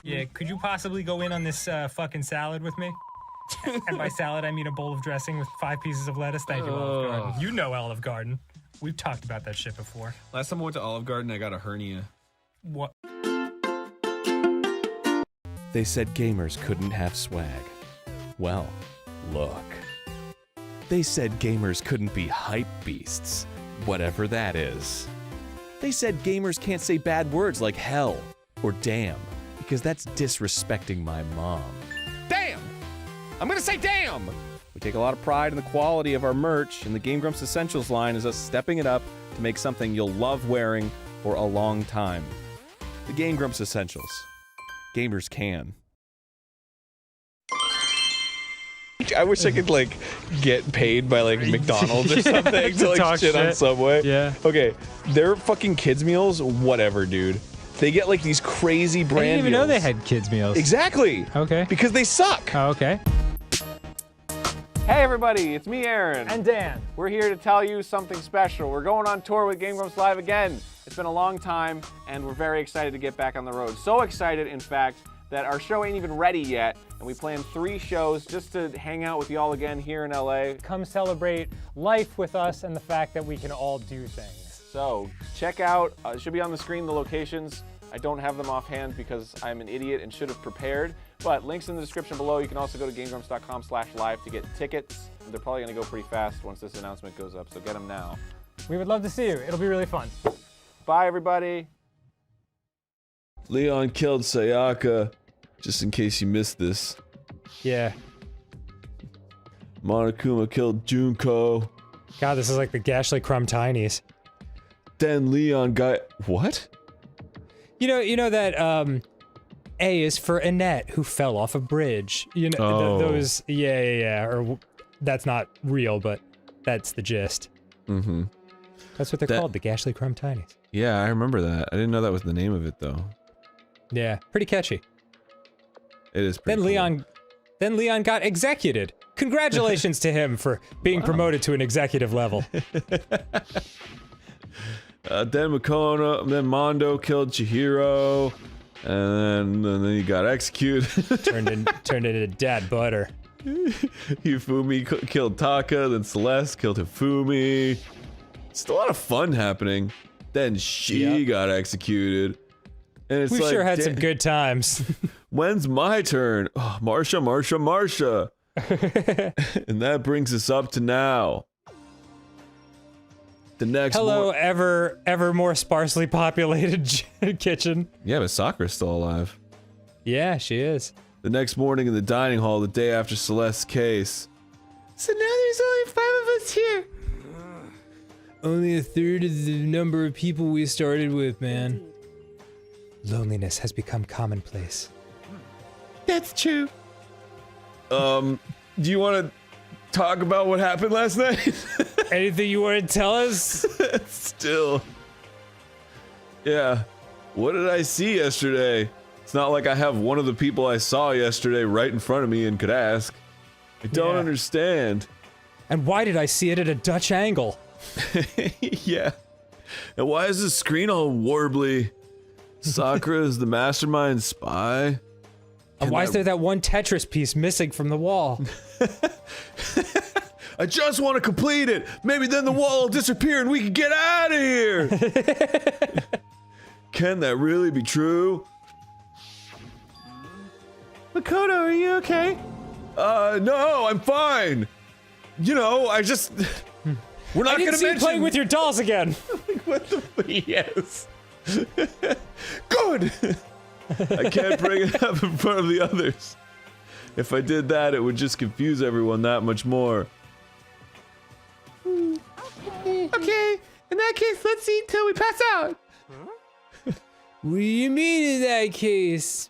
Yeah, could you possibly go in on this fucking salad with me? And by salad, I mean a bowl of dressing with 5 pieces of lettuce. Thank you, Olive Garden. You know Olive Garden. We've talked about that shit before. Last time I went to Olive Garden, I got a hernia. What? They said gamers couldn't have swag. Well, look. They said gamers couldn't be hype beasts, whatever that is. They said gamers can't say bad words like hell or damn, because that's disrespecting my mom. Damn! I'm gonna say damn! We take a lot of pride in the quality of our merch, and the GameGrumps Essentials line is us stepping it up to make something you'll love wearing for a long time. The GameGrumps Essentials. Gamers can. I wish I could, like, get paid by, like, McDonald's or something to, like, shit on Subway. Yeah. Okay, their fucking kids' meals, whatever, dude. They get, like, these crazy brand I didn't even meals. know they had kids' meals. Exactly. Okay. Because they suck. Oh, okay. Hey everybody, it's me, Aaron. And Dan. We're here to tell you something special. We're going on tour with GameGrumps Live again. It's been a long time, and we're very excited to get back on the road. So excited, in fact, that our show ain't even ready yet, and we planned 3 shows just to hang out with y'all again here in LA. Come celebrate life with us and the fact that we can all do things. So check out, it should be on the screen, the locations. I don't have them offhand because I'm an idiot and should have prepared, but links in the description below. You can also go to GameGrumps.com/live to get tickets. They're probably gonna go pretty fast once this announcement goes up, so get them now. We would love to see you. It'll be really fun. Bye everybody. Leon killed Sayaka, just in case you missed this. Yeah. Monokuma killed Junko. God, this is like the Gashly Crumb Tinies. Then Leon got... What? You know that, A is for Annette, who fell off a bridge. You know, those, yeah, or that's not real, but that's the gist. Mm-hmm. That's what they're called, the Gashly Crumb Tinies. Yeah, I remember that. I didn't know that was the name of it, though. Yeah, pretty catchy. It is pretty cool. Then Leon got executed. Congratulations to him for being promoted to an executive level. Then then Mondo killed Chihiro, and then he got executed. turned into dad butter. Hifumi killed Taka, then Celeste killed Hifumi. It's a lot of fun happening. Then she got executed. And it's We like, sure had some good times. When's my turn? Oh, Marsha. And that brings us up to now. The next ever more sparsely populated kitchen. Yeah, but Sakura's still alive. Yeah, she is. The next morning in the dining hall, the day after Celeste's case. So now there's only 5 of us here. Only a third of the number of people we started with, man. Loneliness has become commonplace. That's true. Do you want to talk about what happened last night? Anything you want to tell us? Still. Yeah. What did I see yesterday? It's not like I have one of the people I saw yesterday right in front of me and could ask. I don't understand. And why did I see it at a Dutch angle? Yeah. And why is the screen all warbly? Sakura is the mastermind spy? And why is there that one Tetris piece missing from the wall? I just want to complete it! Maybe then the wall will disappear and we can get out of here! Can that really be true? Makoto, are you okay? No, I'm fine! You know, I just... We're not gonna mention... playing with your dolls again! What the f- Yes! Good! I can't bring it up in front of the others. If I did that, it would just confuse everyone that much more. Okay, in that case, let's eat till we pass out. What do you mean in that case?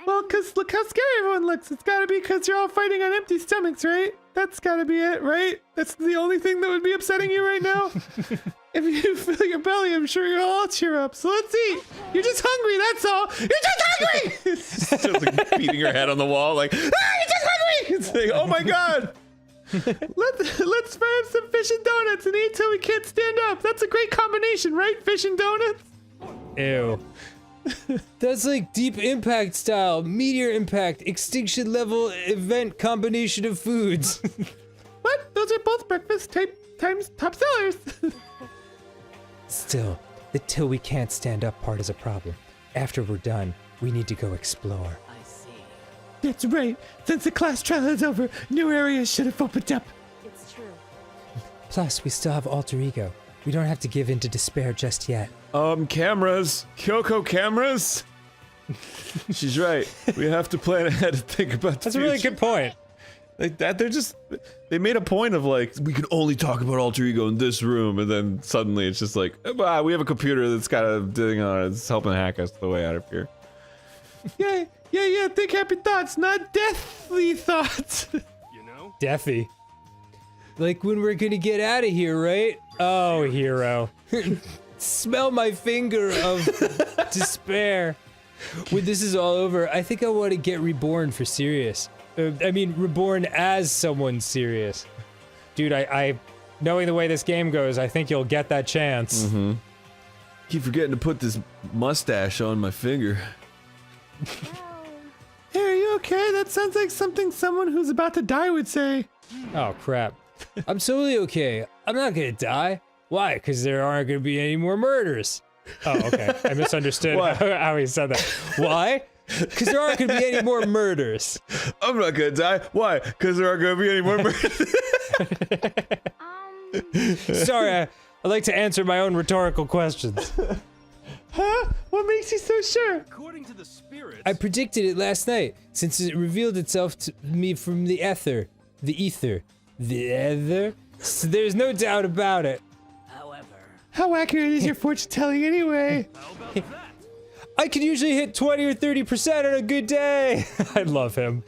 Well, cause look how scary everyone looks. It's gotta be cause you're all fighting on empty stomachs, right? That's gotta be it, right? That's the only thing that would be upsetting you right now? If you fill your belly, I'm sure you'll all cheer up. So let's eat. You're just hungry, that's all. You're just hungry! It's just like beating her head on the wall like, ah, you're just hungry! It's like, oh my god. Let's fry up some fish and donuts and eat till we can't stand up. That's a great combination, right? Fish and donuts? Ew. That's like deep impact style, meteor impact, extinction level event combination of foods. What? Those are both breakfast times top sellers. Still, the till we can't stand up part is a problem. After we're done, we need to go explore. I see. That's right. Since the class trial is over, new areas should have opened up. It's true. Plus, we still have alter ego. We don't have to give in to despair just yet. Cameras. Kyoko cameras? She's right. We have to plan ahead and think about the That's a really future. good point. Like that, they made a point of like, we can only talk about alter ego in this room, and then suddenly it's just like, we have a computer that's got a thing on it, it's helping hack us the way out of here. Yeah. Think happy thoughts, not deathly thoughts. Deathy. Like when we're gonna get out of here, right? Oh, hero. Smell my finger of despair. When this is all over, I think I want to get reborn for serious. I mean, reborn as someone serious. Dude, I knowing the way this game goes, I think you'll get that chance. Mm-hmm. Keep forgetting to put this mustache on my finger. Hey, are you okay? That sounds like something someone who's about to die would say. Oh, crap. I'm totally okay. I'm not gonna die. Why? Because there aren't gonna be any more murders. Oh, okay. I misunderstood how he said that. Why? Because there aren't gonna be any more murders. I'm not gonna die. Why? Because there aren't gonna be any more murders. Sorry, I like to answer my own rhetorical questions. Huh? What makes you so sure? According to the spirits, I predicted it last night, since it revealed itself to me from the ether. The ether. The ether? So there's no doubt about it. However, How accurate is your fortune telling anyway? how about that? I could usually hit 20 or 30% on a good day. I love him.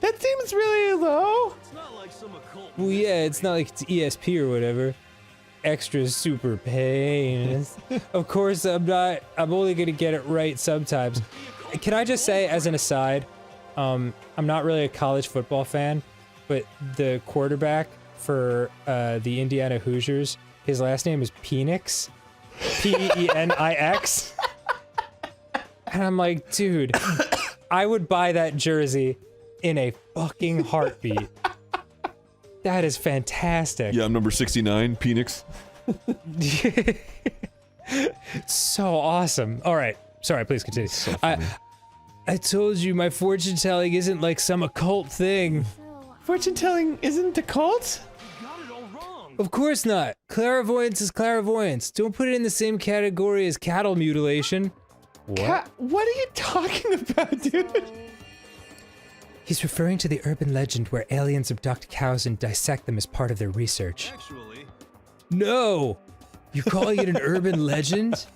That seems really low. It's not like some occult. Well, yeah, it's not like it's ESP or whatever. Extra super pain. Of course, I'm only gonna get it right sometimes. Can I just say, as an aside, I'm not really a college football fan, but the quarterback for the Indiana Hoosiers, his last name is Penix. P-E-N-I-X. And I'm like, dude, I would buy that jersey in a fucking heartbeat. That is fantastic. Yeah, I'm number 69, Penix. So awesome. All right. Sorry, please continue. So I told you my fortune telling isn't like some occult thing. Fortune telling isn't a cult? You got it all wrong. Of course not. Clairvoyance is clairvoyance. Don't put it in the same category as cattle mutilation. What? What are you talking about, dude? He's referring to the urban legend where aliens abduct cows and dissect them as part of their research. Actually, No! You're calling it an urban legend?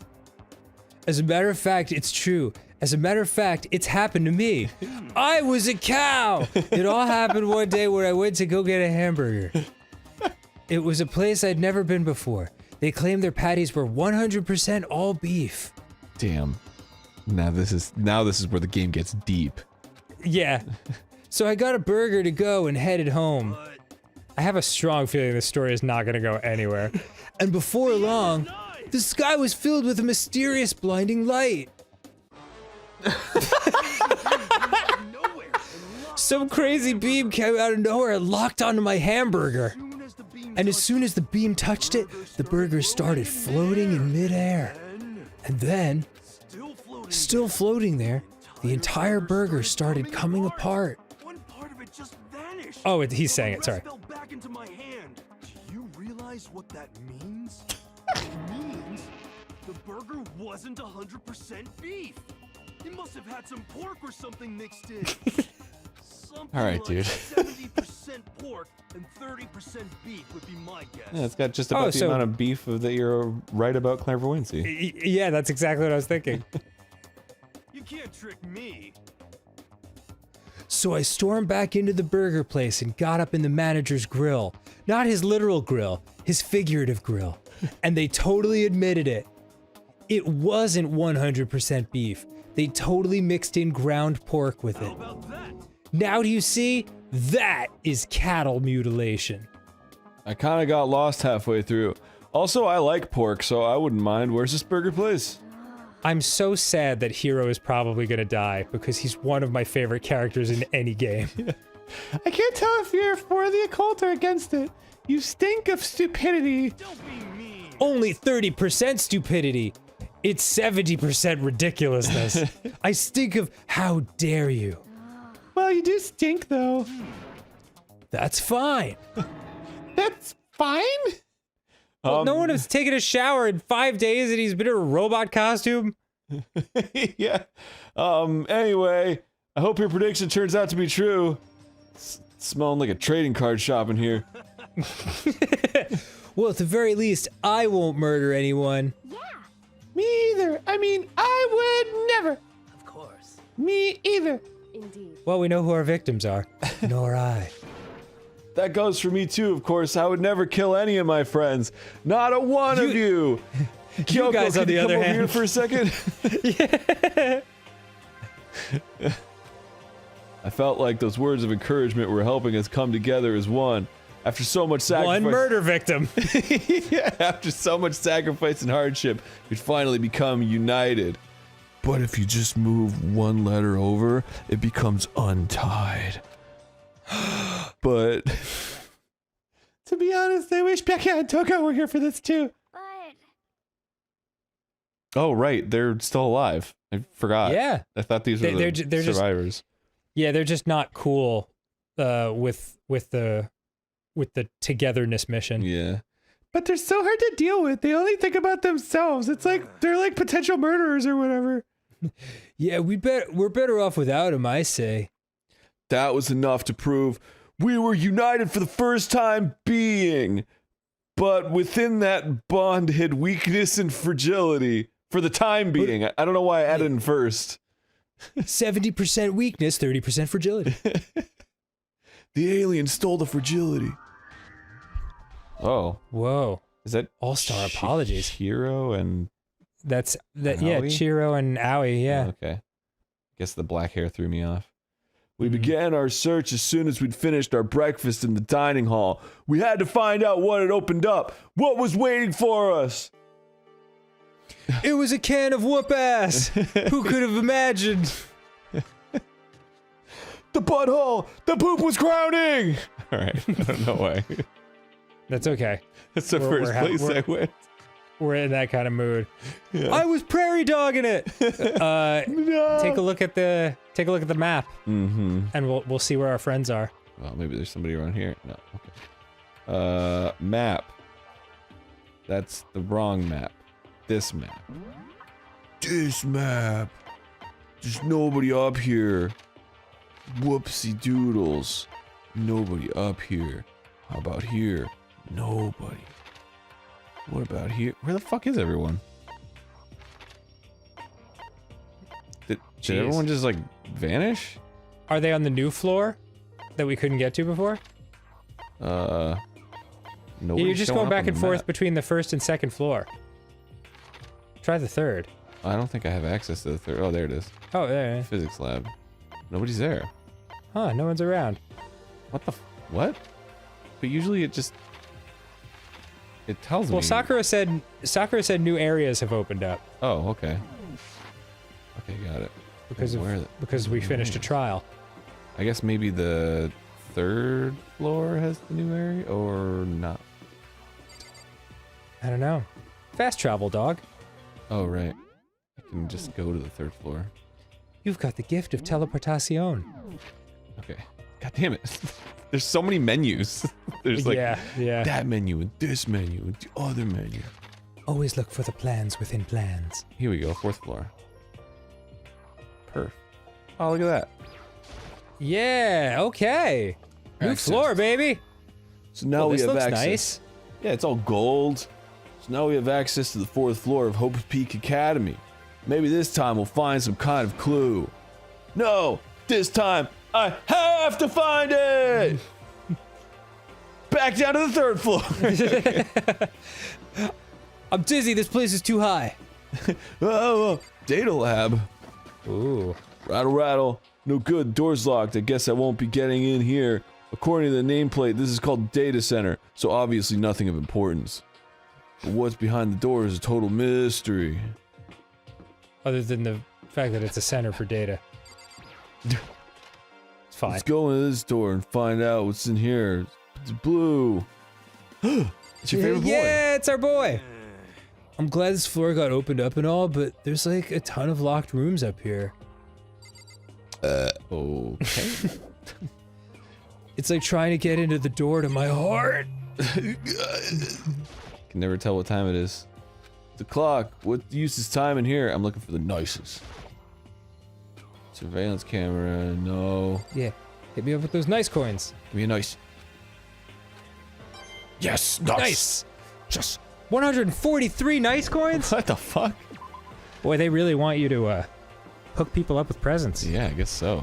As a matter of fact, it's true. As a matter of fact, it's happened to me. I was a cow! It all happened one day when I went to go get a hamburger. It was a place I'd never been before. They claimed their patties were 100% all beef. Damn. Now this is where the game gets deep. Yeah. So I got a burger to go and headed home. but I have a strong feeling this story is not gonna go anywhere. And before long, the sky was filled with a mysterious blinding light. nowhere. Some crazy beam came out of nowhere and locked onto my hamburger. Soon as the beam And as soon as the beam touched it, the burger started floating in midair. And then, still floating there, the entire burger started coming apart. one part of it just vanished. Oh, he's saying it, sorry. The rest fell back into my hand. Do you realize what that means? It means the burger wasn't 100% beef. It must have had some pork or something mixed in. Something All right, like dude. 70% pork and 30% beef would be my guess. Yeah, it's got just about about the the so- amount of beef that you're right about clairvoyancy. Yeah, that's exactly what I was thinking. You can't trick me. So I stormed back into the burger place and got up in the manager's grill. Not his literal grill, his figurative grill. And they totally admitted it. It wasn't 100% beef. They totally mixed in ground pork with How it. about that? Now do you see? That is cattle mutilation. I kind of got lost halfway through. Also, I like pork, so I wouldn't mind. Where's this burger place? I'm so sad that Hero is probably gonna die because he's one of my favorite characters in any game. I can't tell if you're for the occult or against it. You stink of stupidity. Don't be mean. Only 30% stupidity. It's 70% ridiculousness. I stink of how dare you. Well, you do stink, though. That's fine. That's fine? Well, no one has taken a shower in 5 days and he's been in a robot costume. Yeah. Anyway, I hope your prediction turns out to be true. Smelling like a trading card shop in here. Well, at the very least, I won't murder anyone. Me either. I mean, I would never. Of course. Me either. Indeed. Well, we know who our victims are. Nor I. That goes for me too, of course. I would never kill any of my friends. Not a one of you. Kyoko, guys, can on the you come other over hand. here for a second? I felt like those words of encouragement were helping us come together as one. After so much sacrifice. One murder victim. Yeah, after so much sacrifice and hardship, we'd finally become united. But if you just move one letter over, it becomes untied. But To be honest, I wish Becca and Toko were here for this too. But oh right, they're still alive. I forgot. Yeah. I thought these were They're the just- survivors. Yeah, they're just not cool with the togetherness mission. Yeah. But they're so hard to deal with. They only think about themselves. It's like they're like potential murderers or whatever. Yeah, we're better off without him, I say. That was enough to prove we were united for the first time being. But within that bond hid weakness and fragility for the time being. I don't know why I added in first. 70% weakness, 30% fragility. The alien stole the fragility. Oh, Whoa. is that All-star apologies. Hero and That's that. And Yeah, Aoi? Chiro and Aoi. Yeah. Oh, okay. Guess the black hair threw me off. Mm-hmm. We began our search as soon as we'd finished our breakfast in the dining hall. We had to find out what had opened up. What was waiting for us? It was a can of whoop ass. Who could have imagined? The butthole! The poop was crowning! Alright, I don't know why. That's okay. That's the We're- first we're ha- place we're- I went. We're in that kind of mood. Yeah. I was prairie dogging it. No. Take a look at the map, Mm-hmm. and we'll see where our friends are. Well, maybe there's somebody around here. No, okay. Map. That's the wrong map. This map. This map. There's nobody up here. Whoopsie doodles. Nobody up here. How about here? Nobody. What about here? Where the fuck is everyone? Did Jeez. everyone just like vanish? Are they on the new floor that we couldn't get to before? Nobody's You're just showing going up back on and the forth map. between the first and second floor. Try the third. I don't think I have access to the third. Oh, there it is. Oh, there. Physics lab. Nobody's there. Huh? No one's around. What the what? But usually it just it tells Well, me. Sakura said new areas have opened up Oh, okay. Okay, got it. because Where are of the- because we finished a trial. I guess maybe the third floor has the new area or not. I don't know. Fast travel, dog. Oh, right. I can just go to the third floor. You've got the gift of teleportación. Okay. God damn it. There's so many menus. There's like yeah. that menu and this menu and the other menu. Always look for the plans within plans. Here we go, fourth floor. Perf. Oh, look at that. Yeah. Okay. New Access. floor, baby. So now Well, we this have looks access. nice. Yeah, it's all gold. So now we have access to the fourth floor of Hope Peak Academy. Maybe this time we'll find some kind of clue. No, this time I have to find it! Back down to the third floor. I'm dizzy. This place is too high. Oh, data lab. Ooh. Rattle, rattle. No good, door's locked. I guess I won't be getting in here. According to the nameplate, this is called Data Center, so obviously nothing of importance. But what's behind the door is a total mystery. Other than the fact that it's a center for data. It's fine. Let's go into this door and find out what's in here. It's blue. It's your favorite boy. Yeah, it's our boy. I'm glad this floor got opened up and all, but there's like a ton of locked rooms up here. Okay. It's like trying to get into the door to my heart. Can never tell what time it is. The clock. What use is time in here? I'm looking for the nicest. Surveillance camera. No. Yeah, hit me up with those nice coins. Give me a nice. Yes, nice. Nice. Just 143 nice coins? what the fuck? Boy, they really want you to hook people up with presents. Yeah, I guess so.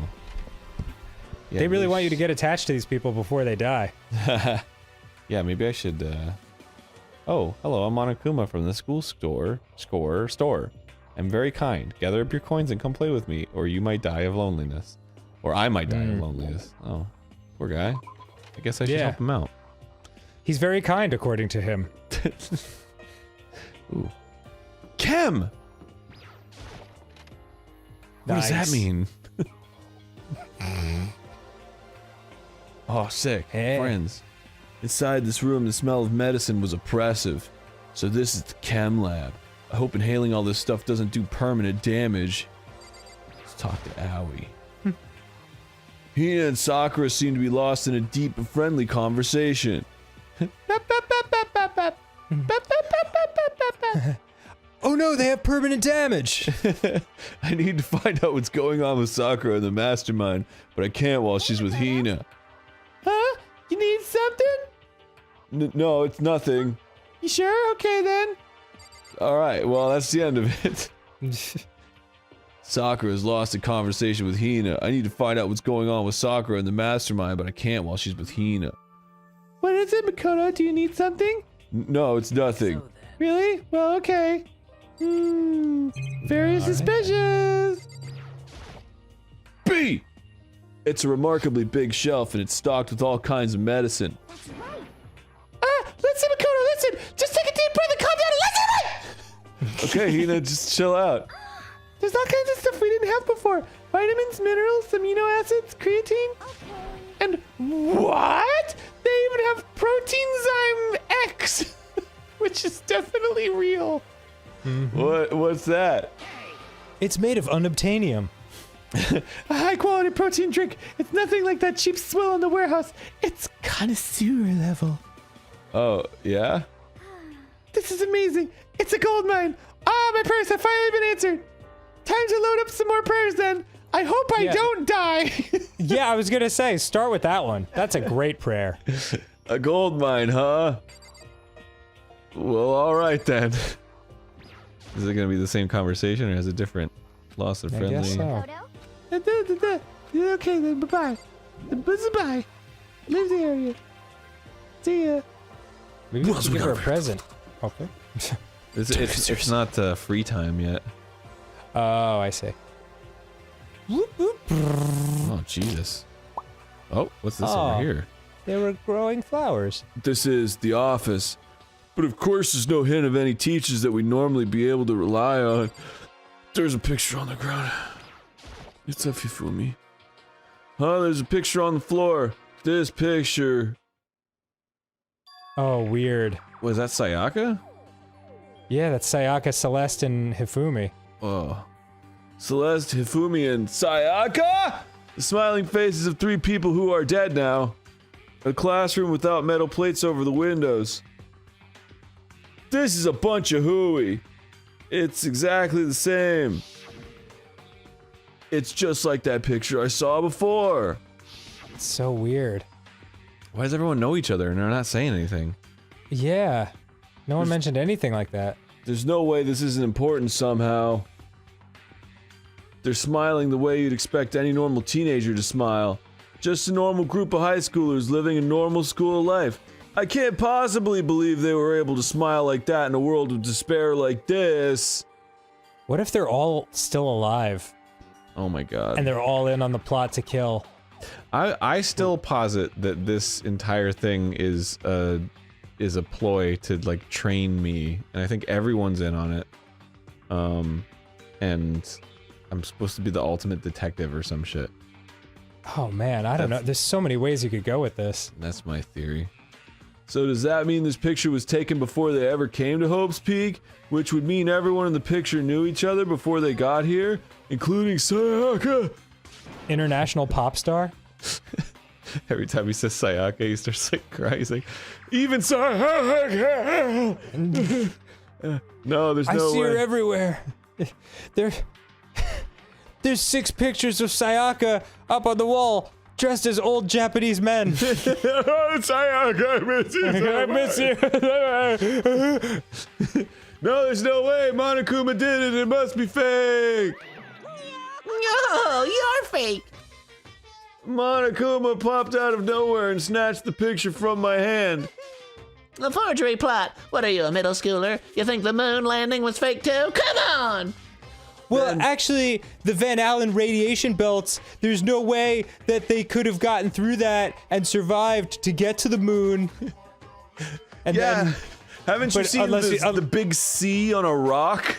Yeah, They really want you to get attached to these people before they die. Yeah, maybe I should. Oh, hello, I'm Monokuma from the school store. I'm very kind. Gather up your coins and come play with me, or you might die of loneliness. Or I might die of loneliness. Oh, poor guy. I guess I should help him out. He's very kind, according to him. Ooh. Chem! What does that mean? Oh, sick. Hey. Friends. Inside this room, the smell of medicine was oppressive. So this is the chem lab. I hope inhaling all this stuff doesn't do permanent damage. Let's talk to Aoi. Hina and Sakura seem to be lost in a deep and friendly conversation. Oh no, they have permanent damage! I need to find out what's going on with Sakura and the mastermind, but I can't while she's with Hina. Huh? You need something? No, it's nothing. You sure? Okay then. Alright, well, that's the end of it. Sakura's lost in conversation with Hina. I need to find out what's going on with Sakura and the mastermind, but I can't while she's with Hina. What is it, Makoto? Do you need something? No, it's nothing. Really? Well, okay. Very suspicious. B! It's a remarkably big shelf and it's stocked with all kinds of medicine. Listen, Makoto, listen! Just take a deep breath and calm down and listen! Okay, Hina, just chill out. There's all kinds of stuff we didn't have before. Vitamins, minerals, amino acids, creatine. And what? They even have Proteinzyme X, which is definitely real. What's that? It's made of unobtainium. A high-quality protein drink. It's nothing like that cheap swill in the warehouse. It's connoisseur level. Oh, yeah? This is amazing. It's a gold mine. Ah, my prayers have finally been answered. Time to load up some more prayers then. I hope I don't die. Yeah, I was gonna say, start with that one. That's a great prayer. A gold mine, huh? Well, alright then. Is it gonna be the same conversation or is it different? Lost and I friendly? guess so. Okay then, bye-bye. Bye-bye. Leave the area. See ya. Maybe we should give her a present. Okay. It's not free time yet. Oh, I see. Oh, Jesus. Oh, what's this Oh. over here? They were growing flowers. This is the office. But of course there's no hint of any teachers that we'd normally be able to rely on. There's a picture on the ground. It's a Hifumi. Huh, there's a picture on the floor. This picture. Oh, weird. Was that Sayaka? Yeah, that's Sayaka, Celeste, and Hifumi. Oh. Celeste, Hifumi, and Sayaka? The smiling faces of three people who are dead now. A classroom without metal plates over the windows. This is a bunch of hooey. It's exactly the same. It's just like that picture I saw before. It's so weird. Why does everyone know each other and they're not saying anything? Yeah. No one mentioned anything like that. There's no way this isn't important somehow. They're smiling the way you'd expect any normal teenager to smile. Just a normal group of high schoolers living a normal school life. I can't possibly believe they were able to smile like that in a world of despair like this. What if they're all still alive? Oh my god. And they're all in on the plot to kill? I still posit that this entire thing is a ploy to like train me, and I think everyone's in on it. and I'm supposed to be the ultimate detective or some shit. Oh man, I don't know. There's so many ways you could go with this. That's my theory. So does that mean this picture was taken before they ever came to Hope's Peak? Which would mean everyone in the picture knew each other before they got here? Including Sayaka! International pop star? Every time he says Sayaka, he starts like crying. He's like, even Sayaka! No, there's no way. I see her everywhere. There's 6 pictures of Sayaka up on the wall, dressed as old Japanese men. Sayaka, I miss you. I miss you. No, there's no way. Monokuma did it. It must be fake. No, you're fake. Monokuma popped out of nowhere and snatched the picture from my hand. The forgery plot. What are you, a middle schooler? You think the moon landing was fake too? Come on! Well, actually, the Van Allen radiation belts, there's no way that they could have gotten through that and survived to get to the moon. And then, haven't you seen the big C on a rock?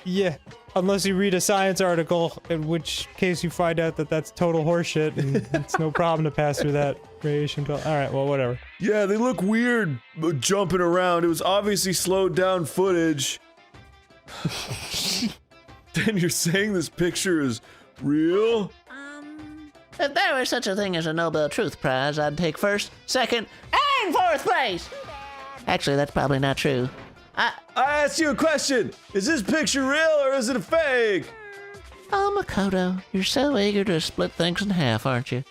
yeah, unless you read a science article, in which case you find out that that's total horseshit and it's no problem to pass through that radiation belt. All right, well, whatever. Yeah, they look weird jumping around. It was obviously slowed down footage. Then you're saying this picture is real? If there were such a thing as a Nobel Truth Prize, I'd take first, second, and fourth place! Actually, that's probably not true. I asked you a question. Is this picture real or is it a fake? Oh, Makoto, you're so eager to split things in half, aren't you?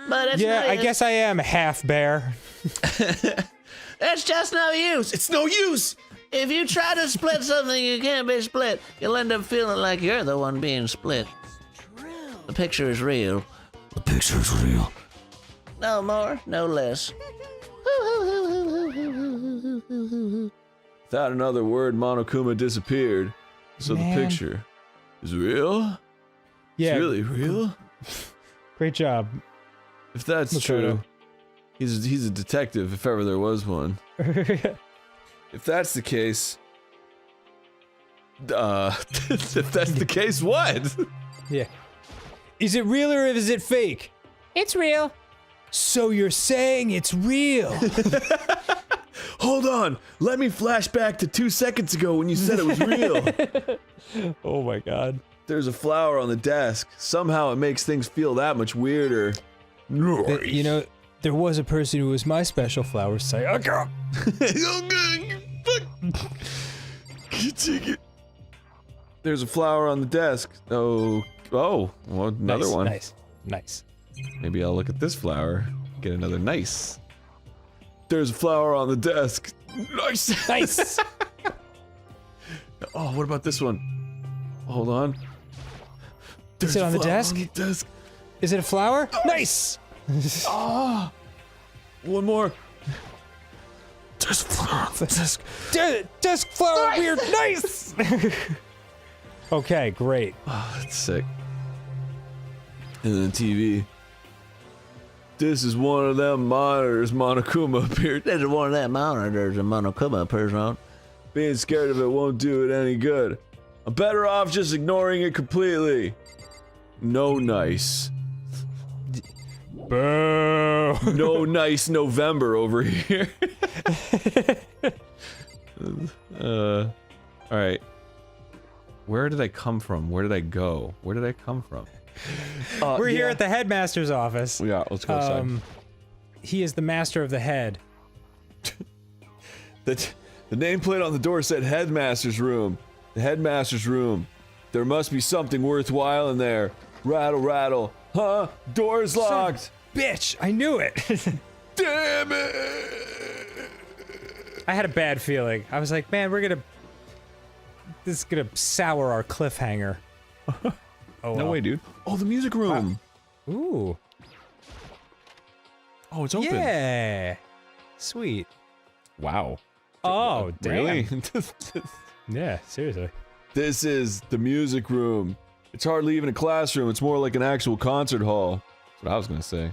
But it's Yeah, I guess I am half bear. It's just no use. It's no use. If you try to split something you can't be split, you'll end up feeling like you're the one being split. The picture is real. The picture is real. No more, no less. Without another word, Monokuma disappeared. So Man. the picture is real? Yeah, It's really real? great job. If that's Makoto. true, he's a detective if ever there was one. If that's the case, if that's the case, what? Yeah. Is it real or is it fake? It's real. So you're saying it's real? Hold on, let me flash back to 2 seconds ago when you said it was real. Oh my god. There's a flower on the desk. Somehow it makes things feel that much weirder. You know, there was a person who was my special flower, Sayaka. There's a flower on the desk. Oh, well, another one. Nice. Maybe I'll look at this flower. Get another nice. There's a flower on the desk. Nice. Oh, what about this one? Hold on. Is it on the desk? Desk. Is it a flower? Nice. One more. There's a flower on the desk. Desk flower weird. Nice. Okay, great. Oh, that's sick. And then TV. This is one of them monitors Monokuma appeared. This is one of them monitors and Monokuma appears on. Being scared of it won't do it any good. I'm better off just ignoring it completely. No nice. Boo. No nice November over here. Alright. Where did I come from? Where did I go? Where did I come from? We're here at the headmaster's office. Yeah, let's go outside. He is the master of the head. The nameplate on the door said headmaster's room. The headmaster's room. There must be something worthwhile in there. Rattle, rattle. Huh? Door's locked. Bitch, I knew it. Damn it! I had a bad feeling. I was like, man, this is gonna sour our cliffhanger. Oh, No way, dude. Oh, the music room. Ooh. Oh, it's open. Yeah. Sweet. Wow. Oh, damn. Really? Yeah, seriously. This is the music room. It's hardly even a classroom. It's more like an actual concert hall. That's what I was gonna say.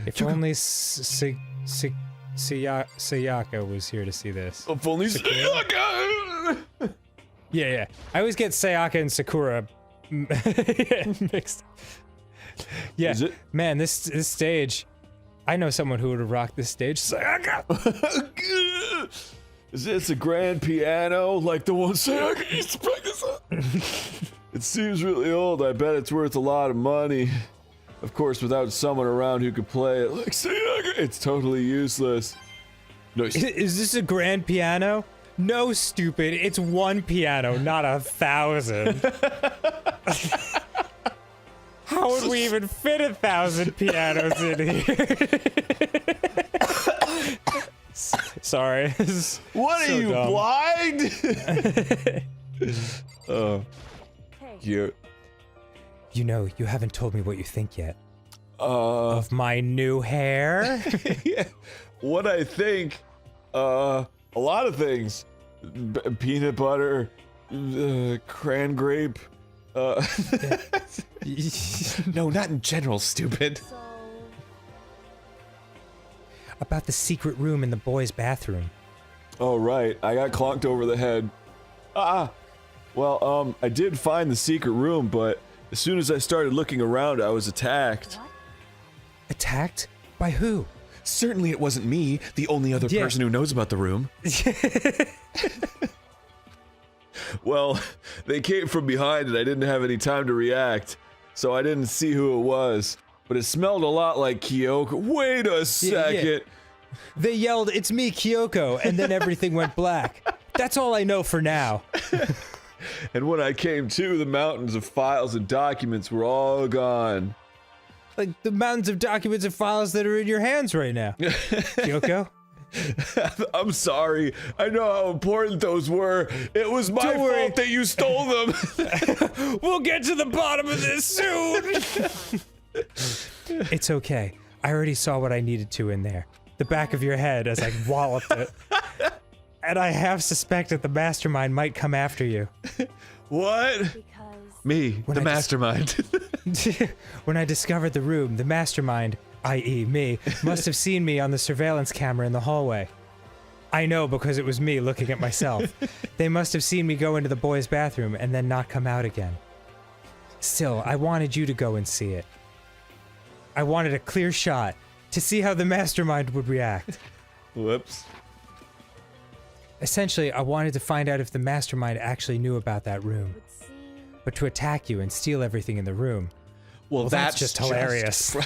If only Sayaka was here to see this. If only Sayaka! Yeah. I always get Sayaka and Sakura mixed. Yeah, Is it? man, this stage. I know someone who would have rocked this stage. Sayaka. Is this a grand piano like the one Sayaka used to practice on? It seems really old. I bet it's worth a lot of money. Of course, without someone around who could play it like Sayaka, it's totally useless. No, Is this a grand piano? No, stupid. It's one piano, not 1,000. How would we even fit 1,000 pianos in here? Sorry. what so are you, dumb. blind? Oh, cute. You know, you haven't told me what you think yet. Of my new hair? Yeah. What I think, a lot of things. Peanut butter, cran grape, No, not in general, stupid. About the secret room in the boys' bathroom. Oh, right. I got clonked over the head. Well, I did find the secret room, but as soon as I started looking around, I was attacked. Attacked? By who? Certainly it wasn't me, the only other Yeah. person who knows about the room. Well, they came from behind and I didn't have any time to react, so I didn't see who it was. But it smelled a lot like Kyoko. Wait a second. They yelled, "It's me, Kyoko," and then everything went black. That's all I know for now. And when I came to, the mountains of files and documents were all gone. Like the mountains of documents and files that are in your hands right now. Kyoko? I'm sorry. I know how important those were. It was my Don't worry. fault that you stole them. We'll get to the bottom of this soon! It's okay. I already saw what I needed to in there. The back of your head as I walloped it. And I half suspect that the mastermind might come after you. What? Me, When the I just- mastermind. When I discovered the room, the mastermind, i.e. me, must have seen me on the surveillance camera in the hallway. I know because it was me looking at myself. They must have seen me go into the boys' bathroom and then not come out again. Still, I wanted you to go and see it. I wanted a clear shot to see how the mastermind would react. Whoops. Essentially, I wanted to find out if the mastermind actually knew about that room. But to attack you and steal everything in the room, Well, that's just hilarious.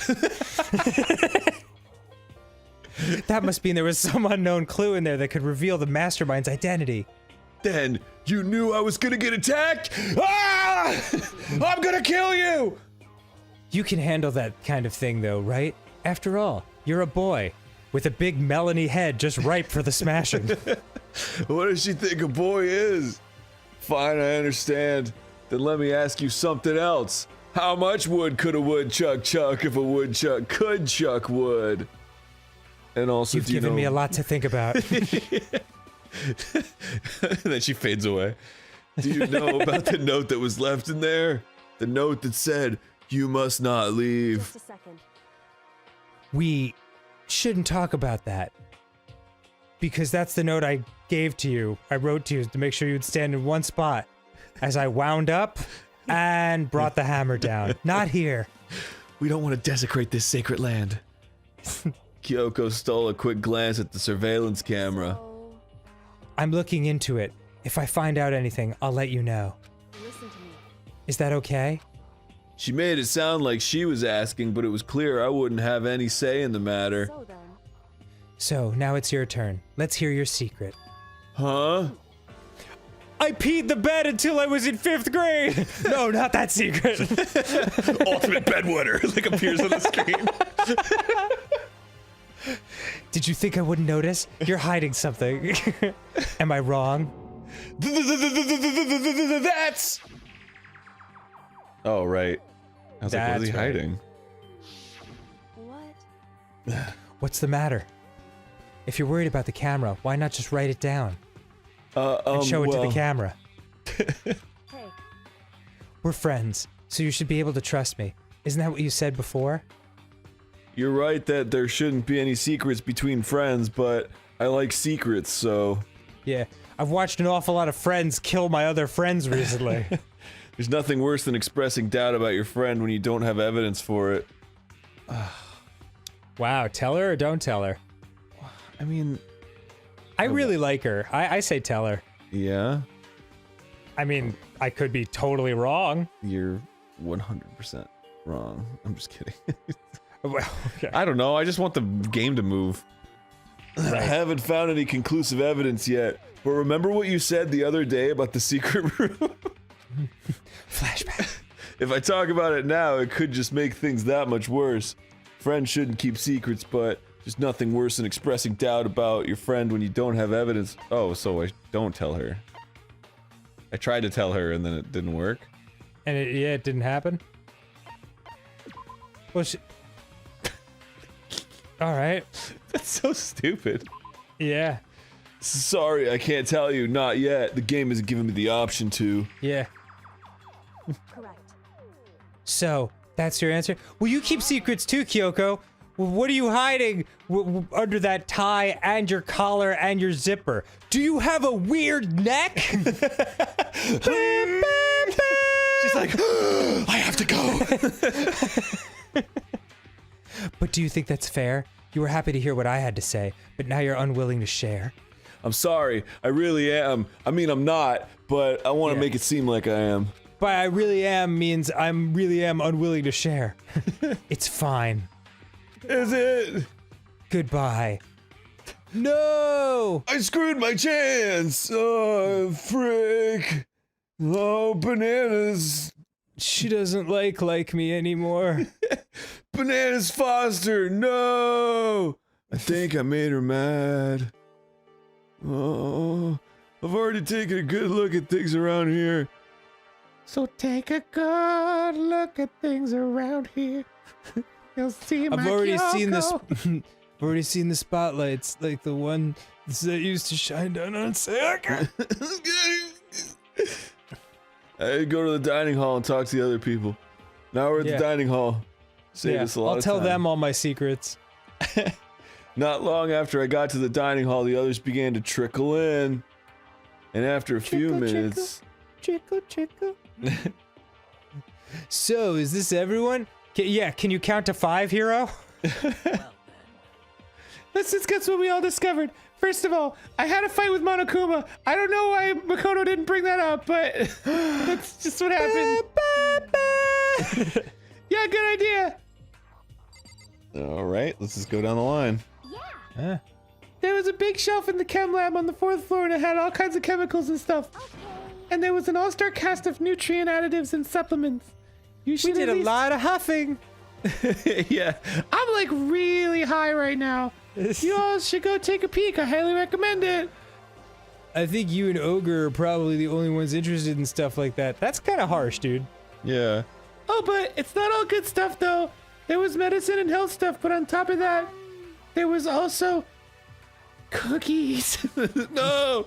That must mean there was some unknown clue in there that could reveal the mastermind's identity. Then you knew I was gonna get attacked? Ah! I'm gonna kill you! You can handle that kind of thing though, right? After all, you're a boy with a big melony head just ripe for the smashing. What does she think a boy is? Fine, I understand. Then let me ask you something else. How much wood could a woodchuck chuck if a woodchuck could chuck wood? And also, You've given me a lot to think about. And then she fades away. Do you know about the note that was left in there? The note that said, "You must not leave." Just a second. We shouldn't talk about that. Because that's the note I gave to you. I wrote to you to make sure you'd stand in one spot. As I wound up and brought the hammer down. Not here. We don't want to desecrate this sacred land. Kyoko stole a quick glance at the surveillance camera. So, I'm looking into it. If I find out anything, I'll let you know. listen to me. Is that okay? She made it sound like she was asking, but it was clear I wouldn't have any say in the matter. So then, So, now it's your turn. Let's hear your secret. Huh? I peed the bed until I was in 5th grade! No, not that secret! Ultimate bedwetter, like appears on the screen. Did you think I wouldn't notice? You're hiding something. Am I wrong? That's. Oh, right. I was like, what is he That's right. hiding? what? What's the matter? If you're worried about the camera, why not just write it down and show it to the camera? Hey, We're friends, so you should be able to trust me. Isn't that what you said before? You're right that there shouldn't be any secrets between friends, but I like secrets, so. Yeah, I've watched an awful lot of friends kill my other friends recently. There's nothing worse than expressing doubt about your friend when you don't have evidence for it. Wow, tell her or don't tell her? I mean... I really like her. I say tell her. Yeah? I mean, I could be totally wrong. You're 100% wrong. I'm just kidding. Well, okay. I don't know, I just want the game to move. I haven't found any conclusive evidence yet, but remember what you said the other day about the secret room? Flashback. If I talk about it now, it could just make things that much worse. Friends shouldn't keep secrets, but there's nothing worse than expressing doubt about your friend when you don't have evidence. Oh, so I don't tell her. I tried to tell her and then it didn't work. And it didn't happen? Well, Alright. That's so stupid. Yeah. Sorry, I can't tell you, not yet. The game isn't giving me the option to. Yeah. Correct. So, that's your answer? Well, you keep secrets too, Kyoko. What are you hiding under that tie and your collar and your zipper? Do you have a weird neck? She's like, I have to go. But do you think that's fair? You were happy to hear what I had to say, but now you're unwilling to share. I'm sorry, I really am. I mean, I'm not, but I want to make it seem like I am. But I really am means I'm really am unwilling to share. It's fine. Is it? Goodbye. No! I screwed my chance! Oh, frick. Oh, bananas. She doesn't like me anymore. Bananas Foster, no! I think I made her mad. Oh, I've already taken a good look at things around here. So take a good look at things around here. You'll see my I've already seen this. Kyoko. I've already seen the spotlights, like the one that used to shine down on Sayaka. I go to the dining hall and talk to the other people. Now we're at the dining hall. Save us a lot I'll of tell time. them all my secrets. Not long after I got to the dining hall, the others began to trickle in. And after a few minutes... Trickle, trickle. So, is this everyone? Can you count to 5, Hero? Let's discuss what we all discovered. First of all, I had a fight with Monokuma. I don't know why Makoto didn't bring that up, but that's just what happened. Yeah, good idea. Alright, let's just go down the line. Huh? There was a big shelf in the chem lab on the 4th floor and it had all kinds of chemicals and stuff. And there was an all-star cast of nutrient additives and supplements. You should We did at a least- lot of huffing. Yeah. I'm like really high right now. You all should go take a peek. I highly recommend it. I think you and Ogre are probably the only ones interested in stuff like that. That's kind of harsh, dude. Yeah. Oh, but it's not all good stuff though. There was medicine and health stuff, but on top of that, there was also cookies. No!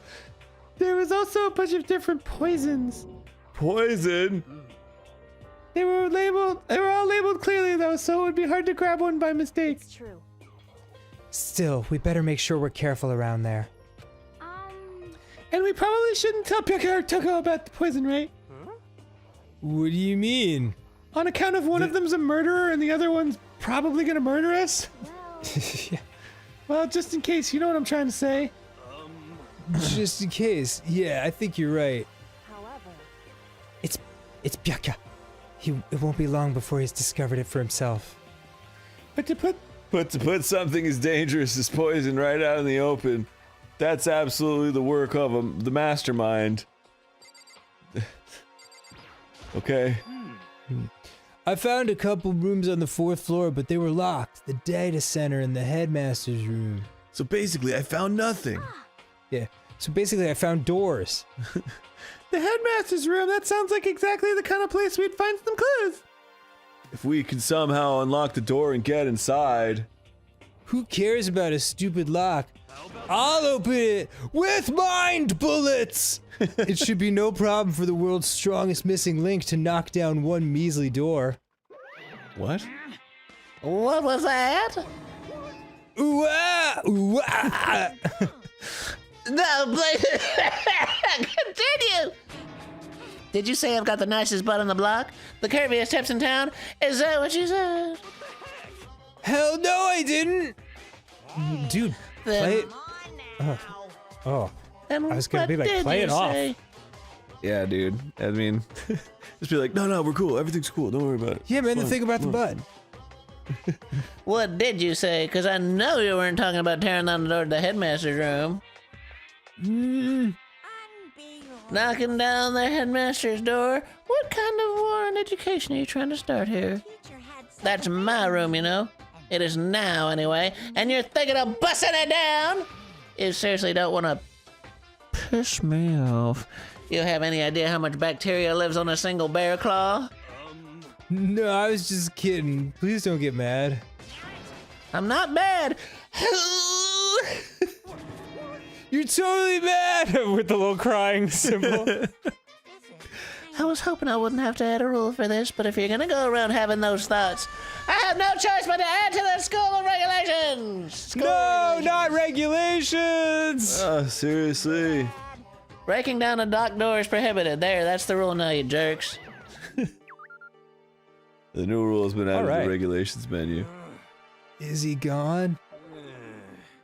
There was also a bunch of different poisons. Poison? They were all labeled clearly though, so it would be hard to grab one by mistake. It's true. Still, we better make sure we're careful around there. And we probably shouldn't tell Pika or Toko about the poison, right? What do you mean? On account of one of them's a murderer and the other one's probably gonna murder us? Well, just in case, you know what I'm trying to say. Just in case. Yeah, I think you're right. However, It's Byaka. It won't be long before he's discovered it for himself. But to put To put something as dangerous as poison right out in the open, that's absolutely the work of the mastermind. Okay. I found a couple rooms on the 4th floor, but they were locked. The data center and the headmaster's room. So basically, I found nothing. Yeah. So basically, I found doors. the headmaster's room, that sounds like exactly the kind of place we'd find some clues. If we can somehow unlock the door and get inside. Who cares about a stupid lock? I'll open it with mind bullets! It should be no problem for the world's strongest missing link to knock down one measly door. What? What was that? Ooh ah! Ooh ah! No, please. Continue. Did you say I've got the nicest butt on the block? The curviest hips in town? Is that what you said? Hell no, I didn't. Dude, play Then, it. Oh, then I was gonna what be like, did play you it off. say? Yeah, dude. I mean, just be like, no, we're cool. Everything's cool. Don't worry about it. yeah, man. The Fine, thing about the fine." butt. What did you say? Because I know you weren't talking about tearing down the door to the headmaster's room. Knocking down the headmaster's door? What kind of war on education are you trying to start here? That's my room, you know. It is now, anyway. And you're thinking of busting it down? You seriously don't want to piss me off. You have any idea how much bacteria lives on a single bear claw? No, I was just kidding. Please don't get mad. I'm not mad. You're totally mad with the little crying symbol. I was hoping I wouldn't have to add a rule for this, but if you're gonna go around having those thoughts, I have no choice but to add to the school of regulations. No, not regulations. Seriously. Breaking down a dock door is prohibited. There, that's the rule now, you jerks. The new rule has been added to Alright. the regulations menu. Is he gone?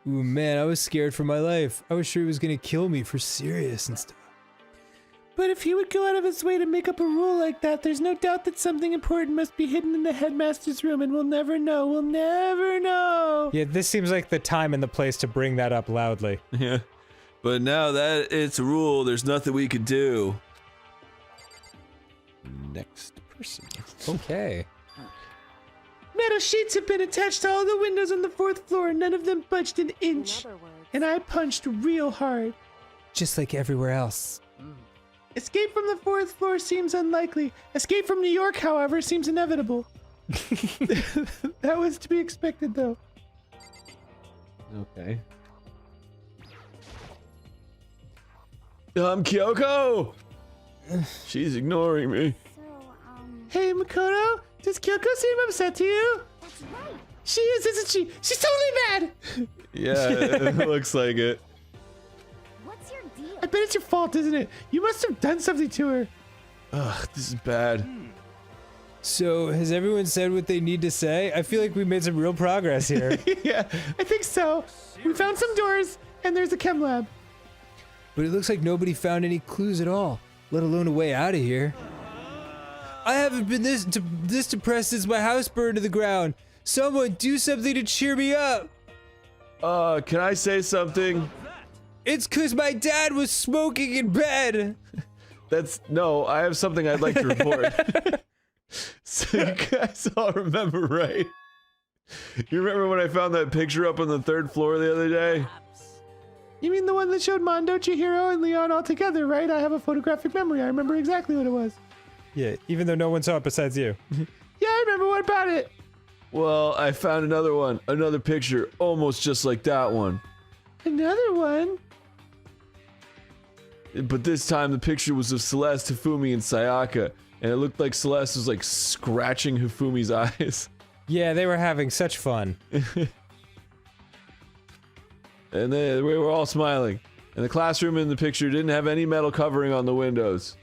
Ooh, man, I was scared for my life. I was sure he was gonna kill me for serious and stuff. But if he would go out of his way to make up a rule like that, there's no doubt that something important must be hidden in the headmaster's room, and we'll never know. We'll never know. Yeah, this seems like the time and the place to bring that up loudly. Yeah. But now that it's a rule, there's nothing we can do. Next person. Okay. Metal sheets have been attached to all the windows on the 4th floor, and none of them budged an inch. And I punched real hard. Just like everywhere else. Escape from the 4th floor seems unlikely. Escape from New York, however, seems inevitable. That was to be expected, though. Okay. Kyoko! She's ignoring me. Hey, Makoto, does Kyoko seem upset to you? That's right. She is, isn't she? She's totally mad! Yeah, it looks like it. What's your deal? I bet it's your fault, isn't it? You must have done something to her. Ugh, this is bad. So, has everyone said what they need to say? I feel like we made some real progress here. Yeah, I think so. We found some doors, and there's a chem lab. But it looks like nobody found any clues at all, let alone a way out of here. I haven't been this depressed since my house burned to the ground. Someone do something to cheer me up. Can I say something? It's 'cause my dad was smoking in bed. No, I have something I'd like to report. So you guys all remember, right? You remember when I found that picture up on the 3rd floor the other day? You mean the one that showed Mondo, Chihiro, and Leon all together, right? I have a photographic memory. I remember exactly what it was. Yeah, even though no one saw it besides you. Yeah, I remember. What about it? Well, I found another one, another picture, almost just like that one. Another one? But this time the picture was of Celeste, Hifumi, and Sayaka, and it looked like Celeste was like scratching Hifumi's eyes. Yeah, they were having such fun. And we were all smiling. And the classroom in the picture didn't have any metal covering on the windows.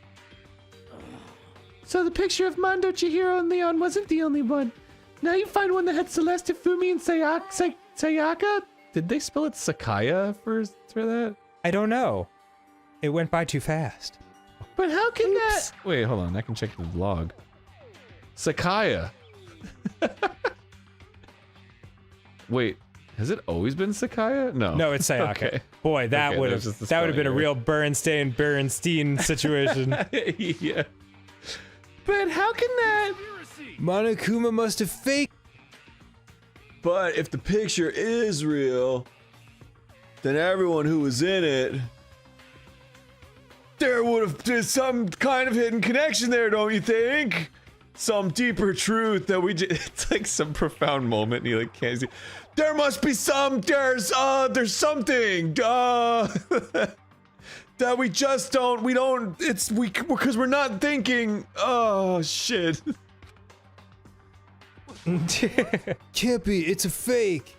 So the picture of Mondo, Chihiro, and Leon wasn't the only one. Now you find one that had Celeste, Hifumi, and Sayaka? Did they spell it Sakaya for that? I don't know. It went by too fast. But how can that... Wait, hold on. I can check the log. Sakaya. Wait, has it always been Sakaya? No. No, it's Sayaka. Okay. Boy, that Okay, would there's have just the been a spelling real Bernstein situation. Yeah. But how can that... Monokuma must have faked. But if the picture is real, then everyone who was in it, there would have been some kind of hidden connection there, don't you think? Some deeper truth that we just, It's like some profound moment and you like can't see. there must be there's something, that we just don't, because we're not thinking, oh shit. Can't be, it's a fake.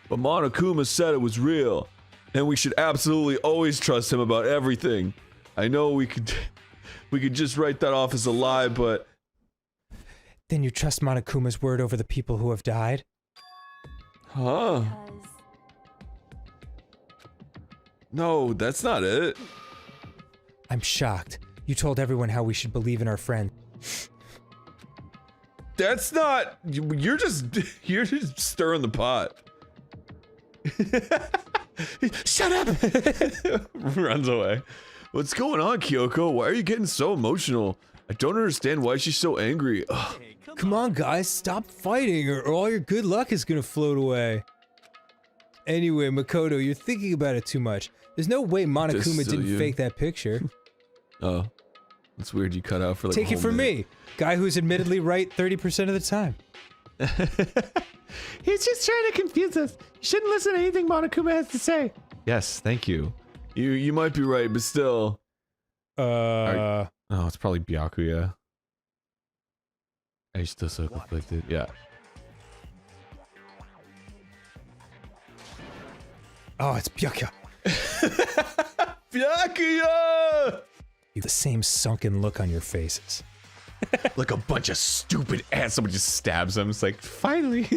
but Monokuma said it was real, and we should absolutely always trust him about everything. I know we could just write that off as a lie, but... Then you trust Monokuma's word over the people who have died? Huh? Because No, that's not it. I'm shocked. You told everyone how we should believe in our friend. That's not... You're just stirring the pot. Shut up! Runs away. What's going on, Kyoko? Why are you getting so emotional? I don't understand why she's so angry. Ugh. Come on, guys, stop fighting or all your good luck is gonna float away. Anyway, Makoto, you're thinking about it too much. There's no way Monokuma Just so didn't you- fake that picture. Oh. That's weird you cut out for like Take a it whole from minute. me, guy who's admittedly right 30% of the time. He's just trying to confuse us. You shouldn't listen to anything Monokuma has to say. Yes, thank you. You might be right, but still. Oh, it's probably Byakuya. I still so conflicted. Yeah. Oh, it's Byakuya. Byakuya! You have the same sunken look on your faces. Like a bunch of stupid ass. Someone just stabs him. It's like, Finally.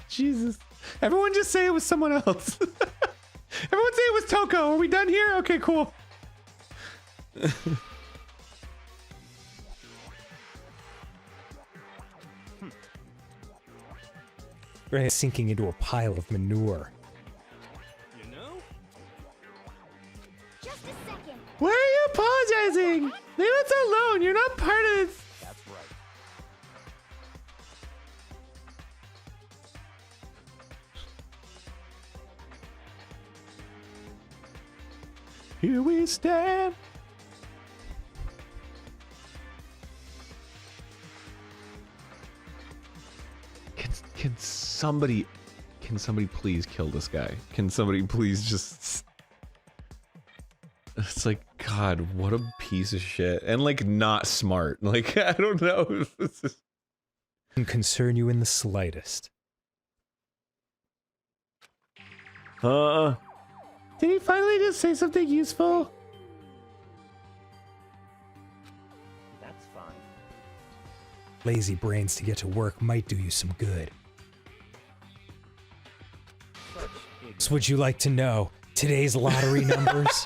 Jesus. Everyone just say it was someone else. Everyone say it was Toko. Are we done here? Okay, cool. Right, sinking into a pile of manure. You know? just a second. Why are you apologizing? Leave us alone. You're not part of this. That's right. Here we stand. can somebody please kill this guy? Can somebody please just... It's like, God, what a piece of shit. And like, not smart. Like, I don't know if this is... Doesn't concern you in the slightest. Did he finally just say something useful? That's fine. Lazy brains to get to work might do you some good. So would you like to know today's lottery numbers?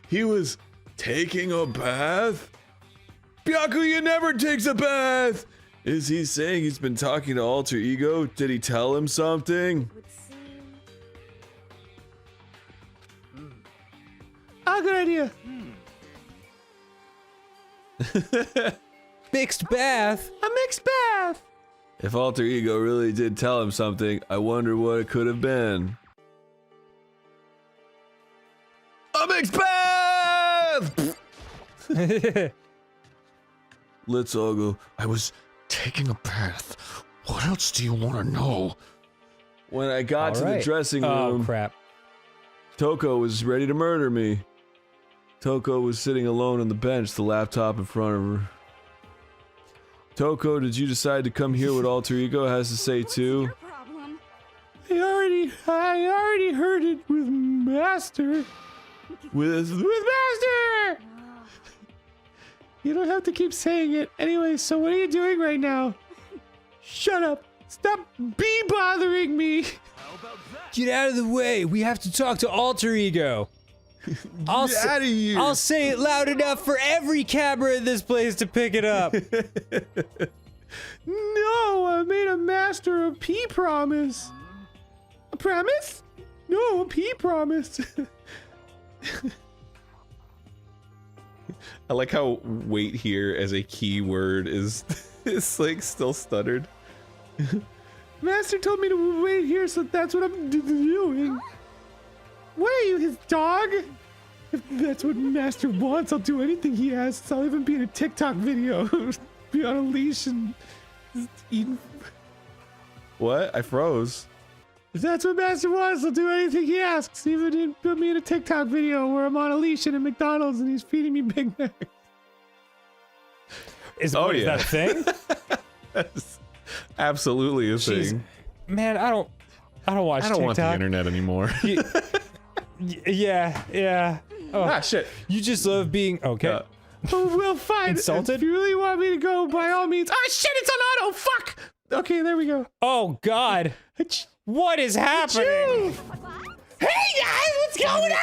He was taking a bath? Byakuya never takes a bath! Is he saying he's been talking to Alter Ego? Did he tell him something? Would seem Ah, good idea. Mixed bath? A mixed bath. If Alter Ego really did tell him something, I wonder what it could have been. A mixed bath! Let's all go. I was taking a bath. What else do you want to know? When I got to the Alright. dressing Oh, room, crap. Toko was ready to murder me. Toko was sitting alone on the bench, the laptop in front of her. Toko, did you decide to come hear what Alter Ego has to say too? your problem. I already heard it with Master. With Master! You don't have to keep saying it. Anyway, so what are you doing right now? Shut up. Stop bothering me. How about that? Get out of the way. We have to talk to Alter Ego. I'll Get out of here! I'll say it loud enough for every camera in this place to pick it up. No, I made a Master a pea promise. A promise? No, a pea promise. I like how wait here as a key word is like still stuttered. Master told me to wait here, so that's what I'm doing. What are you, his dog? If that's what Master wants, I'll do anything he asks. I'll even be in a TikTok video. Be on a leash and just eating. What? I froze. If that's what Master wants, I'll do anything he asks. Even he put me in a TikTok video where I'm on a leash in a McDonald's and he's feeding me Big Macs. Is Oh, what, is yeah. that a thing? That's absolutely a Jeez. thing. Man, I don't watch I don't TikTok. want the internet anymore. Yeah. Oh, Shit. you just love being okay. Oh, well, fine. Insulted? If you really want me to go, by all means. Oh, shit, it's on auto. Fuck. Okay, there we go. Oh God, what is happening? Hey, guys, what's going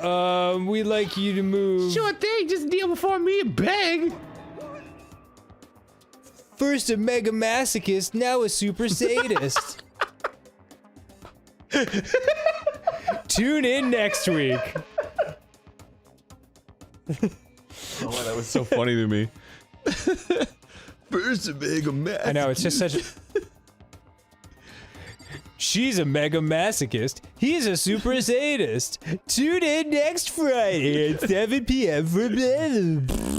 on? We'd like you to move. Sure thing. Just kneel before me and beg. First a mega masochist, now a super sadist. Tune in next week. Oh, that was so funny to me. First a mega mess. I know, it's just such. She's a mega masochist. He's a super sadist. Tune in next Friday at 7 p.m. for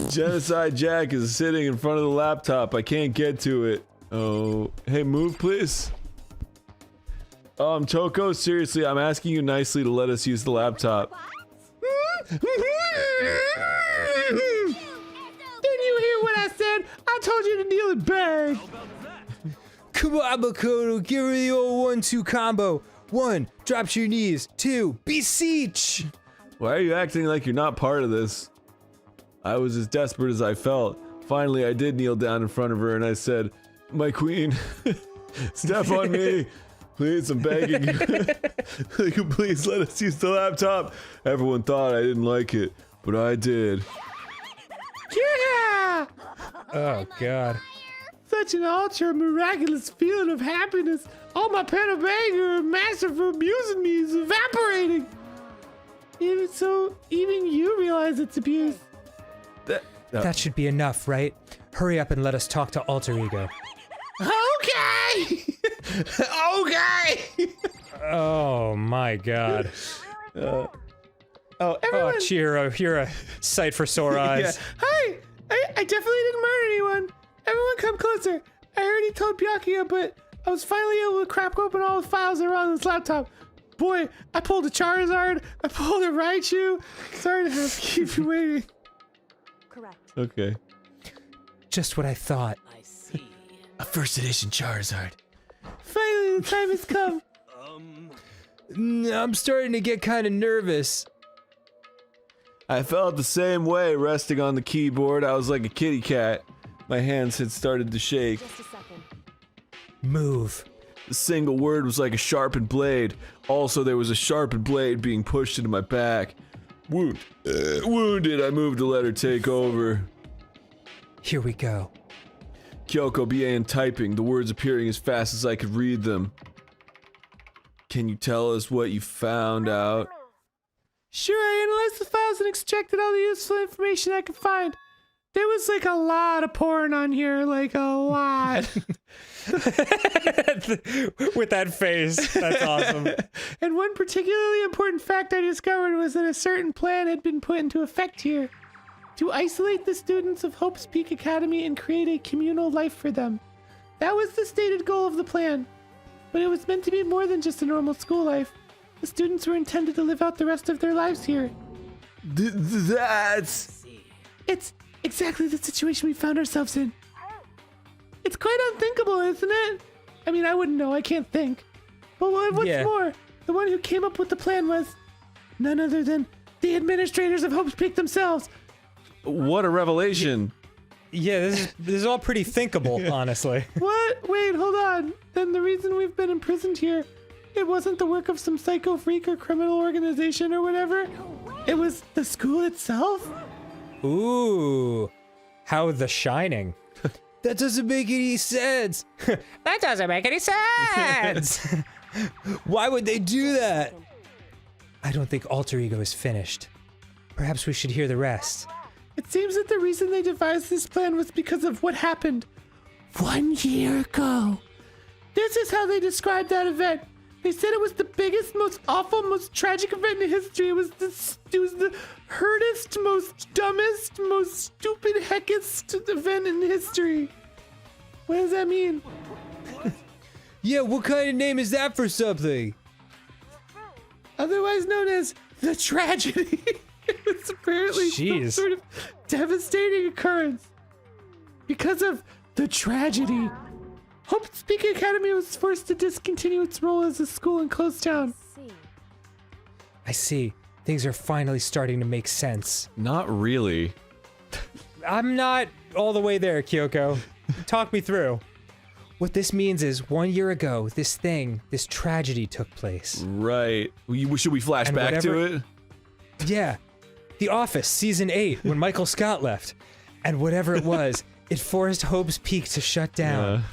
Genocide Jack is sitting in front of the laptop. I can't get to it. Oh, hey, move, please. Toko, seriously, I'm asking you nicely to let us use the laptop. Didn't you hear what I said? I told you to kneel and beg. Come on, Makoto, give her the old 1-2 combo. 1, drop to your knees. 2, beseech. Why are you acting like you're not part of this? I was as desperate as I felt. Finally, I did kneel down in front of her and I said, my queen, step on me. Please, I'm begging you. Will you please let us use the laptop? Everyone thought I didn't like it, but I did. Yeah! Oh God. Such an ultra miraculous feeling of happiness. All my pen of anger and master for abusing me is evaporating. Even you realize it's abuse. That should be enough, right? Hurry up and let us talk to Alter Ego. Okay! Okay! Oh my God. Everyone. Oh, Chihiro, you're a sight for sore eyes. Hey! I definitely didn't murder anyone. Everyone come closer. I already told Byakuya, but I was finally able to crack open all the files that are on this laptop. Boy, I pulled a Charizard. I pulled a Raichu. Sorry to have to keep you waiting. Correct. Okay. Just what I thought. I see. A first edition Charizard. Finally, the time has come. I'm starting to get kind of nervous. I felt the same way resting on the keyboard. I was like a kitty cat. My hands had started to shake. Just a second. Move. The single word was like a sharpened blade. Also, there was a sharpened blade being pushed into my back. Wounded, I moved to let her take over. Here we go. Kyoko began typing, the words appearing as fast as I could read them. Can you tell us what you found out? Sure, I analyzed the files and extracted all the useful information I could find. There was like a lot of porn on here, like a lot. With that face. That's awesome. And one particularly important fact I discovered was that a certain plan had been put into effect here. To isolate the students of Hope's Peak Academy and create a communal life for them. That was the stated goal of the plan. But it was meant to be more than just a normal school life. The students were intended to live out the rest of their lives here. That's... It's exactly the situation we found ourselves in. It's quite unthinkable, isn't it? I mean, I wouldn't know, I can't think. But what's Yeah. more, the one who came up with the plan was none other than the administrators of Hope's Peak themselves. What a revelation. Yeah, this is all pretty thinkable, honestly. What? Wait, hold on. Then the reason we've been imprisoned here, it wasn't the work of some psycho freak or criminal organization or whatever. It was the school itself? Ooh. How The Shining. That doesn't make any sense. That doesn't make any sense. Why would they do that? I don't think Alter Ego is finished. Perhaps we should hear the rest. It seems that the reason they devised this plan was because of what happened 1 year ago. This is how they described that event. They said it was the biggest, most awful, most tragic event in history. It was the hurtest, most dumbest, most stupid heckest event in history. What does that mean? Yeah, what kind of name is that for something? Otherwise known as the tragedy. It's apparently some Jeez. sort of devastating occurrence. Because of the tragedy, Hope Speaking Academy was forced to discontinue its role as a school and close down. I see. Things are finally starting to make sense. Not really. I'm not all the way there, Kyoko. Talk me through. What this means is 1 year ago, this tragedy took place. Right. Should we flash And back to whatever- it? Yeah. The Office, season 8, when Michael Scott left. And whatever it was, it forced Hope's Peak to shut down.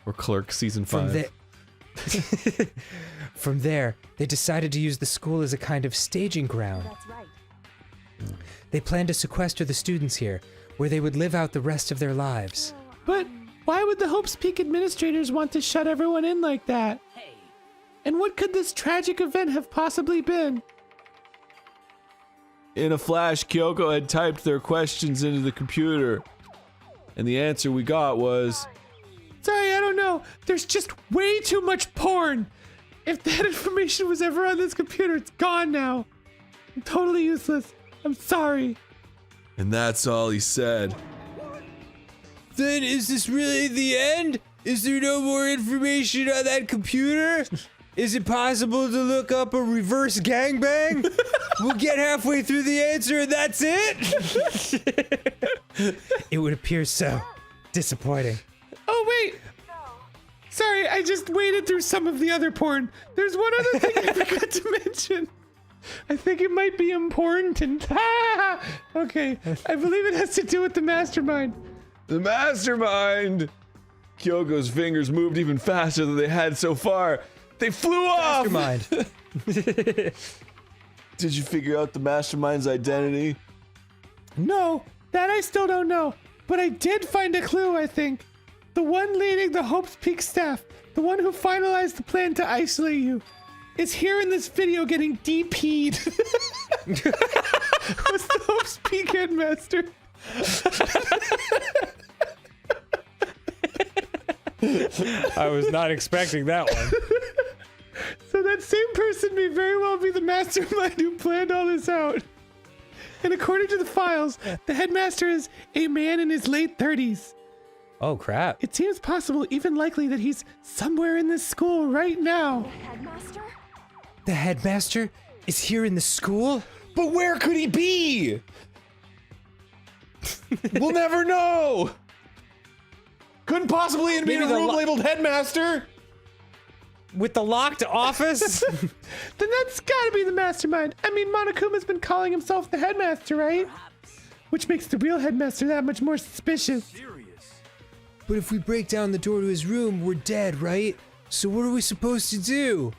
Or Clerk season 5. From there, from there, they decided to use the school as a kind of staging ground. That's right. They planned to sequester the students here, where they would live out the rest of their lives. But why would the Hope's Peak administrators want to shut everyone in like that? And what could this tragic event have possibly been? In a flash, Kyoko had typed their questions into the computer. And the answer we got was... Sorry, I don't know. There's just way too much porn. If that information was ever on this computer, it's gone now. I'm totally useless. I'm sorry. And that's all he said. Then is this really the end? Is there no more information on that computer? Is it possible to look up a reverse gangbang? We'll get halfway through the answer and that's it? It would appear so. Disappointing. Oh, wait. Sorry, I just waded through some of the other porn. There's one other thing I forgot to mention. I think it might be important. Okay, I believe it has to do with the mastermind. The mastermind! Kyoko's fingers moved even faster than they had so far. They flew off! Mastermind. Did you figure out the mastermind's identity? No, that I still don't know. But I did find a clue, I think. The one leading the Hope's Peak staff, the one who finalized the plan to isolate you, is here in this video getting DP'd. Was the Hope's Peak headmaster. I was not expecting that one. So that same person may very well be the mastermind who planned all this out. And according to the files, the headmaster is a man in his late 30s. Oh, crap. It seems possible, even likely, that he's somewhere in this school right now. Headmaster? The headmaster is here in the school? But where could he be? We'll never know! Couldn't possibly be in Maybe a the room lo- labeled headmaster? With the locked office? Then that's gotta be the mastermind. I mean, Monokuma's been calling himself the headmaster, right? Which makes the real headmaster that much more suspicious. Serious. But if we break down the door to his room, we're dead, right? So what are we supposed to do?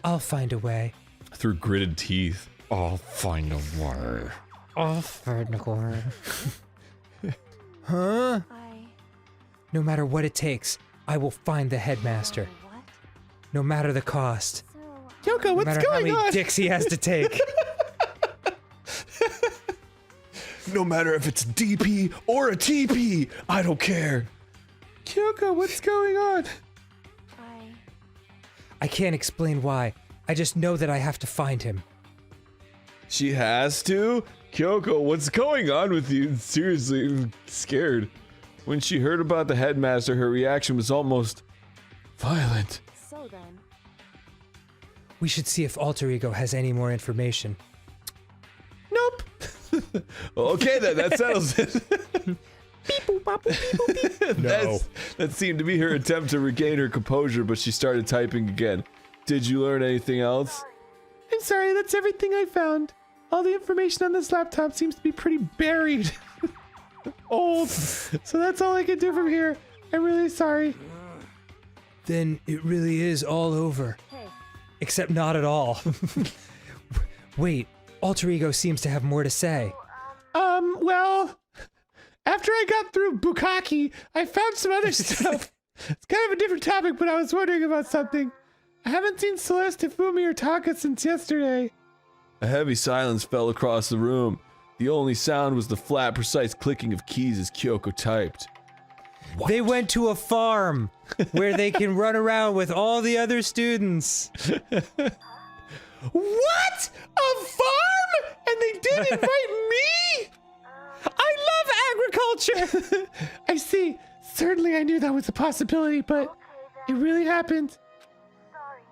I'll find a way. Through gritted teeth. I'll find a way. I'll find a way. Huh? No matter what it takes, I will find the headmaster. No matter the cost. Kyoko, No what's matter how going many on? dicks he has to take. No matter if it's DP or a TP, I don't care. Kyoko, what's going on? I can't explain why. I just know that I have to find him. She has to? Kyoko, what's going on with you? Seriously, I'm scared. When she heard about the headmaster, her reaction was almost violent. So then. We should see if Alter Ego has any more information. Nope. Okay, then that settles it. That seemed to be her attempt to regain her composure, but she started typing again. Did you learn anything else? I'm sorry, that's everything I found. All the information on this laptop seems to be pretty buried. Old. So that's all I can do from here. I'm really sorry. Then it really is all over. Hey. Except not at all. Wait, Alter Ego seems to have more to say. Well, after I got through Bukkake, I found some other stuff. It's kind of a different topic, but I was wondering about something. I haven't seen Celeste, Ifumi, or Taka since yesterday. A heavy silence fell across the room. The only sound was the flat, precise clicking of keys as Kyoko typed. They went to a farm where they can run around with all the other students. What? A farm? And they didn't invite me? I love agriculture. I see. Certainly I knew that was a possibility, but it really happened.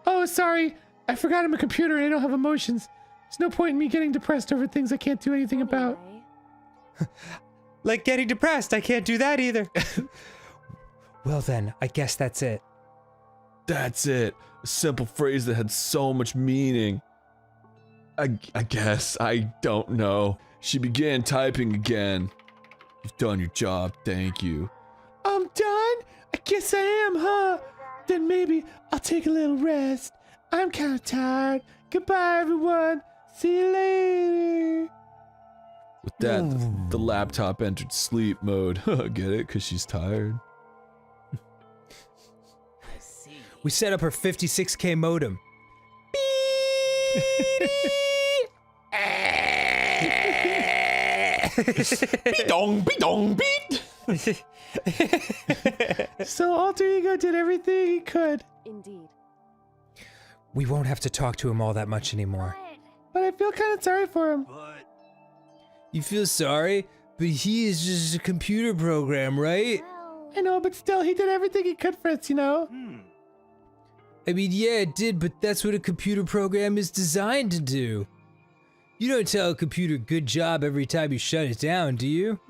Oh, sorry. I forgot I'm a computer and I don't have emotions. There's no point in me getting depressed over things I can't do anything about. Like getting depressed, I can't do that either. Well then, I guess that's it. That's it. A simple phrase that had so much meaning. I guess. I don't know. She began typing again. You've done your job, thank you. I'm done? I guess I am, huh? Then maybe I'll take a little rest. I'm kind of tired. Goodbye, everyone. See you later. With that, the laptop entered sleep mode. Get it? Because she's tired. We set up her 56K modem. Be-dong, be-dong, beat! So Alter Ego did everything he could. Indeed. We won't have to talk to him all that much anymore. But I feel kind of sorry for him. But You feel sorry? But he is just a computer program, right? I know, but still, he did everything he could for us, you know? I mean, yeah, it did, but that's what a computer program is designed to do. You don't tell a computer good job every time you shut it down, do you?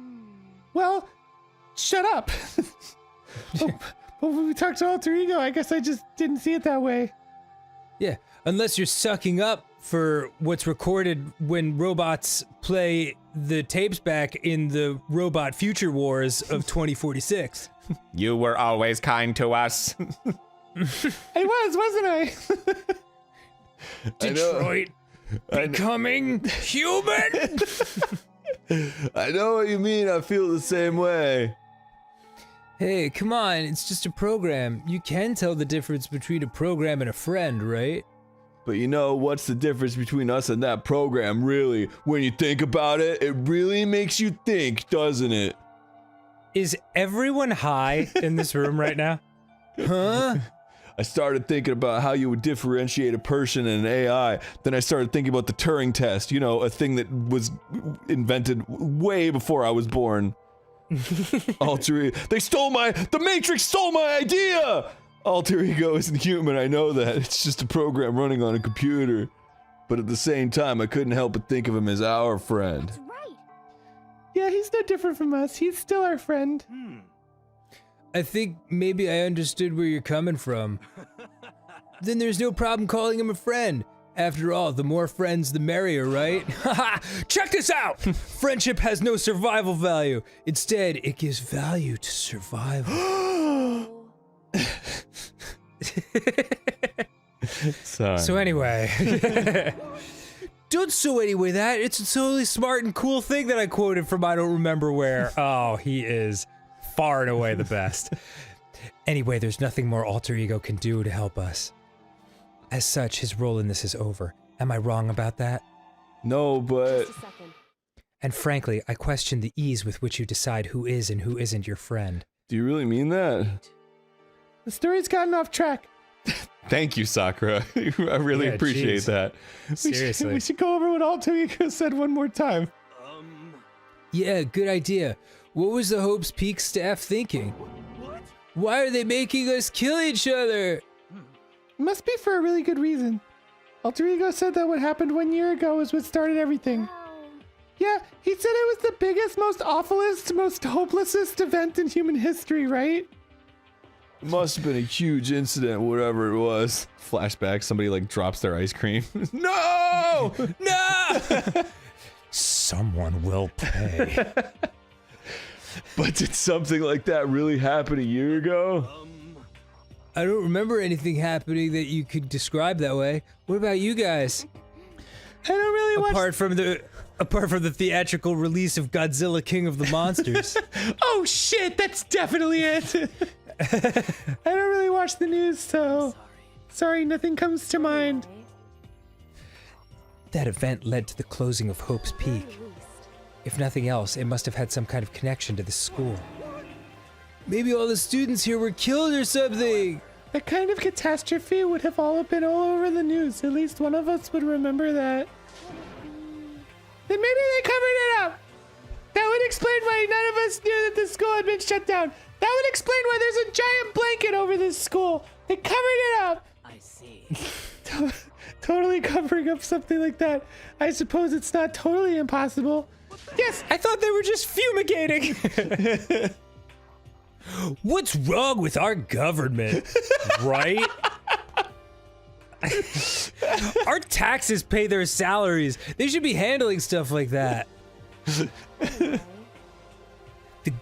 Well, shut up. But when we talked to Alter Ego, I guess I just didn't see it that way. Yeah, unless you're sucking up for what's recorded when robots play the tapes back in the Robot Future Wars of 2046. You were always kind to us. I was, wasn't I? Detroit becoming human? I know what you mean. I feel the same way. Hey, come on, it's just a program. You can tell the difference between a program and a friend, right? But you know, what's the difference between us and that program, really? When you think about it, it really makes you think, doesn't it? Is everyone high in this room right now? Huh? I started thinking about how you would differentiate a person and an AI. Then I started thinking about the Turing test, you know, a thing that was invented way before I was born. Alter Ego. The Matrix stole my idea! Alter Ego isn't human, I know that. It's just a program running on a computer. But at the same time, I couldn't help but think of him as our friend. That's right. Yeah, he's no different from us. He's still our friend. I think maybe I understood where you're coming from. Then there's no problem calling him a friend. After all, the more friends, the merrier, right? Haha! Check this out! Friendship has no survival value. Instead, it gives value to survival. So anyway. Don't so anyway that. It's a totally smart and cool thing that I quoted from I don't remember where. Oh, he is far and away the best. Anyway, there's nothing more Alter Ego can do to help us. As such, his role in this is over. Am I wrong about that? No, but... Just a second. And frankly, I question the ease with which you decide who is and who isn't your friend. Do you really mean that? The story's gotten off track. Thank you, Sakura. I really Yeah, appreciate jeez. that. Seriously. We should go over what Alter Ego said one more time. Yeah, good idea. What was the Hope's Peak staff thinking? what? Why are they making us kill each other? Must be for a really good reason. Alter Ego said that what happened 1 year ago is what started everything. Yeah, he said it was the biggest, most awfulest, most hopelessest event in human history, right? It must have been a huge incident, whatever it was. Flashback, somebody like drops their ice cream. No! No! Someone will pay. But did something like that really happen a year ago? I don't remember anything happening that you could describe that way. What about you guys? I don't really watch. Apart from the theatrical release of Godzilla King of the Monsters. Oh shit, that's definitely it. I don't really watch the news, so sorry, nothing comes to mind. That event led to the closing of Hope's Peak. If nothing else, it must have had some kind of connection to the school. Maybe all the students here were killed or something. That kind of catastrophe would have all been all over the news. At least one of us would remember that. Then maybe they covered it up. That would explain why none of us knew that the school had been shut down. That would explain why there's a giant blanket over this school. They covered it up. I see. Totally covering up something like that. I suppose it's not totally impossible. Yes, I thought they were just fumigating. What's wrong with our government, right? Our taxes pay their salaries. They should be handling stuff like that. The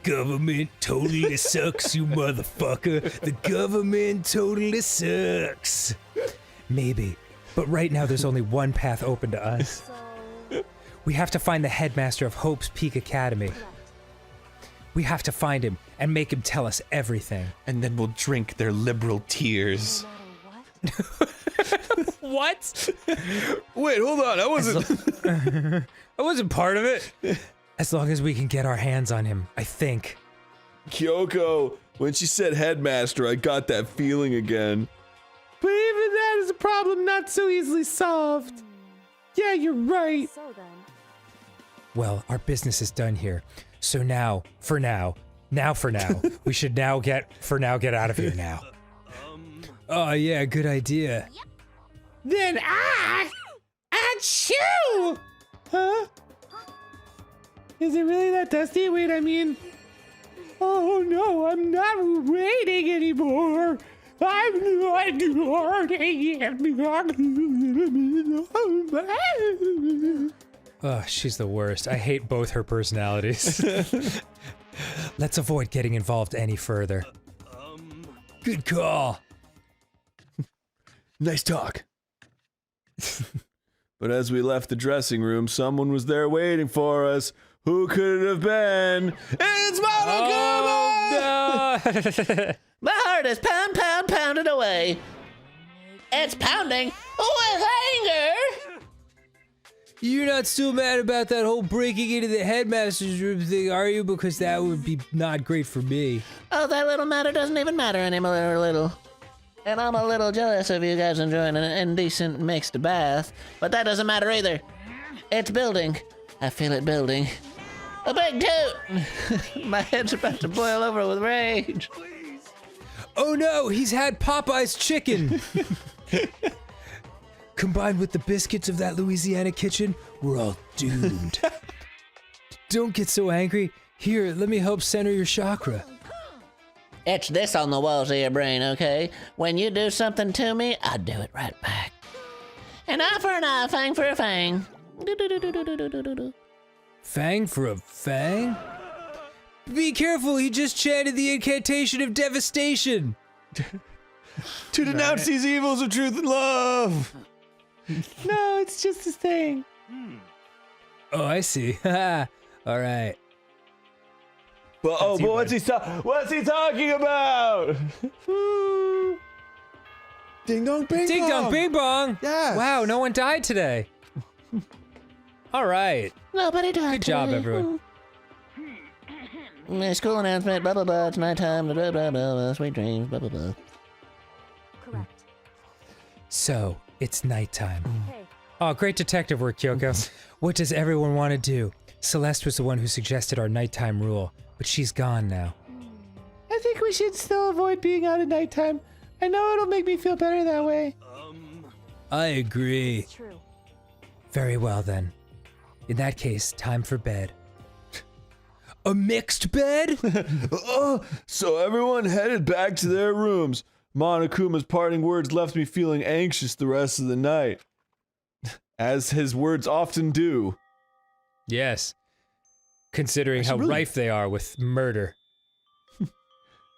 government totally sucks, you motherfucker. The government totally sucks. Maybe, but right now there's only one path open to us. We have to find the headmaster of Hope's Peak Academy. We have to find him and make him tell us everything. And then we'll drink their liberal tears. What? Wait, hold on. I wasn't. I wasn't part of it. As long as we can get our hands on him, I think. Kyoko, when she said headmaster, I got that feeling again. but even that is a problem not so easily solved. Yeah, you're right. So then. Well, our business is done here. So now, for now, we should now get out of here now. Oh yeah, good idea. Then achoo! Huh? Is it really that dusty? Wait, I mean... Oh no, I'm not waiting anymore! I'm not waiting anymore! Oh, she's the worst. I hate both her personalities. Let's avoid getting involved any further. Good call. Nice talk. But as we left the dressing room, someone was there waiting for us. Who could it have been? It's Monokuma! Oh, no! My heart is pounded away. It's pounding with anger. You're not still mad about that whole breaking into the headmaster's room thing, are you? Because that would be not great for me. Oh, that little matter doesn't even matter anymore, little. And I'm a little jealous of you guys enjoying an indecent mixed bath, but that doesn't matter either. It's building. I feel it building. A big toot! My head's about to boil over with rage. Oh no, he's had Popeye's chicken! Combined with the biscuits of that Louisiana kitchen, we're all doomed. Don't get so angry. Here, let me help center your chakra. It's this on the walls of your brain, okay? When you do something to me, I do it right back. An eye for an eye, fang for a fang. Fang for a fang? Be careful, he just chanted the incantation of devastation! To denounce these evils of truth and love! No, it's just a thing. Oh, I see. Alright. But what's he talking about? Ding dong bing Ding dong bing bong! Yes. Wow, no one died today. Alright. Nobody died. Good job, today. everyone. School announcement, blah blah blah, it's nighttime, blah blah blah, sweet dreams, blah blah blah. Correct. So, it's nighttime. Hey. Oh, great detective work, Kyoko. What does everyone want to do? Celeste was the one who suggested our nighttime rule, but she's gone now. I think we should still avoid being out at nighttime. I know it'll make me feel better that way. I agree. It's true. Very well then. In that case, time for bed. A mixed bed? So everyone headed back to their rooms. Monokuma's parting words left me feeling anxious the rest of the night. As his words often do. Yes. Considering how rife they are with murder.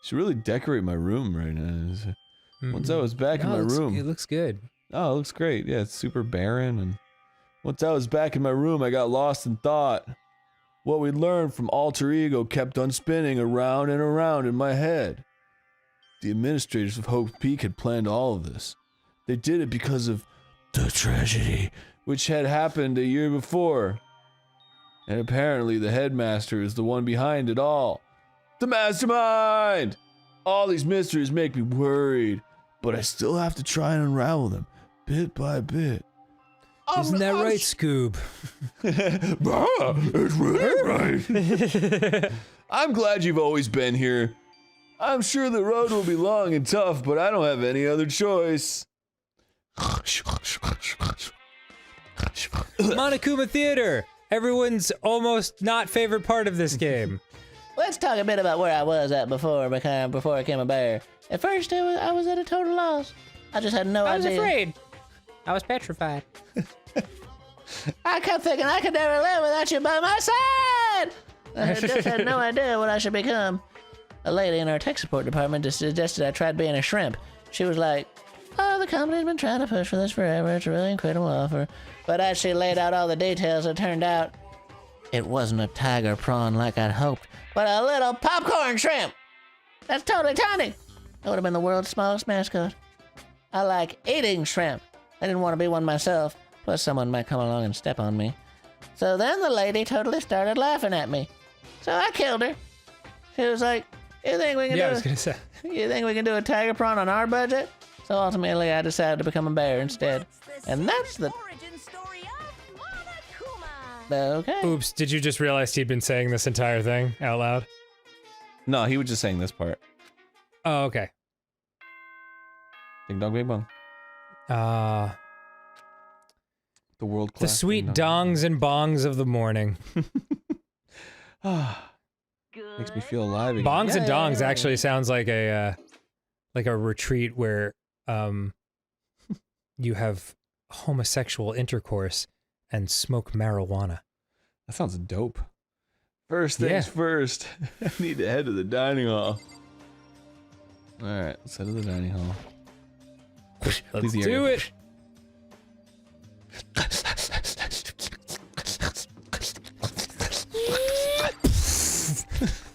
Should really decorate my room right now. Once I was back in my room. It looks good. Oh, it looks great. Yeah, it's super barren. And once I was back in my room, I got lost in thought. What we learned from Alter Ego kept on spinning around and around in my head. The administrators of Hope Peak had planned all of this. They did it because of the tragedy which had happened a year before. And apparently the headmaster is the one behind it all. The mastermind! All these mysteries make me worried, but I still have to try and unravel them, bit by bit. Isn't that right, Scoob? It's really right. I'm glad you've always been here. I'm sure the road will be long and tough, but I don't have any other choice. Monokuma Theater! Everyone's almost not favorite part of this game. Let's talk a bit about where I was at before I became a bear. At first, I was at a total loss. I just had no idea. I was afraid. I was petrified. I kept thinking I could never live without you by my side! I just had no idea what I should become. A lady in our tech support department just suggested I tried being a shrimp. She was like, oh, the company's been trying to push for this forever. It's a really incredible offer. But as she laid out all the details, it turned out it wasn't a tiger prawn like I'd hoped, but a little popcorn shrimp. That's totally tiny. I would have been the world's smallest mascot. I like eating shrimp. I didn't want to be one myself. Plus, someone might come along and step on me. So then the lady totally started laughing at me. So I killed her. She was like, you think we can you think we can do a tiger prawn on our budget? So ultimately, I decided to become a bear instead. And that's the origin story of Monokuma. Okay. Oops, did you just realize he'd been saying this entire thing out loud? No, he was just saying this part. Oh, okay. Ding dong, bing bong. The world class. The sweet dongs and bongs of the morning. Makes me feel alive again. Bongs and dongs actually sounds like a retreat where you have homosexual intercourse and smoke marijuana. That sounds dope. First things first, I need to head to the dining hall. Alright, let's head to the dining hall. Let's do it!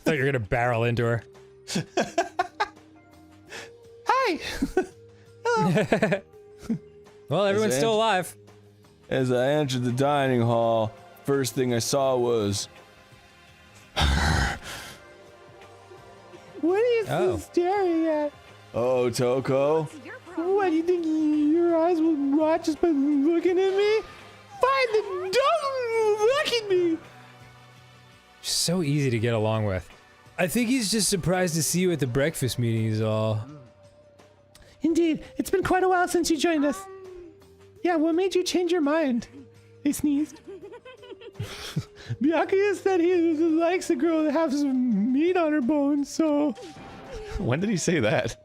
Thought you were gonna barrel into her. Hi! Well, everyone's still alive. As I entered the dining hall, first thing I saw was... What are you still staring at? Oh, Toko? What, do you think your eyes will rot just by looking at me? Fine, then don't look at me! So easy to get along with. I think he's just surprised to see you at the breakfast meeting is all. Indeed, it's been quite a while since you joined us. Yeah, what made you change your mind? He sneezed. Byakuya said he likes a girl that has some meat on her bones, so... When did he say that?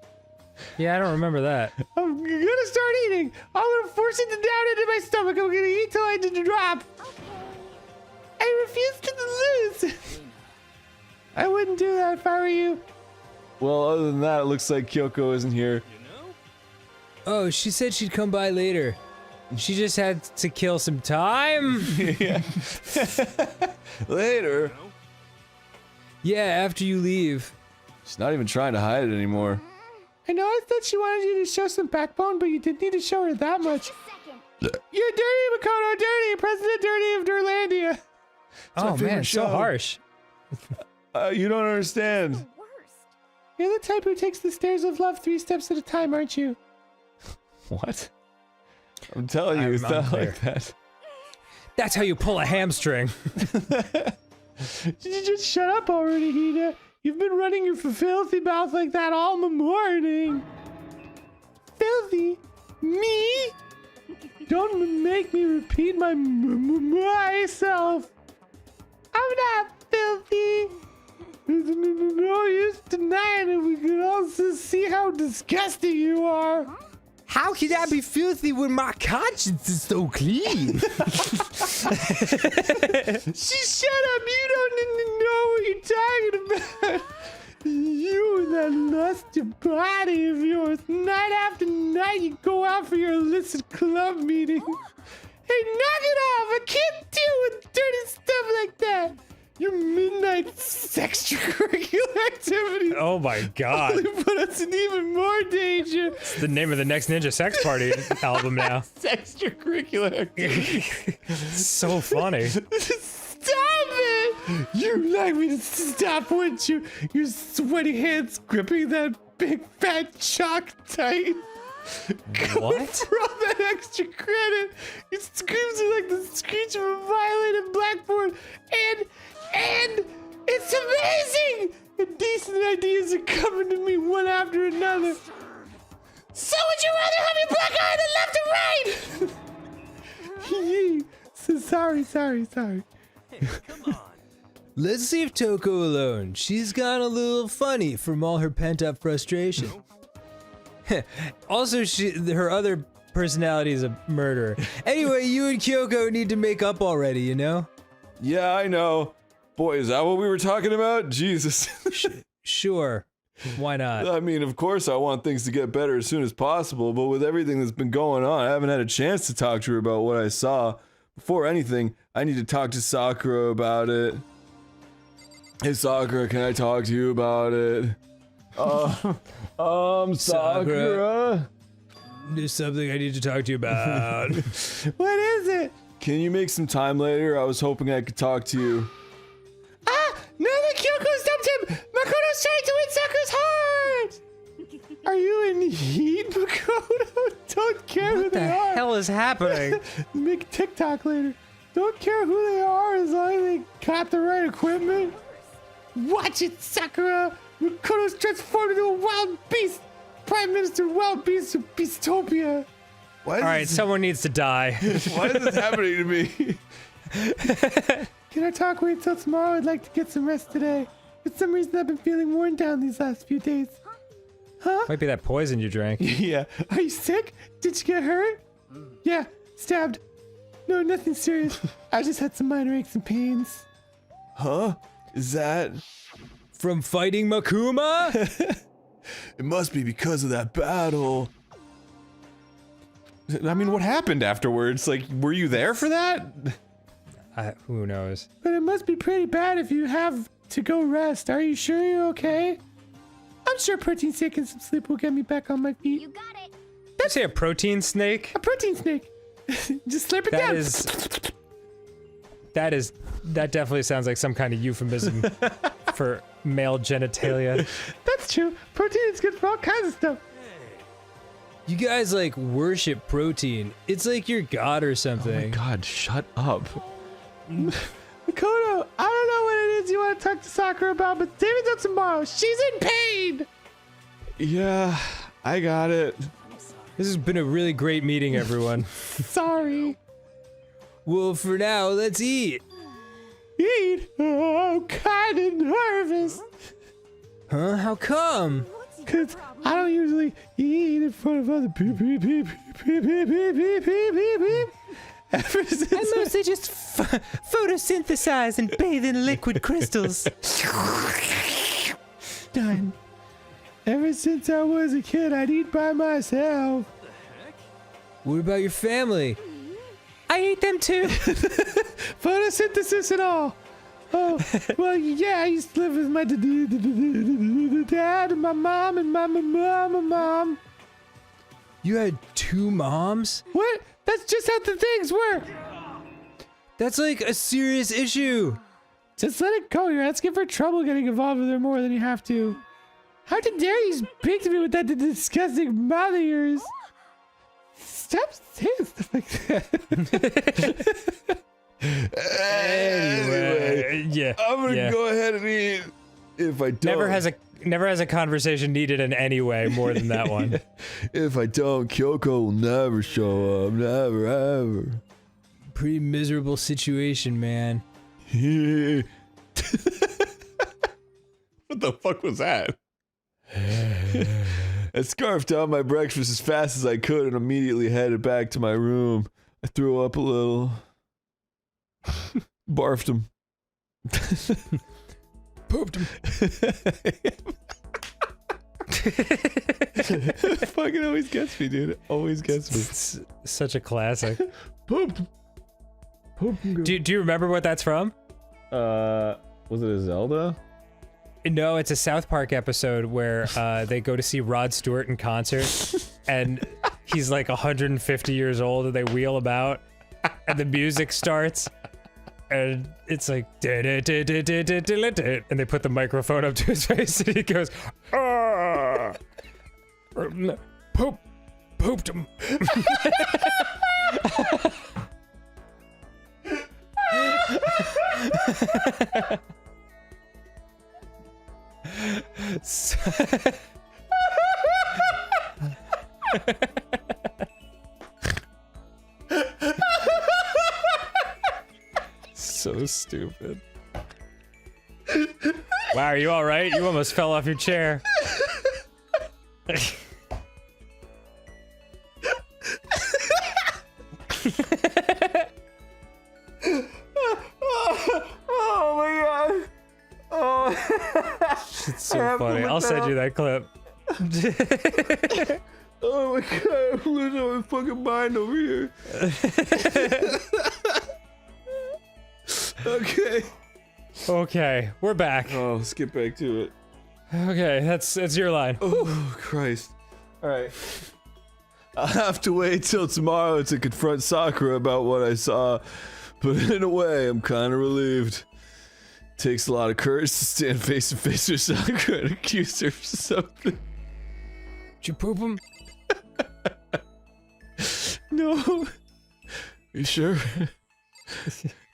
Yeah, I don't remember that. I'm gonna start eating! I'm gonna force it down into my stomach. I'm gonna eat till I drop. I refuse to lose. I wouldn't do that if I were you. Well, other than that, it looks like Kyoko isn't here. Oh, she said she'd come by later. She just had to kill some time. Later? Yeah, after you leave. She's not even trying to hide it anymore. I know I thought she wanted you to show some backbone, but you didn't need to show her that much. You're dirty, Makoto, dirty, President Dirty of Dirlandia. Oh man, so harsh. You don't understand. You're the type who takes the stairs of love 3 steps at a time, aren't you? What? I'm telling you, it's not like that. That's how you pull a hamstring. Just shut up already, Hida. You've been running your filthy mouth like that all the morning. Filthy? Me? Don't make me repeat myself. I'm not filthy. There's no use denying it. We can also see how disgusting you are. How can I be filthy when my conscience is so clean? Shut up. You don't know what you're talking about. You and that lusty body of yours. Night after night, you go out for your illicit club meeting. Hey, knock it off. I can't deal with dirty stuff like that. Your midnight extracurricular activities. Oh my god. Only put us in even more danger. It's the name of the next Ninja Sex Party album now. Extracurricular activity. So funny. Stop it! You'd like me to stop, wouldn't you? Your sweaty hands gripping that big fat chalk tight. What? For all that extra credit, your screams are like the screech of a violated blackboard, and it's amazing! And decent ideas are coming to me one after another. So would you rather have your black eye than left or right? So sorry. Come on. Let's leave Toko alone. She's gone a little funny from all her pent-up frustration. Also, her other personality is a murderer. Anyway, you and Kyoko need to make up already, you know? Yeah, I know. Boy, is that what we were talking about? Jesus. Sure. Why not? I mean, of course I want things to get better as soon as possible, but with everything that's been going on, I haven't had a chance to talk to her about what I saw. Before anything, I need to talk to Sakura about it. Hey Sakura, can I talk to you about it? Sakura? There's something I need to talk to you about. What is it? Can you make some time later? I was hoping I could talk to you. Now that Kyoko's dumped him, Makoto's trying to win Sakura's heart! Are you in heat, Makoto? Don't care who What the they are. hell is happening? Make a TikTok later. Don't care who they are as long as they got the right equipment. Watch it, Sakura! Makoto's transformed into a wild beast! Prime Minister Wild Beast of Beastopia! Why is Alright, someone needs to die. Why is this happening to me? Can our talk wait until tomorrow? I'd like to get some rest today. For some reason, I've been feeling worn down these last few days. Huh? Might be that poison you drank. Yeah. Are you sick? Did you get hurt? Yeah, stabbed. No, nothing serious. I just had some minor aches and pains. Huh? Is that... From fighting Makuma? It must be because of that battle. I mean, what happened afterwards? Like, were you there for that? Who knows? But it must be pretty bad if you have to go rest. Are you sure you're okay? I'm sure protein shake and some sleep will get me back on my feet. You got it. Did you say a protein snake? A protein snake. Just slurp it down. That definitely sounds like some kind of euphemism for male genitalia. That's true. Protein is good for all kinds of stuff. You guys like worship protein. It's like your god or something. Oh my god, shut up. Makoto, I don't know what it is you want to talk to Sakura about, but save it till tomorrow. She's in pain. Yeah, I got it. This has been a really great meeting, everyone. Sorry. Well, for now, let's eat. Eat? Oh, I'm kind of nervous. Huh? How come? Because I don't usually eat in front of other people. Ever since I mostly just photosynthesize and bathe in liquid crystals. Done. Ever since I was a kid, I'd eat by myself. What about your family? I eat them too. Photosynthesis and all. Oh, well, yeah, I used to live with my dad and my mom and my mom. You had two moms? What? That's just how the things work. That's like a serious issue. Just let it go. You're asking for trouble getting involved with her more than you have to. How dare you speak to me with that disgusting mouth of yours? Stop saying stuff like that. Anyway, yeah. I'm gonna go ahead and eat. If I don't, Never has a conversation needed in any way more than that one. If I don't, Kyoko will never show up. Never, ever. Pretty miserable situation, man. What the fuck was that? I scarfed down my breakfast as fast as I could and immediately headed back to my room. I threw up a little. Barfed him. Pooped him. Fucking always gets me, dude. It always gets me. It's such a classic. Pooped him. Pooped him. Do you remember what that's from? Was it a Zelda? No, it's a South Park episode where they go to see Rod Stewart in concert, and he's like 150 years old, and they wheel him out, and the music starts, and it's like, and they put the microphone up to his face, and he goes, ah, pooped him. So stupid. Wow, are you all right? You almost fell off your chair. Oh my god. Oh. It's so funny. I'll send you that clip. Oh my god, I'm losing my fucking mind over here. Okay. Okay, we're back. Oh, let's get back to it. Okay, that's your line. Oh, Christ. Alright. I'll have to wait till tomorrow to confront Sakura about what I saw, but in a way, I'm kind of relieved. Takes a lot of courage to stand face to face with Sakura and accuse her of something. Did you poop him? No. You sure?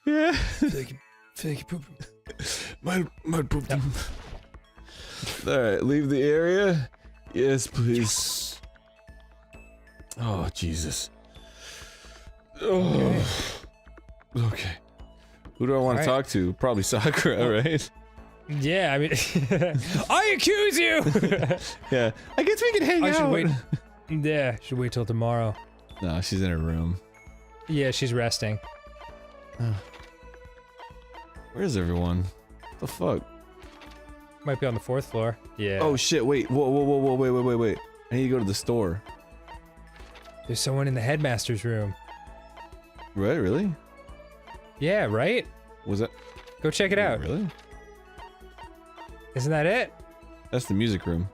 Yeah. Feel like you pooped him. Might poop him. Alright, leave the area. Yes, please. Oh, Jesus. Oh. Okay. Who do I want to talk to? Probably Sakura, right? Yeah, I mean, I accuse you! Yeah. I guess we can hang out. I should wait. Yeah, should wait till tomorrow. No, she's in her room. Yeah, she's resting. Where's everyone? The fuck? Might be on the 4th floor. Yeah. Oh shit, wait. Whoa, wait. I need to go to the store. There's someone in the headmaster's room. Right, really? Yeah, right? Was that? Go check it out. Really? Isn't that it? That's the music room.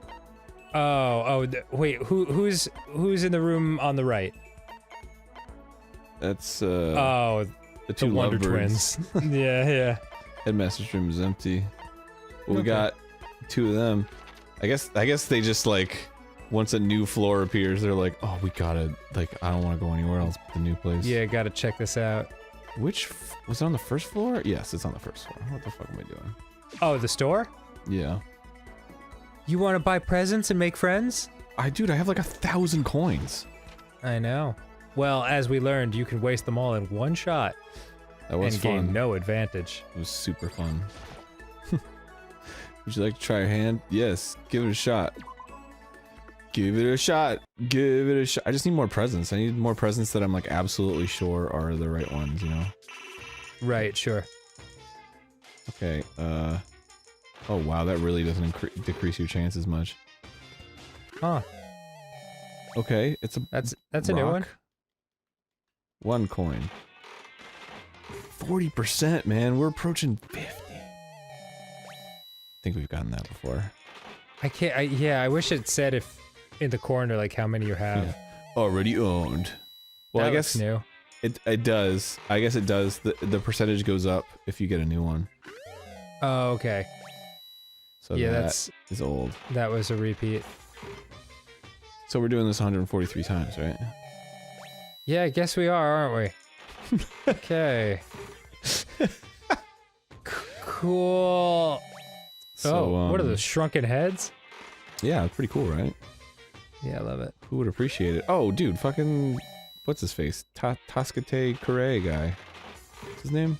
Wait, who's in the room on the right? That's Oh, the two Wonder lovebirds. Twins. Yeah. Headmaster's room is empty. Well, we Okay. got 2 of them. I guess they just like once a new floor appears, they're like, oh, we gotta like I don't want to go anywhere else but the new place. Yeah, gotta check this out. Which was it on the first floor? Yes, it's on the first floor. What the fuck am I doing? Oh, the store? Yeah. You want to buy presents and make friends? Dude, I have like 1,000 coins. I know. Well, as we learned, you can waste them all in one shot That was and fun. gain no advantage. It was super fun. Would you like to try your hand? Yes. Give it a shot. Give it a shot. Give it a shot. I just need more presents. I need more presents that I'm like absolutely sure are the right ones, you know? Right, sure. Okay, oh wow, that really doesn't decrease your chances much. Huh. Okay, it's a That's a new one. 1 coin. 40%, man. We're approaching 50. I think we've gotten that before. I can't. Yeah, I wish it said if in the corner like how many you have. Yeah. Already owned. Well, That I guess looks new. it does. I guess it does. The percentage goes up if you get a new one. Oh, okay. So Yeah, that is old. That was a repeat. So we're doing this 143 times, right? Yeah, I guess we are, aren't we? Okay. Cool. So, what are those shrunken heads? Yeah, pretty cool, right? Yeah, I love it. Who would appreciate it? Oh, dude, fucking... What's his face? Taskate Kure guy. What's his name?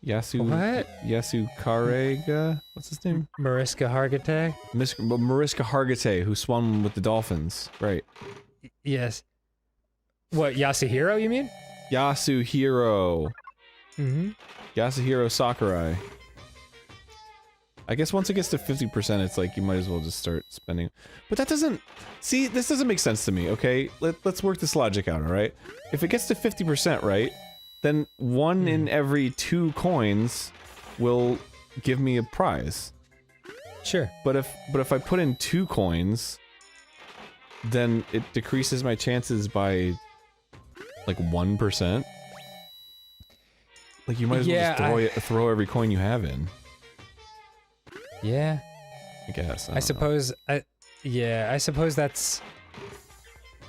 Yasu... What? Yasu Karega? What's his name? Mariska Hargitay? Mariska Hargitay, who swam with the dolphins. Right. Yes. What, Yasuhiro, you mean? Yasuhiro. Mm-hmm. Yasuhiro Sakurai. I guess once it gets to 50%, it's like you might as well just start spending. But that doesn't... See, this doesn't make sense to me, okay? Let's work this logic out, alright? If it gets to 50%, right? Then 1 in every 2 coins will give me a prize. Sure. But if I put in 2 coins, then it decreases my chances by like 1%. Like, you might as well just throw every coin you have in. Yeah. I guess. I suppose that's...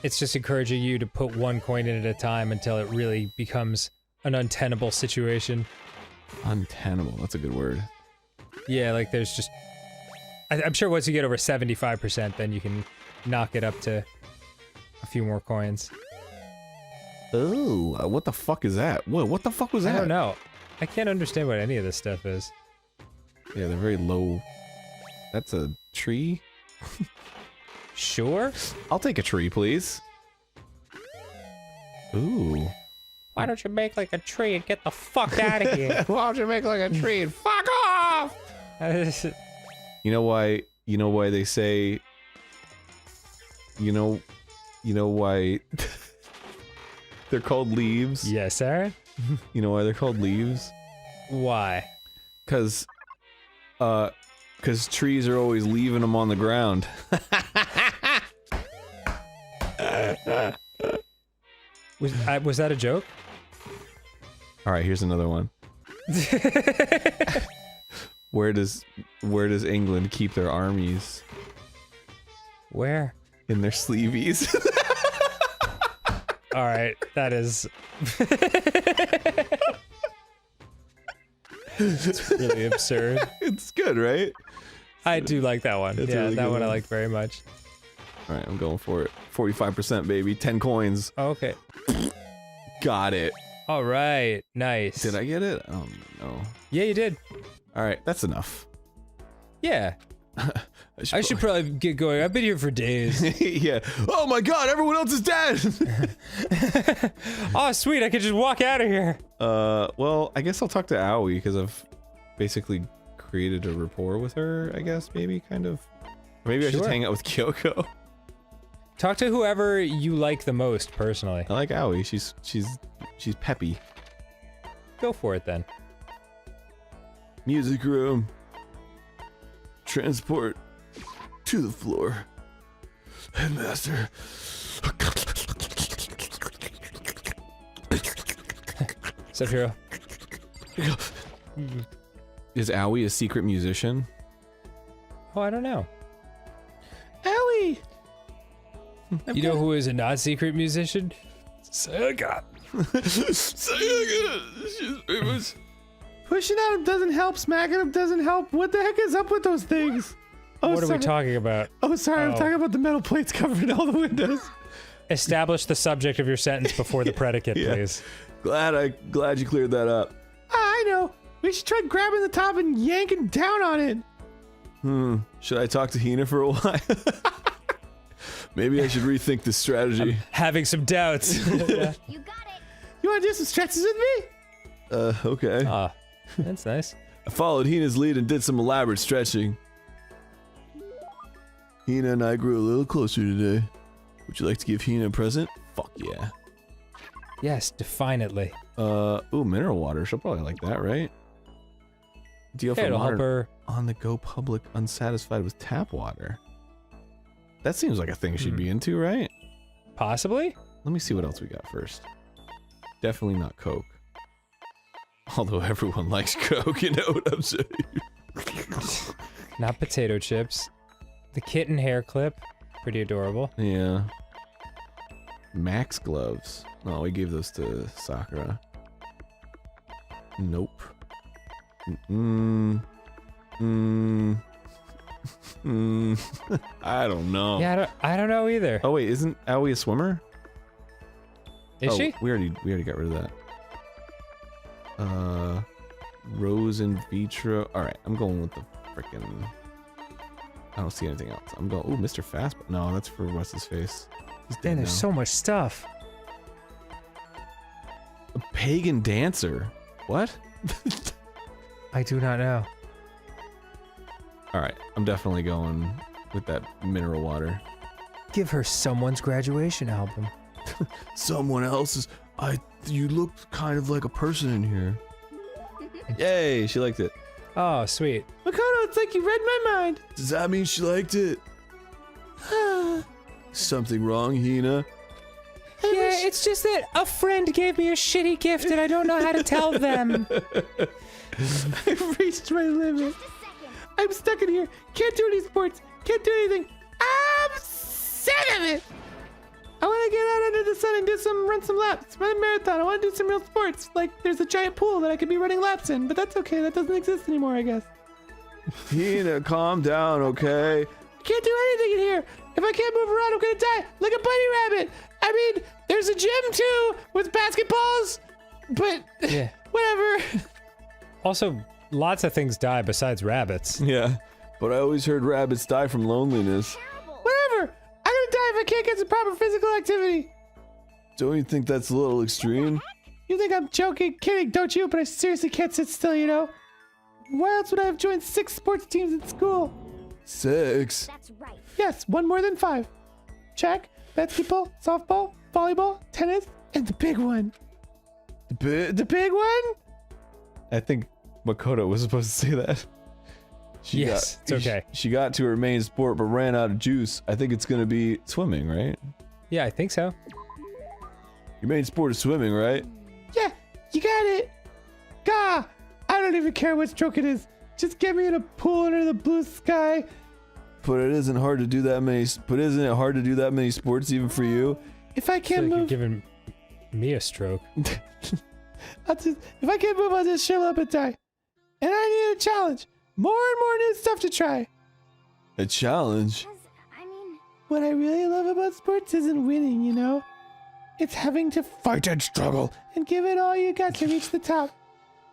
It's just encouraging you to put one coin in at a time until it really becomes an untenable situation. Untenable, that's a good word. Yeah, like there's just... I'm sure once you get over 75%, then you can knock it up to a few more coins. Oh, what the fuck is that? What the fuck was that? I don't know. I can't understand what any of this stuff is. Yeah, they're very low. That's a tree? Sure? I'll take a tree, please. Ooh. Why don't you make like a tree and get the fuck out of here? Why don't you make like a tree and fuck off? You know why they say... You know why they're called leaves? Yes, Aaron? You know why they're called leaves? Why? Cause trees are always leaving them on the ground. Was that a joke? All right, here's another one. Where does England keep their armies? Where? In their sleeveys. All right, that is. It's really absurd. It's good, right? I do like that one. It's a Yeah, really that good one I one. like very much. All right, I'm going for it. 45%, baby. 10 coins. Okay. Got it. All right. Nice. Did I get it? Oh no. Yeah, you did. All right, that's enough. Yeah. I should probably get going. I've been here for days. Yeah. Oh my god, everyone else is dead! Oh, sweet. I could just walk out of here. Well, I guess I'll talk to Aoi, because I've basically created a rapport with her, I guess, maybe, kind of. Or maybe I should Sure. hang out with Kyoko. Talk to whoever you like the most, personally. I like Aoi, she's peppy. Go for it, then. Music room. Transport to the floor. Headmaster. What's up, hero? Is Aoi a secret musician? Oh, I don't know. Aoi! You know who is a not-secret musician? Sayaka. She's famous. Pushing on him doesn't help, smacking him doesn't help. What the heck is up with those things? Oh, What are sorry. we talking about? Oh, sorry, I'm Oh. talking about the metal plates covering all the windows. Establish the subject of your sentence before the predicate, Yeah. please. Glad you cleared that up. I know. We should try grabbing the top and yanking down on it. Should I talk to Hina for a while? Maybe I should rethink this strategy. Having some doubts. You got it. You want to do some stretches with me? Okay. Ah, that's nice. I followed Hina's lead and did some elaborate stretching. Hina and I grew a little closer today. Would you like to give Hina a present? Fuck yeah. Yes, definitely. Ooh, mineral water. She'll probably like that, right? Deal Hey, for it'll help modern her. on-the-go public unsatisfied with tap water. That seems like a thing she'd be into, right? Possibly? Let me see what else we got first. Definitely not Coke. Although everyone likes Coke, you know what I'm saying? Not potato chips. The kitten hair clip. Pretty adorable. Yeah. Max gloves. Oh, we gave those to Sakura. Nope. I don't know. Yeah, I don't know either. Oh wait, isn't Aoi a swimmer? Is Oh, she? We already got rid of that. Rose in vitro. All right, I'm going with the frickin'. I don't see anything else. I'm going. Ooh, Mr. Fast. No, that's for what's his face. He's dead Man, there's now. so much stuff. A pagan dancer. What? I do not know. All right, I'm definitely going with that mineral water. Give her someone's graduation album. Someone else's. You look kind of like a person in here. Yay, she liked it. Oh, sweet. Makoto, it's like you read my mind. Does that mean she liked it? Something wrong, Hina? I wish it's just that a friend gave me a shitty gift and I don't know how to tell them. I've reached my limit. I'm stuck in here. Can't do any sports. Can't do anything. I'm sick of it. I want to get out under the sun and run some laps, run a marathon. I want to do some real sports. Like there's a giant pool that I could be running laps in, but that's okay. That doesn't exist anymore, I guess. Hina, calm down, okay? I can't do anything in here. If I can't move around, I'm gonna die like a bunny rabbit. I mean, there's a gym too with basketballs, but Yeah. whatever. Also, lots of things die besides rabbits. Yeah, but I always heard rabbits die from loneliness. Whatever. I'm gonna die if I can't get some proper physical activity. Don't you think that's a little extreme? You think I'm joking, kidding, don't you? But I seriously can't sit still, you know? Why else would I have joined 6 sports teams in school? 6? That's right. Yes, one more than 5. Check. Basketball, softball, volleyball, tennis, and the big one. The big one? I think Makoto was supposed to say that. Yes, it's okay. She got to her main sport but ran out of juice. I think it's gonna be swimming, right? Yeah, I think so. Your main sport is swimming, right? Yeah, you got it. Gah! I don't even care what stroke it is. Just get me in a pool under the blue sky. But it isn't hard to do that many. But isn't it hard to do that many sports even for you? If I I feel can't like you're move, giving me a stroke. if I can't move, I'll just shrivel up and die. And I need a challenge. More and more new stuff to try. A challenge? I mean, What I really love about sports isn't winning, you know? It's having to fight and struggle and give it all you got to reach the top.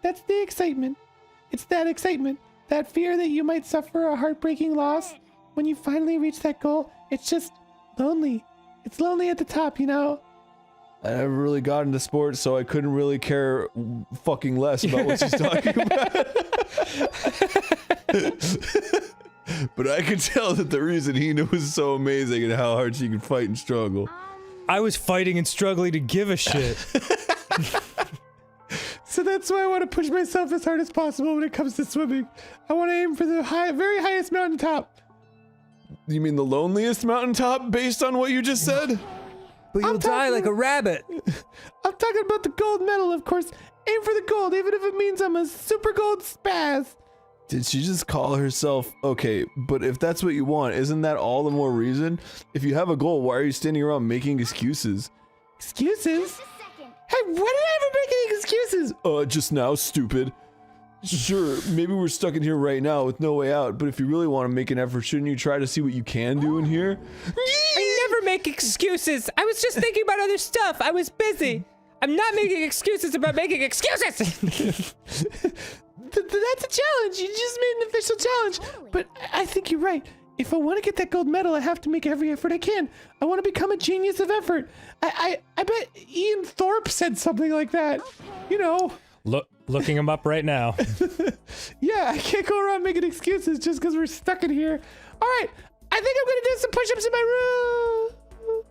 That's the excitement. It's that excitement, that fear that you might suffer a heartbreaking loss. When you finally reach that goal, it's just lonely. It's lonely at the top, you know? I never really got into sports, so I couldn't really care fucking less about what she's talking about. But I could tell that the reason Hina was so amazing and how hard she could fight and struggle. I was fighting and struggling to give a shit. So that's why I want to push myself as hard as possible when it comes to swimming. I want to aim for the very highest mountaintop. You mean the loneliest mountaintop based on what you just said? But you'll die like a rabbit. I'm talking about the gold medal, of course. Aim for the gold, even if it means I'm a super gold spaz. Did she just call herself? Okay, but if that's what you want, isn't that all the more reason? If you have a goal, why are you standing around making excuses? Excuses? Hey, when did I ever make any excuses? Just now, stupid. Sure, maybe we're stuck in here right now with no way out, but if you really want to make an effort, shouldn't you try to see what you can do in here? I never make excuses. I was just thinking about other stuff. I was busy. I'm not making excuses about making excuses. That's a challenge. You just made an official challenge. But I think you're right. If I want to get that gold medal, I have to make every effort I can. I want to become a genius of effort. I bet Ian Thorpe said something like that. You know. Looking him up right now. Yeah, I can't go around making excuses just because we're stuck in here. All right, I think I'm going to do some push-ups in my room.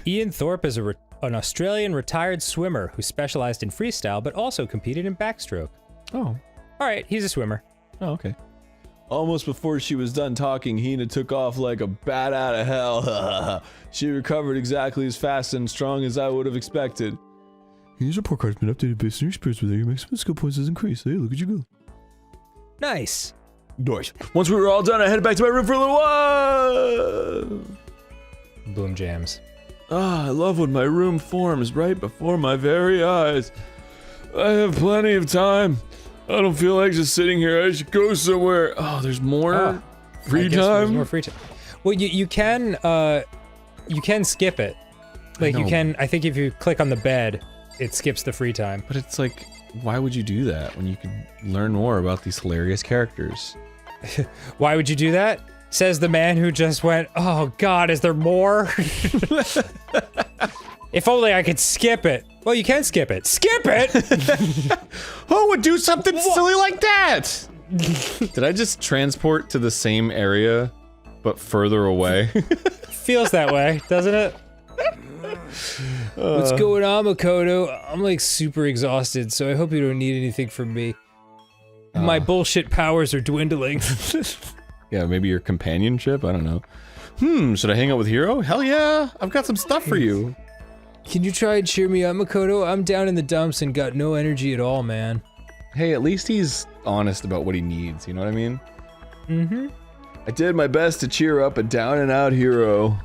Ian Thorpe is an Australian retired swimmer who specialized in freestyle but also competed in backstroke. Oh. All right, he's a swimmer. Oh, okay. Almost before she was done talking, Hina took off like a bat out of hell. She recovered exactly as fast and strong as I would have expected. Hina's report card's been updated based on your experience with it. Your maximum skill points has increased. Hey, look at you go. Nice. Nice. Once we were all done, I headed back to my room for a little while. Boom jams. Ah, I love when my room forms right before my very eyes. I have plenty of time. I don't feel like just sitting here. I should go somewhere. Oh, there's more free I guess there's time. more free time. Well, you can skip it. Like you can. I think if you click on the bed, it skips the free time. But it's like, why would you do that when you could learn more about these hilarious characters? Why would you do that? Says the man who just went, oh God, is there more? If only I could skip it. Well, you can skip it. Skip it! Who would do something silly like that? Did I just transport to the same area, but further away? Feels that way, doesn't it? What's going on, Makoto? I'm like super exhausted, so I hope you don't need anything from me. My bullshit powers are dwindling. Yeah, maybe your companionship? I don't know. Should I hang out with Hiro? Hell yeah! I've got some stuff for you. Can you try and cheer me up, Makoto? I'm down in the dumps and got no energy at all, man. Hey, at least he's honest about what he needs, you know what I mean? Mm-hmm. I did my best to cheer up a down and out hero.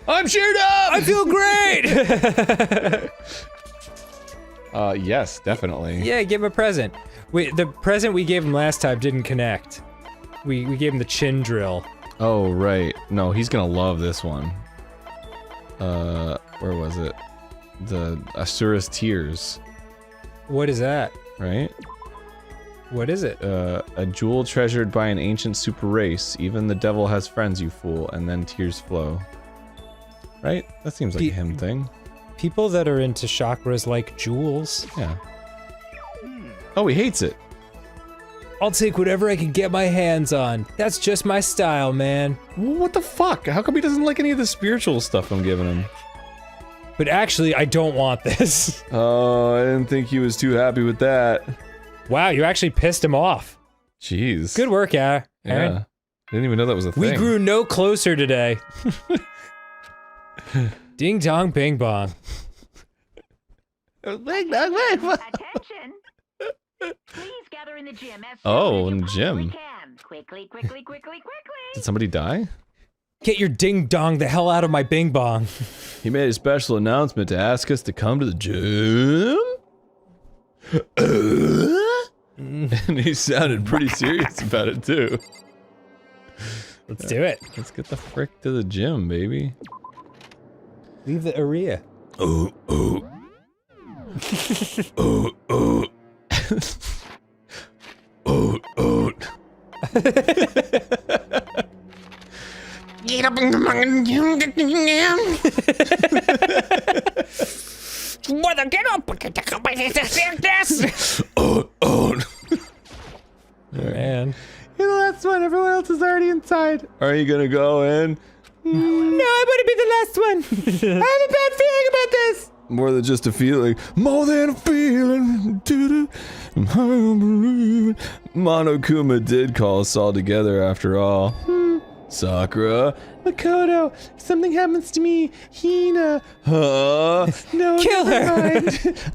I'm cheered up! I feel great! Yes, definitely. Yeah, give him a present. Wait, the present we gave him last time didn't connect. We gave him the chin drill. Oh, right. No, he's gonna love this one. Where was it? The Asura's Tears, What is that? right? What is it? A jewel treasured by an ancient super race. Even the devil has friends, you fool, and then tears flow. Right? That seems like a him thing. People that are into chakras like jewels. Yeah. Oh, he hates it. I'll take whatever I can get my hands on. That's just my style, man. What the fuck? How come he doesn't like any of the spiritual stuff I'm giving him? But actually, I don't want this. Oh, I didn't think he was too happy with that. Wow, you actually pissed him off. Jeez. Good work, Aaron. Yeah. Didn't even know that was a thing. We grew no closer today. Ding dong, bing bong. Big dog, big dog. Attention. Please gather in the gym as Oh, soon in as the you gym. possibly can. Quickly, quickly, quickly, quickly. Did somebody die? Get your ding dong the hell out of my bing bong. He made a special announcement to ask us to come to the gym. And he sounded pretty serious about it too. Let's do it. Let's get the frick to the gym, baby. Leave the area. Oh, oh. Oh, oh. Oh, oh. Get up in the morning. Mother, get up! Oh, oh. Man. You're the last one. Everyone else is already inside. Are you gonna go in? No, I want to be the last one. I have a bad feeling about this. More than just a feeling. More than a feeling. Monokuma did call us all together after all. Sakura. Makoto, if something happens to me, Hina. Huh? No, Kill never her.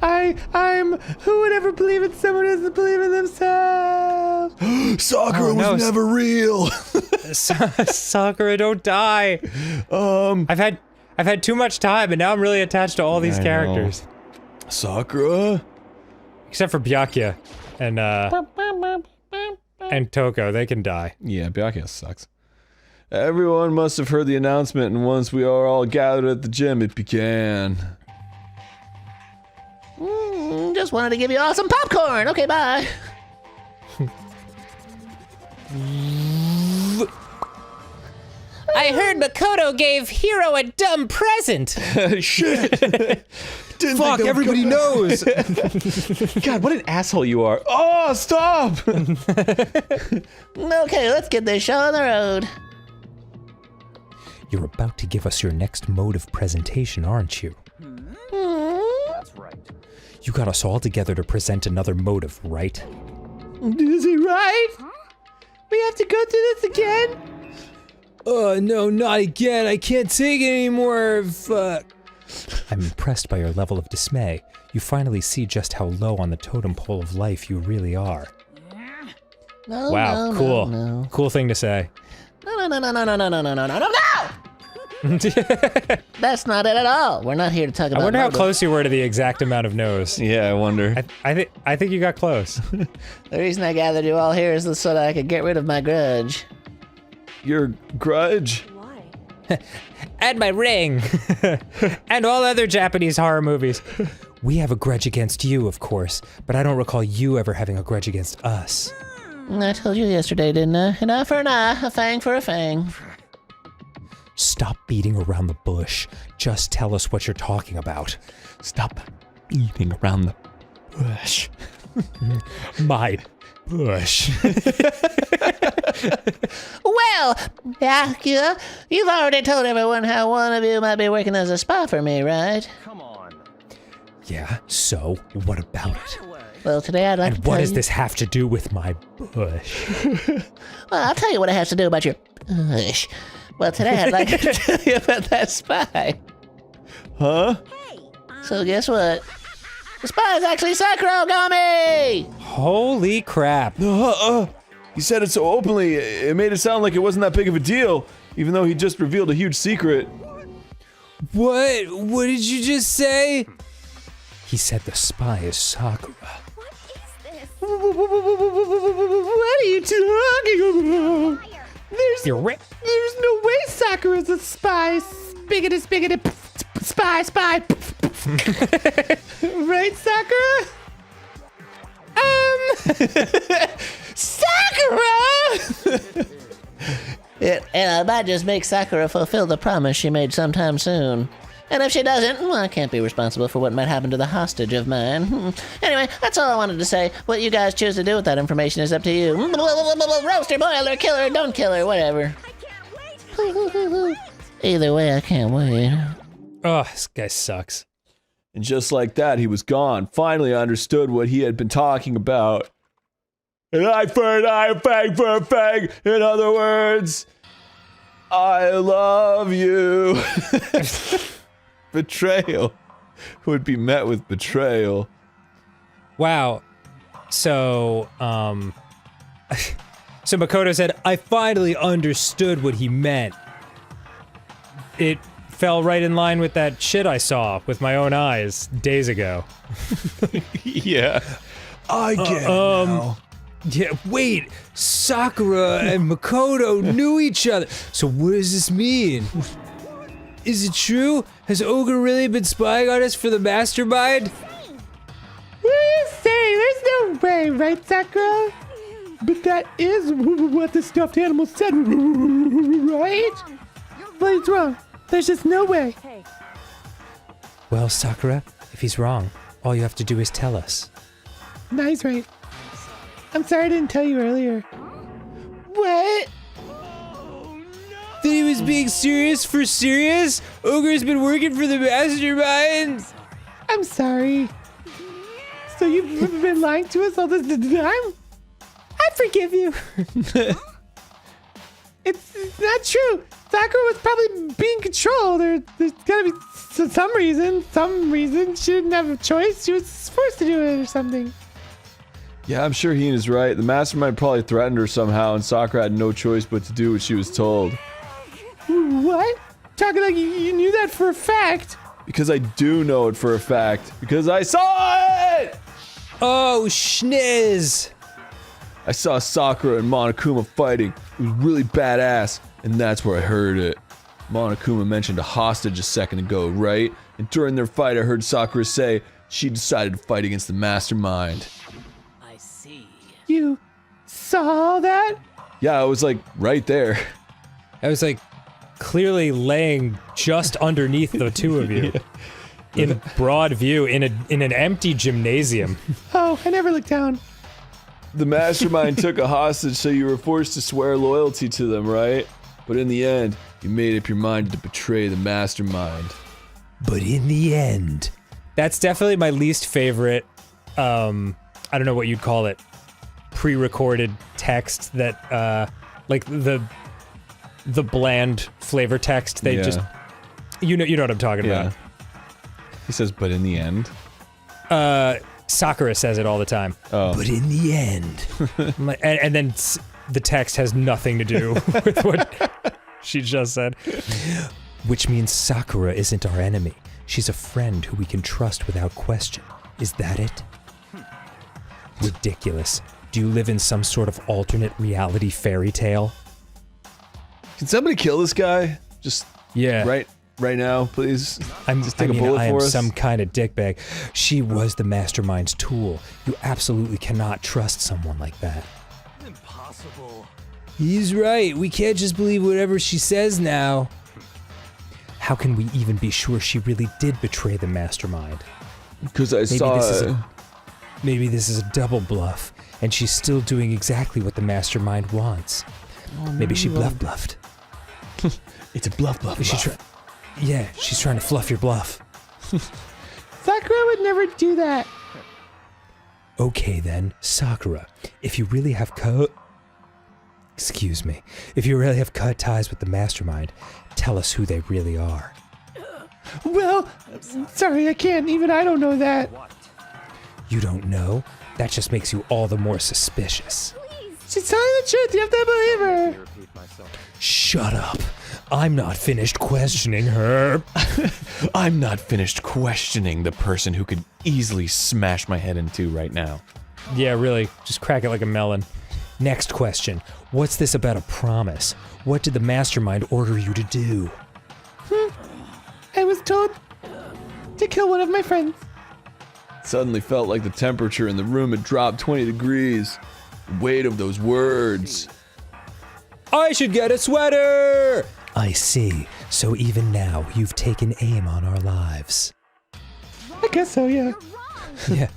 mind. I'm. Who would ever believe in someone who doesn't believe in themselves? Sakura Oh, no. was never real. Sakura, don't die. I've had too much time, and now I'm really attached to all these I characters. Sakura? Except for Byakuya and Toko, they can die. Yeah, Byakuya sucks. Everyone must have heard the announcement, and once we are all gathered at the gym, it began. Just wanted to give you all some popcorn. Okay, bye. I heard Makoto gave Hiro a dumb present. Shit! Fuck, everybody knows. God, what an asshole you are. Oh, stop! Okay, let's get this show on the road. You're about to give us your next mode of presentation, aren't you? That's right. You got us all together to present another motive, right? Is he right? We have to go through this again? No, not again. I can't take it anymore. Fuck. I'm impressed by your level of dismay. You finally see just how low on the totem pole of life you really are. No, Wow, no, cool. No, no. Cool thing to say. No! That's not it at all. We're not here to talk about. I wonder how motive. close you were to the exact amount of no's. Yeah, I wonder. I think you got close. The reason I gathered you all here is so that I could get rid of my grudge. Your grudge? Why? And my ring. And all other Japanese horror movies. We have a grudge against you, of course, but I don't recall you ever having a grudge against us. I told you yesterday, didn't I? An eye for an eye, a fang for a fang. Stop beating around the bush. Just tell us what you're talking about. Stop beating around the bush. My bush. Well, Byakuya, you've already told everyone how one of you might be working as a spy for me, right? Come on. Yeah, so what about it? Well, today I'd like to And tell what does you... this have to do with my bush? Well, I'll tell you what it has to do about your bush. Well, today I'd like to tell you about that spy. Huh? So guess what? The spy is actually Sakura Ogami! Holy crap. He said it so openly, it made it sound like it wasn't that big of a deal, even though he just revealed a huge secret. What? What did you just say? He said the spy is Sakura. What are you talking about? You're right. There's no way Sakura's a spy. Spiggity, spy. Right, Sakura? Sakura! And I might just make Sakura fulfill the promise she made sometime soon. And if she doesn't, well, I can't be responsible for what might happen to the hostage of mine. Anyway, that's all I wanted to say. What you guys choose to do with that information is up to you. Roast her, boil her, kill her, don't kill her, whatever. Either way, I can't wait. Oh, this guy sucks. And just like that, he was gone. Finally, I understood what he had been talking about. An eye for an eye, a fang for a fang. In other words, I love you. Betrayal would be met with betrayal. Wow. So, so Makoto said, I finally understood what he meant. It fell right in line with that shit I saw with my own eyes days ago. Yeah. I get it now. Yeah, wait, Sakura and Makoto knew each other. So what does this mean? Is it true? Has Ogre really been spying on us for the mastermind? What are you saying? There's no way, right, Sakura? But that is what the stuffed animal said, right? But he's wrong. There's just no way. Well, Sakura, if he's wrong, all you have to do is tell us. No, he's right. I'm sorry I didn't tell you earlier. What? That he was being serious for serious? Ogre's been working for the mastermind? I'm sorry. So you've been lying to us all this time? I forgive you. It's not true. Sakura was probably being controlled. There's gotta be some reason. She didn't have a choice. She was forced to do it or something. Yeah, I'm sure Heen is right. The mastermind probably threatened her somehow, and Sakura had no choice but to do what she was told. What? Talking like you knew that for a fact. Because I do know it for a fact. Because I saw it! Oh, schniz! I saw Sakura and Monokuma fighting. It was really badass, and that's where I heard it. Monokuma mentioned a hostage a second ago, right? And during their fight, I heard Sakura say she decided to fight against the mastermind. I see. You saw that? Yeah, I was like right there. I was like clearly laying just underneath the two of you. In broad view, in an empty gymnasium. Oh, I never looked down. The mastermind took a hostage, so you were forced to swear loyalty to them, right? But in the end, you made up your mind to betray the mastermind. But in the end... That's definitely my least favorite, I don't know what you'd call it, pre-recorded text that, like the bland flavor text, they just... You know what I'm talking about. He says, but in the end? Sakura says it all the time. Oh. But in the end. and then the text has nothing to do with what she just said. Which means Sakura isn't our enemy. She's a friend who we can trust without question. Is that it? Ridiculous. Do you live in some sort of alternate reality fairy tale? Can somebody kill this guy? Just right now, please. Just take a bullet I for am us. some kind of dickbag. She was the mastermind's tool. You absolutely cannot trust someone like that. Impossible. He's right. We can't just believe whatever she says now. How can we even be sure she really did betray the mastermind? Because I saw... Maybe this is a double bluff, and she's still doing exactly what the mastermind wants. Maybe she bluffed. It's a bluff. Yeah, she's trying to fluff your bluff. Sakura would never do that. Okay then, Sakura, if you really have if you really have cut ties with the mastermind, tell us who they really are. Well, sorry, I can't. Even I don't know that. You don't know? That just makes you all the more suspicious. She's telling the truth. You have to believe her. Shut up. I'm not finished questioning her. I'm not finished questioning the person who could easily smash my head in two right now. Yeah, really. Just crack it like a melon. Next question. What's this about a promise? What did the mastermind order you to do? I was told to kill one of my friends. Suddenly felt like the temperature in the room had dropped 20 degrees. The weight of those words. I should get a sweater! I see. So even now, you've taken aim on our lives. I guess so, yeah. Yeah.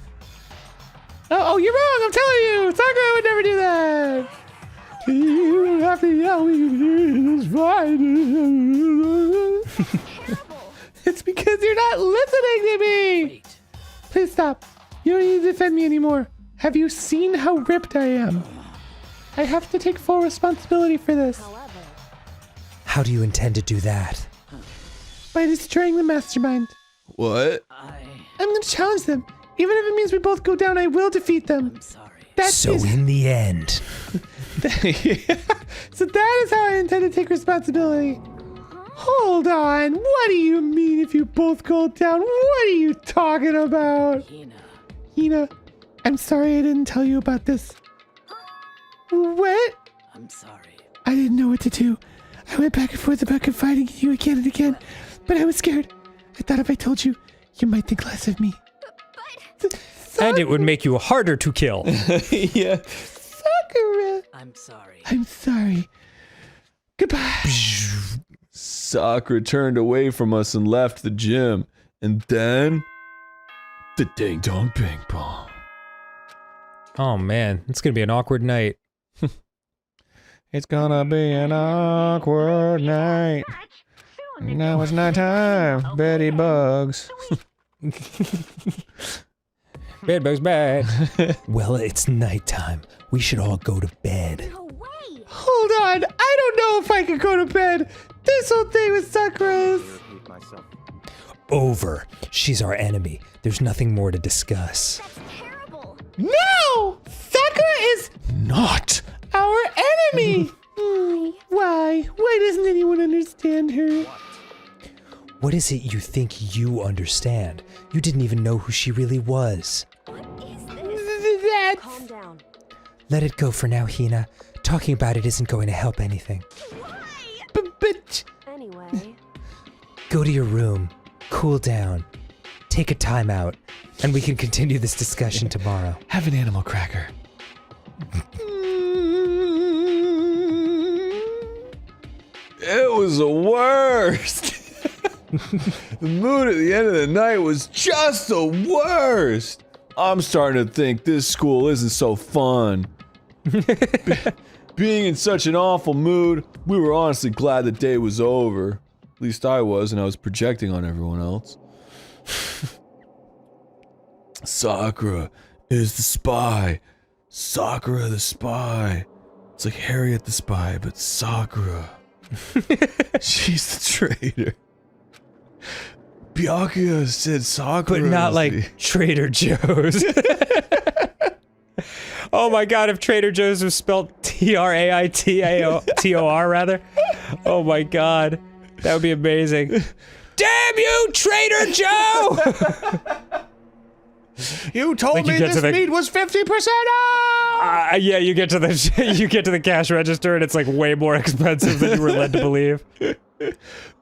Oh, you're wrong. I'm telling you. Sakura would never do that. You don't have to yell. It's fine. It's because you're not listening to me. Please stop. You don't need to defend me anymore. Have you seen how ripped I am? I have to take full responsibility for this. How do you intend to do that? By destroying the mastermind. What? I'm going to challenge them. Even if it means we both go down, I will defeat them. I'm sorry. So in the end... So that is how I intend to take responsibility. Hold on. What do you mean if you both go down? What are you talking about? Hina, I'm sorry I didn't tell you about this. What? I'm sorry. I didn't know what to do. I went back and forth about confiding in you again and again, but I was scared. I thought if I told you, you might think less of me. And it would make you harder to kill. Yeah. Sakura. I'm sorry. I'm sorry. Goodbye. Sakura turned away from us and left the gym. And then... the ding dong ping pong. Oh man, it's gonna be an awkward night. It's gonna be an awkward night. Now it's nighttime. Betty Bugs. Bed bugs bad. Well, it's nighttime. We should all go to bed. Hold on. I don't know if I can go to bed. This whole thing with Sakura is... Over. She's our enemy. There's nothing more to discuss. No! Sakura is Not! our enemy! Why? Why doesn't anyone understand her? What is it you think you understand? You didn't even know who she really was. That's... Calm down. Let it go for now, Hina. Talking about it isn't going to help anything. But... Anyway. Go to your room. Cool down. Take a time out. And we can continue this discussion tomorrow. Have an animal cracker. It was the worst. The mood at the end of the night was just the worst. I'm starting to think this school isn't so fun. Being in such an awful mood, we were honestly glad the day was over. At least I was, and I was projecting on everyone else. Sakura is the spy. Sakura the spy. It's like Harriet the spy, but Sakura. She's the traitor. Byakuya said Sakura. But not is like the- Trader Joe's. Oh my god, if Trader Joe's was spelled Traitor rather. Oh my god. That would be amazing. Damn you, Trader Joe! You told Like you me get to this the- meat was 50% off! Yeah, you get to the cash register and it's like way more expensive than you were led to believe.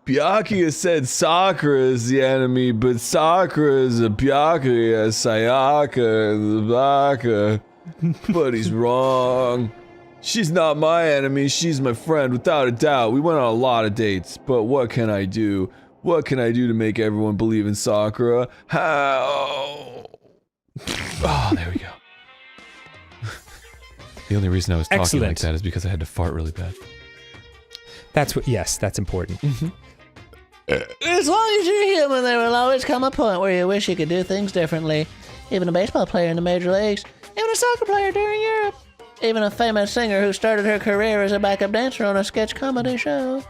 Byakuya said Sakura is the enemy, but Sakura is a Byakuya, Sayaka, the Baka. But he's wrong. She's not my enemy, she's my friend, without a doubt. We went on a lot of dates, but what can I do? What can I do to make everyone believe in Sakura? How? Oh, there we go. The only reason I was talking like Excellent. that is because I had to fart really bad. That's what, yes, that's important. As long as you're human, there will always come a point where you wish you could do things differently. Even a baseball player in the major leagues, even a soccer player during Europe, even a famous singer who started her career as a backup dancer on a sketch comedy show.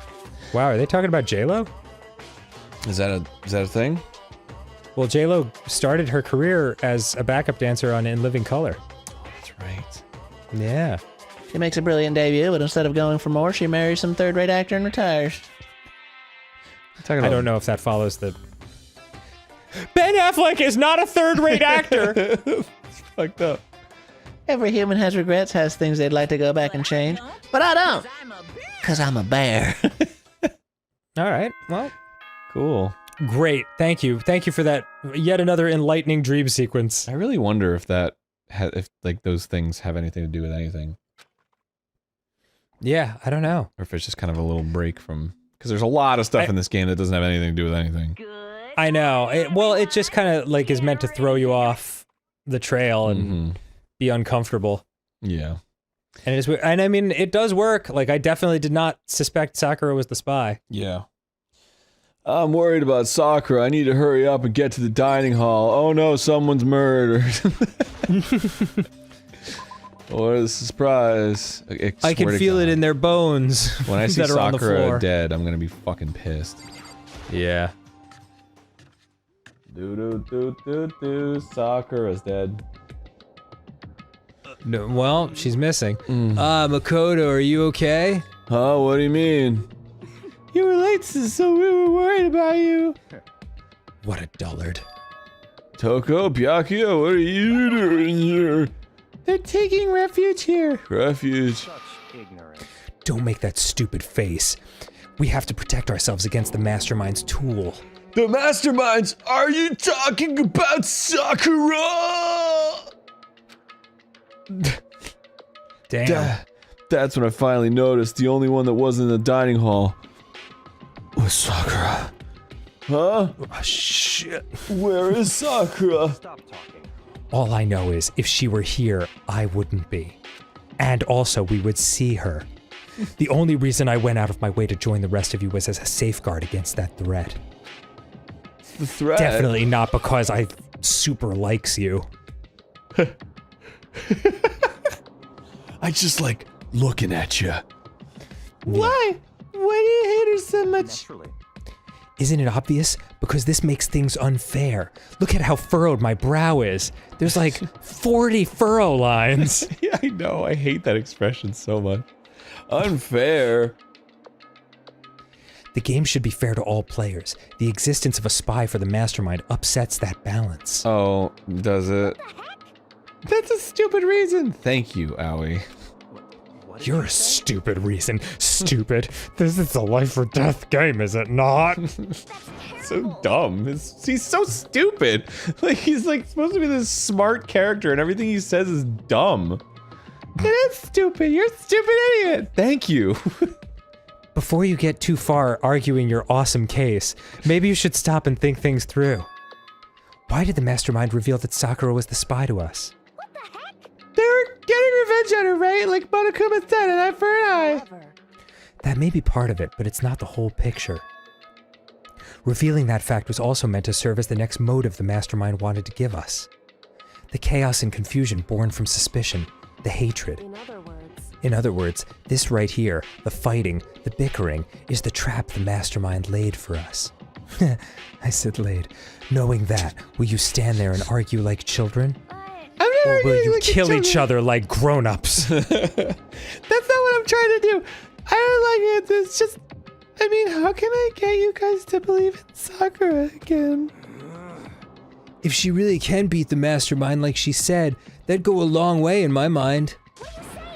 Wow, are they talking about J-Lo? Is that a thing? Well, J-Lo started her career as a backup dancer on In Living Color. That's right. Yeah. She makes a brilliant debut, but instead of going for more, she marries some third-rate actor and retires. I don't know if that follows the... Ben Affleck is not a third-rate actor! It's fucked up. Every human has regrets, has things they'd like to go back and change, but I don't, because I'm a bear. All right, well... Cool. Great, thank you. Thank you for that yet another enlightening dream sequence. I really wonder if that, if like those things have anything to do with anything. Yeah, I don't know. Or if it's just kind of a little break from... Because there's a lot of stuff in this game that doesn't have anything to do with anything. I know. It just kind of like is meant to throw you off the trail and be uncomfortable. Yeah. And it is, and I mean, it does work. Like, I definitely did not suspect Sakura was the spy. Yeah. I'm worried about Sakura. I need to hurry up and get to the dining hall. Oh no, someone's murdered. What a surprise. I can feel it in their bones. When I see that are on the Sakura floor. dead, I'm gonna be fucking pissed. Yeah. Sakura's dead. No, well, she's missing. Makoto, are you okay? Huh? What do you mean? You were late, so we were worried about you. What a dullard. Toko, Byakuya, what are you doing here? They're taking refuge here. Refuge. Don't make that stupid face. We have to protect ourselves against the Mastermind's tool. The Masterminds? Are you talking about Sakura? Damn. That's when I finally noticed the only one that wasn't in the dining hall was Sakura. Huh? Oh, shit. Where is Sakura? Stop talking. All I know is, if she were here, I wouldn't be. And also, we would see her. The only reason I went out of my way to join the rest of you was as a safeguard against that threat. The threat? Definitely not because I super likes you. I just like looking at you. Why? Why do you hate her so much? Naturally. Isn't it obvious? Because this makes things unfair. Look at how furrowed my brow is. There's like 40 furrow lines. Yeah, I know. I hate that expression so much. Unfair. The game should be fair to all players. The existence of a spy for the Mastermind upsets that balance. Oh, does it? That's a stupid reason. Thank you, Owie. You're a stupid reason. Stupid. This is a life or death game, is it not? So dumb. He's so stupid. Like, he's like supposed to be this smart character and everything he says is dumb. It is stupid. You're a stupid idiot. Thank you. Before you get too far arguing your awesome case, maybe you should stop and think things through. Why did the Mastermind reveal that Sakura was the spy to us? They were getting revenge on her, right? Like Monokuma said, an eye for an eye. That may be part of it, but it's not the whole picture. Revealing that fact was also meant to serve as the next motive the Mastermind wanted to give us. The chaos and confusion born from suspicion, the hatred. In other words, this right here, the fighting, the bickering, is the trap the Mastermind laid for us. I said laid. Knowing that, will you stand there and argue like children? I'm not Or will arguing you like a kill each children. other like grown-ups? That's not what I'm trying to do. I don't like it. It's just, I mean, how can I get you guys to believe in Sakura again? If she really can beat the Mastermind like she said, that'd go a long way in my mind.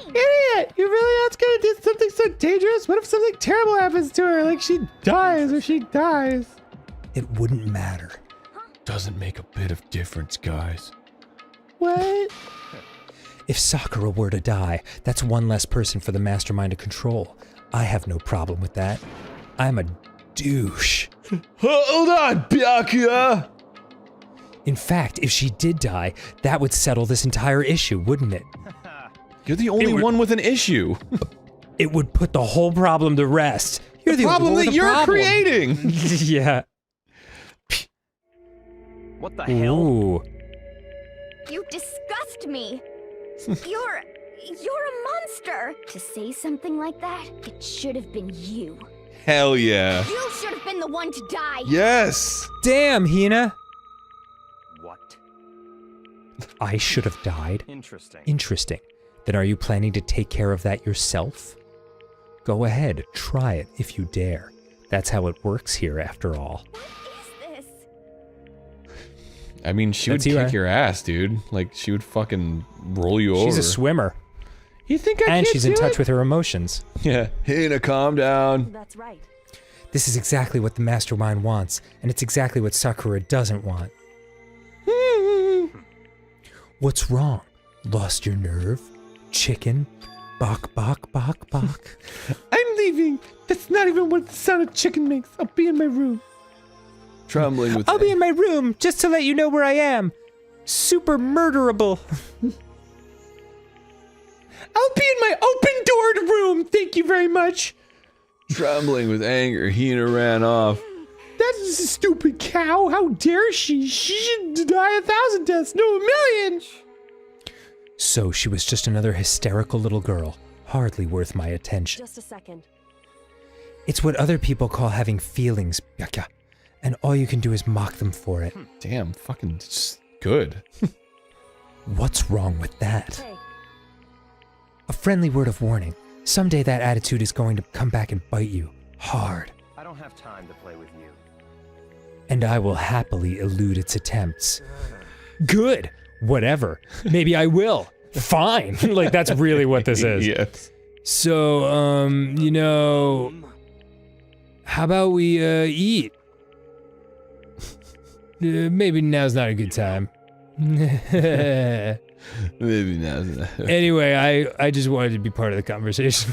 Idiot! You really aren't gonna do something so dangerous? What if something terrible happens to her? Like she dies or she dies? It wouldn't matter. Doesn't make a bit of difference, guys. What? If Sakura were to die, that's one less person for the Mastermind to control. I have no problem with that. I'm a douche. Hold on, Byakuya! In fact, if she did die, that would settle this entire issue, wouldn't it? You're the only one with an issue. It would put the whole problem to rest. You're the problem only one that with a you're problem. creating. Yeah. What the hell? Ooh. You disgust me. You're a monster. To say something like that, it should have been you. Hell yeah. You should have been the one to die. Yes. Damn, Hina. What? I should have died. Interesting. Interesting. Then are you planning to take care of that yourself? Go ahead, try it if you dare. That's how it works here, after all. What is this? I mean, she would That's you, kick right? your ass, dude. Like, she would fucking roll you over. She's a swimmer. You think I And can't she's in do touch it? with her emotions. Yeah. Hina, calm down. That's right. This is exactly what the mastermind wants, and it's exactly what Sakura doesn't want. What's wrong? Lost your nerve? Chicken? Bok, bok, bok, bok. I'm leaving. That's not even what the sound of chicken makes. I'll be in my room. Trembling with I'll be in my room, just to let you know where I am. Super murderable. I'll be in my open-doored room. Thank you very much. Trembling with anger, Hina ran off. That's a stupid cow. How dare she? She should die 1,000 deaths, no, 1,000,000. So she was just another hysterical little girl, hardly worth my attention. Just a second. It's what other people call having feelings, Byaka, and all you can do is mock them for it. Damn, fucking just good. What's wrong with that? Hey, A friendly word of warning. Someday that attitude is going to come back and bite you hard, I don't have time to play with you. and I will happily elude its attempts. Good. Whatever. Maybe I will. Fine. Like, that's really what this is. Yes. So, you know, how about we, eat? Maybe now's not a good time. Maybe not. Anyway, I just wanted to be part of the conversation.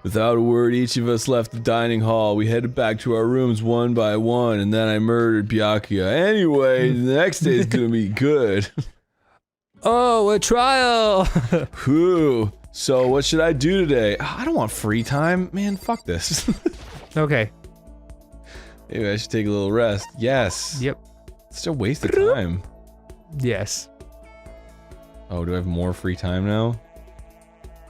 Without a word, each of us left the dining hall. We headed back to our rooms one by one, and then I murdered Byakuya. Anyway, the next day is gonna be good. Oh, a trial! Whew. So, what should I do today? I don't want free time. Man, fuck this. Okay. Maybe I should take a little rest. Yes. Yep. It's just a waste of time. Yes. Oh, do I have more free time now?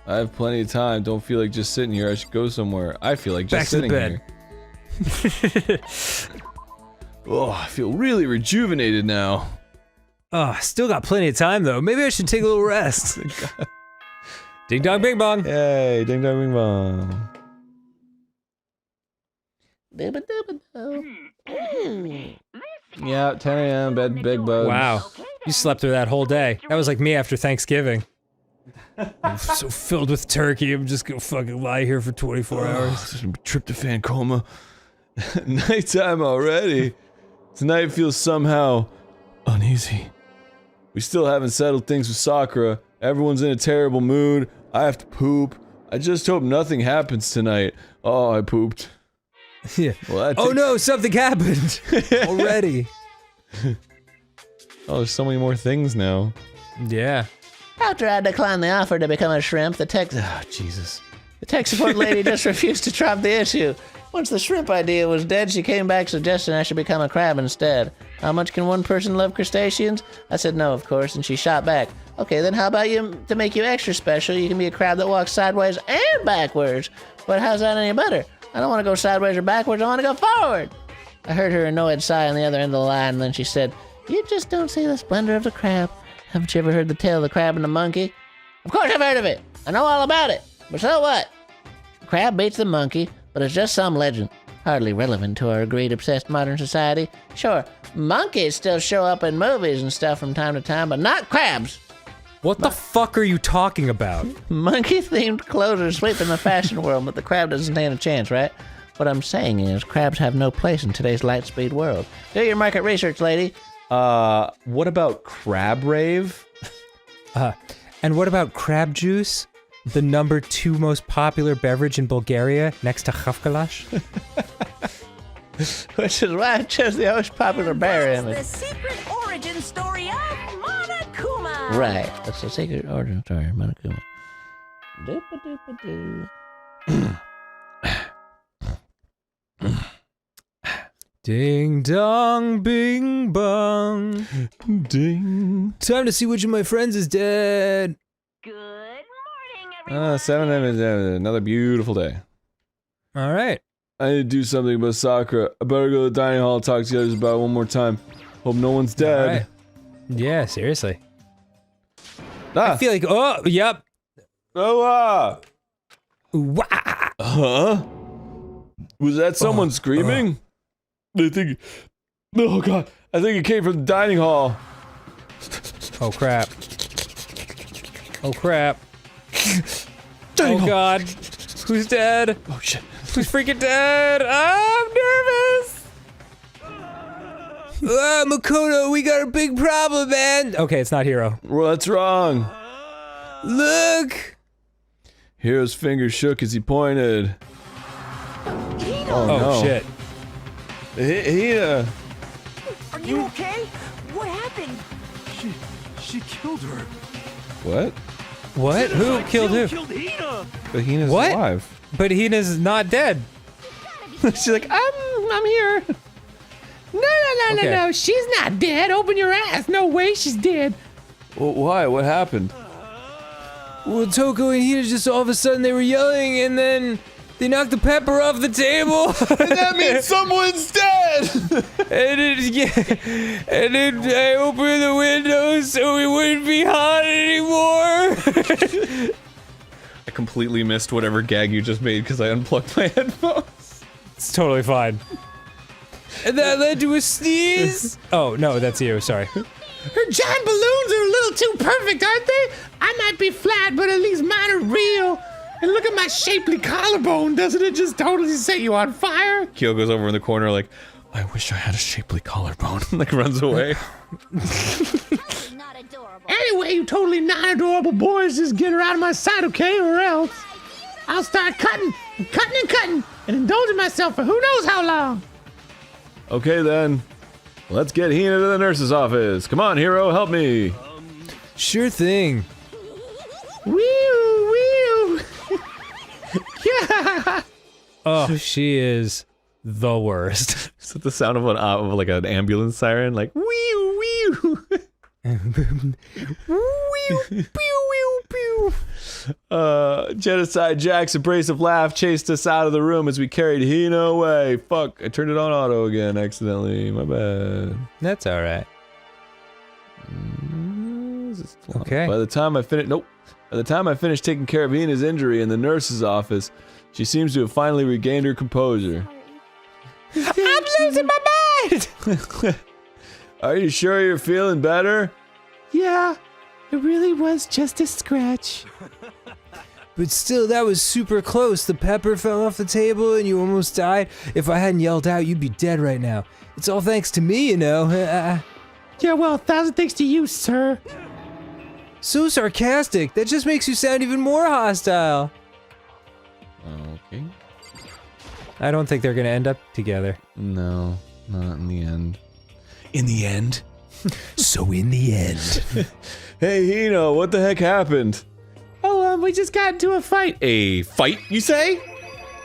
I have plenty of time. Don't feel like just sitting here. I should go somewhere. I feel like just Back to the sitting bed. here. Oh, I feel really rejuvenated now. Oh, still got plenty of time though. Maybe I should take a little rest. Ding dong, bing bong. Yay, ding dong, bing bong. Yeah, 10 a.m. bed, big bugs. Wow, you slept through that whole day. That was like me after Thanksgiving. I'm so filled with turkey. I'm just gonna fucking lie here for 24 hours. Such a tryptophan coma. Nighttime already. Tonight feels somehow uneasy. We still haven't settled things with Sakura. Everyone's in a terrible mood. I have to poop. I just hope nothing happens tonight. Oh, I pooped. Yeah. Well, that Oh takes- no, something happened already. Oh, there's so many more things now. Yeah. After I declined the offer to become a shrimp, the tech support lady just refused to drop the issue. Once the shrimp idea was dead, she came back suggesting I should become a crab instead. How much can one person love crustaceans? I said no, of course, and she shot back. Okay, then how about you, to make you extra special, you can be a crab that walks sideways and backwards. But how's that any better? I don't want to go sideways or backwards, I want to go forward. I heard her annoyed sigh on the other end of the line, and then she said, you just don't see the splendor of the crab. Haven't you ever heard the tale of the crab and the monkey? Of course I've heard of it. I know all about it. But so what? The crab beats the monkey, but it's just some legend. Hardly relevant to our greed-obsessed modern society. Sure, monkeys still show up in movies and stuff from time to time, but not crabs. What the fuck are you talking about? Monkey-themed clothes are sweeping the fashion world, but the crab doesn't stand a chance, right? What I'm saying is, crabs have no place in today's light-speed world. Do your market research, lady. What about crab rave? And what about crab juice? The number 2 most popular beverage in Bulgaria, next to Khavkalash? Which is why I chose the most popular bear The image. secret origin story of Monokuma. Right, that's the secret origin story, Monokuma. Doopa-doopa-doo. Ding dong, bing bong. Ding. Time to see which of my friends is dead. Good morning, everyone. 7 a.m. is another beautiful day. All right. I need to do something about Sakura. I better go to the dining hall and talk to the others about it one more time. Hope no one's dead. All right. Yeah, seriously. Ah. I feel like, oh, yep. Oh, Wah. Huh? Was that someone screaming? I think. Oh god! I think it came from the dining hall. Oh crap. Oh crap. Dining Oh hall. god. Who's dead? Oh shit! Who's freaking dead? I'm nervous. Makoto, we got a big problem, man. Okay, it's not Hiro. What's wrong? Look. Hiro's finger shook as he pointed. Oh, Oh no. shit. Hina. Are you okay? What happened? She killed her. What? What? Who killed who? Killed Hina. But Hina's What? alive. But Hina's not dead. She's like, I'm here. No, she's not dead. Open your ass. No way she's dead. Well, why? What happened? Well, Toko and Hina just all of a sudden they were yelling and then they knocked the pepper off the table. That means someone's dead! And then I opened the window so it wouldn't be hot anymore. I completely missed whatever gag you just made because I unplugged my headphones. It's totally fine. And that led to a sneeze. Oh, no, that's you. Sorry. Her giant balloons are a little too perfect, aren't they? I might be flat, but at least mine are real. And look at my shapely collarbone. Doesn't it just totally set you on fire? Kyo goes over in the corner like, I wish I had a shapely collarbone. Like runs away. Not adorable. Anyway, you totally not adorable boys, just get her out of my sight, okay? Or else I'll start cutting and cutting and cutting and indulging myself for who knows how long. Okay then. Let's get Hina to the nurse's office. Come on, Hiro, help me. Sure thing. Wee wee. Yeah. Oh, she is the worst. Is that the sound of like an ambulance siren? Like, Wee wee. Genocide Jack's abrasive laugh chased us out of the room as we carried Hina away. Fuck, I turned it on auto again accidentally. My bad. That's all right. Okay. By the time I finished taking care of Hina's injury in the nurse's office, she seems to have finally regained her composure. I'm losing my mind. Are you sure you're feeling better? Yeah, it really was just a scratch. But still, that was super close. The pepper fell off the table and you almost died. If I hadn't yelled out, you'd be dead right now. It's all thanks to me, you know. Yeah, well, 1,000 thanks to you, sir. So sarcastic. That just makes you sound even more hostile. Okay. I don't think they're gonna end up together. No, not in the end. in the end. So in the end. Hey, Hina, what the heck happened? Oh, we just got into a fight. A fight, you say?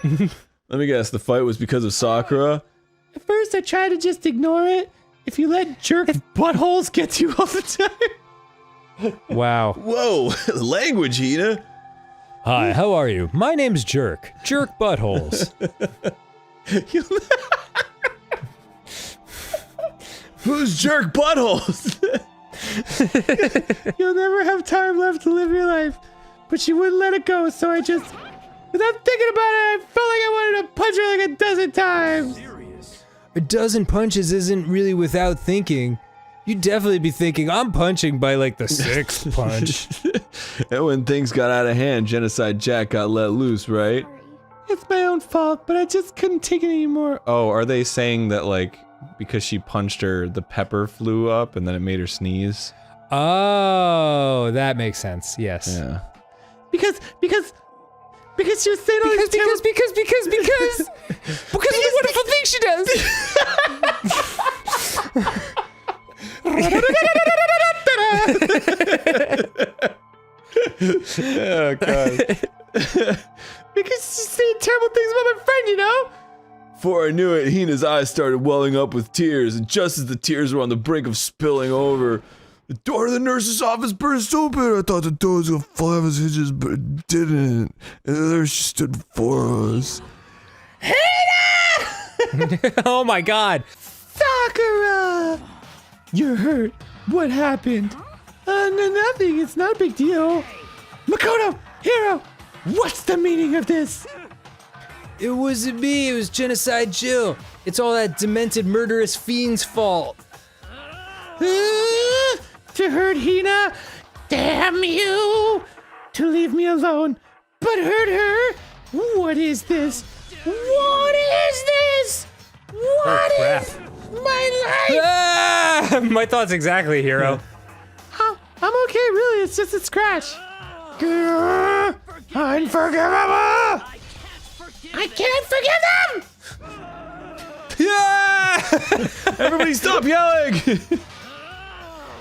Let me guess, the fight was because of Sakura? At first, I tried to just ignore it. If you let jerk buttholes get to you all the time. Wow. Whoa, language, Hina. Hi, how are you? My name's Jerk. Jerk Buttholes. Who's Jerk Buttholes? You'll never have time left to live your life. But she wouldn't let it go, so I just, without thinking about it, I felt like I wanted to punch her like a dozen times. A dozen punches isn't really without thinking. You'd definitely be thinking, I'm punching by like the 6th punch. And when things got out of hand, Genocide Jack got let loose, right? It's my own fault, but I just couldn't take it anymore. Oh, are they saying that, like, because she punched her, the pepper flew up and then it made her sneeze? Oh, that makes sense. Yes. Yeah. Because she was saying all these terrible- Because of the wonderful thing she does. Oh, God. Because she's saying terrible things about my friend, you know? Before I knew it, Hina's eyes started welling up with tears, and just as the tears were on the brink of spilling over, the door to the nurse's office burst open. I thought the door was gonna fall off its hinges, but it didn't. And there she stood before us. Hina! Oh my god. Sakura! You're hurt. What happened? Nothing. It's not a big deal. Makoto! Hero! What's the meaning of this? It wasn't me, it was Genocide Jill. It's all that demented murderous fiend's fault. To hurt Hina? Damn you! To leave me alone, but hurt her? What is this? What is this? What is my life? Ah, my thoughts exactly, Hero. I'm okay, really. It's just a scratch. Unforgivable! I can't forgive them! Yeah! Everybody stop yelling!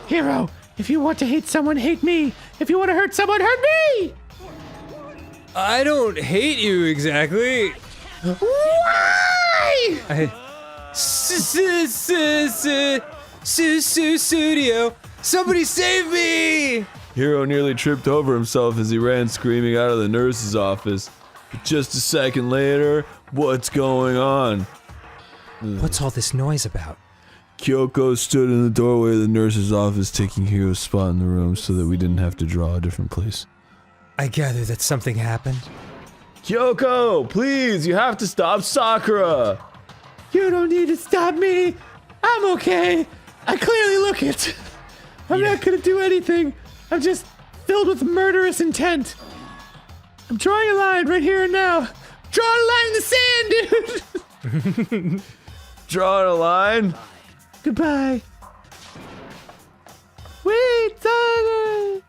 Hero, if you want to hate someone, hate me. If you want to hurt someone, hurt me! I don't hate you exactly. Why? Studio. Somebody save me! Hero nearly tripped over himself as he ran screaming out of the nurse's office. But just a second later, what's going on? What's all this noise about? Kyoko stood in the doorway of the nurse's office, taking Hero's spot in the room so that we didn't have to draw a different place. I gather that something happened. Kyoko, please, you have to stop Sakura! You don't need to stop me. I'm okay. I clearly look it. I'm not gonna do anything. I'm just filled with murderous intent. I'm drawing a line right here and now. Drawing a line in the sand, dude. Drawing a line? Goodbye. Wait, Tyler.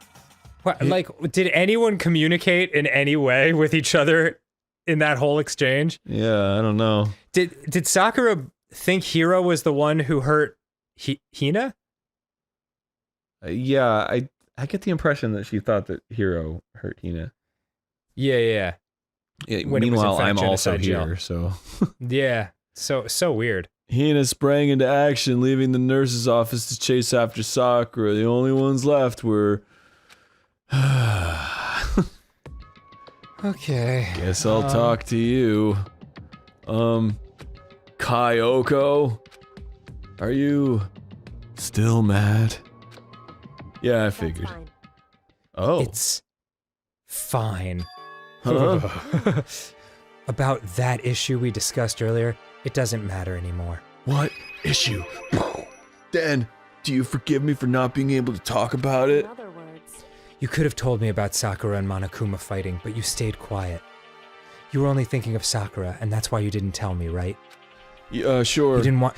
What, like, did anyone communicate in any way with each other in that whole exchange? Yeah, I don't know. Did Sakura think Hiro was the one who hurt Hina? Yeah, I get the impression that she thought that Hiro hurt Hina. Yeah. When it was, meanwhile, in fact, I'm also Genocide Jill. here, so... Yeah, so weird. Hina sprang into action, leaving the nurse's office to chase after Sakura. The only ones left were... Okay. Guess I'll talk to you. Kyoko? Are you still mad? Yeah, I figured. Oh. It's fine. Huh? About that issue we discussed earlier, it doesn't matter anymore. What issue? Dan, do you forgive me for not being able to talk about it? You could have told me about Sakura and Monokuma fighting, but you stayed quiet. You were only thinking of Sakura, and that's why you didn't tell me, right? Yeah, sure. You didn't want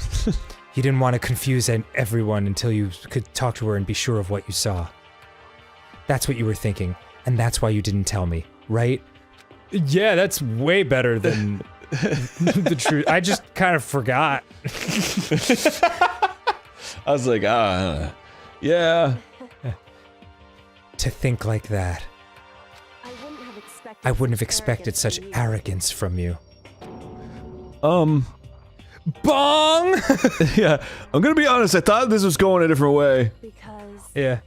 you didn't want to confuse everyone until you could talk to her and be sure of what you saw. That's what you were thinking, and that's why you didn't tell me, right? Yeah, that's way better than the truth. I just kind of forgot. I was like, yeah. To think like that. I wouldn't have expected such arrogance from you. Bong! Yeah, I'm gonna be honest, I thought this was going a different way. Yeah.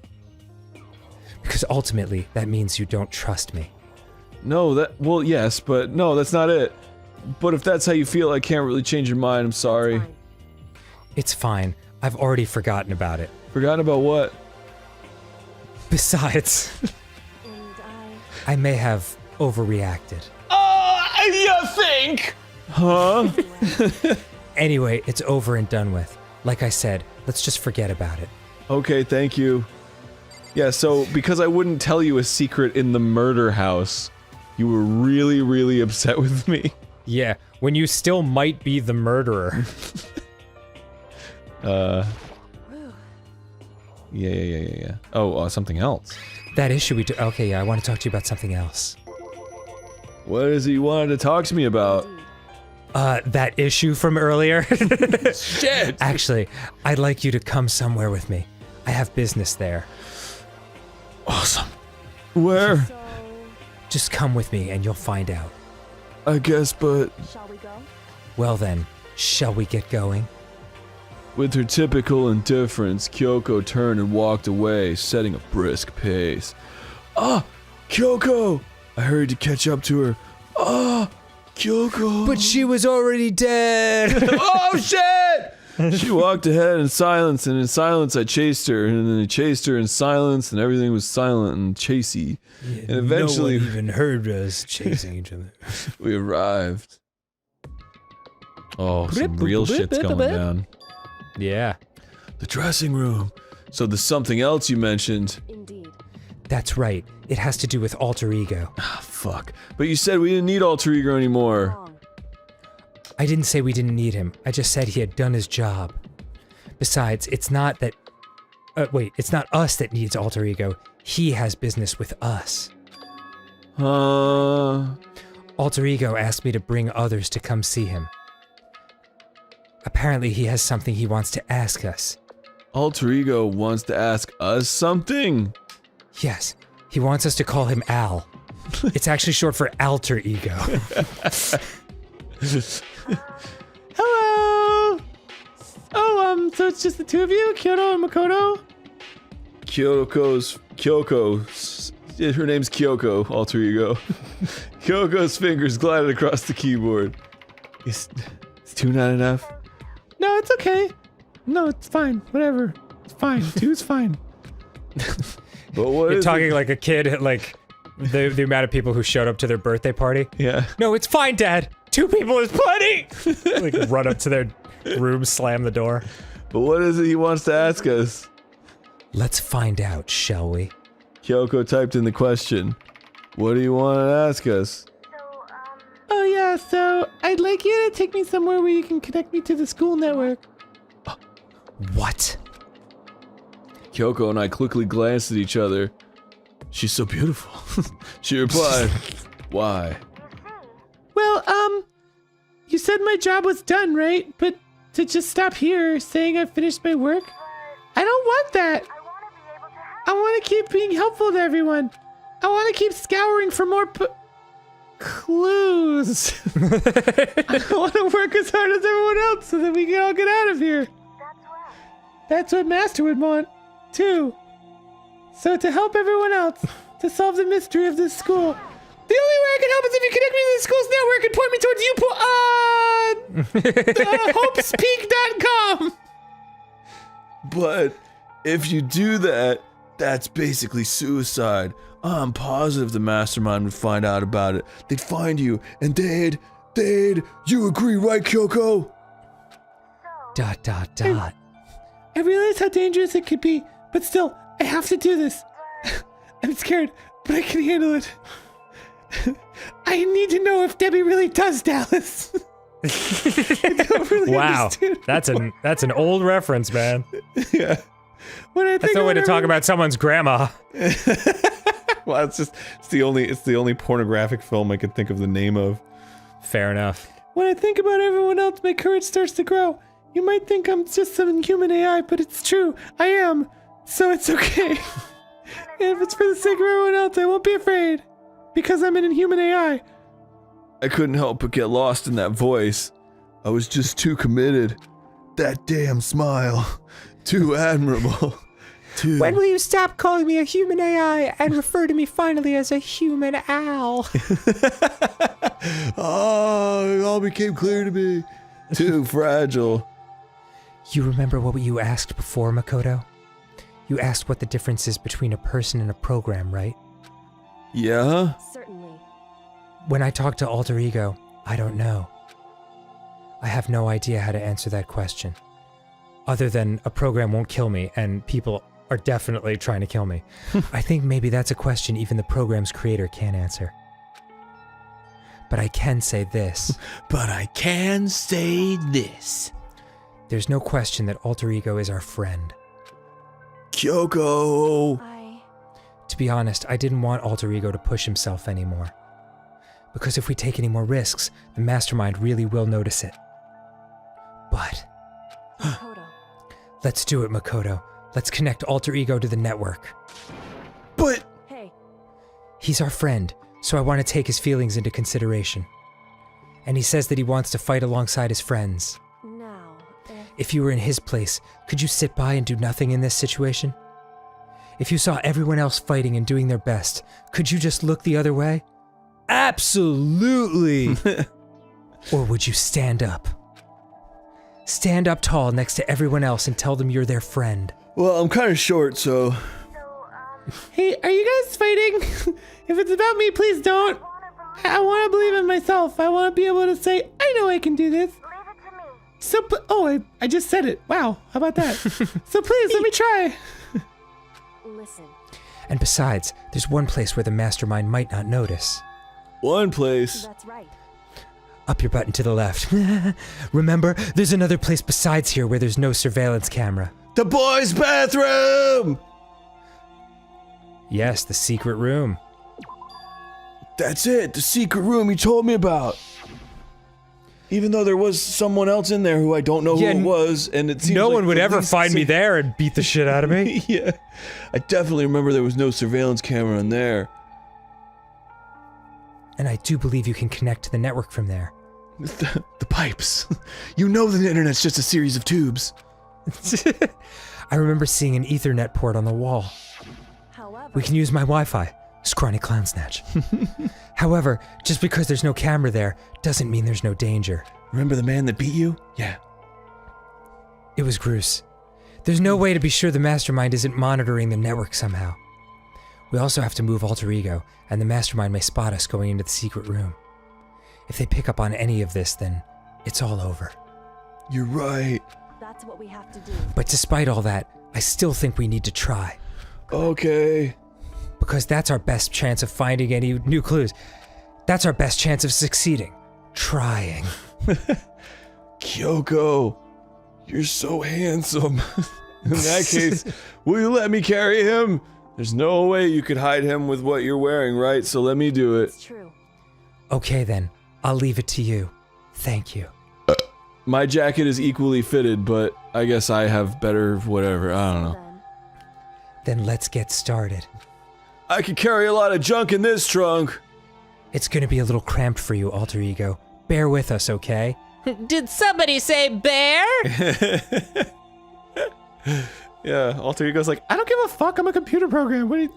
Because ultimately, that means you don't trust me. No, well, yes, but no, that's not it. But if that's how you feel, I can't really change your mind, I'm sorry. It's fine. I've already forgotten about it. Forgotten about what? Besides, I may have overreacted. You think? Huh? Anyway, it's over and done with. Like I said, let's just forget about it. Okay, thank you. Yeah, so because I wouldn't tell you a secret in the murder house, you were really, really upset with me. Yeah, when you still might be the murderer. Yeah. Oh, something else. That issue we okay, yeah, I want to talk to you about something else. What is it you wanted to talk to me about? That issue from earlier? Shit! Actually, I'd like you to come somewhere with me. I have business there. Awesome. Where? Just come with me and you'll find out. I guess, but... Shall we go? Well then, shall we get going? With her typical indifference, Kyoko turned and walked away, setting a brisk pace. Ah! Kyoko! I hurried to catch up to her. Ah! Kyoko. But she was already dead. Oh shit! She walked ahead in silence, and in silence I chased her, and then I chased her in silence, and everything was silent and chasey. And eventually, no one even heard us chasing each other. we arrived. Oh, some real shit's going down. Yeah. The dressing room. So there's something else you mentioned. Indeed. That's right. It has to do with alter ego. Ah, fuck. But you said we didn't need alter ego anymore. Wrong. I didn't say we didn't need him. I just said he had done his job. Besides, it's not that... wait, it's not us that needs alter ego. He has business with us. Alter ego asked me to bring others to come see him. Apparently he has something he wants to ask us. Alter ego wants to ask us something. Yes, he wants us to call him Al. It's actually short for alter ego. Hello! Oh, so it's just the two of you, Kyoto and Makoto? Kyoko. Her name's Kyoko, alter ego. Kyoko's fingers glided across the keyboard. Is 2 not enough? No, it's okay. No, it's fine. Whatever. It's fine. 2's fine. But what You're is talking it? like a kid at like the amount of people who showed up to their birthday party. Yeah. No, it's fine, Dad. 2 people is plenty. Like run up to their room, slam the door. But what is it he wants to ask us? Let's find out, shall we? Kyoko typed in the question. What do you want to ask us? Oh yeah, so I'd like you to take me somewhere where you can connect me to the school network. What? Kyoko and I quickly glanced at each other. She's so beautiful. She replied, why? Well, you said my job was done, right? But to just stop here saying I finished my work? I don't want that. I want to keep being helpful to everyone. I want to keep scouring for more clues. I want to work as hard as everyone else so that we can all get out of here. That's what Master would want, too. So to help everyone else, to solve the mystery of this school, the only way I can help is if you connect me to the school's network and point me towards hopespeak.com. But if you do that, that's basically suicide. I'm positive the mastermind would find out about it. They'd find you, and they'd, you agree, right, Kyoko? ... I realize how dangerous it could be, but still, I have to do this. I'm scared, but I can handle it. I need to know if Debbie really does Dallas. I don't really Wow, understand that's an old reference, man. Yeah. When I think That's no way to about talk about someone's grandma. Well, it's the only pornographic film I could think of the name of. Fair enough. When I think about everyone else, my courage starts to grow. You might think I'm just some inhuman AI, but it's true. I am. So it's okay. If it's for the sake of everyone else, I won't be afraid. Because I'm an inhuman AI. I couldn't help but get lost in that voice. I was just too committed. That damn smile. Too admirable. Too... When will you stop calling me a human AI and refer to me finally as a human Al? Oh, it all became clear to me. Too fragile. You remember what you asked before, Makoto? You asked what the difference is between a person and a program, right? Yeah? Certainly. When I talk to Alter Ego, I don't know. I have no idea how to answer that question. Other than a program won't kill me, and people are definitely trying to kill me. I think maybe that's a question even the program's creator can't answer. But I can say this. There's no question that Alter Ego is our friend. Kyoko! To be honest, I didn't want Alter Ego to push himself anymore. Because if we take any more risks, the mastermind really will notice it. But... Let's do it, Makoto. Let's connect Alter Ego to the network. But... Hey. He's our friend, so I want to take his feelings into consideration. And he says that he wants to fight alongside his friends. Now, If you were in his place, could you sit by and do nothing in this situation? If you saw everyone else fighting and doing their best, could you just look the other way? Absolutely! Or would you stand up? Stand up tall next to everyone else and tell them you're their friend. Well, I'm kind of short, so... Hey, are you guys fighting? If it's about me, please don't. I want to believe in myself. I want to be able to say, I know I can do this. So, I just said it. Wow, how about that? So please, let me try. Listen. And besides, there's one place where the mastermind might not notice. One place. That's right. Up your button to the left. Remember, there's another place besides here where there's no surveillance camera. The boys' bathroom! Yes, the secret room. That's it, the secret room you told me about. Even though there was someone else in there who I don't know who it was, and it seems no like one would the ever least find me there and beat the shit out of me. Yeah, I definitely remember there was no surveillance camera in there. And I do believe you can connect to the network from there. The pipes. You know the internet's just a series of tubes. I remember seeing an Ethernet port on the wall. However, We can use my Wi-Fi. Scrawny clown snatch. However, just because there's no camera there doesn't mean there's no danger. Remember the man that beat you? Yeah. It was Bruce. There's no way to be sure the mastermind isn't monitoring the network somehow. We also have to move alter ego, and the mastermind may spot us going into the secret room. If they pick up on any of this, then it's all over. You're right. that's what we have to do. But despite all that, I still think we need to try. Okay. Because that's our best chance of finding any new clues. That's our best chance of succeeding. Trying. Kyoko, you're so handsome. In that case, will you let me carry him? There's no way you could hide him with what you're wearing, right? So let me do it. It's true. Okay then, I'll leave it to you. Thank you. My jacket is equally fitted, but I guess I have better whatever. I don't know. Then let's get started. I could carry a lot of junk in this trunk. It's gonna be a little cramped for you, alter ego. Bear with us, okay? Did somebody say bear? Yeah, alter ego's like, I don't give a fuck. I'm a computer program. What do you...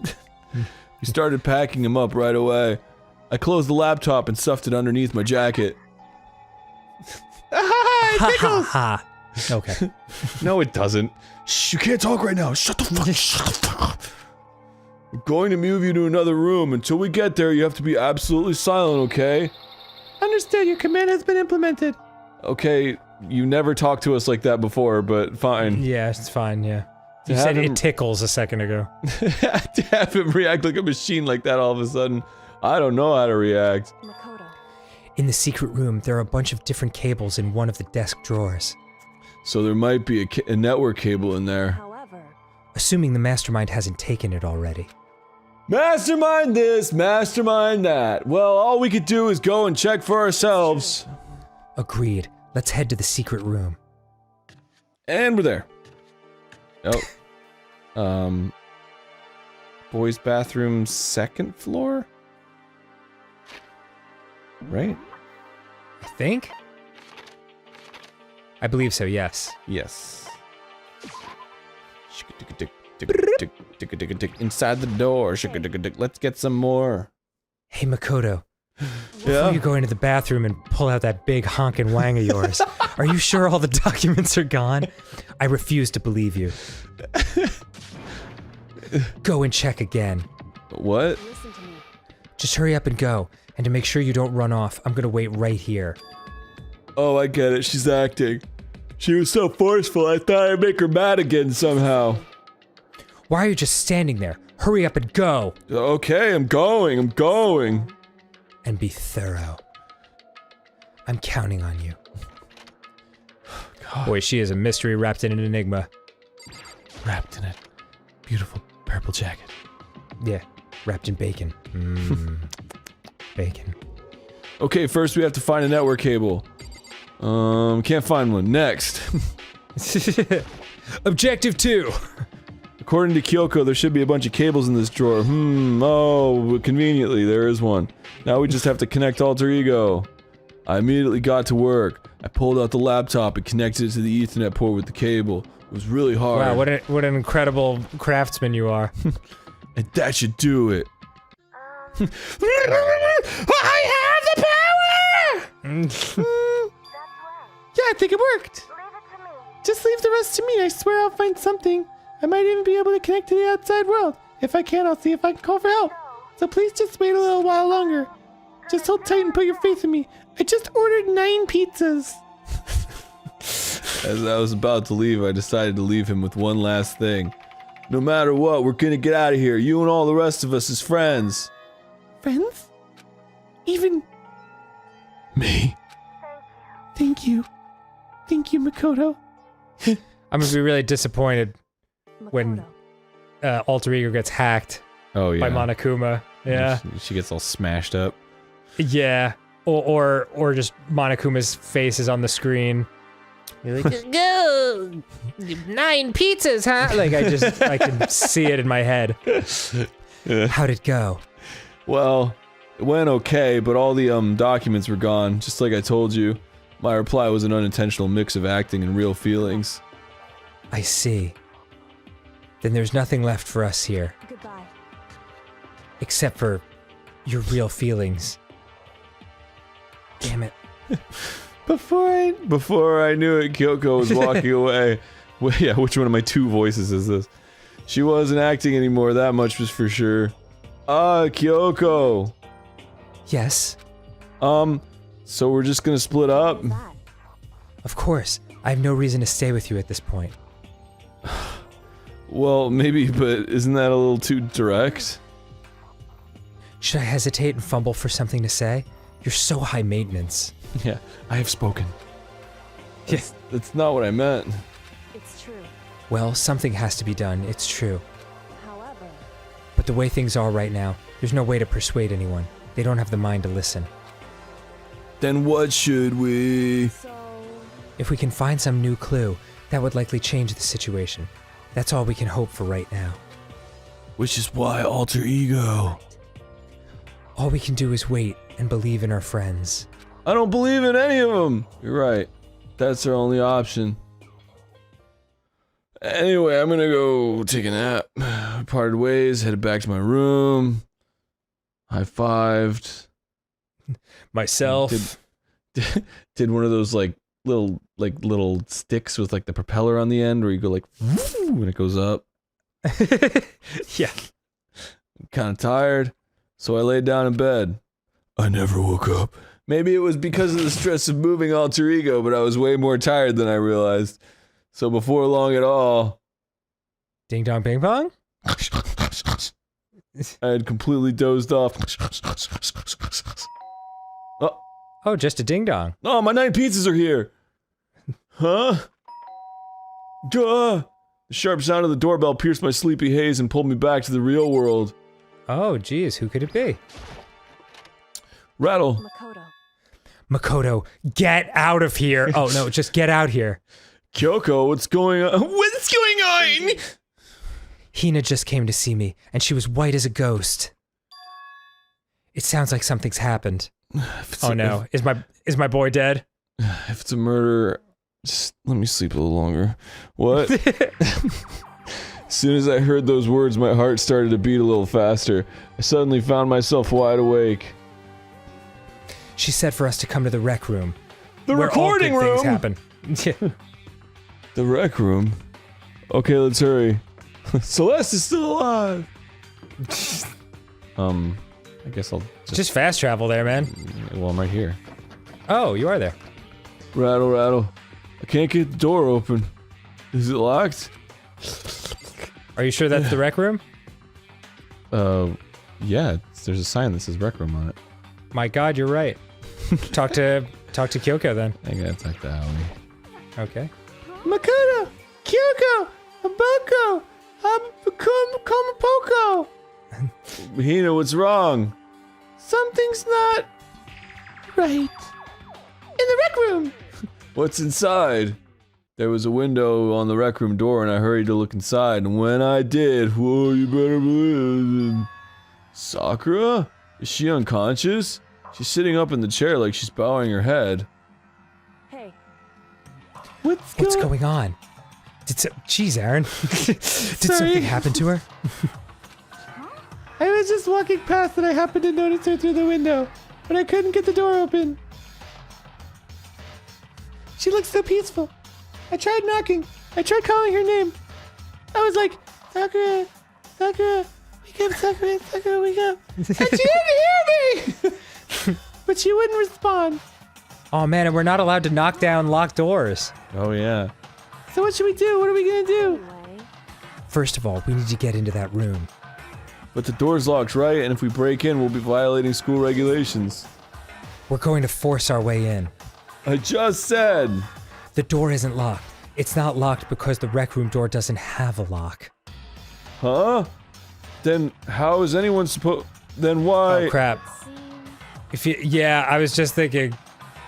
we started packing him up right away. I closed the laptop and stuffed it underneath my jacket. It tickles. Ha. Okay. No, it doesn't. Shh, you can't talk right now. Shut the fuck up. We're going to move you to another room. Until we get there, you have to be absolutely silent, okay? Understood. Your command has been implemented. Okay, you never talked to us like that before, but fine. Yeah, it's fine, yeah. To You have said him- it tickles a second ago. To have him react like a machine like that all of a sudden, I don't know how to react. Makoto. In the secret room, there are a bunch of different cables in one of the desk drawers. So there might be a network cable in there. However, Assuming the mastermind hasn't taken it already. Mastermind this, mastermind that. Well, all we could do is go and check for ourselves. Agreed. Let's head to the secret room. And we're there. Oh. Boys' bathroom, second floor? Right? I think? I believe so, yes. Yes. Inside the door. Let's get some more. Hey, Makoto. Before Yeah? you go into the bathroom and pull out that big honkin' wang of yours, are you sure all the documents are gone? I refuse to believe you. Go and check again. What? listen to me. Just hurry up and go. And to make sure you don't run off, I'm gonna wait right here. Oh, I get it. She's acting. She was so forceful, I thought I'd make her mad again somehow. Why are you just standing there? Hurry up and go! Okay, I'm going. And be thorough. I'm counting on you. Boy, she is a mystery wrapped in an enigma. Wrapped in a beautiful purple jacket. Yeah, wrapped in bacon. Mmm. Bacon. Okay, first we have to find a network cable. Can't find one. Next. Objective 2! According to Kyoko, there should be a bunch of cables in this drawer. Oh, conveniently, there is one. Now we just have to connect alter ego. I immediately got to work. I pulled out the laptop and connected it to the Ethernet port with the cable. It was really hard. Wow, what an incredible craftsman you are. And that should do it. I have the power! Yeah, I think it worked. Just leave the rest to me. I swear I'll find something. I might even be able to connect to the outside world. If I can, I'll see if I can call for help. So please just wait a little while longer. Just hold tight and put your faith in me. I just ordered 9 pizzas. As I was about to leave, I decided to leave him with one last thing. No matter what, we're gonna get out of here. You and all the rest of us as friends. Friends? Even Me? Thank you. Thank you, Makoto. I'm gonna be really disappointed when Alter Ego gets hacked Oh yeah. by Monokuma. Yeah. She gets all smashed up. Yeah. Or just Monokuma's face is on the screen. You're like, go! 9 pizzas, huh? Like, I can see it in my head. How'd it go? Well, it went okay, but all the documents were gone, just like I told you. My reply was an unintentional mix of acting and real feelings. I see. Then there's nothing left for us here. Goodbye. Except for your real feelings. Damn it. Before I knew it, Kyoko was walking away. Well, yeah, which one of my 2 voices is this? She wasn't acting anymore, that much was for sure. Kyoko! Yes? So we're just gonna split up? Of course. I have no reason to stay with you at this point. Well, maybe, but isn't that a little too direct? Should I hesitate and fumble for something to say? You're so high maintenance. Yeah, I have spoken. That's not what I meant. It's true. Well, something has to be done, it's true. However, But the way things are right now, there's no way to persuade anyone. They don't have the mind to listen. Then what should we? so If we can find some new clue, that would likely change the situation. That's all we can hope for right now. Which is why Alter Ego. All we can do is wait and believe in our friends. I don't believe in any of them. You're right. That's our only option. Anyway, I'm gonna go take a nap. We parted ways, headed back to my room. High-fived. Myself. Did one of those little sticks with like the propeller on the end where you go like when it goes up. Yeah. I'm kind of tired, so I laid down in bed. I never woke up. Maybe it was because of the stress of moving Alter Ego, but I was way more tired than I realized. So before long at all, Ding dong ping pong? I had completely dozed off. Oh, just a ding dong. Oh, my 9 pizzas are here! Huh? Duh! The sharp sound of the doorbell pierced my sleepy haze and pulled me back to the real world. Oh, geez, who could it be? Rattle. Makoto. Makoto, get out of here! Oh no, just get out here. Kyoko, what's going on? What's going on? Hina just came to see me, and she was white as a ghost. It sounds like something's happened. Oh no, is my boy dead? If it's a murder, just let me sleep a little longer. What? As soon as I heard those words, my heart started to beat a little faster. I suddenly found myself wide awake. She said for us to come to the rec room. The where recording all good room! things happen. The rec room? Okay, let's hurry. Celeste is still alive! I guess I'll Just fast travel there, man. Well, I'm right here. Oh, you are there. Rattle, rattle. I can't get the door open. Is it locked? Are you sure that's the rec room? Yeah, there's a sign that says rec room on it. My god, you're right. Talk to Kyoko then. I gotta talk to Howie. Okay. Makoto! Kyoko! Aboko! Komapoko! Hina, what's wrong? Something's not right. In the rec room! What's inside? There was a window on the rec room door and I hurried to look inside, and when I did, whoa, you better believe it. Sakura? Is she unconscious? She's sitting up in the chair like she's bowing her head. Hey, What's going on? Jeez, Aaron. Did something happen to her? I was just walking past and I happened to notice her through the window, but I couldn't get the door open. She looks so peaceful. I tried knocking. I tried calling her name. I was like, Sakura, Sakura, wake up, Sakura, Sakura, wake up. And she didn't hear me! But she wouldn't respond. Oh man, and we're not allowed to knock down locked doors. Oh yeah. So what should we do? What are we gonna do? Anyway, First of all, we need to get into that room. But the door's locked, right? And if we break in, we'll be violating school regulations. We're going to force our way in. I just said. The door isn't locked. It's not locked because the rec room door doesn't have a lock. Huh? Then how is anyone supposed? Then why? Oh crap. If you, yeah, I was just thinking,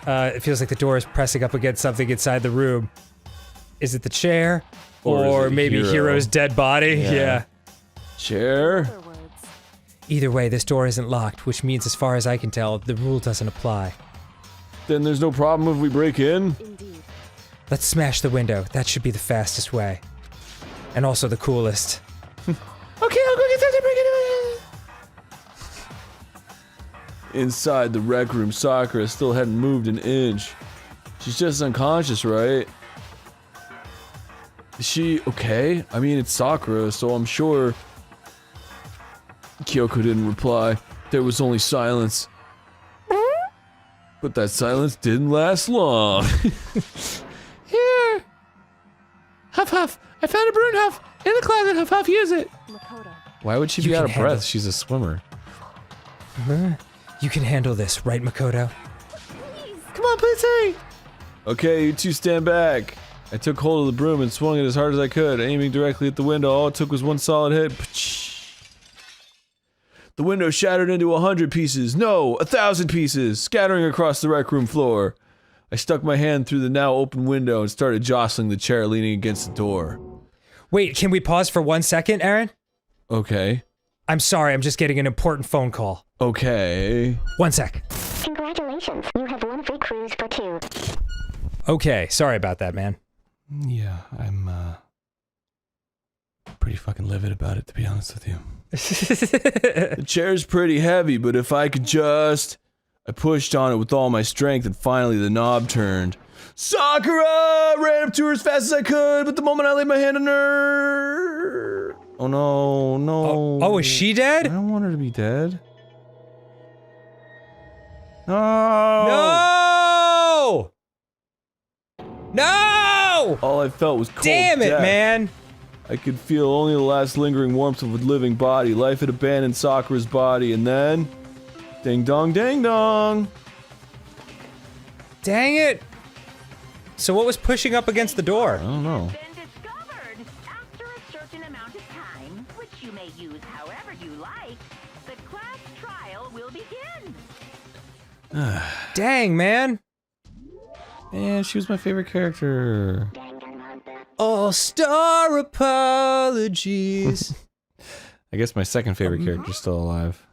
it feels like the door is pressing up against something inside the room. Is it the chair? Or is it maybe Hero? Hero's dead body? Yeah. Chair? other words. Either way, this door isn't locked, which means as far as I can tell, the rule doesn't apply. Then there's no problem if we break in? Indeed. Let's smash the window. That should be the fastest way. And also the coolest. Okay, I'll go get something to break it in. Inside the rec room, Sakura still hadn't moved an inch. She's just unconscious, right? Is she okay? I mean, it's Sakura, so I'm sure... Kyoko didn't reply. There was only silence. But that silence didn't last long. Here. Huff Huff. I found a Brune Huff in the closet. Huff Huff, use it. Makoto. Why would she You be out can of handle- breath? She's a swimmer. You can handle this, right, Makoto? Come on, please hurry. Okay, you two stand back. I took hold of the broom and swung it as hard as I could, aiming directly at the window. All it took was one solid hit. The window shattered into 100 pieces. No, 1,000 pieces, scattering across the rec room floor. I stuck my hand through the now open window and started jostling the chair leaning against the door. Wait, can we pause for 1 second, Aaron? Okay. I'm sorry, I'm just getting an important phone call. Okay. 1 sec. Congratulations, you have one free cruise for 2. Okay, sorry about that, man. Yeah, I'm, pretty fucking livid about it, to be honest with you. The chair's pretty heavy, but if I could just... I pushed on it with all my strength and finally the knob turned. Sakura! Ran up to her as fast as I could, but the moment I laid my hand on her... Oh no, no. Oh, is she I dead? don't want her to be dead. No! No! No! All I felt was cold Damn it, death. man! I could feel only the last lingering warmth of a living body. Life had abandoned Sakura's body, and then... Ding dong, ding dong! Dang it! So what was pushing up against the door? I don't know. Been discovered. After a certain amount of time, which you may use however you like, the class trial will begin. Dang, man! Man, she was my favorite character. All-star apologies. I guess my second favorite character's still alive.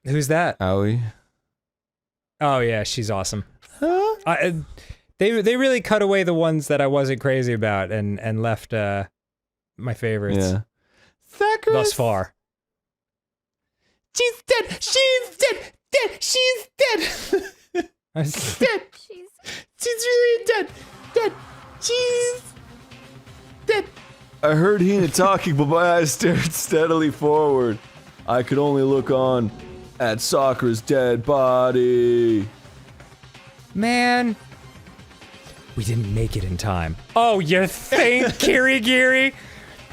Who's that? Aoi. Oh yeah, she's awesome. They really cut away the ones that I wasn't crazy about and left my favorites Yeah. Sakura. thus far. She's dead. She's dead. Dead. She's dead. Dead. She's really dead. Dead. She's dead. I heard Hina talking, but my eyes stared steadily forward. I could only look on at Sakura's dead body. Man, we didn't make it in time. Oh, you think, Kirigiri?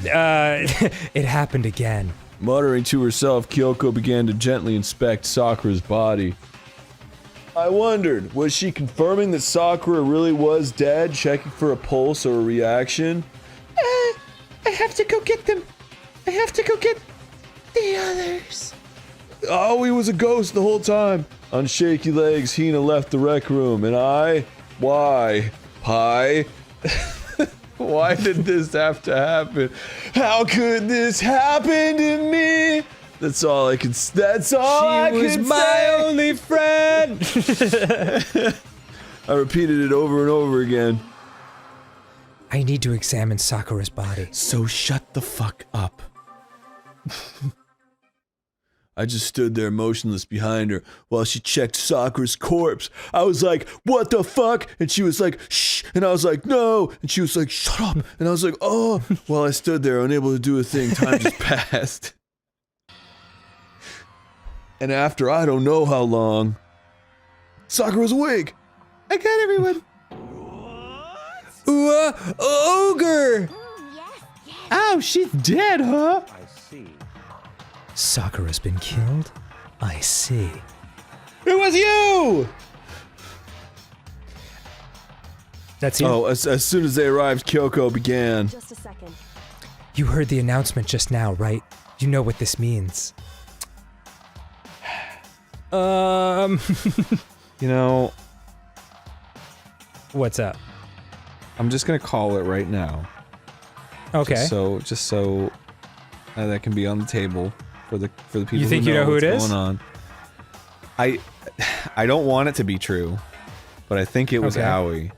It happened again. Muttering to herself, Kyoko began to gently inspect Sakura's body. I wondered, was she confirming that Sakura really was dead, checking for a pulse or a reaction? I have to go get them. I have to go get the others. Oh, he was a ghost the whole time. On shaky legs, Hina left the rec room, and I... Why? Pie? Why did this have to happen? How could this happen to me? That's all I could... That's all I could say! She was my only friend! I repeated it over and over again. I need to examine Sakura's body. So shut the fuck up. I just stood there motionless behind her while she checked Sakura's corpse. I was like, what the fuck? And she was like, shh. And I was like, no. And she was like, shut up. And I was like, oh. While I stood there unable to do a thing, time just passed. And after I don't know how long, Sakura was awake. I got everyone. Ooh, ogre! Oh, she's dead, huh? Sakura's been killed? I see. It was you! That's you? Oh, as soon as they arrived, Kyoko began. Just a second. You heard the announcement just now, right? You know what this means. You know, What's up? I'm just gonna call it right now. Okay. Just so that can be on the table for the people. You think who you know who what's it is? going on. I don't want it to be true, but I think it was Okay. Aoi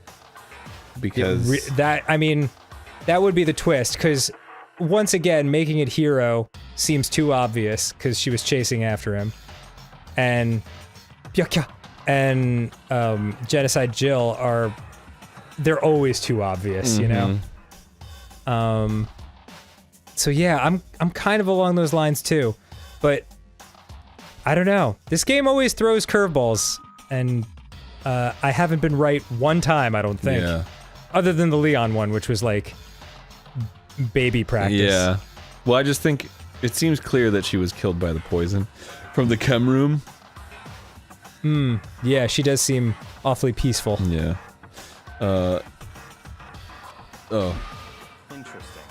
because that would be the twist, because once again, making it Hero seems too obvious because she was chasing after him, and Genocide Jill they're always too obvious, you know. So yeah, I'm kind of along those lines too, but I don't know. This game always throws curveballs, and I haven't been right one time, I don't think. Yeah. Other than the Leon one, which was like baby practice. Yeah. Well, I just think it seems clear that she was killed by the poison from the chem room. Yeah, she does seem awfully peaceful. Yeah. Oh. Interesting.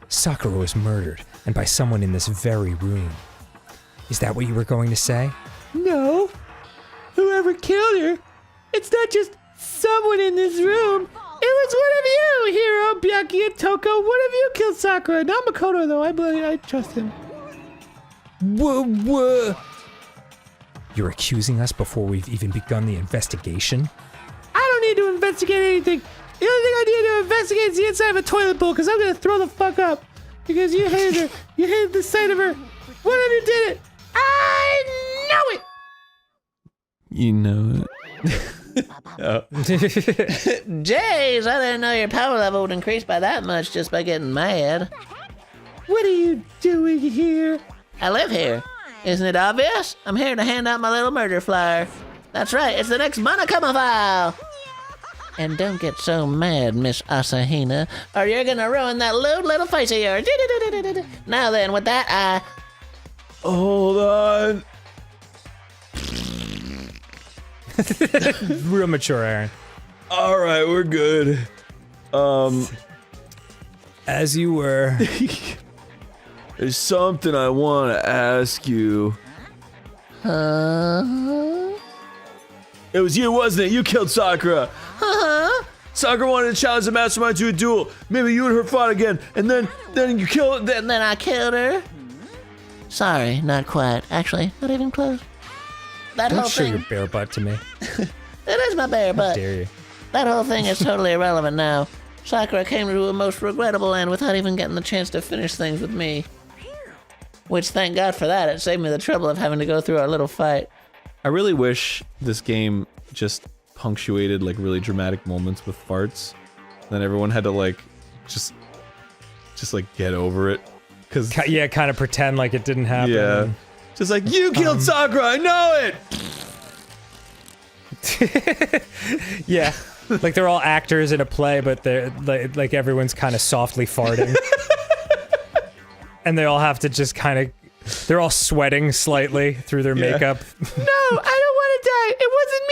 Sakura was murdered, and by someone in this very room. Is that what you were going to say? No. Whoever killed her, it's not just someone in this room. It was one of you, Hiro, Byaki, and Toko. One of you killed Sakura. Not Makoto, though. I trust him. Whoa. You're accusing us before we've even begun the investigation? I don't need to investigate anything. The only thing I need to investigate is the inside of a toilet bowl, because I'm going to throw the fuck up. Because you hated her. You hated the sight of her. One of you did it. I know it. You know it. Jeez, I didn't know your power level would increase by that much just by getting mad. What are you doing here? I live here. Isn't it obvious? I'm here to hand out my little murder flyer. That's right, it's the next Monokuma file. And don't get so mad, Miss Asahina, or you're gonna ruin that lewd little face of yours. Now then, with that, Hold on. Real mature, Aaron. All right, we're good. As you were. There's something I want to ask you. It was you, wasn't it? You killed Sakura. Sakura wanted to challenge the mastermind to a duel. Maybe you and her fought again, and then you killed. and then I killed her. Sorry, not quite. Actually, not even close. That Don't whole show thing. your bare butt to me. It is my bare How butt. dare you? That whole thing is totally irrelevant now. Sakura came to a most regrettable end without even getting the chance to finish things with me. Which, thank God for that, it saved me the trouble of having to go through our little fight. I really wish this game just punctuated like really dramatic moments with farts. Then everyone had to like just like get over it. Cause Yeah, kind of pretend like it didn't happen. yeah, just like you killed Sakura, I know it. Yeah. Like they're all actors in a play, but they're like everyone's kind of softly farting. And they all have to just kind of, they're all sweating slightly through their makeup. No, I don't want to die. It wasn't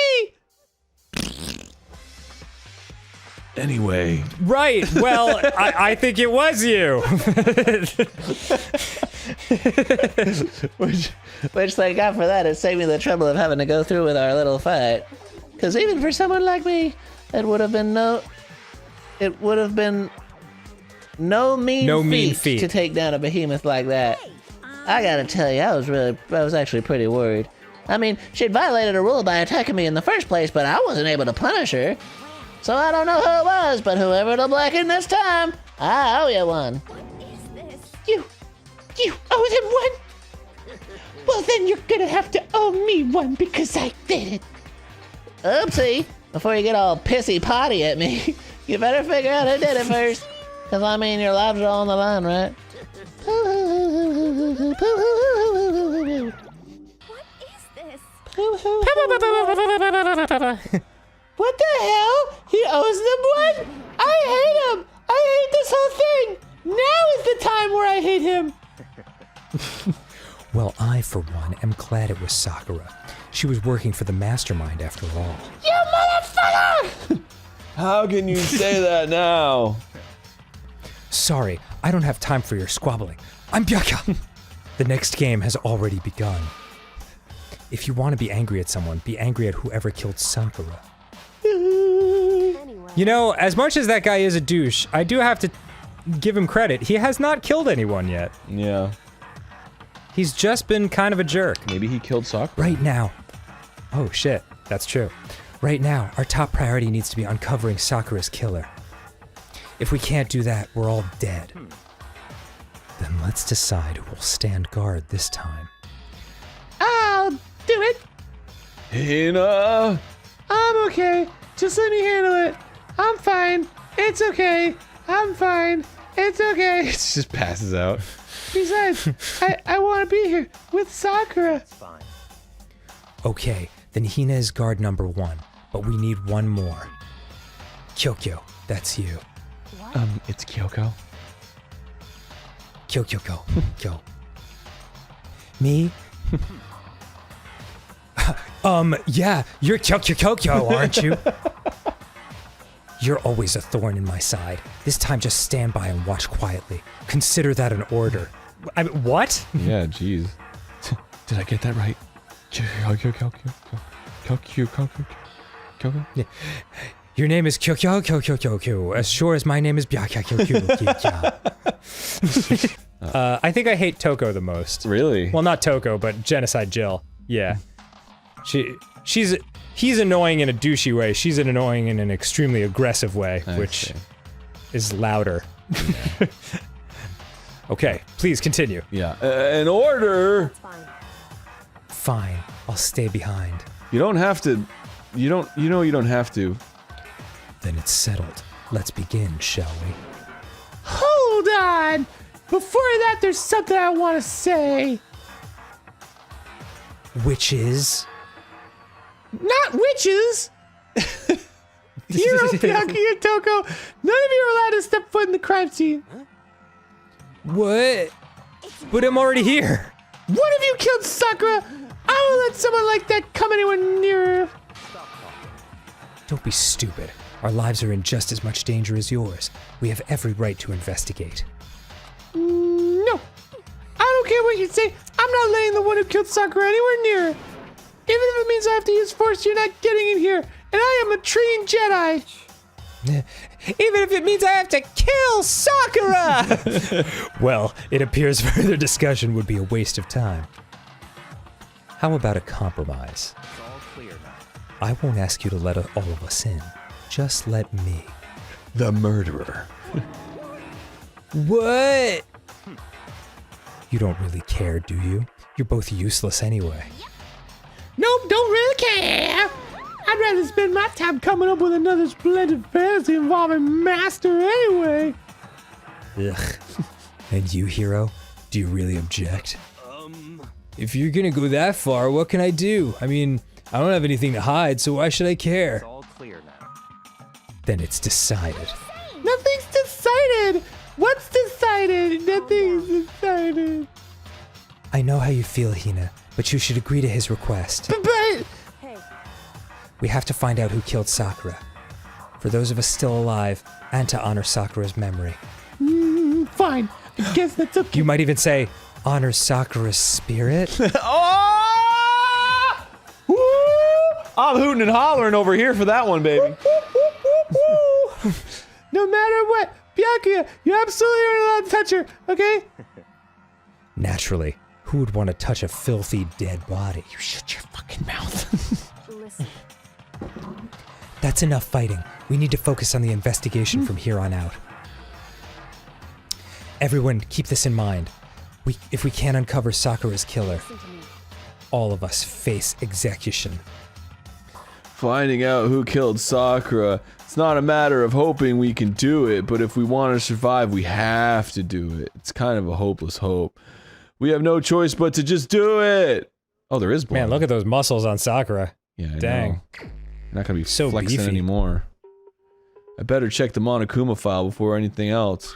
me. Anyway, Right. Well, I think it was you. Which, thank God for that, it saved me the trouble of having to go through with our little fight. Because even for someone like me, it would have been no mean feat to take down a behemoth like that. I gotta tell you, I was actually pretty worried. I mean, she'd violated a rule by attacking me in the first place, but I wasn't able to punish her. So I don't know who it was, but whoever it'll blacken this time, I owe you one. What is this? You owe them one. Well, then you're gonna have to owe me one because I did it. Oopsie. Before you get all pissy potty at me, you better figure out who did it first. Because, I mean, your lives are all on the line, right? What is this? What the hell? He owes them one? I hate him. I hate this whole thing. Now is the time where I hate him. Well, I, for one, am glad it was Sakura. She was working for the mastermind after all. You motherfucker! How can you say that now? Sorry, I don't have time for your squabbling. I'm Byaka. The next game has already begun. If you want to be angry at someone, be angry at whoever killed Sakura. Anyway. You know, as much as that guy is a douche, I do have to give him credit. He has not killed anyone yet. Yeah. He's just been kind of a jerk. Maybe he killed Sakura. Right now. Oh shit, that's true. Right now, our top priority needs to be uncovering Sakura's killer. If we can't do that, we're all dead. Then let's decide who will stand guard this time. I'll do it. Hina! I'm okay. Just let me handle it. I'm fine. It's okay. I'm fine. It's okay. It just passes out. Besides, I want to be here with Sakura. Okay, then Hina is guard number 1, but we need one more. Kyokyo, that's you. It's Kyoko. Kyokyo, Kyo. Me? Yeah, you're Kyokyo, aren't you? You're always a thorn in my side. This time just stand by and watch quietly. Consider that an order. What? Yeah, jeez. Did I get that right? Kyoko. Yeah. Your name is Kyokyo, as sure as my name is Byaka. I think I hate Toko the most. Really? Well, not Toko, but Genocide Jill. Yeah. He's annoying in a douchey way. She's annoying in an extremely aggressive way, which is louder. Okay, please continue. Yeah. An order! Fine, I'll stay behind. You don't have to. You don't have to. Then it's settled. Let's begin, shall we? Hold on. Before that, there's something I want to say. Which is? Not witches. Hiro, Byaki, and Toko, none of you are allowed to step foot in the crime scene. What? But I'm already here. One of you killed Sakura. I won't let someone like that come anywhere near her. Don't be stupid. Our lives are in just as much danger as yours. We have every right to investigate. No. I don't care what you say. I'm not letting the one who killed Sakura anywhere near her. Even if it means I have to use force, you're not getting in here. And I am a trained Jedi. Even if it means I have to kill Sakura! Well, it appears further discussion would be a waste of time. How about a compromise? I won't ask you to let all of us in. Just let me. The murderer. What? You don't really care, do you? You're both useless anyway. Nope, don't really care. I'd rather spend my time coming up with another splendid fantasy involving Master anyway. Ugh. And you, Hiro? Do you really object? If you're gonna go that far, what can I do? I mean, I don't have anything to hide, so why should I care? It's all clear now. Then it's decided. Nothing's decided. What's decided? Nothing's decided. I know how you feel, Hina, but you should agree to his request. But Hey, We have to find out who killed Sakura. For those of us still alive, and to honor Sakura's memory. fine. I guess that's okay. You might even say, honor Sakura's spirit? Oh! Woo! I'm hooting and hollering over here for that one, baby. No matter what, Byakuya, you absolutely aren't allowed to touch her, okay? Naturally, who would want to touch a filthy dead body? You shut your fucking mouth. listen. That's enough fighting. We need to focus on the investigation from here on out. Everyone, keep this in mind. If we can't uncover Sakura's killer, Listen to me. all of us face execution. Finding out who killed Sakura, it's not a matter of hoping we can do it, but if we want to survive, we have to do it. It's kind of a hopeless hope. We have no choice but to just do it! Oh, there is blood. Man, look at those muscles on Sakura. Yeah, I Dang. know. You're not gonna be So flexing beefy. anymore. I better check the Monokuma file before anything else.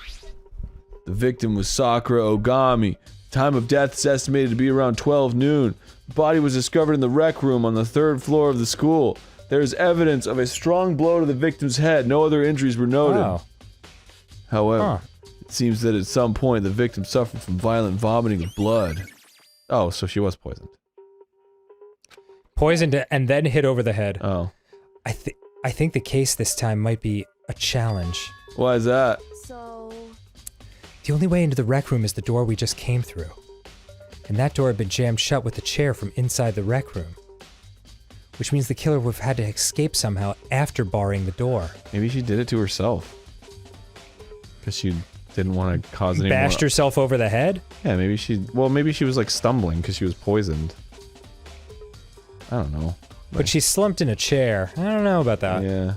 The victim was Sakura Ogami. Time of death is estimated to be around 12 noon. The body was discovered in the rec room on the 3rd floor of the school. There is evidence of a strong blow to the victim's head. No other injuries were noted. Oh. However, it seems that at some point the victim suffered from violent vomiting of blood. Oh, so she was poisoned. Poisoned and then hit over the head. Oh. I think the case this time might be a challenge. Why is that? So, The only way into the rec room is the door we just came through. And that door had been jammed shut with a chair from inside the rec room. Which means the killer would have had to escape somehow after barring the door. Maybe she did it to herself. Because she didn't want to cause any Bashed more... herself over the head? Yeah, maybe she... Well, maybe she was like stumbling because she was poisoned. I don't know. But she slumped in a chair. I don't know about that. Yeah.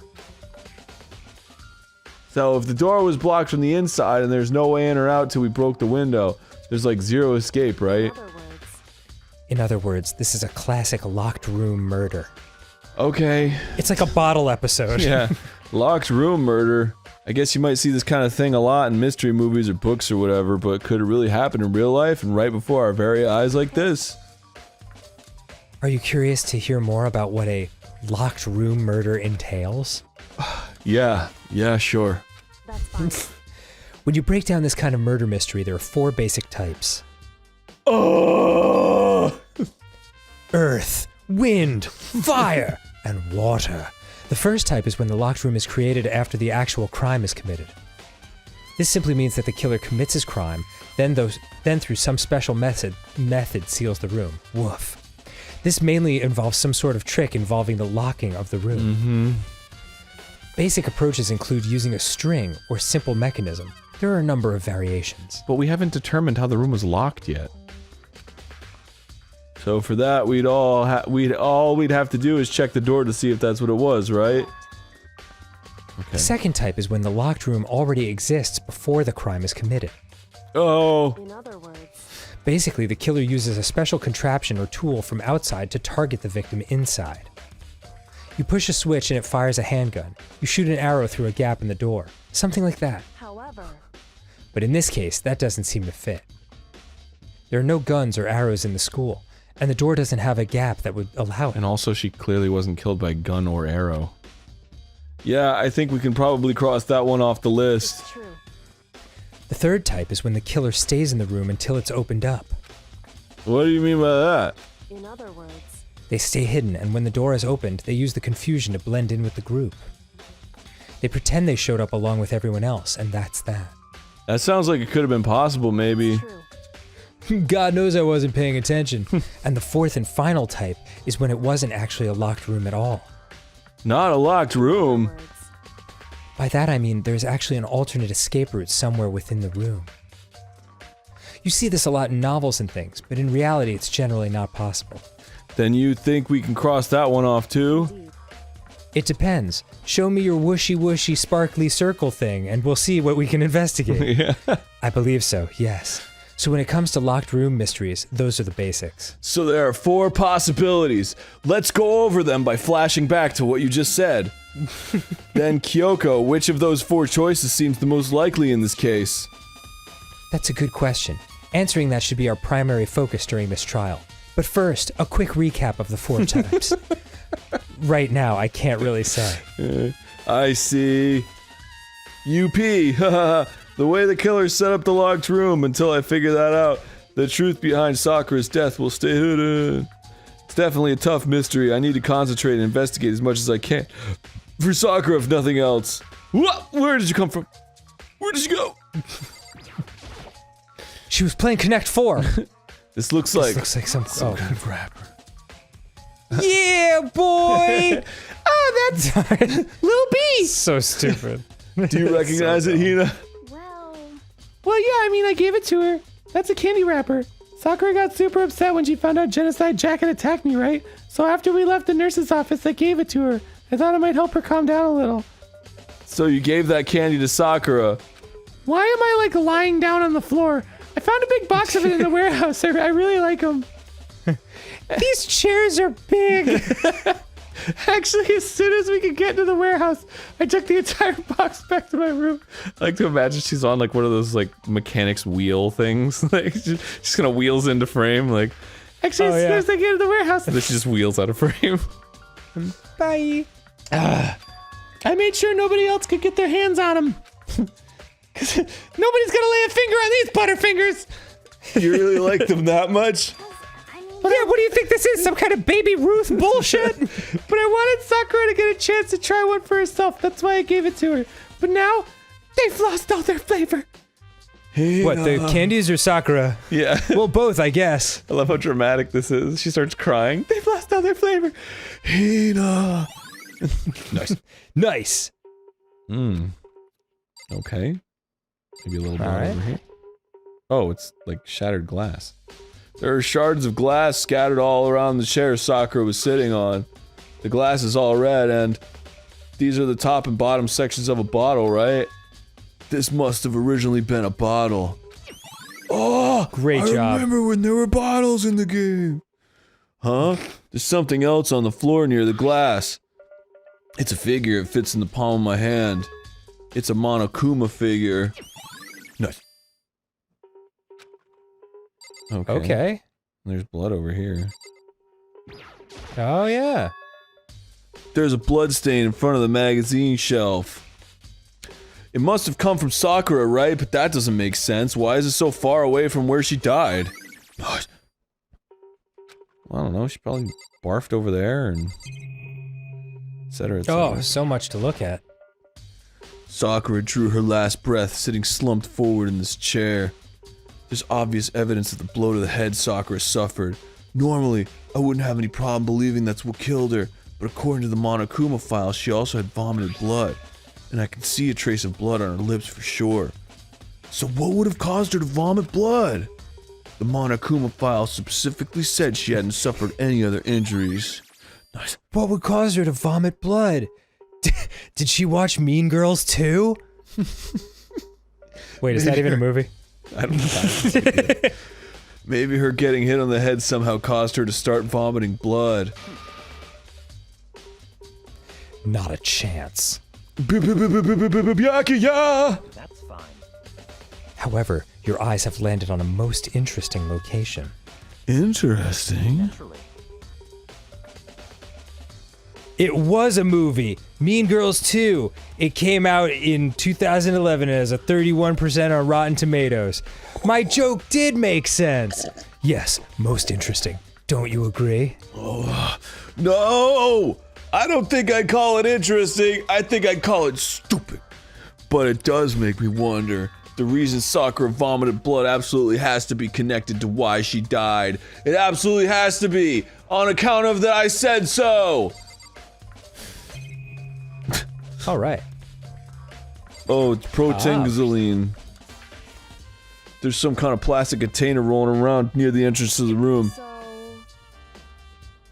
So if the door was blocked from the inside and there's no way in or out till we broke the window, there's like zero escape, right? In other words, this is a classic locked room murder. Okay. It's like a bottle episode. Yeah. Locked room murder. I guess you might see this kind of thing a lot in mystery movies or books or whatever, but could it really happen in real life and right before our very eyes like this? Are you curious to hear more about what a locked room murder entails? Yeah, sure. that's fine. When you break down this kind of murder mystery, there are 4 basic types. Oh! Earth, wind, fire, and water. The first type is when the locked room is created after the actual crime is committed. This simply means that the killer commits his crime, then through some special method seals the room. Woof. This mainly involves some sort of trick involving the locking of the room. Mm-hmm. Basic approaches include using a string or simple mechanism. There are a number of variations. But we haven't determined how the room was locked yet. So for that, we'd have to do is check the door to see if that's what it was, right? Okay. The second type is when the locked room already exists before the crime is committed. Oh. In other words, Basically, the killer uses a special contraption or tool from outside to target the victim inside. You push a switch and it fires a handgun. You shoot an arrow through a gap in the door. Something like that. however, But in this case, that doesn't seem to fit. There are no guns or arrows in the school, and the door doesn't have a gap that would allow it. And also, she clearly wasn't killed by gun or arrow. Yeah, I think we can probably cross that one off the list. it's true. The third type is when the killer stays in the room until it's opened up. What do you mean by that? In other words, They stay hidden, and when the door is opened, they use the confusion to blend in with the group. They pretend they showed up along with everyone else, and that's that. That sounds like it could have been possible, maybe. true. God knows I wasn't paying attention. And the fourth and final type is when it wasn't actually a locked room at all. Not a locked room. Words. By that I mean there's actually an alternate escape route somewhere within the room. You see this a lot in novels and things, but in reality it's generally not possible. Then you think we can cross that one off too? Indeed. It depends. Show me your whooshy sparkly circle thing and we'll see what we can investigate. Yeah. I believe so, yes. So when it comes to locked room mysteries, those are the basics. So there are 4 possibilities. Let's go over them by flashing back to what you just said. Then Kyoko, which of those 4 choices seems the most likely in this case? That's a good question. Answering that should be our primary focus during this trial. But first, a quick recap of the 4 types. Right now, I can't really say. I see. UP, the way the killer set up the locked room until I figure that out, the truth behind Sakura's death will stay hidden. It's definitely a tough mystery. I need to concentrate and investigate as much as I can. For Sakura, if nothing else. Where did you come from? Where did you go? She was playing Connect 4. This looks like some kind of rapper. Yeah, boy! Oh, that's Lil B! So stupid. Do you recognize it, Hina? Well, Well, yeah, I mean, I gave it to her. That's a candy wrapper. Sakura got super upset when she found out Genocide Jack had attacked me, right? So after we left the nurse's office, I gave it to her. I thought it might help her calm down a little. So you gave that candy to Sakura. Why am I like lying down on the floor? I found a big box of it in the warehouse. I really like them. These chairs are big. Actually, as soon as we could get into the warehouse, I took the entire box back to my room. I like to imagine she's on like one of those like mechanics wheel things. Like she's gonna wheels into frame. Like Actually, as soon as I get into the warehouse, and then she just wheels out of frame. Bye. I made sure nobody else could get their hands on them. Cause nobody's gonna lay a finger on these Butterfingers. You really like them that much? Yeah, what do you think this is? Some kind of Baby Ruth bullshit? But I wanted Sakura to get a chance to try one for herself. That's why I gave it to her. But now, they've lost all their flavor. What, the candies or Sakura? Yeah. Well, both, I guess. I love how dramatic this is. She starts crying. They've lost all their flavor. Hina. Nice. Nice. Okay. Maybe a little bit Alright. over here. Oh, it's like shattered glass. There are shards of glass scattered all around the chair Sakura was sitting on. The glass is all red, and these are the top and bottom sections of a bottle, right? This must have originally been a bottle. Oh! Great job. I remember when there were bottles in the game. Huh? There's something else on the floor near the glass. It's a figure. It fits in the palm of my hand. It's a Monokuma figure. Nice. Okay. Okay. There's blood over here. Oh, yeah. There's a blood stain in front of the magazine shelf. It must have come from Sakura, right? But that doesn't make sense. Why is it so far away from where she died? I don't know. She probably barfed over there and etc. Oh, so much to look at. Sakura drew her last breath, sitting slumped forward in this chair. There's obvious evidence of the blow to the head Sakura suffered. Normally, I wouldn't have any problem believing that's what killed her, but according to the Monokuma file, she also had vomited blood, and I can see a trace of blood on her lips for sure. So what would have caused her to vomit blood? The Monokuma file specifically said she hadn't suffered any other injuries. Nice. What would cause her to vomit blood? Did she watch Mean Girls too? Wait, is that even a movie? I don't know. Maybe her getting hit on the head somehow caused her to start vomiting blood. Not a chance. That's fine. However, your eyes have landed on a most interesting location. Interesting. Naturally. It was a movie, Mean Girls 2. It came out in 2011 and has a 31% on Rotten Tomatoes. My joke did make sense. Yes, most interesting. Don't you agree? No! I don't think I'd call it interesting. I think I'd call it stupid. But it does make me wonder. The reason Sakura vomited blood absolutely has to be connected to why she died. It absolutely has to be. On account of that I said so. All right. Oh, it's protangazoline. There's some kind of plastic container rolling around near the entrance to the room. So,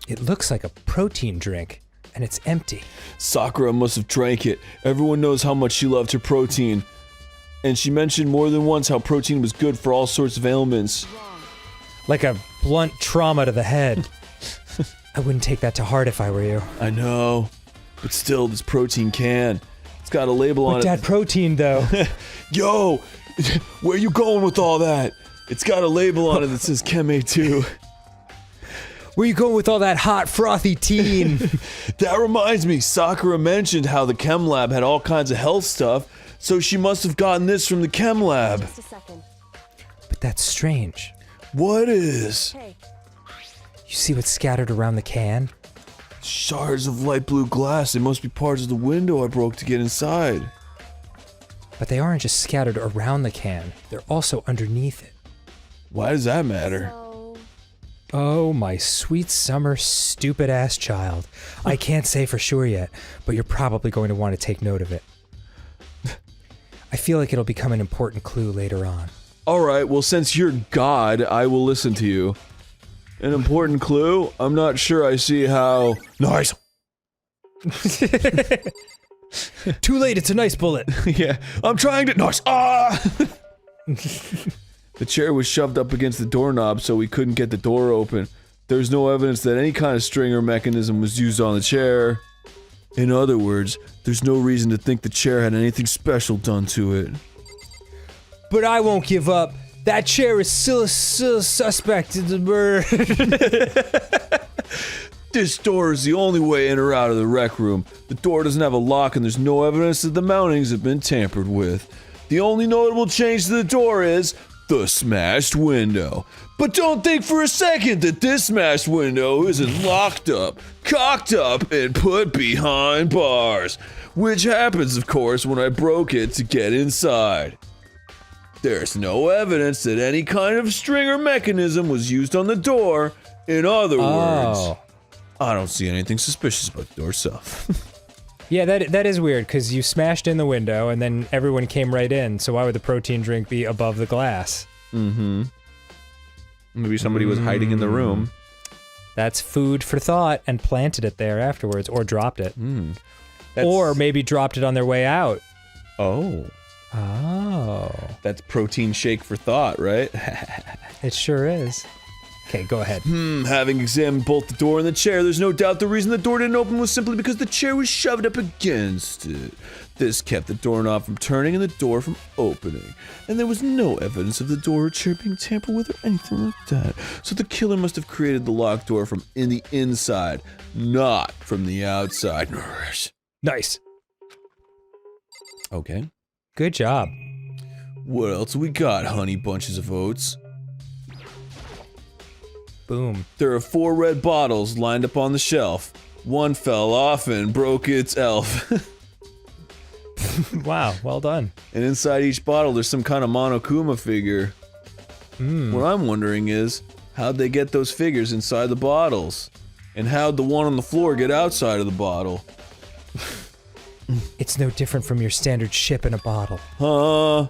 It looks like a protein drink, and it's empty. Sakura must have drank it. Everyone knows how much she loved her protein. And she mentioned more than once how protein was good for all sorts of ailments. Like a blunt trauma to the head. I wouldn't take that to heart if I were you. I know. But still, this protein can. It's got a label on But it. that protein, though. Yo! Where you going with all that? It's got a label on it that says Chem A2. Where you going with all that hot, frothy teen? That reminds me, Sakura mentioned how the Chem Lab had all kinds of health stuff, so she must have gotten this from the Chem Lab. just a second. But that's strange. What is? Hey, You see what's scattered around the can? Shards of light blue glass. They must be parts of the window I broke to get inside. But they aren't just scattered around the can. They're also underneath it. Why does that matter? so Oh, my sweet summer stupid-ass child. I can't say for sure yet, but you're probably going to want to take note of it. I feel like it'll become an important clue later on. Alright, well since you're God, I will listen to you. An important clue? I'm not sure I see how... Nice! Too late, it's a nice bullet. Yeah, I'm trying to- Nice! Ah! The chair was shoved up against the doorknob so we couldn't get the door open. There's no evidence that any kind of string or mechanism was used on the chair. In other words, there's no reason to think the chair had anything special done to it. But I won't give up. That chair is still suspect in the murder. This door is the only way in or out of the rec room. The door doesn't have a lock and there's no evidence that the mountings have been tampered with. The only notable change to the door is the smashed window. But don't think for a second that this smashed window isn't locked up, cocked up, and put behind bars. Which happens, of course, when I broke it to get inside. There's no evidence that any kind of string or mechanism was used on the door. In other words, I don't see anything suspicious about the door itself. Yeah, that is weird, because you smashed in the window, and then everyone came right in, so why would the protein drink be above the glass? Mm-hmm. Maybe somebody was hiding in the room. That's food for thought, and planted it there afterwards, or dropped it. Or maybe dropped it on their way out. Oh. Oh. That's protein shake for thought, right? It sure is. Okay, go ahead. Having examined both the door and the chair, there's no doubt the reason the door didn't open was simply because the chair was shoved up against it. This kept the doorknob from turning and the door from opening. And there was no evidence of the door or chair being tampered with or anything like that. So the killer must have created the locked door from the inside, not from the outside. Nice. Okay. Good job. What else we got, honey bunches of oats? Boom. There are 4 red bottles lined up on the shelf. One fell off and broke its elf. Wow, well done. And inside each bottle there's some kind of Monokuma figure. What I'm wondering is, how'd they get those figures inside the bottles? And how'd the one on the floor get outside of the bottle? It's no different from your standard ship in a bottle. Huh?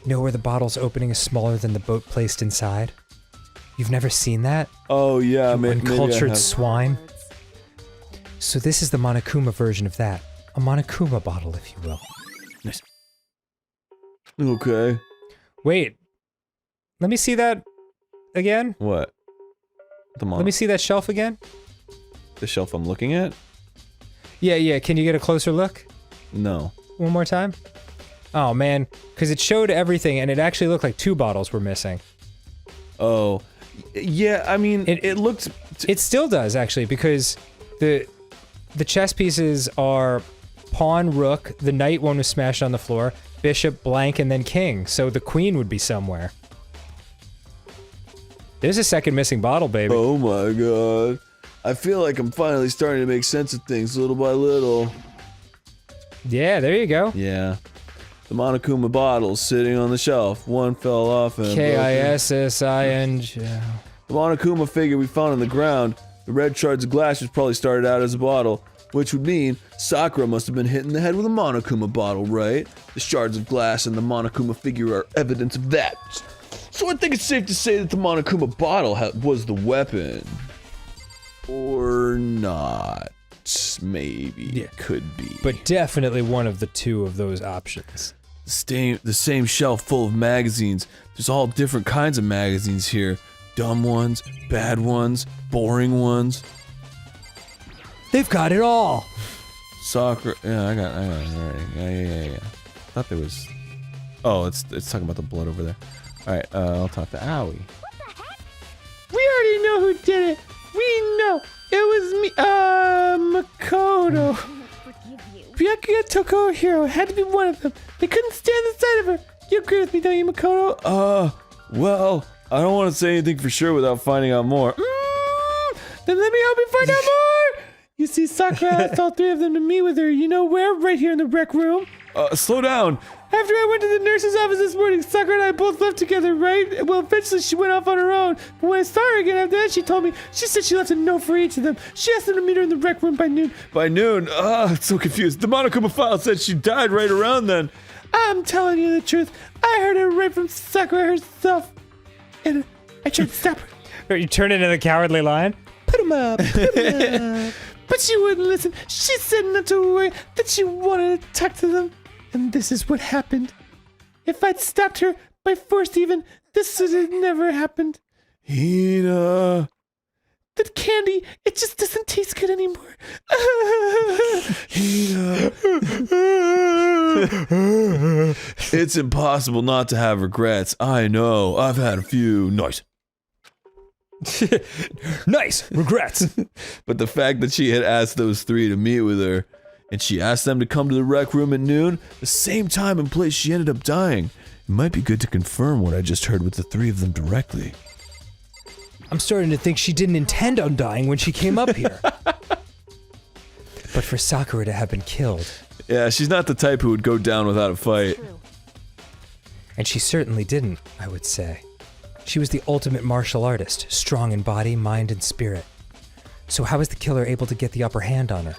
Know where the bottle's opening is smaller than the boat placed inside? You've never seen that? Oh yeah, maybe I Uncultured have. swine? So this is the Monokuma version of that. A Monokuma bottle, if you will. Nice. Okay. Wait. Let me see that again? What? Let me see that shelf again? The shelf I'm looking at? Yeah, can you get a closer look? No. One more time? Oh man, because it showed everything and it actually looked like 2 bottles were missing. Oh. Yeah, I mean, it looked... It still does, actually, because the chess pieces are pawn, rook, the knight one was smashed on the floor, bishop, blank, and then king, so the queen would be somewhere. There's a second missing bottle, baby. Oh my god. I feel like I'm finally starting to make sense of things little by little. Yeah, there you go. Yeah. The Monokuma bottles sitting on the shelf. One fell off and... K-I-S-S-I-N-G... The Monokuma figure we found on the ground, the red shards of glass which probably started out as a bottle, which would mean Sakura must have been hit in the head with a Monokuma bottle, right? The shards of glass and the Monokuma figure are evidence of that. So I think it's safe to say that the Monokuma bottle was the weapon. Or not. Maybe. It could be. But definitely one of the 2 of those options. The same shelf full of magazines. There's all different kinds of magazines here. Dumb ones, bad ones, boring ones. They've got it all! Sakura, yeah, I got it already. Yeah. I thought there was... Oh, it's talking about the blood over there. Alright, I'll talk to Owie. We already know who did it. We know. It was me, Makoto. Byakuya Tokuhiro had to be one of them. They couldn't stand the sight of her. You agree with me, don't you, Makoto? Well, I don't want to say anything for sure without finding out more. Then let me help you find out more. You see, Sakura asked all 3 of them to meet with her. You know where? Right here in the rec room. Slow down. After I went to the nurse's office this morning, Sakura and I both left together, right? Well, eventually she went off on her own. But when I saw her again after that, she told me, she said she left a note for each of them. She asked them to meet her in the rec room by noon. By noon? I'm so confused. The Monokuma file said she died right around then. I'm telling you the truth. I heard it right from Sakura herself. And I tried to stop her. You turn into the Cowardly Lion? Put him up. Put him up. But she wouldn't listen. She said not to worry, that she wanted to talk to them. And this is what happened. If I'd stopped her by force even, this would have never happened. Hina. That candy, it just doesn't taste good anymore. Hina. It's impossible not to have regrets. I know. I've had a few. Nice. Nice. Regrets. But the fact that she had asked those three to meet with her, and she asked them to come to the rec room at noon, the same time and place she ended up dying, it might be good to confirm what I just heard with the three of them directly. I'm starting to think she didn't intend on dying when she came up here. But for Sakura to have been killed. Yeah, she's not the type who would go down without a fight. True. And she certainly didn't, I would say. She was the ultimate martial artist, strong in body, mind, and spirit. So how was the killer able to get the upper hand on her?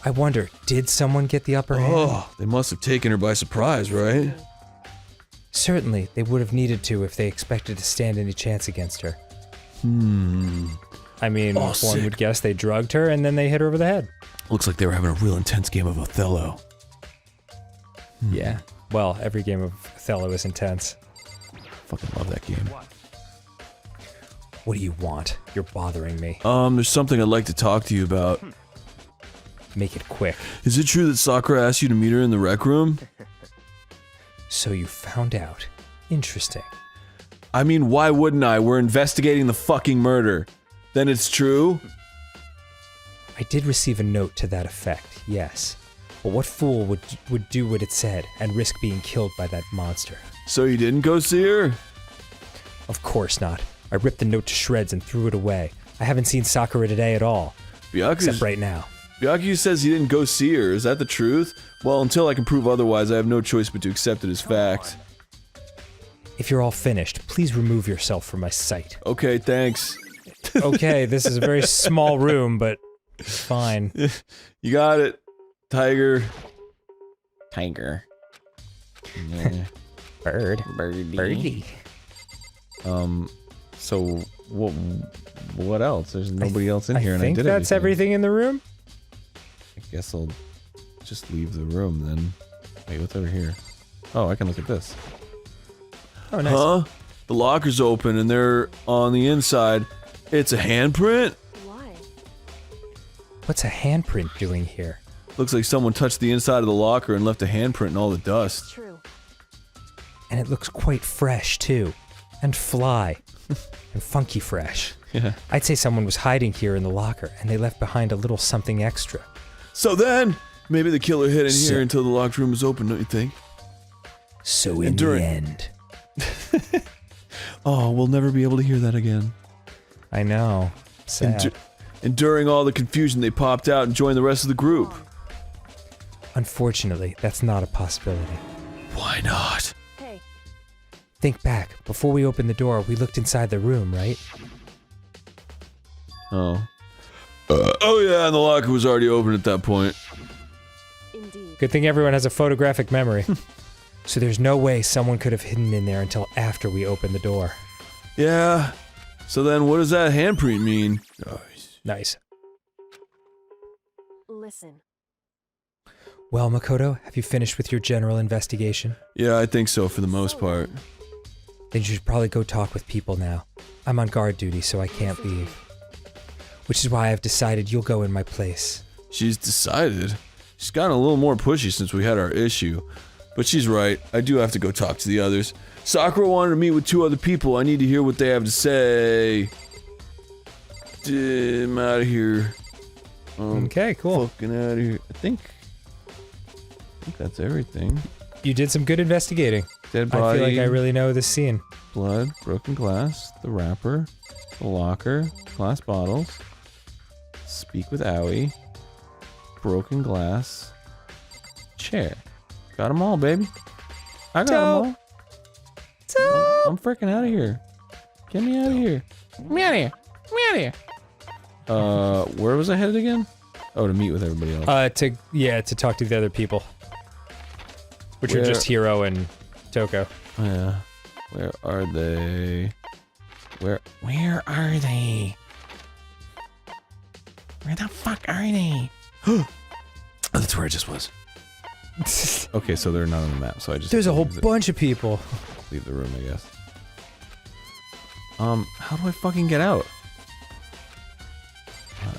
I wonder, did someone get the upper hand? Oh, they must have taken her by surprise, right? Certainly, they would have needed to if they expected to stand any chance against her. I mean, one sick. would guess they drugged her and then they hit her over the head. Looks like they were having a real intense game of Othello. Yeah. Well, every game of Othello is intense. Fucking love that game. What do you want? You're bothering me. There's something I'd like to talk to you about. Make it quick. Is it true that Sakura asked you to meet her in the rec room? So you found out. Interesting. I mean, why wouldn't I? We're investigating the fucking murder. Then it's true? I did receive a note to that effect, yes. But what fool would do what it said and risk being killed by that monster? So you didn't go see her? Of course not. I ripped the note to shreds and threw it away. I haven't seen Sakura today at all. Except right now. Byakuya says he didn't go see her. Is that the truth? Well, until I can prove otherwise, I have no choice but to accept it as fact. If you're all finished, please remove yourself from my sight. Okay, thanks. Okay, this is a very small room, but fine. You got it, Tiger. Tiger. Bird. Birdie. So what else? There's nobody else in here, and I think did that's everything in the room. I guess I'll just leave the room then. Wait, what's over here? Oh, I can look at this. Oh, nice. Huh? The locker's open, and they're on the inside. It's a handprint? Why? What's a handprint doing here? Looks like someone touched the inside of the locker and left a handprint in all the dust. True. And it looks quite fresh, too. And fly. And funky fresh. Yeah. I'd say someone was hiding here in the locker, and they left behind a little something extra. So then, maybe the killer hid in So- here until the locked room was open, don't you think? So in the end... Oh, we'll never be able to hear that again. I know. Sad. And during all the confusion, they popped out and joined the rest of the group. Unfortunately, that's not a possibility. Why not? Hey, Think back. Before we opened the door, we looked inside the room, right? Oh. Oh yeah, and the locker was already open at that point. indeed. Good thing everyone has a photographic memory. So there's no way someone could have hidden in there until after we opened the door. Yeah. So then what does that handprint mean? Nice. Listen. Well, Makoto, have you finished with your general investigation? Yeah, I think so for the most part. Then you should probably go talk with people now. I'm on guard duty, so I can't leave. Which is why I've decided you'll go in my place. She's decided. She's gotten a little more pushy since we had our issue. But she's right. I do have to go talk to the others. Sakura wanted to meet with 2 other people. I need to hear what they have to say. I'm out of here. Okay, cool. Fucking out of here. I think that's everything. You did some good investigating. Dead I body. feel like I really know this scene. Blood, broken glass, the wrapper, the locker, glass bottles, speak with Owie, broken glass, chair. Got them all, baby. I got them all. I'm freaking out of here. Get me out of here. Get me out of here. Get me out of here. Where was I headed again? Oh, to meet with everybody else. To talk to the other people. Which are just Hiro and Toko. Oh, yeah. Where are they? Where are they? Where the fuck are they? Oh, that's where it just was. Okay, so they're not on the map, so I just... There's a whole bunch of people. Leave the room, I guess. How do I fucking get out?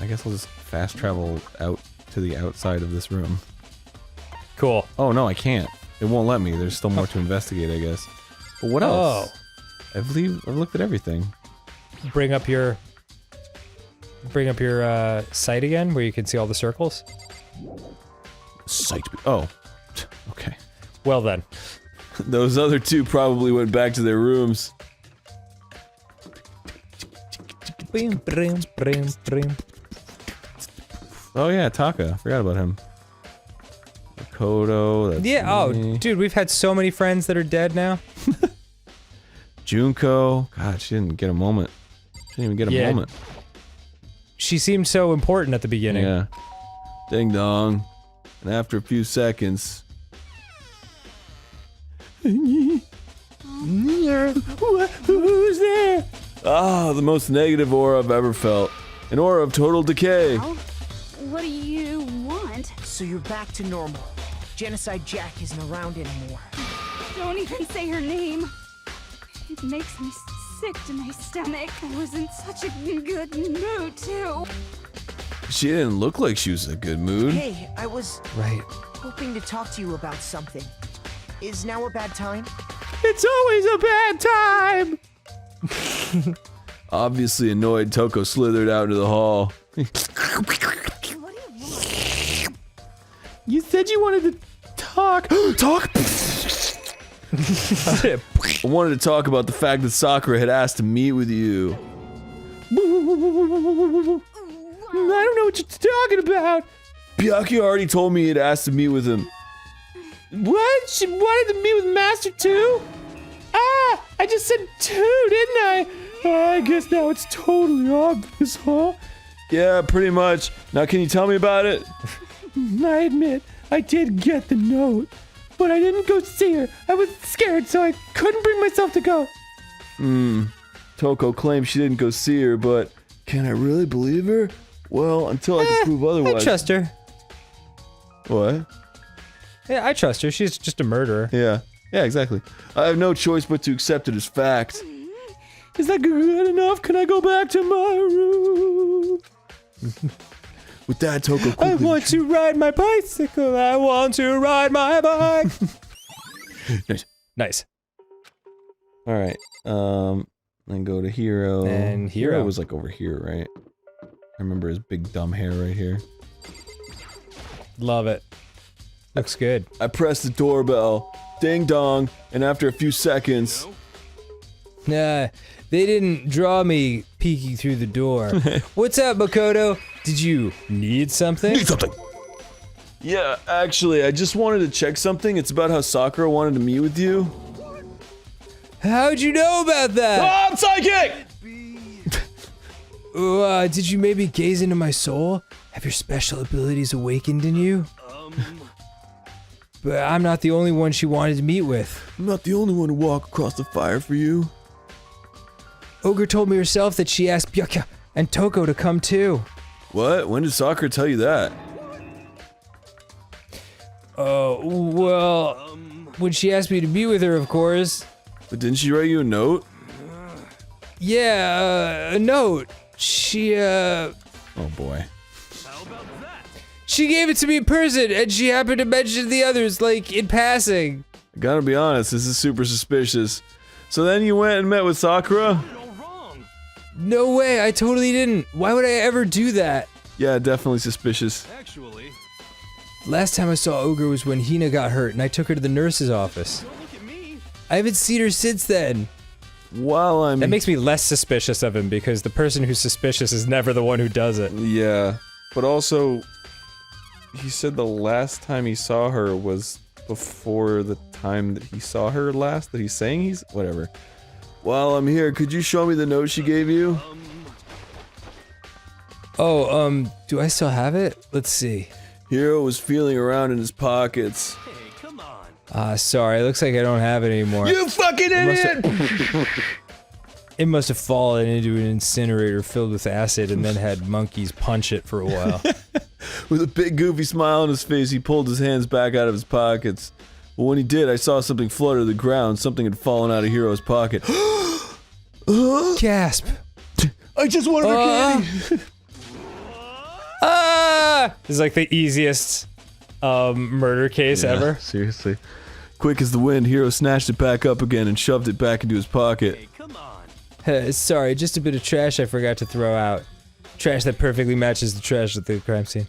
I guess I'll just fast travel out to the outside of this room. Cool. Oh, no, I can't. It won't let me. There's still more to investigate, I guess. But what else? Oh. I've looked at everything. Bring up your sight again, where you can see all the circles. Sight. Oh. Okay. Well then. Those other two probably went back to their rooms. Oh yeah, Taka. I forgot about him. Makoto, that's Yeah, oh, me. dude, we've had so many friends that are dead now. Junko. God, she didn't get a moment. She didn't even get a moment. She seemed so important at the beginning. Yeah. Ding dong. And after a few seconds... Who's there? Ah, the most negative aura I've ever felt. An aura of total decay. What do you want? So you're back to normal. Genocide Jack isn't around anymore. Don't even say her name. It makes me sick to my stomach. I was in such a good mood, too. She didn't look like she was in a good mood. Hey, I was Right. hoping to talk to you about something. Is now a bad time? It's always a bad time! Obviously annoyed, Toko slithered out into the hall. You said you wanted to talk. Talk? I wanted to talk about the fact that Sakura had asked to meet with you. I don't know what you're talking about. Byakuya already told me he'd asked to meet with him. What? She wanted to meet with Master 2? Ah! I just said 2, didn't I? I guess now it's totally obvious, huh? Yeah, pretty much. Now can you tell me about it? I admit, I did get the note. But I didn't go see her. I was scared, so I couldn't bring myself to go. Toko claims she didn't go see her, but can I really believe her? Well, until I can prove otherwise. I trust her. What? Yeah, I trust her. She's just a murderer. Yeah. Yeah, exactly. I have no choice but to accept it as fact. Is that good enough? Can I go back to my room? With that, Toko I quickly... want to ride my bicycle. I want to ride my bike. Nice. Nice. Alright, then go to Hiro. And Hiro. was like over here, right? I remember his big dumb hair right here. Love it. Looks good. I pressed the doorbell. Ding dong. And after a few seconds... Nah, they didn't draw me peeking through the door. What's up, Makoto? Did you need something? Need something! Yeah, actually, I just wanted to check something. It's about how Sakura wanted to meet with you. How'd you know about that? Oh, I'm psychic! Did you maybe gaze into my soul? Have your special abilities awakened in you? But I'm not the only one she wanted to meet with. I'm not the only one to walk across the fire for you. Ogre told me herself that she asked Byakuya and Toko to come too. What? When did Sakura tell you that? Oh, well, when she asked me to be with her, of course. But didn't she write you a note? Yeah, a note. She, Oh boy. She gave it to me in person, and she happened to mention the others, like, in passing. I gotta be honest, this is super suspicious. So then you went and met with Sakura? No way, I totally didn't. Why would I ever do that? Yeah, definitely suspicious. Actually, Last time I saw Ogre was when Hina got hurt, and I took her to the nurse's office. don't look at me. I haven't seen her since then. While I'm... That makes me less suspicious of him, because the person who's suspicious is never the one who does it. Yeah, but also, he said the last time he saw her was before the time that he saw her last, that he's saying he's... whatever. While I'm here, could you show me the note she gave you? Oh, do I still have it? Let's see. Hiro was feeling around in his pockets. Hey, come on. Sorry, looks like I don't have it anymore. You fucking idiot! It must have fallen into an incinerator filled with acid and then had monkeys punch it for a while. With a big goofy smile on his face, he pulled his hands back out of his pockets. But when he did, I saw something flutter to the ground. Something had fallen out of Hero's pocket. Gasp. I just wanted a candy! This is like the easiest murder case ever. Seriously. Quick as the wind, Hero snatched it back up again and shoved it back into his pocket. Hey, come on. Sorry, just a bit of trash I forgot to throw out. Trash that perfectly matches the trash at the crime scene.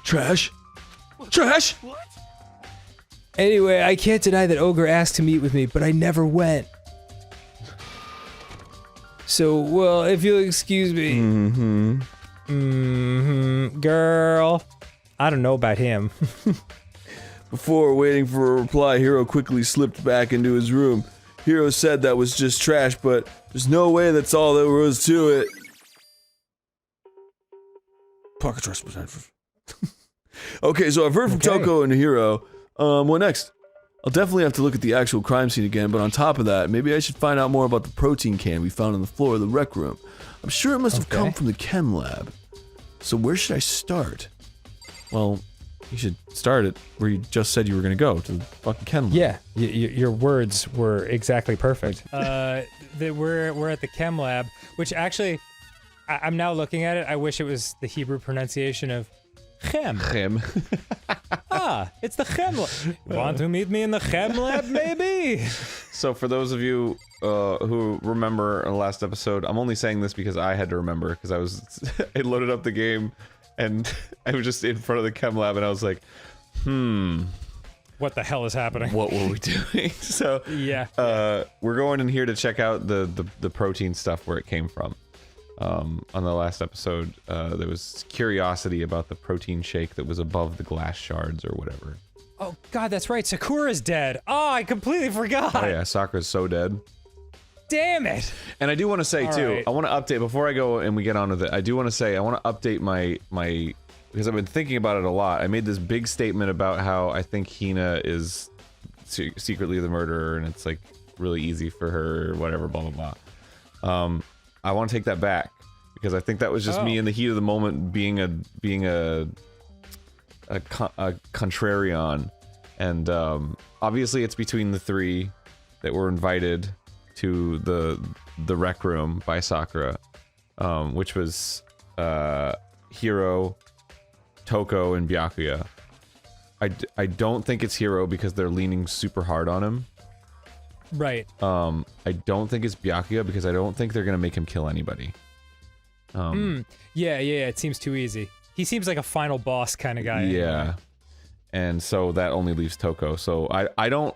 Trash? Trash? What? Anyway, I can't deny that Ogre asked to meet with me, but I never went. So, well, if you'll excuse me. Girl. I don't know about him. Before waiting for a reply, Hero quickly slipped back into his room. Hero said that was just trash, but there's no way that's all there was to it. Pocket representative. Okay, so I've heard from Toko and Hero. What next? I'll definitely have to look at the actual crime scene again, but on top of that, maybe I should find out more about the protein can we found on the floor of the rec room. I'm sure it must have come from the chem lab. So where should I start? Well, you should start it where you just said you were gonna go, to the fucking chem lab. Yeah, your words were exactly perfect. We're at the chem lab, which actually, I'm now looking at it, I wish it was the Hebrew pronunciation of chem. Chem. It's the chem lab. Want to meet me in the chem lab, maybe? So for those of you who remember the last episode, I'm only saying this because I had to remember, because I loaded up the game and I was just in front of the chem lab and I was like, What the hell is happening? what were we doing? So Yeah. we're going in here to check out the protein stuff, where it came from. On the last episode, there was curiosity about the protein shake that was above the glass shards or whatever. Oh god, that's right, Sakura's dead. Oh, I completely forgot. Oh yeah, Sakura's so dead. Damn it. And I do want to say too, right. I want to update, before I go and we get on with it, I do want to say, I want to update my, because I've been thinking about it a lot. I made this big statement about how I think Hina is secretly the murderer and it's like really easy for her, whatever, blah, blah, blah. I want to take that back, because I think that was just me in the heat of the moment being a contrarian. And obviously it's between the three that were invited to the rec room by Sakura, which was Hiro, Toko, and Byakuya. I don't think it's Hiro because they're leaning super hard on him. Right. I don't think it's Byakuya because I don't think they're gonna make him kill anybody. Yeah, it seems too easy. He seems like a final boss kind of guy. Yeah. Anyway. And so that only leaves Toko. So I don't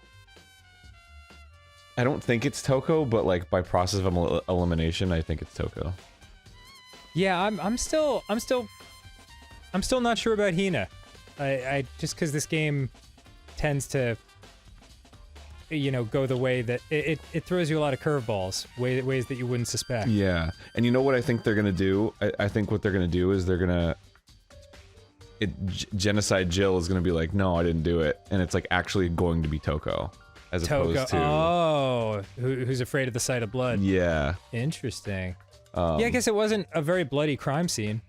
think it's Toko, but like by process of elimination, I think it's Toko. Yeah, I'm still not sure about Hina. I just because this game tends to, you know, go the way that it throws you a lot of curveballs, ways that you wouldn't suspect. Yeah, and you know what I think they're gonna do? I think what they're gonna do is they're gonna Genocide Jill is gonna be like, no, I didn't do it, and it's like actually going to be Toko, as opposed to who's afraid of the sight of blood. Yeah. Interesting. Yeah, I guess it wasn't a very bloody crime scene.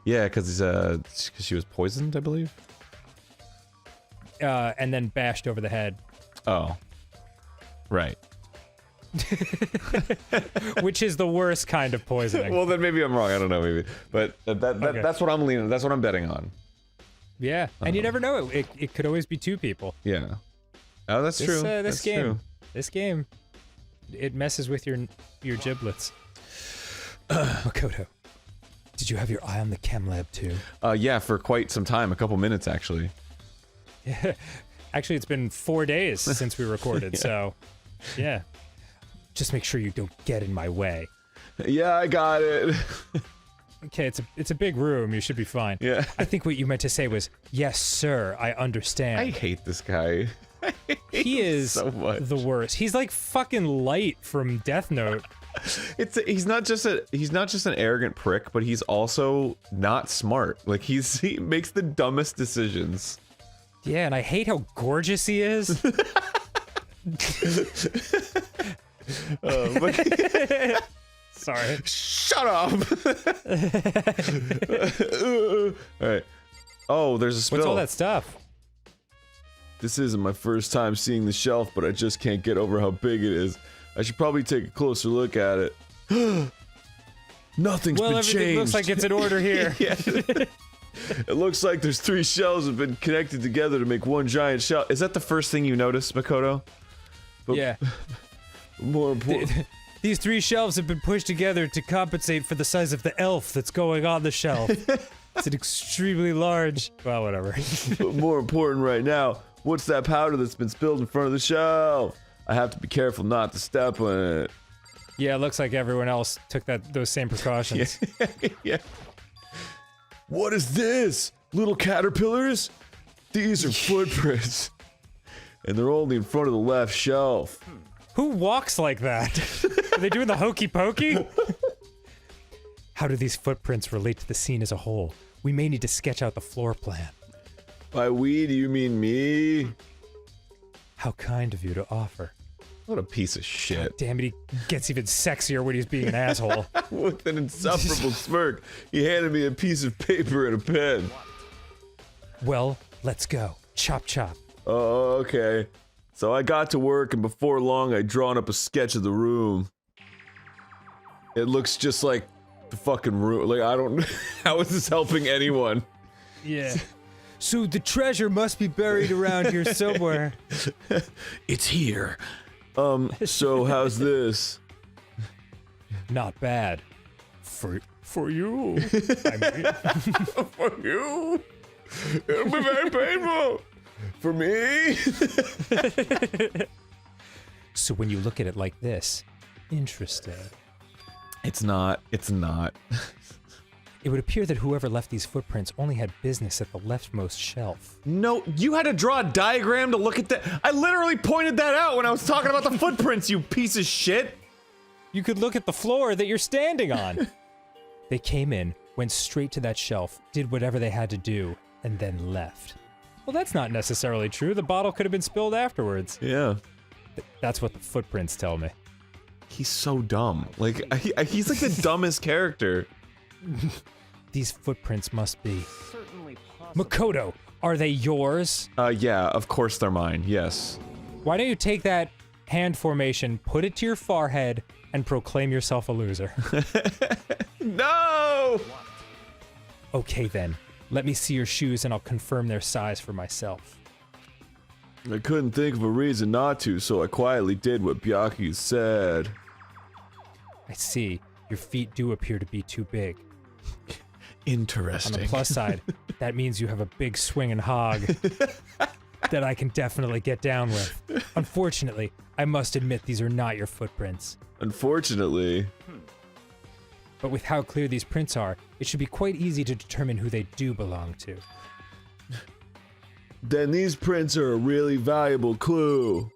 Yeah, because she was poisoned, I believe. And then bashed over the head. Oh. Right. Which is the worst kind of poisoning. Well, then maybe I'm wrong. I don't know, maybe. But that's what I'm leaning. That's what I'm betting on. Yeah, and you never know. It could always be two people. Yeah. Oh, that's true. This game, it messes with your giblets. Makoto, did you have your eye on the chem lab too? Yeah, for quite some time, a couple minutes actually. Yeah, actually, it's been 4 days since we recorded, so yeah. Just make sure you don't get in my way. Yeah, I got it. Okay, it's a big room. You should be fine. Yeah. I think what you meant to say was, "Yes, sir. I understand." I hate this guy. He is so much. the worst. He's like fucking Light from Death Note. He's not just an arrogant prick, but he's also not smart. Like he makes the dumbest decisions. Yeah, and I hate how gorgeous he is. Sorry. Shut up! Alright. Oh, there's a spill. What's all that stuff? This isn't my first time seeing the shelf, but I just can't get over how big it is. I should probably take a closer look at it. Nothing's been changed. Well, everything looks like it's in order here. Yeah. It looks like there's 3 shelves that have been connected together to make one giant shelf. Is that the first thing you notice, Makoto? But Yeah. More important. These 3 shelves have been pushed together to compensate for the size of the elf that's going on the shelf. It's an extremely large... Well, whatever. But more important right now, what's that powder that's been spilled in front of the shelf? I have to be careful not to step on it. Yeah, it looks like everyone else took those same precautions. Yeah. What is this? Little caterpillars? These are footprints. And they're only in front of the left shelf. Who walks like that? Are they doing the hokey pokey? How do these footprints relate to the scene as a whole? We may need to sketch out the floor plan. By we, do you mean me? How kind of you to offer. What a piece of shit. Damn it, he gets even sexier when he's being an asshole. With an insufferable smirk, he handed me a piece of paper and a pen. Well, let's go. Chop chop. Oh, okay. So I got to work, and before long, I'd drawn up a sketch of the room. It looks just like the fucking room. Like, I don't... How is this helping anyone? Yeah. So the treasure must be buried around here somewhere. It's here. So how's this? Not bad. For you. I mean. For you? It'll be very painful. For me? So when you look at it like this, interesting. It's not. It's not. It would appear that whoever left these footprints only had business at the leftmost shelf. No, you had to draw a diagram to look at that. I literally pointed that out when I was talking about the footprints, you piece of shit. You could look at the floor that you're standing on. They came in, went straight to that shelf, did whatever they had to do, and then left. Well, that's not necessarily true. The bottle could have been spilled afterwards. Yeah. That's what the footprints tell me. He's so dumb. Like, he's like the dumbest character. These footprints must be... Certainly possible. Makoto, are they yours? Yeah, of course they're mine, yes. Why don't you take that hand formation, put it to your forehead, and proclaim yourself a loser? No! Okay then, let me see your shoes and I'll confirm their size for myself. I couldn't think of a reason not to, so I quietly did what Byakuya said. I see. Your feet do appear to be too big. Interesting. On the plus side, that means you have a big swinging hog that I can definitely get down with. Unfortunately, I must admit these are not your footprints. Unfortunately. But with how clear these prints are, it should be quite easy to determine who they do belong to. Then these prints are a really valuable clue.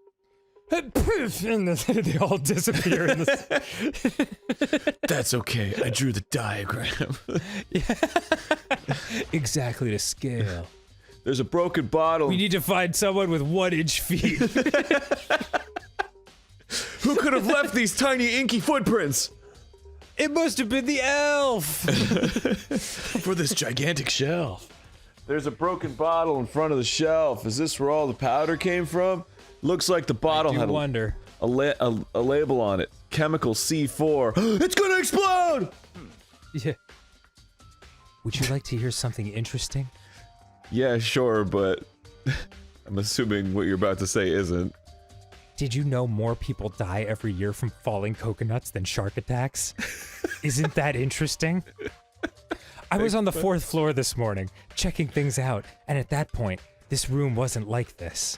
And they all disappear in this. That's okay, I drew the diagram. Exactly to scale. There's a broken bottle. We need to find someone with 1-inch feet. Who could have left these tiny inky footprints? It must have been the elf! For this gigantic shelf. There's a broken bottle in front of the shelf. Is this where all the powder came from? Looks like the bottle had a label on it. Chemical C4. It's gonna explode! Yeah. Would you like to hear something interesting? Yeah, sure, but I'm assuming what you're about to say isn't. Did you know more people die every year from falling coconuts than shark attacks? Isn't that interesting? I was on the 4th floor this morning, checking things out, and at that point, this room wasn't like this.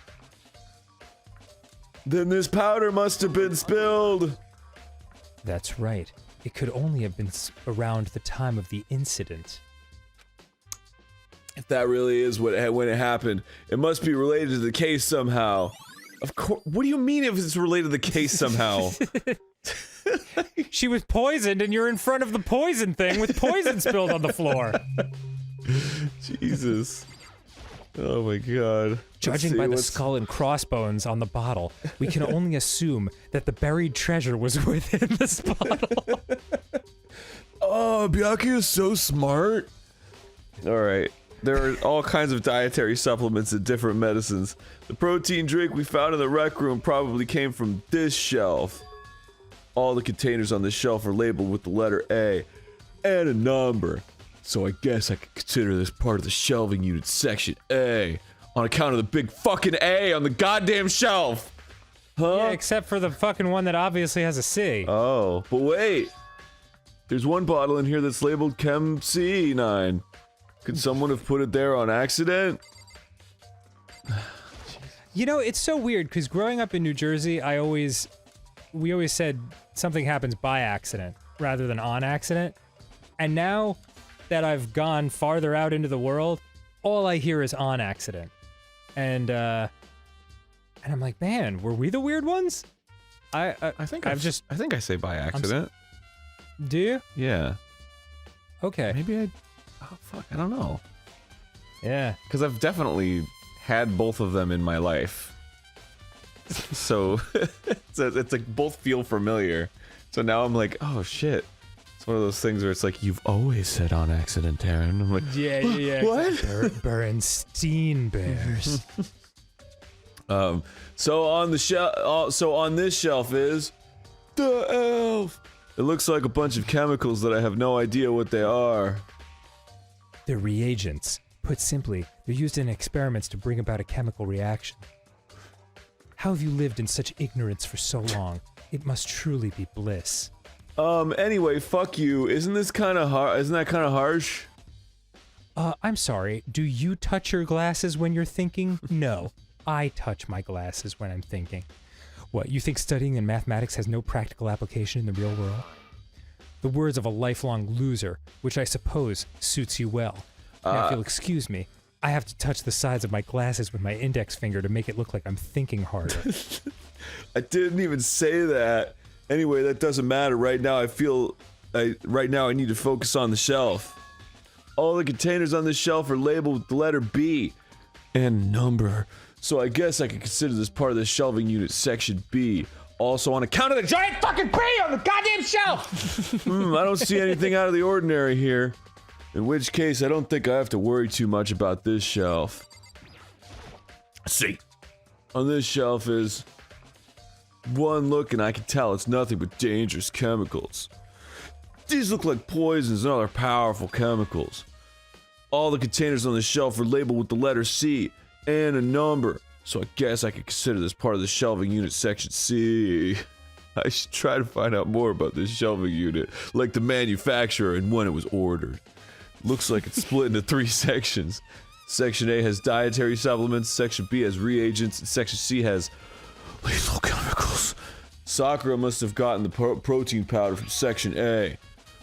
Then this powder must have been spilled. That's right. It could only have been around the time of the incident. If that really is when it happened, it must be related to the case somehow. Of course. What do you mean if it's related to the case somehow? She was poisoned and you're in front of the poison thing with poison spilled on the floor. Jesus. Oh my god. Judging by the skull and crossbones on the bottle, we can only assume that the buried treasure was within this bottle. Oh, Byakuya is so smart. Alright. There are all kinds of dietary supplements and different medicines. The protein drink we found in the rec room probably came from this shelf. All the containers on this shelf are labeled with the letter A and a number. So I guess I could consider this part of the shelving unit section A on account of the big fucking A on the goddamn shelf. Huh? Yeah, except for the fucking one that obviously has a C. Oh, but wait. There's one bottle in here that's labeled Chem C9. Could someone have put it there on accident? You know, it's so weird because growing up in New Jersey, we always said something happens by accident rather than on accident. And now that I've gone farther out into the world, all I hear is on accident. And I'm like, man, were we the weird ones? I think I say by accident. Do you? Yeah. Okay. Maybe oh fuck, I don't know. Yeah. Because I've definitely had both of them in my life. So it's like both feel familiar. So now I'm like, oh shit. It's one of those things where it's like, you've always said on accident, Taryn. I'm like, yeah. What? Bernstein Bears. So on the on this shelf is the elf. It looks like a bunch of chemicals that I have no idea what they are. They're reagents. Put simply, they're used in experiments to bring about a chemical reaction. How have you lived in such ignorance for so long? It must truly be bliss. Anyway, fuck you. Isn't that kind of harsh? I'm sorry. Do you touch your glasses when you're thinking? No. I touch my glasses when I'm thinking. What, you think studying in mathematics has no practical application in the real world? The words of a lifelong loser, which I suppose suits you well. Now, if you'll excuse me, I have to touch the sides of my glasses with my index finger to make it look like I'm thinking harder. I didn't even say that. Anyway, that doesn't matter. Right now I need to focus on the shelf. All the containers on this shelf are labeled with the letter B and number. So I guess I could consider this part of the shelving unit section B. Also on account of the giant fucking B on the goddamn shelf! I don't see anything out of the ordinary here. In which case, I don't think I have to worry too much about this shelf. See, on this shelf is one look and I can tell it's nothing but dangerous chemicals. These look like poisons and other powerful chemicals. All the containers on the shelf are labeled with the letter C and a number, so I guess I could consider this part of the shelving unit section C. I should try to find out more about this shelving unit, like the manufacturer and when it was ordered. Looks like it's split into 3 sections. Section A has dietary supplements, Section B has reagents, and Section C has lethal chemicals. Sakura must have gotten the protein powder from Section A.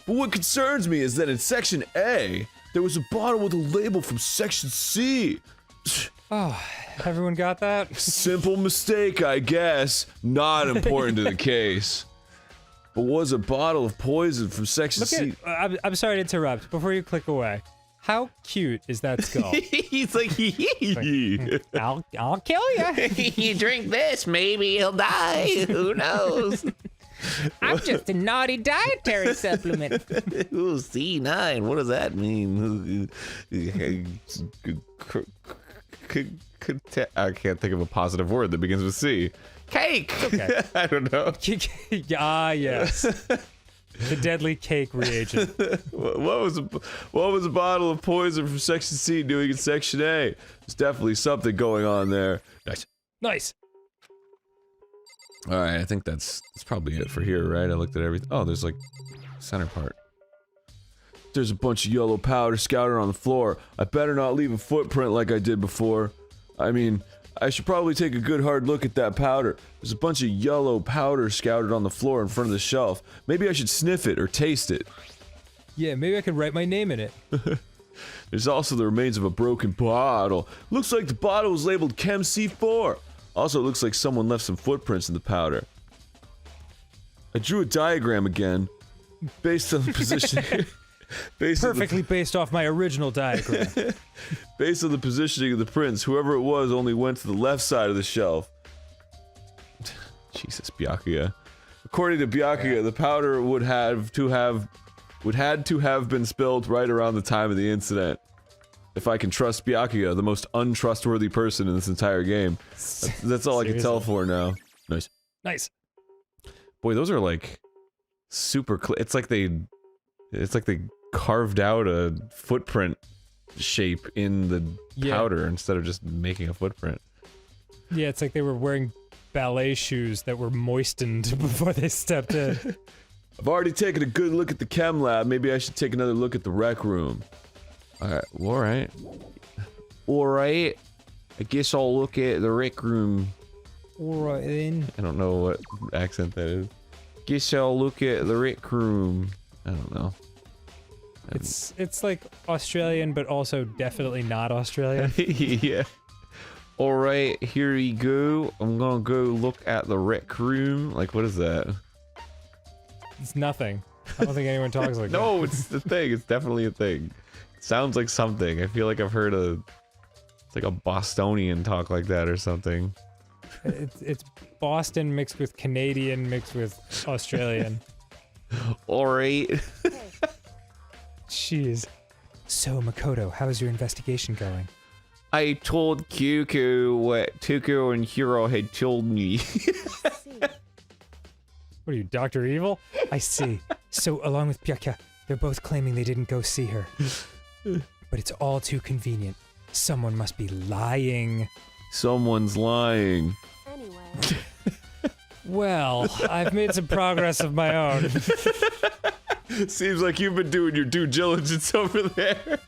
But what concerns me is that in Section A, there was a bottle with a label from Section C. Oh, everyone got that? Simple mistake, I guess. Not important to the case. But was a bottle of poison from Section C. I'm sorry to interrupt. Before you click away, how cute is that skull? He's like, I'll kill you. You drink this, maybe he'll die. Who knows? I'm just a naughty dietary supplement. Ooh, C9, what does that mean? I can't think of a positive word that begins with C. Cake! Okay. I don't know. Yes. The deadly cake reagent. What was a bottle of poison from Section C doing in Section A? There's definitely something going on there. Nice. Alright, I think that's probably it for here, right? I looked at everything. Oh, there's like center part. There's a bunch of yellow powder scattered on the floor. I better not leave a footprint like I did before. I mean, I should probably take a good hard look at that powder. There's a bunch of yellow powder scattered on the floor in front of the shelf. Maybe I should sniff it or taste it. Yeah, maybe I could write my name in it. There's also the remains of a broken bottle. Looks like the bottle was labeled Chem C4. Also, it looks like someone left some footprints in the powder. I drew a diagram again, based on the position. Perfectly based off my original diagram. Based on the positioning of the prints, whoever it was only went to the left side of the shelf. Jesus, Byakuya. According to Byakuya, the powder would had to have been spilled right around the time of the incident. If I can trust Byakuya, the most untrustworthy person in this entire game. That's all I can tell for now. Nice. Nice. Boy, those are like super it's like they carved out a footprint shape in the powder instead of just making a footprint. Yeah, it's like they were wearing ballet shoes that were moistened before they stepped in. I've already taken a good look at the chem lab. Maybe I should take another look at the rec room. Alright. Alright. I guess I'll look at the rec room. Alright then. I don't know what accent that is. Guess I'll look at the rec room. I don't know. It's like Australian, but also definitely not Australian. Yeah. Alright, here you go. I'm gonna go look at the rec room. Like, what is that? It's nothing. I don't think anyone talks like that. No, it's the thing. It's definitely a thing. It sounds like something. I feel like I've heard it's like a Bostonian talk like that or something. It's Boston mixed with Canadian mixed with Australian. Alright. Jeez. So, Makoto, how's your investigation going? I told Kyoko what Tuko and Hiro had told me. What are you, Dr. Evil? I see. So, along with Byakuya, they're both claiming they didn't go see her. But it's all too convenient. Someone must be lying. Someone's lying. Anyway. Well, I've made some progress of my own. Seems like you've been doing your due diligence over there.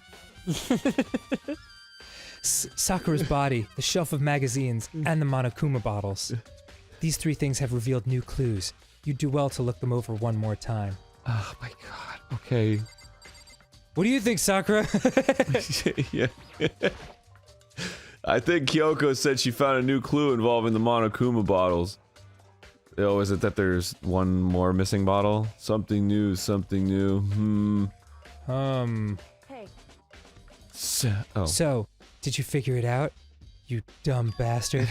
Sakura's body, the shelf of magazines, and the Monokuma bottles. These three things have revealed new clues. You'd do well to look them over one more time. Oh my god, okay. What do you think, Sakura? Yeah. I think Kyoko said she found a new clue involving the Monokuma bottles. Oh, is it that there's one more missing bottle? Something new, something new. Hey. So, did you figure it out? You dumb bastard.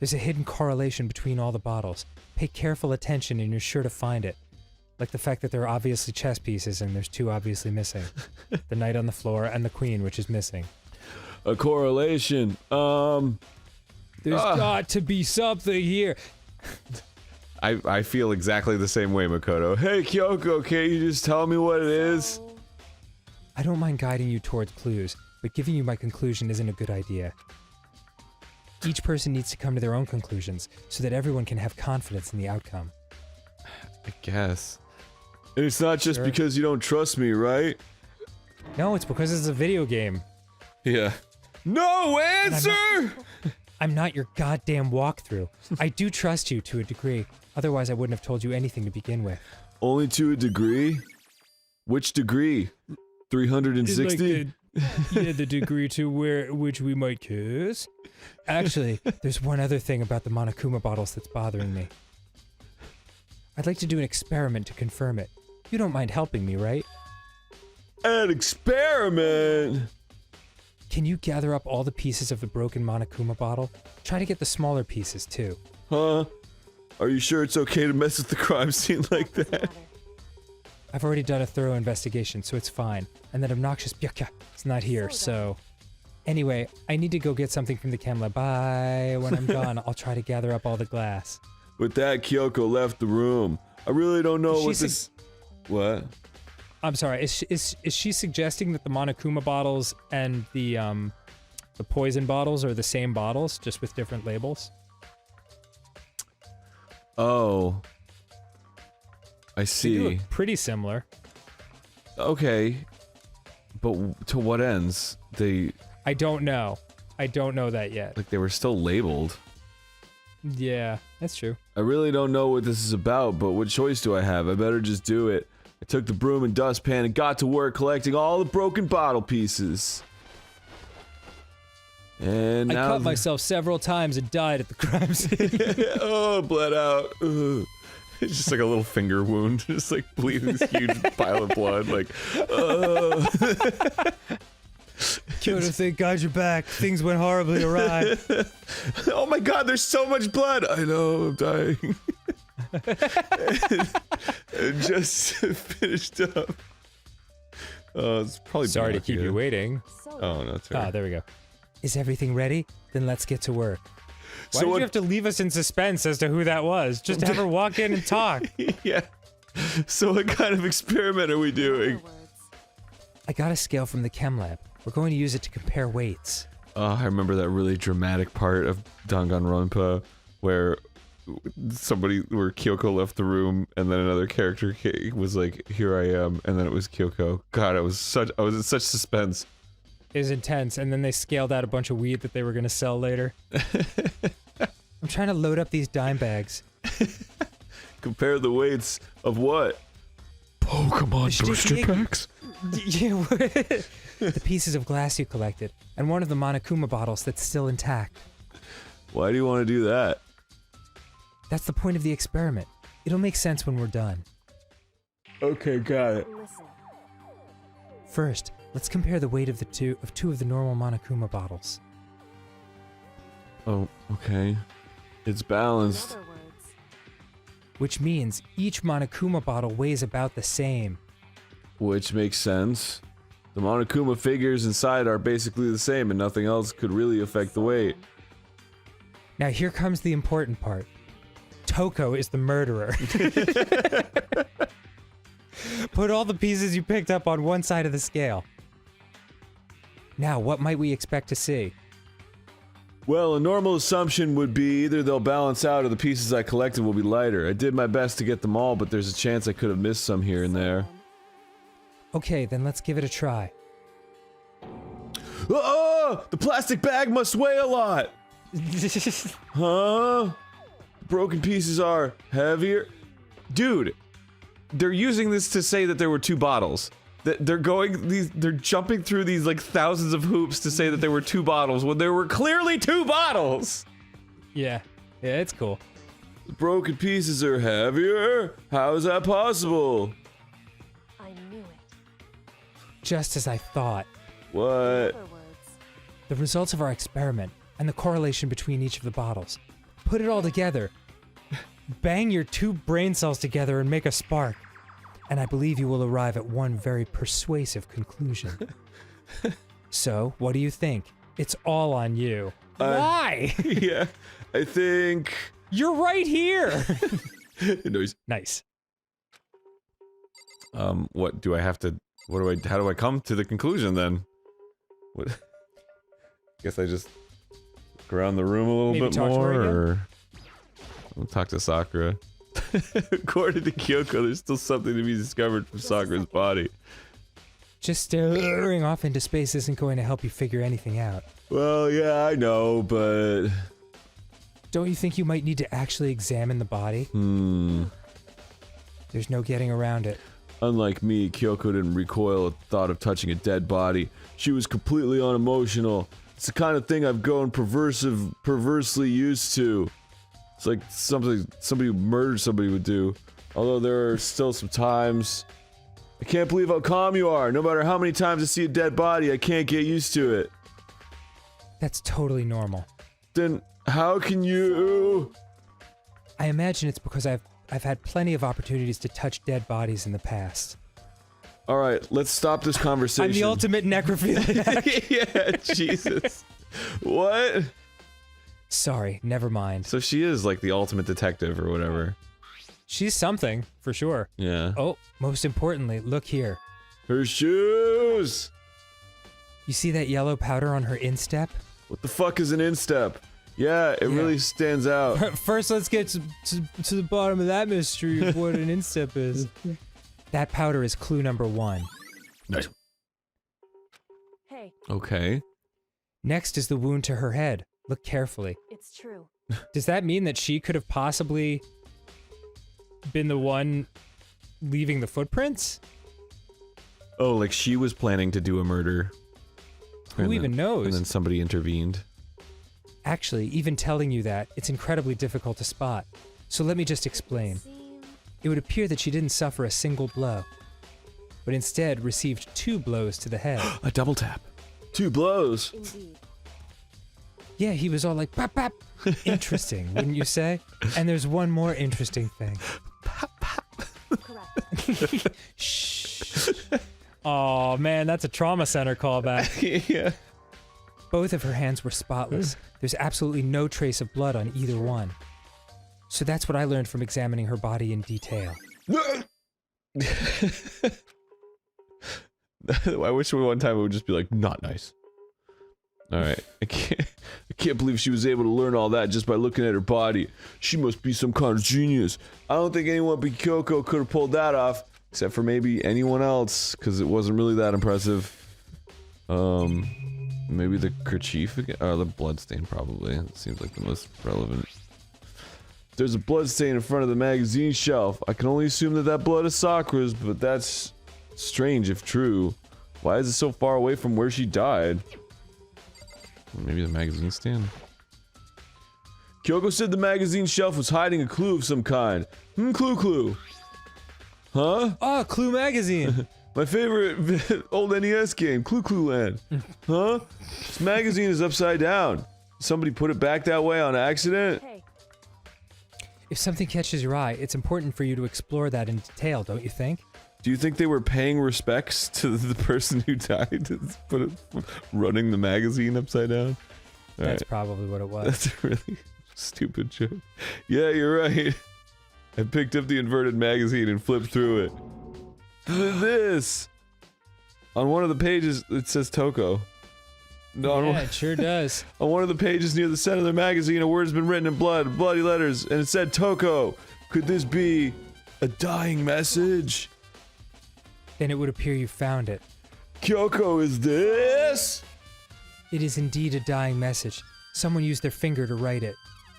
There's a hidden correlation between all the bottles. Pay careful attention and you're sure to find it. Like the fact that there are obviously chess pieces and there's two obviously missing. The knight on the floor and the queen, which is missing. A correlation. There's got to be something here. I feel exactly the same way, Makoto. Hey, Kyoko, can you just tell me what it is? I don't mind guiding you towards clues, but giving you my conclusion isn't a good idea. Each person needs to come to their own conclusions, so that everyone can have confidence in the outcome. I guess. And it's not just because you don't trust me, right? No, it's because it's a video game. Yeah. No answer! I'm not your goddamn walkthrough. I do trust you to a degree, otherwise I wouldn't have told you anything to begin with. Only to a degree? Which degree? 360? The degree to which we might kiss. Actually, there's one other thing about the Monokuma bottles that's bothering me. I'd like to do an experiment to confirm it. You don't mind helping me, right? An experiment? Can you gather up all the pieces of the broken Monokuma bottle? Try to get the smaller pieces, too. Huh? Are you sure it's okay to mess with the crime scene like that? I've already done a thorough investigation, so it's fine. And that obnoxious Byakuya is not here, so... Anyway, I need to go get something from the chem lab. Bye. When I'm gone, I'll try to gather up all the glass. With that, Kyoko left the room. I really don't know what this... What? I'm sorry, is she suggesting that the Monokuma bottles and the poison bottles are the same bottles, just with different labels? Oh. I They see. do look pretty similar. Okay. But to what ends? I don't know. I don't know that yet. Like, they were still labeled. Yeah, that's true. I really don't know what this is about, but what choice do I have? I better just do it. I took the broom and dustpan and got to work collecting all the broken bottle pieces. And now I cut myself several times and died at the crime scene. Oh, bled out. Ugh. It's just like a little finger wound, just like bleeding this huge pile of blood. Like, Kyoto, thank God you're back. Things went horribly awry. oh my God, there's so much blood. I know, I'm dying. and just finished up. Oh, it's probably Sorry to keep you waiting. Oh no, it's Ah, there we go. Is everything ready? Then let's get to work. Why did you have to leave us in suspense as to who that was? Just have her walk in and talk. Yeah. So what kind of experiment are we doing? I got a scale from the chem lab. We're going to use it to compare weights. I remember that really dramatic part of Danganronpa where where Kyoko left the room and then another character was like, "Here I am," and then it was Kyoko. God, I was in such suspense. It was intense, and then they scaled out a bunch of weed that they were going to sell later. I'm trying to load up these dime bags. Compare the weights of what? Pokemon booster packs? The pieces of glass you collected, and one of the Monokuma bottles that's still intact. Why do you want to do that? That's the point of the experiment. It'll make sense when we're done. Okay, got it. First, let's compare the weight of two of the normal Monokuma bottles. Oh, okay. It's balanced. Which means each Monokuma bottle weighs about the same. Which makes sense. The Monokuma figures inside are basically the same and nothing else could really affect the weight. Now here comes the important part. Toko is the murderer. Put all the pieces you picked up on one side of the scale. Now, what might we expect to see? Well, a normal assumption would be either they'll balance out or the pieces I collected will be lighter. I did my best to get them all, but there's a chance I could have missed some here and there. Okay, then let's give it a try. Oh! The plastic bag must weigh a lot! Huh? Broken pieces are heavier. Dude, they're using this to say that there were 2 bottles. They're jumping through these like thousands of hoops to say that there were 2 bottles when there were clearly 2 bottles. Yeah, it's cool. The broken pieces are heavier? How is that possible? I knew it. Just as I thought. What? The results of our experiment and the correlation between each of the bottles. Put it all together. Bang your 2 brain cells together and make a spark. And I believe you will arrive at one very persuasive conclusion. So, what do you think? It's all on you. Why? Yeah, I think... You're right here! Nice. Nice. What do I have to... how do I come to the conclusion then? What? Guess I just look around the room a little bit more, or... I'll talk to Sakura. According to Kyoko, there's still something to be discovered from Sakura's body. Just staring off into space isn't going to help you figure anything out. Well, yeah, I know, but... Don't you think you might need to actually examine the body? There's no getting around it. Unlike me, Kyoko didn't recoil at the thought of touching a dead body. She was completely unemotional. It's the kind of thing I've grown perversely used to. It's like something somebody who murdered somebody would do. Although there are still some times... I can't believe how calm you are. No matter how many times I see a dead body, I can't get used to it. That's totally normal. Then how can you... I imagine it's because I've had plenty of opportunities to touch dead bodies in the past. Alright, let's stop this conversation. I'm the ultimate necrophiliac. Yeah, Jesus. What? Sorry, never mind. So she is like the ultimate detective or whatever. She's something, for sure. Yeah. Oh, most importantly, look here. Her shoes! You see that yellow powder on her instep? What the fuck is an instep? Yeah, it really stands out. First, let's get to the bottom of that mystery of what an instep is. That powder is clue number 1. Nice. Hey. Okay. Next is the wound to her head. Look carefully. It's true. Does that mean that she could have possibly been the one leaving the footprints? Oh, like she was planning to do a murder. Who even knows? And then somebody intervened. Actually, even telling you that, it's incredibly difficult to spot. So let me just explain. it would appear that she didn't suffer a single blow, but instead received 2 blows to the head. A double tap. 2 blows. Indeed. Yeah, he was all like, pop, pop. Interesting, wouldn't you say? And there's one more interesting thing. Correct. Shh. Oh man, that's a trauma center callback. Yeah. Both of her hands were spotless. There's absolutely no trace of blood on either one. So that's what I learned from examining her body in detail. I wish one time it would just be like, not nice. Alright, I can't believe she was able to learn all that just by looking at her body. She must be some kind of genius. I don't think anyone but Kyoko could have pulled that off, except for maybe anyone else, because it wasn't really that impressive. Maybe the kerchief again? The bloodstain probably. It seems like the most relevant. There's a bloodstain in front of the magazine shelf. I can only assume that that blood is Sakura's, but that's strange if true. Why is it so far away from where she died? Maybe the magazine stand. Kyoko said the magazine shelf was hiding a clue of some kind. Clue. Huh? Oh, Clue Magazine! My favorite old NES game, Clue Land. Huh? This magazine is upside down. Somebody put it back that way on accident? Hey, If something catches your eye, it's important for you to explore that in detail, don't you think? Do you think they were paying respects to the person who died? Running the magazine upside down? That's probably what it was. That's a really stupid joke. Yeah, you're right. I picked up the inverted magazine and flipped through it. This! On one of the pages, it says Toko. No, Yeah, it sure does. on one of the pages near the center of the magazine, a word's been written in bloody letters, and it said Toko. Could this be a dying message? Then it would appear you found it. Kyoko, is this? It is indeed a dying message. Someone used their finger to write it.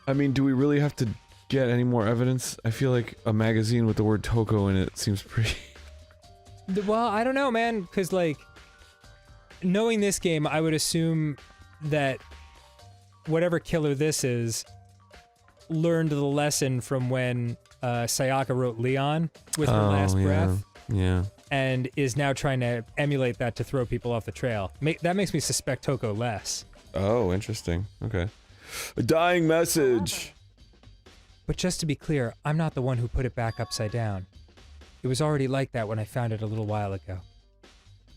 I mean, do we really have to get any more evidence? I feel like a magazine with the word Toko in it seems pretty... Well, I don't know, man, because, like, knowing this game, I would assume that whatever killer this is learned the lesson from when Sayaka wrote Leon with her last breath. Yeah. And is now trying to emulate that to throw people off the trail. That makes me suspect Toko less. Oh, interesting. Okay. A dying message. But just to be clear, I'm not the one who put it back upside down. It was already like that when I found it a little while ago.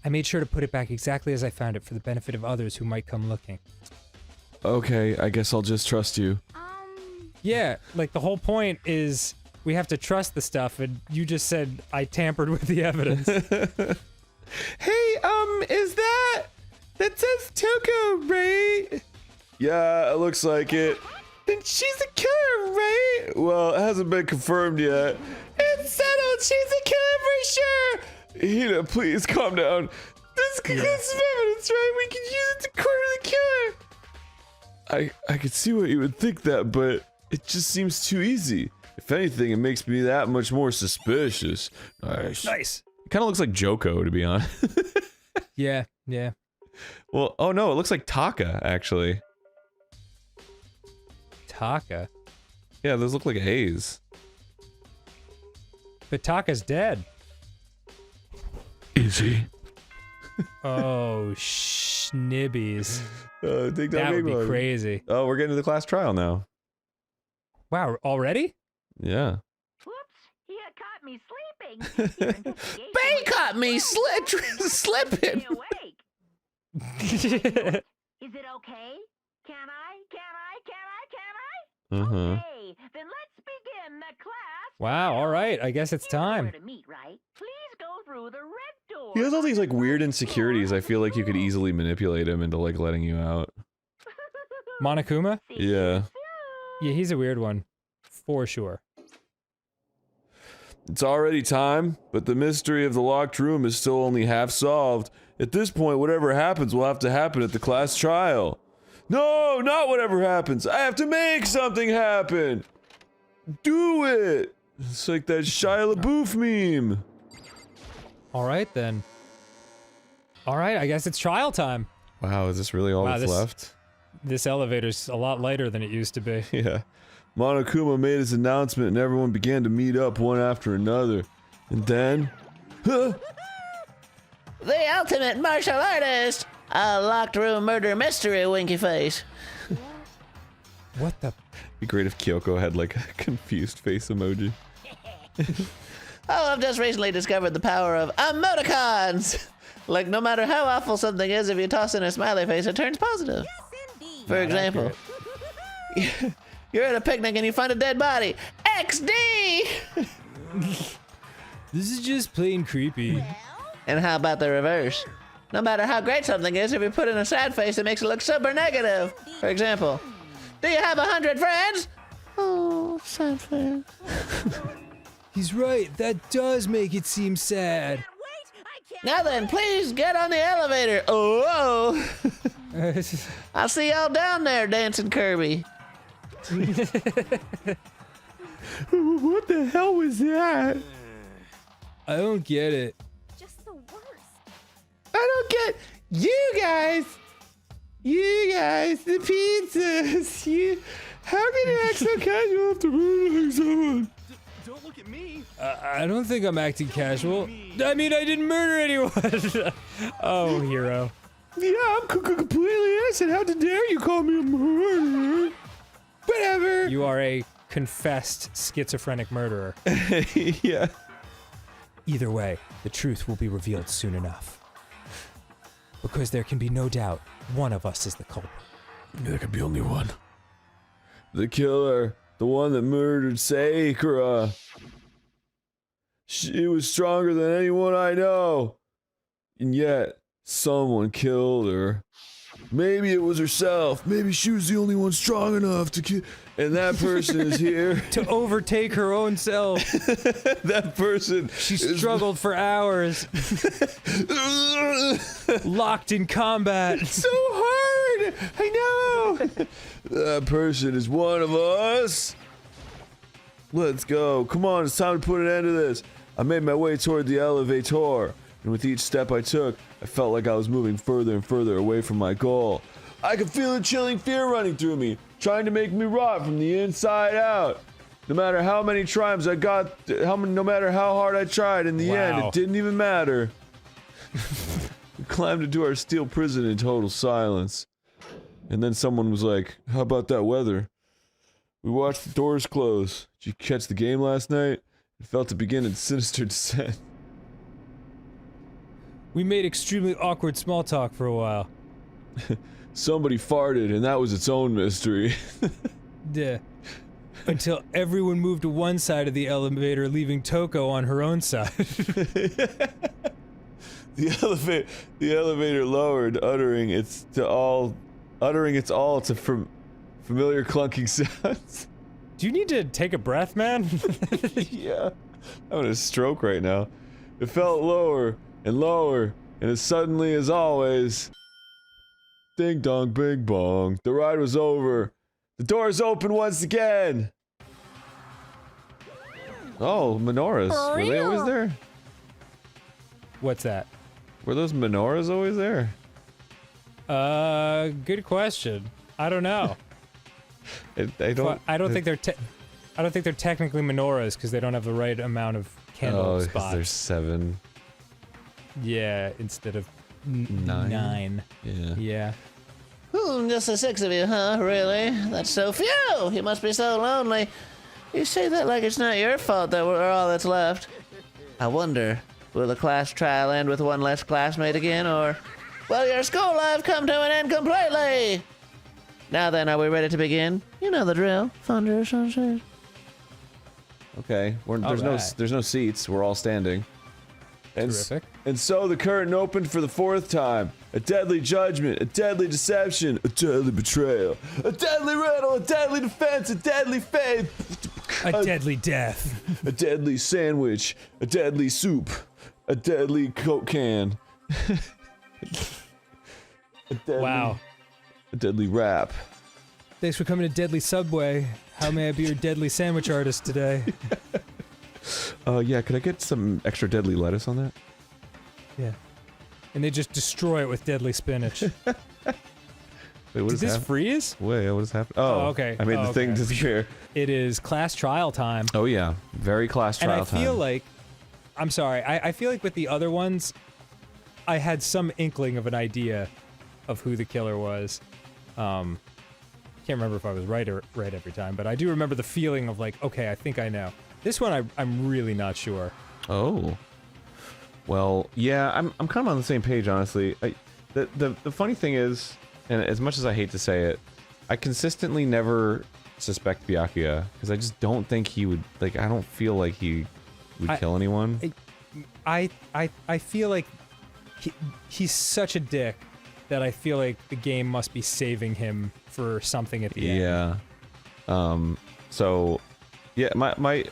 I made sure to put it back exactly as I found it for the benefit of others who might come looking. Okay, I guess I'll just trust you. Yeah, like the whole point is we have to trust the stuff, and you just said I tampered with the evidence. Hey, is that says Toko, right? Yeah, it looks like it. Then she's a killer, right? Well, it hasn't been confirmed yet. It's settled, she's a killer for sure! Hina, please calm down. This is evidence, right? We can use it to corner the killer. I could see why you would think that, but it just seems too easy. If anything, it makes me that much more suspicious. Nice. It kind of looks like Joko, to be honest. Yeah. Well, oh no, it looks like Taka, actually. Taka? Yeah, those look like A's. But Taka's dead. Is he? Oh, schnibbies. Dig That would be Big One. crazy. Oh, we're getting to the class trial now. Wow, already? Yeah. Whoops, he had caught me sleeping. Your investigation They was caught me successful. slipping. Stay awake. Is it okay? Can I? Okay, then let's begin the class. Wow, alright, I guess it's You know where time. to meet, right? Please go through the red door. He has all these like weird First insecurities. floor I of the feel like you could school. easily manipulate him into like letting you out. Monokuma? See you Yeah. soon. Yeah, he's a weird one. For sure. It's already time, but the mystery of the locked room is still only half solved. At this point, whatever happens will have to happen at the class trial. No, not whatever happens. I have to make something happen. Do it. It's like that Shia LaBeouf meme. Alright then. Alright, I guess it's trial time. Wow, is this really all Wow, that's this- left? This elevator's a lot lighter than it used to be. Yeah. Monokuma made his announcement and everyone began to meet up one after another. And then... Huh? The ultimate martial artist! A locked room murder mystery, winky face. What the? Be great if Kyoko had like a confused face emoji. Oh, I've just recently discovered the power of emoticons! Like, no matter how awful something is, if you toss in a smiley face, it turns positive. For example, you're at a picnic and you find a dead body. XD! This is just plain creepy. And how about the reverse? No matter how great something is, if you put in a sad face, it makes it look super negative. For example, do you have 100 friends? Oh, sad face. He's right. That does make it seem sad. Now then, please get on the elevator. Oh, I'll see y'all down there, dancing Kirby. What the hell was that? I don't get it. Just the worst. I don't get you guys. You guys, the pizzas. How can you act so casual after murdering someone? Don't look at me. I don't think I'm acting casual. I mean, I didn't murder anyone. Oh, hero. Yeah, I'm completely innocent. How dare you call me a murderer? Whatever. You are a confessed schizophrenic murderer. Yeah. Either way, the truth will be revealed soon enough. Because there can be no doubt one of us is the culprit. There could be only one. The killer. The one that murdered Sakura. She was stronger than anyone I know. And yet, someone killed her. Maybe it was herself. Maybe she was the only one strong enough to kill. And that person is here. To overtake her own self. That person. She struggled for hours. Locked in combat. So hard. I know. That person is one of us. Let's go. Come on, it's time to put an end to this. I made my way toward the elevator, and with each step I took, I felt like I was moving further and further away from my goal. I could feel a chilling fear running through me, trying to make me rot from the inside out. No matter how many times I got, no matter how hard I tried, in the end, it didn't even matter. We climbed into our steel prison in total silence. And then someone was like, how about that weather? We watched the doors close. Did you catch the game last night? It felt to begin its sinister descent. We made extremely awkward small talk for a while. Somebody farted, and that was its own mystery. Yeah. Until everyone moved to one side of the elevator, leaving Toko on her own side. The elevator lowered, uttering its all to familiar clunking sounds. Do you need to take a breath, man? Yeah, I'm in a stroke right now. It felt lower and lower, and as suddenly as always, ding dong, bing bong. The ride was over. The doors open once again. Oh, menorahs. Were they always there? What's that? Were those menorahs always there? Good question. I don't know. I don't think they're technically menorahs because they don't have the right amount of candle spots. There's 7. Yeah, instead of 9. 9. Yeah. Yeah. Just the 6 of you, huh? Really? That's so few! You must be so lonely. You say that like it's not your fault that we're all that's left. I wonder, will the class trial end with one less classmate again, or will your school life come to an end completely? Now then, are we ready to begin? You know the drill. Thunder, sunset. Okay, there's no seats. We're all standing. Terrific. And so the curtain opened for the 4th time. A deadly judgment, a deadly deception, a deadly betrayal, a deadly riddle, a deadly defense, a deadly faith, a deadly death, a deadly sandwich, a deadly soup, a deadly Coke can. Wow. A deadly rap. Thanks for coming to Deadly Subway. How may I be your deadly sandwich artist today? Yeah, could I get some extra deadly lettuce on that? Yeah. And they just destroy it with deadly spinach. Wait, what Did is this happening? freeze? Wait, what is happening? Oh, Oh, okay. I made the thing okay. disappear. It is class trial time. Oh yeah, very class And trial I feel time. like, I'm sorry, I feel like with the other ones, I had some inkling of an idea of who the killer was. Can't remember if I was right every time, but I do remember the feeling of like, okay, I think I know. This one, I'm really not sure. Oh. Well, yeah, I'm kind of on the same page, honestly. The funny thing is, and as much as I hate to say it, I consistently never suspect Byakuya, because I just don't think he would, like, I don't feel like he would kill anyone. I feel like he's such a dick that I feel like the game must be saving him for something at the end. Yeah. So, yeah, my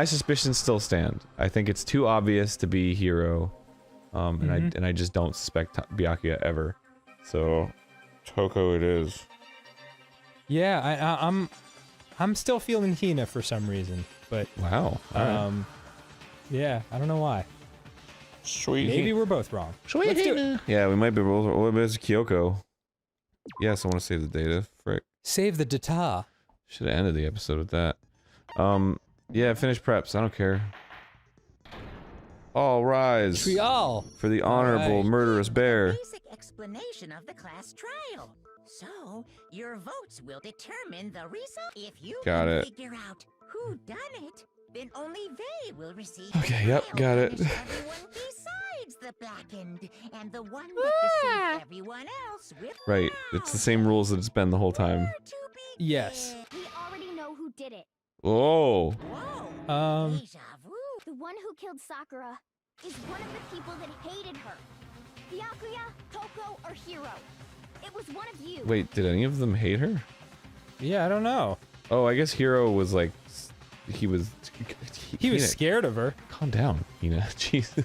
suspicions still stand. I think it's too obvious to be Hiro, and I just don't suspect Byakuya ever. So, Toko it is. Yeah, I'm still feeling Hina for some reason, but wow. yeah, I don't know why. Sweet. Maybe we're both wrong. Sweet. Let's do it. Yeah, we might be both. Oh, it's Kyoko. Yes, I want to save the data. Frick. Save the data. Should have ended the episode with that. Yeah, finish preps. I don't care. All rise. Trial. For the honorable Right. murderous bear. Basic explanation of the class trial. So, your votes will determine the result. If you Got can it. figure out who done it, then only they will receive Okay, the yep, trial got it. punish everyone besides the blackened, and the one that deceived everyone else will Right. It's the same rules that it's been the whole time. Yes. We already know who did it. Oh. Deja vu. The one who killed Sakura is one of the people that hated her. Byakuya, Toko, or Hiro. It was one of you. Wait, did any of them hate her? Yeah, I don't know. Oh, I guess Hiro was like, he was He was scared of her. Calm down, Hina. Jeez.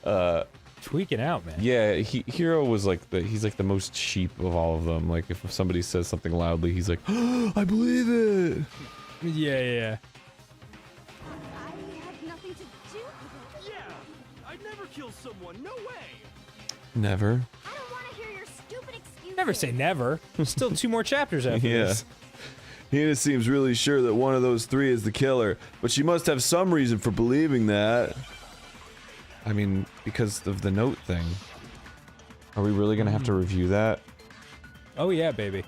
Yeah. Tweaking out, man. Yeah, Hiro was like he's like the most sheep of all of them. Like if somebody says something loudly, he's like, oh, I believe it. Yeah. I had nothing to do with it. Yeah, I'd never kill someone. No way. Never. I don't want to hear your stupid excuses. Never say never. Still 2 more chapters after Yeah. this. Hina seems really sure that one of those 3 is the killer, but she must have some reason for believing that. I mean, because of the note thing. Are we really gonna have to review that? Oh yeah, baby.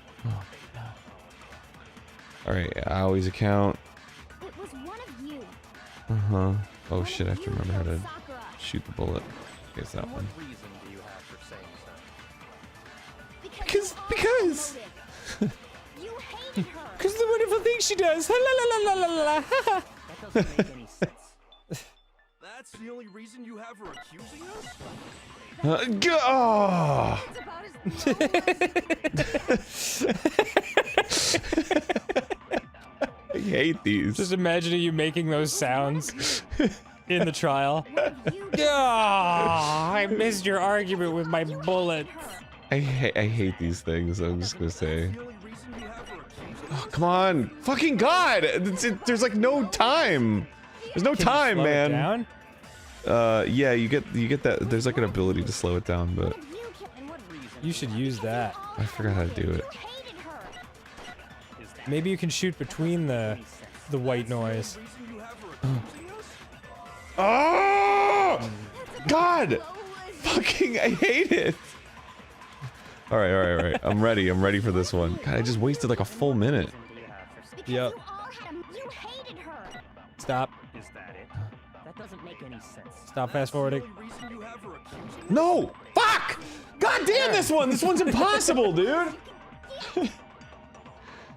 Alright, Aoi's account. It was one of you. Uh-huh. Oh shit, I have to You remember how to killed Sakura. shoot the bullet. Okay, it's that one. Reason do you have for saying so? Because. You hated her. Because the wonderful thing she does. La la la la la la. That doesn't make any sense. That's the only reason you have her accusing us? Oh! It's about as I hate these. Just imagining you making those sounds in the trial. I missed your argument with my bullet. I hate these things, I'm just gonna say. Oh, come on! Fucking God! There's like no time! There's no time, Slow it man! down? Yeah, you get that, there's like an ability to slow it down, but You should use that. I forgot how to do it. Maybe you can shoot between the white noise. Oh! God! Fucking, I hate it! Alright. I'm ready for this one. God, I just wasted like a full minute. Yep. You hated her. Stop. Is that it? That doesn't make any sense. Stop fast forwarding. No! Fuck! God damn this one! This one's impossible, dude!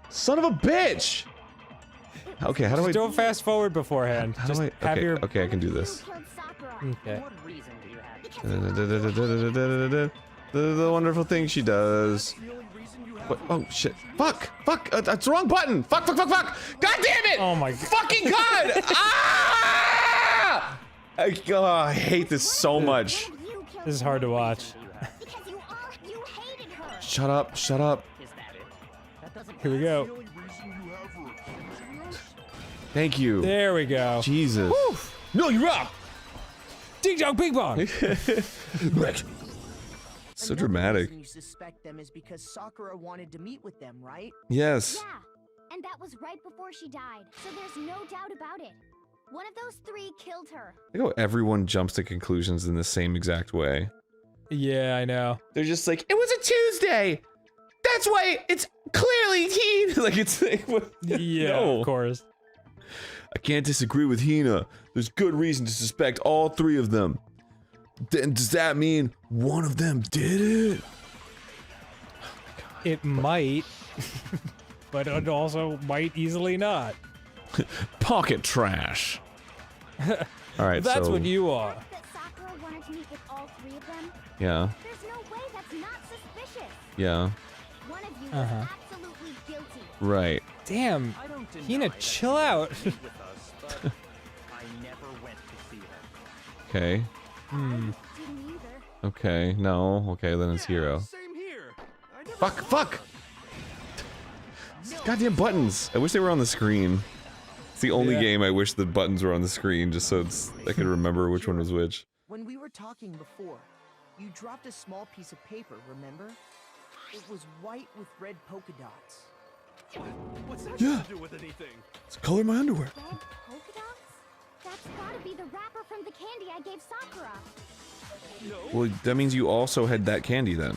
Son of a bitch! Okay, how do I... Don't fast forward beforehand. How Just do I... have Okay, your... okay, I can do this. Okay. The wonderful thing she does. What? Oh shit! Fuck! That's the wrong button! Fuck! God damn it! Oh my god! Fucking God! Ah! I hate this so much. This is hard to watch. Shut up! Here we go. Thank you. There we go. Jesus. No, you're up. Ding dong, ping pong. So dramatic. Reason you suspect them is because Sakura wanted to meet with them, right? Yes. Yeah, and that was right before she died, so there's no doubt about it. One of those three killed her. I know everyone jumps to conclusions in the same exact way. Yeah, I know. They're just like, it was a Tuesday! That's why it's clearly Hina! Like, it's like, what? Yeah, No. of course. I can't disagree with Hina. There's good reason to suspect all three of them. Then does that mean one of them did it? It might, but it also might easily not. Pocket trash. Alright, That's so... what you are. That Sakura wanted to meet with all three of them? Yeah, There's no way that's not suspicious. yeah, One of you is absolutely guilty. right. Damn, I don't deny Hina, that chill out. she was with us, but I never went to see her. Okay, Didn't either. okay, no, okay, then it's Hero. Same here. I never Fuck, saw fuck! her. Goddamn buttons! I wish they were on the screen. It's the only Yeah. game I wish the buttons were on the screen, just so I could remember which one was which. When we were talking before, you dropped a small piece of paper, remember? It was white with red polka dots. What's that Yeah. got to do with anything? It's the color of my underwear. Red polka dots? That's gotta be the wrapper from the candy I gave Sakura. No. Well, that means you also had that candy then.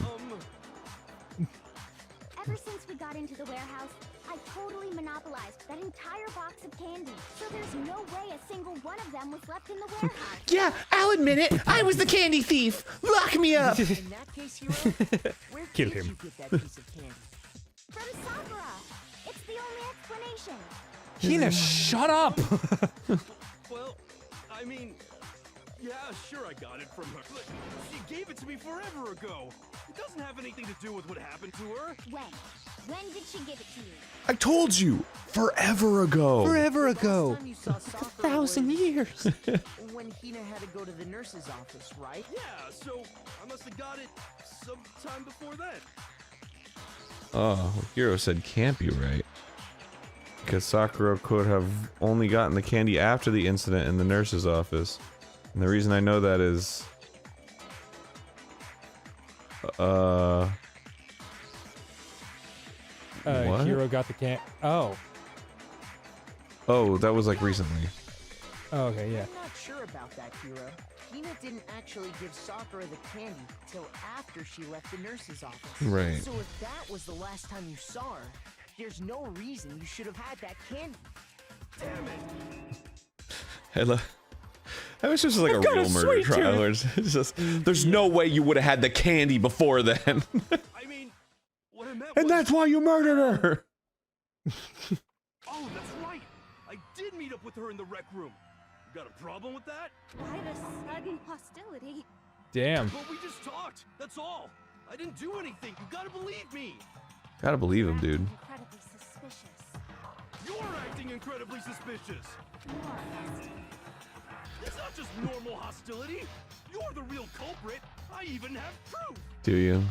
Ever since we got into the warehouse, I totally monopolized that entire box of candy. So there's no way a single one of them was left in the warehouse. Yeah, I'll admit it. I was the candy thief. Lock me up. In that case, Hero, where Kill did him. you get that piece of candy? From Sakura! It's the only explanation. Hina, shut up. Well, I mean, yeah, sure I got it from her, but she gave it to me forever ago. It doesn't have anything to do with what happened to her. When? When did she give it to you? I told you! Forever ago! Forever ago. Last time you saw Sakura 1,000 was years. when Hina had to go to the nurse's office, right? Yeah, so I must have got it sometime before then. Oh, Hero said can't be right. Because Sakura could have only gotten the candy after the incident in the nurse's office. And the reason I know that is... What? Hero got the can. Oh. Oh, that was like recently. Oh, okay, yeah. I'm not sure about that, Hiro. Hina didn't actually give Sakura the candy till after she left the nurse's office. Right. So if that was the last time you saw her, there's no reason you should have had that candy. Damn it. I wish this was like a real murder trial. Where it's just, there's no way you would have had the candy before then. I mean, what I meant And was... that's why you murdered her! Oh, that's right. I did meet up with her in the rec room. You got a problem with that? Why the sudden hostility? Damn. Well, we just talked. That's all. I didn't do anything. You gotta believe me. Gotta believe him, dude. Incredibly suspicious. You're acting incredibly suspicious. It's not just normal hostility. You're the real culprit. I even have proof. Do you?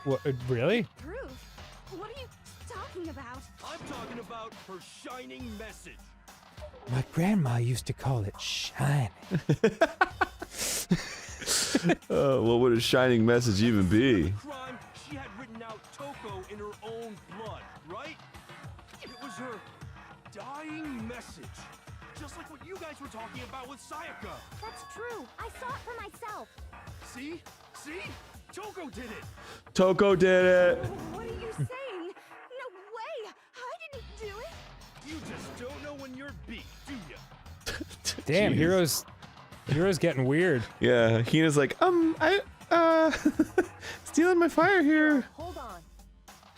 What? Really? Proof? What are you talking about? I'm talking about her shining message. My grandma used to call it shine. What would a shining message even be? Crime, she had written out Toko in her own blood, right? It was her dying message. Just like what you guys were talking about with Sayaka. That's true. I saw it for myself. See? See? Toko did it. Toko did it! What are you saying? No way! I didn't do it! You just don't know when you're beat, do ya? Damn, Jeez. Hero's getting weird. Yeah, Hina's like, stealing my fire here. Hold on.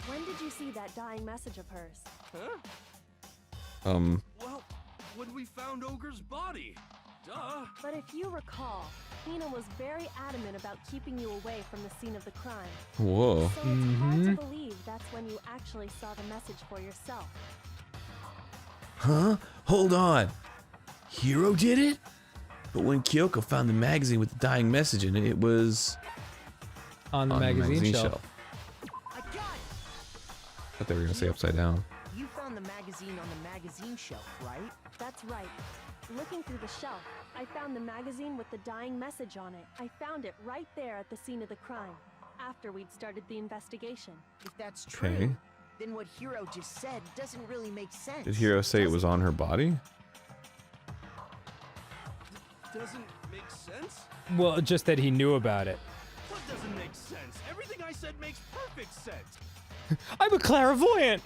When did you see that dying message of hers? Huh? Well, when we found Ogre's body. Duh. But if you recall, Hina was very adamant about keeping you away from the scene of the crime. Whoa. So it's hard to believe that's when you actually saw the message for yourself. Huh? Hold on. Hero did it? But when Kyoko found the magazine with the dying message in it, it was... On the magazine shelf. I got it! I thought they were gonna say upside down. You found the magazine on the magazine shelf, right? That's right. Looking through the shelf, I found the magazine with the dying message on it. I found it right there at the scene of the crime. after we'd started the investigation. If that's true, Okay. then what Hiro just said doesn't really make sense. Did Hiro say it was on her body? Doesn't make sense? Well, just that he knew about it. What doesn't make sense? Everything I said makes perfect sense. I'm a clairvoyant.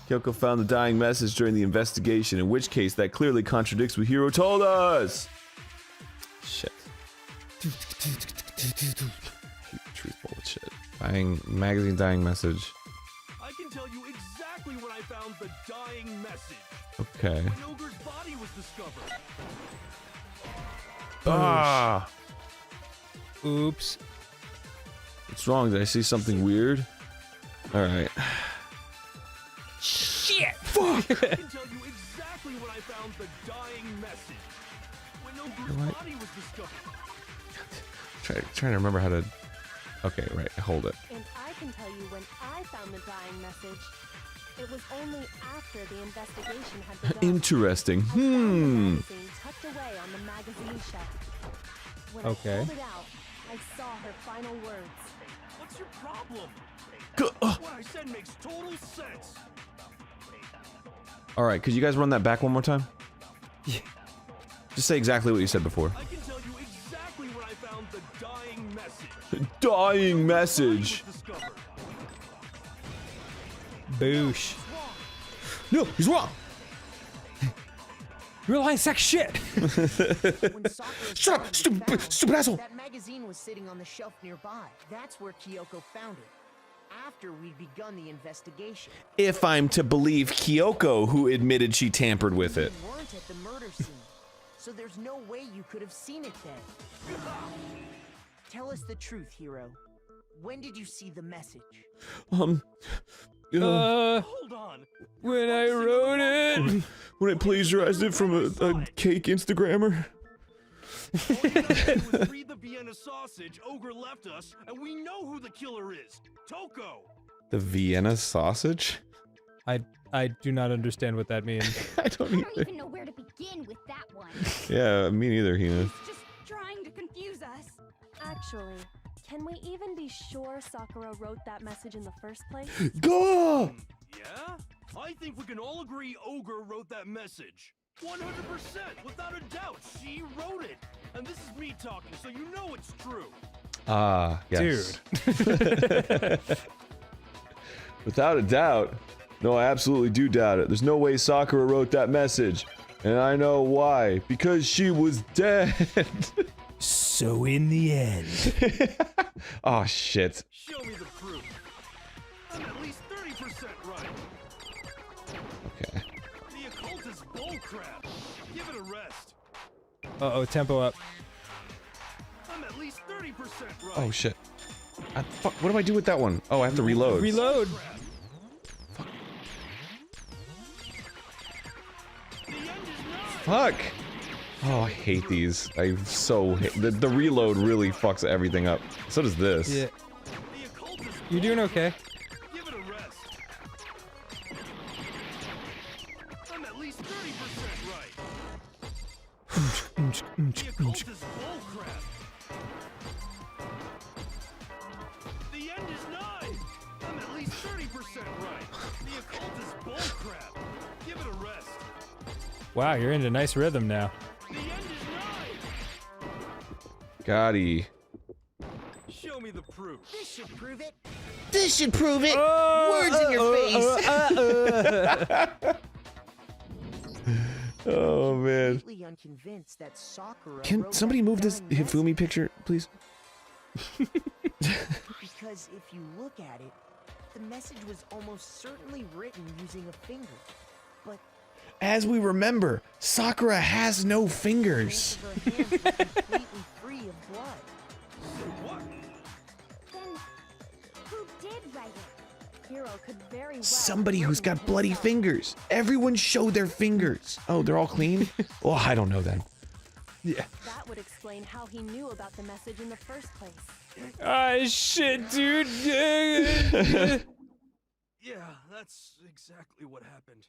Kyoko found the dying message during the investigation, in which case that clearly contradicts what Hiro told us. Shit. Truth bullshit. Dying magazine, dying message. I can tell you exactly when I found the dying message. Okay. When Ogre's body was discovered. Ah! Oops. What's wrong? Did I see something weird? Alright. Shit! Fuck! I can tell you exactly when I found the dying message. When Ogre's body was discovered. Trying to remember how to... Okay, right. Hold it. And I can tell you when I found the dying message. It was only after the investigation had begun. Interesting. I found the magazine tucked away on the magazine shelf. When Okay. I pulled it out, I saw her final words. What's your problem? Go- What I said makes total sense. Alright, could you guys run that back one more time? Yeah. Just say exactly what you said before. I can tell you exactly when I found the dying message. Dying message! Boosh. No, he's wrong! You're lying sack shit! When Sakura Shut up, stupid asshole! That magazine was sitting on the shelf nearby. That's where Kyoko found it. After we'd begun the investigation. If I'm to believe Kyoko, who admitted she tampered with it. You weren't at the murder scene, so there's no way you could have seen it then. Tell us the truth, Hiro. When did you see the message? Hold on. When I wrote it. When I plagiarized it from a cake Instagrammer. All you gotta do is read the Vienna sausage Ogre left us, and we know who the killer is. Toko. The Vienna sausage? I do not understand what that means. I don't I don't even know where to begin with that one. Yeah, me neither, Hina. Just trying to confuse us. Actually, can we even be sure Sakura wrote that message in the first place? Go! Yeah? I think we can all agree Ogre wrote that message. 100%, without a doubt, she wrote it. And this is me talking, so you know it's true. Ah, yes. Dude. Without a doubt. No, I absolutely do doubt it. There's no way Sakura wrote that message. And I know why. Because she was dead. So in the end. Oh, shit. Show me the proof. I'm at least 30% right. Okay. The occult is bullcrap. Give it a rest. Uh-oh, tempo up. I'm at least 30% right. Oh, shit. Fuck, what do I do with that one? Oh, I have to reload. Reload. Fuck! Oh, I hate these. I so hate the reload really fucks everything up. So does this. Yeah. You're doing okay. Give it a rest. I'm at least 30% right. The occult is bullcrap. The end is nigh. I'm at least 30% right. The occult is bullcrap. Give it a rest. Wow, you're in a nice rhythm now. The end is nigh. Gotti. Show me the proof. This should prove it. This should prove it. Words in your face. Oh man. Completely unconvinced that Sakura Can wrote somebody that move this dying Hifumi picture, please? Because if you look at it, the message was almost certainly written using a finger. But As we remember, Sakura has no fingers. her hands were completely free of blood. Then, who did write it? Hiro could very well. Somebody who's got bloody fingers. Everyone show their fingers. Oh, they're all clean? Oh, I don't know then. Yeah. That would explain how he knew about the message in the first place. Ah, shit, dude. Yeah, that's exactly what happened.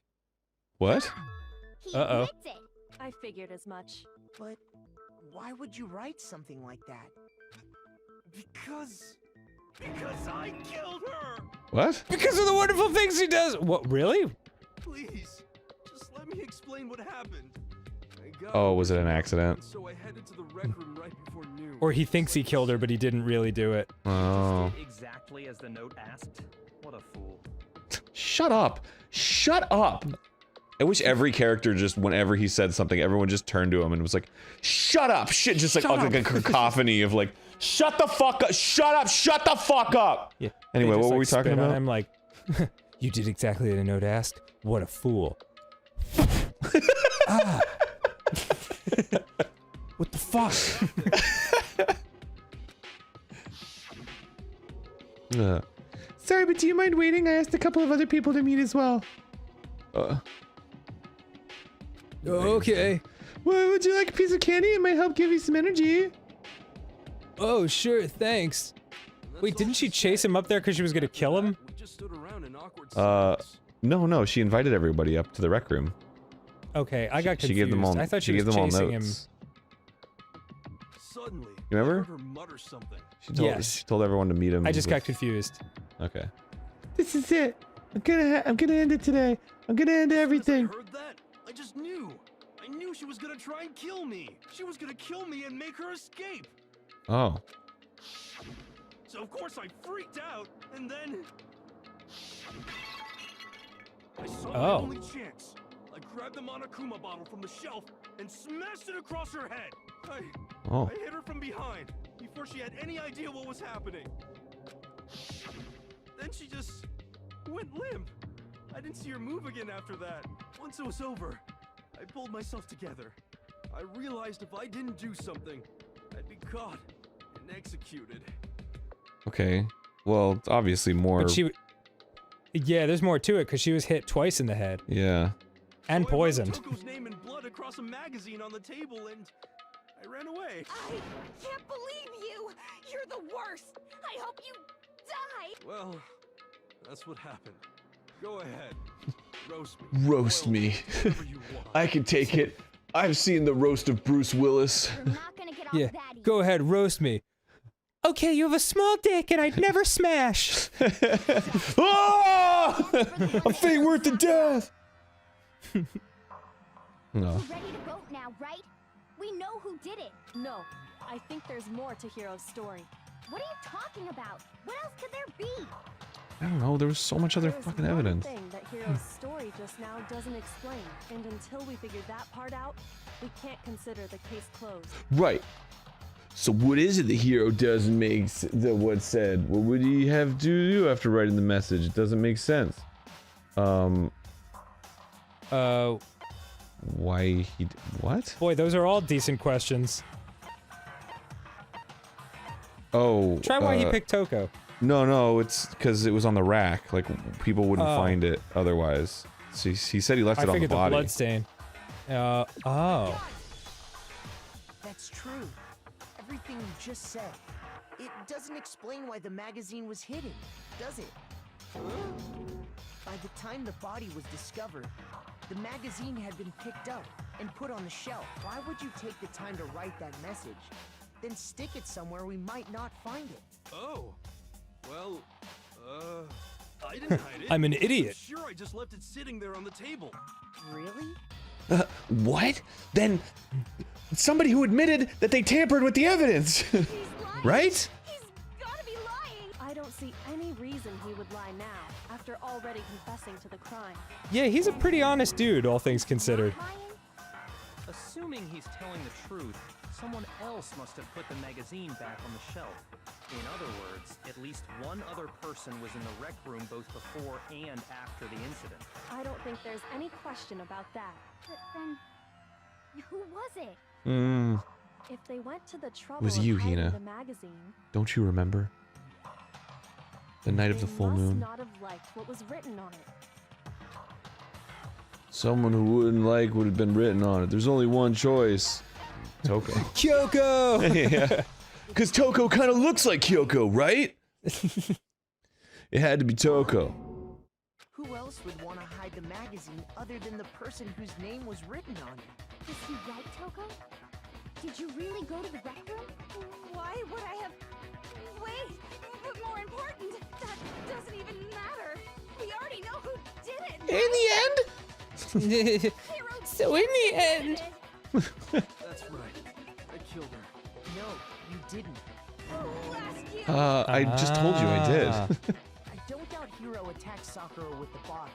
What? He Uh-oh. admits it. I figured as much. But why would you write something like that? Because I killed her! What? Because of the wonderful things he does. What, really? Please, just let me explain what happened. Oh, was it an accident? So I headed to the rec room right before noon. Or he thinks he killed her, but he didn't really do it. Oh. Exactly as the note asked. What a fool. Shut up. Shut up. I wish every character just, whenever he said something, everyone just turned to him and was like, shut up. Shit, just like, like a cacophony of like, shut the fuck up. Shut up. Shut the fuck up. Yeah. Anyway, what were we talking about? I'm like, you did exactly what the note asked. What a fool. Ah. What the fuck? Sorry, but do you mind waiting? I asked a couple of other people to meet as well. Okay. Well, would you like a piece of candy? It might help give you some energy. Oh, sure, thanks. Wait, didn't she chase him up there because she was gonna kill him? We just stood around in awkward No, she invited everybody up to the rec room. Okay, I got confused. She gave them all. I thought she was gave them all chasing notes. Suddenly, You remember? I heard her mutter something. She told everyone to meet him. I just with- got confused. Okay. This is it. I'm gonna end it today. I'm gonna end everything. I heard that. I just knew. I knew she was gonna try and kill me. She was gonna kill me and make her escape. Oh. So of course I freaked out, and then I saw my only chance. I grabbed the Monokuma bottle from the shelf and smashed it across her head. I hit her from behind before she had any idea what was happening. Then she just went limp. I didn't see her move again after that. Once it was over, I pulled myself together. I realized if I didn't do something, I'd be caught and executed. Okay. Well, it's obviously more. But yeah, there's more to it because she was hit twice in the head. Yeah. And poisoned. Toko's name in blood across a magazine on the table, and I ran away. I can't believe you! You're the worst! I hope you die! Well, that's what happened. Go ahead. Roast me. Roast me. I can take it. I've seen the roast of Bruce Willis. Yeah, go ahead, roast me. Okay, you have a small dick and I'd never smash. Ah! A fate worth the death. No. We're ready to vote now, right? We know who did it. No, I think there's more to Hiro's story. What are you talking about? What else could there be? I don't know. There was so much other There's fucking one evidence. thing that Hiro's story just now doesn't explain, and until we figure that part out, we can't consider the case closed. Right. So what is it the hero doesn't make what said? What would he have to do after writing the message? It doesn't make sense. Why he? What? Boy, those are all decent questions. Oh. Try why he picked Toko. No, it's because it was on the rack. Like people wouldn't find it otherwise. So he said he left it on the figured body. the blood stain. Oh. That's true. Everything you just said. It doesn't explain why the magazine was hidden, does it? By the time the body was discovered, the magazine had been picked up and put on the shelf. Why would you take the time to write that message, then stick it somewhere we might not find it? Oh. Well, I didn't hide it. I'm an idiot. I'm sure I just left it sitting there on the table. Really? What? Then somebody who admitted that they tampered with the evidence, right? I don't see any reason he would lie now, after already confessing to the crime. Yeah, he's a pretty honest dude, all things considered. Assuming he's telling the truth, someone else must have put the magazine back on the shelf. In other words, at least one other person was in the rec room both before and after the incident. I don't think there's any question about that. But then, who was it? If they went to the trouble Was of you, hiding Hina. the magazine, Don't you remember? The night of the full must moon. not have liked what was written on it. Someone who wouldn't like would have been written on it. There's only one choice. Toko. Kyoko! Yeah. Because Toko kind of looks like Kyoko, right? It had to be Toko. Who else would want to hide the magazine other than the person whose name was written on it? Is he right, Toko? Did you really go to the rec room? Why would I have Wait, but more important, that doesn't even matter. We already know who did it. In the end? So in the end. That's right. I killed her. No, you didn't. I just told you I did. I don't doubt Hiro attacked Sakura with the bottle.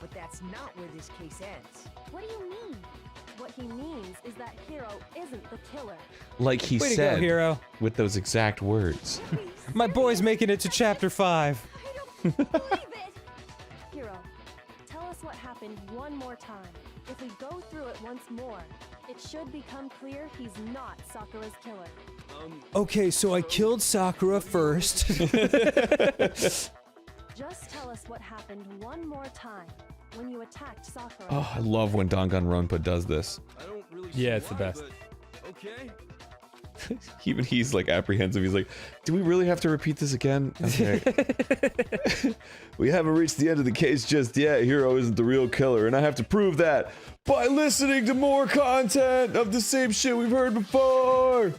But that's not where this case ends. What do you mean? What he means is that Hiro isn't the killer. Like he Way to go, said, Hiro. with those exact words. My boy's making it to chapter 5. Hiro, tell us what happened one more time. If we go through it once more, it should become clear he's not Sakura's killer. Okay, so I killed Sakura first. Just tell us what happened one more time when you attacked Sakura. Oh, I love when Danganronpa does this. I don't really Yeah, see it's the why, best. but okay. Even he's like apprehensive. He's like, do we really have to repeat this again? Okay. We haven't reached the end of the case just yet. Hiro isn't the real killer, and I have to prove that by listening to more content of the same shit we've heard before.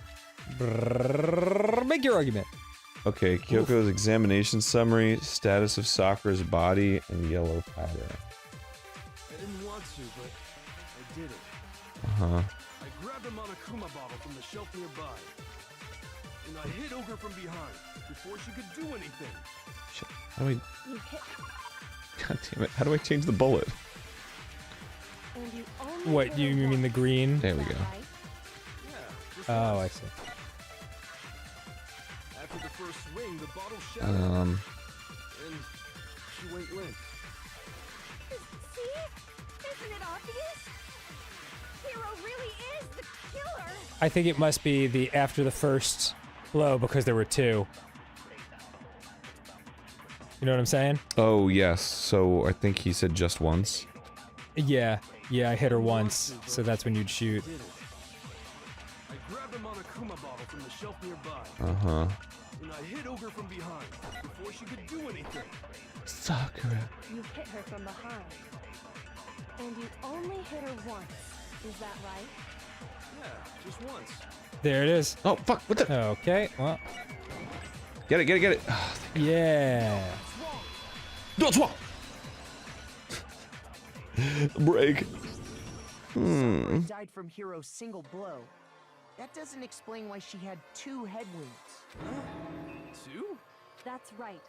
Make your argument. Okay, Kyoko's examination summary, status of Sakura's body, and yellow powder. I didn't want to, but I did it. Uh-huh. I grabbed a Monokuma bottle from the shelf nearby, and I hit Ogre from behind before she could do anything. How do I... You hit, God damn it. How do I change the bullet? and you only What, hit you her mean the once. green? There we Is go. that right? Oh, I see. After the first swing, the bottle shattered, and she went limp. See? Isn't it obvious? Hiro really is the killer. I think it must be the after the first blow because there were 2. You know what I'm saying? Oh, yes. So I think he said just once. Yeah, I hit her once, so that's when you'd shoot. Did it. I grabbed a Monokuma bottle from the shelf nearby, Uh-huh. and I hit Ogre from behind before she could do anything. Sakura. You hit her from behind. And you only hit her once. Is that right? Yeah, just once. There it is. Oh, fuck. What the? Okay, well, Get it, get it, get it. Oh, yeah. That's wrong. Break. Sakura died from Hiro's single blow. That doesn't explain why she had 2 head wounds. 2? That's right.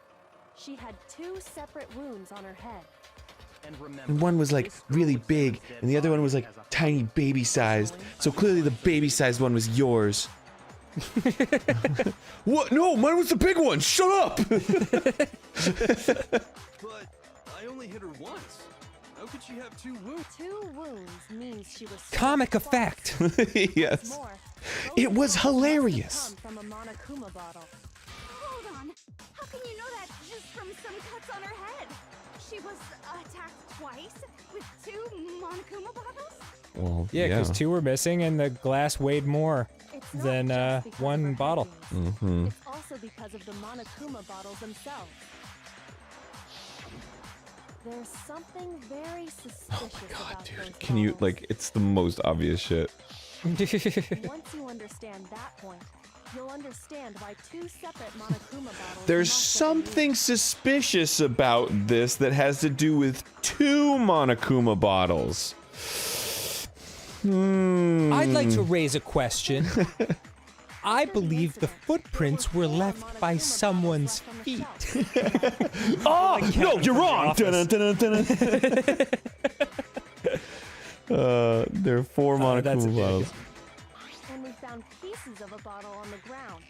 She had 2 separate wounds on her head. And remember, And one was like really big, and the other one was like tiny baby-sized. So clearly the baby-sized one was yours. What? No, mine was the big one. Shut up. But I only hit her once. How could she have 2 wounds? 2 wounds means she was Comic twice. effect. Yes. More, It both was wounds hilarious. come from a Monokuma bottle. Hold on. How can you know that just from some cuts on her head? She was attacked twice with 2 Monokuma bottles? Well, Yeah, because 2 were missing and the glass weighed more It's not than just because of 1 her bottle. wounds. Mm-hmm. It's also because of the Monokuma bottles themselves. There's something very suspicious Oh my god, about those dude. Can you, bottles. like, it's the most obvious shit. Once you understand that point, you'll understand why 2 separate Monokuma bottles. There's must have been something suspicious about this that has to do with 2 Monokuma bottles. I'd like to raise a question. I believe the footprints were left by someone's feet. Oh, no, you're wrong. There are 4 that's a Monokuma dig. bottles. And we found pieces of a bottle on the ground,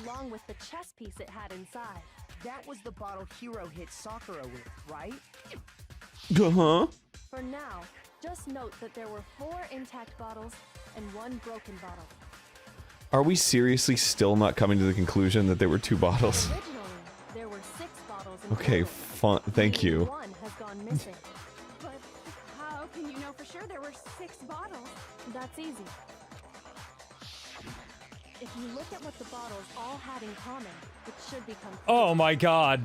along with the chess piece it had inside. That was the bottle Hiro hit Sakura with, right? Uh-huh. For now, just note that there were 4 intact bottles and 1 broken bottle. Are we seriously still not coming to the conclusion that there were 2 bottles? Originally, there were 6 bottles in Okay, total. fun. Thank you. 1 has gone missing. But how can you know for sure there were 6 bottles? That's easy. If you look at what the bottles all had in common, it should become clear. Oh my god.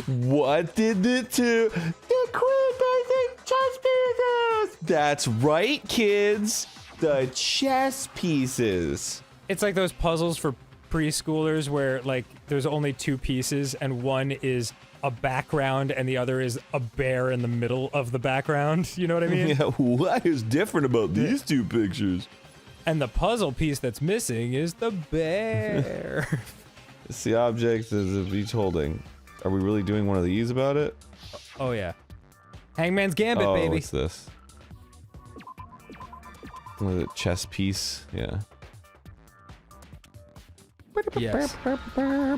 What did the 2? The queen chess pieces! That's right, kids. The chess pieces. It's like those puzzles for preschoolers where like there's only 2 pieces and one is a background and the other is a bear in the middle of the background. You know what I mean? Yeah, what is different about these 2 pictures? And the puzzle piece that's missing is the bear. It's the object that he's holding. Are we really doing one of these about it? Oh yeah. Hangman's Gambit, oh, baby. What's this? What is it? Chess piece? Yeah. Yes. Oh, I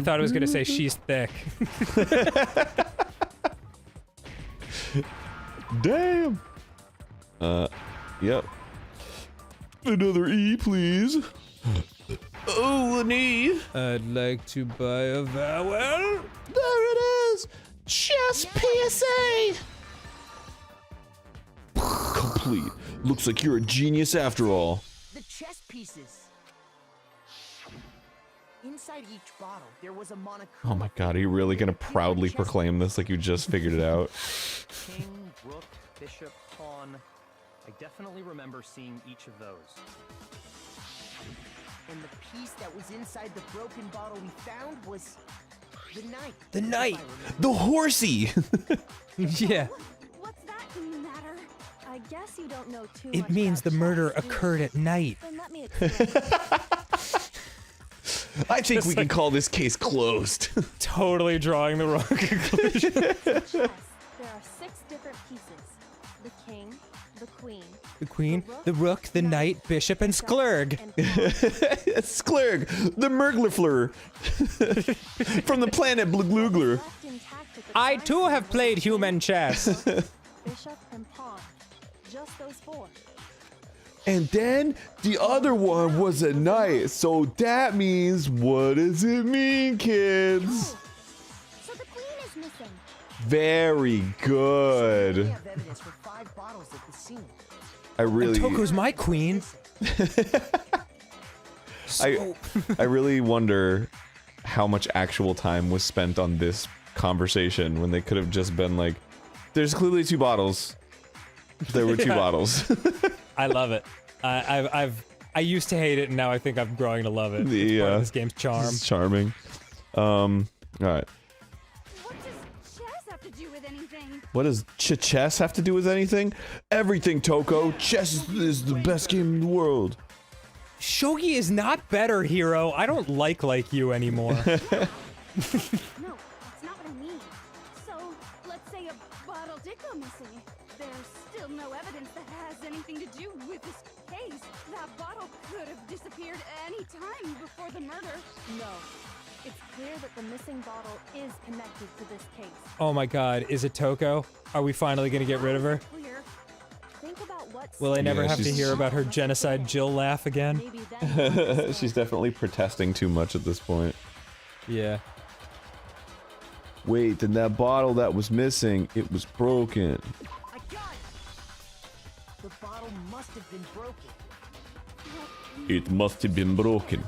thought it was gonna say she's thick. Damn. Yep. Another E, please. Oh, an E. I'd like to buy a vowel. There it is! Chess PSA! Complete. Looks like you're a genius after all. The chess pieces. Inside each bottle, there was a monochrome. Oh my god, are you really gonna proudly proclaim this like you just figured it out? King, rook, bishop, pawn. I definitely remember seeing each of those. And the piece that was inside the broken bottle we found was the knight. The knight! The horsey! Yeah. What's that matter? I guess you don't know too It much means about the murder chess, do you? occurred at night. Then let me explain. I think we can call this case closed. Totally drawing the wrong conclusion. In chess, there are 6 different pieces. The king, the queen, The queen, the rook, the knight, bishop, and sklurg. Sklurg, the Merglifler. From the planet Blugloogler. left intact at the I time too have played human chess. bishop and pawn. Just those 4. And then the other one was a knight. So that means, what does it mean, kids? So the queen is missing. Very We good. have evidence for 5 bottles at the scene. I really, Toko's my queen. I really wonder how much actual time was spent on this conversation when they could have just been like, there's clearly 2 bottles. There were 2 bottles. I love it. I used to hate it, and now I think I'm growing to love it. It's part of this game's charm. This is charming. All right. What does chess have to do with anything? What does chess have to do with anything? Everything, Toko. Chess is the best game in the world. Shogi is not better, Hero. I don't like you anymore. No, that's not what I mean. So, let's say a bottle did go missing. There's still no evidence that has anything to do with this case. That bottle could have disappeared any time before the murder. No. It's clear that the missing bottle is connected to this case. Oh my god, is it Toko? Are we finally gonna get rid of her? Clear. Think about what. Will I never Yeah, have to she's- hear about her genocide Jill laugh again? Maybe then She's definitely protesting too much at this point. Yeah. Wait, then that bottle that was missing, it was broken. I got it. The bottle must have been broken. It must have been broken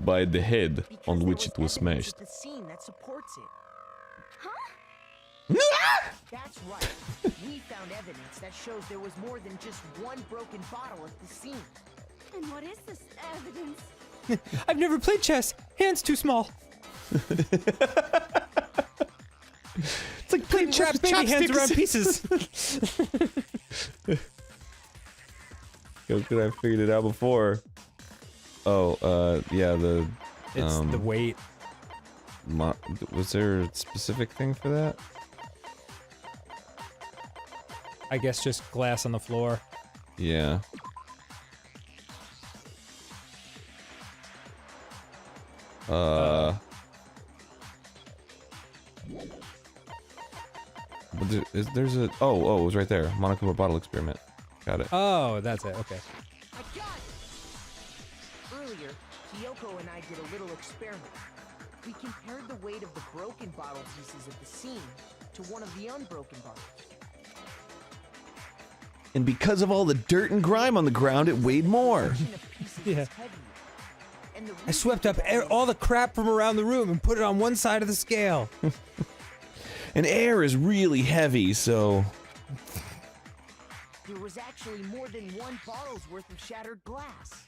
by the head Because on there which it was evidence smashed. at the scene that supports it. Huh? That's right. We found evidence that shows there was more than just one broken bottle at the scene. And what is this evidence? I've never played chess. Hands too small. It's like playing trap baby hands around pieces. Yo, could I figured it out before? Oh, yeah, the... It's the weight. Was there a specific thing for that? I guess just glass on the floor. Yeah. But there's a... Oh, it was right there. Monokuma bottle experiment. Got it. Oh, that's it. Okay. I got it! Earlier, Kyoko and I did a little experiment. We compared the weight of the broken bottle pieces at the scene to one of the unbroken bottles. And because of all the dirt and grime on the ground, it weighed more. Yeah. I swept up all the crap from around the room and put it on one side of the scale. And air is really heavy, so... There was actually more than one bottle's worth of shattered glass.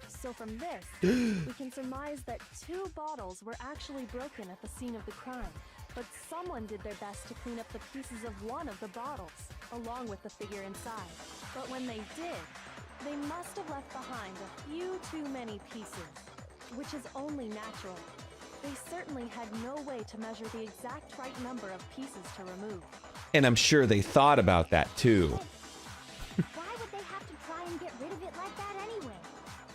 So from this, we can surmise that 2 bottles were actually broken at the scene of the crime. But someone did their best to clean up the pieces of one of the bottles, along with the figure inside. But when they did, they must have left behind a few too many pieces, which is only natural. They certainly had no way to measure the exact right number of pieces to remove. And I'm sure they thought about that too. Why would they have to try and get rid of it like that anyway?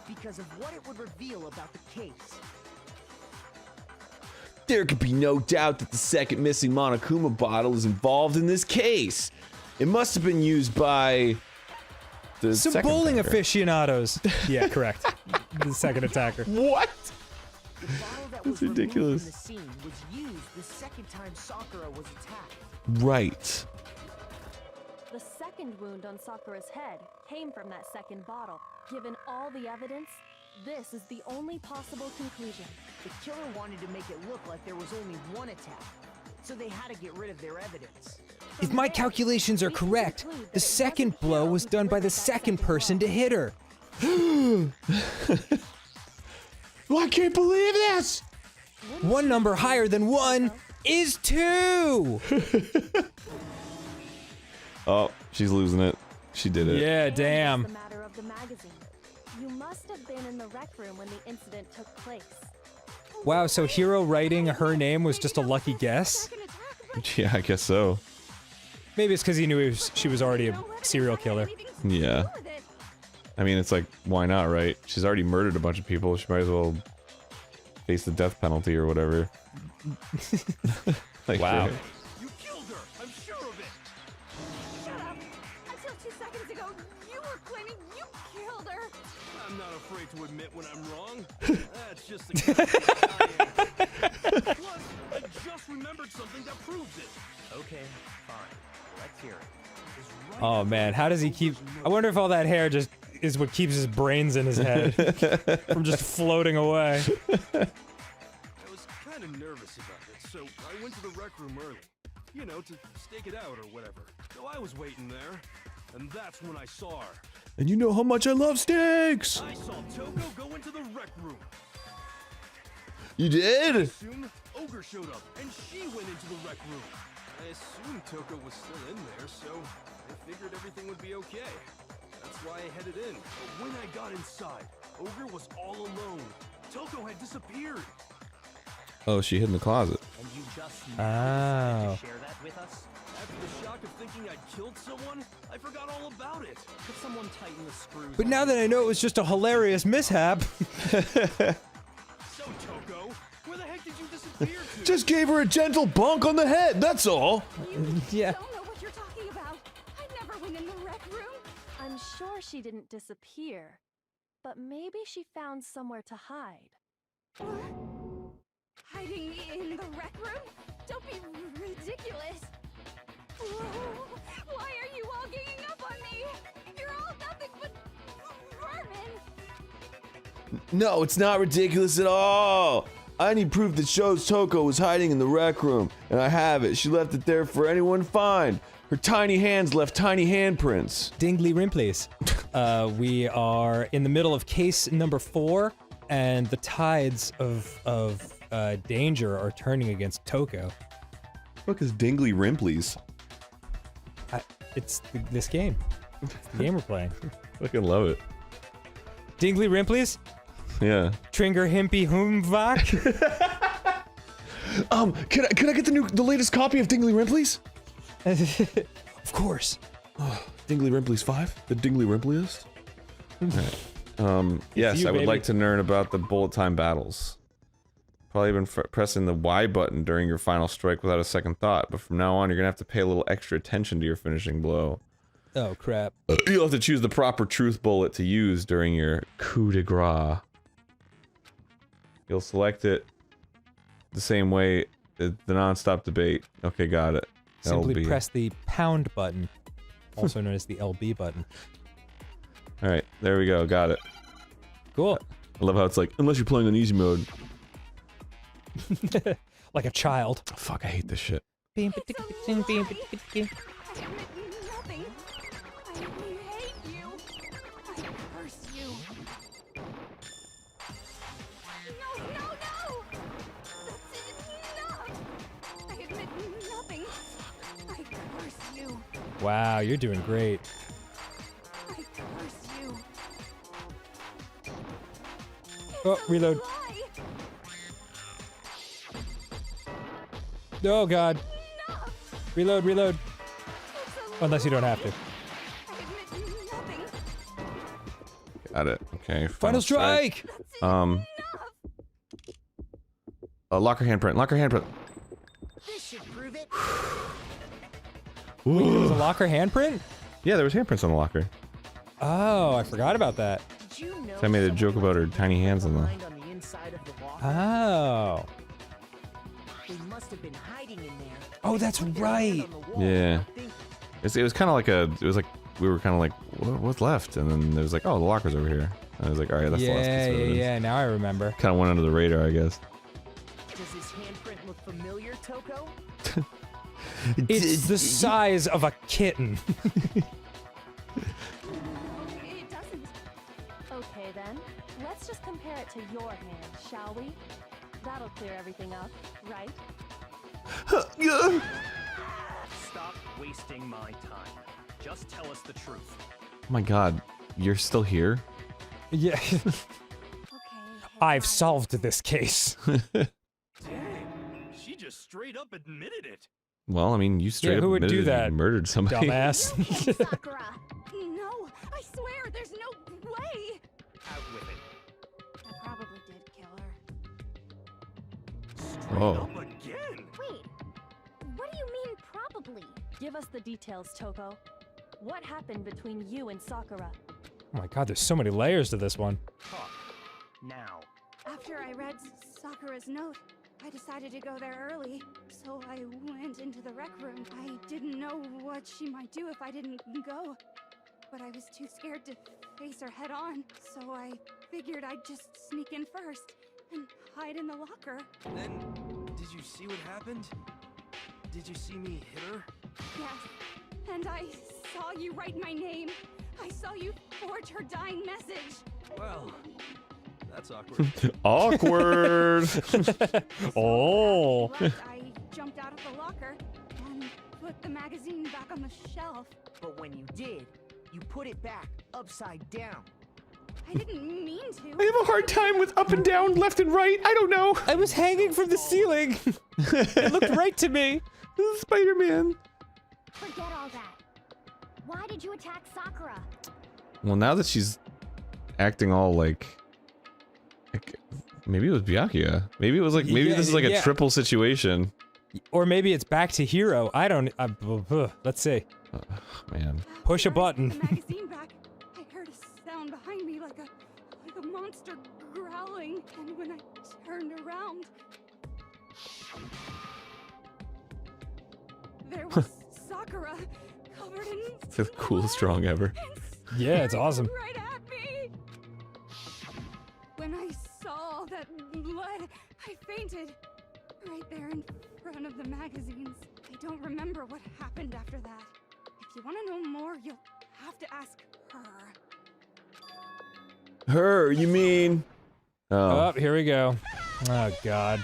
Because of what it would reveal about the case. There could be no doubt that the second missing Monokuma bottle is involved in this case. It must have been used by the Some second bowling attacker. aficionados. Yeah, correct. The second attacker. What? The bottle that That's was removed ridiculous. from the scene was used the second time Sakura was attacked. Right. The second wound on Sakura's head came from that second bottle. Given all the evidence, this is the only possible conclusion. The killer wanted to make it look like there was only one attack, so they had to get rid of their evidence. If my calculations are correct, the second blow was done by the second person to hit her. I can't believe this! One number higher than 1 is 2! Oh, she's losing it. She did it. Yeah, damn. The matter of the magazine. You must have been in the rec room when the incident took place. Wow, so Hero writing her name was just a lucky guess? Yeah, I guess so. Maybe it's because he knew she was already a serial killer. Yeah. I mean, it's like, why not, right? She's already murdered a bunch of people. She might as well face the death penalty or whatever. Like, wow. You killed her! I'm sure of it! Shut up! Until 2 seconds ago, you were claiming you killed her! I'm not afraid to admit when I'm wrong. That's just the kind of guy I am. Plus, I just remembered something that proves it. Okay, fine. Let's hear it. Oh man, how does he keep... I wonder if all that hair just is what keeps his brains in his head from just floating away. I was kind of nervous about it, so I went to the rec room early. You know, to stake it out or whatever. So I was waiting there, and that's when I saw her. And you know how much I love steaks! I saw Toko go into the rec room. You did? Soon, Ogre showed up, and she went into the rec room. I assumed Toko was still in there, so I figured everything would be okay. That's why I headed in. But when I got inside, Ogre was all alone. Toko had disappeared. Oh, she hid in the closet. And you just Oh. decided to share that with us? After the shock of thinking I'd killed someone, I forgot all about it. Could someone tighten the screws? But on now that I know it was just a hilarious mishap... So, Toko, where the heck did you disappear to? Just gave her a gentle bonk on the head, that's all! Yeah. Don't know what you're talking about. I never went in the rec room. I'm sure she didn't disappear, but maybe she found somewhere to hide. Hiding in the rec room? Don't be ridiculous. Whoa, why are you all ganging up on me? You're all nothing but vermin. No, it's not ridiculous at all! I need proof that shows Toko was hiding in the rec room, and I have it. She left it there for anyone to find. Her tiny hands left tiny handprints. Dingly Rimpleys. We are in the middle of case number 4, and the tides of danger are turning against Toko. Look, is Dingley Rimpleys. It's this game. It's the game we're playing. Fucking love it. Dingley Rimpleys? Yeah. Tringer Himpy Humvak? Can I get the latest copy of Dingley Rimpleys? Of course. Dingley Rimpleys 5? The Dingley Rimpleyiest? Right. Yes, you, I would baby. like to learn about the bullet time battles. Probably been pressing the Y button during your final strike without a second thought, but from now on you're gonna have to pay a little extra attention to your finishing blow. Oh, crap. You'll have to choose the proper truth bullet to use during your coup de grace. You'll select it the same way the non-stop debate. Okay, got it. Simply LB. press the pound button, also known as the LB button. Alright, there we go, got it. Cool. I love how it's like, unless you're playing on easy mode. Like a child. Oh, fuck, I hate this shit. I admit nothing. I hate you. I curse I curse you. Wow, you're doing great. I curse you. Oh, reload. Lie. Oh god. Reload, reload. Unless you don't have to. I admit nothing. Got it. Okay. Final strike! Locker handprint. Locker handprint. This should prove it. Wait, there was a locker handprint? Yeah, there was handprints on the locker. Oh, I forgot about that. Did you know So I made a joke about her tiny hands on the. on the inside of the locker? Oh. They must have been hiding in there. Oh, that's right. Yeah. It was kind of like a. It was like we were kind of like, what's left? And then there was like, oh, the locker's over here. And I was like, all right, that's the last piece of evidence. Yeah. Now I remember. Kind of went under the radar, I guess. Does this handprint look familiar, Toko? It's the size of a kitten. It doesn't. Okay then, let's just compare it to your hand, shall we? That'll clear everything up, right? Stop wasting my time. Just tell us the truth. Oh my god, you're still here? Yeah. I've solved this case. Dang, she just straight up admitted it. Well, I mean, you straight up who would do admitted that, you murdered somebody. dumbass? Sakura. No, I swear, there's no way. Out with it. I probably did kill her. Straight Oh. up again. Wait, what do you mean probably? Give us the details, Toko. What happened between you and Sakura? Oh my god, there's so many layers to this one. Talk. Now. After I read Sakura's note, I decided to go there early, so I went into the rec room. I didn't know what she might do if I didn't go, but I was too scared to face her head on, so I figured I'd just sneak in first and hide in the locker. Then, did you see what happened? Did you see me hit her? Yes, and I saw you write my name. I saw you forge her dying message. Well, that's awkward. Awkward. Oh. I jumped out of the locker and put the magazine back on the shelf. But when you did, you put it back upside down. I didn't mean to. I have a hard time with up and down, left and right. I don't know. I was hanging from the ceiling. It looked right to me. Spider-Man. Forget all that. Why did you attack Sakura? Well, now that she's acting all like maybe it was Byakuya. Maybe it was like, maybe this is like a triple situation. Or maybe it's back to Hero. I don't. Let's see. Man. Push a button. The magazine back. I heard a sound behind me like a monster growling, and when I turned around, there was Sakura covered in It's the coolest drawing ever. Yeah, it's awesome. right at me. When I saw all that blood, I fainted right there in front of the magazines. I don't remember what happened after that. If you want to know more, you'll have to ask her. Her, you mean? Oh, here we go. Oh god.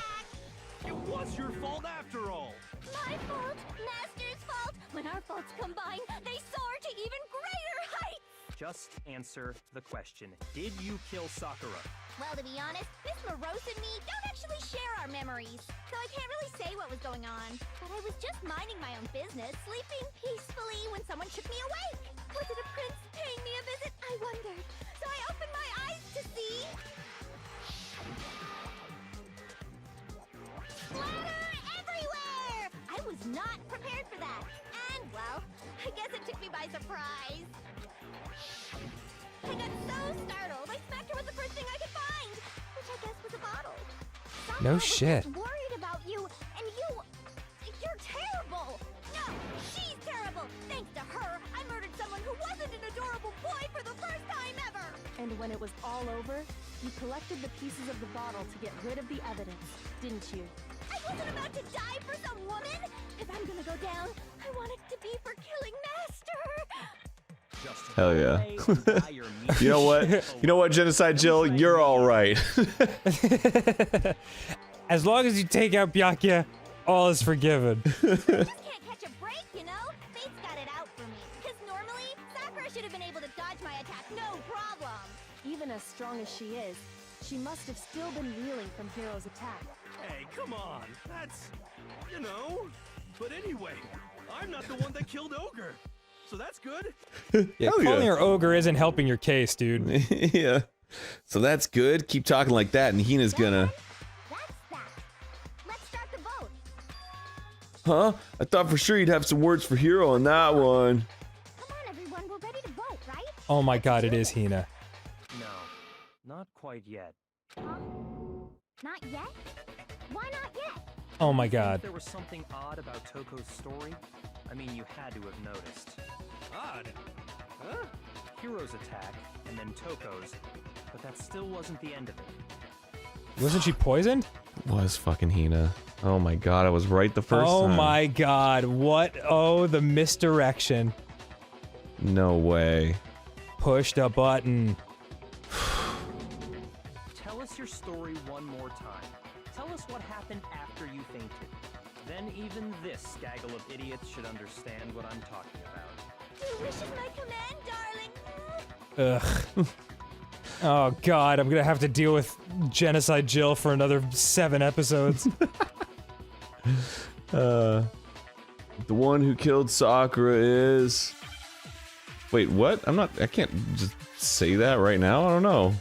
It was your fault after all. My fault, Master's fault. When our faults combine, they soar to even greater heights. Just answer the question. Did you kill Sakura? Well, to be honest, Miss Morose and me don't actually share our memories, so I can't really say what was going on. But I was just minding my own business, sleeping peacefully when someone shook me awake. Was it a prince paying me a visit? I wondered. So I opened my eyes to see... Splatter everywhere! I was not prepared for that. And, well, I guess it took me by surprise. I got so startled, I smacked her with the first thing I could find, which I guess was a bottle. No shit. I was worried about you, and you're terrible. No, she's terrible. Thanks to her, I murdered someone who wasn't an adorable boy for the first time ever. And when it was all over, you collected the pieces of the bottle to get rid of the evidence, didn't you? I wasn't about to die for some woman. If I'm gonna go down, I want it to be for killing Master. Hell yeah. You know what? You know what, Genocide Jill? You're alright. As long as you take out Byakuya, all is forgiven. Just can't catch a break, you should have been able to dodge my attack, no problem. Even as strong as she is, she must have still been reeling from Hero's attack. Hey, come on. That's, you know. But anyway, I'm not the one that killed Ogre. So that's good. Yeah, Hell calling yeah. her ogre isn't helping your case, dude. Yeah. So that's good. Keep talking like that, and Hina's gonna. That's that. Let's start the vote. Huh? I thought for sure you'd have some words for Hero on that one. Come on, everyone, we're ready to vote, right? Oh my god, it is Hina. No, not quite yet. Huh? Not yet? Why not yet? Oh my Think god. there was something odd about Toko's story? I mean, you had to have noticed. Odd. Huh? Hero's attack, and then Toko's, but that still wasn't the end of it. Wasn't she poisoned? Was fucking Hina. Oh my god, I was right the first time. Oh my god, what? Oh, the misdirection. No way. Pushed a button. Tell us your story one more time. Tell us what happened after you fainted. Then even this gaggle of idiots should understand what I'm talking about. Two wishes my command, darling. Ugh. Oh god, I'm gonna have to deal with Genocide Jill for another 7 episodes. The one who killed Sakura is... Wait, what? I can't just say that right now? I don't know.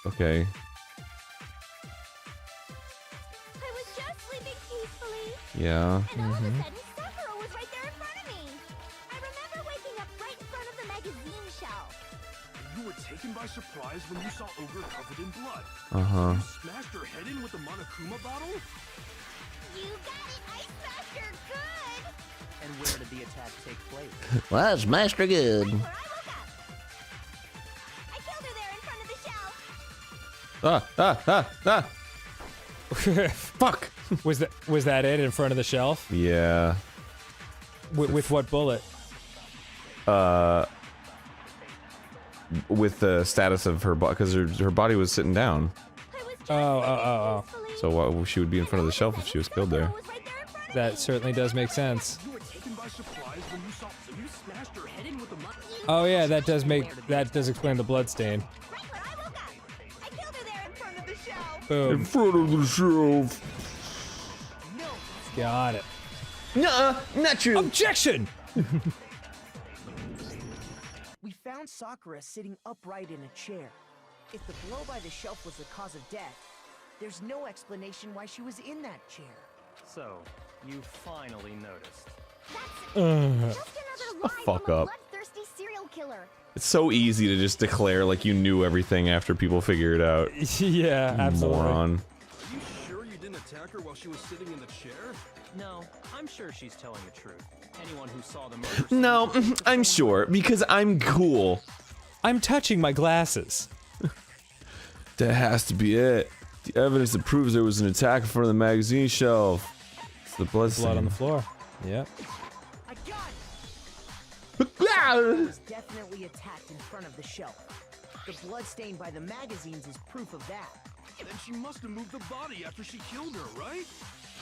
Okay. I was just sleeping peacefully. Yeah. And all of a sudden, Sakura was right there in front of me. I remember waking up right in front of the magazine shelf. You were taken by surprise when you saw Ogre covered in blood. Uh-huh. You smashed her head in with the Monokuma bottle? You got it! I smashed her good! And where did the attack take place? Well, that's master good. Right where I woke up. I killed her there in front of the shelf. Fuck! Was that it in front of the shelf? Yeah. With what bullet? With the status of her body, because her body was sitting down. Oh. So she would be in front of the shelf if she was killed there. That certainly does make sense. You were taken by surprise when you saw... So you smashed her head in with the Oh yeah, that does explain the blood stain. Right where I woke up. I killed her there in front of the shelf. Boom. front of the shelf. Got it. Nuh-uh, not true. Objection! We found Sakura sitting upright in a chair. If the blow by the shelf was the cause of death, there's no explanation why she was in that chair. So, you finally noticed. Just another lie fuck from a up. bloodthirsty serial killer. It's so easy to just declare like you knew everything after people figure it out. Yeah, absolutely. Moron. Are you sure you didn't attack her while she was sitting in the chair? No, I'm sure she's telling the truth. Anyone who saw the murder No, I'm sure, because I'm cool. I'm touching my glasses. That has to be it. The evidence that proves there was an attack in front of the magazine shelf. It's the blood stain. Blood on the floor. Yep. I got it! Sakura was definitely attacked in front of the shelf. The blood stain by the magazines is proof of that. Then she must have moved the body after she killed her, right?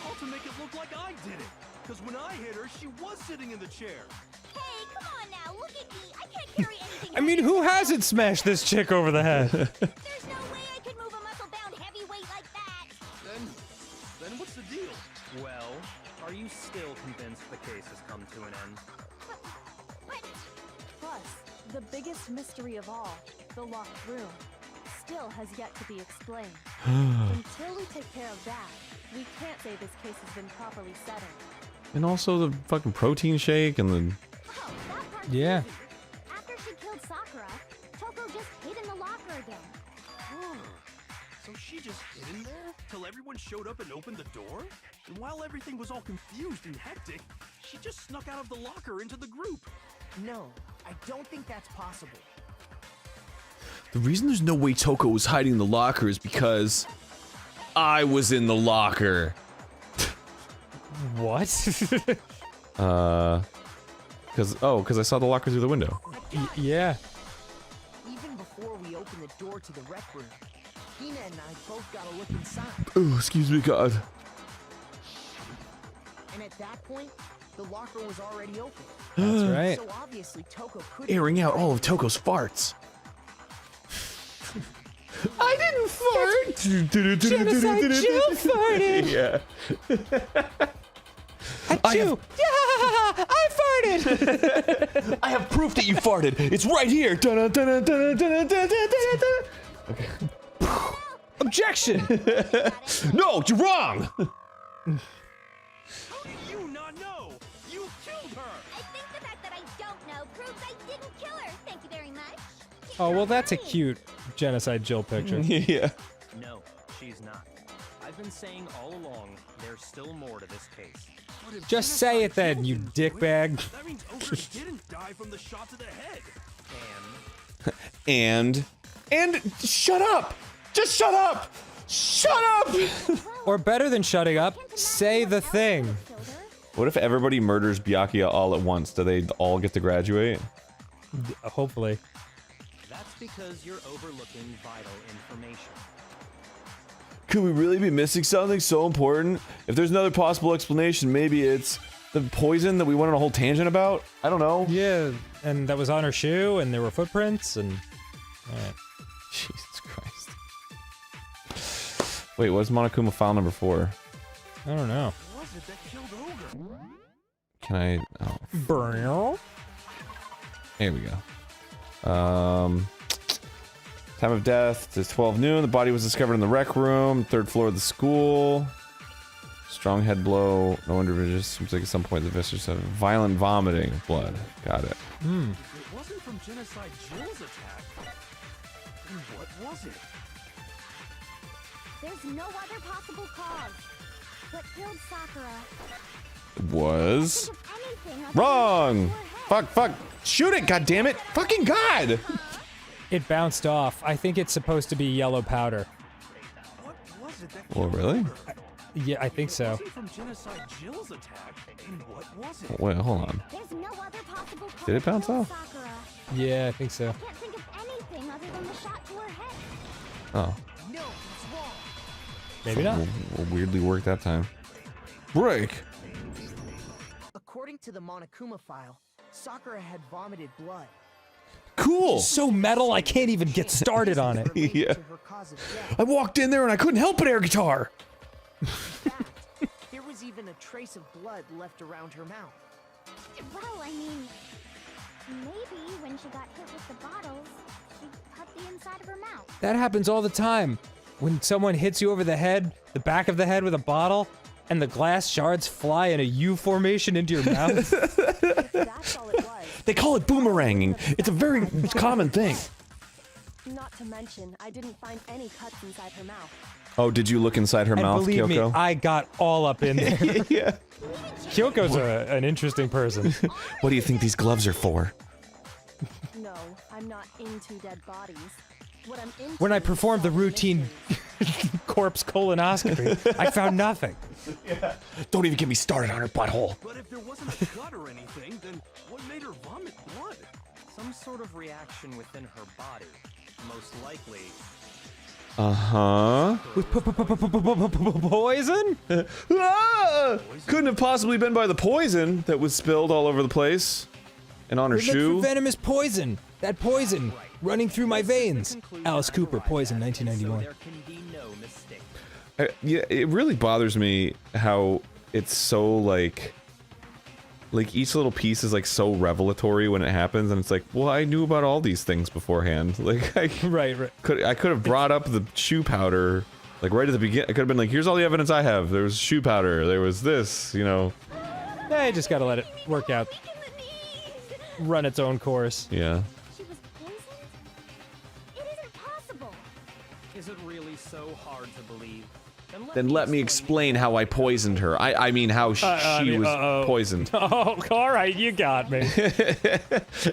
All to make it look like I did it. Because when I hit her, she was sitting in the chair. Hey, come on now, look at me. I can't carry anything. I mean, who hasn't smashed this chick over the head? There's no way I could move a muscle-bound heavyweight like that. Then what's the deal? Well, are you still convinced the case has come to an end? Plus, the biggest mystery of all, the locked room, still has yet to be explained. Until we take care of that, we can't say this case has been properly settled. And also the fucking protein shake and the... Oh, that part's Yeah. easy. After she killed Sakura, Toko just hid in the locker again. So she just hid in there till everyone showed up and opened the door? And while everything was all confused and hectic, she just snuck out of the locker into the group. No, I don't think that's possible. The reason there's no way Toko was hiding in the locker is because... I was in the locker. What? Because I saw the locker through the window. Yeah. Even before we opened the door to the rec room, Hina and I both got a look inside. Oh, excuse me, God. And at that point, The locker was already open. That's right. So obviously Toko could Airing out all of Toko's farts. I didn't fart. Genocide Jill farted. Yeah. Achoo. Yeah, I farted. I have proof that you farted. It's right here. Okay. Objection. No, you're wrong. How did you not know? You killed her! I think the fact that I don't know proves I didn't kill her. Thank you very much. Oh, well, that's a cute Genocide Jill picture. Yeah. No, she's not. I've been saying all along, there's still more to this case. Just say it then, you dickbag. That means Ogre didn't die from the shot to the head. And shut up. Just shut up. Shut up. Or better than shutting up, say the thing. What if everybody murders Byakuya all at once? Do they all get to graduate? Hopefully. That's because you're overlooking vital information. Could we really be missing something so important? If there's another possible explanation, maybe it's the poison that we went on a whole tangent about? I don't know. Yeah, and that was on her shoe, and there were footprints, and... Alright. Jesus Christ. Wait, what's Monokuma file number 4? I don't know. What was it that killed Ogre? Can I... Oh, Burn. here we go. Time of death is 12 noon. The body was discovered in the rec room, 3rd floor of the school. Strong head blow. No wonder it just seems like at some point the visitors have violent vomiting of blood. Got it. It wasn't from Genocide Jill's attack. Then what was it? There's no other possible cause. What killed Sakura? Was Think of anything other wrong. than her head. Fuck. Shoot it, goddammit. Fucking God. It bounced off. I think it's supposed to be yellow powder. What was it that Well, killed really? Ogre? Yeah, I think It so. wasn't from Genocide Jill's attack. Then what was it? Wait, hold on. There's no other possible cause. Did it bounce killed off? Sakura. Yeah, I think so. I can't think of anything other than the shot to her head. Oh. No, it's wrong. Maybe not. Will weirdly work that time. Break. According to the Monokuma file, Sakura had vomited blood. Cool. So metal, I can't even get started on it. Related Yeah. to her cause of death. I walked in there and I couldn't help but air guitar. In fact, there was even a trace of blood left around her mouth. Well, I mean, maybe when she got hit with the bottles, she cut the inside of her mouth. That happens all the time. When someone hits you over the head, the back of the head with a bottle, and the glass shards fly in a U formation into your mouth. That's all it was. They call it boomeranging. It's a very common thing. Not to mention, I didn't find any cuts inside her mouth. Oh, did you look inside her And mouth, believe me, Kyoko? I got all up in there. Yeah. Kyoko's an interesting person. What do you think these gloves are for? No, I'm not into dead bodies. What I'm into When I is performed the solving routine mysteries. corpse colonoscopy, I found nothing. Don't even get me started on her butthole. But if there wasn't a cut or anything, then what made her vomit blood? Some sort of reaction within her body. Most likely, Uh-huh. Poison? Ah! Couldn't have possibly been by the poison that was spilled all over the place. And on her We looked shoe. for venomous poison. That poison running through my veins. Alice Cooper, Poison, so 1991. there can be no mistake. Yeah, it really bothers me how it's so like each little piece is like so revelatory when it happens, and it's like, well, I knew about all these things beforehand. Like, I Right. could have brought up the shoe powder, like right at the beginning. I could have been like, here's all the evidence I have. There was shoe powder. There was this, you know. Yeah, you just gotta let it work out. Run its own course. Yeah. She was poisoned? It isn't possible. Is it really so hard to believe? Then let me explain how I poisoned her. I mean how she was poisoned. Oh, all right, you got me.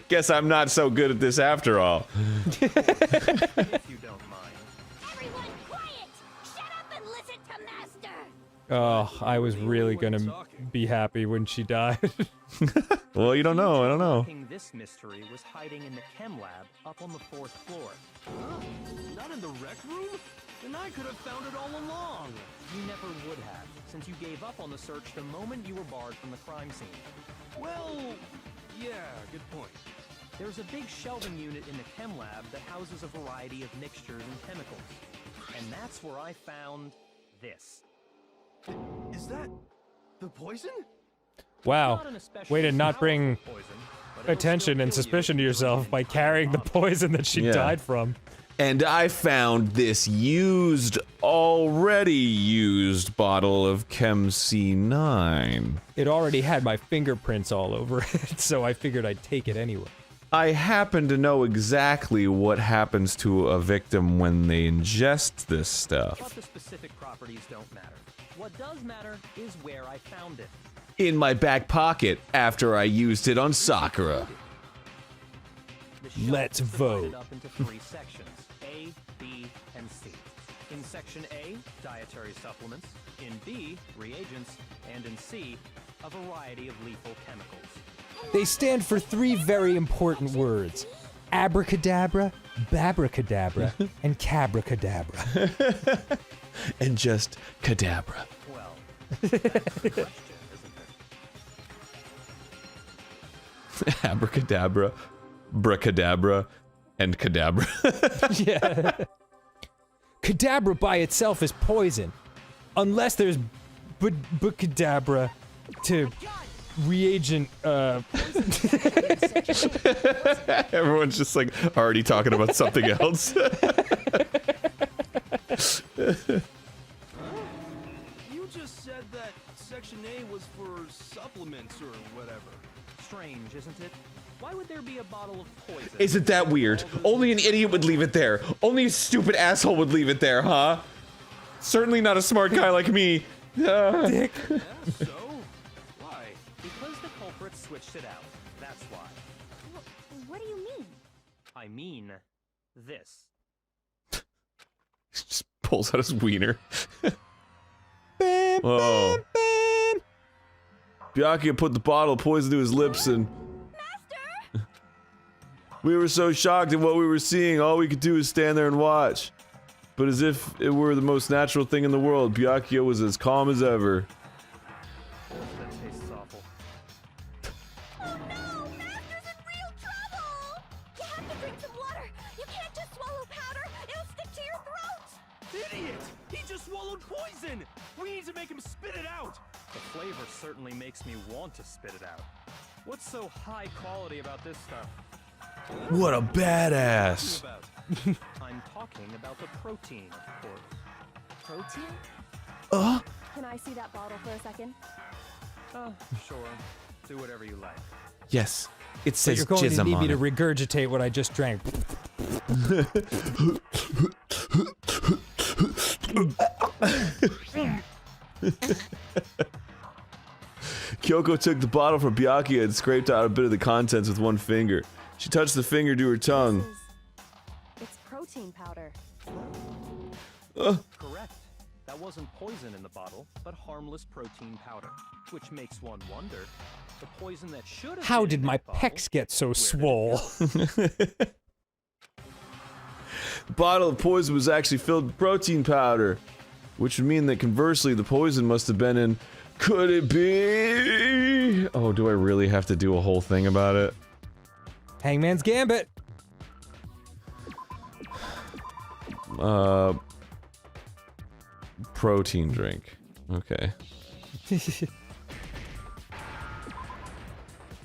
Guess I'm not so good at this after all. If you don't mind. Everyone quiet! Shut up and listen to Master! Oh, I was really gonna be happy when she died. Well, you don't know. I don't know. This mystery was hiding in the chem lab up on the 4th floor. Not in the rec room? Then I could have found it all along. You never would have, since you gave up on the search the moment you were barred from the crime scene. Well, yeah, good point. There's a big shelving unit in the chem lab that houses a variety of mixtures and chemicals. And that's where I found this. Is that the poison? Wow. Way to not bring attention and suspicion to yourself by carrying the poison that she died from. And I found this already used bottle of Chem C9. It already had my fingerprints all over it, so I figured I'd take it anyway. I happen to know exactly what happens to a victim when they ingest this stuff. But the specific properties don't matter. What does matter is where I found it. In my back pocket after I used it on Sakura. Let's vote. Up into 3 sections, A, B, and C. In section A, dietary supplements. In B, reagents. And in C, a variety of lethal chemicals. They stand for 3 very important words. Abracadabra, babracadabra, and cabracadabra. And just cadabra. Well, that's the question, isn't it? Abracadabra, bracadabra, and cadabra. Yeah. Cadabra by itself is poison. Unless there's cadabra to reagent, Everyone's just like already talking about something else. You just said that Section A was for supplements or whatever. Strange, isn't it? Why would there be a bottle of poison? Isn't that weird? Only an idiot would leave it there. Only a stupid asshole would leave it there, huh? Certainly not a smart guy like me. Dick. Yeah, so? Why? Because the culprit switched it out. That's why. What do you mean? I mean, this. Just pulls out his wiener. Whoa. Byakuya put the bottle of poison to his lips and... Master! We were so shocked at what we were seeing, all we could do was stand there and watch. But as if it were the most natural thing in the world, Byakuya was as calm as ever. That tastes awful. Oh no! Master's in real trouble! You have to drink some water! You can't just swallow powder! It'll stick to your throat! Idiot! He just swallowed poison! We need to make him spit it out! The flavor certainly makes me want to spit it out. What's so high quality about this stuff? What a badass! I'm talking about the protein, of course. Protein? Can I see that bottle for a second? Sure. Do whatever you like. Yes, it So says you're going to jism need on me to it. regurgitate what I just drank. Kyoko took the bottle from Byakuya and scraped out a bit of the contents with one finger. She touched the finger to her tongue. It's protein powder. Correct. That wasn't poison in the bottle, but harmless protein powder. Which makes one wonder, the poison that should have How been did in my that bottle, pecs get so where did it swole? The bottle of poison was actually filled with protein powder, which would mean that conversely the poison must have been in... Could it be? Oh, do I really have to do a whole thing about it? Hangman's Gambit. Protein drink. Okay.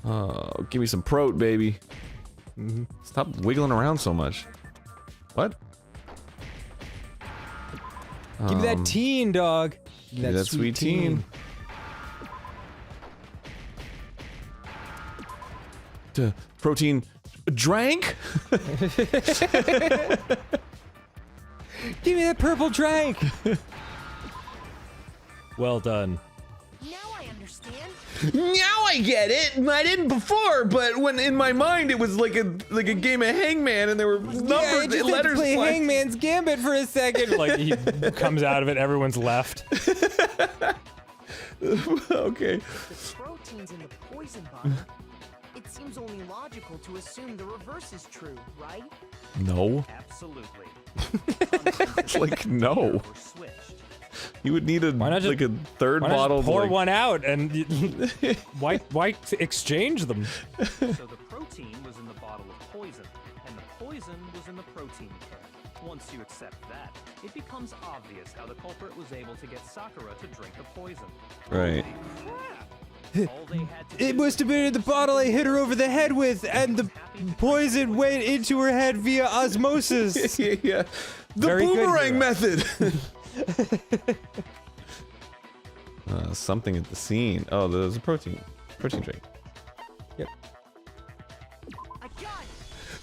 Oh, give me some prot, baby. Stop wiggling around so much. What? Give me that teen, dog. Give me that sweet teen. Protein drank? Give me that purple drink. Well done. Now I understand. Now I get it. I didn't before, but when in my mind it was like a game of Hangman, and there were numbers, just letters. Play Hangman's Gambit for a second. Like he comes out of it, everyone's left. Okay. The protein's in the poison bottle. It seems only logical to assume the reverse is true, right? No. Absolutely. Like, no. You would need a like a third bottle. Just pour like... one out and why exchange them? So the protein was in the bottle of poison, and the poison was in the protein can. Once you accept that, it becomes obvious how the culprit was able to get Sakura to drink the poison. Right. It must have been in the bottle I hit her over the head with, and the poison went into her head via osmosis. Yeah. The Very good, boomerang Hero. method. Something at the scene. Oh, there's a protein drink. Yep.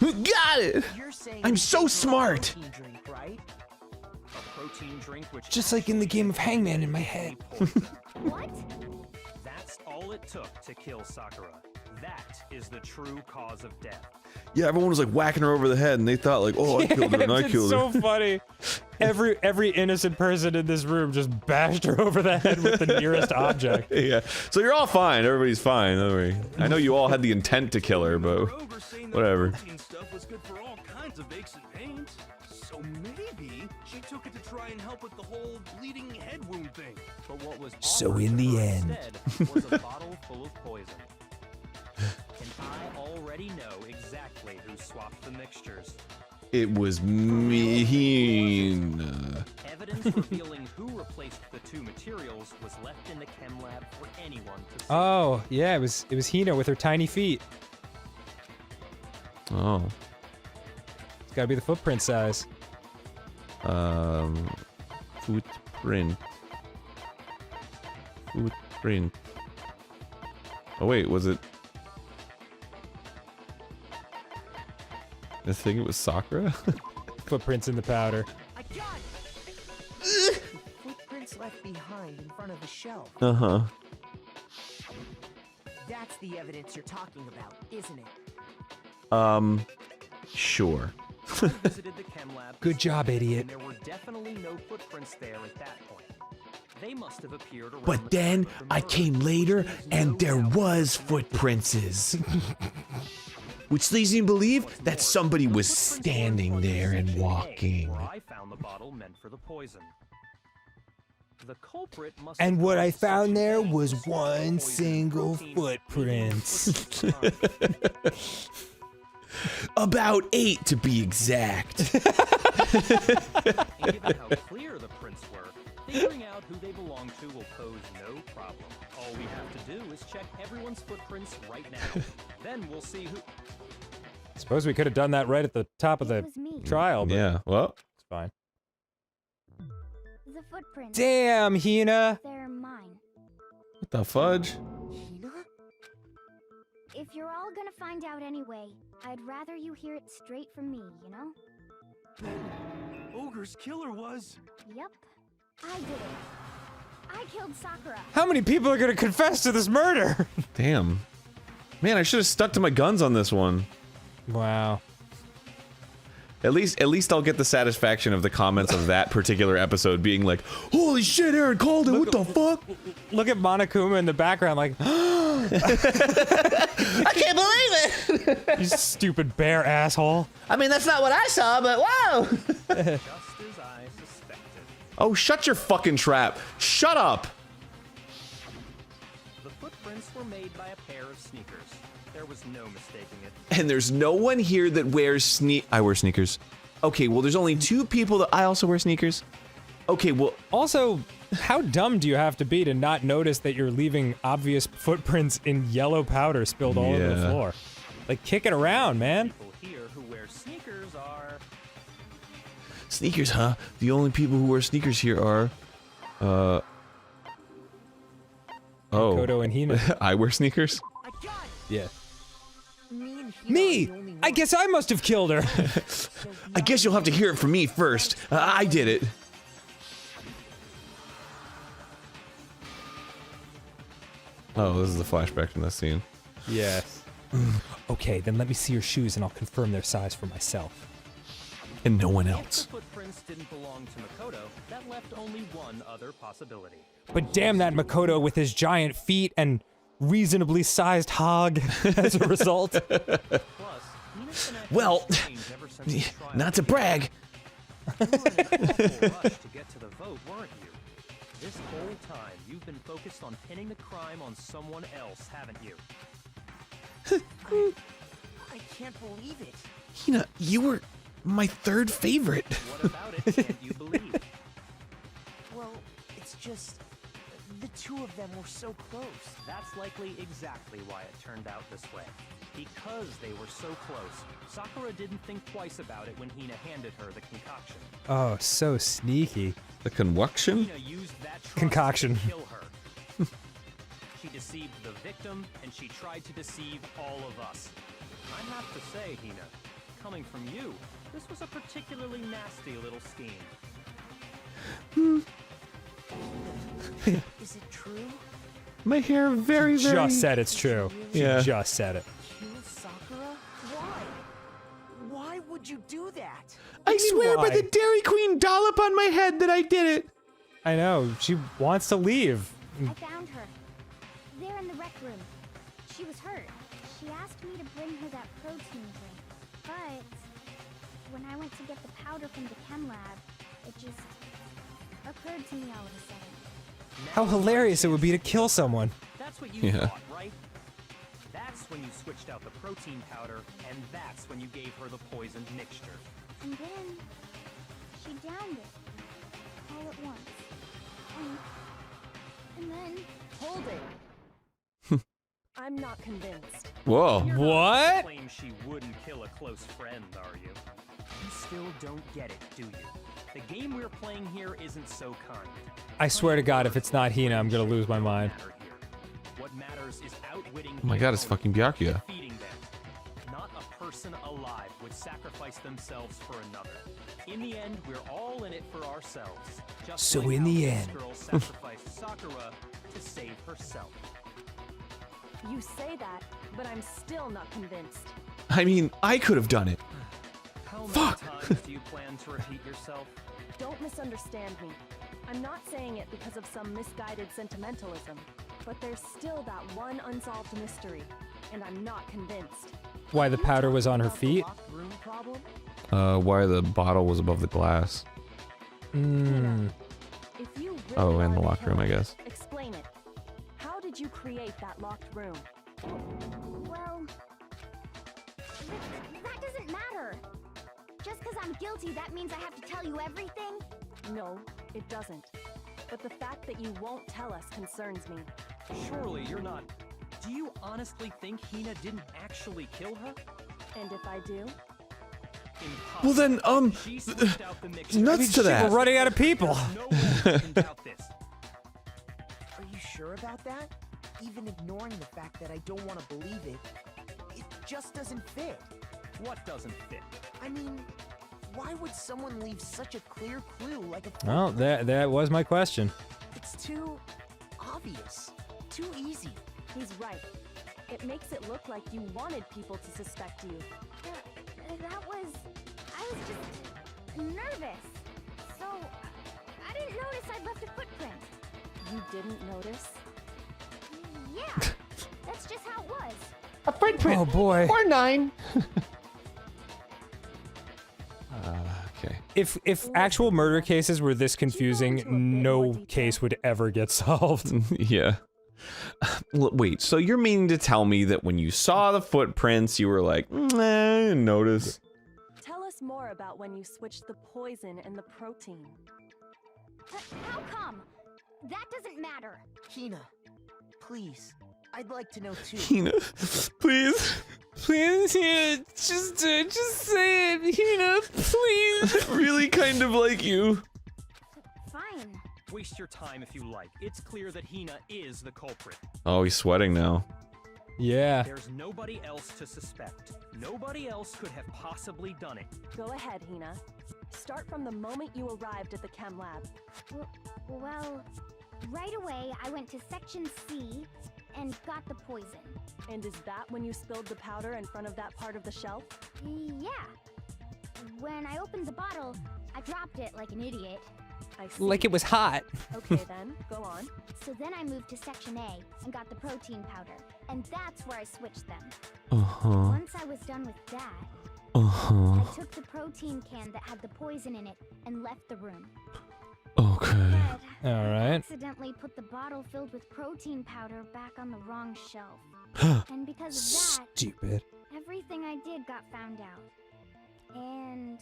Got it. You're saying I'm it's so a smart. protein drink, right? A protein drink which Just like in the game of Hangman in my head. What? That's all it took to kill Sakura. That is the true cause of death. Yeah, everyone was like whacking her over the head, and they thought like, "Oh, I killed her, and I It's killed her." so funny. Every innocent person in this room just bashed her over the head with the nearest object. Yeah. So you're all fine. Everybody's fine. Don't worry. I know you all had the intent to kill her, but whatever. Protein stuff was good for all kinds of aches and pains. So maybe she took it to try and help with the whole bleeding head wound thing. But what was So offered in to the her end. instead was a bottle full of poison. And I already know exactly who swapped the mixtures. It was mean. Evidence revealing who replaced the two materials was left in the chem lab for anyone to see. Oh, yeah, it was Hina with her tiny feet. Oh. It's gotta be the footprint size. Footprint. Footprint. Oh wait, was it? I think it was Sakura. Footprints in the powder. I got it. Footprints left behind in front of the shelf. Uh-huh. That's the evidence you're talking about, isn't it? Sure. I visited the chem lab. Good job, idiot. And there were definitely no footprints there at that point. They must have appeared around But the then time of the I murder. came later, and there was footprints. Which leads me to believe that somebody was standing there and walking. Where I found the bottle meant for the poison. The culprit must And have what I caused found such there damage was to the one poison single protein footprint. About 8 to be exact. And given how clear the prints were, figuring out who they belong to will pose no problem. All we have to do is check everyone's footprints right now. Then we'll see who. Suppose we could have done that right at the top of the It was me. trial, but Yeah, well. it's fine. The footprints. Damn, Hina. They're mine. What the fudge? If you're all gonna find out anyway, I'd rather you hear it straight from me, you know? Ogre's killer was. Yep. I did it. I killed Sakura. How many people are gonna confess to this murder? Damn. Man, I should have stuck to my guns on this one. Wow. At least I'll get the satisfaction of the comments of that particular episode being like, "Holy shit, Aaron called it. What the fuck?" Look at Monokuma in the background like, I can't believe it! you stupid bear asshole. I mean, that's not what I saw, but whoa! Just as I suspected. Oh, shut your fucking trap. Shut up. The footprints were made by a pair of sneakers. There was no mistaking it. And there's no one here that wears I wear sneakers. Okay, well, there's only 2 people that I also wear sneakers. Okay, well, Also, how dumb do you have to be to not notice that you're leaving obvious footprints in yellow powder spilled all over the Yeah. floor? Like, kick it around, man. People here who wear sneakers are. sneakers, huh? The only people who wear sneakers here are, oh. Kodo and Hina. I wear sneakers? I got it. Yeah. Me and Hina are Me! the only I ones. guess I must have killed her. I guess you'll have to hear it from me first. I did it. Oh, this is the flashback from that scene. Yes. Okay, then let me see your shoes and I'll confirm their size for myself. And no one If else. the footprints didn't belong to Makoto, that left only one other possibility. But damn that Makoto with his giant feet and reasonably sized hog as a result. Well, not to brag. You were in an awful rush to get to the vote, weren't you? This whole time, you've been focused on pinning the crime on someone else, haven't you? I can't believe it. Hina, you were my third favorite. What about it can't you believe? Well, it's just the two of them were so close. That's likely exactly why it turned out this way. Because they were so close, Sakura didn't think twice about it when Hina handed her the concoction. Oh, so sneaky. The concoction? Hina used that trust Concoction. to kill her. She deceived the victim, and she tried to deceive all of us. I have to say, Hina, coming from you, this was a particularly nasty little scheme. Is it true? My hair very, She very... just said it's true. She Yeah. just said it. Kill Sakura? Why? Why would you do that? I swear by why? the Dairy Queen dollop on my head that I did it. I know. She wants to leave. I found her. There in the rec room. She was hurt. She asked me to bring her that protein drink. But when I went to get the powder from the chem lab, it just occurred to me all of a sudden. How hilarious it would be to kill someone. That's what you Yeah. thought, right? That's when you switched out the protein powder, and that's when you gave her the poisoned mixture. And then she downed it all at once. And then Hold it. I'm not convinced. Whoa. You're not What? claim she wouldn't kill a close friend, are you? You still don't get it, do you? The game we're playing here isn't so kind. I swear to God, if it's not Hina, I'm gonna lose my mind. What matters is outwitting Oh my god, it's fucking Byakuya. defeating them. Not a person alive would sacrifice themselves for another. In the end, we're all in it for ourselves. Just So like in how the this end. girl sacrificed Sakura to save herself. You say that, but I'm still not convinced. I mean, I could have done it. How many Fuck. times do you plan to repeat yourself? Don't misunderstand me. I'm not saying it because of some misguided sentimentalism, but there's still that one unsolved mystery, and I'm not convinced. Why the powder was on her About the feet? locked room problem? Why the bottle was above the glass. Mm. If you really Oh, in are the the locker room, I killer, guess. Explain it. How did you create that locked room? well, that doesn't matter. Just because I'm guilty, that means I have to tell you everything? No, it doesn't. But the fact that you won't tell us concerns me. Surely you're not. Do you honestly think Hina didn't actually kill her? And if I do? Impossible. Well then, She switched out the mixture. nuts to Shit, that. we're running out of people. No one can doubt this. Are you sure about that? Even ignoring the fact that I don't want to believe it, it just doesn't fit. What doesn't fit? I mean, why would someone leave such a clear clue like a Well, that was my question. It's too obvious, too easy. He's right. It makes it look like you wanted people to suspect you. I was just nervous. So, I didn't notice I'd left a footprint. You didn't notice? Yeah, that's just how it was. A footprint. Oh boy. Or 9. Okay. If actual murder cases were this confusing, no case would ever get solved. Yeah. Wait, so you're meaning to tell me that when you saw the footprints, you were like, I didn't notice? Tell us more about when you switched the poison and the protein. How come? That doesn't matter. Hina, please, I'd like to know too. Hina, please. Please, Hina, just say it, Hina, please. Really kind of like you. Fine. Waste your time if you like. It's clear that Hina is the culprit. Oh, he's sweating now. Yeah. There's nobody else to suspect. Nobody else could have possibly done it. Go ahead, Hina. Start from the moment you arrived at the chem lab. Well, right away I went to section C and got the poison. And is that when you spilled the powder in front of that part of the shelf? Yeah. When I opened the bottle, I dropped it like an idiot. I see. Like it was hot. Okay then, go on. So then I moved to Section A and got the protein powder, and that's where I switched them. Once I was done with that, I took the protein can that had the poison in it and left the room. Okay. But All I right. accidentally put the bottle filled with protein powder back on the wrong shelf. And because of that, Stupid. everything I did got found out. And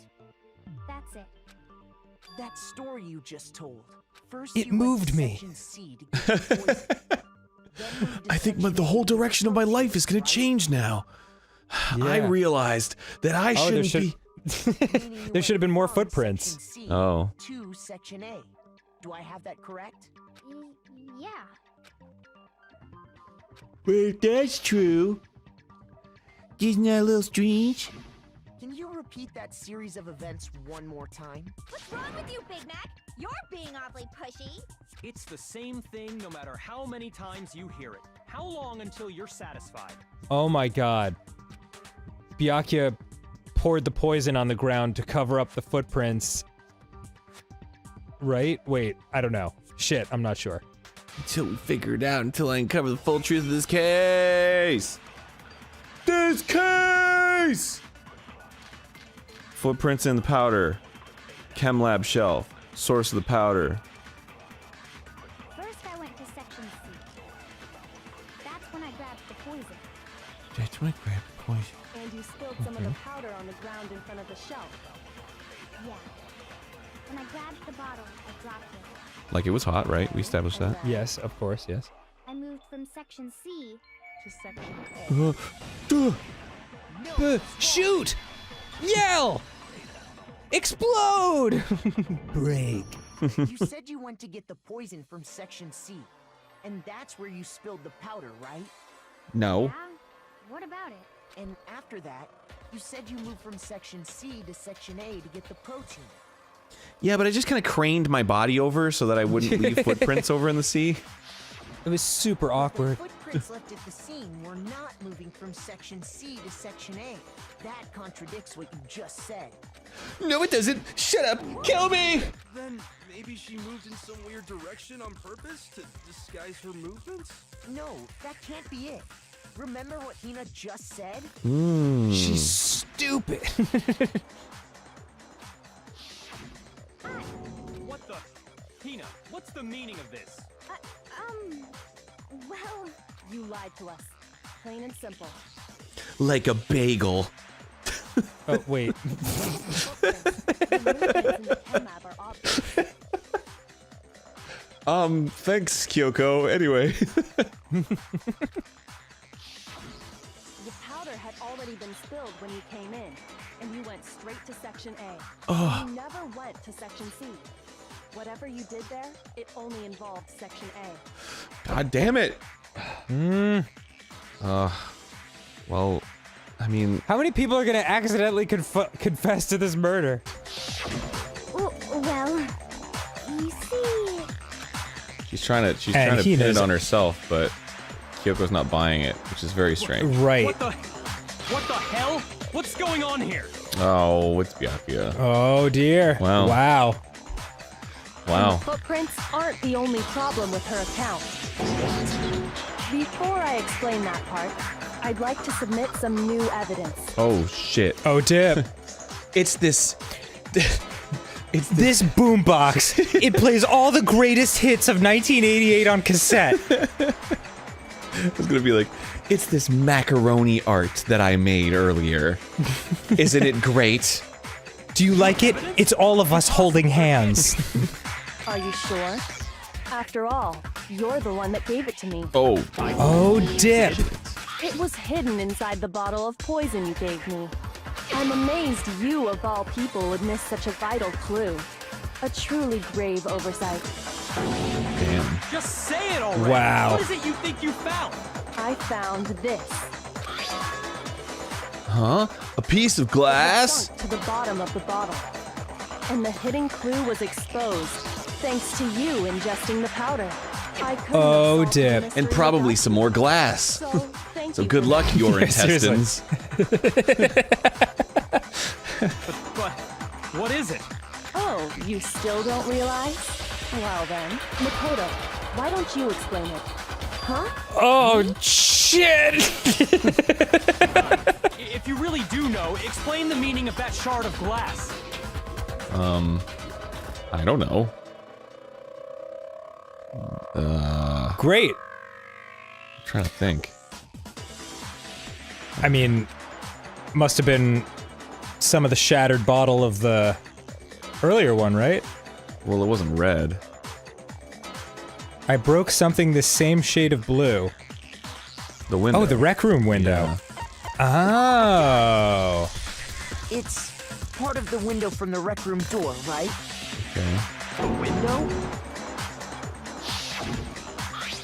that's it. That story you just told. First It you went moved to me. Section C to get the poison. Then moved to I think Section the A whole to get direction the of my protein, life is gonna right? change now. I Yeah. realized that I Oh, there shouldn't should be. Meaning you there should have been more went from footprints. Section C Oh. to Section A. Do I have that correct? Yeah. Well, that's true. Isn't that a little strange? Can you repeat that series of events one more time? What's wrong with you, Big Mac? You're being awfully pushy. It's the same thing no matter how many times you hear it. How long until you're satisfied? Oh my god. Byakuya poured the poison on the ground to cover up the footprints. Right? Wait, I don't know. Shit, I'm not sure. Until we figure it out, until I uncover the full truth of this case. This case! Footprints in the powder. Chem lab shelf. Source of the powder. First, I went to Section C. That's when I grabbed the poison. That's my grab poison. And you spilled some of the powder on the ground in front of the shelf. Yeah. When I grabbed the bottle, I dropped it. Like it was hot, right? We established that. Yes, of course, yes. I moved from Section C To Section A. Shoot! Yell! Explode! Break. You said you went to get the poison from Section C. And that's where you spilled the powder, right? No. Yeah? What about it? And after that, you said you moved from Section C to Section A to get the protein. Yeah, but I just kind of craned my body over so that I wouldn't leave footprints over in the sea. It was super The awkward. footprints left at the scene were not moving from Section C to Section A. That contradicts what you just said. No, it doesn't. Shut up. Kill me. Then maybe she moved in some weird direction on purpose to disguise her movements? No, that can't be it. Remember what Hina just said? She's stupid. What the? Hina, what's the meaning of this? Well, You lied to us. Plain and simple. Like a bagel. Oh, wait. The movements in the chem lab are obvious. Thanks, Kyoko. Anyway. The powder had already been spilled when you came in, and you went straight to Section A. Oh. You never went to Section C. Whatever you did there, it only involved Section A. God damn it. Well, I mean, How many people are gonna accidentally confess to this murder? well, you see... she's trying to And pin Hina's- it on herself, but Kyoko's not buying it, which is very strange. Right. What the hell? What's going on here? Oh, it's Byakuya. Oh dear. Wow. Wow. Wow. And footprints aren't the only problem with her account. Before I explain that part, I'd like to submit some new evidence. Oh shit. Oh dip. It's this. It's This boombox. It plays all the greatest hits of 1988 on cassette. It's gonna be like, it's this macaroni art that I made earlier. Isn't it great? Do you like it? It's all of us holding hands. Are you sure? After all, you're the one that gave it to me. Oh. Oh dip. It was hidden inside the bottle of poison you gave me. I'm amazed you, of all people, would miss such a vital clue. A truly grave oversight. Damn. Just say it already. Wow. What is it you think you found? I found this. Huh? A piece of glass? Sunk to the bottom of the bottle. And the hidden clue was exposed, thanks to you ingesting the powder. I couldn't have Oh, solved the dip. mystery And probably without some you. more glass. So, thank So you good for luck, your Yeah, seriously. intestines. But what is it? Oh, You still don't realize? Well then, Makoto, why don't you explain it? Huh? Oh, shit! If you really do know, explain the meaning of that shard of glass. I don't know. Great. I'm trying to think. I mean, must have been some of the shattered bottle of the earlier one, right? Well, it wasn't red. I broke something the same shade of blue. The window. Oh, the rec room window. Yeah. Oh. It's part of the window from the rec room door, right? Okay. The window?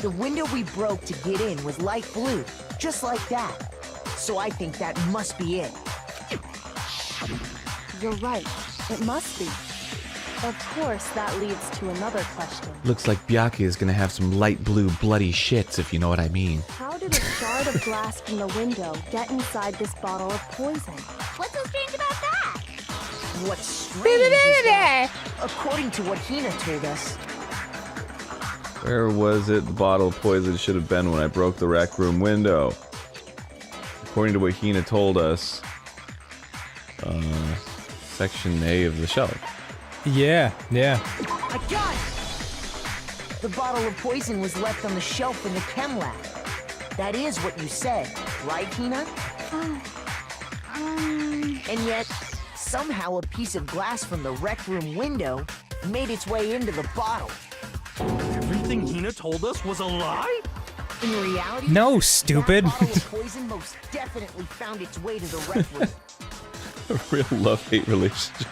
The window we broke to get in was light blue, just like that. So I think that must be it. You're right. It must be. Of course, that leads to another question. Looks like Byakuya is gonna have some light blue bloody shits, if you know what I mean. How did a shard of glass from the window get inside this bottle of poison? What's so strange about that? What's strange is that, according to what Hina told us, Where was it? The bottle of poison should have been when I broke the rec room window. According to what Hina told us, section A of the shelf. Yeah, yeah. I got it! The bottle of poison was left on the shelf in the chem lab. That is what you said, right, Hina? And yet, somehow a piece of glass from the rec room window made its way into the bottle. Everything Hina told us was a lie? In reality, No, stupid. that bottle of poison most definitely found its way to the rec room. A real love-hate relationship.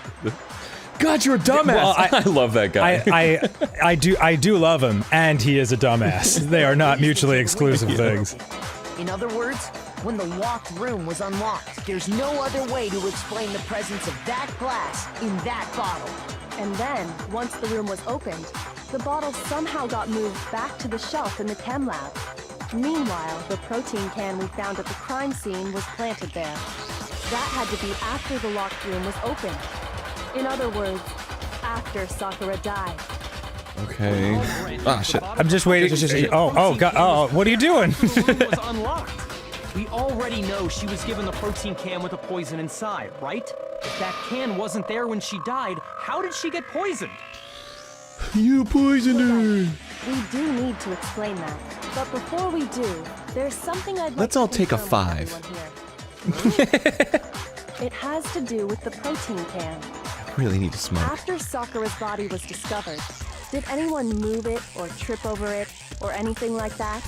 God, you're a dumbass. Well, I love that guy. I do love him, and he is a dumbass. They are not mutually exclusive things. In other words, when the locked room was unlocked, there's no other way to explain the presence of that glass in that bottle. And then, once the room was opened, the bottle somehow got moved back to the shelf in the chem lab. Meanwhile, the protein can we found at the crime scene was planted there. That had to be after the locked room was opened. In other words, after Sakura died. Okay. Ah, shit. I'm just waiting. Oh, God. Oh, what are you doing? The room was unlocked. We already know she was given the protein can with the poison inside, right? If that can wasn't there when she died, how did she get poisoned? You poisoned her. We do need to explain that. But before we do, there's something I'd like Let's to all take a confirm with 5. everyone here. It has to do with the protein can. I really need to smoke. After Sakura's body was discovered, did anyone move it or trip over it or anything like that?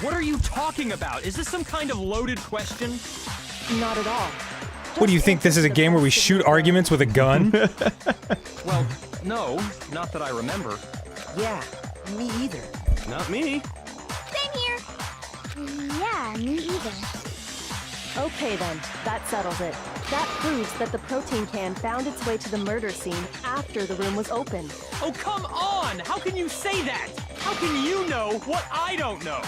What are you talking about? Is this some kind of loaded question? Not at all. What do you think, this is a game where we shoot arguments with a gun? Well, no, not that I remember. Yeah, me either. Not me. Same here. Yeah, me either. Okay then, that settles it. That proves that the protein can found its way to the murder scene after the room was opened. Oh, come on! How can you say that? How can you know what I don't know?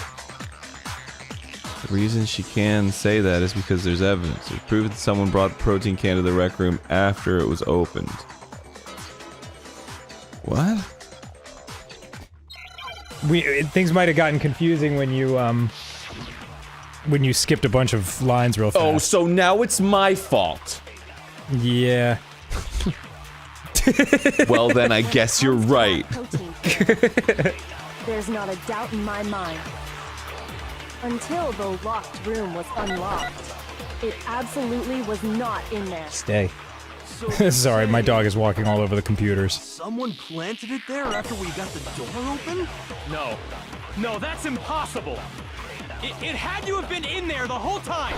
The reason she can say that is because there's evidence. It proves that someone brought the protein can to the rec room after it was opened. What? Things might have gotten confusing when you skipped a bunch of lines real fast. Oh, so now it's my fault. Yeah. Well, then I guess you're right. There's not a doubt in my mind. Until the locked room was unlocked, it absolutely was not in there. Stay. So Sorry, my dog is walking all over the computers. someone planted it there after we got the door open? No. No, that's impossible. It had to have been in there the whole time.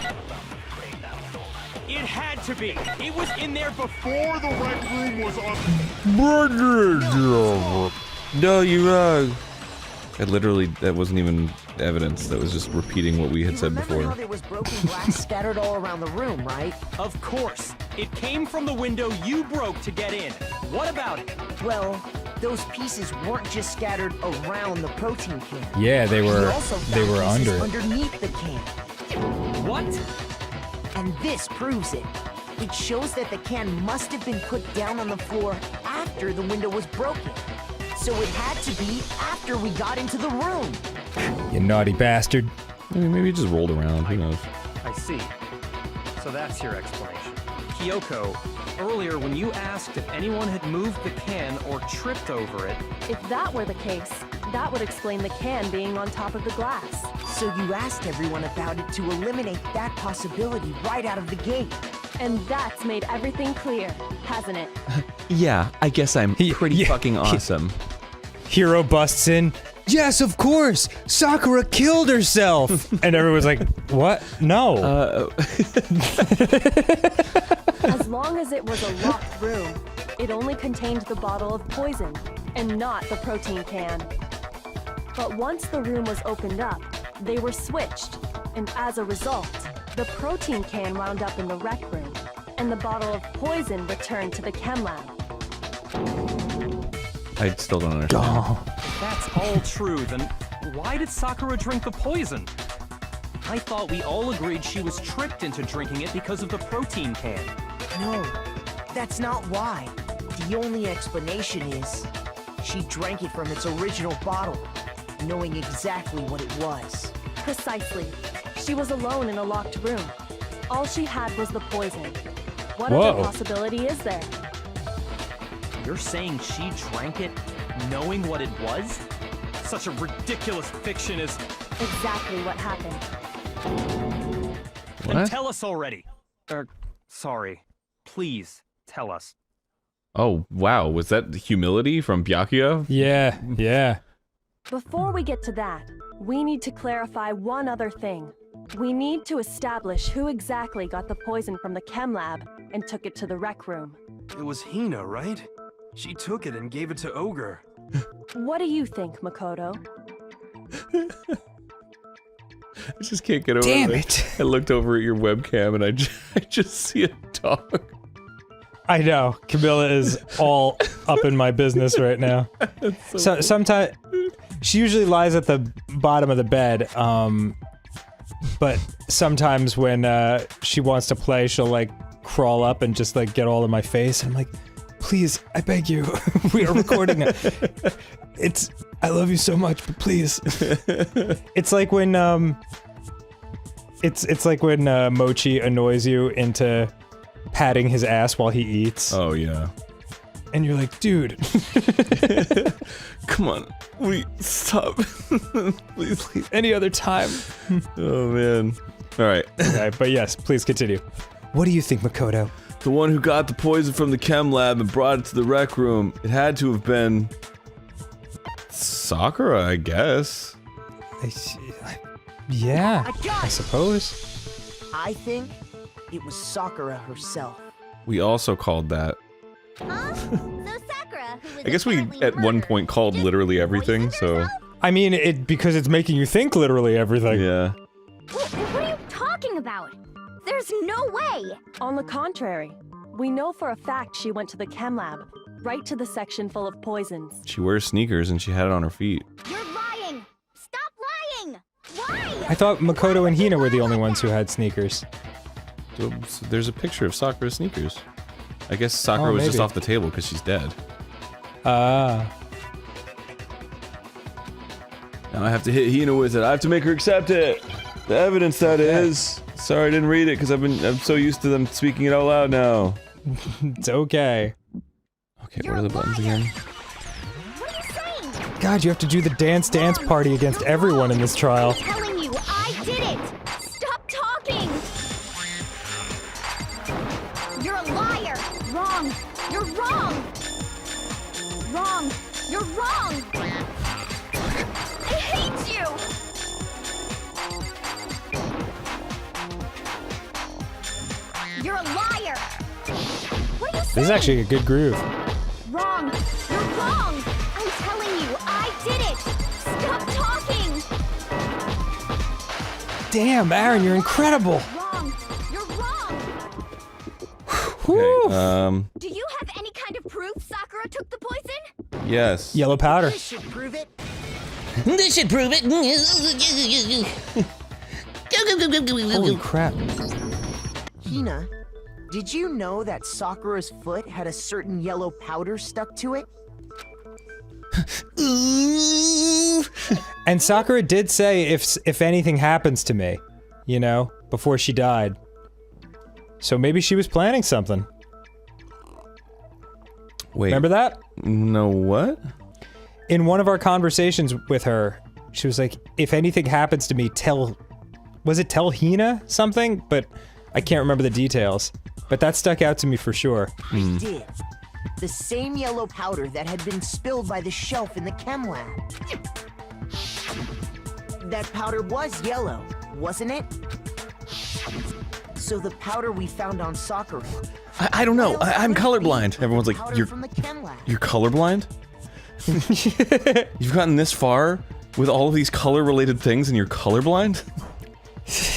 It had to be. It was in there before the rec room was on. No, you're wrong. That wasn't even evidence. That was just repeating what we had said Remember before. how there was broken glass scattered all around the room, right? Of course. It came from the window you broke to get in. What about it? Well, those pieces weren't just scattered around the protein can. Yeah, they We were also found pieces under it. underneath the can. What? And this proves it. It shows that the can must have been put down on the floor after the window was broken. So it had to be after we got into the room. You naughty bastard. I mean, maybe it just rolled around. Who knows? I see. So that's your explanation. Kyoko, earlier when you asked if anyone had moved the can or tripped over it... If that were the case, that would explain the can being on top of the glass. So you asked everyone about it to eliminate that possibility right out of the gate. And that's made everything clear, hasn't it? Yeah, I guess I'm pretty fucking awesome. Hero busts in. Yes, of course! Sakura killed herself! And everyone's like, what? No. As long as it was a locked room, it only contained the bottle of poison, and not the protein can. But once the room was opened up, they were switched, and as a result, the protein can wound up in the rec room, and the bottle of poison returned to the chem lab. I still don't understand. If that's all true, then why did Sakura drink the poison? I thought we all agreed she was tricked into drinking it because of the protein can. No, that's not why. The only explanation is she drank it from its original bottle, knowing exactly what it was. Precisely. She was alone in a locked room. All she had was the poison. What Whoa. other possibility is there? You're saying she drank it knowing what it was? Such a ridiculous fiction is... Exactly what happened. Then tell us already. Sorry. Please, tell us. Oh, wow. Was that humility from Byakuya? Yeah, yeah. Before we get to that, we need to clarify one other thing. We need to establish who exactly got the poison from the chem lab and took it to the rec room. It was Hina, right? She took it and gave it to Ogre. What do you think, Makoto? I just can't get over Damn it. it. I looked over at your webcam and I just see a dog. I know. Camilla is all up in my business right now. So sometimes she usually lies at the bottom of the bed, but sometimes when she wants to play, she'll like crawl up and just like get all in my face. And I'm like, please, I beg you, we are recording it. I love you so much, but please. It's like when it's like when Mochi annoys you into patting his ass while he eats. Oh yeah. And you're like, dude. Come on. Stop. Please. Any other time. Oh man. Alright. Okay, but yes, please continue. What do you think, Makoto? The one who got the poison from the chem lab and brought it to the rec room. It had to have been... Sakura, I guess. Yeah, I suppose. I think it was Sakura herself. We also called that. Huh? So Sakura, who was I guess we at one point called literally everything, so... I mean, because it's making you think literally everything. Yeah. What are you talking about? There's no way! On the contrary, we know for a fact she went to the chem lab, right to the section full of poisons. She wears sneakers and she had it on her feet. You're lying! Stop lying! Why? I thought Makoto and Hina were the only ones who had sneakers. There's a picture of Sakura's sneakers. I guess Sakura was just maybe. off the table because she's dead. Ah. Now I have to hit Hina with it. I have to make her accept it. The evidence, that is. Sorry, I didn't read it because I'm so used to them speaking it out loud now. It's okay. Okay, what are the buttons again? What are you saying? God, you have to do the dance party against everyone in this trial. I'm telling you, I did it! Stop talking! You're a liar! Wrong! You're wrong! Wrong! You're wrong! I hate you! You're a liar! What are you saying? This is actually a good groove. Wrong! You're wrong! I'm telling you, I did it! Stop talking! Damn, Aaron, you're incredible. Wrong! You're wrong! Okay, Do you have any kind of proof Sakura took the poison? yes. Yellow powder. This should prove it. This should prove it. Holy crap. Hina, Did you know that Sakura's foot had a certain yellow powder stuck to it? And Sakura did say if anything happens to me, you know, before she died. So maybe she was planning something. Wait. Remember that? No, what? In one of our conversations with her, she was like, if anything happens to me, was it tell Hina something? But I can't remember the details. But that stuck out to me for sure. I did. The same yellow powder that had been spilled by the shelf in the chem lab. That powder was yellow, wasn't it? So the powder we found on Sakura. I don't know. I'm colorblind. Everyone's like, you're colorblind? You've gotten this far with all of these color-related things and you're colorblind?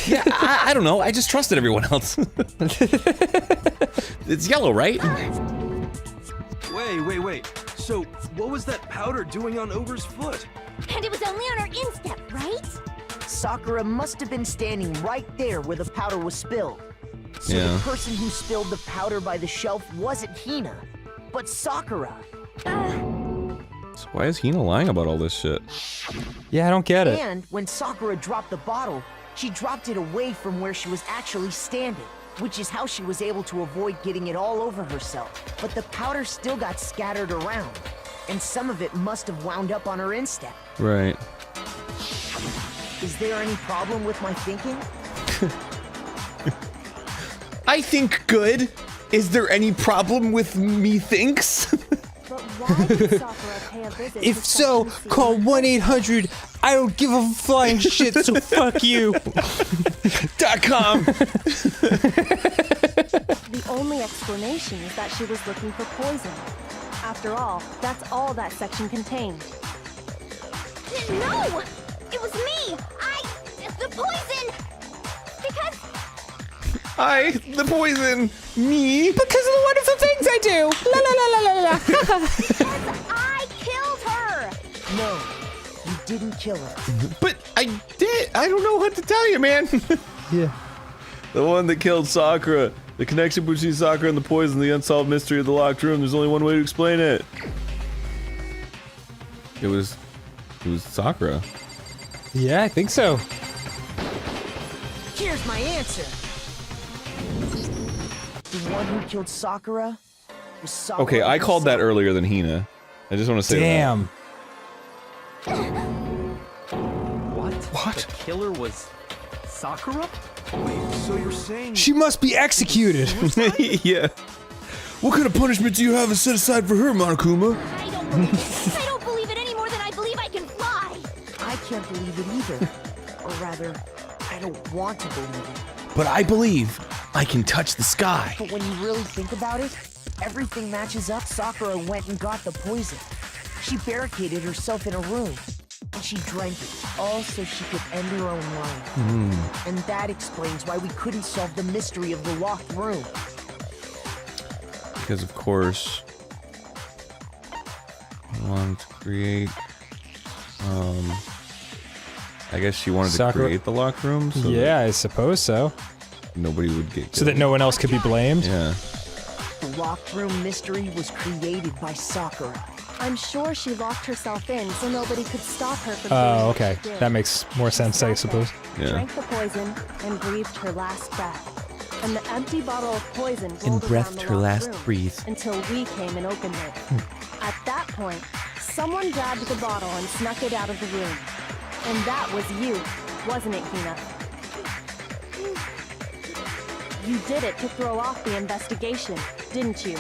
Yeah, I don't know. I just trusted everyone else. It's yellow, right? Wait. So, what was that powder doing on Ogre's foot? And it was only on her instep, right? Sakura must have been standing right there where the powder was spilled. So the person who spilled the powder by the shelf wasn't Hina, but Sakura. So why is Hina lying about all this shit? Yeah, I don't get it. And when Sakura dropped the bottle, she dropped it away from where she was actually standing, which is how she was able to avoid getting it all over herself. But the powder still got scattered around, and some of it must have wound up on her instep. Right. Is there any problem with my thinking? I think good. Is there any problem with me thinks? But why did Sakura pay a visit If so, call 1-800 I don't give a flying shit, so fuck you. .com. The only explanation is that she was looking for poison. After all, that's all that section contained. No! It was me! The poison! Because... The poison! Me? Because of the wonderful things I do! La la la la la la! Because I killed her! No, you didn't kill her. But I did! I don't know what to tell you, man! Yeah. The one that killed Sakura. The connection between Sakura and the poison, the unsolved mystery of the locked room. There's only one way to explain it. It was Sakura. Yeah, I think so. Here's my answer. The one who killed Sakura was Sakura. Okay, I called that earlier than Hina. I just want to say Damn. What? The killer was Sakura? Wait, so you're saying She must be executed. that. Yeah. What kind of punishment do you have set aside for her, Monokuma? I don't believe it. I don't believe it any more than I believe I can fly! I can't believe it either. Or rather, I don't want to believe it. But I believe I can touch the sky. But when you really think about it, everything matches up. Sakura went and got the poison. She barricaded herself in a room, and she drank it, all so she could end her own life. And that explains why we couldn't solve the mystery of the locked room. Because of course, I wanted to create. I guess she wanted Sakura- to create the locked room. So Yeah, I suppose so. that nobody would get. So that no one else could be blamed. Yeah. The locked room mystery was created by Sakura. I'm sure she locked herself in so nobody could stop her from Oh, doing what okay. she did. That makes more sense, I suppose. Yeah. Drank the poison and breathed her last breath. And the empty bottle of poison And rolled around breathed the her locked last room breath. until we came and opened it. At that point, someone grabbed the bottle and snuck it out of the room. And that was you, wasn't it, Hina? You did it to throw off the investigation, didn't you?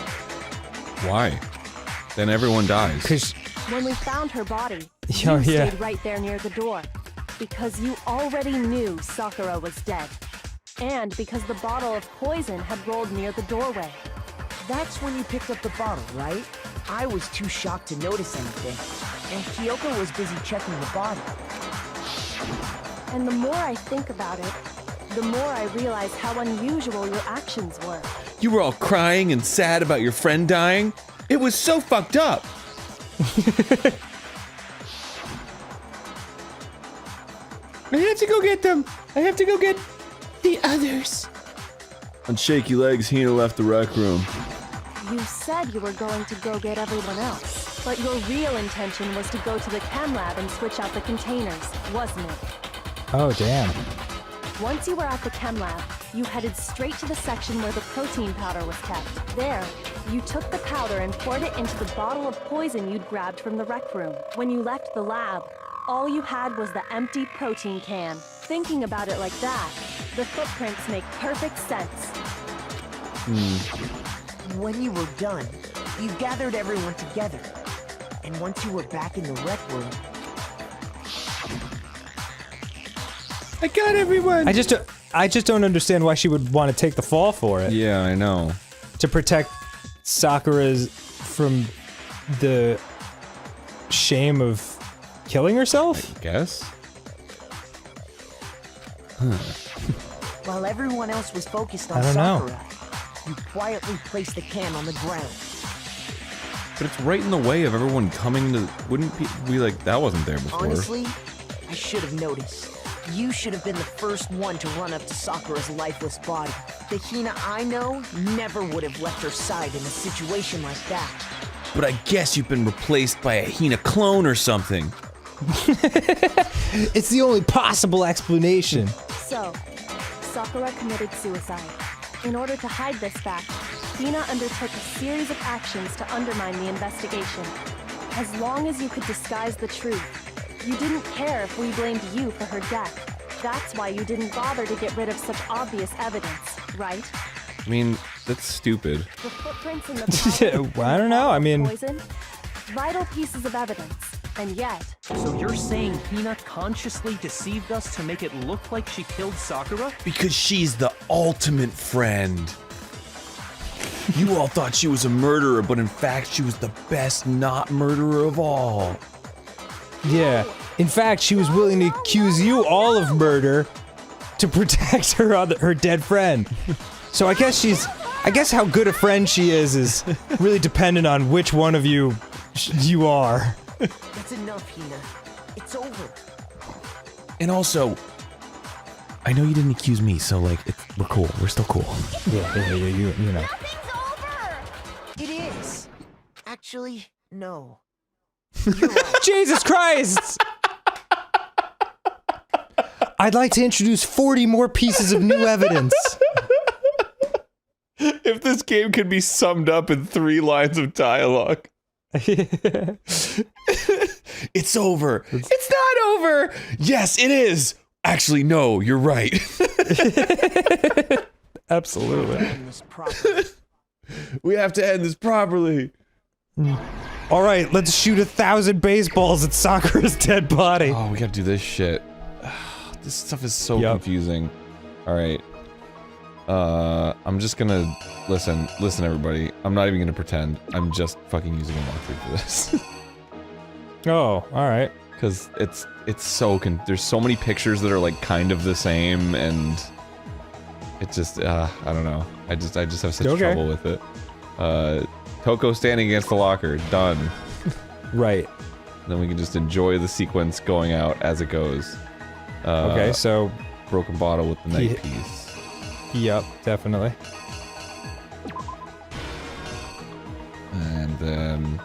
Why? Then everyone dies. Cause When we found her body, Oh, you yeah. stayed right there near the door. Because you already knew Sakura was dead. And because the bottle of poison had rolled near the doorway. That's when you picked up the bottle, right? I was too shocked to notice anything. And Kyoko was busy checking the body. And the more I think about it, the more I realize how unusual your actions were. You were all crying and sad about your friend dying. It was so fucked up. I have to go get them. I have to go get the others. On shaky legs, Hina left the rec room. You said you were going to go get everyone else, but your real intention was to go to the chem lab and switch out the containers, wasn't it? Oh, damn. Once you were at the chem lab, you headed straight to the section where the protein powder was kept. There, you took the powder and poured it into the bottle of poison you'd grabbed from the rec room. When you left the lab, all you had was the empty protein can. Thinking about it like that, the footprints make perfect sense. When you were done, you gathered everyone together. And once you were back in the rec room... I got everyone! I just don't understand why she would want to take the fall for it. Yeah, I know. To protect Sakura's from the shame of killing herself? I guess. While everyone else was focused on I don't know. Sakura, you quietly placed the can on the ground. But it's right in the way of everyone coming to... Wouldn't we like... That wasn't there before. Honestly, I should have noticed. You should have been the first one to run up to Sakura's lifeless body. The Hina I know never would have left her side in a situation like that. But I guess you've been replaced by a Hina clone or something. It's the only possible explanation. So, Sakura committed suicide. In order to hide this fact, Hina undertook a series of actions to undermine the investigation. As long as you could disguise the truth, you didn't care if we blamed you for her death. That's why you didn't bother to get rid of such obvious evidence, right? I mean, that's stupid. The footprints in the Well, I don't know, I mean... poison, vital pieces of evidence, and yet... So you're saying Hina consciously deceived us to make it look like she killed Sakura? Because she's the ultimate friend. You all thought she was a murderer, but in fact she was the best not murderer of all. Yeah. In fact, she was willing to accuse you all of murder to protect her dead friend. So I guess how good a friend she is really dependent on which one of you are. That's enough, Hina. It's over. And also, I know you didn't accuse me, so like, we're cool. We're still cool. Yeah, you know. Nothing's over! It is. Actually, no. Jesus Christ! I'd like to introduce 40 more pieces of new evidence. If this game could be summed up in 3 lines of dialogue. It's over. It's not over. Yes, it is. Actually, no, you're right. Absolutely. We have to end this properly. All right, let's shoot 1,000 baseballs at Sakura's dead body. Oh, we gotta do this shit. This stuff is so confusing. All right. I'm just gonna listen, everybody. I'm not even gonna pretend. I'm just fucking using a walkthrough for this. Oh, all right. Because it's so there's so many pictures that are like kind of the same, and it just I don't know. I just have such trouble with it. Toko standing against the locker, done. Right. Then we can just enjoy the sequence going out as it goes. Okay, so broken bottle with the night piece. Yep, definitely. And then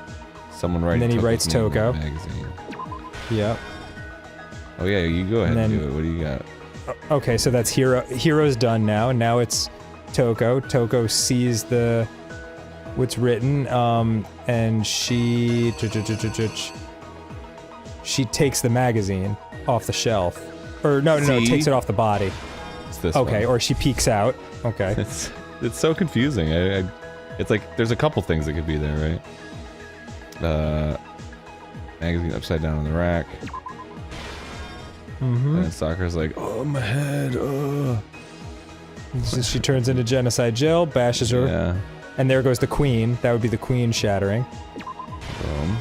someone writes. And then he writes Toko. Magazine. Yep. Oh yeah, you go ahead and do it. What do you got? Okay, so that's Hero's done now. Now it's Toko. Toko sees what's written, and she takes the magazine off the shelf. Or no, takes it off the body. It's this okay, one. or she peeks out. Okay. It's so confusing. It's like there's a couple things that could be there, right? Magazine upside down on the rack. And Sakura's like, oh, my head, So she turns into Genocide Jill, bashes her. Yeah. And there goes the queen. That would be the queen shattering. Boom.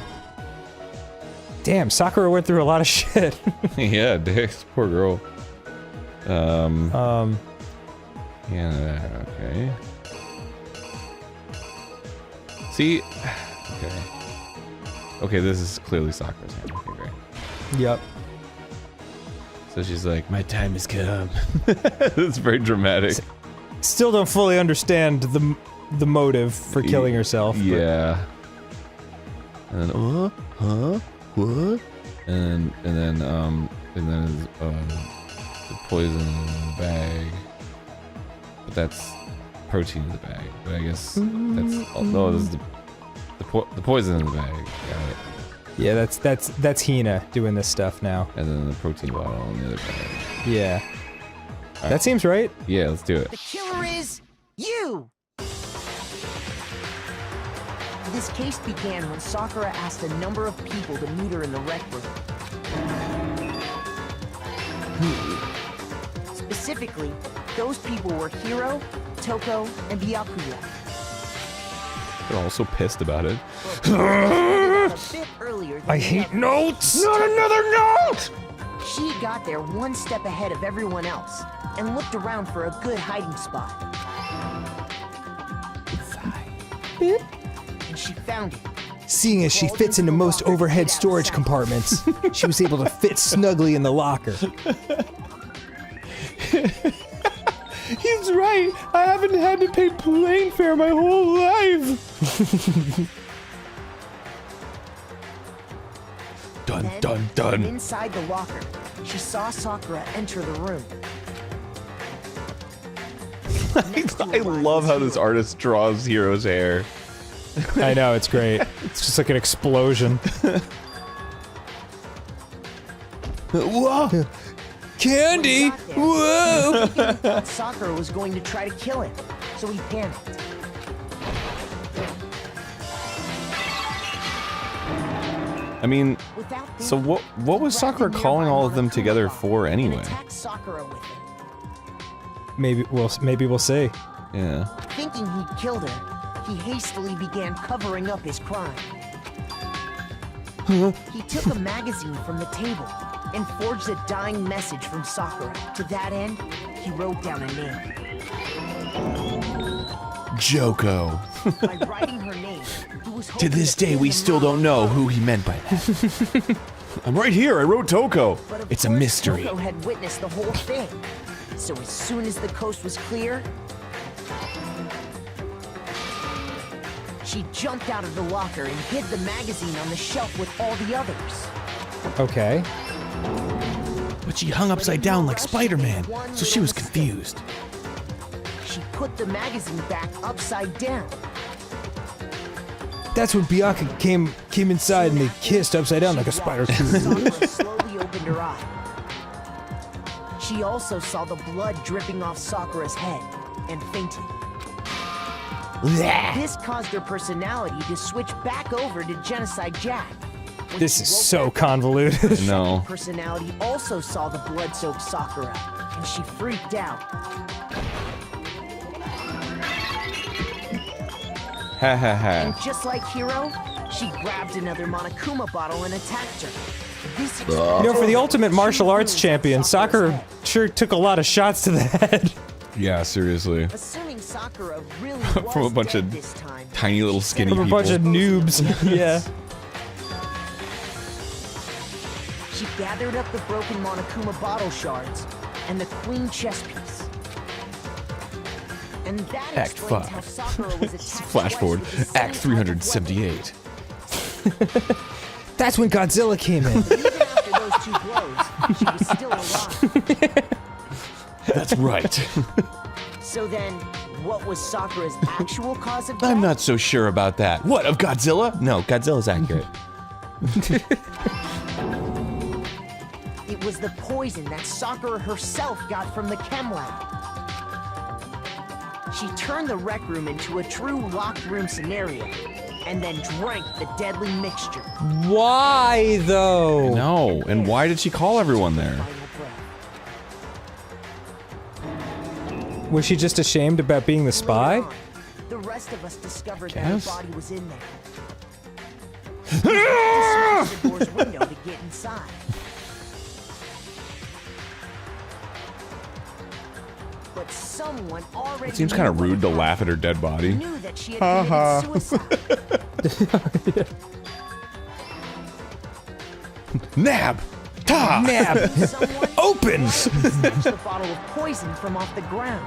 Damn, Sakura went through a lot of shit. Yeah, dicks. Poor girl. Yeah, okay. See? Okay. Okay, this is clearly Sakura's hand. Okay, great. Yep. So she's like, my time has come. It's very dramatic. still don't fully understand the motive for killing herself. but- Yeah. And then, what? And then the poison in the bag. But that's protein in the bag. But I guess that's no, this is the poison in the bag. Got it. Yeah, that's Hina doing this stuff now. And then the protein bottle in the other bag. Yeah. All That seems right. Yeah, let's do it. The killer is you! This case began when Sakura asked a number of people to meet her in the rec room. Specifically, those people were Hiro, Toko, and Byakuya. They're all so pissed about it. A bit earlier than I the hate others. notes! Not another note! She got there one step ahead of everyone else and looked around for a good hiding spot. And she found it. Seeing as she fits into most overhead storage compartments, she was able to fit snugly in the locker. He's right. I haven't had to pay plane fare my whole life. Dun Then, dun from dun. inside the locker, she saw Sakura enter the room. I love how this artist draws Hero's hair. I know, it's great. It's just like an explosion. Whoa! Candy! Whoa! He thought Sakura was going to try to kill him, so he panicked. I mean, Without thinking, so what was Sakura calling all of them together for and anyway? attacked Sakura with it. Maybe we'll see. Yeah. Thinking he'd killed her, he hastily began covering up his crime. He took a magazine from the table and forged a dying message from Sakura. To that end, he wrote down a name. Joko. By writing her name, he was To hoping this to day, pin we the still don't know who he meant by that. I'm right here. I wrote Toko. But of It's a course, mystery. Toko had witnessed the whole thing. So as soon as the coast was clear, she jumped out of the locker and hid the magazine on the shelf with all the others. Okay. But she hung upside down like Spider-Man, so she was confused. She put the magazine back upside down. That's when Bianca came inside and they kissed upside down like a spider. Sakura slowly opened her eye. She also saw the blood dripping off Sakura's head and fainted. This caused her personality to switch back over to Genocide Jack. When This she is woke so back up, convoluted. No. personality also saw the blood-soaked Sakura, and she freaked out. Ha ha ha. And just like Hiro, she grabbed another Monokuma bottle and attacked her. This You know, for the ultimate martial arts champion, Sakura sure took a lot of shots to the head. Yeah, seriously. Assuming Sakura really was From a bunch dead of this time, tiny little skinny From a people. bunch of noobs. Yeah. she gathered up the broken Monokuma bottle shards and the queen chess piece. And that Act explains 5. how Sakura was attacked Flash twice forward. with the same Act type of weapon. 378. That's when Godzilla came in. But even after those 2 blows, she was still alive. That's right. So then, what was Sakura's actual cause of death? I'm not so sure about that. What, of Godzilla? No, Godzilla's accurate. It was the poison that Sakura herself got from the chem lab. She turned the rec room into a true locked room scenario, and then drank the deadly mixture. Why though? No, and why did she call everyone there? Final breath. Was she just ashamed about being the spy? Later on, the rest of us discovered that her Guess. body was in there. We had to smash the door's window to get inside. But someone already It seems kind of knew rude to what laugh at her dead body. knew that she had committed suicide. Nab! Ta! Nab! Someone Open! snatched the bottle of poison from off the ground.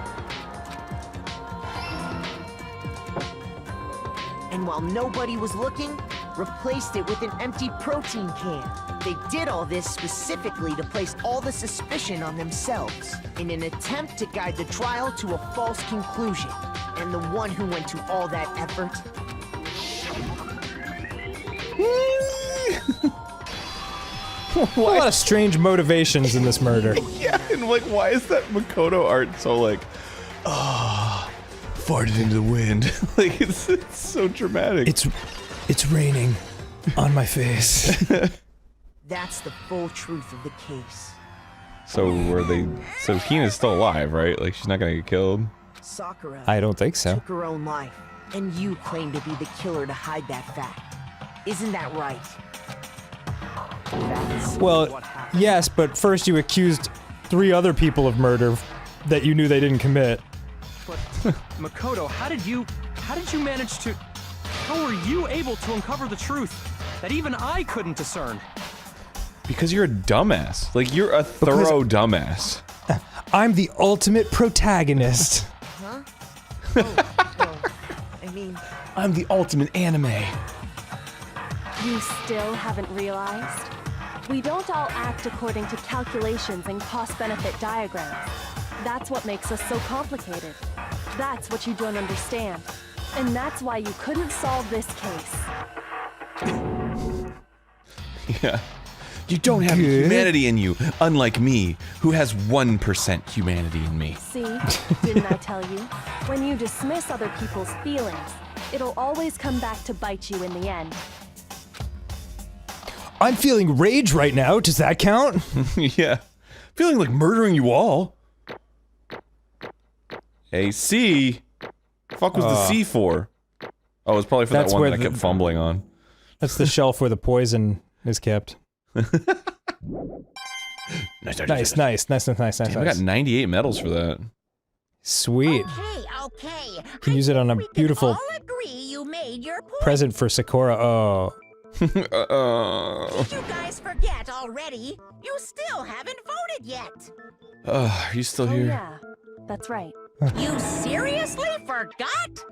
and while nobody was looking, replaced it with an empty protein can. They did all this specifically to place all the suspicion on themselves, in an attempt to guide the trial to a false conclusion. And the one who went to all that effort... A lot of strange motivations in this murder. Yeah, and like, why is that Makoto art so like, farted into the wind? Like, it's so dramatic. It's raining on my face. That's the full truth of the case. So so Hina's still alive, right? Like, she's not gonna get killed? Sakura I don't think so. took her own life, and you claim to be the killer to hide that fact. Isn't that right? Well, yes, but first you accused 3 other people of murder that you knew they didn't commit. But Makoto, how did you manage to? How were you able to uncover the truth that even I couldn't discern? Because you're a dumbass. Like, you're a thorough dumbass. I'm the ultimate protagonist. Huh? Well, I mean... I'm the ultimate anime. You still haven't realized? We don't all act according to calculations and cost-benefit diagrams. That's what makes us so complicated. That's what you don't understand. And that's why you couldn't solve this case. Yeah. You don't have humanity in you, unlike me, who has 1% humanity in me. See? Didn't I tell you? When you dismiss other people's feelings, it'll always come back to bite you in the end. I'm feeling rage right now. Does that count? Yeah. Feeling like murdering you all. Hey, C. Fuck was the C for? Oh, it's probably for that one that I kept fumbling on. That's the shelf where the poison is kept. Nice. Damn, I got 98 medals for that. Sweet. Okay. Can use it on a beautiful all agree you made your point. present for Sakura. Oh. Did you guys forget already? You still haven't voted yet. Are you still here? Yeah, that's right. You seriously forgot?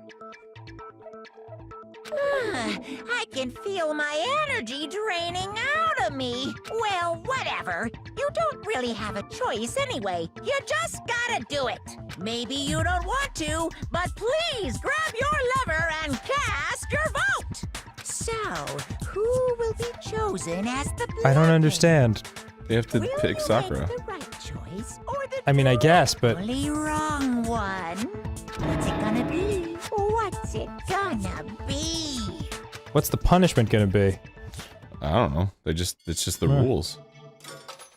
I can feel my energy draining out of me. Well, whatever. You don't really have a choice anyway. You just gotta do it. Maybe you don't want to, but please grab your lever and cast your vote. So, who will be chosen as the I don't understand. They have to pick Sakura. the right choice or the I mean, I guess, but totally wrong one? What's it gonna be? What's it gonna be? what's the punishment gonna be? I don't know. It's just the rules.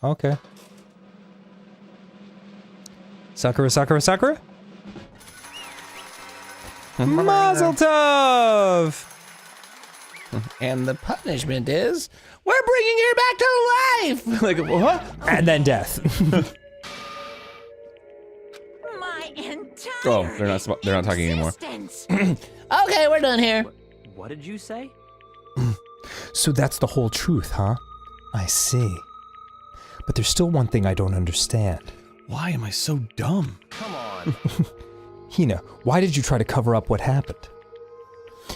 Okay. Sakura. Mazel tov! And the punishment is, we're bringing her back to life! Like, what? And then death. My entire Oh, they're not talking anymore. Okay, we're done here. What did you say? So that's the whole truth, huh? I see. But there's still one thing I don't understand. Why am I so dumb? Come on. Hina, why did you try to cover up what happened?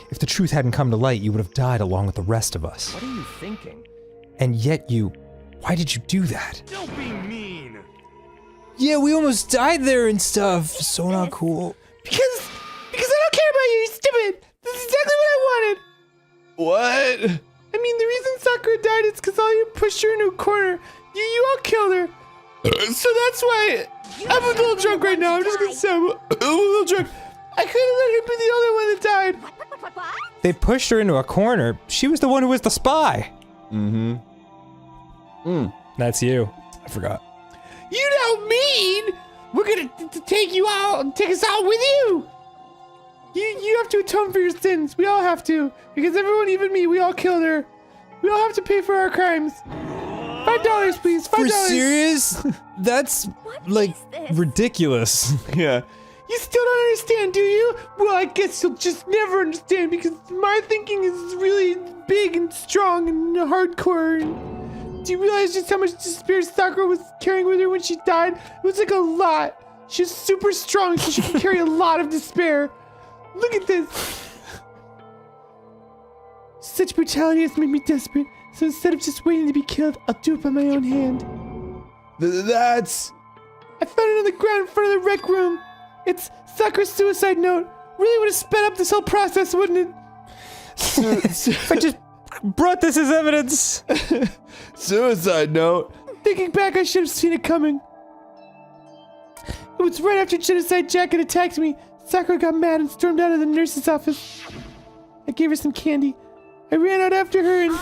If the truth hadn't come to light, you would have died along with the rest of us. What are you thinking? And yet why did you do that? Don't be mean. Yeah, we almost died there and stuff. So not cool. Because I don't care about you, you're stupid. This is exactly what I wanted. What? I mean, the reason Sakura died is because all you pushed her into a corner. You all killed her. So that's why I'm a little drunk right now. I'm just gonna say I'm a little drunk. I couldn't let her be the only one that died. They pushed her into a corner. She was the one who was the spy. That's you. I forgot. You don't mean we're gonna take you out, take us out with you. You have to atone for your sins. We all have to, because everyone, even me, we all killed her. We all have to pay for our crimes. $5, please. $5. For serious? That's like ridiculous. Yeah. You still don't understand, do you? Well, I guess you'll just never understand because my thinking is really big and strong and hardcore. Do you realize just how much despair Sakura was carrying with her when she died? It was like a lot. She's super strong, so she can carry a lot of despair. Look at this. Such brutality has made me desperate, so instead of just waiting to be killed, I'll do it by my own hand. That's... I found it on the ground in front of the rec room. It's Sakura's suicide note. Really would have sped up this whole process, wouldn't it? If I just brought this as evidence. Suicide note? Thinking back, I should have seen it coming. It was right after Genocide Jacket attacked me. Sakura got mad and stormed out of the nurse's office. I gave her some candy. I ran out after her and...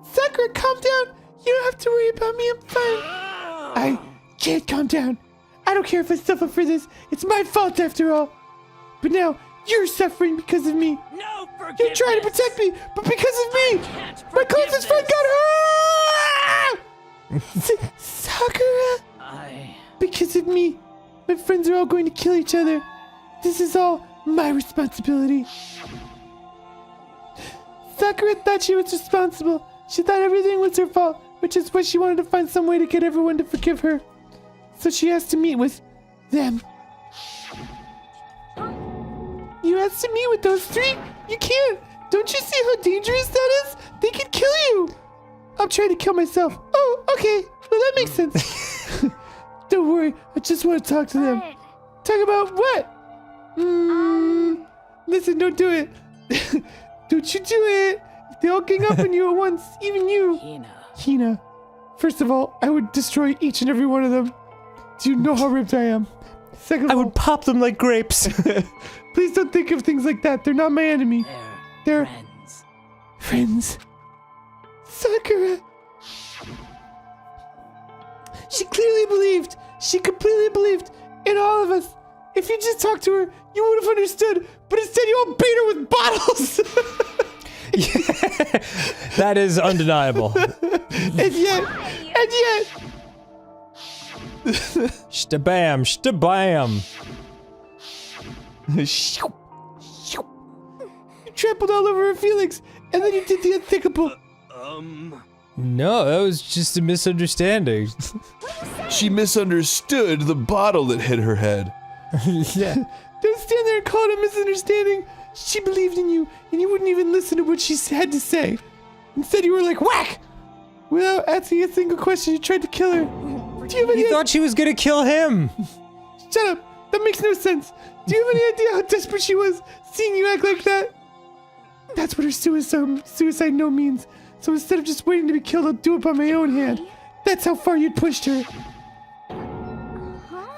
Sakura, calm down. You don't have to worry about me. I'm fine. I can't calm down. I don't care if I suffer for this. It's my fault after all. But now, you're suffering because of me. No forgiveness. You're trying to protect me, but because of me, my closest friend got hurt! Sakura! Because of me, my friends are all going to kill each other. This is all my responsibility. Sakura thought she was responsible. She thought everything was her fault, which is why she wanted to find some way to get everyone to forgive her. So she asked to meet with them. You asked to meet with those three? You can't! Don't you see how dangerous that is? They could kill you! I'm trying to kill myself. Oh, okay. Well, that makes sense. Don't worry. I just want to talk to them. Talk about what? Listen, don't do it. Don't you do it. If they all gang up on you at once, even you. Hina. First of all, I would destroy each and every one of them. Do you know how ripped I am? Second of all, I would pop them like grapes. Please don't think of things like that. They're not my enemy. They're friends. Sakura. She clearly believed. She completely believed in all of us. If you just talked to her, you would have understood. But instead, you all beat her with bottles. Yeah, that is undeniable. and yet. Shtabam, shtabam. You trampled all over her feelings, and then you did the unthinkable. No, that was just a misunderstanding. She misunderstood the bottle that hit her head. Yeah. Don't stand there and call it a misunderstanding. She believed in you, and you wouldn't even listen to what she had to say. Instead, you were like, whack! Without asking a single question, you tried to kill her. Do you have any He thought she was gonna kill him. Shut up! That makes no sense. Do you have any idea how desperate she was, seeing you act like that? That's what her suicide note means. So instead of just waiting to be killed, I'll do it by my own hand. That's how far you'd pushed her.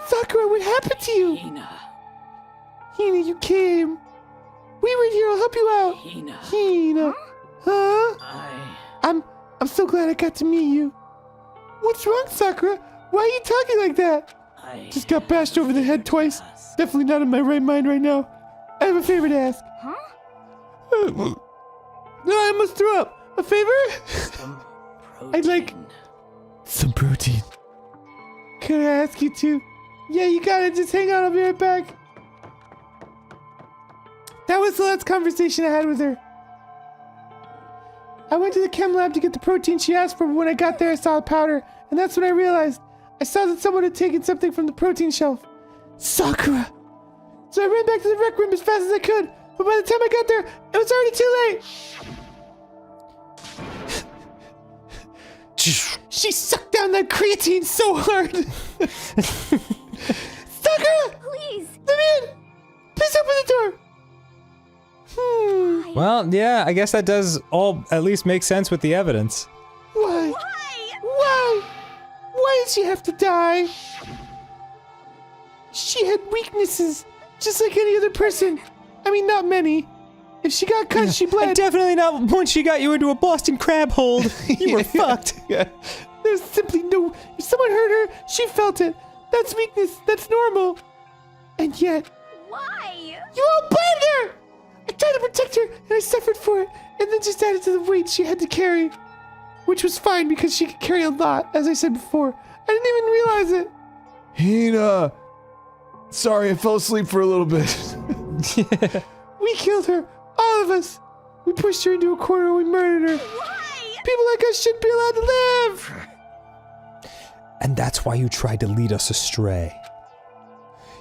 Sakura, what happened to you? Hina, you came. We were here. I'll help you out. Hina. Huh? I'm so glad I got to meet you. What's wrong, Sakura? Why are you talking like that? Just got bashed over the head twice. Definitely not in my right mind right now. I have a favor to ask. No, I almost threw up. A favor? I'd like some protein. Could I ask you to? Yeah, you got it. Just hang on. I'll be right back. That was the last conversation I had with her. I went to the chem lab to get the protein she asked for, but when I got there, I saw the powder, and that's when I realized. I saw that someone had taken something from the protein shelf. Sakura! So I ran back to the rec room as fast as I could, but by the time I got there, it was already too late! She sucked down that creatine so hard! Sakura! Please! Let me in! Please open the door! Well, yeah, I guess that does all at least make sense with the evidence. Why? Why? Why did she have to die? She had weaknesses, just like any other person. I mean, not many. If she got cut, she bled. And definitely not once she got you into a Boston crab hold. You were fucked. Yeah. There's simply no... If someone hurt her, she felt it. That's weakness. That's normal. And yet... Why? You all blamed her! I tried to protect her, and I suffered for it, and then just added to the weight she had to carry. Which was fine, because she could carry a lot, as I said before. I didn't even realize it. Hina! Sorry, I fell asleep for a little bit. We killed her. All of us. We pushed her into a corner and we murdered her. Why? People like us shouldn't be allowed to live. And that's why you tried to lead us astray.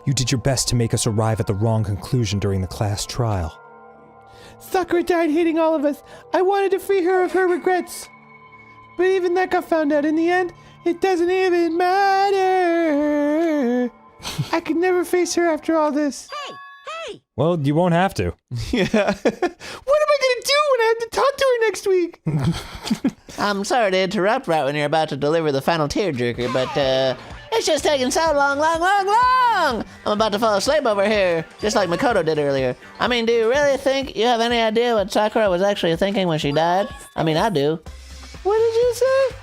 You did your best to make us arrive at the wrong conclusion during the class trial. Sakura died hating all of us. I wanted to free her of her regrets. But even that got found out in the end. It doesn't even matter. I could never face her after all this. Hey! Well, you won't have to. Yeah. What am I gonna do when I have to talk to her next week? I'm sorry to interrupt right when you're about to deliver the final tearjerker, but it's just taking so long. I'm about to fall asleep over here, just like Makoto did earlier. I mean, do you really think you have any idea what Sakura was actually thinking when she died? I mean, I do. What did you say?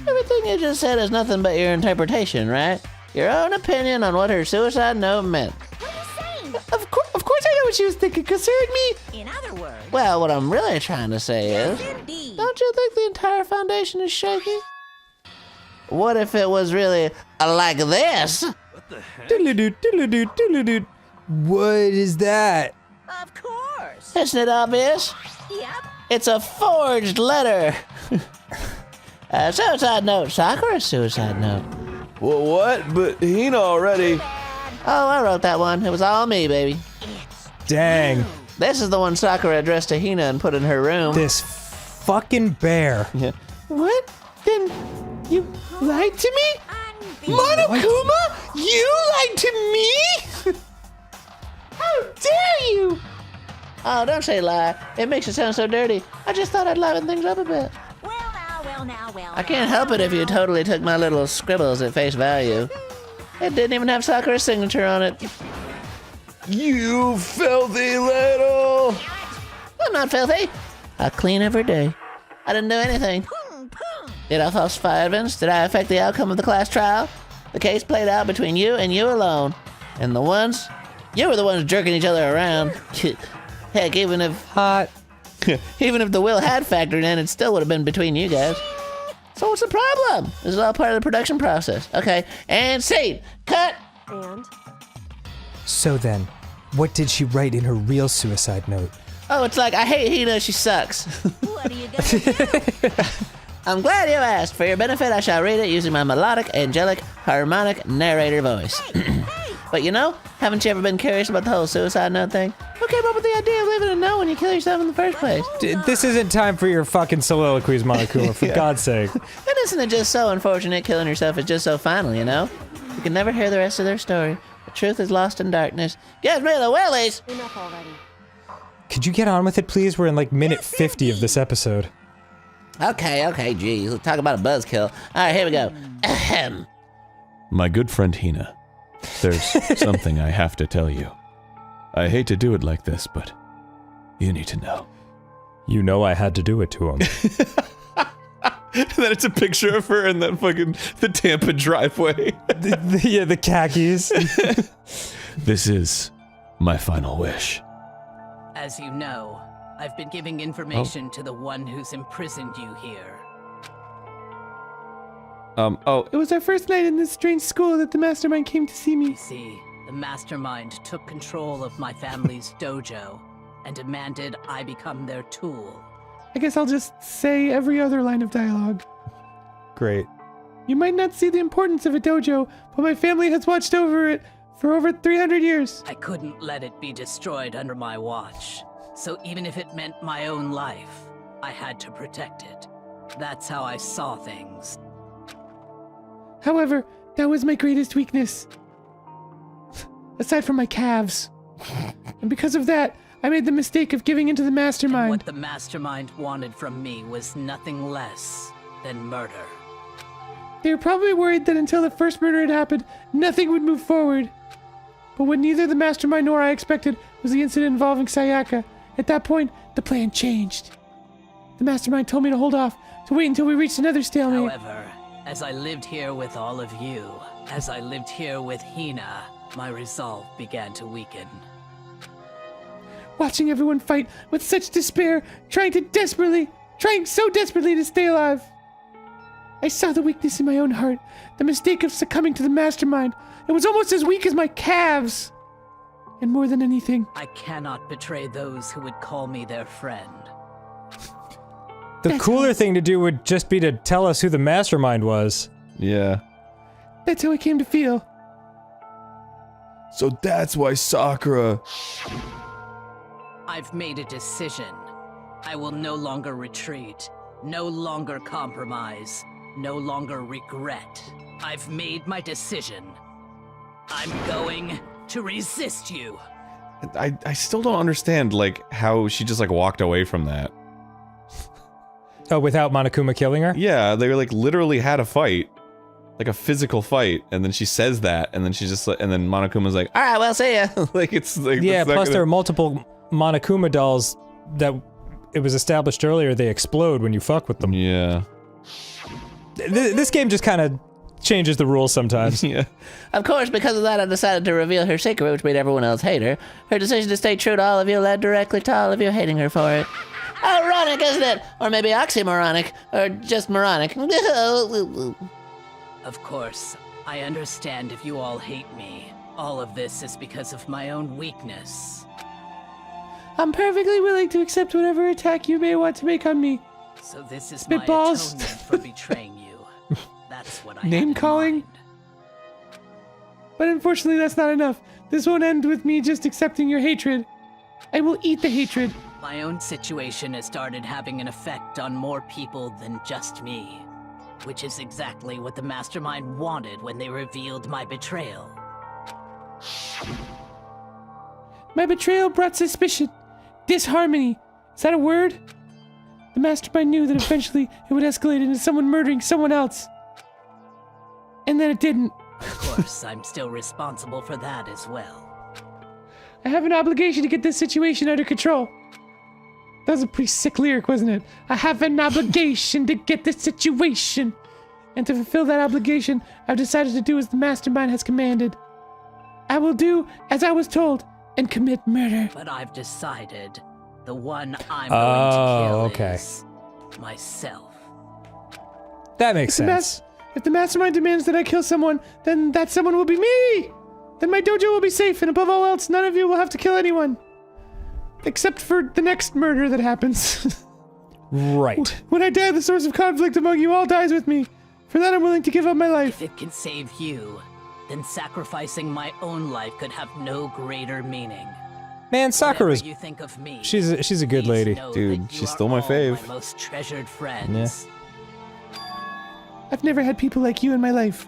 Everything you just said is nothing but your interpretation, right? Your own opinion on what her suicide note meant. What are you saying? Of course I know what she was thinking. Concerned me. In other words, Well, what I'm really trying to say is, indeed. don't you think the entire foundation is shaky? What if it was really like this? Diddle-doo. What is that? Of course. Isn't it obvious? Yep. It's a forged letter. Suicide note. Sakura's suicide note. Well, what? But Hina already. Oh, I wrote that one. It was all me, baby. Dang. This is the one Sakura addressed to Hina and put in her room. This fucking bear. Yeah. What? Then you lied to me? Monokuma? You lied to me? How dare you? Oh, don't say lie. It makes it sound so dirty. I just thought I'd liven things up a bit. Well now. I can't help it if you totally took my little scribbles at face value. It didn't even have Sakura's signature on it. You filthy little. I'm not filthy. I clean every day. I didn't do anything. Did I falsify evidence? Did I affect the outcome of the class trial? The case played out between you and you alone. And the ones? You were the ones jerking each other around. Heck, even if the will had factored in, it still would have been between you guys. So what's the problem? This is all part of the production process. Okay, and scene. Cut. And? So then, what did she write in her real suicide note? Oh, it's like, I hate Hina, she sucks. What are you gonna do? I'm glad you asked. For your benefit, I shall read it using my melodic, angelic, harmonic narrator voice. But you know, haven't you ever been curious about the whole suicide note thing? Who came up with the idea of leaving a note when you kill yourself in the first place? This isn't time for your fucking soliloquies, Monokuma, for God's sake. And isn't it just so unfortunate killing yourself is just so final, you know? You can never hear the rest of their story. The truth is lost in darkness. Gives me the willies! Enough already. Could you get on with it, please? We're in like minute 50 of this episode. Okay, geez. Let's talk about a buzzkill. All right, here we go. Ahem. My good friend Hina, there's something I have to tell you. I hate to do it like this, but you need to know. You know I had to do it to him. And then it's a picture of her in that fucking the Tampa driveway. the khakis. This is my final wish. As you know, I've been giving information to the one who's imprisoned you here. It was our first night in this strange school that the mastermind came to see me. You see, the mastermind took control of my family's dojo and demanded I become their tool. I guess I'll just say every other line of dialogue. Great. You might not see the importance of a dojo, but my family has watched over it for over 300 years. I couldn't let it be destroyed under my watch. So even if it meant my own life, I had to protect it. That's how I saw things. However, that was my greatest weakness. Aside from my calves. And because of that, I made the mistake of giving into the mastermind. What the mastermind wanted from me was nothing less than murder. They were probably worried that until the first murder had happened, nothing would move forward. But what neither the mastermind nor I expected was the incident involving Sayaka. At that point, the plan changed. The mastermind told me to hold off, to wait until we reached another stalemate. However, as I lived here with all of you, as I lived here with Hina, my resolve began to weaken. Watching everyone fight with such despair, trying so desperately to stay alive. I saw the weakness in my own heart, the mistake of succumbing to the mastermind. It was almost as weak as my calves. And more than anything, I cannot betray those who would call me their friend. The cooler thing to do would just be to tell us who the mastermind was. Yeah. That's how I came to feel. So that's why Sakura... I I've made a decision. I will no longer retreat, no longer compromise, no longer regret. I've made my decision. I'm going to resist you. I still don't understand, like, how she just, like, walked away from that. Oh, without Monokuma killing her? Yeah, they, like, literally had a fight. Like, a physical fight, and then she says that, and then she just, and then Monokuma's like, alright, well, see ya! Like, it's, like, Yeah, plus there are multiple Monokuma dolls that it was established earlier they explode when you fuck with them. Yeah. This game just kind of changes the rules sometimes. Yeah. Of course, because of that, I decided to reveal her secret, which made everyone else hate her. Her decision to stay true to all of you led directly to all of you hating her for it. Ironic, isn't it? Or maybe oxymoronic, or just moronic. Of course, I understand if you all hate me. All of this is because of my own weakness. I'm perfectly willing to accept whatever attack you may want to make on me. So this is Spitballs. my atonement for betraying you. That's what I had Name in calling? mind. But unfortunately, that's not enough. This won't end with me just accepting your hatred. I will eat the hatred. My own situation has started having an effect on more people than just me. Which is exactly what the Mastermind wanted when they revealed my betrayal. My betrayal brought suspicion. Disharmony. Is that a word? The Mastermind knew that eventually it would escalate into someone murdering someone else. And then it didn't. Of course, I'm still responsible for that as well. I have an obligation to get this situation under control. That was a pretty sick lyric, wasn't it? I have an obligation to get this situation. And to fulfill that obligation, I've decided to do as the Mastermind has commanded. I will do as I was told and commit murder. But I've decided the one I'm going to kill is myself. That makes sense. If the Mastermind demands that I kill someone, then that someone will be me! Then my dojo will be safe, and above all else, none of you will have to kill anyone. Except for the next murder that happens. Right. When I die, the source of conflict among you all dies with me. For that, I'm willing to give up my life. If it can save you, then sacrificing my own life could have no greater meaning. Man, Sakura's... You think of me, she's a good lady. Dude, she's still my fave. my most treasured friends. Yeah. I've never had people like you in my life.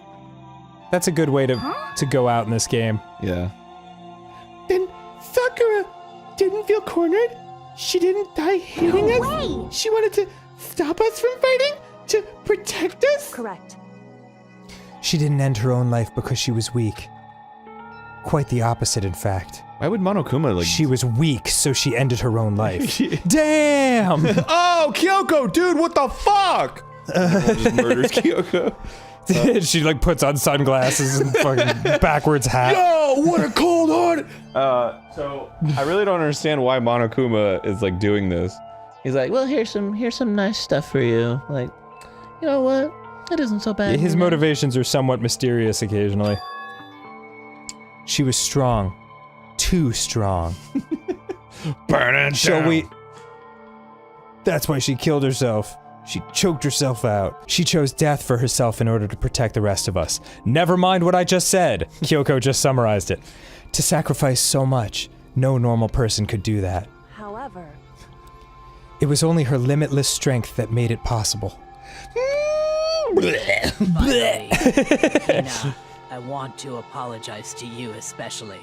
That's a good way to go out in this game. Yeah. Then Sakura didn't feel cornered? She didn't die hating us? She wanted to stop us from fighting? To protect us? Correct. She didn't end her own life because she was weak. Quite the opposite, in fact. Why would Monokuma, like... She was weak, so she ended her own life. Damn! Oh, Kyoko, dude, what the fuck? Just murders Kyoko. She like puts on sunglasses and fucking backwards hat. Yo, what a cold heart! So I really don't understand why Monokuma is like doing this. He's like, well, here's some nice stuff for you. Like, you know what? It isn't so bad. His motivations are somewhat mysterious occasionally. She was strong. Too strong. Burn it Shall we... That's why she killed herself. She choked herself out. She chose death for herself in order to protect the rest of us. Never mind what I just said. Kyoko just summarized it. To sacrifice so much, no normal person could do that. However, it was only her limitless strength that made it possible. Finally, Hina, I want to apologize to you especially.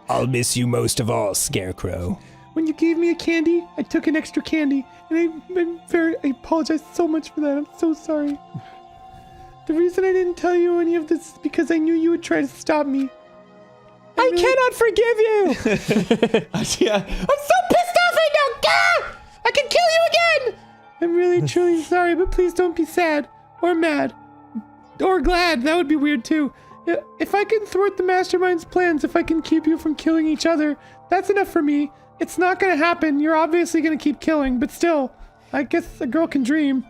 I'll miss you most of all, Scarecrow. When you gave me a candy, I took an extra candy, and I apologize so much for that. I'm so sorry. The reason I didn't tell you any of this is because I knew you would try to stop me. I cannot forgive you! Yeah. I'm so pissed off right now! Gah! I can kill you again! I'm really, truly sorry, but please don't be sad, or mad, or glad. That would be weird too. If I can thwart the Mastermind's plans, if I can keep you from killing each other, that's enough for me. It's not gonna happen. You're obviously gonna keep killing, but still, I guess a girl can dream.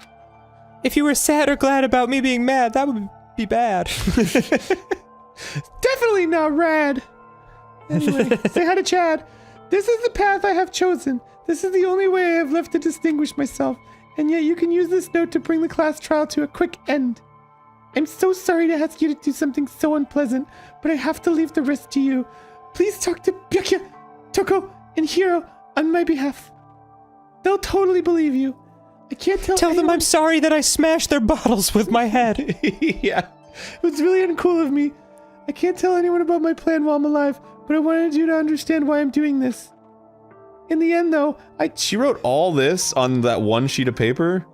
If you were sad or glad about me being mad, that would be bad. Definitely not rad. Anyway, say hi to Chad. This is the path I have chosen. This is the only way I have left to distinguish myself, and yet you can use this note to bring the class trial to a quick end. I'm so sorry to ask you to do something so unpleasant, but I have to leave the rest to you. Please talk to Byakuya, Toko, and Hero on my behalf. They'll totally believe you. I can't tell Tell them I'm sorry that I smashed their bottles with my head. Yeah, it was really uncool of me. I can't tell anyone about my plan while I'm alive, but I wanted you to understand why I'm doing this. In the end, though, She wrote all this on that one sheet of paper?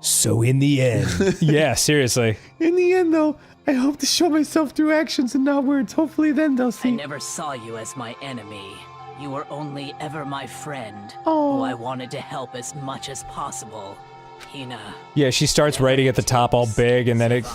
So in the end. Yeah, seriously. In the end, though, I hope to show myself through actions and not words. Hopefully then they'll see. I never saw you as my enemy. You were only ever my friend, Oh. who I wanted to help as much as possible. Hina. Yeah, she starts writing at the top all big, and then it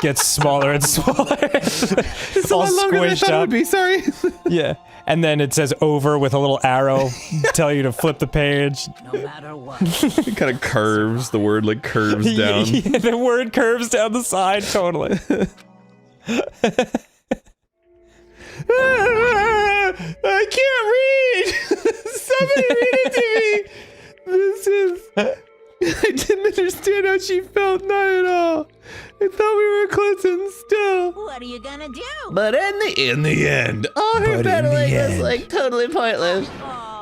gets smaller and smaller. It's a all lot longer than I squished thought it up. would be, sorry. Yeah, and then it says over with a little arrow, telling you to flip the page. No matter what. It kind of curves, the word like curves down. Yeah, the word curves down the side, totally. I can't read! Somebody read it to me! This is... I didn't understand how she felt, not at all. I thought we were close and still. What are you gonna do? But in the end, all her But in peddling the was end. like totally pointless.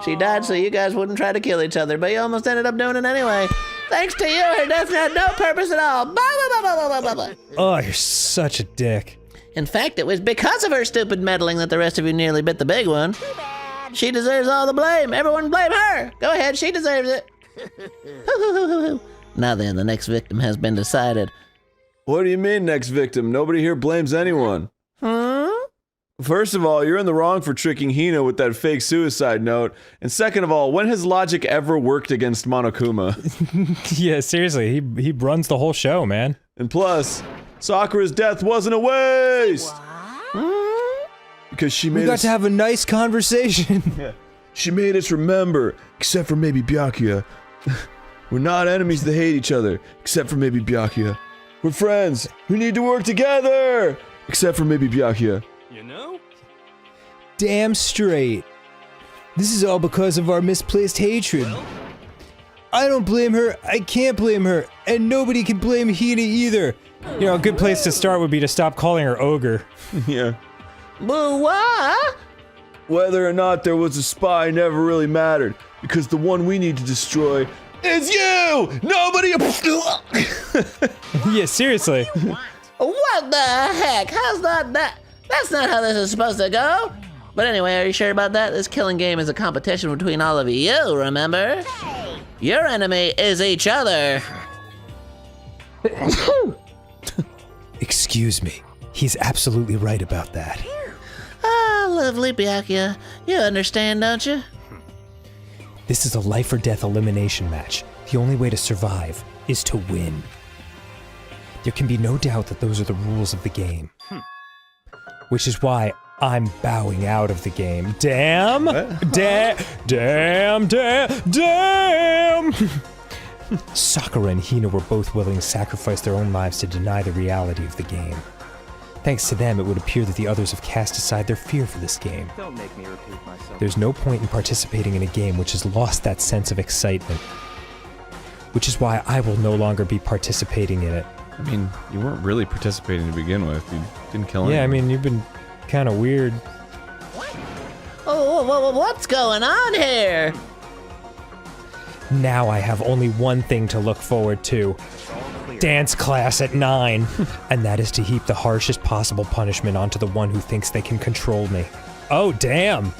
She died so you guys wouldn't try to kill each other, but you almost ended up doing it anyway. Thanks to you, her death had no purpose at all. Blah, blah, blah, blah, blah, blah, blah. Oh, you're such a dick. In fact, it was because of her stupid meddling that the rest of you nearly bit the big one. She deserves all the blame. Everyone blame her. Go ahead, she deserves it. Now then, the next victim has been decided. What do you mean, next victim? Nobody here blames anyone. Huh? First of all, you're in the wrong for tricking Hina with that fake suicide note. And second of all, when has logic ever worked against Monokuma? Yeah, seriously, he runs the whole show, man. And plus, Sakura's death wasn't a waste! Because she made We got us... to have a nice conversation. Yeah. She made us remember, except for maybe Byakuya. We're not enemies that hate each other, except for maybe Byakuya. We're friends who need to work together, except for maybe Byakuya. You know? Damn straight. This is all because of our misplaced hatred. I don't blame her, I can't blame her, and nobody can blame Hina either. You know, a good place to start would be to stop calling her ogre. Yeah. Boo, what? Whether or not there was a spy never really mattered, because the one we need to destroy is you! Nobody... Yeah, seriously. What the heck? How's that? That's not how this is supposed to go. But anyway, are you sure about that? This killing game is a competition between all of you, remember? Your enemy is each other. Excuse me. He's absolutely right about that. Ah, lovely Byakuya. You understand, don't you? This is a life or death elimination match. The only way to survive is to win. There can be no doubt that those are the rules of the game. Which is why I'm bowing out of the game. Damn! Damn! Sakura and Hina were both willing to sacrifice their own lives to deny the reality of the game. Thanks to them, it would appear that the others have cast aside their fear for this game. Don't make me repeat myself. There's no point in participating in a game which has lost that sense of excitement. Which is why I will no longer be participating in it. I mean, you weren't really participating to begin with. You didn't kill anyone. Yeah, I mean, you've been kind of weird. Oh, what's going on here? Now I have only one thing to look forward to. Dance class at 9. And that is to heap the harshest possible punishment onto the one who thinks they can control me. Oh, damn.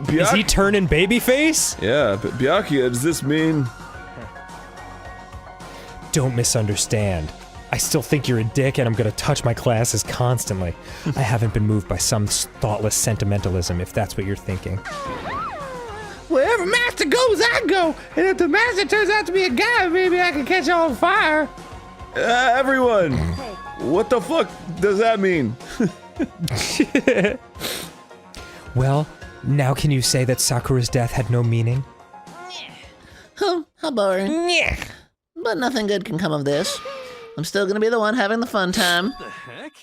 Is he turning babyface? Yeah, but Byakuya, does this mean... Don't misunderstand. I still think you're a dick and I'm gonna touch my classes constantly. I haven't been moved by some thoughtless sentimentalism, if that's what you're thinking. Wherever Master goes, I go. And if the Master turns out to be a guy, maybe I can catch on fire. Everyone! What the fuck does that mean? Well, now can you say that Sakura's death had no meaning? How boring. But nothing good can come of this. I'm still gonna be the one having the fun time. The heck?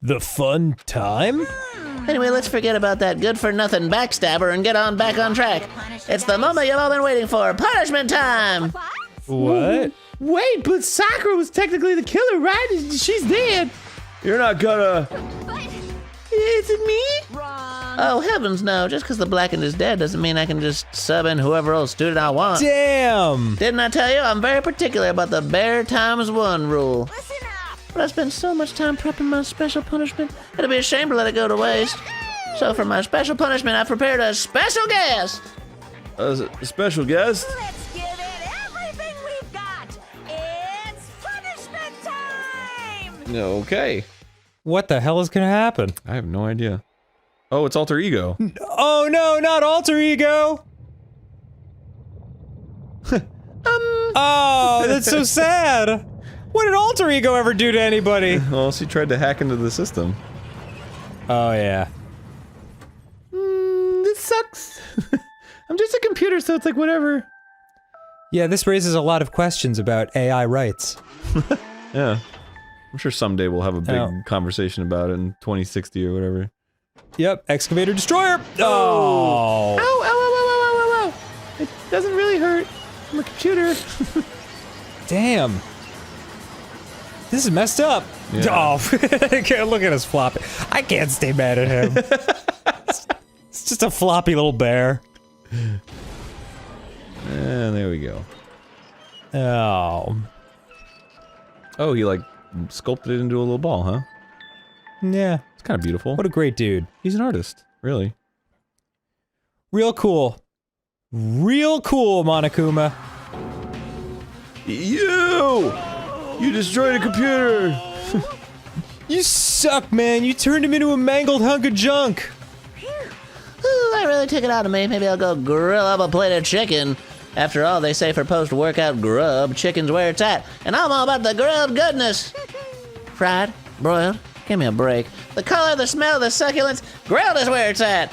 The fun time? Anyway, let's forget about that good-for-nothing backstabber and get on back on track. It's the moment you've all been waiting for. Punishment time! What? Wait, but Sakura was technically the killer, right? She's dead. You're not gonna... Is it me? Wrong. Oh, heavens no. Just because the blackened is dead doesn't mean I can just sub in whoever else student I want. Damn! Didn't I tell you? I'm very particular about the bear times one rule. Listen up! But I spent so much time prepping my special punishment, it'd be a shame to let it go to waste. So for my special punishment, I've prepared a special guest. A special guest? Let's give it everything we've got! It's punishment time! Okay. What the hell is gonna happen? I have no idea. Oh, it's alter ego. Oh no, not alter ego! Oh, that's so sad! What did alter ego ever do to anybody? Well, she tried to hack into the system. Oh yeah. This sucks. I'm just a computer, so it's like whatever. Yeah, this raises a lot of questions about AI rights. Yeah. I'm sure someday we'll have a big conversation about it in 2060 or whatever. Yep, excavator destroyer! Ow, ow, Oh! ow, ow, ow, ow, ow. It doesn't really hurt. I'm a computer. Damn. This is messed up. Yeah. Oh, look at us flopping. I can't stay mad at him. It's just a floppy little bear. And there we go. Oh. Oh, he like sculpted it into a little ball, huh? Yeah. It's kind of beautiful. What a great dude. He's an artist, really. Real cool. Real cool, Monokuma. You destroyed a computer! You suck, man. You turned him into a mangled hunk of junk. Ooh, that really took it out of me. Maybe I'll go grill up a plate of chicken. After all, they say for post-workout grub, chicken's where it's at. And I'm all about the grilled goodness. Fried, broiled, give me a break. The color, the smell, the succulence, grilled is where it's at.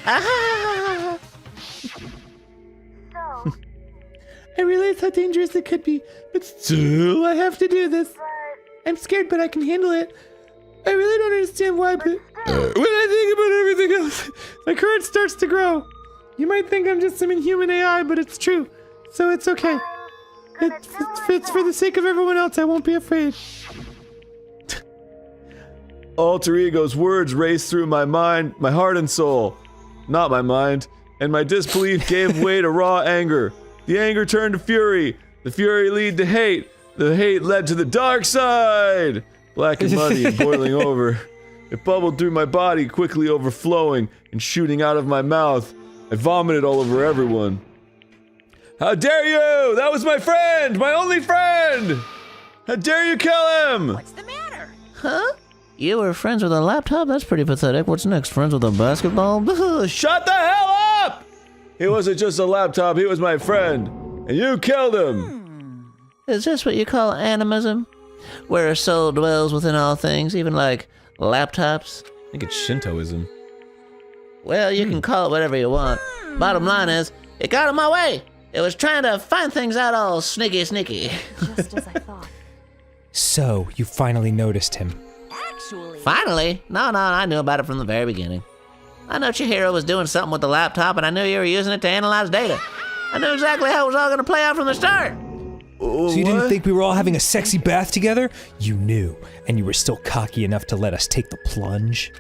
Ah! I realize how dangerous it could be, but still I have to do this. I'm scared, but I can handle it. I really don't understand why, but when I think about everything else, my courage starts to grow. You might think I'm just some inhuman AI, but it's true. So it's okay. It's for the sake of everyone else, I won't be afraid. Alter ego's words raced through my mind, my heart and soul. Not my mind. And my disbelief gave way to raw anger. The anger turned to fury. The fury led to hate. The hate led to the dark side. Black and muddy and boiling over. It bubbled through my body, quickly overflowing and shooting out of my mouth. I vomited all over everyone. How dare you! That was my friend! My only friend! How dare you kill him! What's the matter? Huh? You were friends with a laptop? That's pretty pathetic. What's next? Friends with a basketball? Shut the hell up! He wasn't just a laptop, he was my friend. And you killed him! Is this what you call animism? Where a soul dwells within all things, even like laptops? I think it's Shintoism. Well, you can call it whatever you want. Bottom line is, it got in my way. It was trying to find things out all sneaky. Just as I thought. So, you finally noticed him. Actually... Finally? No, I knew about it from the very beginning. I know Chihiro was doing something with the laptop, and I knew you were using it to analyze data. I knew exactly how it was all going to play out from the start. So you didn't think we were all having a sexy bath together? You knew, and you were still cocky enough to let us take the plunge?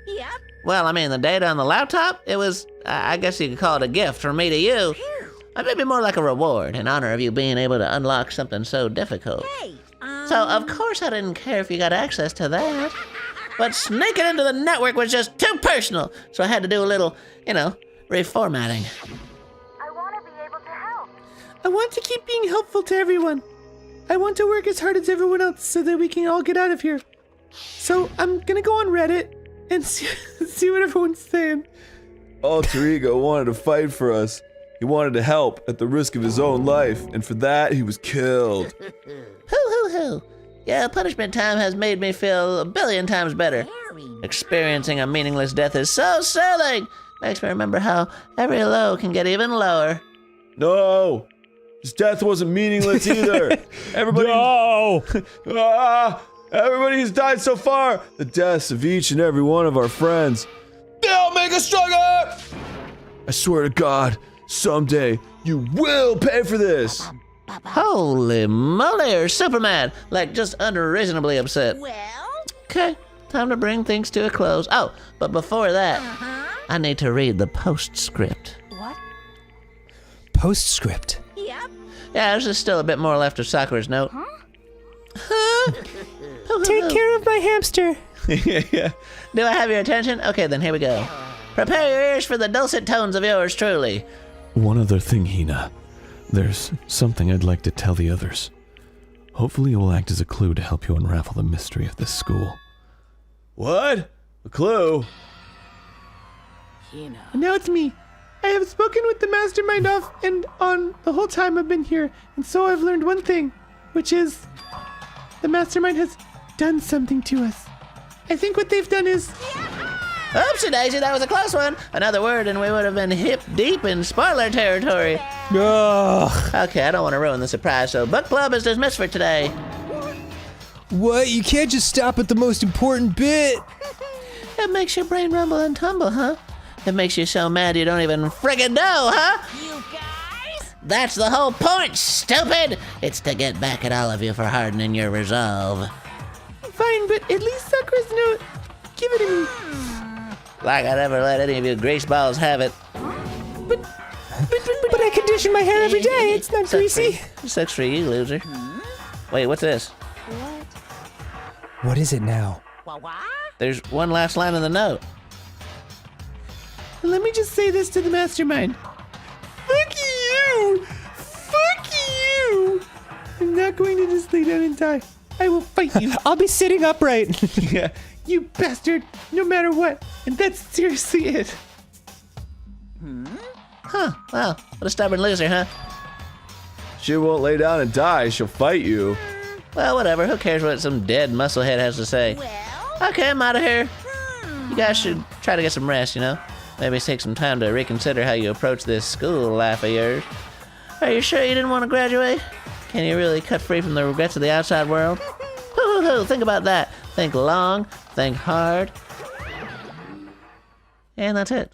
Yep. Well, I mean, the data on the laptop, it was, I guess you could call it a gift from me to you. Maybe more like a reward in honor of you being able to unlock something so difficult. Hey, So, of course I didn't care if you got access to that. But sneaking into the network was just too personal, so I had to do a little, reformatting. I want to be able to help. I want to keep being helpful to everyone. I want to work as hard as everyone else so that we can all get out of here. So I'm gonna go on Reddit and see what everyone's saying. Alter Ego wanted to fight for us. He wanted to help at the risk of his own life, and for that he was killed. Hoo. Yeah, punishment time has made me feel a billion times better. Experiencing a meaningless death is so soothing. Makes me remember how every low can get even lower. No! His death wasn't meaningless either! Everybody... No! Everybody who's died so far! The deaths of each and every one of our friends. They'll make us stronger! I swear to God, someday you will pay for this! Holy moly, you're super mad. Like, just unreasonably upset. Well... Okay, time to bring things to a close. Oh, but before that, I need to read the postscript. What? Postscript. Yep. Yeah, there's just still a bit more left of Sakura's note. Take care of my hamster. Yeah. Do I have your attention? Okay, then here we go. Prepare your ears for the dulcet tones of yours truly. One other thing, Hina. There's something I'd like to tell the others. Hopefully it will act as a clue to help you unravel the mystery of this school. What? A clue? And now it's me. I have spoken with the mastermind off and on the whole time I've been here, and so I've learned one thing, which is the mastermind has done something to us. I think what they've done is... Oopsie daisy, that was a close one. Another word and we would have been hip deep in spoiler territory. Ugh. Okay, I don't want to ruin the surprise, so book club is dismissed for today. What? You can't just stop at the most important bit. It makes your brain rumble and tumble, huh? It makes you so mad you don't even friggin' know, huh? You guys? That's the whole point, stupid! It's to get back at all of you for hardening your resolve. Fine, but at least Sakura's note. Give it to me. Like I'd ever let any of you greaseballs have it. But I condition my hair every day. It's not greasy. Sucks for you, loser. Wait, what's this? What is it now? What? There's one last line in the note. Let me just say this to the mastermind. Fuck you! Fuck you! I'm not going to just lay down and die. I will fight you. I'll be sitting upright. Yeah, you bastard, no matter what. And that's seriously it. Huh, well, what a stubborn loser, huh? She won't lay down and die. She'll fight you. Well, whatever, who cares what some dead musclehead has to say? Well? Okay, I'm out of here. You guys should try to get some rest, you know? Maybe take some time to reconsider how you approach this school life of yours. Are you sure you didn't want to graduate? Can you really cut free from the regrets of the outside world? Hoo-hoo-hoo, think about that. Think long, think hard. And that's it.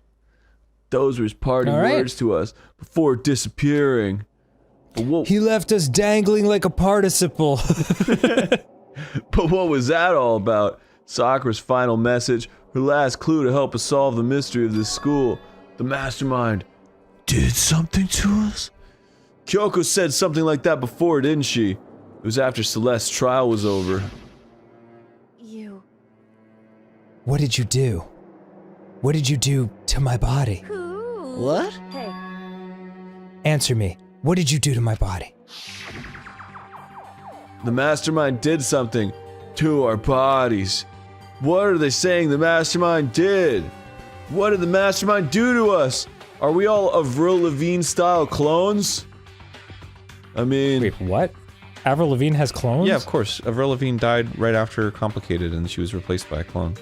Those were his parting All right. words to us before disappearing. He left us dangling like a participle. But what was that all about? Sakura's final message, her last clue to help us solve the mystery of this school. The mastermind did something to us? Kyoko said something like that before, didn't she? It was after Celeste's trial was over. You. What did you do? What did you do to my body? What? Hey. Answer me. What did you do to my body? The mastermind did something to our bodies. What are they saying the mastermind did? What did the mastermind do to us? Are we all Avril Lavigne style clones? I mean... Wait, what? Avril Lavigne has clones? Yeah, of course. Avril Lavigne died right after Complicated and she was replaced by a clone.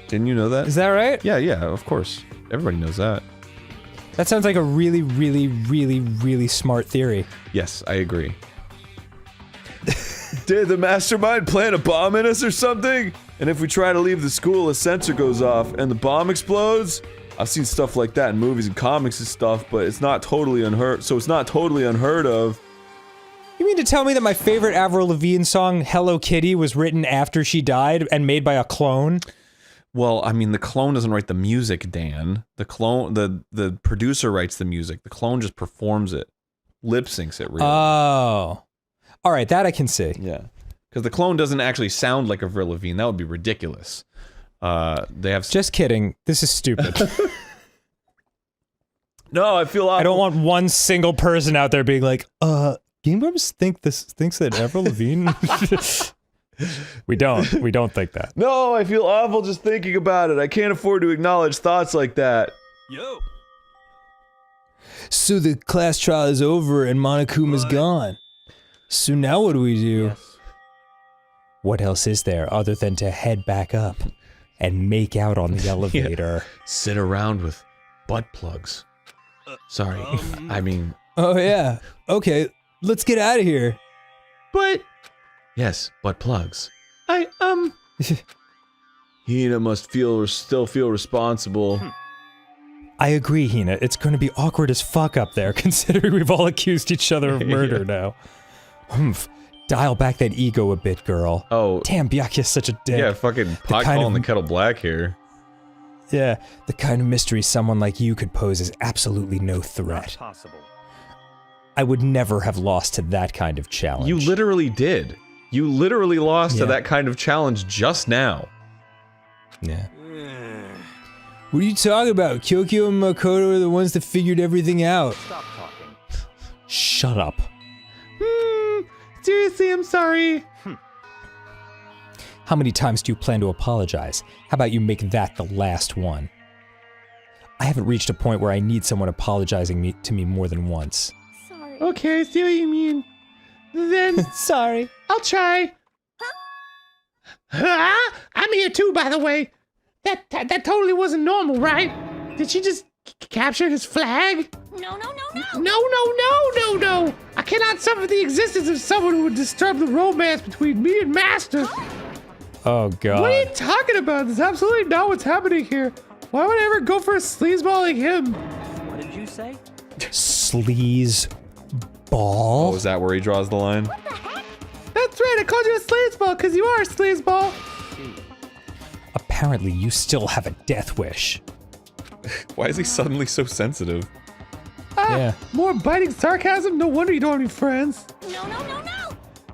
Didn't you know that? Is that right? Yeah, of course. Everybody knows that. That sounds like a really, really, really, really smart theory. Yes, I agree. Did the mastermind plant a bomb in us or something? And if we try to leave the school, a sensor goes off and the bomb explodes? I've seen stuff like that in movies and comics and stuff, but it's not totally unheard. So it's not totally unheard of. You mean to tell me that my favorite Avril Lavigne song, Hello Kitty, was written after she died and made by a clone? Well, I mean, the clone doesn't write the music, Dan. The clone, the producer writes the music. The clone just performs it, lip syncs it. Really. Oh, all right, that I can see. Yeah, because the clone doesn't actually sound like Avril Lavigne. That would be ridiculous. They have. Just kidding. This is stupid. No, I feel. I don't want one single person out there being like, GameGrumps thinks that Avril Lavigne. We don't think that. No, I feel awful just thinking about it. I can't afford to acknowledge thoughts like that. Yo. So the class trial is over and Monokuma's gone. So now what do we do? Yes. What else is there other than to head back up and make out on the elevator? Sit around with butt plugs. Sorry, I mean. Oh yeah. Okay, let's get out of here. But Yes, butt plugs. Hina must still feel responsible. I agree, Hina. It's going to be awkward as fuck up there, considering we've all accused each other of murder now. Humph. Dial back that ego a bit, girl. Oh. Damn, Byakuya's such a dick. Yeah, fucking pot calling the kettle black here. Yeah, the kind of mystery someone like you could pose is absolutely no threat. Not possible. I would never have lost to that kind of challenge. You literally did. You literally lost to Yeah. that kind of challenge just now. Yeah. What are you talking about? Kyokyo and Makoto are the ones that figured everything out. Stop talking. Shut up. Seriously, I'm sorry. How many times do you plan to apologize? How about you make that the last one? I haven't reached a point where I need someone apologizing to me more than once. Sorry. Okay, I see what you mean. Then Sorry. I'll try. I'm here too, by the way. That totally wasn't normal, right? Did she just capture his flag? No. No. I cannot suffer the existence of someone who would disturb the romance between me and Master. Oh god. What are you talking about? That's absolutely not what's happening here. Why would I ever go for a sleazeball like him? What did you say? Sleaze ball? Oh, is that where he draws the line? That's right, I called you a sleazeball because you are a sleazeball. Apparently you still have a death wish. Why is he suddenly so sensitive? Yeah. More biting sarcasm? No wonder you don't have any friends. No.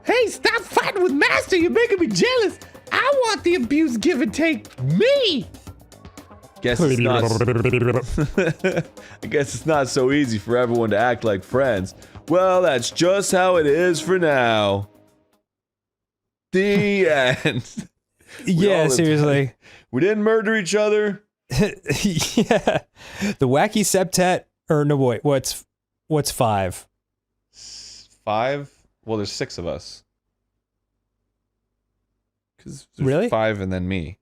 Hey, stop fighting with Master. You're making me jealous. I want the abuse, give and take. Me! Guess it's not. I guess it's not so easy for everyone to act like friends. Well, that's just how it is for now. The end. Yeah, seriously. We didn't murder each other. Yeah. The wacky septet, or no, wait, what's 5? 5? Well, there's 6 of us. Because Really? 5 and then me.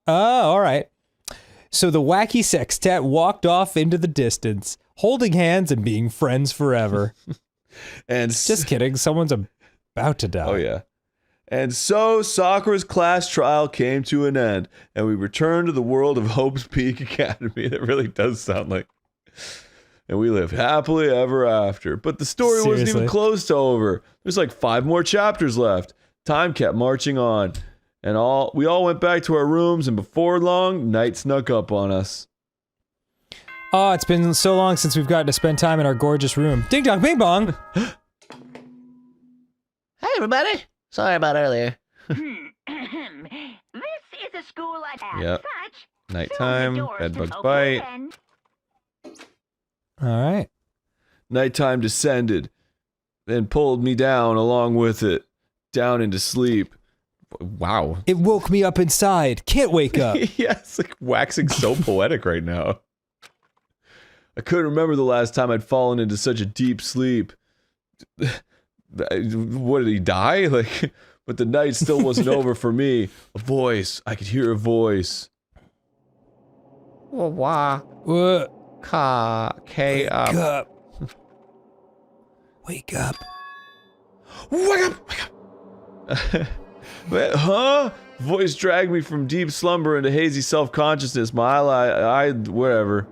Oh, all right. So the wacky sextet walked off into the distance, holding hands and being friends forever. And just kidding, someone's about to die. Oh yeah. And so Sakura's class trial came to an end, and we returned to the world of Hope's Peak Academy. That really does sound like. And we lived happily ever after. But the story wasn't even close to over. There's like 5 more chapters left. Time kept marching on. And we all went back to our rooms, and before long, night snuck up on us. Oh, it's been so long since we've gotten to spend time in our gorgeous room. Ding dong, bing bong! Hey, everybody. Sorry about earlier. This is a school as Yep. such. Nighttime, bedbugs bite. Alright. Nighttime descended, then pulled me down along with it, down into sleep. Wow. It woke me up inside. Can't wake up. Yeah, it's like waxing so poetic right now. I couldn't remember the last time I'd fallen into such a deep sleep. What, did he die? Like, but the night still wasn't over for me. A voice. I could hear a voice. Wah. What? K up. Wake up. Wake up. Wake up! Wake up! Huh? Voice dragged me from deep slumber into hazy self-consciousness. My eye, whatever.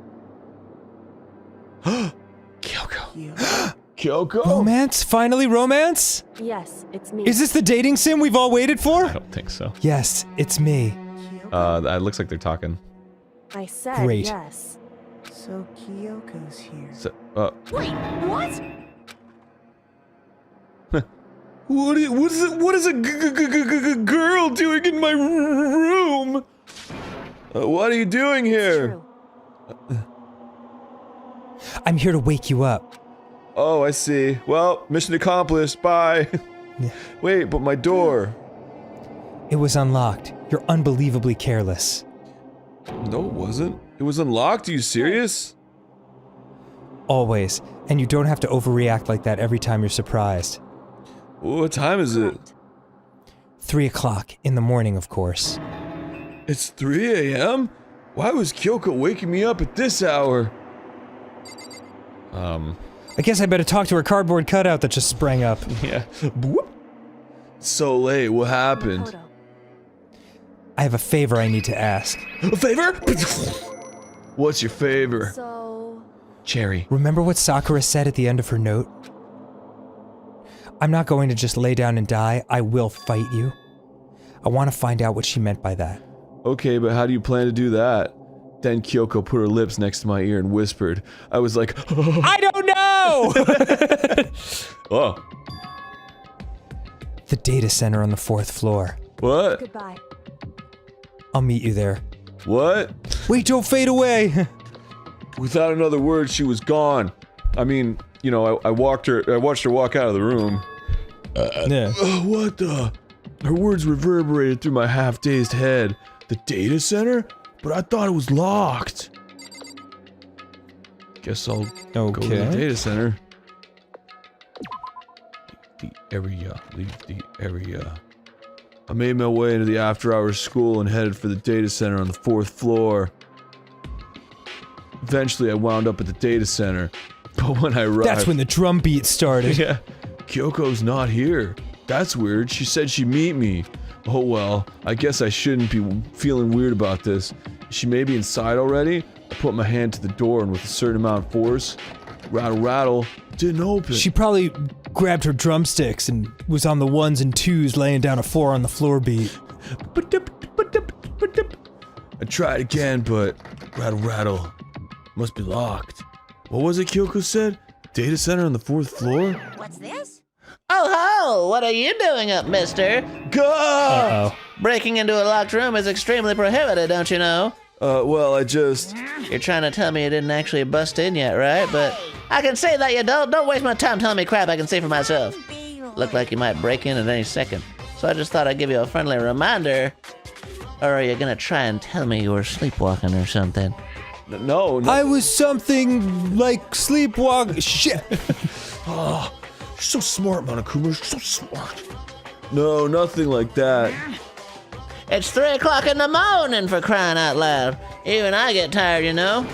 Kyoko. Kyoko? Romance? Finally romance? Yes, it's me. Is this the dating sim we've all waited for? I don't think so. Yes, it's me. It looks like they're talking. I said Great. yes. So Kyoko's here. So, Wait, what? What is a girl doing in my room? What are you doing here? I'm here to wake you up. Oh, I see. Well, mission accomplished. Bye. Wait, but my door. It was unlocked. You're unbelievably careless. No, it wasn't. It was unlocked? Are you serious? Always. And you don't have to overreact like that every time you're surprised. What time is it? 3 o'clock in the morning, of course. It's 3 a.m.? Why was Kyoko waking me up at this hour? I guess I better talk to her cardboard cutout that just sprang up. Yeah. So late, what happened? I have a favor I need to ask. A favor? What's your favor? So... Cherry. Remember what Sakura said at the end of her note? I'm not going to just lay down and die. I will fight you. I want to find out what she meant by that. Okay, but how do you plan to do that? Then Kyoko put her lips next to my ear and whispered. I was like, I don't know! Oh. The data center on the 4th floor. What? Goodbye. I'll meet you there. What? Wait, don't fade away! Without another word, she was gone. I mean, you know, I watched her walk out of the room. Yeah. What the? Her words reverberated through my half-dazed head. The data center? But I thought it was locked. Guess I'll go to the data center. Leave the area. Leave the area. I made my way into the after-hours school and headed for the data center on the 4th floor. Eventually, I wound up at the data center. But when I arrived... That's when the drum beat started. Yeah. Kyoko's not here. That's weird. She said she'd meet me. Oh well, I guess I shouldn't be feeling weird about this. Is she maybe inside already? I put my hand to the door and with a certain amount of force, rattle rattle, didn't open. She probably grabbed her drumsticks and was on the 1s and 2s laying down a 4 on the floor beat. I tried again, but rattle rattle. Must be locked. What was it Kyoko said? Data center on the 4th floor? What's this? Oh ho! What are you doing up, mister? Go! Uh-oh. Breaking into a locked room is extremely prohibited, don't you know? Well, I just... You're trying to tell me you didn't actually bust in yet, right? But I can say that you don't. Don't waste my time telling me crap I can see for myself. Look like you might break in at any second. So I just thought I'd give you a friendly reminder. Or are you gonna try and tell me you were sleepwalking or something? No. I was something like sleepwalk. Shit. Oh, you're so smart, Monokuma. You're so smart. No, nothing like that. It's 3 o'clock in the morning, for crying out loud. Even I get tired, you know.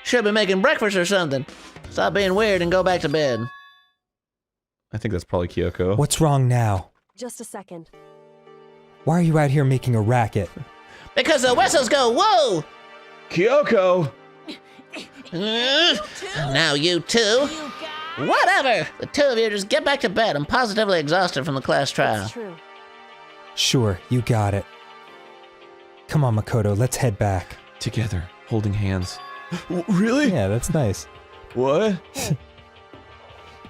Should be making breakfast or something. Stop being weird and go back to bed. I think that's probably Kyoko. What's wrong now? Just a second. Why are you out here making a racket? Because the whistles go whoa! Kyoko! Now you two. Whatever! The two of you just get back to bed. I'm positively exhausted from the class trial. That's true. Sure, you got it. Come on, Makoto, let's head back. Together, holding hands. Really? Yeah, that's nice. What?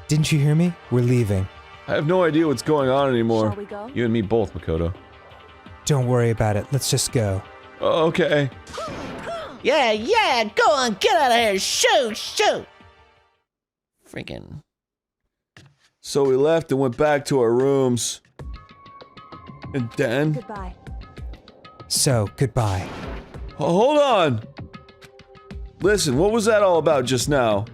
Didn't you hear me? We're leaving. I have no idea what's going on anymore. Shall we go? You and me both, Makoto. Don't worry about it. Let's just go. Okay. Yeah, go on, get out of here. Shoot! Freaking. So we left and went back to our rooms. And then... Goodbye. So, goodbye. Hold on! Listen, what was that all about just now?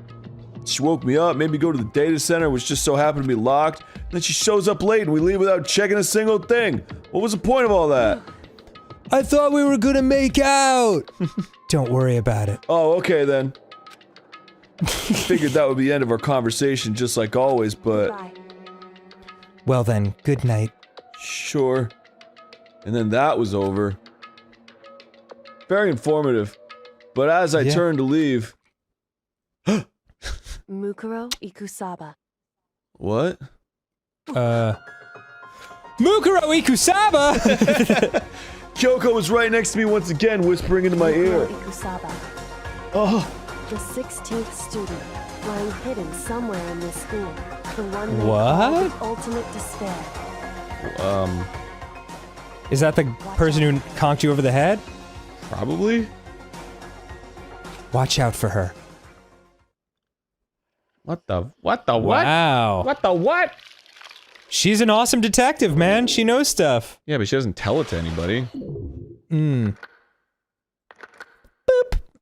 She woke me up, made me go to the data center, which just so happened to be locked. Then she shows up late and we leave without checking a single thing. What was the point of all that? I thought we were gonna make out! Don't worry about it. Oh, okay then. Figured that would be the end of our conversation, just like always, but... Goodbye. Well then, good night. Sure. And then that was over. Very informative. But as I turned to leave... Mukuro Ikusaba. What? Mukuro Ikusaba! Kyoko was right next to me once again, whispering into my ear. Ikusaba. Oh. The 16th student, lying hidden somewhere in this school. The one they What? called the ultimate despair. Is that the person who conked you over the head? Probably. Watch out for her. What the what? Wow. What the what? She's an awesome detective, man. She knows stuff. Yeah, but she doesn't tell it to anybody. Hmm.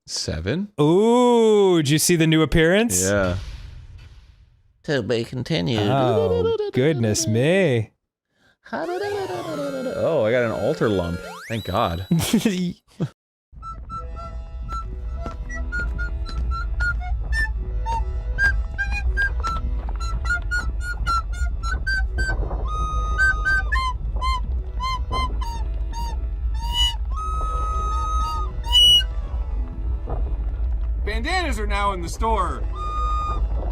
7? Ooh, did you see the new appearance? Yeah. To be continued. Oh, goodness me. Oh, I got an altar lump. Thank God. Bandanas are now in the store.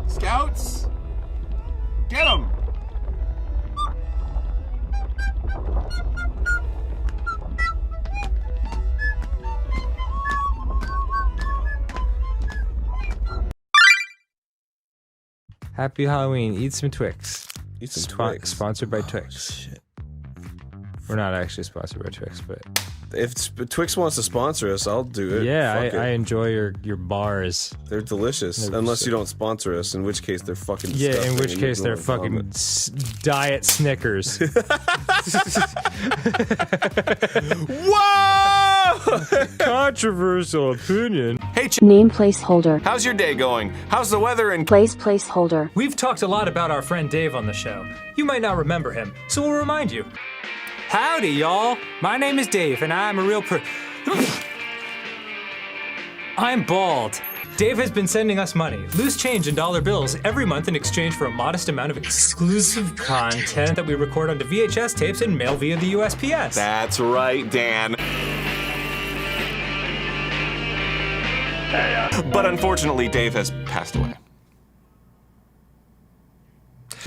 Scouts, Get him! Happy Halloween. Eat some Twix. Eat some Twix. Sponsored by Twix. Shit. We're not actually sponsored by Twix, but If Twix wants to sponsor us, I'll do it. yeah, Fuck it. I enjoy your bars. They're delicious. They're Unless so- you don't sponsor us, in which case they're fucking Yeah, disgusting in which and you case can they're only fucking vomit. diet Snickers. Whoa! Controversial opinion. Hey, Name placeholder. how's your day going? How's the weather in Placeholder. We've talked a lot about our friend Dave on the show. You might not remember him, so we'll remind you. Howdy, y'all. My name is Dave, and I'm a real I'm bald. Dave has been sending us money, loose change and dollar bills, every month in exchange for a modest amount of exclusive content that we record onto VHS tapes and mail via the USPS. That's right, Dan. But unfortunately, Dave has passed away.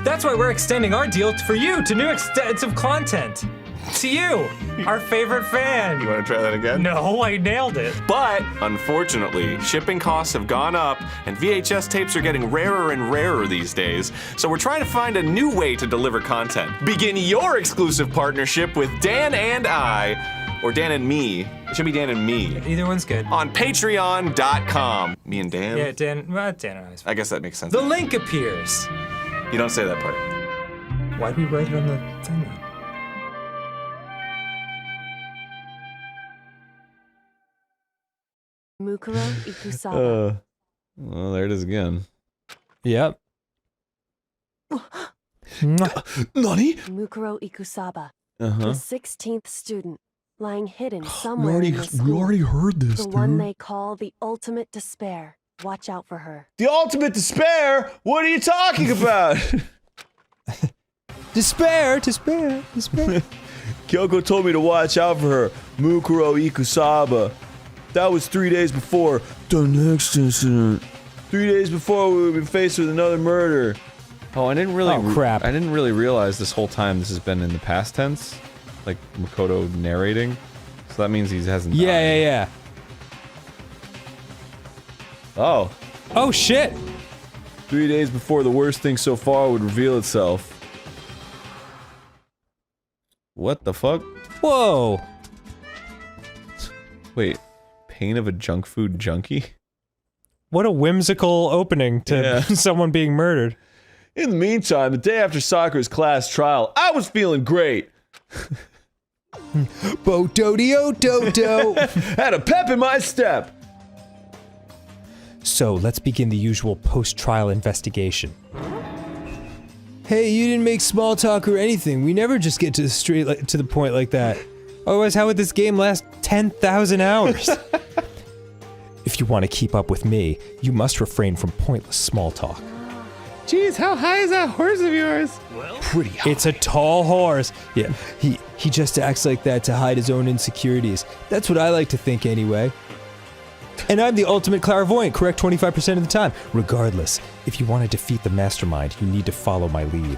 That's why we're extending our deal for you to new extensive content. To you, our favorite fan. You want to try that again? No, I nailed it. But, unfortunately, shipping costs have gone up, and VHS tapes are getting rarer and rarer these days, so we're trying to find a new way to deliver content. Begin your exclusive partnership with Dan and I, or Dan and me. It should be Dan and me. Either one's good. On patreon.com. Me and Dan? Yeah, Dan and I. I guess that makes sense. The link appears. You don't say that part. Why'd we write it on the thing? Mukuro Ikusaba. Well, there it is again. Yep. Nani? Mukuro Ikusaba. Uh-huh. The 16th student, lying hidden somewhere in the we school. already heard this, The one dude. they call the ultimate despair. Watch out for her. The ultimate despair? What are you talking about? Despair. Kyoko told me to watch out for her. Mukuro Ikusaba. That was 3 days before the next incident. 3 days before we would be faced with another murder. Oh, I didn't really. Oh, crap. I didn't really realize this whole time this has been in the past tense, like Makoto narrating. So that means he hasn't. Yeah. Oh. Oh shit. 3 days before the worst thing so far would reveal itself. What the fuck? Whoa. Wait. Pain of a junk food junkie? What a whimsical opening to someone being murdered. In the meantime, the day after Sakura's class trial, I was feeling great. Bo-do-de-o-do-do. Had a pep in my step. So, let's begin the usual post-trial investigation. Hey, you didn't make small talk or anything. We never just get to the point like that. Otherwise, how would this game last 10,000 hours? If you want to keep up with me, you must refrain from pointless small talk. Jeez, how high is that horse of yours? Pretty high. It's a tall horse. Yeah, he just acts like that to hide his own insecurities. That's what I like to think anyway. And I'm the ultimate clairvoyant, correct 25% of the time. Regardless, if you want to defeat the mastermind, you need to follow my lead.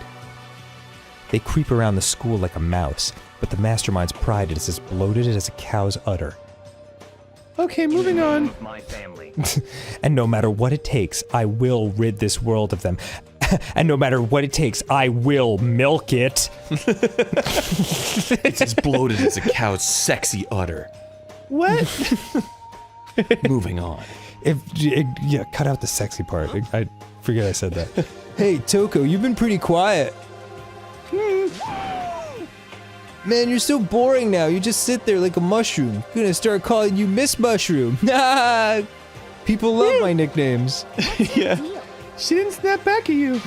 They creep around the school like a mouse, but the mastermind's pride is as bloated as a cow's udder. Okay, moving on. My family. And no matter what it takes, I will rid this world of them. And no matter what it takes, I will milk it. It's as bloated as a cow's sexy udder. What? Moving on. Yeah, cut out the sexy part. I forget I said that. Hey, Toko, you've been pretty quiet. Man, you're so boring now. You just sit there like a mushroom. I'm gonna start calling you Miss Mushroom. People love my nicknames. Yeah. She didn't snap back at you.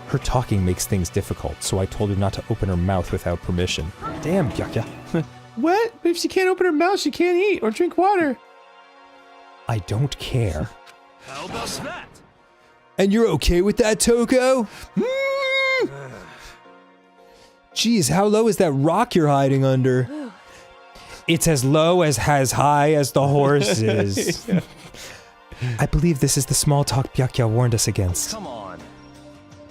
Her talking makes things difficult, so I told her not to open her mouth without permission. Damn, Gyakya. What? But if she can't open her mouth, she can't eat or drink water. I don't care. How about that? And you're okay with that, Toko? Geez, how low is that rock you're hiding under? It's as low as high as the horse is. I believe this is the small talk Byakya warned us against. Come on.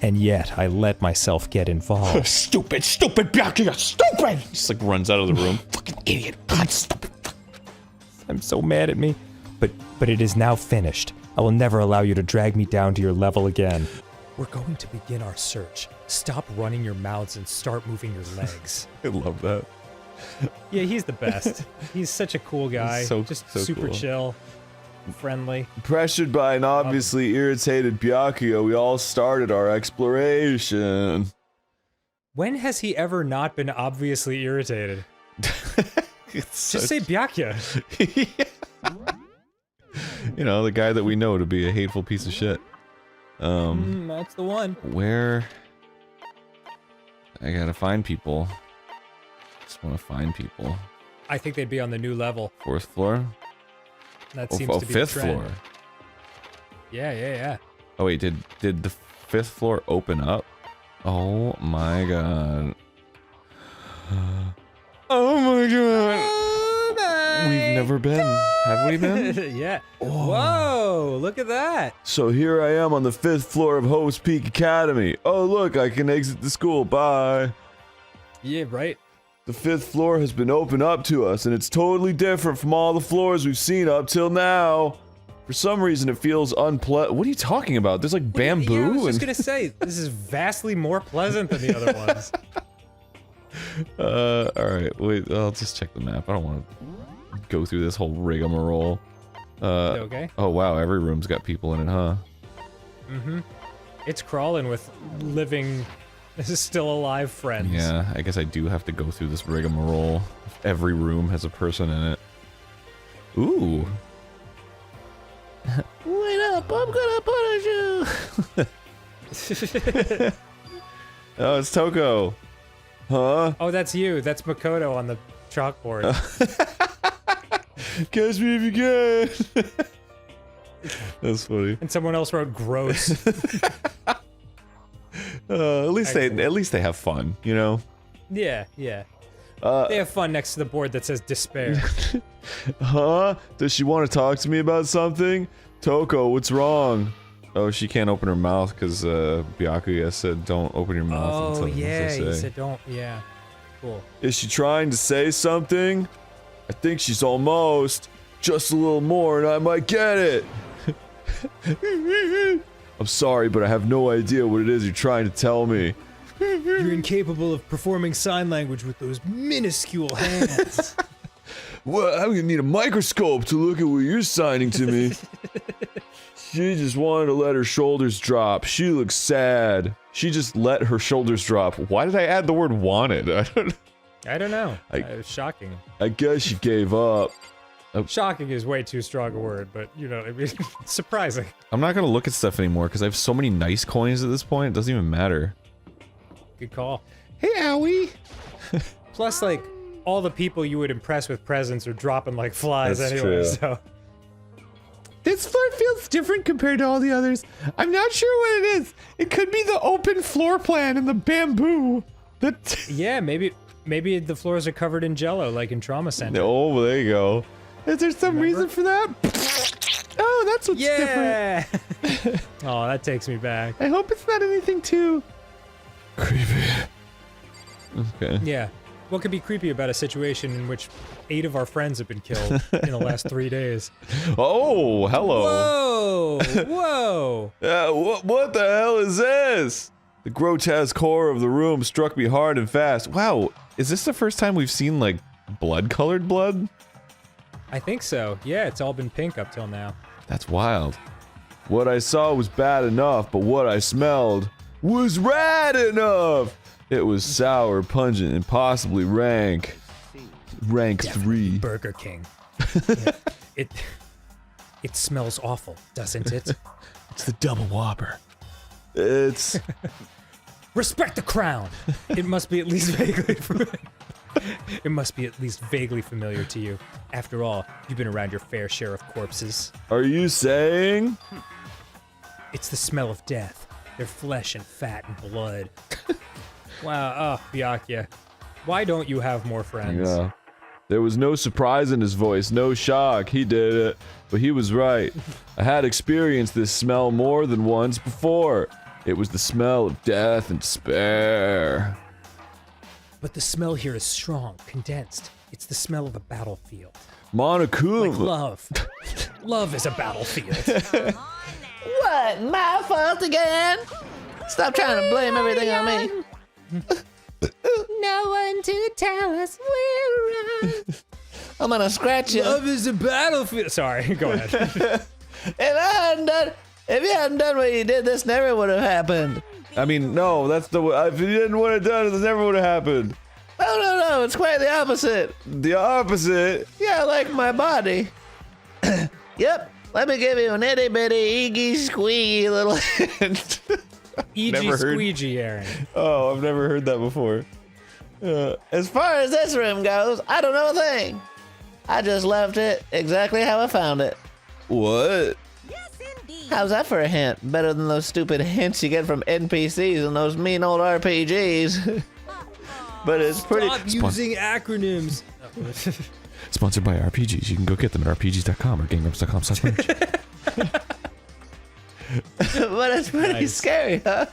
And yet, I let myself get involved. Stupid Byakuya, stupid! Just like runs out of the room. Fucking idiot. God, stop it. I'm so mad at me. But it is now finished. I will never allow you to drag me down to your level again. We're going to begin our search. Stop running your mouths and start moving your legs. I love that. Yeah, he's the best. He's such a cool guy. So super cool. chill, friendly. Pressured by an obviously irritated Byakuya, we all started our exploration. When has he ever not been obviously irritated? Just say Byakuya. You know, the guy that we know to be a hateful piece of shit. That's the one. Where? I gotta find people. Just wanna find people. I think they'd be on the new level. 4th floor? That seems to be the 5th trend. floor. Yeah. Oh wait, did the 5th floor open up? Oh my god. Oh my god. We've never been. Have we been? Yeah. Whoa, look at that. So here I am on the 5th floor of Hope's Peak Academy. Oh look, I can exit the school, bye. Yeah, right. The 5th floor has been opened up to us, and it's totally different from all the floors we've seen up till now. For some reason, it feels unpleasant. What are you talking about? There's like bamboo. Yeah, I was just gonna say, this is vastly more pleasant than the other ones. Alright, wait, I'll just check the map. I don't want to go through this whole rigmarole. Okay. Oh wow, every room's got people in it, huh? Mm-hmm. It's crawling with living, still alive friends. Yeah, I guess I do have to go through this rigmarole. Every room has a person in it. Ooh. Wait up, I'm gonna punish you! Oh, it's Toko. Huh? Oh, that's you. That's Makoto on the chalkboard. Catch me if you can. That's funny. And someone else wrote gross. At least they have fun, you know? Yeah. They have fun next to the board that says despair. Huh? Does she want to talk to me about something? Toko, what's wrong? Oh, she can't open her mouth because Byakuya said don't open your mouth until yeah, they say. he said don't. Yeah, cool. Is she trying to say something? I think she's almost. Just a little more and I might get it. I'm sorry, but I have no idea what it is you're trying to tell me. You're incapable of performing sign language with those minuscule hands. Well, I'm gonna need a microscope to look at what you're signing to me. She just wanted to let her shoulders drop. She looks sad. She just let her shoulders drop. Why did I add the word wanted? I don't know. Shocking. I guess she gave up. Shocking is way too strong a word, but you know, I mean, surprising. I'm not gonna look at stuff anymore because I have so many nice coins at this point, it doesn't even matter. Good call. Hey, Owie! Plus, like, all the people you would impress with presents are dropping like flies That's anyway, true. so... This floor feels different compared to all the others. I'm not sure what it is. It could be the open floor plan and the bamboo. Yeah, maybe the floors are covered in jello, like in Trauma Center. Oh, there you go. Is there some reason for that? Oh, that's what's Yeah! different. Oh, that takes me back. I hope it's not anything too creepy. Okay. Yeah. What could be creepy about a situation in which 8 of our friends have been killed in the last 3 days? Oh, hello. Whoa! What the hell is this? The grotesque horror of the room struck me hard and fast. Wow, is this the first time we've seen, like, blood-colored blood? I think so. Yeah, it's all been pink up till now. That's wild. What I saw was bad enough, but what I smelled was rad enough! It was sour, pungent, and possibly rank. Rank 3. Burger King. Yeah. It smells awful, doesn't it? It's the double whopper. It's... Respect the crown! It must be at least vaguely it must be at least vaguely familiar to you. After all, you've been around your fair share of corpses. Are you saying? It's the smell of death. Their flesh and fat and blood. Wow, oh, Byakuya. Why don't you have more friends? Yeah. There was no surprise in his voice, no shock. He did it. But he was right. I had experienced this smell more than once before. It was the smell of death and despair. But the smell here is strong, condensed. It's the smell of a battlefield. Monokuma. Like love. Love is a battlefield. What? My fault again? Stop trying to blame everything on me. No one to tell us we're wrong. I'm gonna scratch you. Love is a battlefield. Sorry, go ahead. If you hadn't done what you did, this never would have happened. I mean, no, that's the way. If you didn't want it done, this never would have happened. No, it's quite the opposite. The opposite? Yeah, like my body. Yep, let me give you an itty bitty, eegy squeaky little hint. E.G. squeegee, Aaron. Oh, I've never heard that before. As far as this room goes, I don't know a thing. I just left it exactly how I found it. What? How's that for a hint? Better than those stupid hints you get from NPCs and those mean old RPGs. But it's pretty. Stop using acronyms. Sponsored by RPGs. You can go get them at rpgs.com or gamegrumps.com/merch. But it's pretty scary, huh?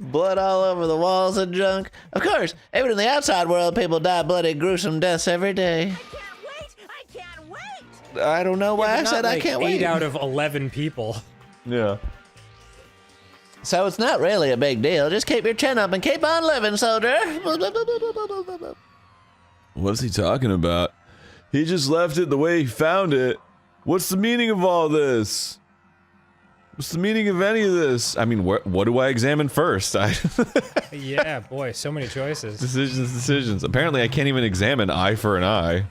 Blood all over the walls and junk. Of course, even in the outside world, people die bloody, gruesome deaths every day. I don't know why I said I can't wait. 8 out of 11 people. Yeah. So it's not really a big deal. Just keep your chin up and keep on living, soldier. What's he talking about? He just left it the way he found it. What's the meaning of all this? What's the meaning of any of this? I mean, what do I examine first? Yeah, boy, so many choices. Decisions. Apparently, I can't even examine eye for an eye.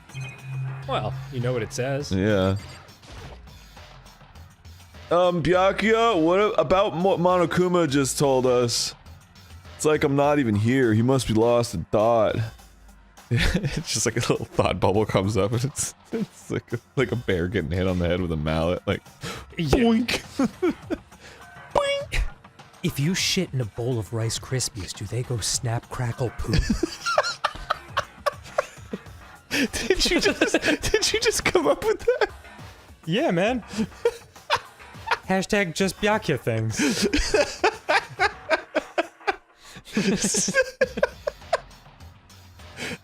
Well, you know what it says. Yeah. Byakuya, what about what Monokuma just told us? It's like I'm not even here. He must be lost in thought. It's just like a little thought bubble comes up, and it's like a bear getting hit on the head with a mallet. Like, boink. Boink. If you shit in a bowl of Rice Krispies, do they go snap, crackle, poop? Did you just come up with that? Yeah, man. Hashtag just Byakuya things.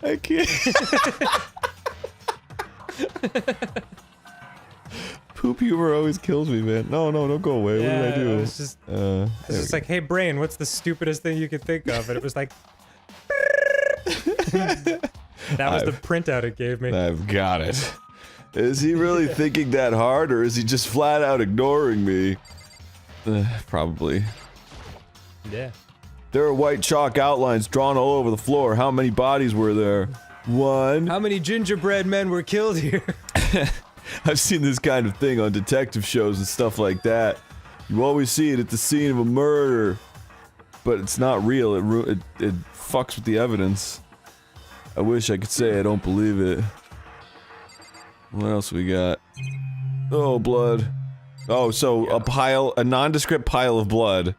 I can't. Poop humor always kills me, man. No, don't go away. Yeah, what did I do? It's just like, hey, brain, what's the stupidest thing you could think of? And it was like... That was the printout it gave me. I've got it. Is he really thinking that hard, or is he just flat out ignoring me? Probably. Yeah. There are white chalk outlines drawn all over the floor. How many bodies were there? 1. How many gingerbread men were killed here? I've seen this kind of thing on detective shows and stuff like that. You always see it at the scene of a murder. But it's not real. It fucks with the evidence. I wish I could say I don't believe it. What else we got? Oh, blood. Oh, so a nondescript pile of blood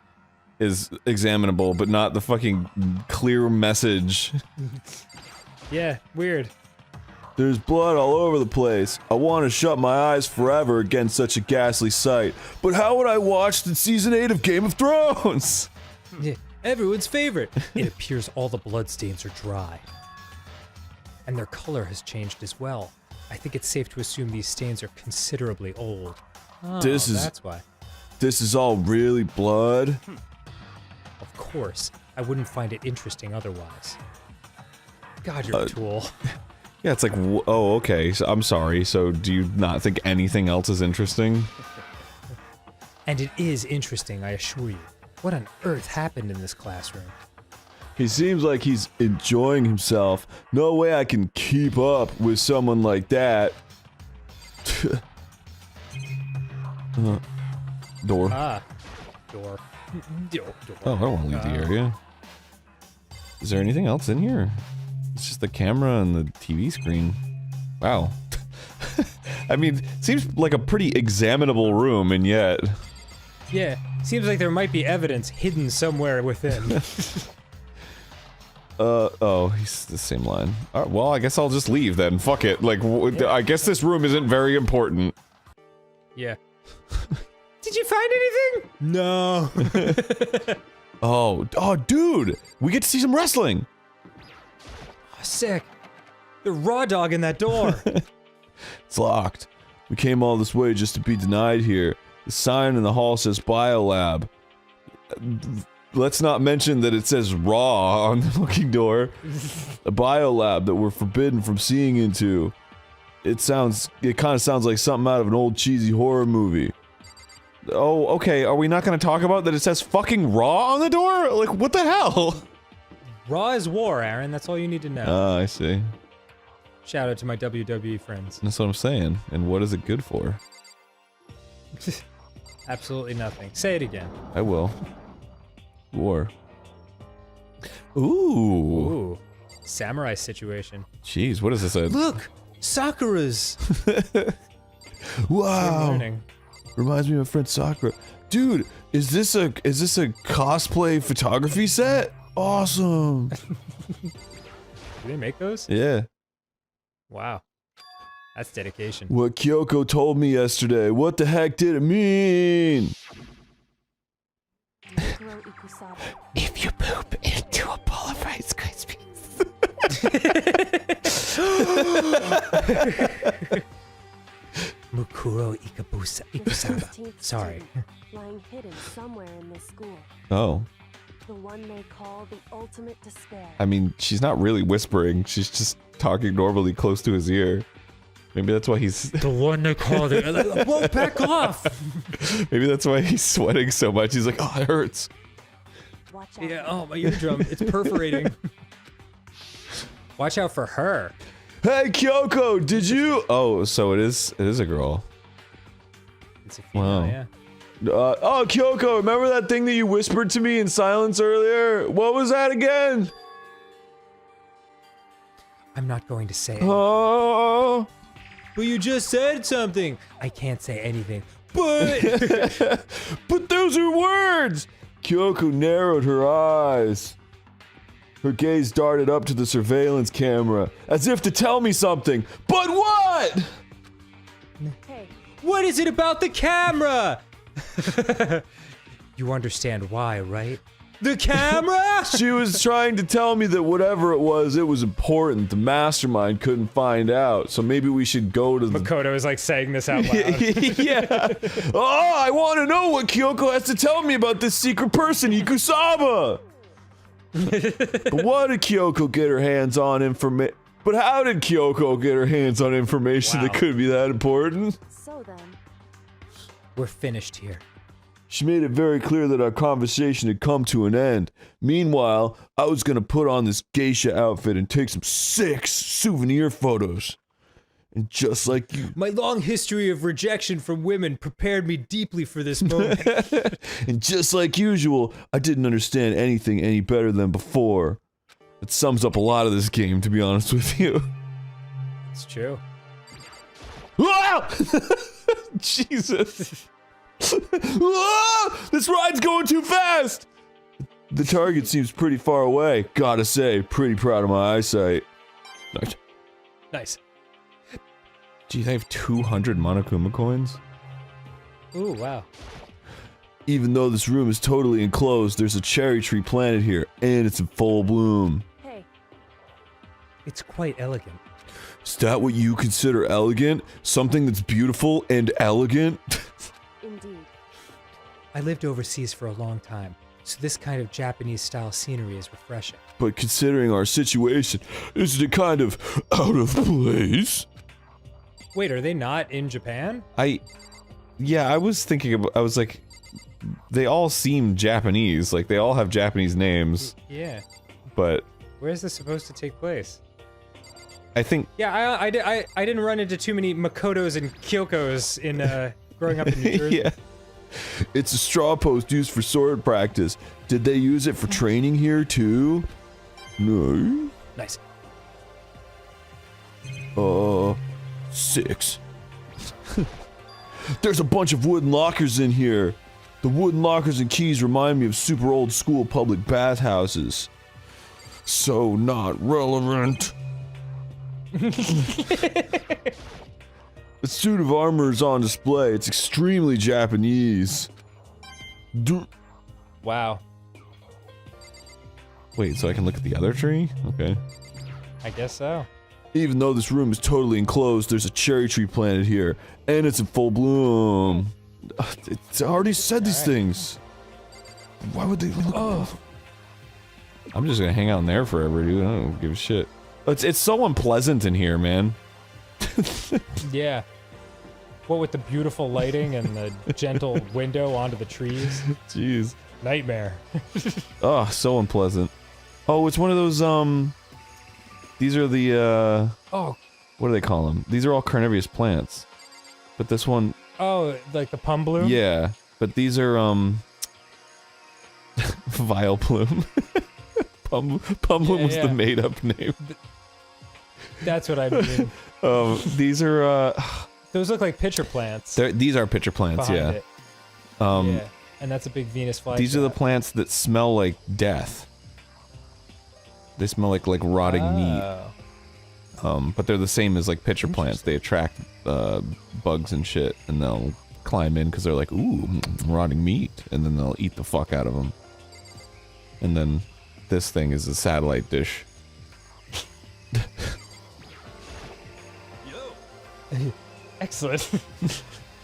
is examinable, but not the fucking clear message. Yeah, weird. There's blood all over the place. I want to shut my eyes forever against such a ghastly sight. But how would I watch the season 8 of Game of Thrones? Yeah, everyone's favorite. It appears all the bloodstains are dry. And their color has changed as well. I think it's safe to assume these stains are considerably old. Oh, that's why. This is all really blood? Of course. I wouldn't find it interesting otherwise. God, you're a tool. Yeah, it's like, oh, okay, so I'm sorry, so do you not think anything else is interesting? And it is interesting, I assure you. What on earth happened in this classroom? He seems like he's enjoying himself. No way I can keep up with someone like that. Door. Ah. Door. Door. Oh, I don't want to leave the area. Is there anything else in here? It's just the camera and the TV screen. Wow. I mean, it seems like a pretty examinable room, and yet... Yeah, seems like there might be evidence hidden somewhere within. Oh, he's the same line. Alright, well, I guess I'll just leave then. Fuck it. Like, I guess this room isn't very important. Yeah. Did you find anything? No. Oh, dude! We get to see some wrestling! Oh, sick. The raw dog in that door. It's locked. We came all this way just to be denied here. The sign in the hall says Biolab. Let's not mention that it says raw on the fucking door. A biolab that we're forbidden from seeing into. It kind of sounds like something out of an old cheesy horror movie. Oh, okay, are we not gonna talk about that it says fucking raw on the door? Like, what the hell? Raw is war, Aaron. That's all you need to know. I see. Shout out to my WWE friends. That's what I'm saying. And what is it good for? Absolutely nothing. Say it again. I will. War. Ooh. Ooh. Samurai situation. Jeez, what is this? Look! Sakura's! Wow! Reminds me of my friend Sakura. Dude, is this a cosplay photography set? Awesome! Do they make those? Yeah. Wow. That's dedication. What Kyoko told me yesterday, what the heck did it mean? If you poop into a bowl of Rice Krispies. Mukuro Ikusaba. Sorry. Lying hidden somewhere in this school. Oh. The one they call the ultimate despair. I mean, she's not really whispering. She's just talking normally close to his ear. Maybe that's why he's... The one they call the... Whoa, back off! Maybe that's why he's sweating so much. He's like, oh, it hurts. Yeah, oh, my eardrum. It's perforating. Watch out for her. Hey, Kyoko, did you... Oh, so it is a girl. It's a female, yeah. Oh, Kyoko, remember that thing that you whispered to me in silence earlier? What was that again? I'm not going to say it. Oh. But you just said something. I can't say anything. But... But those are words! Kyoko narrowed her eyes. Her gaze darted up to the surveillance camera, as if to tell me something. But what? Hey. What is it about the camera? You understand why, right? The camera? She was trying to tell me that whatever it was important. The mastermind couldn't find out, so maybe we should go to the... Makoto is like saying this out loud. Yeah. Oh, I want to know what Kyoko has to tell me about this secret person, Ikusaba. But what did Kyoko get her hands on information? But how did Kyoko get her hands on information that could be that important? So then... We're finished here. She made it very clear that our conversation had come to an end. Meanwhile, I was gonna put on this geisha outfit and take some sick souvenir photos. And just like you... My long history of rejection from women prepared me deeply for this moment. And just like usual, I didn't understand anything any better than before. It sums up a lot of this game, to be honest with you. It's true. Ah! Jesus. Ah! This ride's going too fast! The target seems pretty far away. Gotta say, pretty proud of my eyesight. Nice. Nice. Geez, I have 200 Monokuma coins? Ooh, wow. Even though this room is totally enclosed, there's a cherry tree planted here, and it's in full bloom. Hey. It's quite elegant. Is that what you consider elegant? Something that's beautiful and elegant? Indeed. I lived overseas for a long time, so this kind of Japanese-style scenery is refreshing. But considering our situation, isn't it kind of out of place? Wait, are they not in Japan? Yeah, I was thinking about, I was like, they all seem Japanese, like they all have Japanese names. Yeah. But... Where is this supposed to take place? I think... Yeah, I didn't run into too many Makotos and Kyokos in, growing up in New Jersey. Yeah. It's a straw post used for sword practice. Did they use it for training here too? No. Nice. 6. There's a bunch of wooden lockers in here. The wooden lockers and keys remind me of super old school public bathhouses. So not relevant. It's suit of armor is on display. It's extremely Japanese. Wow. Wait, so I can look at the other tree? Okay. I guess so. Even though this room is totally enclosed, there's a cherry tree planted here, and it's in full bloom. It's already said these things. Why would they look? Oh. I'm just gonna hang out in there forever, dude. I don't give a shit. It's so unpleasant in here, man. Yeah. What with the beautiful lighting and the gentle window onto the trees. Jeez. Nightmare. Oh, so unpleasant. Oh, it's one of those, these are the, Oh. What do they call them? These are all carnivorous plants. But this one... Oh, like the plum bloom? Yeah. But these are, Vile Plume. Plum Bloom was the made-up name. That's what I mean. These are, Those look like pitcher plants. These are pitcher plants, yeah. It. Yeah. And that's a big Venus flytrap. These are the plants that smell like death. They smell like rotting meat. But they're the same as like pitcher plants. They attract bugs and shit, and they'll climb in because they're like, ooh, rotting meat, and then they'll eat the fuck out of them. And then this thing is a satellite dish. Excellent.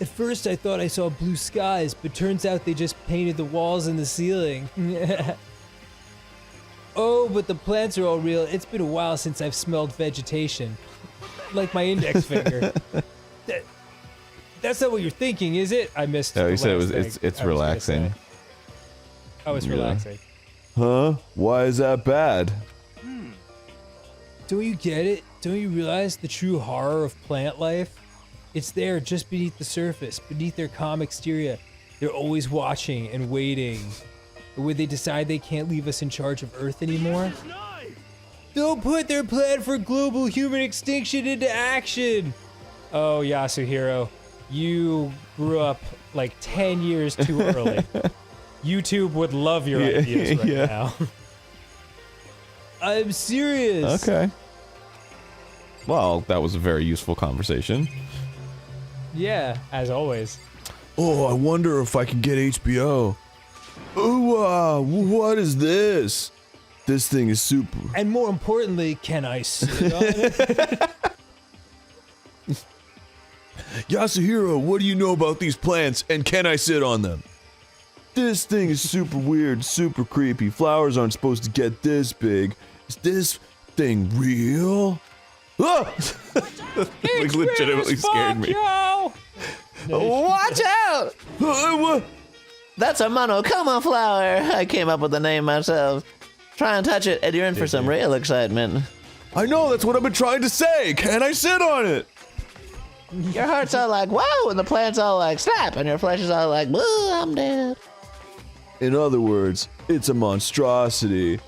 At first I thought I saw blue skies, but turns out they just painted the walls and the ceiling. Oh, but the plants are all real. It's been a while since I've smelled vegetation. Like my index finger. That's not what you're thinking, is it? I missed No, the you said it last was. thing It's I was gonna relaxing. say. Oh, it's relaxing. Huh? Why is that bad? Don't you get it? Don't you realize the true horror of plant life? It's there just beneath the surface, beneath their calm exterior. They're always watching and waiting. But when they decide they can't leave us in charge of Earth anymore, they'll put their plan for global human extinction into action. Oh, Yasuhiro, you grew up like 10 years too early. YouTube would love your ideas right now. I'm serious. Okay. Well, that was a very useful conversation. Yeah, as always. Oh, I wonder if I can get HBO. Ooh, what is this? This thing is super. And more importantly, can I sit on it? Yasuhiro, what do you know about these plants, and can I sit on them? This thing is super weird, super creepy. Flowers aren't supposed to get this big. Is this thing real? Ah! Like legitimately scared me. Watch out! What? That's a monokuma flower. I came up with the name myself. Try and touch it, and you're in for some real excitement. I know, that's what I've been trying to say. Can I sit on it? Your heart's all like, whoa, and the plant's all like, snap, and your flesh is all like, woo, I'm dead. In other words, it's a monstrosity.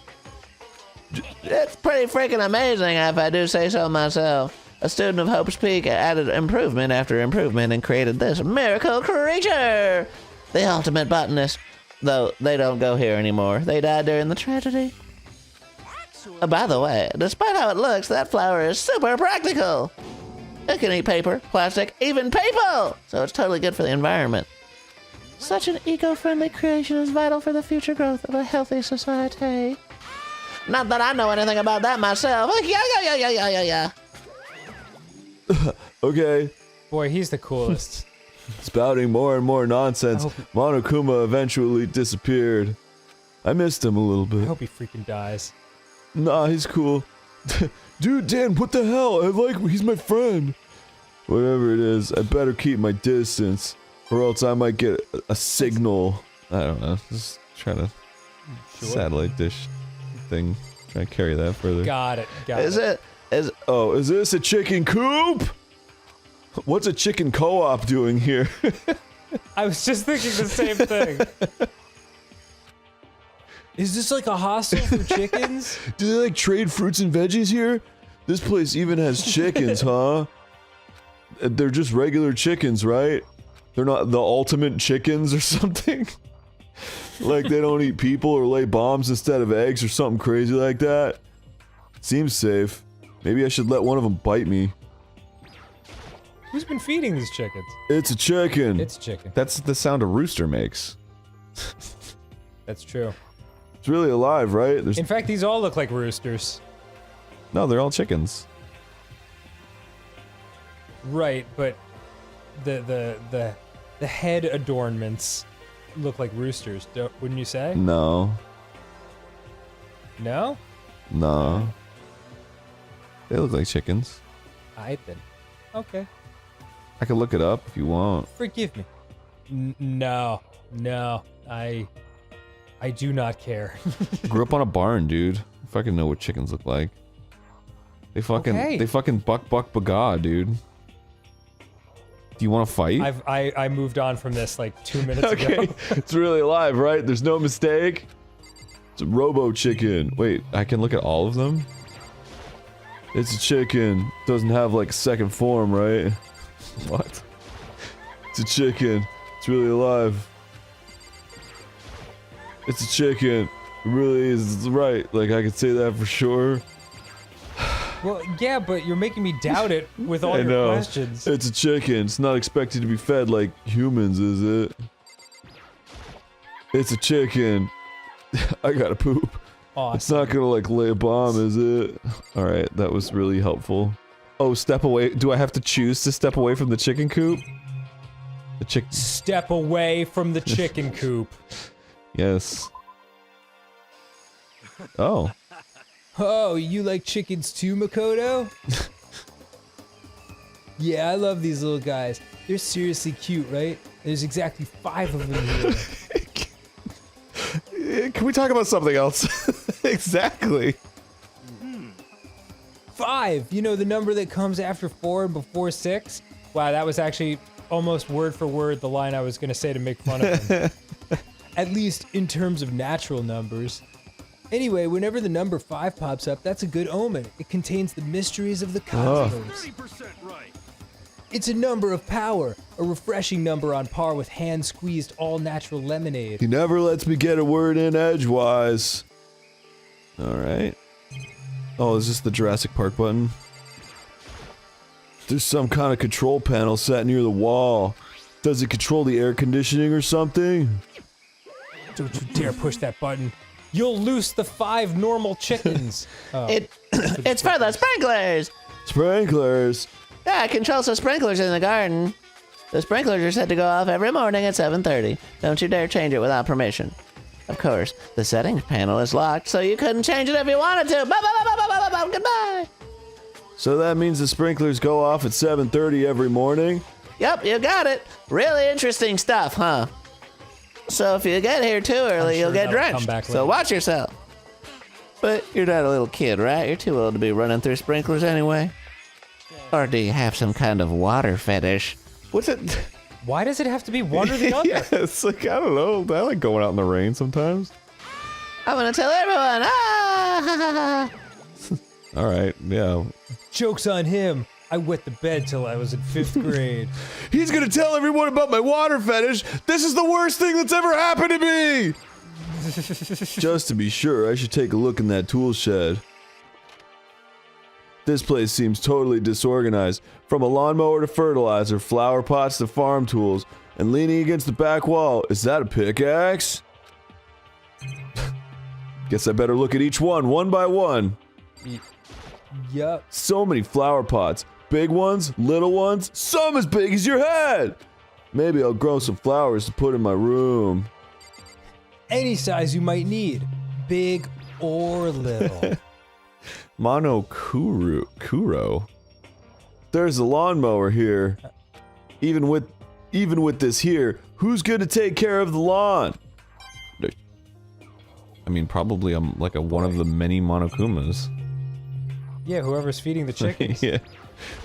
It's pretty freaking amazing, if I do say so myself. A student of Hope's Peak added improvement after improvement and created this miracle creature. The ultimate botanist. Though they don't go here anymore. They died during the tragedy. By the way, despite how it looks, that flower is super practical. It can eat paper, plastic, even people! So it's totally good for the environment. Such an eco-friendly creation is vital for the future growth of a healthy society. Not that I know anything about that myself. Yeah. Okay. Boy, he's the coolest. Spouting more and more nonsense, Monokuma eventually disappeared. I missed him a little I bit. hope he freaking dies. Nah, he's cool. Dude, Dan, what the hell? He's my friend. Whatever it is, I better keep my distance, or else I might get a signal. I don't know. Just trying to satellite dish thing. Trying to carry that further. Got it. Is this a chicken coop? What's a chicken co-op doing here? I was just thinking the same thing. Is this like a hostel for chickens? Do they like trade fruits and veggies here? This place even has chickens, huh? They're just regular chickens, right? They're not the ultimate chickens or something? Like they don't eat people or lay bombs instead of eggs or something crazy like that? Seems safe. Maybe I should let one of them bite me. Who's been feeding these chickens? It's a chicken. It's a chicken. That's the sound a rooster makes. That's true. It's really alive, right? In fact, these all look like roosters. No, they're all chickens. Right, but the head adornments look like roosters, wouldn't you say? No. No? No. They look like chickens. I then. Okay. I can look it up if you want. Forgive me. No. I do not care. Grew up on a barn, dude. I fucking know what chickens look like. They fucking buck baga, dude. Do you want to fight? I moved on from this like 2 minutes ago. It's really alive, right? There's no mistake. It's a robo chicken. Wait, I can look at all of them? It's a chicken. Doesn't have like a second form, right? What? It's a chicken. It's really alive. It's a chicken. It really is. It's right. Like, I could say that for sure. Well, yeah, but you're making me doubt it with all your questions. It's a chicken. It's not expected to be fed like humans, is it? It's a chicken. I gotta poop. Awesome. It's not gonna like lay a bomb, is it? Alright, that was really helpful. Oh, step away. Do I have to choose to step away from the chicken coop? The chick- Step away from the chicken coop. Yes. Oh. Oh, you like chickens too, Makoto? Yeah, I love these little guys. They're seriously cute, right? There's exactly 5 of them here. Can we talk about something else? Exactly. 5! You know, the number that comes after 4 and before 6? Wow, that was actually almost word for word the line I was gonna say to make fun of him. At least in terms of natural numbers. Anyway, whenever the number 5 pops up, that's a good omen. It contains the mysteries of the cosmos. It's a number of power, a refreshing number on par with hand-squeezed all-natural lemonade. He never lets me get a word in edgewise. Alright. Oh, is this the Jurassic Park button? There's some kind of control panel set near the wall. Does it control the air conditioning or something? Don't you dare push that button. You'll loose the 5 normal chickens. Oh. It's for the sprinklers! Sprinklers? Yeah, it controls the sprinklers in the garden. The sprinklers are set to go off every morning at 7:30. Don't you dare change it without permission. Of course, the settings panel is locked, so you couldn't change it if you wanted to. Goodbye! So that means the sprinklers go off at 7:30 every morning? Yep, you got it. Really interesting stuff, huh? So if you get here too early, you'll get drenched. So watch yourself. But you're not a little kid, right? You're too old to be running through sprinklers anyway. Or do you have some kind of water fetish? What's it? Why does it have to be one or the other? Yeah, it's like, I don't know. I like going out in the rain sometimes. I'm gonna tell everyone. Ah! Alright, yeah. Joke's on him. I wet the bed till I was in 5th grade. He's gonna tell everyone about my water fetish. This is the worst thing that's ever happened to me! Just to be sure, I should take a look in that tool shed. This place seems totally disorganized. From a lawnmower to fertilizer, flower pots to farm tools, and leaning against the back wall, is that a pickaxe? Guess I better look at each one by one. Yup. So many flower pots. Big ones, little ones, some as big as your head! Maybe I'll grow some flowers to put in my room. Any size you might need. Big or little. Kuro. There's a lawnmower here. Even with this here, who's gonna take care of the lawn? I mean, probably I'm like one of the many Monokumas. Yeah, whoever's feeding the chickens. Yeah.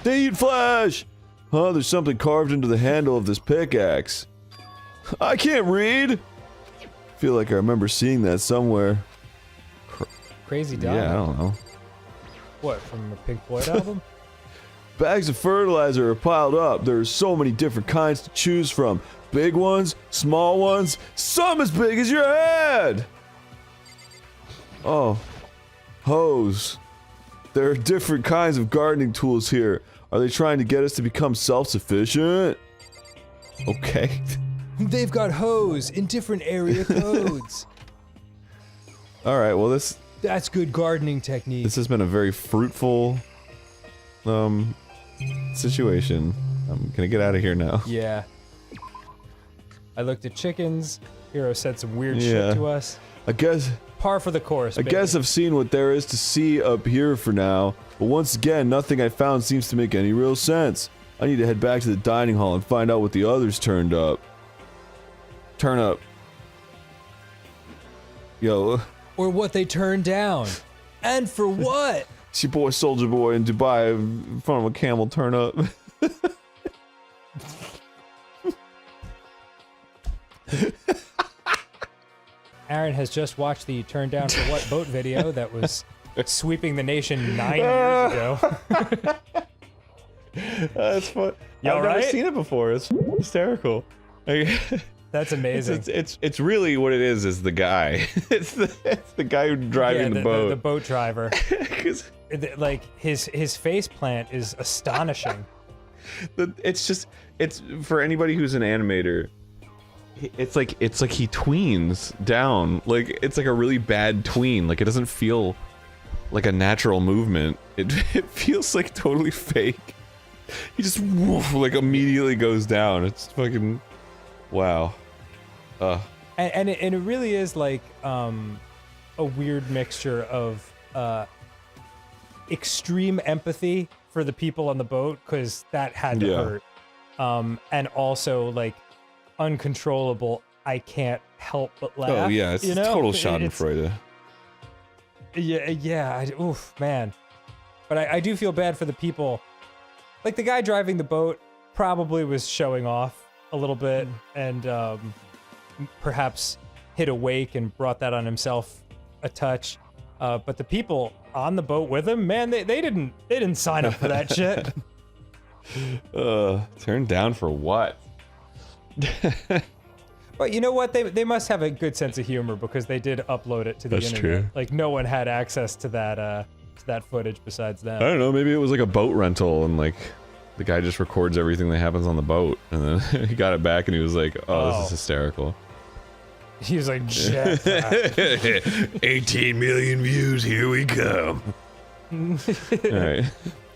They eat flesh! Huh, there's something carved into the handle of this pickaxe. I can't read! Feel like I remember seeing that somewhere. Crazy dog. Yeah, I don't know. What, from a Pink Floyd album? Bags of fertilizer are piled up. There are so many different kinds to choose from. Big ones, small ones, some as big as your head! Oh. Hose. There are different kinds of gardening tools here. Are they trying to get us to become self-sufficient? Okay. They've got hose in different area codes. Alright, well That's good gardening technique. this has been a very fruitful, situation. I'm gonna get out of here now. Yeah. I looked at chickens. Hero said some weird Yeah. shit to us. I guess... Par for the course, I guess I've seen what there is to see up here for now, but once again, nothing I found seems to make any real sense. I need to head back to the dining hall and find out what the others turned up. Turn up. Yo. Or what they turned down. And for what? It's your boy Soldier Boy in Dubai in front of a camel turn up. Aaron has just watched the Turn Down for What boat video that was sweeping the nation 9 years ago. That's fun. Y'all I've never right? seen it before. It's hysterical. That's amazing. It's really what it is the guy. it's the guy who's driving the boat. The boat driver. Like his face plant is astonishing. It's for anybody who's an animator. It's like he tweens down. Like it's like a really bad tween. Like it doesn't feel like a natural movement. It feels like totally fake. He just like immediately goes down. It's fucking wow. And it really is like a weird mixture of extreme empathy for the people on the boat, because that had to hurt, and also like uncontrollable, I can't help but laugh. Oh yeah, it's total Schadenfreude. Oof, man. But I do feel bad for the people. Like the guy driving the boat probably was showing off a little bit, and perhaps hit a wake and brought that on himself a touch. But the people on the boat with him, man, they didn't sign up for that shit. Turned down for what? But you know what? They must have a good sense of humor, because they did upload it to the internet. True. Like no one had access to that footage besides them. I don't know, maybe it was like a boat rental and like the guy just records everything that happens on the boat, and then he got it back and he was like, oh, this is hysterical. He was like, jet that. 18 million views, here we come. Alright.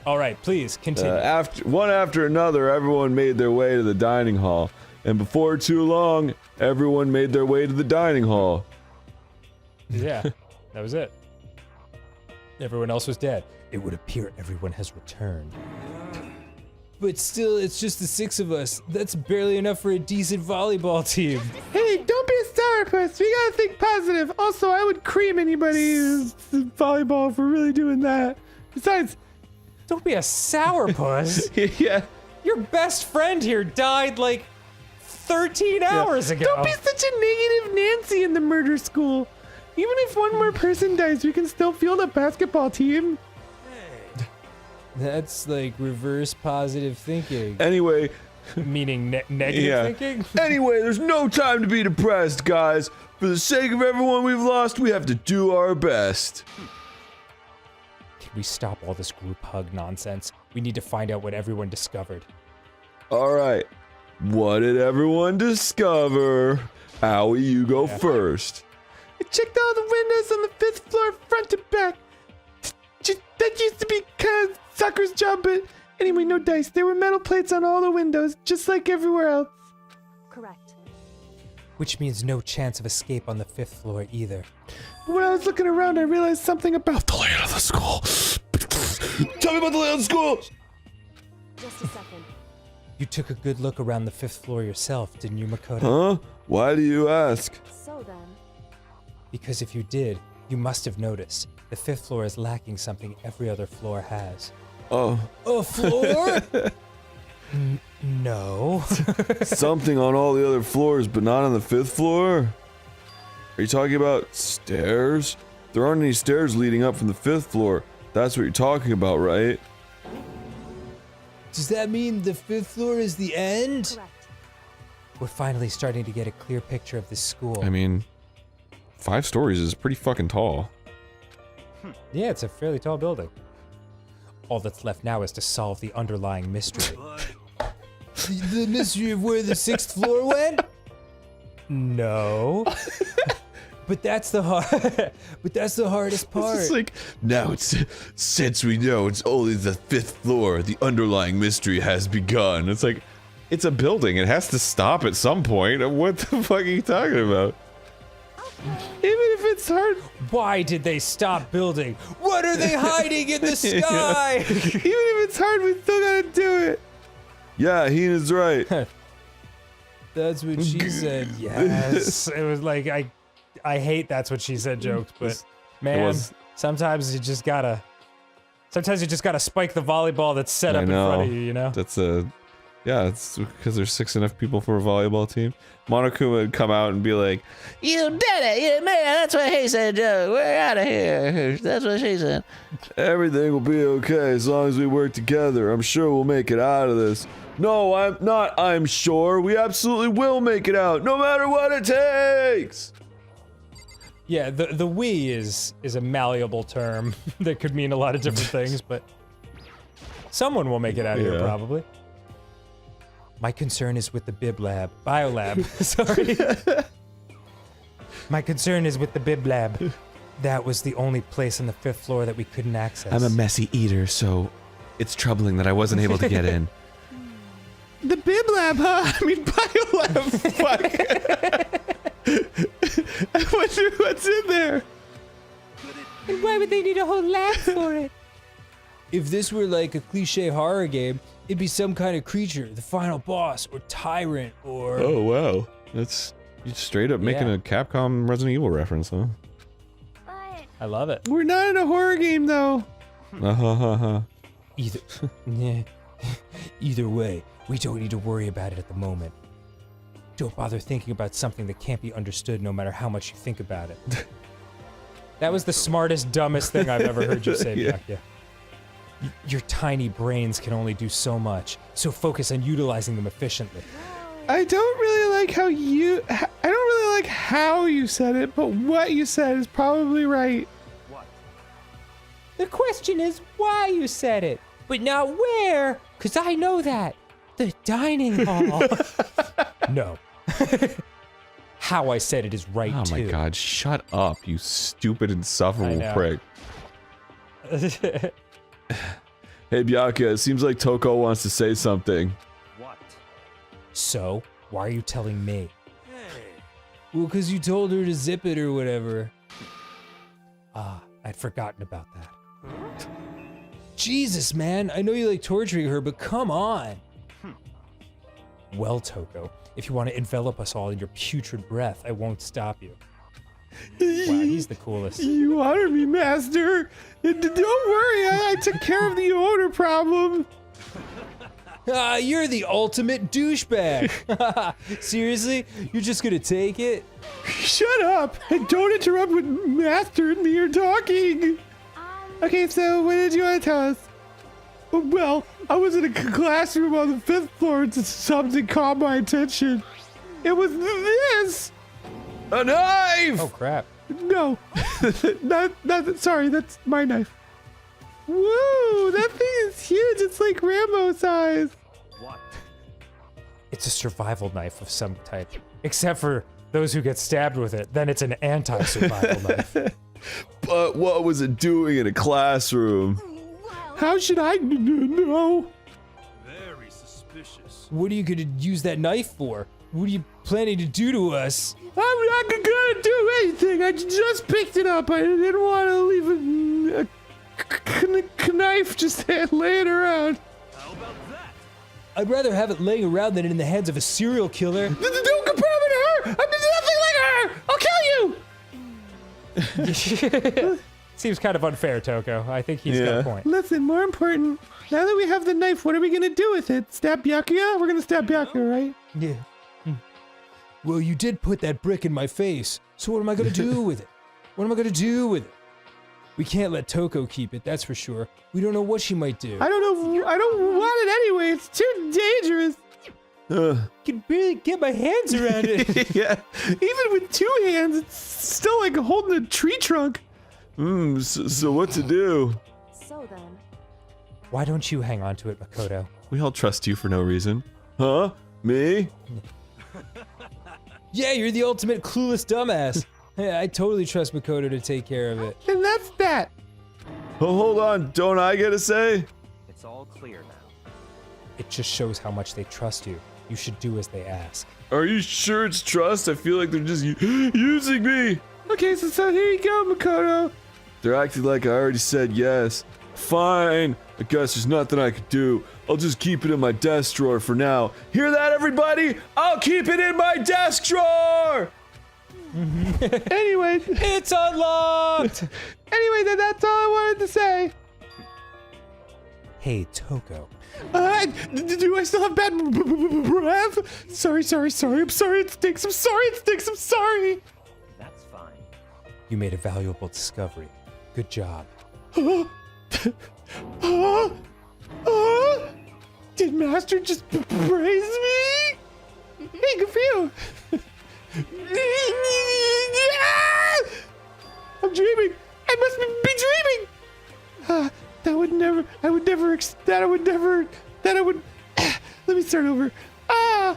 Alright, please, continue. One after another, everyone made their way to the dining hall. And before too long, everyone made their way to the dining hall. Yeah, that was it. Everyone else was dead. It would appear everyone has returned. But still, it's just the 6 of us. That's barely enough for a decent volleyball team. Hey, don't be a sourpuss. We gotta think positive. Also, I would cream anybody who's volleyball if we're really doing that. Besides, don't be a sourpuss. Yeah. Your best friend here died like 13 hours ago. Don't be such a negative Nancy in the murder school. Even if one more person dies, we can still field a basketball team. That's like reverse positive thinking. Anyway. Meaning negative thinking? Anyway, there's no time to be depressed, guys. For the sake of everyone we've lost, we have to do our best. Can we stop all this group hug nonsense? We need to find out what everyone discovered. Alright. What did everyone discover? Howie, you go first. I checked all the windows on the 5th floor front to back. That used to be kind of sucker's job, but anyway, no dice. There were metal plates on all the windows, just like everywhere else. Correct. Which means no chance of escape on the 5th floor either. When I was looking around, I realized something about the layout of the school. Tell me about the layout of the school! Just a second. You took a good look around the 5th floor yourself, didn't you, Makoto? Huh? Why do you ask? So then... Because if you did, you must have noticed. The 5th floor is lacking something every other floor has. Oh. A floor? No. Something on all the other floors, but not on the 5th floor? Are you talking about stairs? There aren't any stairs leading up from the 5th floor. That's what you're talking about, right? Does that mean the 5th floor is the end? Correct. We're finally starting to get a clear picture of this school. I mean, 5 stories is pretty fucking tall. Yeah, it's a fairly tall building. All that's left now is to solve the underlying mystery. The mystery of where the 6th floor went? No. But that's the hardest part. It's like, now since we know it's only the 5th floor, the underlying mystery has begun. It's like, it's a building. It has to stop at some point. What the fuck are you talking about? Even if it's hard. Why did they stop building? What are they hiding in the sky? Even if it's hard, we still gotta do it. Yeah, Heena's right. That's what she said. Yes. It was like, I hate that's what she said jokes, but man, sometimes you just gotta spike the volleyball that's set up in front of you, you know? That's yeah, it's because there's 6 enough people for a volleyball team. Monokuma would come out and be like, You did it! You made it! That's what he said, Joe. We're out of here. That's what she said. everything will be okay as long as we work together. I'm sure we'll make it out of this. No, I'm not. I'm sure. We absolutely will make it out, no matter what it takes. Yeah, the we is a malleable term that could mean a lot of different things, but someone will make it out of here probably. My concern is with the biolab. Sorry. My concern is with the bib lab. That was the only place on the 5th floor that we couldn't access. I'm a messy eater, so it's troubling that I wasn't able to get in. The bib lab, huh? I mean, biolab. Fuck. I wonder what's in there. And why would they need a whole lab for it? If this were like a cliche horror game, it'd be some kind of creature, the final boss, or tyrant, or... Oh, wow. That's straight up making a Capcom Resident Evil reference, huh? I love it. We're not in a horror game, though. Either way, we don't need to worry about it at the moment. Don't bother thinking about something that can't be understood no matter how much you think about it. That was the smartest, dumbest thing I've ever heard you say, Byakuya. Your tiny brains can only do so much, so focus on utilizing them efficiently. I don't really like how you said it, but what you said is probably right. The question is why you said it, but not where, because I know that. The dining hall. No. How I said it is right, too. Oh my god, shut up, you stupid, insufferable prick. Hey, Byakuya, it seems like Toko wants to say something. What? So, why are you telling me? Well, because you told her to zip it or whatever. Ah, I'd forgotten about that. Jesus, man, I know you like torturing her, but come on. Well, Toko, if you want to envelop us all in your putrid breath, I won't stop you. Wow, he's the coolest. You honor me, master. Don't worry, I took care of the odor problem. You're the ultimate douchebag. Seriously? You're just gonna take it? Shut up and don't interrupt when Master and me are talking. Okay, so what did you want to tell us? Well, I was in a classroom on the 5th floor and something caught my attention. It was this. A knife! Oh crap. No, sorry, that's my knife. Woo, that thing is huge. It's like Rambo size. What? It's a survival knife of some type. Except for those who get stabbed with it, then it's an anti-survival knife. But what was it doing in a classroom? How should I know? Very suspicious. What are you gonna use that knife for? What are you planning to do to us? I'm not gonna do anything. I just picked it up. I didn't want to leave a knife just laying around. How about that? I'd rather have it laying around than in the hands of a serial killer. Don't compare me to her. I'm nothing like her. I'll kill you. Seems kind of unfair, Toko. I think he's got a point. Listen, more important, now that we have the knife, what are we gonna do with it? Stab Byakuya? We're gonna stab Byakuya, right? Yeah. Well, you did put that brick in my face, so what am I gonna do with it? What am I gonna do with it? We can't let Toko keep it, that's for sure. We don't know what she might do. I don't know. I don't want it anyway. It's too dangerous. I can barely get my hands around it. Yeah. Even with 2 hands, it's still like holding a tree trunk. So what to do? So then, Why don't you hang on to it, Makoto? We all trust you for no reason. Huh? Me? Yeah, you're the ultimate clueless dumbass. Yeah, I totally trust Makoto to take care of it. And that's that. Oh, hold on. Don't I get a say? It's all clear now. It just shows how much they trust you. You should do as they ask. Are you sure it's trust? I feel like they're just using me. Okay, so here you go, Makoto. They're acting like I already said yes. Fine. I guess there's nothing I could do. I'll just keep it in my desk drawer for now. Hear that, everybody? I'll keep it in my desk drawer! Anyway, it's unlocked! Anyway, then that's all I wanted to say. Hey, Toko. Do I still have bad breath? Sorry. I'm sorry it stinks. I'm sorry. That's fine. You made a valuable discovery. Good job. Did Master just praise me? Hey, good for you. I'm dreaming. I must be dreaming. Let me start over.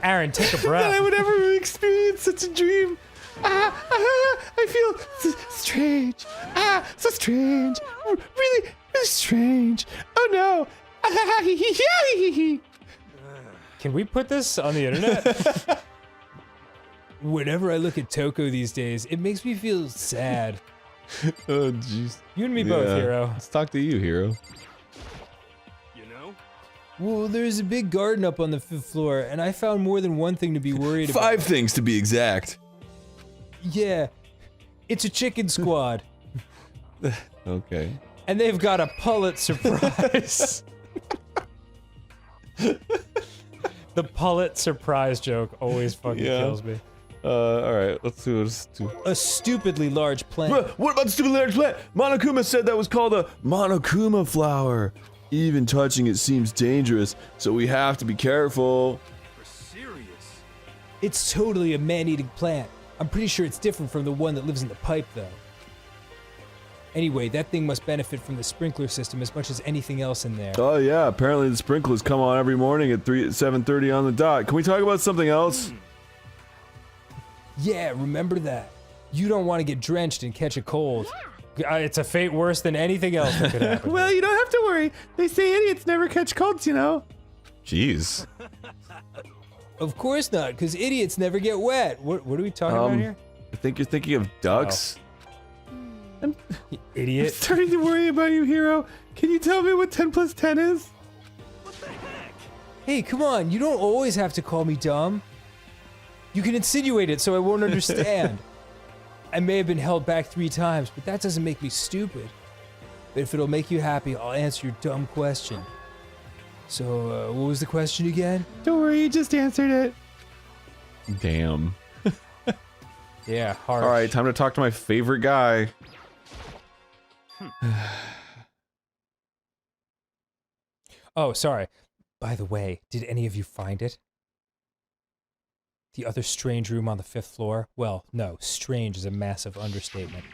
Aaron, take a breath. That I would ever experience such a dream. I feel strange. So strange. Really strange. Oh no. Can we put this on the internet? Whenever I look at Toko these days, it makes me feel sad. Oh, jeez. You and me both, Hero. Let's talk to you, Hero. You know? Well, there's a big garden up on the 5th floor, and I found more than one thing to be worried about. 5 things to be exact. Yeah. It's a chicken squad. Okay. And they've got a Pullet surprise. The Pullet surprise joke always fucking kills me. Alright, let's do this. A stupidly large plant. What about the stupid large plant? Monokuma said that was called a Monokuma flower. Even touching it seems dangerous, so we have to be careful. For serious? It's totally a man-eating plant. I'm pretty sure it's different from the one that lives in the pipe, though. Anyway, that thing must benefit from the sprinkler system as much as anything else in there. Oh yeah, apparently the sprinklers come on every morning at 7:30 on the dot. Can we talk about something else? Yeah, remember that. You don't want to get drenched and catch a cold. It's a fate worse than anything else that could happen. Well, you don't have to worry. They say idiots never catch colds, you know. Jeez. Of course not, because idiots never get wet. What are we talking about here? I think you're thinking of ducks. Idiot. I'm starting to worry about you, Hero. Can you tell me what 10 plus 10 is? Hey, come on. You don't always have to call me dumb. You can insinuate it so I won't understand. I may have been held back 3 times, but that doesn't make me stupid. But if it'll make you happy, I'll answer your dumb question. So, what was the question again? Don't worry, you just answered it. Damn. Yeah, harsh. Alright, time to talk to my favorite guy. Oh, sorry. By the way, did any of you find it? The other strange room on the 5th floor? Well, no, strange is a massive understatement.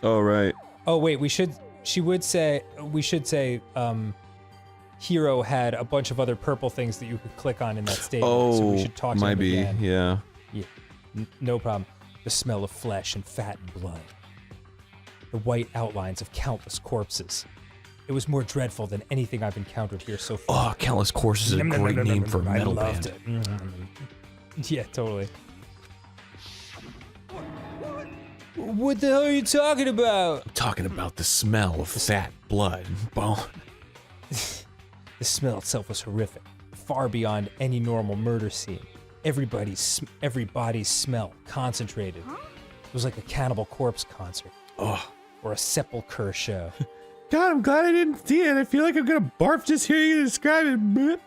Oh, right. Oh, wait, we should say, Hero had a bunch of other purple things that you could click on in that statement, so we should talk to him again. Yeah. Yeah, no problem. The smell of flesh and fat and blood. The white outlines of countless corpses. It was more dreadful than anything I've encountered here so far. Oh, Countless Corpses is a great name for a metal band. I loved it. Yeah, totally. What the hell are you talking about? I'm talking about the smell of fat, blood, and bone. The smell itself was horrific, far beyond any normal murder scene. Every body's smell concentrated. It was like a Cannibal Corpse concert. Oh. Or a sepulchre show. God, I'm glad I didn't see it. I feel like I'm gonna barf just hearing you describe it.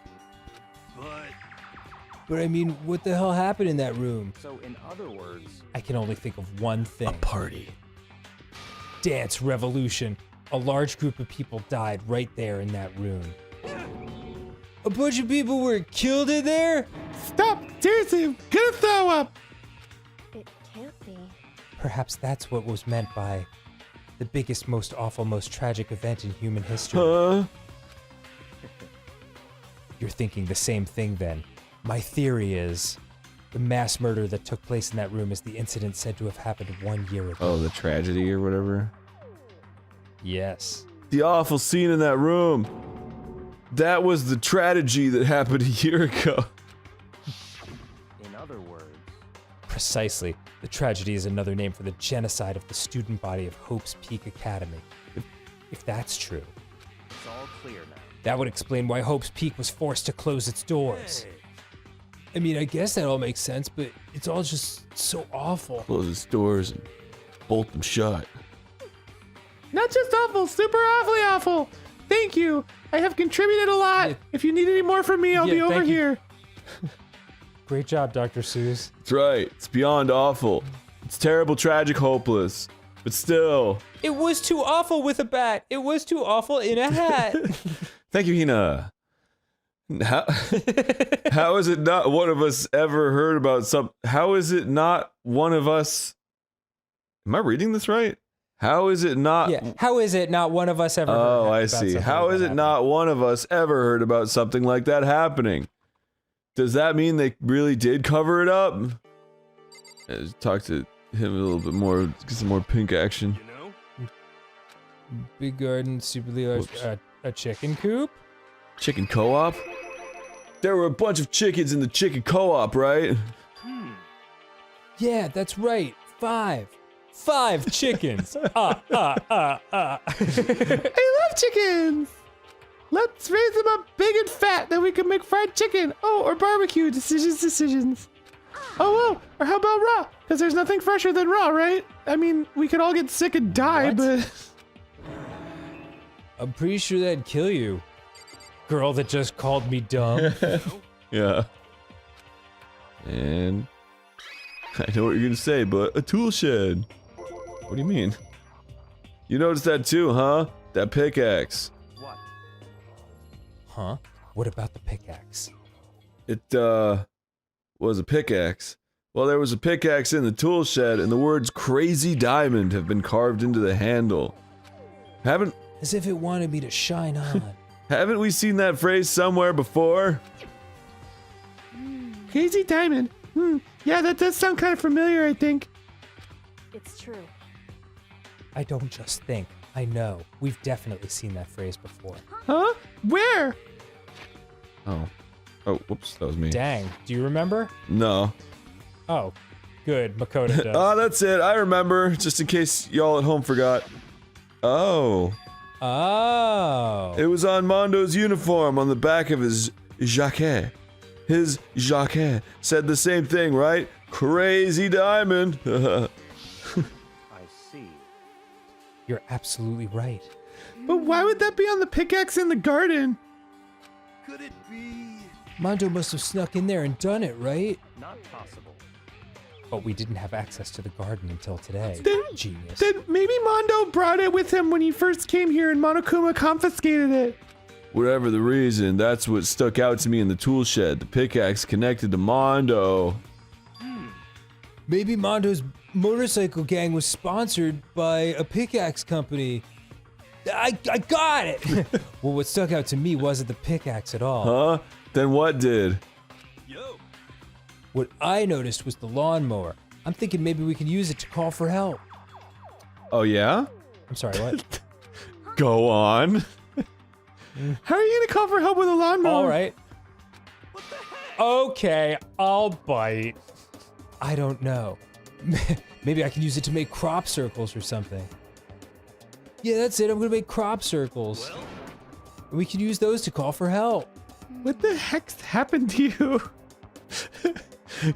But I mean, what the hell happened in that room? So, in other words, I can only think of one thing. A party. Dance revolution. A large group of people died right there in that room. A bunch of people were killed in there? Stop! Seriously, I'm gonna throw up! It can't be. Perhaps that's what was meant by the biggest, most awful, most tragic event in human history. You're thinking the same thing then. My theory is the mass murder that took place in that room is the incident said to have happened 1 year ago. Oh, the tragedy or whatever? Yes. The awful scene in that room. That was the tragedy that happened a year ago. In other words, Precisely. The tragedy is another name for the genocide of the student body of Hope's Peak Academy. If that's true, it's all clear now. that would explain why Hope's Peak was forced to close its doors. I mean, I guess that all makes sense, but it's all just so awful. Close its doors and bolt them shut. Not just awful, super awfully awful. Thank you. I have contributed a lot. Yeah. If you need any more from me, I'll be over thank you. here. Great job, Dr. Seuss. That's right. It's beyond awful. It's terrible, tragic, hopeless. But still. It was too awful with a bat. It was too awful in a hat. Thank you, Hina. How is it not one of us ever heard about how is it not one of us? Am I reading this right? How is it not? Yeah. How is it not one of us ever? Oh, heard I about see. something How like is that it happening? not one of us ever heard about something like that happening? Does that mean they really did cover it up? Talk to him a little bit more, get some more pink action. Big garden, super large, a chicken coop? Chicken co-op? There were a bunch of chickens in the chicken co-op, right? Yeah, that's right. 5 chickens. I love chickens. Let's raise them up big and fat, then we can make fried chicken. Oh, or barbecue. Decisions. Oh, or how about raw? Because there's nothing fresher than raw, right? I mean, we could all get sick and die, What? but... I'm pretty sure that'd kill you. Girl that just called me dumb. Yeah. And I know what you're gonna say, but a tool shed. What do you mean? You noticed that too, huh? That pickaxe. What? Huh? What about the pickaxe? It, was a pickaxe. Well, there was a pickaxe in the tool shed, and the words Crazy Diamond have been carved into the handle. As if it wanted me to shine on. Haven't we seen that phrase somewhere before? Crazy Diamond. Yeah, that does sound kind of familiar, I think. It's true. I don't just think. I know. We've definitely seen that phrase before. Huh? Where? Oh. Oh, whoops, that was me. Dang. Do you remember? No. Oh, good. Makoto does. Oh, that's it. I remember, just in case y'all at home forgot. Oh. Oh. It was on Mondo's uniform on the back of his jacket. His jacket said the same thing, right? Crazy Diamond. I see. You're absolutely right. But why would that be on the pickaxe in the garden? Could it be? Mondo must have snuck in there and done it, right? Not possible. But we didn't have access to the garden until today. Genius. Then maybe Mondo brought it with him when he first came here and Monokuma confiscated it. Whatever the reason, that's what stuck out to me in the tool shed. The pickaxe connected to Mondo. Maybe Mondo's motorcycle gang was sponsored by a pickaxe company. I got it! Well, what stuck out to me wasn't the pickaxe at all. Huh? Then what did? What I noticed was the lawnmower. I'm thinking maybe we can use it to call for help. Oh yeah? I'm sorry, what? Go on. How are you gonna call for help with a lawnmower? All right. Okay, I'll bite. I don't know. Maybe I can use it to make crop circles or something. Yeah, that's it. I'm gonna make crop circles. We could use those to call for help. What the heck's happened to you?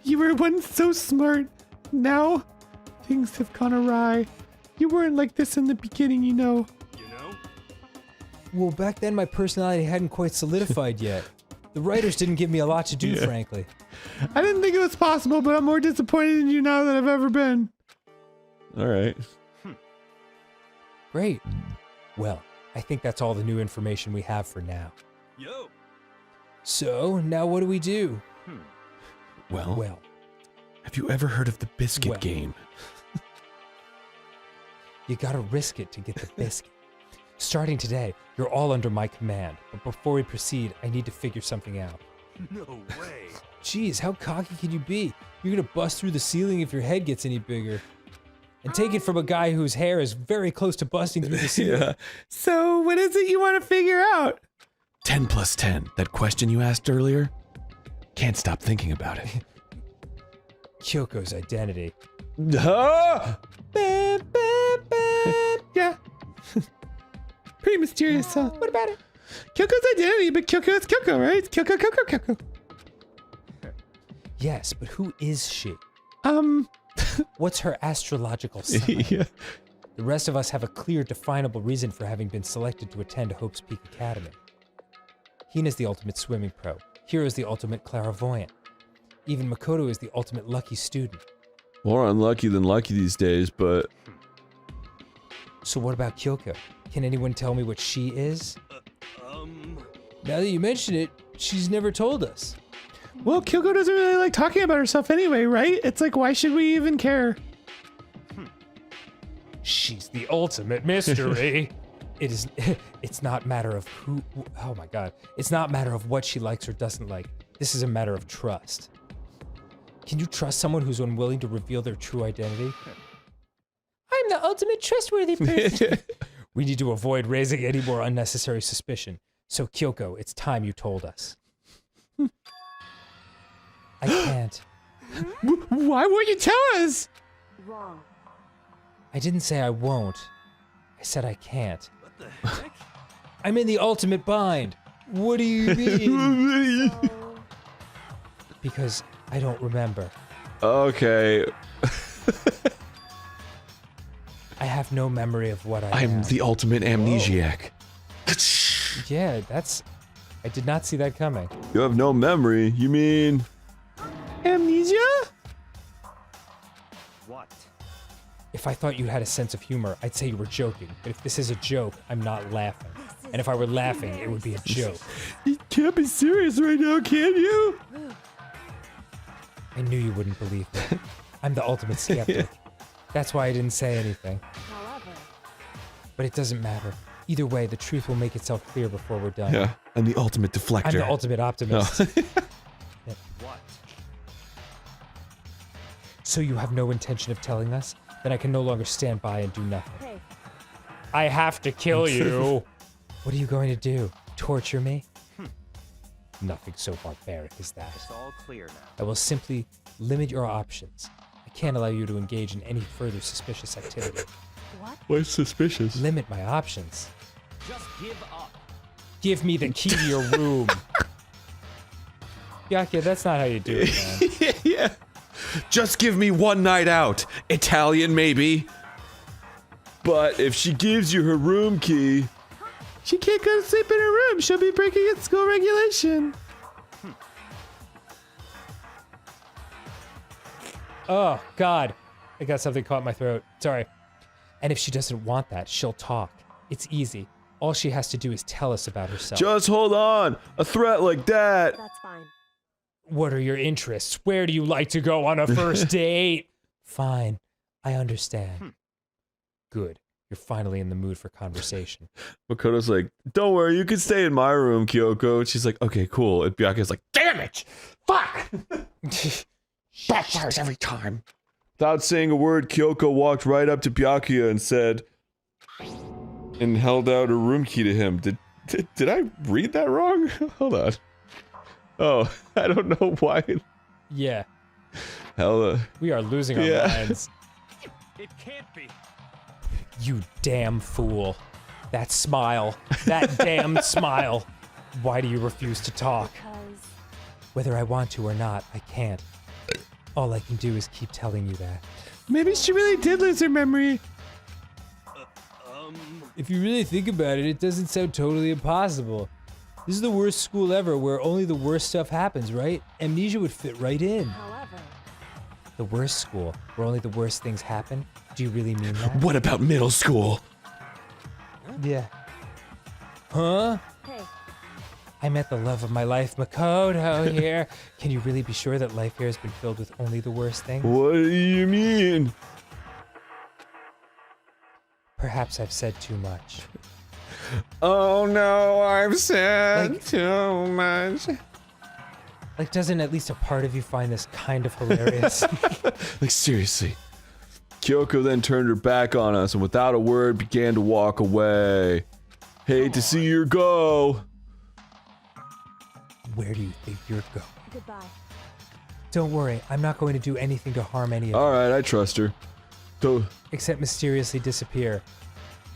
You were once so smart. Now, things have gone awry. You weren't like this in the beginning, you know. Well, back then my personality hadn't quite solidified yet. The writers didn't give me a lot to do, frankly. I didn't think it was possible, but I'm more disappointed in you now than I've ever been. All right. Great. Well, I think that's all the new information we have for now. So, now what do we do? Well, have you ever heard of the biscuit Well. game? You gotta risk it to get the biscuit. Starting today, you're all under my command. But before we proceed, I need to figure something out. No way. Jeez, how cocky can you be? You're gonna bust through the ceiling if your head gets any bigger. And take it from a guy whose hair is very close to busting through the ceiling. Yeah. So, what is it you want to figure out? 10 plus 10. That question you asked earlier? Can't stop thinking about it. Kyoko's identity. Huh? Yeah. Pretty mysterious, huh? What about it? Kyoko's identity, but Kyoko is Kyoko, right? It's Kyoko. Yes, but who is she? What's her astrological sign? Yeah. The rest of us have a clear, definable reason for having been selected to attend Hope's Peak Academy. Hina's the ultimate swimming pro. Hiro's the ultimate clairvoyant. Even Makoto is the ultimate lucky student. More unlucky than lucky these days, but... So what about Kyoko? Can anyone tell me what she is? Now that you mention it, she's never told us. Well, Kyoko doesn't really like talking about herself anyway, right? It's like, why should we even care? She's the ultimate mystery. It's not matter of who, oh my god. It's not matter of what she likes or doesn't like. This is a matter of trust. Can you trust someone who's unwilling to reveal their true identity? I'm the ultimate trustworthy person. We need to avoid raising any more unnecessary suspicion. So Kyoko, it's time you told us. I can't. Why won't you tell us? Wrong. I didn't say I won't. I said I can't. What the heck? I'm in the ultimate bind. What do you mean? Because I don't remember. Okay. I have no memory of what I am. I'm the ultimate amnesiac. Yeah, I did not see that coming. You have no memory? You mean... Amnesia? What? If I thought you had a sense of humor, I'd say you were joking. But if this is a joke, I'm not laughing. And if I were laughing, it would be a joke. You can't be serious right now, can you? I knew you wouldn't believe me. I'm the ultimate skeptic. That's why I didn't say anything. However, But it doesn't matter. Either way, the truth will make itself clear before we're done. Yeah. I'm the ultimate deflector. I'm the ultimate optimist. What? So you have no intention of telling us? Then I can no longer stand by and do nothing. hey, I have to kill you. What are you going to do? Torture me? Nothing so barbaric as that. It's all clear now. I will simply limit your options. I can't allow you to engage in any further suspicious activity. what? What's suspicious? Limit my options. Just give up. Give me the key to your room. Byakuya, that's not how you do it, man. Yeah. Just give me one night out. Italian, maybe. But if she gives you her room key... She can't go to sleep in her room. She'll be breaking its school regulation. Oh, God. I got something caught in my throat. Sorry. And if she doesn't want that, she'll talk. It's easy. All she has to do is tell us about herself. Just hold on! A threat like that! That's fine. What are your interests? Where do you like to go on a first date? Fine. I understand. Good. You're finally in the mood for conversation. Makoto's like, don't worry, you can stay in my room, Kyoko. And she's like, okay, cool. And Byakuya's like, damn it! Fuck! Backfires every time. Without saying a word, Kyoko walked right up to Byakuya and said... And held out her room key to him. Did I read that wrong? Hold on. Oh, I don't know why. Yeah. Hella. We are losing our minds. It can't be. You damn fool. That smile. That damn smile. Why do you refuse to talk? Because Whether I want to or not, I can't. All I can do is keep telling you that. Maybe she really did lose her memory. If you really think about it, it doesn't sound totally impossible. This is the worst school ever where only the worst stuff happens, right? Amnesia would fit right in. however, The worst school where only the worst things happen? Do you really mean that? What about middle school? Yeah. Huh? hey, I met the love of my life, Makoto here. Can you really be sure that life here has been filled with only the worst things? What do you mean? Perhaps I've said too much. Oh no, I've said too much. Like, doesn't at least a part of you find this kind of hilarious? Like, seriously. Kyoko then turned her back on us and without a word began to walk away. Hate to see her go. Where do you think you're going? Goodbye. Don't worry, I'm not going to do anything to harm any of you. Alright, I trust her. Except mysteriously disappear.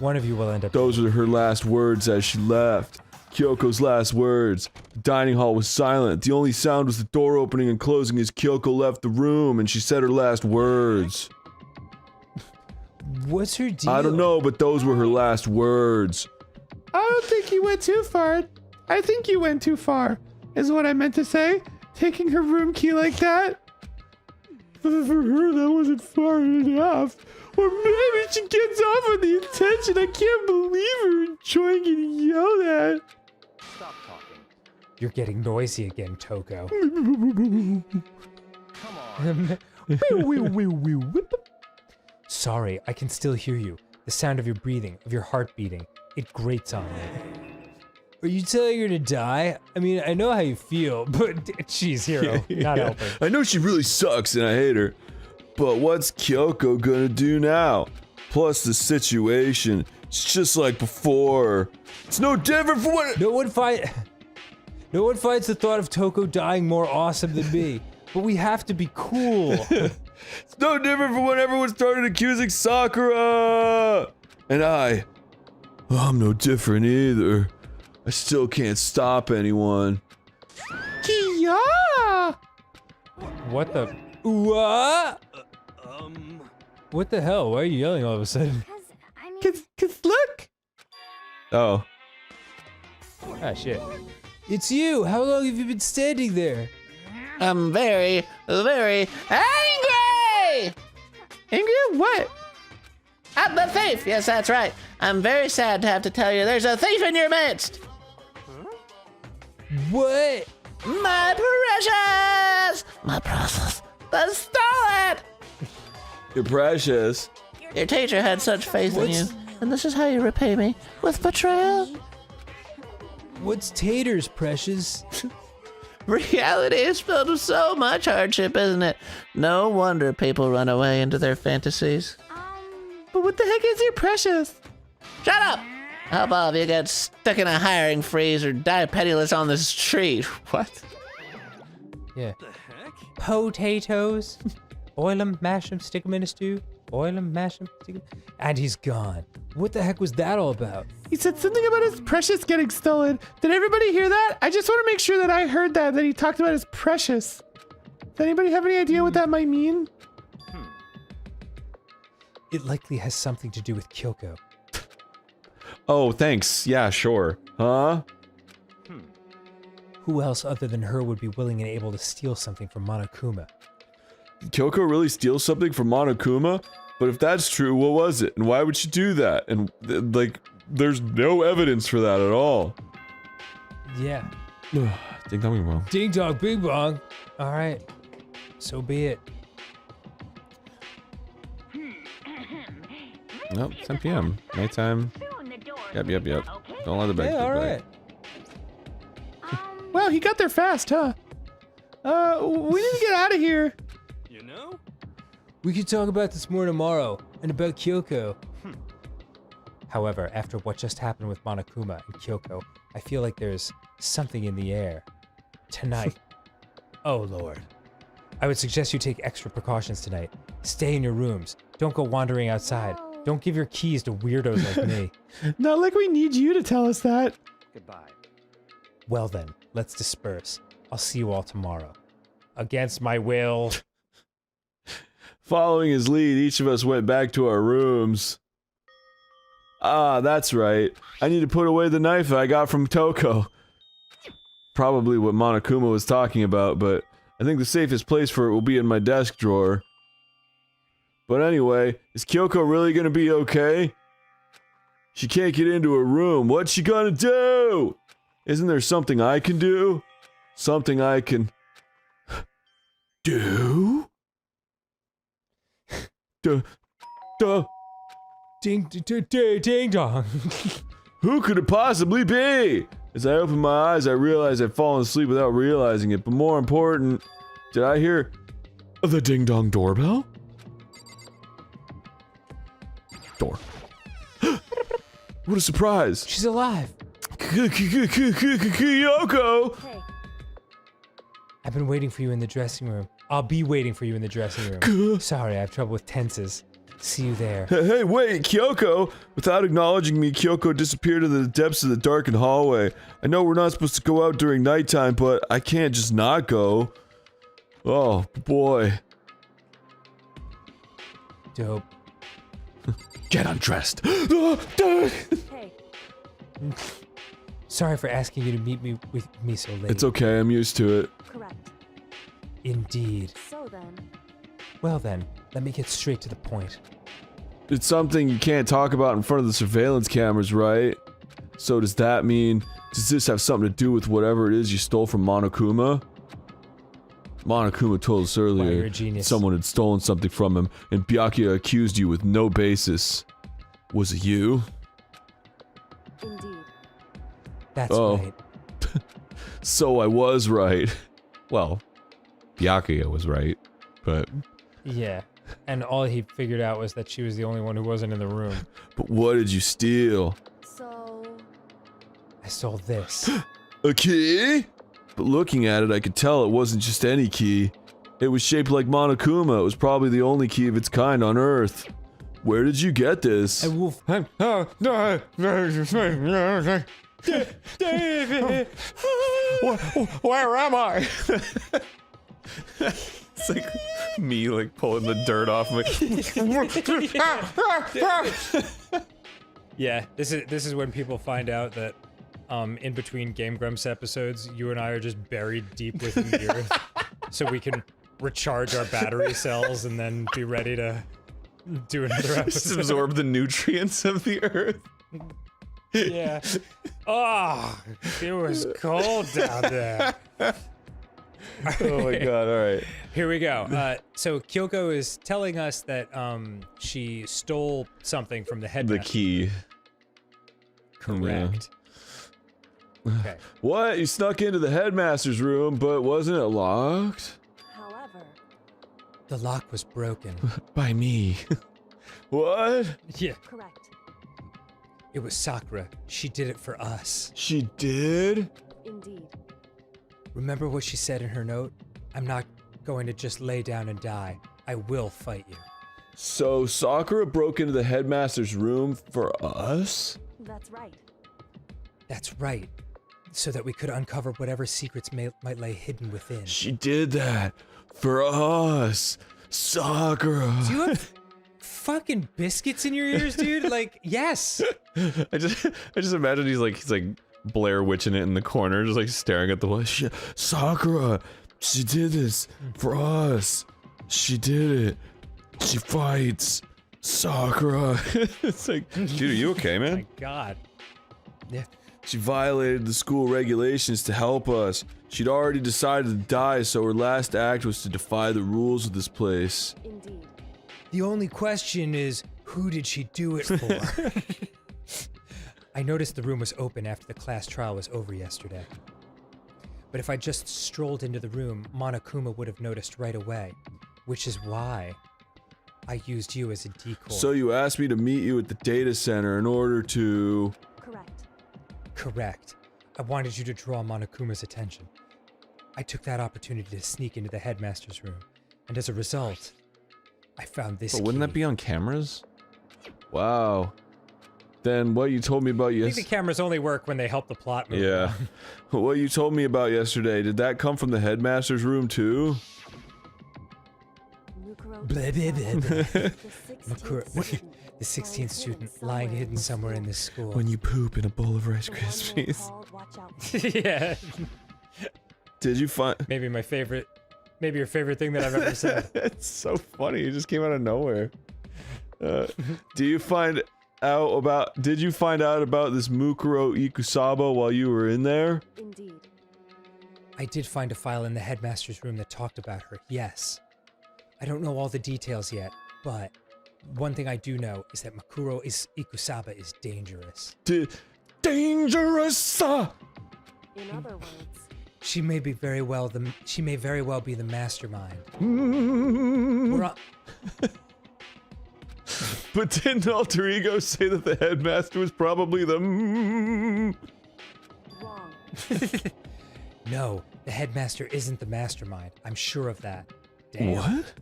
One of you will end up. Those were her last words as she left. Kyoko's last words. The dining hall was silent. The only sound was the door opening and closing as Kyoko left the room and she said her last words. What's her deal? I don't know, but those were her last words. I don't think you went too far. I think you went too far, is what I meant to say. Taking her room key like that. But for her, that wasn't far enough. Or maybe she gets off on the attention. I can't believe her enjoying getting yelled at. Stop talking. You're getting noisy again, Toko. Come on. Sorry, I can still hear you. The sound of your breathing, of your heart beating. It grates on me. Are you telling her to die? I mean, I know how you feel, but jeez, Hero, not helping. I know she really sucks and I hate her. But what's Kyoko gonna do now? Plus the situation, it's just like before. It's no different from what— No one finds the thought of Toko dying more awesome than me. But we have to be cool. It's no different from when everyone started accusing Sakura! And I'm no different either. I still can't stop anyone. Kia! What the? What? What the hell? Why are you yelling all of a sudden? Cause look! Oh. Ah, shit. It's you! How long have you been standing there? I'm very, very angry! Angry at what? At the thief! Yes, that's right. I'm very sad to have to tell you there's a thief in your midst! What? My precious! My precious! They stole it! You're precious. Your teacher had such faith in you, and this is how you repay me, with betrayal? What's taters, precious? Reality is filled with so much hardship, isn't it? No wonder people run away into their fantasies. But what the heck is your precious? Shut up! How about if you get stuck in a hiring freeze or die penniless on the street? What? Yeah. Potatoes. Boil 'em, mash 'em, stick 'em in a stew. Boil 'em, mash 'em, stick 'em. And he's gone. What the heck was that all about? He said something about his precious getting stolen. Did everybody hear that? I just want to make sure that I heard that he talked about his precious. Does anybody have any idea what that might mean? It likely has something to do with Kyoko. Oh, thanks. Yeah, sure. Huh? Who else other than her would be willing and able to steal something from Monokuma? Did Kyoko really steal something from Monokuma? But if that's true, what was it? And why would she do that? And, like, there's no evidence for that at all. Yeah. Ding dong, bing bong. Ding dong, bing bong. Alright. So be it. Nope, 10 p.m. Nighttime. Yep. Don't let the bed. Yeah, alright. Wow, he got there fast, huh? We need to get out of here. You know? We could talk about this more tomorrow, and about Kyoko. However, after what just happened with Monokuma and Kyoko, I feel like there's something in the air. Tonight. Oh lord. I would suggest you take extra precautions tonight. Stay in your rooms. Don't go wandering outside. Don't give your keys to weirdos like me. Not like we need you to tell us that. Goodbye. Well then, let's disperse. I'll see you all tomorrow. Against my will. Following his lead, each of us went back to our rooms. Ah, that's right. I need to put away the knife I got from Toko. Probably what Monokuma was talking about, but I think the safest place for it will be in my desk drawer. But anyway, is Kyoko really gonna be okay? She can't get into her room. What's she gonna do? Isn't there something I can do? Something I can do? Ding dong. Who could it possibly be? As I opened my eyes, I realized I'd fallen asleep without realizing it. But more important, did I hear the ding-dong doorbell? Door. What a surprise! She's alive. Kyoko! Hey, I've been waiting for you in the dressing room. I'll be waiting for you in the dressing room. Sorry, I have trouble with tenses. See you there. Hey, wait, Kyoko! Without acknowledging me, Kyoko disappeared into the depths of the darkened hallway. I know we're not supposed to go out during nighttime, but I can't just not go. Oh, boy. Dope. Get undressed. hey. Sorry for asking you to meet me with me so late. It's okay, I'm used to it. Correct. Indeed. So then, Well then, let me get straight to the point. It's something you can't talk about in front of the surveillance cameras, right? So does that mean, does this have something to do with whatever it is you stole from Monokuma? Monokuma told us Wow, you're earlier a genius. someone had stolen something from him, and Byakuya accused you with no basis. Was it you? indeed. That's Oh. right. So I was right. Well, Byakuya was right, but... Yeah. And all he figured out was that she was the only one who wasn't in the room. But what did you steal? So, I stole this. A key? But looking at it, I could tell it wasn't just any key. It was shaped like Monokuma. It was probably the only key of its kind on Earth. Where did you get this? Wolf. David! Where am I? It's like me like pulling the dirt off my. Yeah, this is when people find out that in between GameGrumps episodes, you and I are just buried deep within the earth, so we can recharge our battery cells and then be ready to do another episode. Just absorb the nutrients of the earth. Yeah. Oh, it was cold down there. Oh my god, alright. Here we go. So Kyoko is telling us that she stole something from the headmaster. The key. Correct. Okay. What? You snuck into the headmaster's room, but wasn't it locked? however, The lock was broken. By me. What? Yeah. correct. It was Sakura. She did it for us. She did? Indeed. Remember what she said in her note? I'm not going to just lay down and die. I will fight you. So Sakura broke into the headmaster's room for us? That's right. That's right. So that we could uncover whatever secrets might lay hidden within. She did that for us. Sakura. Do you have fucking biscuits in your ears, dude? Like, yes. I just imagine he's like Blair Witching it in the corner, just like staring at the wall. Sakura, she did this for us. She did it. She fights. Sakura. It's like, dude, are you okay, man? Oh my God. Yeah. She violated the school regulations to help us. She'd already decided to die, so her last act was to defy the rules of this place. Indeed. The only question is, who did she do it for? I noticed the room was open after the class trial was over yesterday. But if I just strolled into the room, Monokuma would have noticed right away, which is why I used you as a decoy. So you asked me to meet you at the data center in order to... Correct. Correct. I wanted you to draw Monokuma's attention. I took that opportunity to sneak into the headmaster's room, and as a result, I found this But wouldn't key. that be on cameras? Wow. Then what you told me about I think yesterday... the cameras only work when they help the plot move. Yeah. What you told me about yesterday, did that come from the headmaster's room too? Mukuro. Blah, blah, blah, blah. The 16th student. The 16th student lying hidden somewhere in this school. When you poop in a bowl of Rice The one man Krispies. called, watch out for. Yeah. Did you find... Maybe your favorite thing that I've ever said. It's so funny, it just came out of nowhere. Did you find out about this Mukuro Ikusaba while you were in there? Indeed. I did find a file in the headmaster's room that talked about her, yes. I don't know all the details yet, but one thing I do know is that Ikusaba is dangerous. dangerous. In other words, She may very well be the mastermind. Mm. We're on- But didn't Alter Ego say that the headmaster was probably the wrong. No, the headmaster isn't the mastermind. I'm sure of that. Damn. What?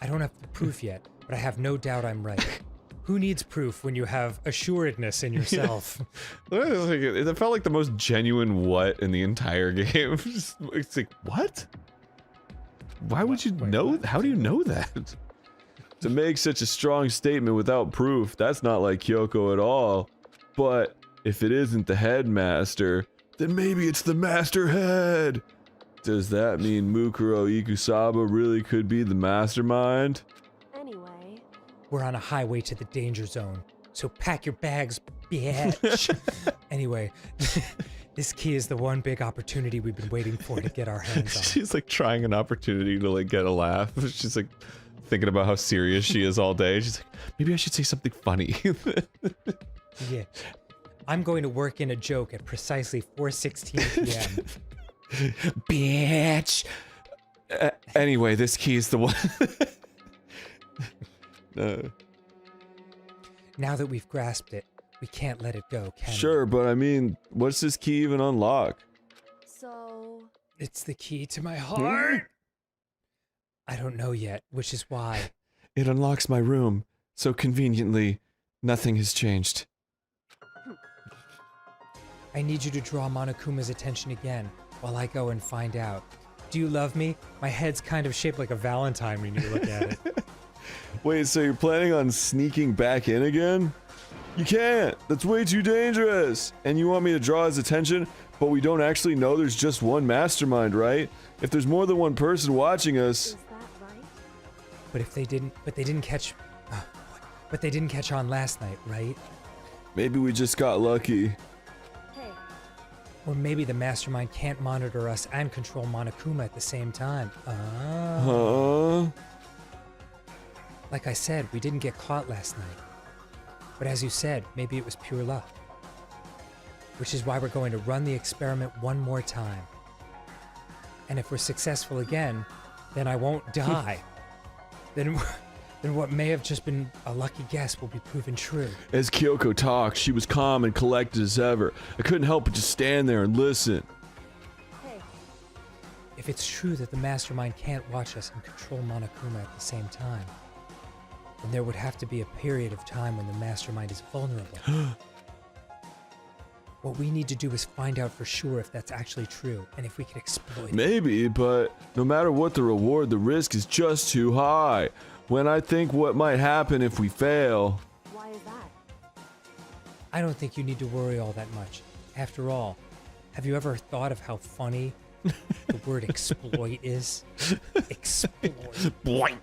I don't have the proof yet, but I have no doubt I'm right. Who needs proof when you have assuredness in yourself? It felt like the most genuine what in the entire game. It's like, what? Why would you know? How do you know that? To make such a strong statement without proof, that's not like Kyoko at all. But if it isn't the headmaster, then maybe it's the master head. Does that mean Mukuro Ikusaba really could be the mastermind? Anyway, We're on a highway to the danger zone, so pack your bags, bitch. Anyway, this key is the one big opportunity we've been waiting for to get our hands on. She's like trying an opportunity to like get a laugh. She's like thinking about how serious she is all day. She's like, maybe I should say something funny. Yeah. I'm going to work in a joke at precisely 4:16 p.m. Bitch. Anyway, this key is the one. Now that we've grasped it, we can't let it go, can Sure, but I mean, what's this key even unlock? so we? It's the key to my heart. I don't know yet, which is why. It unlocks my room, so conveniently, nothing has changed. I need you to draw Monokuma's attention again while I go and find out. Do you love me? My head's kind of shaped like a Valentine when you look at it. Wait, so you're planning on sneaking back in again? You can't! That's way too dangerous! And you want me to draw his attention, but we don't actually know there's just one mastermind, right? If there's more than one person watching us... is that right? But they didn't catch on last night, right? Maybe we just got lucky. Hey, Or maybe the mastermind can't monitor us and control Monokuma at the same time. Huh? Like I said, we didn't get caught last night. But as you said, maybe it was pure luck. Which is why we're going to run the experiment one more time. And if we're successful again, then I won't die. Then what may have just been a lucky guess will be proven true. As Kyoko talked, she was calm and collected as ever. I couldn't help but just stand there and listen. hey, If it's true that the mastermind can't watch us and control Monokuma at the same time, then there would have to be a period of time when the mastermind is vulnerable. What we need to do is find out for sure if that's actually true, and if we can exploit it. Maybe, but no matter what the reward, the risk is just too high. When I think what might happen if we fail... why is that? I don't think you need to worry all that much. After all, have you ever thought of how funny the word exploit is? Exploit. Boing.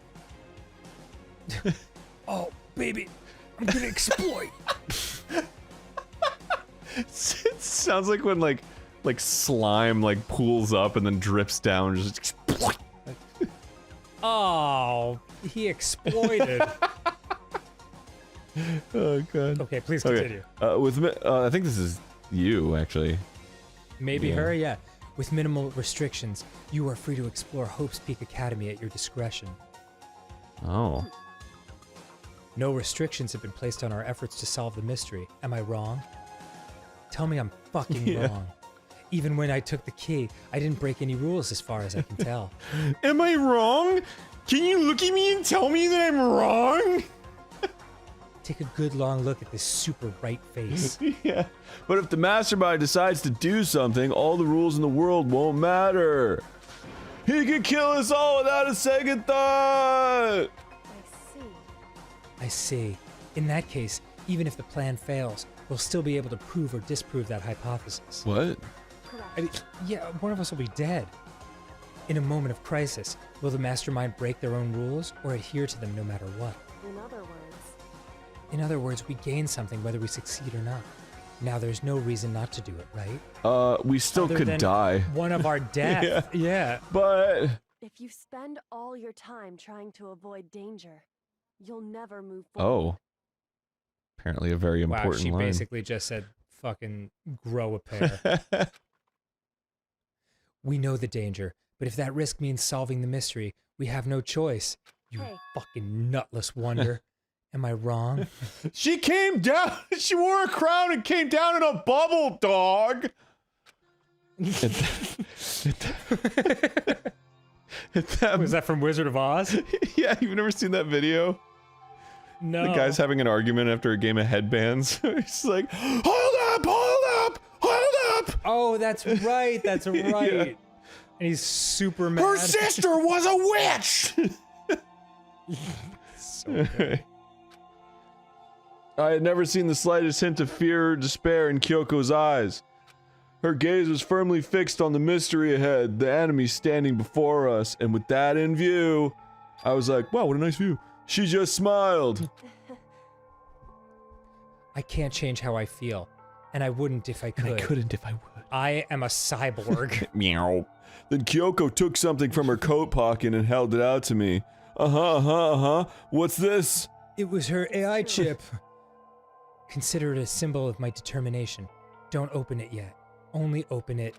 Oh, baby, I'm gonna exploit. It sounds like when like slime like pools up and then drips down. Just Oh, he exploited. oh god. Okay, please continue. I think this is you actually. Maybe her, yeah. With minimal restrictions, you are free to explore Hope's Peak Academy at your discretion. Oh. No restrictions have been placed on our efforts to solve the mystery. Am I wrong? Tell me I'm fucking wrong. Even when I took the key, I didn't break any rules as far as I can tell. Am I wrong? Can you look at me and tell me that I'm wrong? Take a good long look at this super right face. Yeah. But if the mastermind decides to do something, all the rules in the world won't matter. He could kill us all without a second thought! I see. In that case, even if the plan fails, we'll still be able to prove or disprove that hypothesis. What? I mean, yeah, one of us will be dead. In a moment of crisis, will the mastermind break their own rules or adhere to them no matter what? In other words, we gain something whether we succeed or not. Now there's no reason not to do it, right? We still Other could than die. One of our death. Yeah. But... If you spend all your time trying to avoid danger, you'll never move forward. Oh. Apparently a very Wow, important she line. basically just said, fucking grow a pair. We know the danger, but if that risk means solving the mystery, we have no choice. You fucking nutless wonder. Am I wrong? She came down. She wore a crown and came down in a bubble, dog. Was that from Wizard of Oz? Yeah, you've never seen that video? No. The guy's having an argument after a game of headbands. He's like, hold up, hold up, hold up. Oh, that's right. That's right. Yeah. And he's super mad. Her sister was a witch. So good. I had never seen the slightest hint of fear or despair in Kyoko's eyes. Her gaze was firmly fixed on the mystery ahead, the enemy standing before us, and with that in view, I was like, wow, what a nice view. She just smiled. I can't change how I feel, and I wouldn't if I could. I couldn't if I would. I am a cyborg. Meow. Then Kyoko took something from her coat pocket and held it out to me. What's this? It was her AI chip. Consider it a symbol of my determination. Don't open it yet. Only open it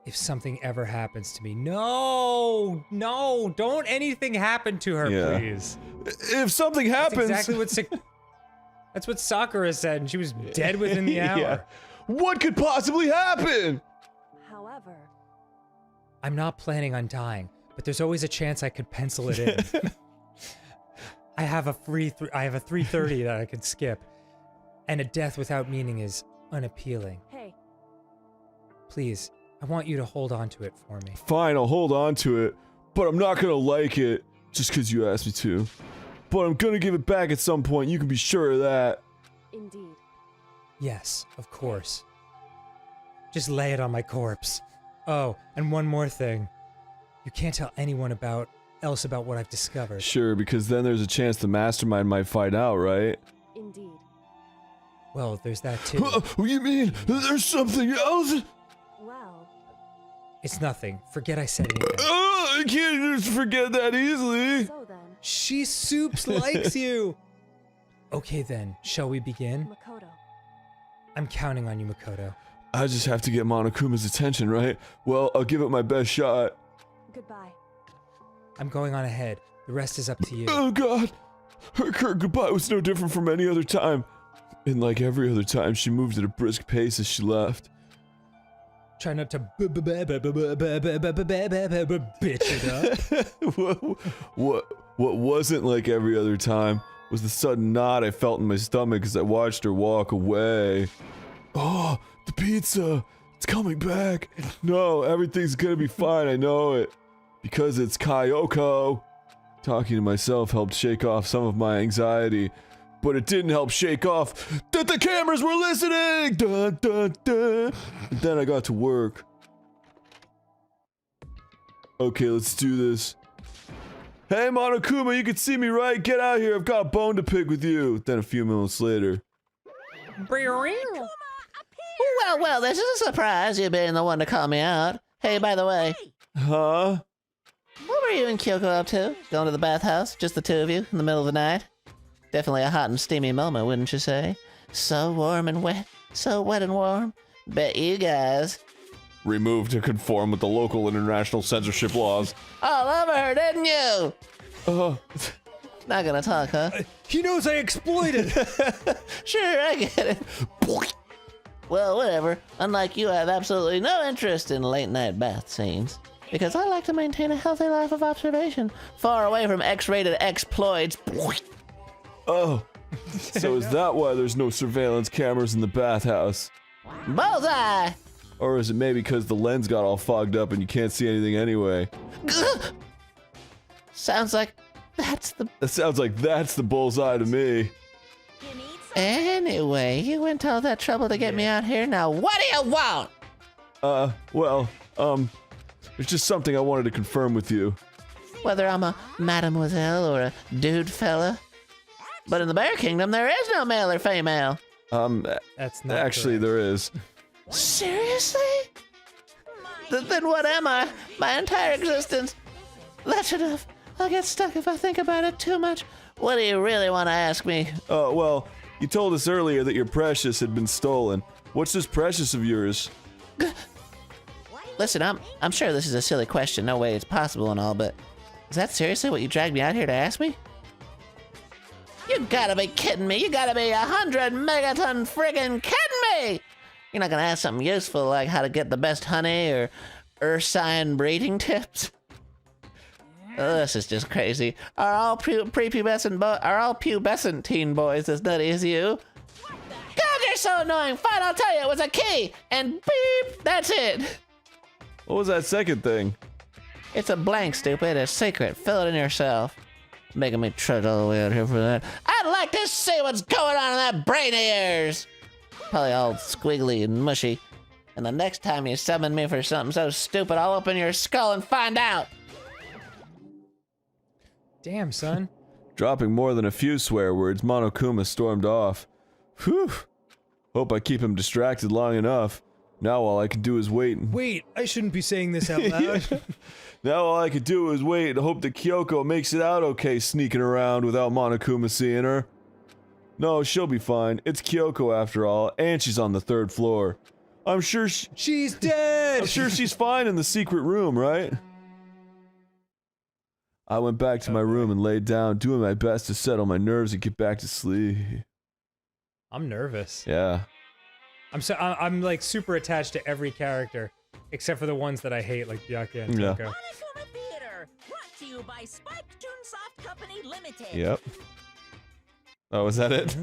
if something ever happens to me. No, don't anything happen to her, please. If something happens... That's exactly what that's what Sakura said, and she was dead within the hour. Yeah. What could possibly happen? However, I'm not planning on dying, but there's always a chance I could pencil it in. I have a 3:30 that I could skip, and a death without meaning is unappealing. hey, Please, I want you to hold on to it for me. Fine, I'll hold on to it, but I'm not gonna like it just because you asked me to. But I'm gonna give it back at some point, you can be sure of that. indeed. Yes, of course. Just lay it on my corpse. Oh, and one more thing. You can't tell anyone else about what I've discovered. Sure, because then there's a chance the mastermind might find out, right? Indeed. Well, there's that too. What you mean? There's something else? Well, It's nothing. Forget I said anything. I can't just forget that easily. so then, She soups likes you. Okay then, shall we begin? Makoto. I'm counting on you, Makoto. I just have to get Monokuma's attention, right? Well, I'll give it my best shot. Goodbye. I'm going on ahead. The rest is up to you. Oh god! Her goodbye was no different from any other time. And like every other time, she moved at a brisk pace as she left. Try not to bitch it up. What wasn't like every other time was the sudden knot I felt in my stomach as I watched her walk away. Oh, the pizza! It's coming back! No, everything's gonna be fine, I know it. Because it's Kyoko. Talking to myself helped shake off some of my anxiety, but it didn't help shake off that the cameras were listening! Dun, dun, dun. And then I got to work. Okay, let's do this. Hey, Monokuma, you can see me, right? Get out here, I've got a bone to pick with you. Then a few minutes later. Well, this is a surprise, you being the one to call me out. Hey, by the way. Huh? What were you and Kyoko up to? Going to the bathhouse? Just the two of you in the middle of the night? Definitely a hot and steamy moment, wouldn't you say? So warm and wet. So wet and warm. Bet you guys. Removed to conform with the local and international censorship laws. All over her, didn't you? Not gonna talk, huh? He knows I exploited. Sure, I get it. Well, whatever. Unlike you, I have absolutely no interest in late night bath scenes. Because I like to maintain a healthy life of observation, far away from X-rated exploits. Oh, so is that why there's no surveillance cameras in the bathhouse? Bullseye! Or is it maybe because the lens got all fogged up and you can't see anything anyway? Sounds like that's the... That sounds like that's the bullseye to me. Anyway, you went to all that trouble to get me out here, now what do you want? There's just something I wanted to confirm with you. Whether I'm a mademoiselle or a dude fella. But in the Bear Kingdom, there is no male or female. That's not actually, correct. there is. Seriously? Then what am I? My entire existence? That's enough. I'll get stuck if I think about it too much. What do you really want to ask me? Well, You told us earlier that your precious had been stolen. What's this precious of yours? Listen, I'm sure this is a silly question, no way it's possible and all, but is that seriously what you dragged me out here to ask me? You gotta be kidding me! You gotta be 100 megaton friggin' kidding me! You're not gonna ask something useful like how to get the best honey or ursine breeding tips? Oh, this is just crazy. Are all pubescent teen boys as nutty as you? God, you're so annoying! Fine, I'll tell you, it was a key! And beep! That's it! What was that second thing? It's a blank, stupid. It's secret. Fill it in yourself. Making me trudge all the way out here for that. I'd like to see what's going on in that brain of yours! Probably all squiggly and mushy. And the next time you summon me for something so stupid, I'll open your skull and find out! Damn, son. Dropping more than a few swear words, Monokuma stormed off. Whew. Hope I keep him distracted long enough. Now all I can do is wait. Wait, I shouldn't be saying this out loud. Now all I can do is wait and hope that Kyoko makes it out okay sneaking around without Monokuma seeing her. No, she'll be fine. It's Kyoko after all, and she's on the 3rd floor. I'm sure she's dead! I'm sure she's fine in the secret room, right? I went back to my room and laid down, doing my best to settle my nerves and get back to sleep. I'm nervous. Yeah. I'm like super attached to every character, except for the ones that I hate, like Byakuya and Toko. Monokuma Theater, brought to you by Spike Toonsoft Company Limited. Yep. Oh, is that it?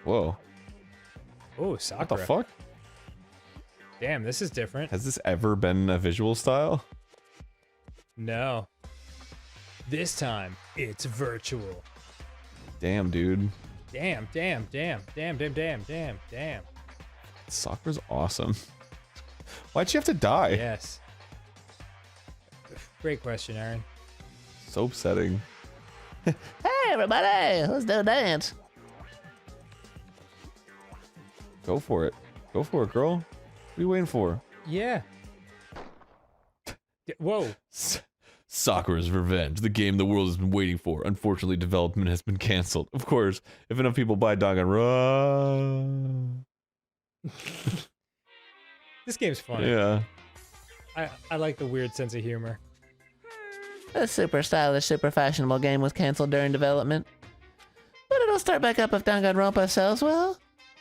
Whoa. Oh, Sakura. What the fuck? Damn, this is different. Has this ever been a visual style? No. This time, it's virtual. Damn, dude. Damn. Sakura's awesome. Why'd she have to die? Yes. Great question, Aaron. So upsetting. Hey, everybody! Let's do a dance. Go for it. Go for it, girl. What are you waiting for? Yeah. Whoa. Sakura's Revenge, the game the world has been waiting for. Unfortunately, development has been cancelled. Of course, if enough people buy Danganronpa. This game's fun. Yeah. I like the weird sense of humor. This super stylish, super fashionable game was cancelled during development. But it'll start back up if Danganronpa sells well.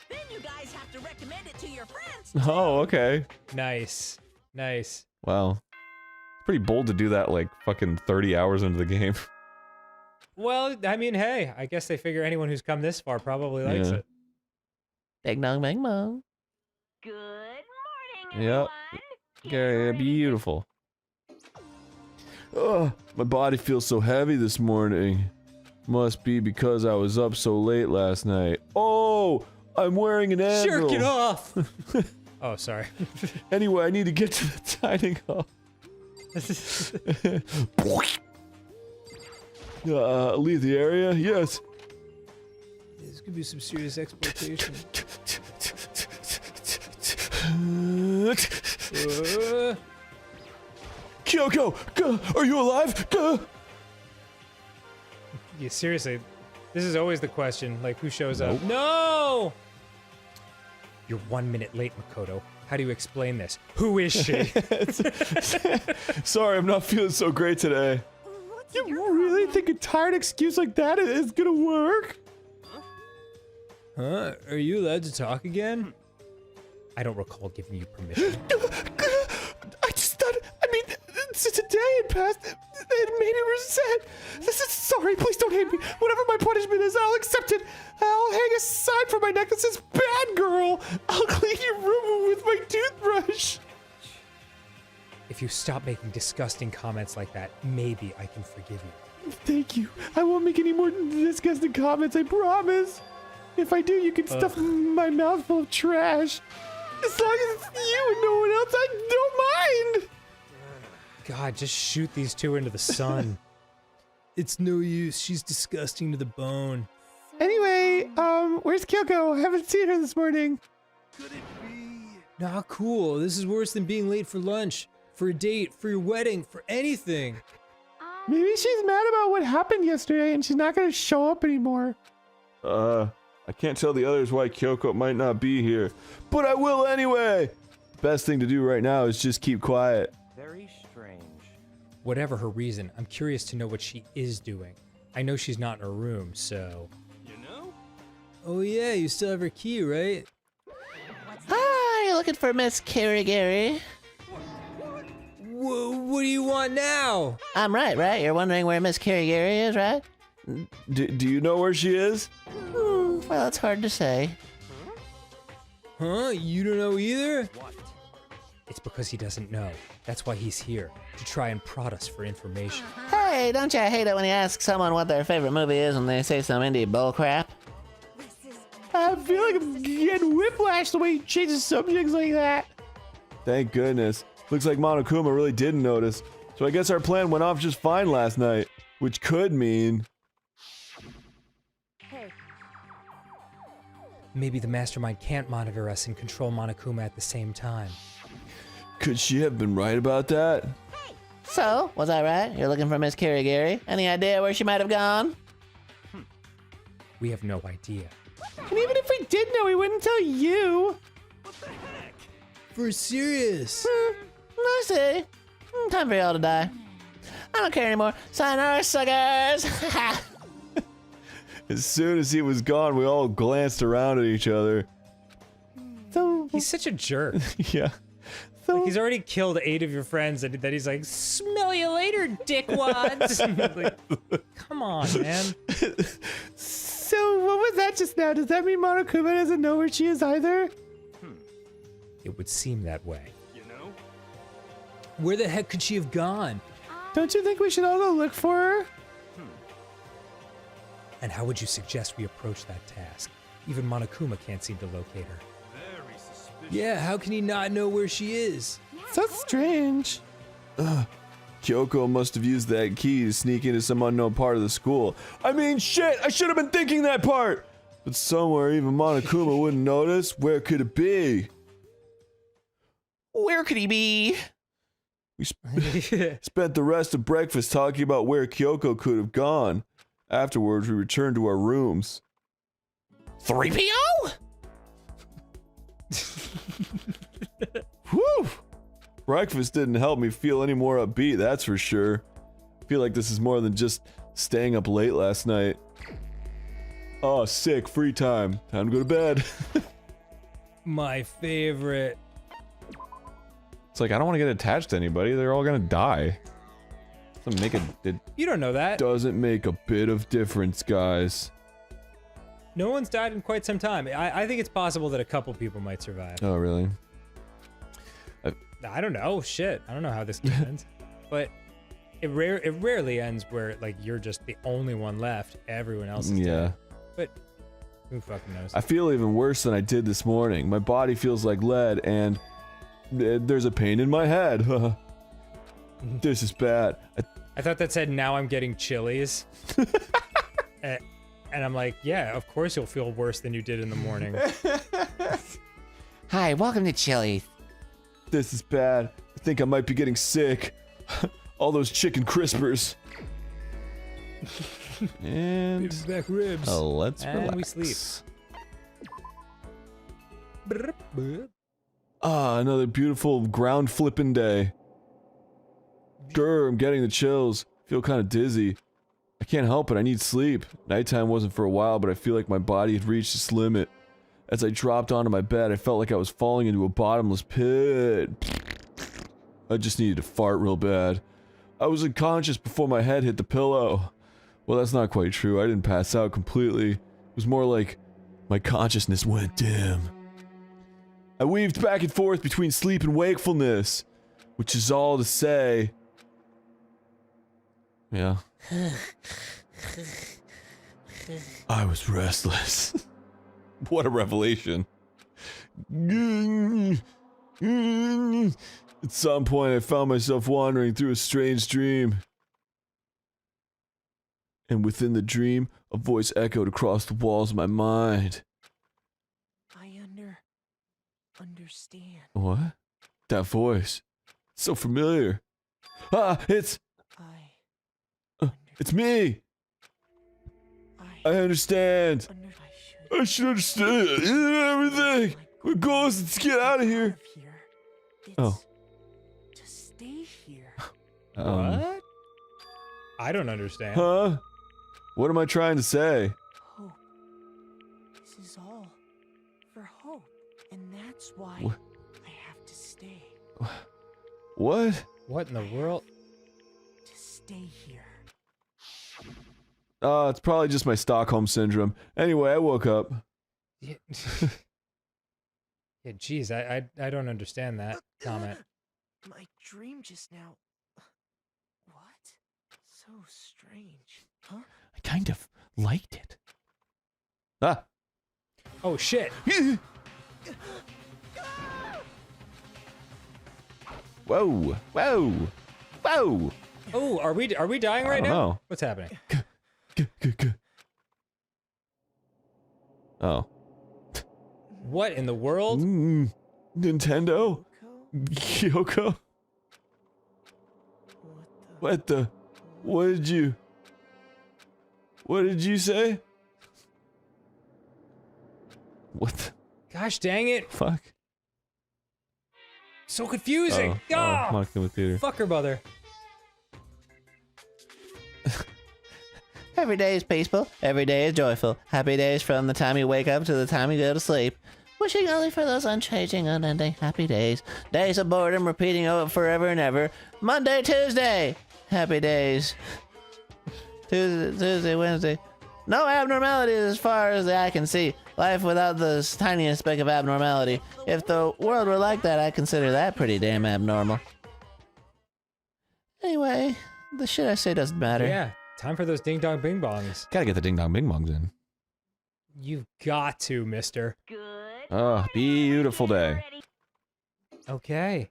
Then you guys have to recommend it to your friends. Oh, okay. Nice. Nice. Wow. Pretty bold to do that like fucking 30 hours into the game. Well, I mean, hey, I guess they figure anyone who's come this far probably likes it. Ding dong bang bong. Good morning, Yep. Yeah, beautiful. Ugh, my body feels so heavy this morning. Must be because I was up so late last night. Oh, I'm wearing an anvil. Jerk it off! Oh, sorry. Anyway, I need to get to the dining hall. Leave the area? Yes. This could be some serious exploitation. Kyoko, are you alive? Yeah, seriously, this is always the question, like, who shows up? No! You're 1 minute late, Makoto. How do you explain this? Who is she? Sorry, I'm not feeling so great today. You really think a tired excuse like that is gonna work? Huh? Are you allowed to talk again? I don't recall giving you permission. I just thought, I mean, since a day had passed, it made me resent. Sorry, please don't hate me. Whatever my punishment is, I'll accept it. I'll hang a sign for my neck that says bad girl. I'll clean your room with my toothbrush. If you stop making disgusting comments like that, maybe I can forgive you. Thank you. I won't make any more disgusting comments, I promise. If I do, you can stuff my mouth full of trash. As long as it's you and no one else, I don't mind. God, just shoot these two into the sun. It's no use. She's disgusting to the bone. Anyway, where's Kyoko? I haven't seen her this morning. Nah, cool. This is worse than being late for lunch, for a date, for your wedding, for anything. Maybe she's mad about what happened yesterday and she's not gonna show up anymore. I can't tell the others why Kyoko might not be here, but I will anyway! Best thing to do right now is just keep quiet. Very strange. Whatever her reason, I'm curious to know what she is doing. I know she's not in her room, so... You know? Oh yeah, you still have her key, right? Ah, you're looking for Miss Kirigiri? What do you want now? I'm right? You're wondering where Miss Kirigiri is, right? Do you know where she is? Well, it's hard to say. Huh? You don't know either? What? It's because he doesn't know. That's why he's here, to try and prod us for information. Hey, don't you hate it when you ask someone what their favorite movie is and they say some indie bullcrap? I feel like I'm getting whiplash the way he changes subjects like that. Thank goodness. Looks like Monokuma really didn't notice. So I guess our plan went off just fine last night. Which could mean... Hey, Maybe the mastermind can't monitor us and control Monokuma at the same time. Could she have been right about that? So, was I right? You're looking for Miss Kirigiri? Any idea where she might have gone? We have no idea. And even if we did know, we wouldn't tell you. For serious. I see. Time for y'all to die. I don't care anymore. Sayonara, suckers! As soon as he was gone, we all glanced around at each other. So He's such a jerk. Yeah. Like, he's already killed 8 of your friends, and then he's like, "Smell you later, dickwads." Like, come on, man. So what was that just now? Does that mean Monokuma doesn't know where she is either? It would seem that way. You know? Where the heck could she have gone? Don't you think we should all go look for her? And how would you suggest we approach that task? Even Monokuma can't seem to locate her. Very suspicious. Yeah, how can he not know where she is? So strange. Kyoko must have used that key to sneak into some unknown part of the school. I mean, shit! I should have been thinking that part! But somewhere even Monokuma wouldn't notice. Where could it be? Where could he be? We spent the rest of breakfast talking about where Kyoko could have gone. Afterwards, we returned to our rooms. 3PO? Whew! Breakfast didn't help me feel any more upbeat, that's for sure. I feel like this is more than just staying up late last night. Oh, sick, free time. Time to go to bed. My favorite. It's like, I don't want to get attached to anybody. They're all gonna die. Doesn't make it You don't know that. doesn't make a bit of difference, guys. No one's died in quite some time. I think it's possible that a couple people might survive. Oh, really? I don't know. Shit. I don't know how this game ends. But it rarely ends where, like, you're just the only one left. Everyone else is dead. But who fucking knows? I feel even worse than I did this morning. My body feels like lead, and there's a pain in my head. This is bad. I thought that said, now I'm getting chilies. And I'm like, yeah, of course you'll feel worse than you did in the morning. Hi, welcome to Chili's. This is bad. I think I might be getting sick. All those chicken crispers. And Back ribs. let's And relax. we sleep. Ah, another beautiful ground flipping day. Grr, I'm getting the chills. Feel kind of dizzy. I can't help it, I need sleep. Nighttime wasn't for a while, but I feel like my body had reached its limit. As I dropped onto my bed, I felt like I was falling into a bottomless pit. I just needed to fart real bad. I was unconscious before my head hit the pillow. Well, that's not quite true. I didn't pass out completely. It was more like my consciousness went dim. I weaved back and forth between sleep and wakefulness, which is all to say... Yeah. I was restless. What a revelation. At some point, I found myself wandering through a strange dream. And within the dream, a voice echoed across the walls of my mind. I understand. What? That voice. So familiar. Ah, it's me! I understand. I should understand everything. My goal is to get out of here. Oh. To stay here. What? I don't understand. Huh? What am I trying to say? Hope. This is all for Hope. And that's why What? I have to stay. What? What in the world? To stay here. It's probably just my Stockholm syndrome. Anyway, I woke up. Yeah, yeah, geez, I don't understand that comment. My dream just now. What? So strange. Huh? I kind of liked it. Ah. Oh shit. Whoa. Whoa. Whoa. Oh, are we dying right I don't now? know. What's happening? Oh. What in the world? Nintendo? Kyoko? What the? What did you say? What the Gosh dang it. fuck? So confusing. Oh, Ah! Mocknuma Theater. Fuck her mother. Every day is peaceful, every day is joyful. Happy days from the time you wake up to the time you go to sleep. Wishing only for those unchanging, unending happy days. Days of boredom repeating over forever and ever. Monday, Tuesday. Happy days. Tuesday, Wednesday. No abnormalities as far as the eye can see. Life without the tiniest speck of abnormality. If the world were like that, I'd consider that pretty damn abnormal. Anyway, the shit I say doesn't matter. Yeah, time for those ding dong bing bongs. Gotta get the ding dong bing bongs in. You've got to, mister. Oh, beautiful day. Okay.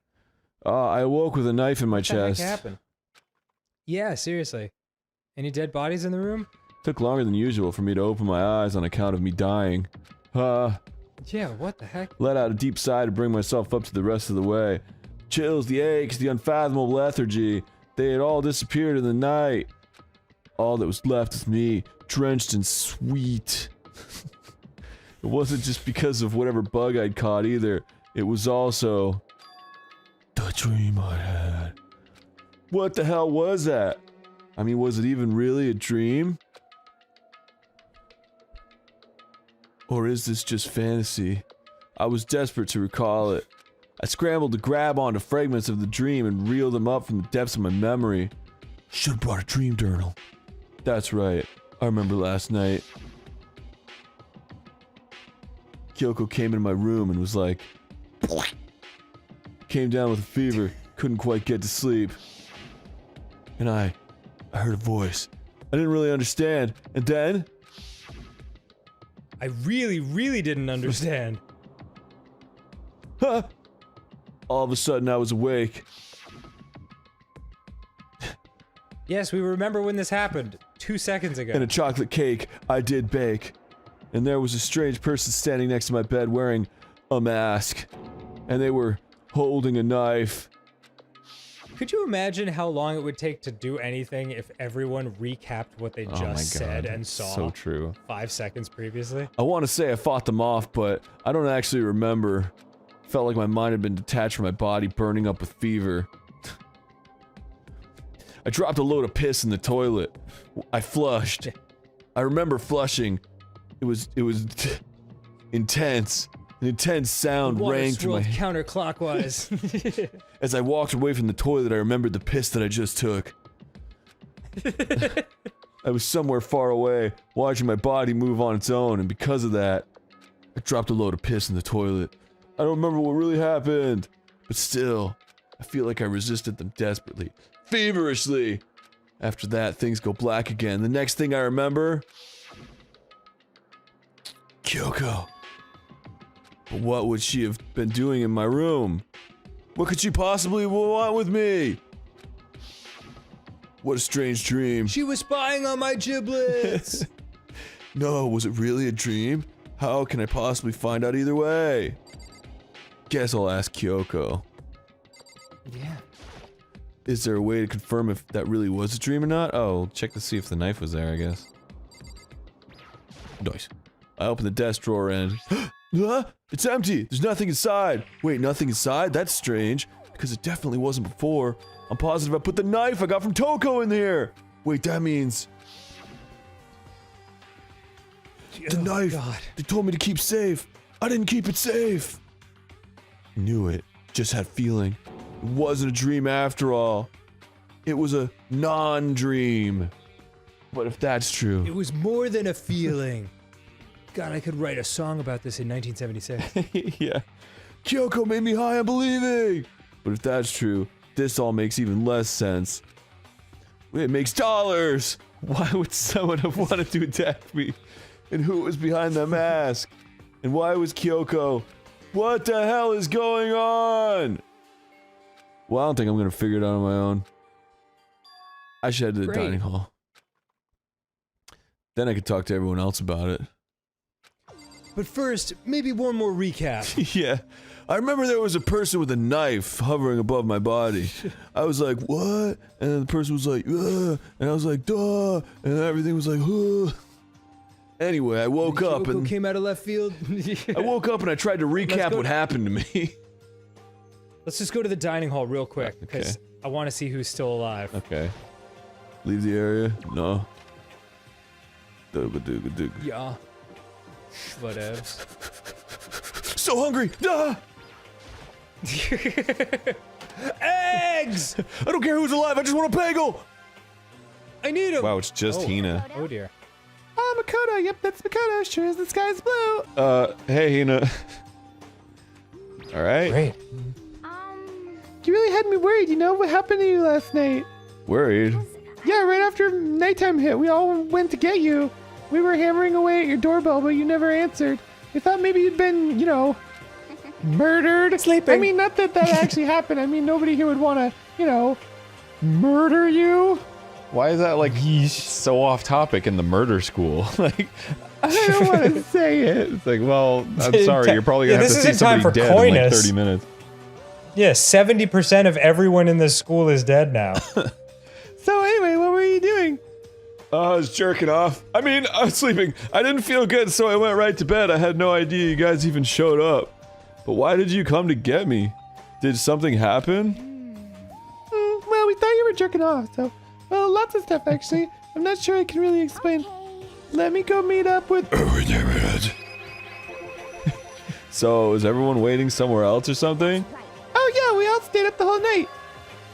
I awoke with a knife in my What the heck chest. happened? Yeah, seriously. Any dead bodies in the room? Took longer than usual for me to open my eyes on account of me dying. Yeah, what the heck? Let out a deep sigh to bring myself up to the rest of the way. Chills, the aches, the unfathomable lethargy. They had all disappeared in the night. All that was left was me, drenched in sweet. It wasn't just because of whatever bug I'd caught either. It was also the dream I had. What the hell was that? I mean, was it even really a dream? Or is this just fantasy? I was desperate to recall it. I scrambled to grab onto fragments of the dream and reel them up from the depths of my memory. Should've brought a dream journal. That's right. I remember last night. Kyoko came into my room and was like... Came down with a fever, couldn't quite get to sleep. And I heard a voice. I didn't really understand. And then... I really didn't understand. Huh? All of a sudden I was awake. Yes, we remember when this happened 2 seconds ago. And a chocolate cake I did bake. And there was a strange person standing next to my bed wearing a mask. And they were holding a knife. Could you imagine how long it would take to do anything if everyone recapped what they Oh my just said God, and saw so true. 5 seconds previously? I want to say I fought them off, but I don't actually remember. Felt like my mind had been detached from my body, burning up with fever. I dropped a load of piss in the toilet. I flushed. I remember flushing. It was intense. An intense sound Water rang through my swirled counterclockwise. As I walked away from the toilet, I remembered the piss that I just took. I was somewhere far away, watching my body move on its own, and because of that, I dropped a load of piss in the toilet. I don't remember what really happened, but still, I feel like I resisted them desperately, feverishly. After that, things go black again. The next thing I remember... Kyoko. But what would she have been doing in my room? What could she possibly want with me? What a strange dream. She was spying on my giblets! No, was it really a dream? How can I possibly find out either way? Guess I'll ask Kyoko. Yeah. Is there a way to confirm if that really was a dream or not? Oh, check to see if the knife was there, I guess. Nice. I open the desk drawer and... it's empty! There's nothing inside! Wait, nothing inside? That's strange. Because it definitely wasn't before. I'm positive I put the knife I got from Toko in there! Wait, that means... The knife! God. They told me to keep safe! I didn't keep it safe! Knew it. Just had feeling. It wasn't a dream after all. It was a non-dream. But if that's true... It was more than a feeling. God, I could write a song about this in 1976. Yeah. Kyoko made me high on believing! But if that's true, this all makes even less sense. It makes dollars! Why would someone have wanted to attack me? And who was behind the mask? And why was Kyoko? What the hell is going on? Well, I don't think I'm gonna figure it out on my own. I should head to the dining hall. Then I could talk to everyone else about it. But first, maybe one more recap. Yeah. I remember there was a person with a knife hovering above my body. I was like, what? And then the person was like, ugh. And I was like, duh. And everything was like, ugh. Anyway, I woke up and... came out of left field. I woke up and I tried to recap what happened to me. Let's just go to the dining hall real quick, because I want to see who's still alive. Okay. Leave the area? No. Yeah. Whatevs. So hungry! Ah! Eggs! I don't care who's alive, I just want a bagel! I need him! Wow, it's just Hina. Oh dear. Oh, Makoto, yep, that's Makoto, sure as the sky's blue. Hey Hina. Alright. Great. You really had me worried, you know? What happened to you last night? Worried? Yeah, right after nighttime hit, we all went to get you. We were hammering away at your doorbell, but you never answered. We thought maybe you'd been, you know, murdered. Sleeping. I mean, not that that actually happened. I mean, nobody here would want to, you know, murder you. Why is that like so off topic in the murder school? Like, I don't want to say it. it's like, well, I'm sorry, you're probably gonna have to see somebody dead in like 30 minutes. Yeah, 70% of everyone in this school is dead now. So anyway, what were you doing? I was jerking off. I mean, I was sleeping. I didn't feel good, so I went right to bed. I had no idea you guys even showed up. But why did you come to get me? Did something happen? Well, we thought you were jerking off, so... Well, lots of stuff, actually. I'm not sure I can really explain. Let me go meet up with... So, is everyone waiting somewhere else or something? Oh yeah, we all stayed up the whole night.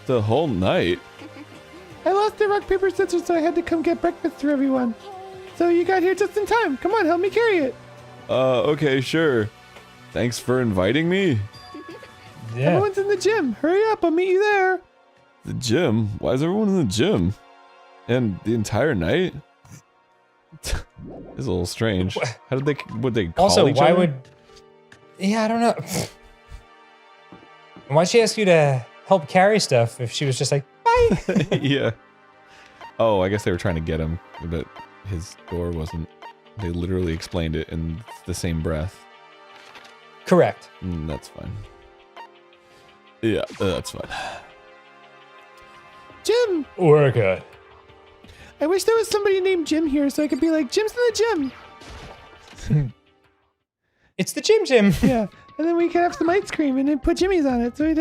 The whole night? I lost the rock, paper, scissors, so I had to come get breakfast for everyone. So you got here just in time. Come on, help me carry it. Okay, sure. Thanks for inviting me. Yeah. Everyone's in the gym. Hurry up, I'll meet you there. The gym? Why is everyone in the gym? And the entire night? It's a little strange. How did they, would they call Also, each why other? would... Yeah, I don't know. Why'd she ask you to help carry stuff if she was just like, bye? Yeah. Oh, I guess they were trying to get him, but his door wasn't. They literally explained it in the same breath. Correct. That's fine. Yeah, that's fine. Jim! We're good. I wish there was somebody named Jim here so I could be like, Jim's in the gym. It's the Jim. Yeah. And then we could have some ice cream and then put Jimmy's on it. So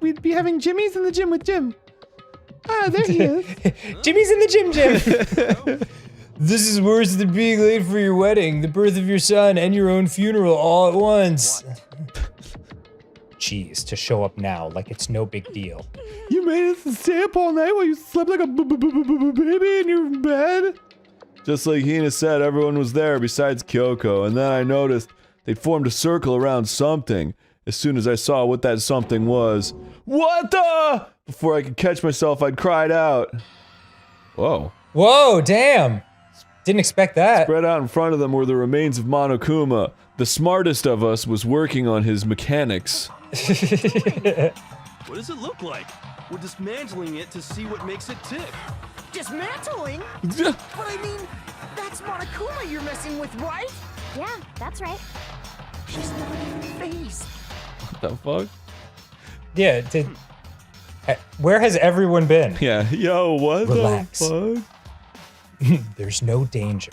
we'd be having Jimmy's in the gym with Jim. Ah, there he is. Jimmy's in the gym. This is worse than being late for your wedding, the birth of your son, and your own funeral all at once. Jeez, to show up now like it's no big deal. You made us stay up all night while you slept like a baby in your bed? Just like Hina said, everyone was there besides Kyoko, and then I noticed they'd formed a circle around something. As soon as I saw what that something was, what the? Before I could catch myself, I'd cried out. Whoa. Whoa, damn. Didn't expect that. Spread out in front of them were the remains of Monokuma. The smartest of us was working on his mechanics. What does it look like? We're dismantling it to see what makes it tick. Dismantling? But I mean, that's Monokuma you're messing with, right? Yeah, that's right. She's not even phased. What the fuck? Yeah, where has everyone been? Yeah, yo, what Relax. the fuck? There's no danger.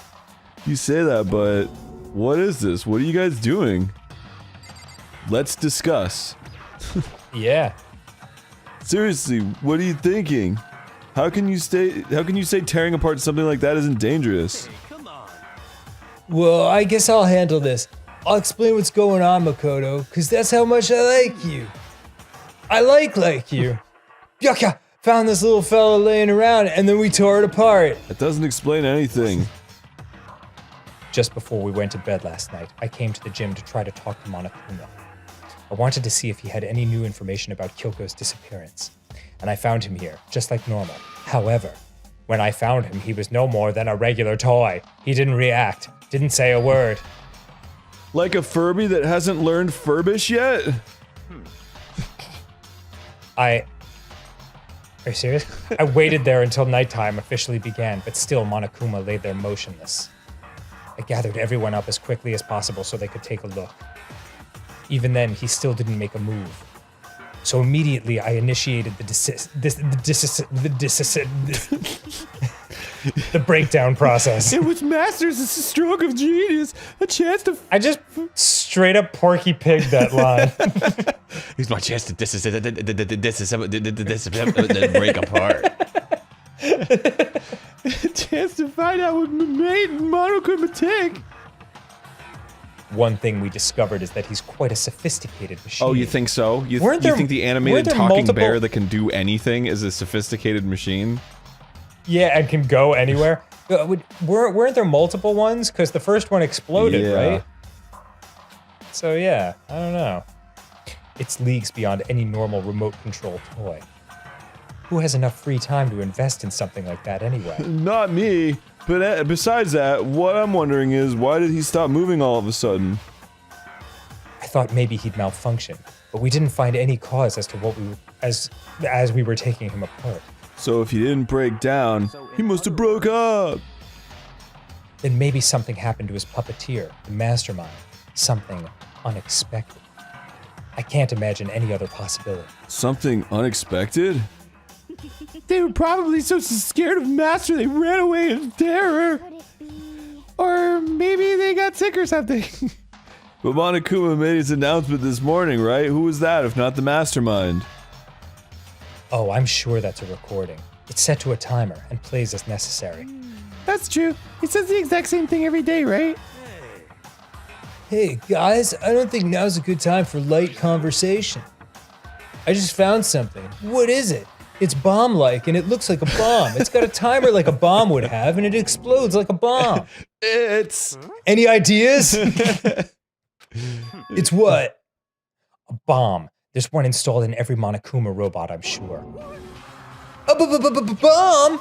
You say that, but what is this? What are you guys doing? Let's discuss. Yeah. Seriously, what are you thinking? How can you say tearing apart something like that isn't dangerous? Well, I guess I'll handle this. I'll explain what's going on, Makoto, because that's how much I like you. I like you. Yucca! Found this little fella laying around, and then we tore it apart. That doesn't explain anything. Just before we went to bed last night, I came to the gym to try to talk to Monokuma. I wanted to see if he had any new information about Kyoko's disappearance. And I found him here, just like normal. However, when I found him, he was no more than a regular toy. He didn't react, didn't say a word. Like a Furby that hasn't learned Furbish yet? Are you serious? I waited there until nighttime officially began, but still Monokuma lay there motionless. I gathered everyone up as quickly as possible so they could take a look. Even then, he still didn't make a move. So immediately, I initiated the breakdown process. It was masters, it's a stroke of genius, a chance to. I just straight up Porky Pig that line. Here's my chance to break apart. A chance to find out what made Monokuma tick. One thing we discovered is that he's quite a sophisticated machine. Oh, you think so? You think the animated talking bear that can do anything is a sophisticated machine? Yeah, and can go anywhere. Weren't there multiple ones? Because the first one exploded, right? So yeah, I don't know. It's leagues beyond any normal remote control toy. Who has enough free time to invest in something like that anyway? Not me. But besides that, what I'm wondering is, why did he stop moving all of a sudden? I thought maybe he'd malfunction, but we didn't find any cause as to what as we were taking him apart. So if he didn't break down, he must have broke up. Then maybe something happened to his puppeteer, the mastermind. Something unexpected. I can't imagine any other possibility. Something unexpected? They were probably so scared of Master they ran away in terror. Or maybe they got sick or something. But Monokuma made his announcement this morning, right? Who was that if not the mastermind? Oh, I'm sure that's a recording. It's set to a timer and plays as necessary. That's true. He says the exact same thing every day, right? Hey, guys, I don't think now's a good time for light conversation. I just found something. What is it? It's bomb-like, and it looks like a bomb. It's got a timer like a bomb would have, and it explodes like a bomb. It's... Any ideas? It's what? A bomb. There's one installed in every Monokuma robot, I'm sure. A bomb?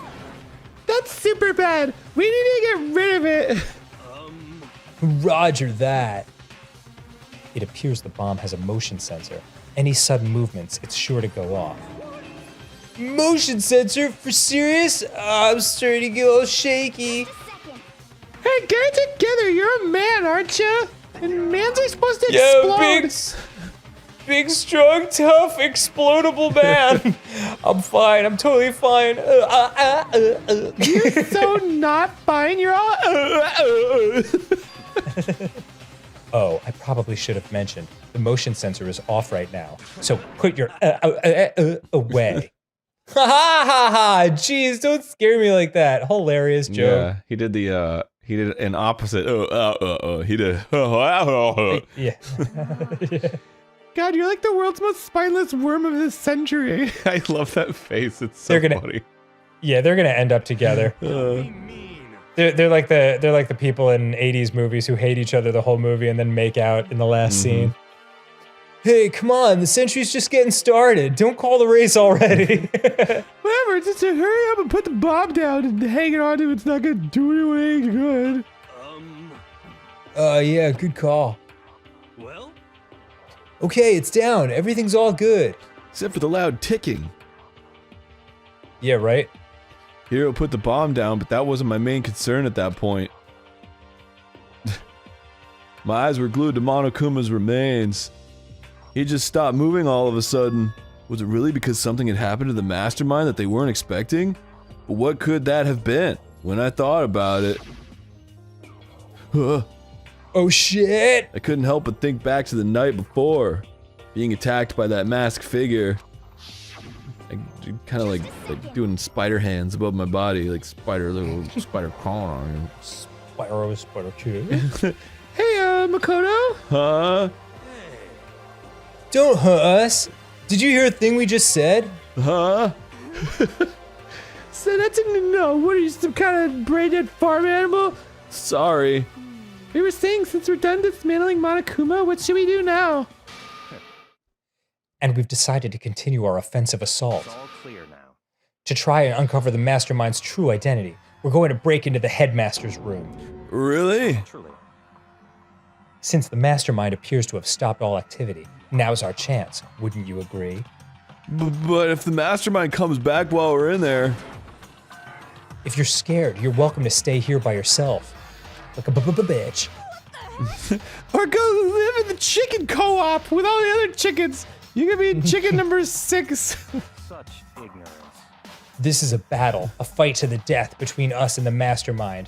That's super bad. We need to get rid of it. Roger that. It appears the bomb has a motion sensor. Any sudden movements, it's sure to go off. Motion sensor? For serious? I'm starting to get all shaky. Hey, get it together. You're a man, aren't you? And mans are supposed to explode. Big, strong, tough, explodable man. I'm fine. I'm totally fine. You're so not fine. You're all. Oh, I probably should have mentioned. The motion sensor is off right now. So put your away. Ha ha ha ha! Jeez, don't scare me like that. Hilarious joke. Yeah, he did an opposite. He did. Yeah. God, you're like the world's most spineless worm of this century. I love that face. It's so funny. Yeah, they're gonna end up together. They're like the people in 80s movies who hate each other the whole movie and then make out in the last scene. Hey, come on, the century's just getting started. Don't call the race already. Whatever, just to hurry up and put the bomb down and hang it on to it's not gonna do anything good. Yeah, good call. Well? Okay, it's down. Everything's all good. Except for the loud ticking. Yeah, right? Hiro put the bomb down, but that wasn't my main concern at that point. My eyes were glued to Monokuma's remains. He just stopped moving all of a sudden. Was it really because something had happened to the mastermind that they weren't expecting? But what could that have been? When I thought about it... Huh. Oh shit! I couldn't help but think back to the night before, being attacked by that masked figure. I kind of like doing spider hands above my body, like little spider crawling on you. Spider kid. Hey, Makoto. Huh? Don't hurt us. Did you hear a thing we just said? Huh? So that's no. What are you, some kind of brain-dead farm animal? Sorry. We were saying, since we're done dismantling Monokuma, what should we do now? And we've decided to continue our offensive assault. It's all clear now. To try and uncover the mastermind's true identity, we're going to break into the headmaster's room. Really? Truly. Since the mastermind appears to have stopped all activity, now's our chance, wouldn't you agree? But if the mastermind comes back while we're in there... If you're scared, you're welcome to stay here by yourself. Like a bitch. Or go live in the chicken co-op with all the other chickens. You can be chicken number 6. Such ignorance. This is a battle, a fight to the death between us and the mastermind.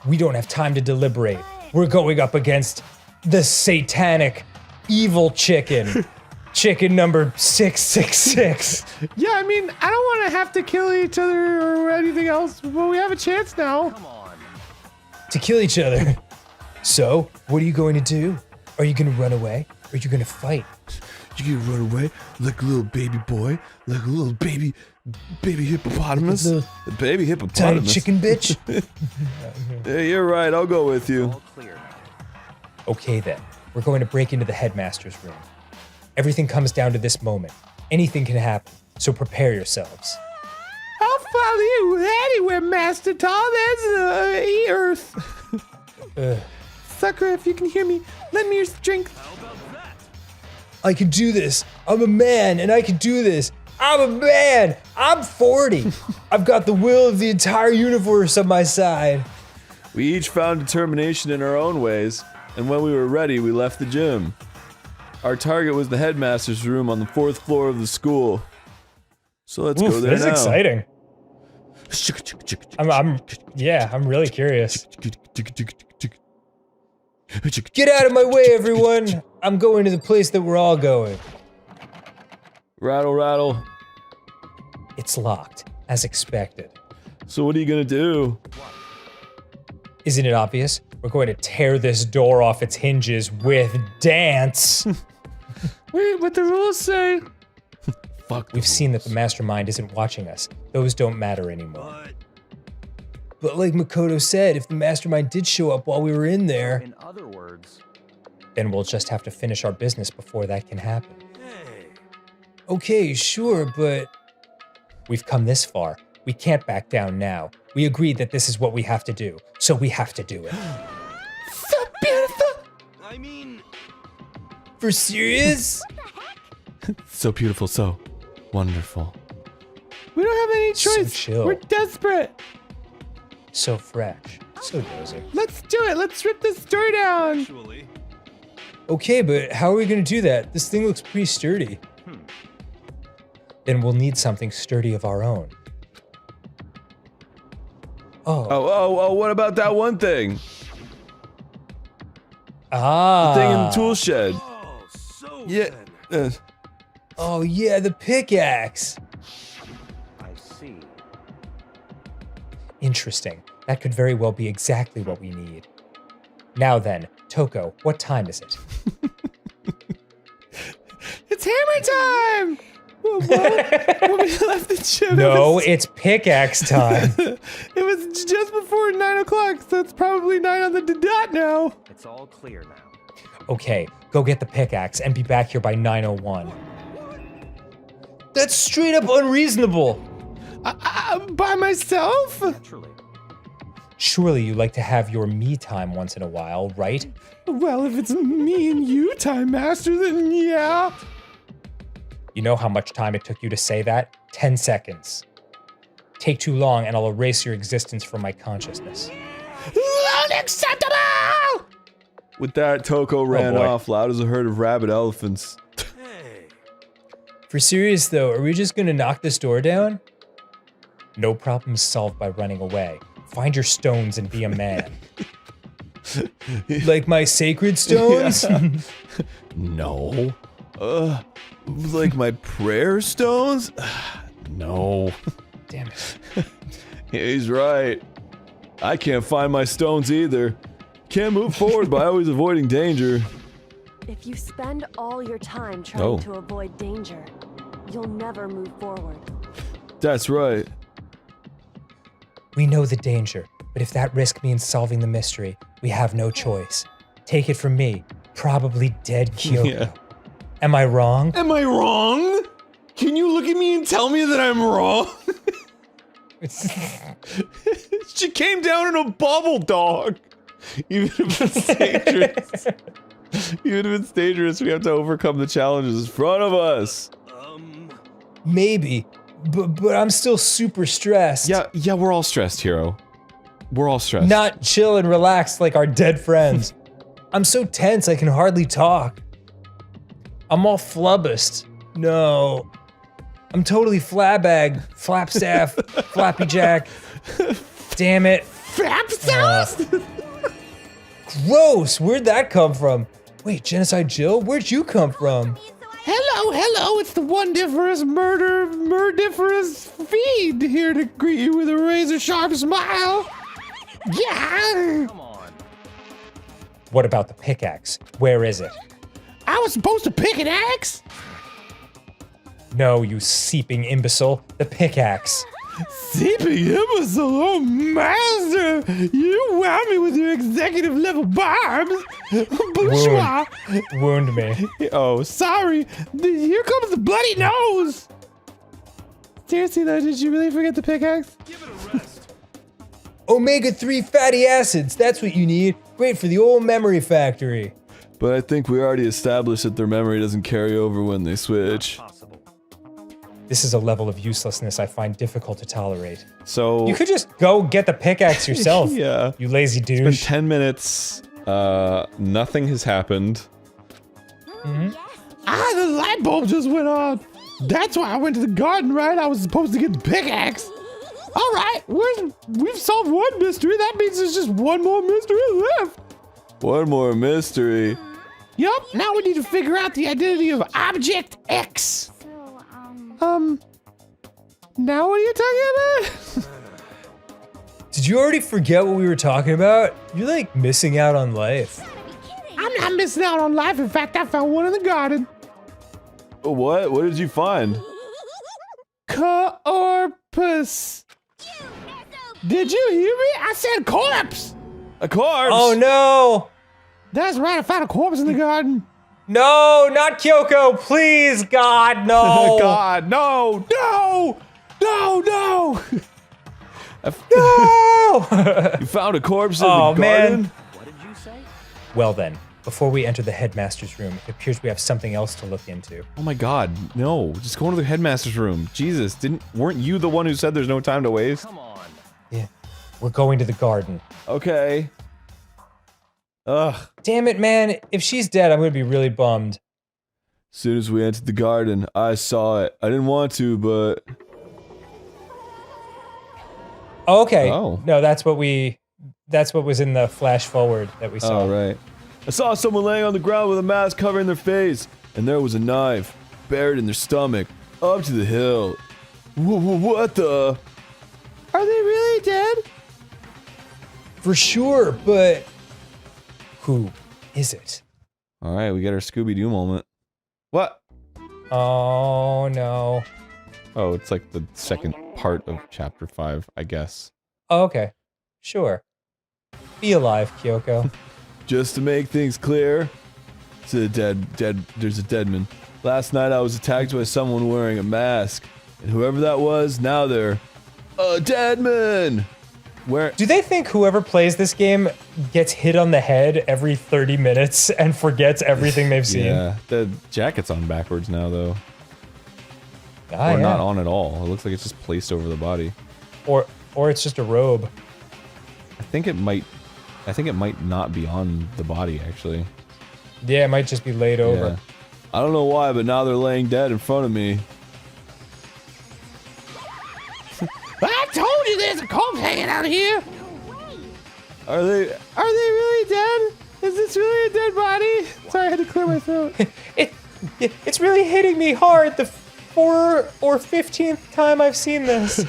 We don't have time to deliberate. We're going up against the satanic, evil chicken. Chicken number 666. Yeah, I mean, I don't want to have to kill each other or anything else, but we have a chance now. Come on. To kill each other. So, what are you going to do? Are you going to run away? Or are you going to fight? You can run away like a little baby boy, like a little baby hippopotamus. Little baby hippopotamus. tiny chicken bitch? Yeah, you're right. I'll go with you. All clear now. Okay then, we're going to break into the headmaster's room. Everything comes down to this moment. Anything can happen, so prepare yourselves. I'll follow you anywhere, Master Tall. That's the Earth. Sucker, if you can hear me, lend me your strength. I can do this. I'm a man, and I can do this. I'm a man. I'm 40. I've got the will of the entire universe on my side. We each found determination in our own ways, and when we were ready, we left the gym. Our target was the headmaster's room on the 4th floor of the school. So let's go there this now. is exciting. I'm really curious. Get out of my way, everyone! I'm going to the place that we're all going. Rattle, rattle. It's locked, as expected. So what are you gonna do? Isn't it obvious? We're going to tear this door off its hinges with dance. Wait, what the rules say? Fuck. We've seen that the mastermind isn't watching us. Those don't matter anymore. But like Makoto said, if the mastermind did show up while we were in there, In other words, then we'll just have to finish our business before that can happen. Okay, sure, but we've come this far. We can't back down now. We agreed that this is what we have to do, so we have to do it. So beautiful! I mean... For serious? So beautiful, so wonderful. We don't have any So choice. chill. We're desperate. So fresh. So dozy. Let's do it. Let's rip this door down. Actually... Okay, but how are we gonna do that? This thing looks pretty sturdy. Then we'll need something sturdy of our own. Oh, what about that one thing? Ah. The thing in the tool shed. Oh, so Yeah. then. Oh yeah, the pickaxe. I see. Interesting. That could very well be exactly what we need. Now then, Toko, what time is it? It's hammer time! When we left the gym, No, it's pickaxe time. it was just before 9 o'clock, so it's probably 9 on the dot now. It's all clear now. Okay, go get the pickaxe and be back here by 9:01. That's straight up unreasonable. By myself? Truly. Surely you like to have your me time once in a while, right? Well, if it's me and you, Time Master, then yeah. You know how much time it took you to say that? 10 seconds. Take too long and I'll erase your existence from my consciousness. Unacceptable! With that, Toko ran boy. off loud as a herd of rabid elephants. For serious though, are we just gonna knock this door down? No problem solved by running away. Find your stones and be a man. Like my sacred stones? No. Like my prayer stones? No. Damn it. Yeah, he's right. I can't find my stones either. Can't move forward by always avoiding danger. If you spend all your time trying Oh. to avoid danger, you'll never move forward. That's right. We know the danger, but if that risk means solving the mystery, we have no choice. Take it from me, probably dead Kyoko. Yeah. Am I wrong? Am I wrong? Can you look at me and tell me that I'm wrong? She came down in a bubble, dog. Even if it's dangerous. Even if it's dangerous, we have to overcome the challenges in front of us. Maybe, but I'm still super stressed. Yeah, we're all stressed, Hero. We're all stressed. Not chill and relaxed like our dead friends. I'm so tense I can hardly talk. I'm all flubbist. No. I'm totally flabag, flapstaff, flappy jack. Damn it. Flapstaff? Gross, where'd that come from? Wait, Genocide Jill, where'd you come from? Hello, it's the wondiferous murdiferous feed here to greet you with a razor-sharp smile. Yeah! Come on. What about the pickaxe? Where is it? I was supposed to pick an axe? No, you seeping imbecile. The pickaxe. Seeping imbecile, oh master! You wow me with your executive level barbs! Bourgeois! Wound me. Oh, sorry! Here comes the bloody nose! Seriously though, did you really forget the pickaxe? Omega-3 fatty acids, that's what you need. Great for the old memory factory. But I think we already established that their memory doesn't carry over when they switch. This is a level of uselessness I find difficult to tolerate. So You could just go get the pickaxe yourself. Yeah. You lazy douche. It's been 10 minutes. Nothing has happened. Ah, the light bulb just went on! That's why I went to the garden, right? I was supposed to get the pickaxe! Alright, we've solved one mystery, that means there's just one more mystery left! One more mystery. Yup, now we need to figure out the identity of Object X! Now what are you talking about? Did you already forget what we were talking about? You're like missing out on life. I'm not missing out on life, in fact I found one in the garden. What? What did you find? Corpus. Did you hear me? I said corpse! A corpse? Oh no! That's right, I found a corpse in the garden. No, not Kyoko, please, God, no! God, no! No! No, no! No! You found a corpse in Oh, the garden? man. Well then, before we enter the headmaster's room, it appears we have something else to look into. Oh my god, no. Just go into the headmaster's room. Jesus, weren't you the one who said there's no time to waste? Come on. Yeah, we're going to the garden. Okay. Ugh. Damn it, man. If she's dead, I'm gonna be really bummed. As soon as we entered the garden, I saw it. I didn't want to, but... Oh, okay. Oh. No, that's what was in the flash forward that we saw. Oh, right. I saw someone laying on the ground with a mask covering their face, and there was a knife buried in their stomach, up to the hilt. What the? Are they really dead? For sure, but who is it? Alright, we got our Scooby-Doo moment. What? Oh no. Oh, it's like the second part of chapter 5, I guess. Oh, okay. Sure. Be alive, Kyoko. Just to make things clear, it's a there's a deadman. Last night I was attacked by someone wearing a mask, and whoever that was, now they're a deadman! Where? Do they think whoever plays this game gets hit on the head every 30 minutes and forgets everything they've seen? Yeah, the jacket's on backwards now, though. Ah, or yeah. not on at all. It looks like it's just placed over the body. Or it's just a robe. I think it might not be on the body, actually. Yeah, it might just be laid over. Yeah. I don't know why, but now they're laying dead in front of me. I told you there's a corpse hanging out here! Are they really dead? Is this really a dead body? Sorry, I had to clear my throat. It's really hitting me hard the 4th or 15th time I've seen this.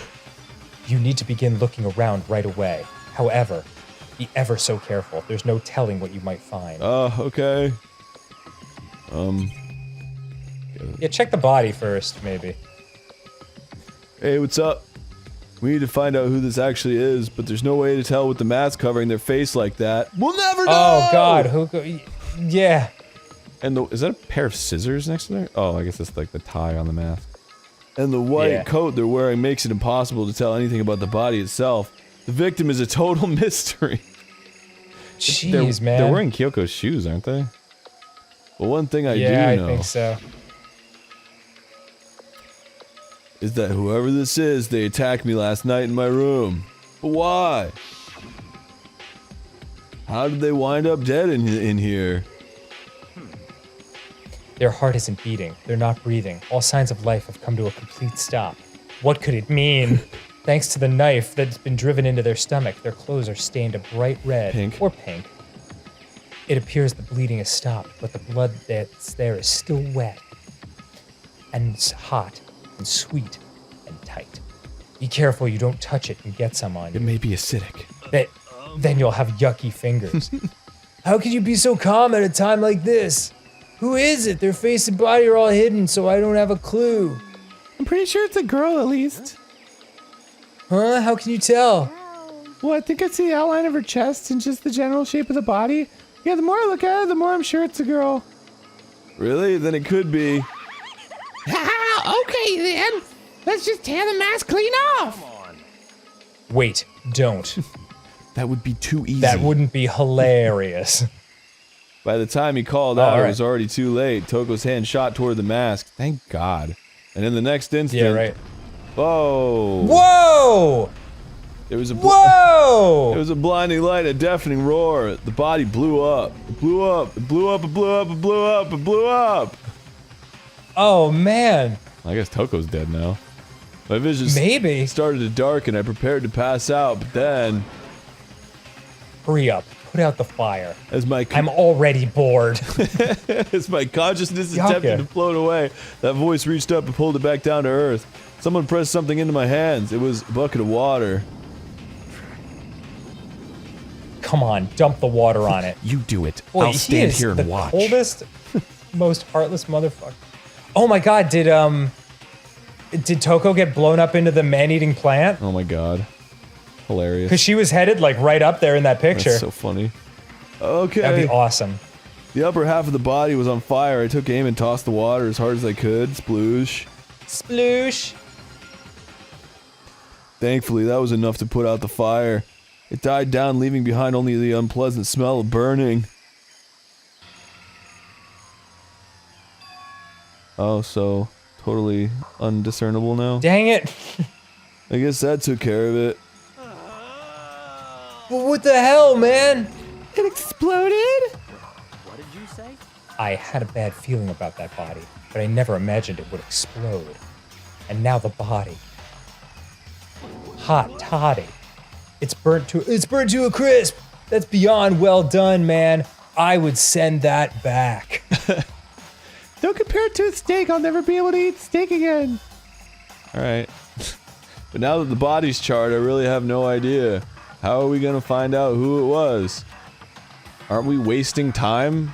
You need to begin looking around right away. However, be ever so careful. There's no telling what you might find. Oh, okay. Yeah, check the body first, maybe. Hey, what's up? We need to find out who this actually is, but there's no way to tell with the mask covering their face like that. We'll never know! Oh, God. Yeah. And is that a pair of scissors next to there? Oh, I guess that's like the tie on the mask. And the white coat they're wearing makes it impossible to tell anything about the body itself. The victim is a total mystery. Jeez, man. They're wearing Kyoko's shoes, aren't they? Well, one thing I do know. I think so. Is that whoever this is, they attacked me last night in my room. But why? How did they wind up dead in here? Their heart isn't beating. They're not breathing. All signs of life have come to a complete stop. What could it mean? Thanks to the knife that's been driven into their stomach, their clothes are stained a bright red or pink. It appears the bleeding has stopped, but the blood that's there is still wet and it's hot and sweet and tight. Be careful you don't touch it and get some on you. It may be acidic. Then you'll have yucky fingers. How could you be so calm at a time like this? Who is it? Their face and body are all hidden, so I don't have a clue. I'm pretty sure it's a girl at least. Huh? How can you tell? Well, I think I see the outline of her chest and just the general shape of the body. Yeah, the more I look at her, the more I'm sure it's a girl. Really? Then it could be. Okay then. Let's just tear the mask clean off. Wait, don't. That would be too easy. That wouldn't be hilarious. By the time he called out, it was already too late. Toko's hand shot toward the mask. Thank God. And in the next instant... Yeah, right. Whoa! Whoa! There was a Whoa! There was a blinding light, a deafening roar. The body blew up. It blew up. It blew up. It blew up. It blew up. It blew up. Oh man! I guess Toko's dead now. My vision started to darken. I prepared to pass out, but then... Hurry up. Put out the fire. I'm already bored. As my consciousness attempted to float away, that voice reached up and pulled it back down to earth. Someone pressed something into my hands. It was a bucket of water. Come on, dump the water on it. You do it. Boy, I'll stand here and watch. The coldest, most heartless motherfucker. Oh my God! Did Toko get blown up into the man-eating plant? Oh my God. Hilarious. Because she was headed like right up there in that picture. That's so funny. Okay. That'd be awesome. The upper half of the body was on fire. I took aim and tossed the water as hard as I could. Sploosh. Sploosh. Thankfully, that was enough to put out the fire. It died down, leaving behind only the unpleasant smell of burning. Oh, so totally undiscernible now? Dang it. I guess that took care of it. Well, what the hell, man? It exploded? What did you say? I had a bad feeling about that body, but I never imagined it would explode. And now the body. Hot toddy. It's burnt to a crisp. That's beyond well done, man. I would send that back. Don't compare it to a steak. I'll never be able to eat steak again. Alright. But now that the body's charred, I really have no idea. How are we gonna find out who it was? Aren't we wasting time?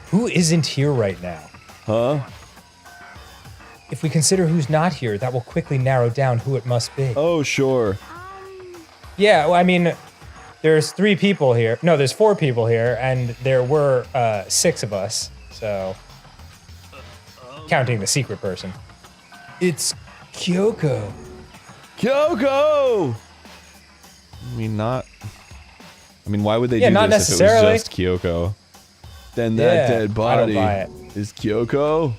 Who isn't here right now? Huh? If we consider who's not here, that will quickly narrow down who it must be. Oh, sure. Yeah, well, I mean, there's 3 people here. No, there's 4 people here, and there were 6 of us, so... Counting the secret person. It's Kyoko. Kyoko! I mean, not... I mean, why would they Yeah, do not this necessarily. if it was just Kyoko? Then that dead I don't body buy it. is Kyoko?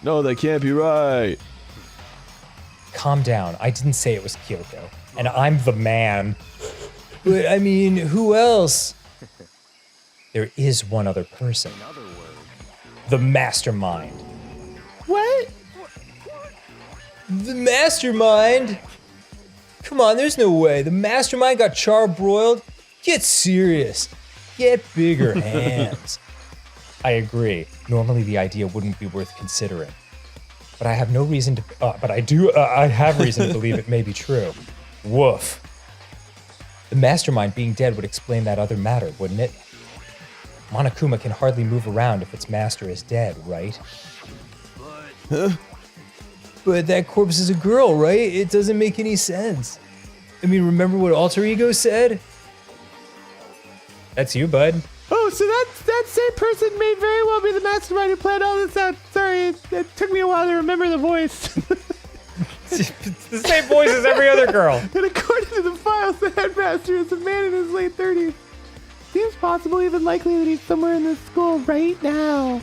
No, that can't be right. Calm down. I didn't say it was Kyoko. And I'm the man. But, I mean, who else? There is one other person. The mastermind. What? The mastermind? Come on, there's no way. The mastermind got charbroiled. Get serious. Get bigger hands. I agree. Normally the idea wouldn't be worth considering. But I have no reason to, I have reason to believe it may be true. Woof. The mastermind being dead would explain that other matter, wouldn't it? Monokuma can hardly move around if its master is dead, right? Huh? But that corpse is a girl, right? It doesn't make any sense. I mean, remember what Alter Ego said? That's you, bud. Oh, so that same person may very well be the mastermind who planned all this out. Sorry, it took me a while to remember the voice. It's the same voice as every other girl. And according to the files, the headmaster is a man in his late 30s. Seems possible, even likely, that he's somewhere in this school right now.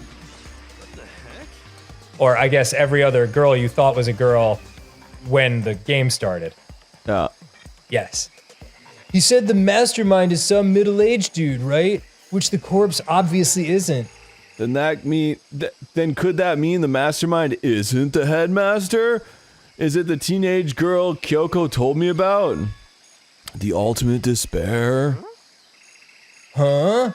Or I guess every other girl you thought was a girl when the game started. Yeah. Yes. He said the mastermind is some middle-aged dude, right? Which the corpse obviously isn't. Then then could that mean the mastermind isn't the headmaster? Is it the teenage girl Kyoko told me about? The ultimate despair? Huh?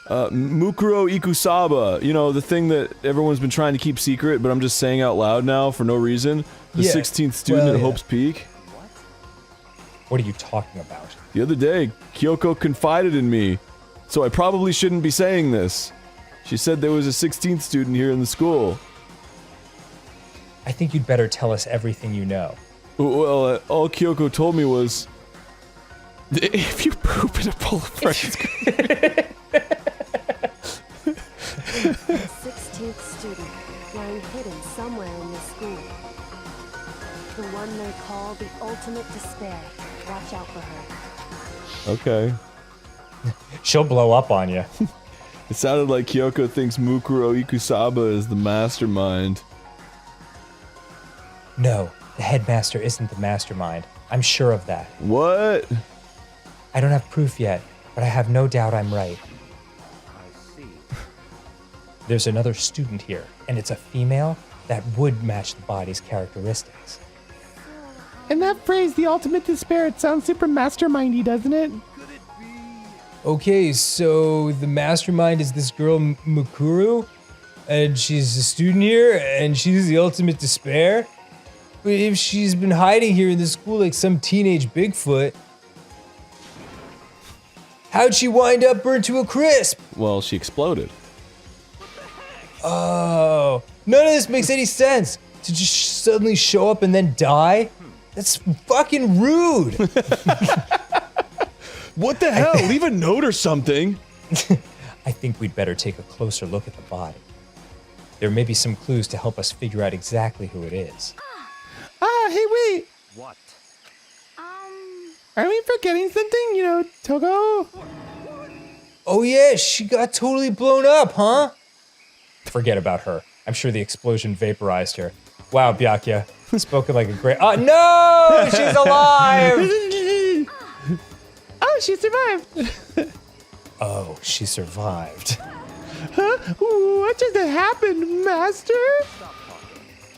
Mukuro Ikusaba, you know, the thing that everyone's been trying to keep secret, but I'm just saying out loud now for no reason. The Yeah, 16th student well, at yeah. Hope's Peak. What are you talking about? The other day, Kyoko confided in me, so I probably shouldn't be saying this. She said there was a 16th student here in the school. I think you'd better tell us everything you know. Well, all Kyoko told me was, if you poop in a bowl of fresh 16th student lying hidden somewhere in this school. The one they call the ultimate despair. Watch out for her. Okay. She'll blow up on you. It sounded like Kyoko thinks Mukuro Ikusaba is the mastermind. No, the headmaster isn't the mastermind. I'm sure of that. What? I don't have proof yet, but I have no doubt I'm right. There's another student here, and it's a female that would match the body's characteristics. And that phrase, the ultimate despair, it sounds super mastermindy, doesn't it? Okay, so the mastermind is this girl Mukuru, and she's a student here, and she's the ultimate despair? But if she's been hiding here in the school like some teenage Bigfoot, how'd she wind up burnt to a crisp? Well, she exploded. Oh, none of this makes any sense. To just suddenly show up and then die? That's fucking rude. What the hell? Leave a note or something. I think we'd better take a closer look at the body. There may be some clues to help us figure out exactly who it is. Hey, wait. What? Are we forgetting something? You know, Togo? Oh yeah, she got totally blown up, huh? Forget about her. I'm sure the explosion vaporized her. Wow, Byakuya. Spoken like a great— Oh, no! She's alive! Oh, she survived. Oh, she survived. Huh? What just happened, Master?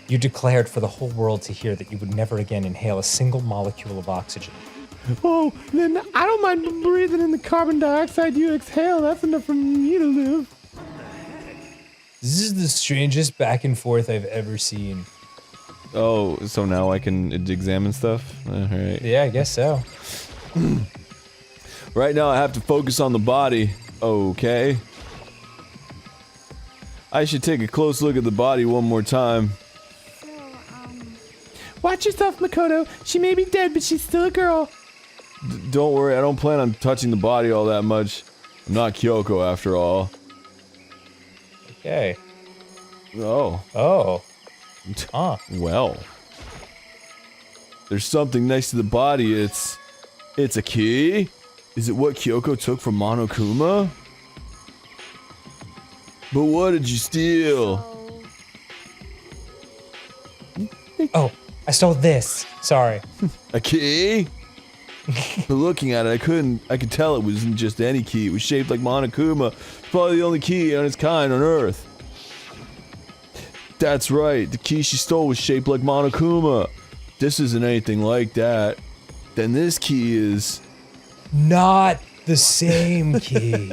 You declared for the whole world to hear that you would never again inhale a single molecule of oxygen. Oh, then I don't mind breathing in the carbon dioxide you exhale. That's enough for me to live. This is the strangest back and forth I've ever seen. Oh, so now I can examine stuff? Alright. Yeah, I guess so. Right now I have to focus on the body. Okay. I should take a close look at the body one more time. Watch yourself, Makoto. She may be dead, but she's still a girl. Don't worry, I don't plan on touching the body all that much. I'm not Kyoko after all. Okay. Oh. Oh. Huh. Well. There's something next to the body. It's a key? Is it what Kyoko took from Monokuma? But what did you steal? Oh, I stole this. Sorry. A key? But looking at it, I could tell it wasn't just any key. It was shaped like Monokuma. It's probably the only key on its kind on Earth. That's right, the key she stole was shaped like Monokuma. This isn't anything like that. Then this key is... Not the same key.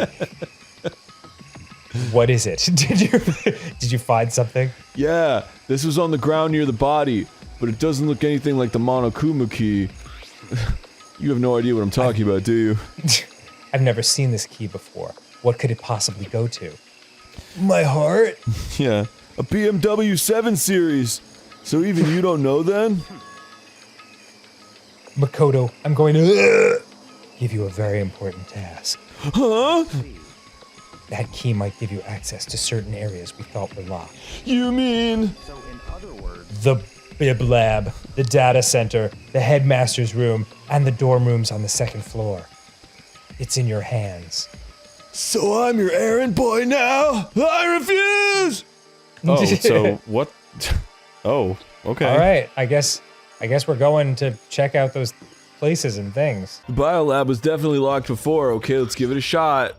What is it? Did you find something? Yeah, this was on the ground near the body, but it doesn't look anything like the Monokuma key. You have no idea what I'm talking about, do you? I've never seen this key before. What could it possibly go to? My heart? Yeah, a BMW 7 Series. So even you don't know then? Makoto, I'm going to give you a very important task. Huh? That key might give you access to certain areas we thought were locked. You mean? So in other words, The Bib Lab, the data center, the headmaster's room, and the dorm rooms on the second floor. It's in your hands. So I'm your errand boy now? I refuse! Oh, so what? Oh, okay. All right, I guess we're going to check out those places and things. The biolab was definitely locked before. Okay, let's give it a shot.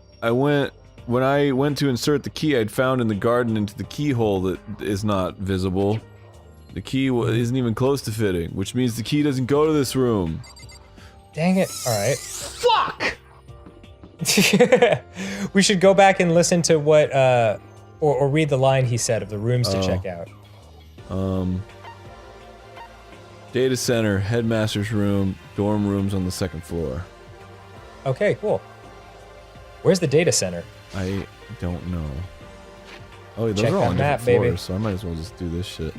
When I went to insert the key I'd found in the garden into the keyhole that is not visible. The key isn't even close to fitting, which means the key doesn't go to this room. Dang it. All right. Fuck! We should go back and listen to what, or read the line he said of the rooms to check out. Data center, headmaster's room, dorm rooms on the second floor. Okay, cool. Where's the data center? I don't know. Oh, those Check are all that on map, different baby. floors, so I might as well just do this shit.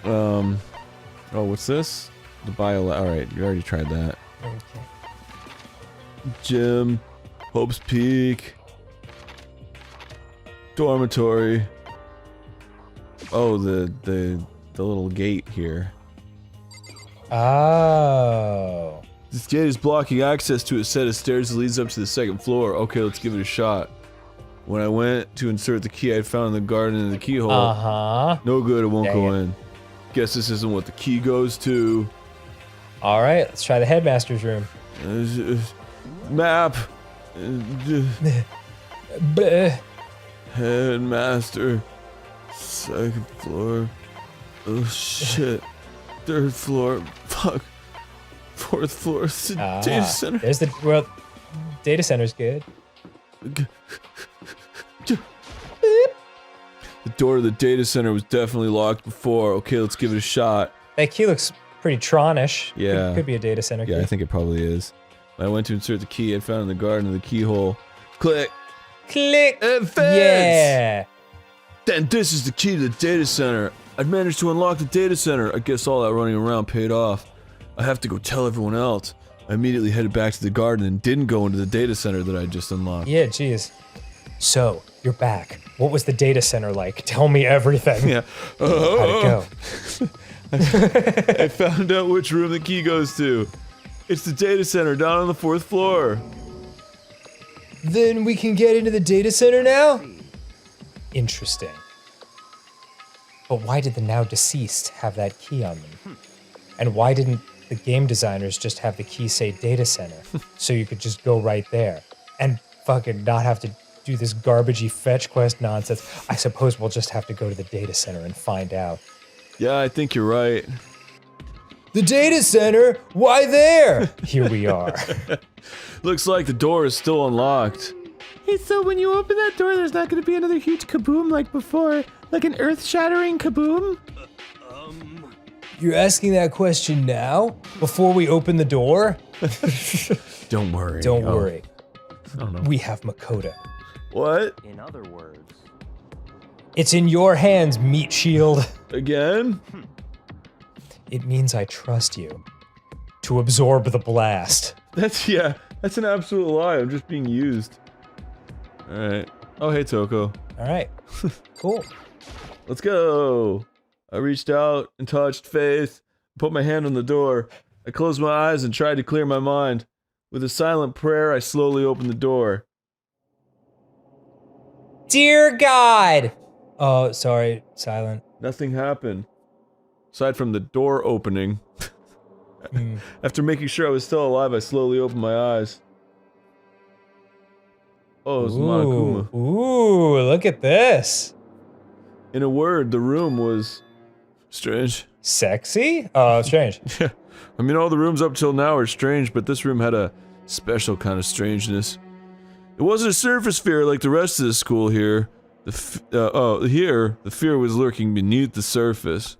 Oh, what's this? The biolab. Alright, you already tried that. Okay. Gym, Hope's Peak, dormitory. Oh, the little gate here. Oh. This gate is blocking access to a set of stairs that leads up to the second floor. Okay, let's give it a shot. When I went to insert the key I'd found in the garden in the keyhole. Uh-huh. No good, it won't Dang go it. in. Guess this isn't what the key goes to. All right, let's try the headmaster's room. Map. Bleh. Headmaster. Second floor. Oh shit. Third floor. Fuck. Fourth floor. Data center. There's the, well, data center's good. The door to the data center was definitely locked before. Okay, let's give it a shot. That key looks pretty Tron-ish. Yeah. Could be a data center Yeah, key. I think it probably is. When I went to insert the key I found in the garden in the keyhole. Click. Click. It fits. Yeah. Then this is the key to the data center. I'd managed to unlock the data center. I guess all that running around paid off. I have to go tell everyone else. I immediately headed back to the garden and didn't go into the data center that I just unlocked. Yeah, geez. So, you're back. What was the data center like? Tell me everything. Yeah. How'd it go? I found out which room the key goes to. It's the data center down on the 4th floor. Then we can get into the data center now? Interesting. But why did the now deceased have that key on them? And why didn't the game designers just have the key say data center so you could just go right there and fucking not have to do this garbagey fetch quest nonsense? I suppose we'll just have to go to the data center and find out. Yeah, I think you're right. The data center? Why there? Here we are. Looks like the door is still unlocked. Hey, so when you open that door, there's not going to be another huge kaboom like before? Like an earth-shattering kaboom? You're asking that question now? Before we open the door? Don't worry. Don't Oh. worry. I don't know. We have Makoto. What? in other words, It's in your hands, Meat Shield. Again? It means I trust you to absorb the blast. That's an absolute lie. I'm just being used. Alright. Oh, hey, Toko. All right. Cool. Let's go. I reached out and touched Faith, put my hand on the door. I closed my eyes and tried to clear my mind. With a silent prayer, I slowly opened the door. Dear God. Oh, sorry. Silent. Nothing happened. Aside from the door opening. After making sure I was still alive, I slowly opened my eyes. Oh, it was Monokuma. Ooh, look at this. In a word, the room was strange. Sexy? Oh, strange. Yeah. I mean, all the rooms up till now are strange, but this room had a Special kind of strangeness. It wasn't a surface fear like the rest of the school here. Here, the fear was lurking beneath the surface.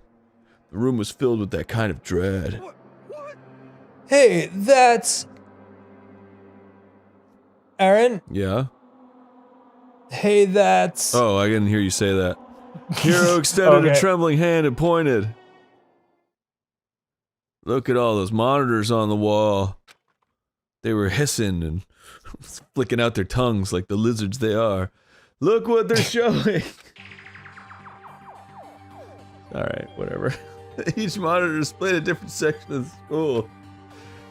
The room was filled with that kind of dread. Hey, that's... Aaron? Yeah? Hey, that's... Oh, I didn't hear you say that. Hero extended a trembling hand and pointed. Look at all those monitors on the wall. They were hissing and flicking out their tongues like the lizards they are. Look what they're showing! Alright, whatever. Each monitor displayed a different section of the school.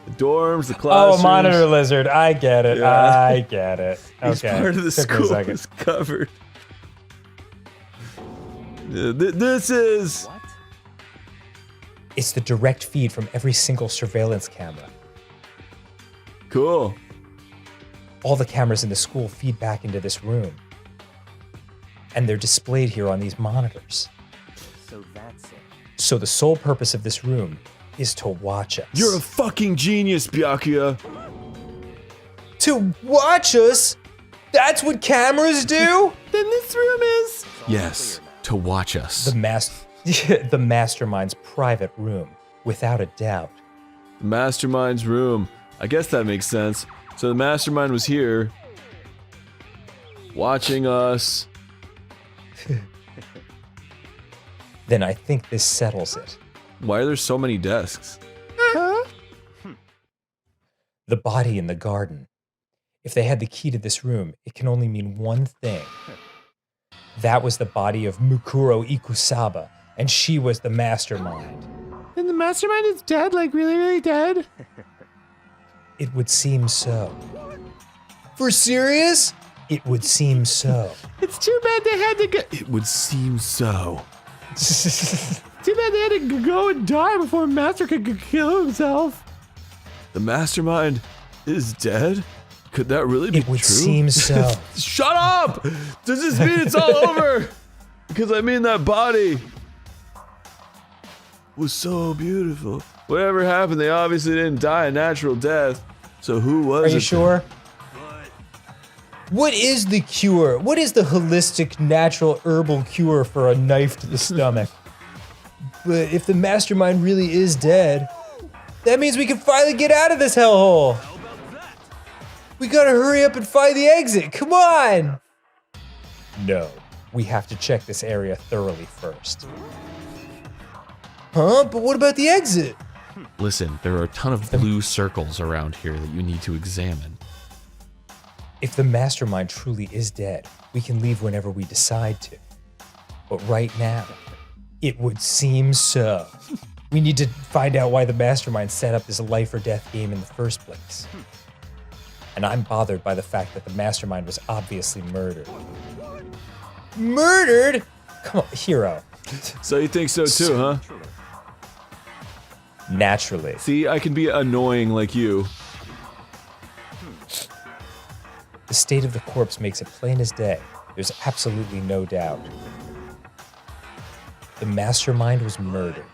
The dorms, the classrooms. Oh, monitor lizard. I get it. Yeah. I get it. Okay. Each part of the school is covered. This is... What? It's the direct feed from every single surveillance camera. Cool. All the cameras in the school feed back into this room. And they're displayed here on these monitors. So that's it. So the sole purpose of this room is to watch us. You're a fucking genius, Byakuya. To watch us? That's what cameras do? Then this room is... Yes, to watch us. The mastermind's private room, without a doubt. The mastermind's room. I guess that makes sense. So the mastermind was here, watching us. Then I think this settles it. Why are there so many desks? The body in the garden. If they had the key to this room, it can only mean one thing. That was the body of Mukuro Ikusaba, and she was the mastermind. Then the mastermind is dead, like really, really dead? It would seem so. For serious? It would seem so. It's too bad they had to go. It would seem so. Too bad they had to go and die before Master could kill himself. The mastermind is dead? Could that really be true? It would seem so. Shut up! Does this mean it's all over? Because I mean that body was so beautiful. Whatever happened, they obviously didn't die a natural death. So who was it? Are you sure? What is the cure? What is the holistic, natural, herbal cure for a knife to the stomach? But if the mastermind really is dead, that means we can finally get out of this hellhole. We gotta hurry up and find the exit. Come on! No, we have to check this area thoroughly first. Huh? But what about the exit? Listen, there are a ton of blue circles around here that you need to examine. If the mastermind truly is dead, we can leave whenever we decide to. But right now, it would seem so. We need to find out why the mastermind set up this life or death game in the first place. And I'm bothered by the fact that the mastermind was obviously murdered. Murdered? Come on, hero. So you think so too, huh? Naturally. See, I can be annoying like you. The state of the corpse makes it plain as day. There's absolutely no doubt. The mastermind was murdered.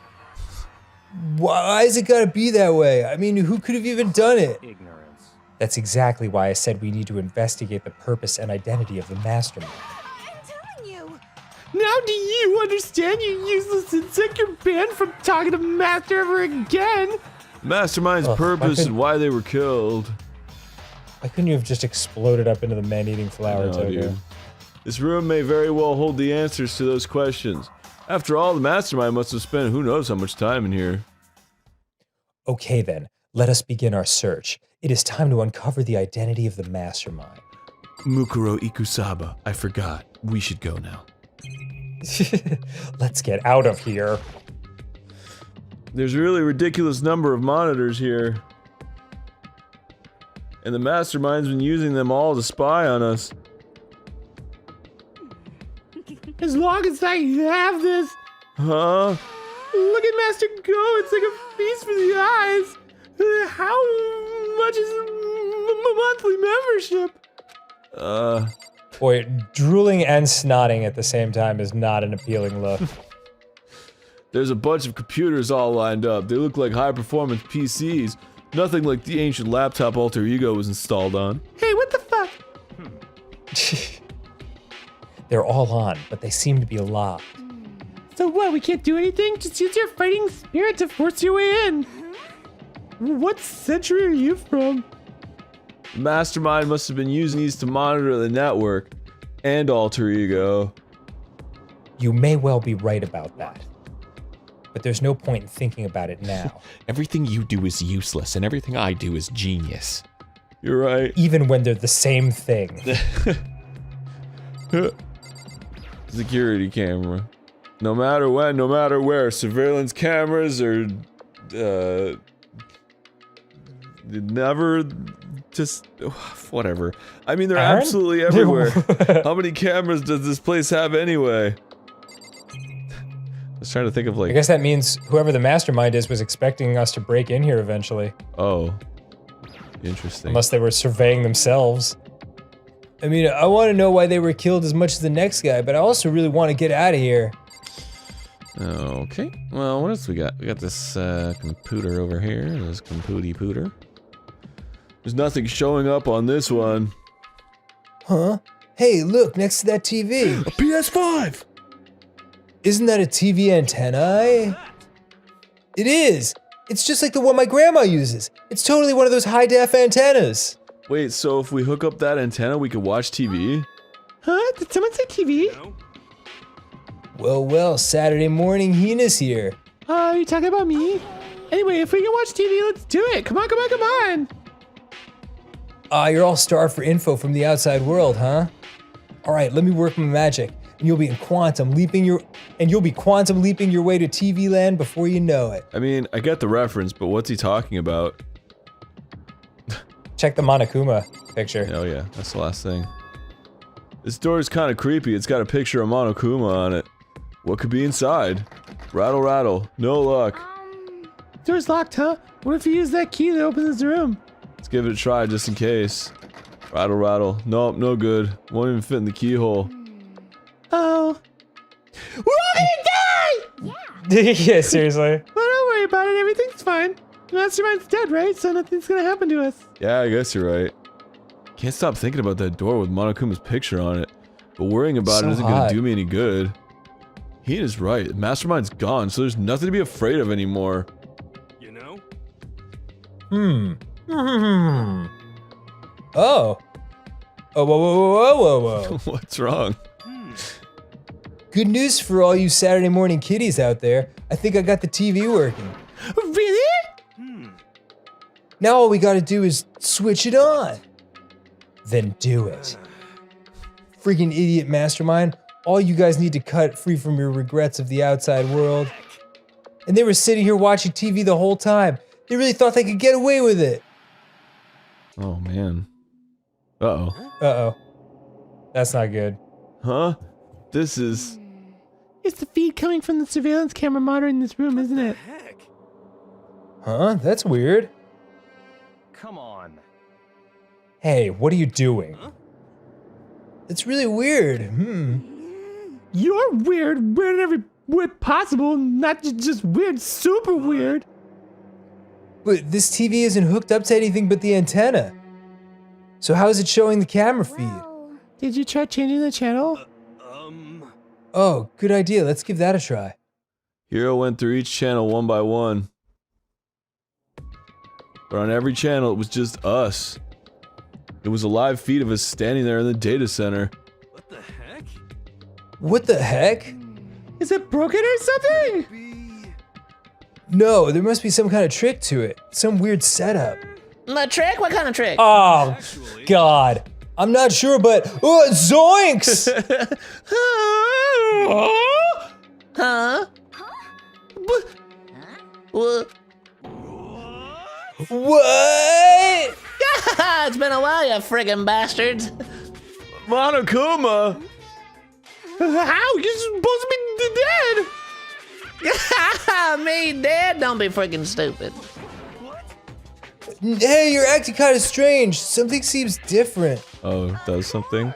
Why is it gotta be that way? I mean, who could have even done it? Ignorance. That's exactly why I said we need to investigate the purpose and identity of the mastermind. Now do you understand, you useless insect? You're banned from talking to Master ever again. Mastermind's purpose and why they were killed. Why couldn't you have just exploded up into the man-eating flower, No, Togo? dude. This room may very well hold the answers to those questions. After all, the mastermind must have spent who knows how much time in here. Okay then, let us begin our search. It is time to uncover the identity of the mastermind. Mukuro Ikusaba, I forgot. We should go now. Let's get out of here. There's a really ridiculous number of monitors here. And the mastermind's been using them all to spy on us. As long as I have this. Huh? Look at Master go, it's like a feast for the eyes. How much is a monthly membership? Boy, drooling and snotting at the same time is not an appealing look. There's a bunch of computers all lined up. They look like high-performance PCs. Nothing like the ancient laptop alter ego was installed on. Hey, what the fuck? They're all on, but they seem to be locked. So what, we can't do anything? Just use your fighting spirit to force your way in. What century are you from? The mastermind must have been using these to monitor the network and alter ego. You may well be right about that. But there's no point in thinking about it now. Everything you do is useless, and everything I do is genius. You're right. Even when they're the same thing. Security camera. No matter when, no matter where, surveillance cameras are, never just, whatever. I mean, they're Aaron? absolutely everywhere. How many cameras does this place have anyway? I was trying to think of like... I guess that means whoever the mastermind is was expecting us to break in here eventually. Oh. Interesting. Unless they were surveying themselves. I mean, I want to know why they were killed as much as the next guy, but I also really want to get out of here. Okay. Well, what else we got? We got this computer over here. This compooty pooter. There's nothing showing up on this one. Huh? Hey, look, next to that TV. A PS5! Isn't that a TV antenna? It is! It's just like the one my grandma uses. It's totally one of those high-def antennas. Wait, so if we hook up that antenna, we could watch TV? Huh? Did someone say TV? Well, well, Saturday morning, Hina's here. Are you talking about me? Anyway, if we can watch TV, let's do it. Come on, come on, come on. You're all starved for info from the outside world, huh? All right, let me work my magic, and you'll be quantum leaping your way to TV land before you know it. I mean, I get the reference, but what's he talking about? Check the Monokuma picture. Oh yeah, that's the last thing. This door is kind of creepy. It's got a picture of Monokuma on it. What could be inside? Rattle, rattle. No luck. Door's locked, huh? What if you use that key to open this room? Let's give it a try just in case. Rattle, rattle. Nope, no good. Won't even fit in the keyhole. Oh. We're all gonna die! Yeah, seriously. Well, don't worry about it. Everything's fine. The mastermind's dead, right? So nothing's gonna happen to us. Yeah, I guess you're right. Can't stop thinking about that door with Monokuma's picture on it. But worrying about it isn't gonna do me any good. He is right. The mastermind's gone, so there's nothing to be afraid of anymore. You know? Oh. Oh, whoa, whoa, whoa, whoa, whoa, whoa. What's wrong? Good news for all you Saturday morning kiddies out there. I think I got the TV working. Really? Now all we gotta do is switch it on. Then do it. Freaking idiot mastermind. All you guys need to cut free from your regrets of the outside world. And they were sitting here watching TV the whole time. They really thought they could get away with it. Oh man. Uh-oh. Uh-oh. That's not good. Huh? This is... It's the feed coming from the surveillance camera monitoring this room, isn't it? Huh? That's weird. Come on. Hey, what are you doing? It's really weird. You're weird. Weird in every way possible. Not just weird, super weird. But this TV isn't hooked up to anything but the antenna. So how is it showing the camera feed? Did you try changing the channel? Oh, good idea. Let's give that a try. Hero went through each channel one by one. But on every channel, it was just us. It was a live feed of us standing there in the data center. What the heck? Is it broken or something? No, there must be some kind of trick to it. Some weird setup. The trick? What kind of trick? Oh, God. I'm not sure, but zoinks! Huh? What? What? It's been a while, you friggin' bastards. Monokuma! How? You're supposed to be dead! Me dead? Don't be friggin' stupid. Hey, you're acting kind of strange. Something seems different. Oh, it does something?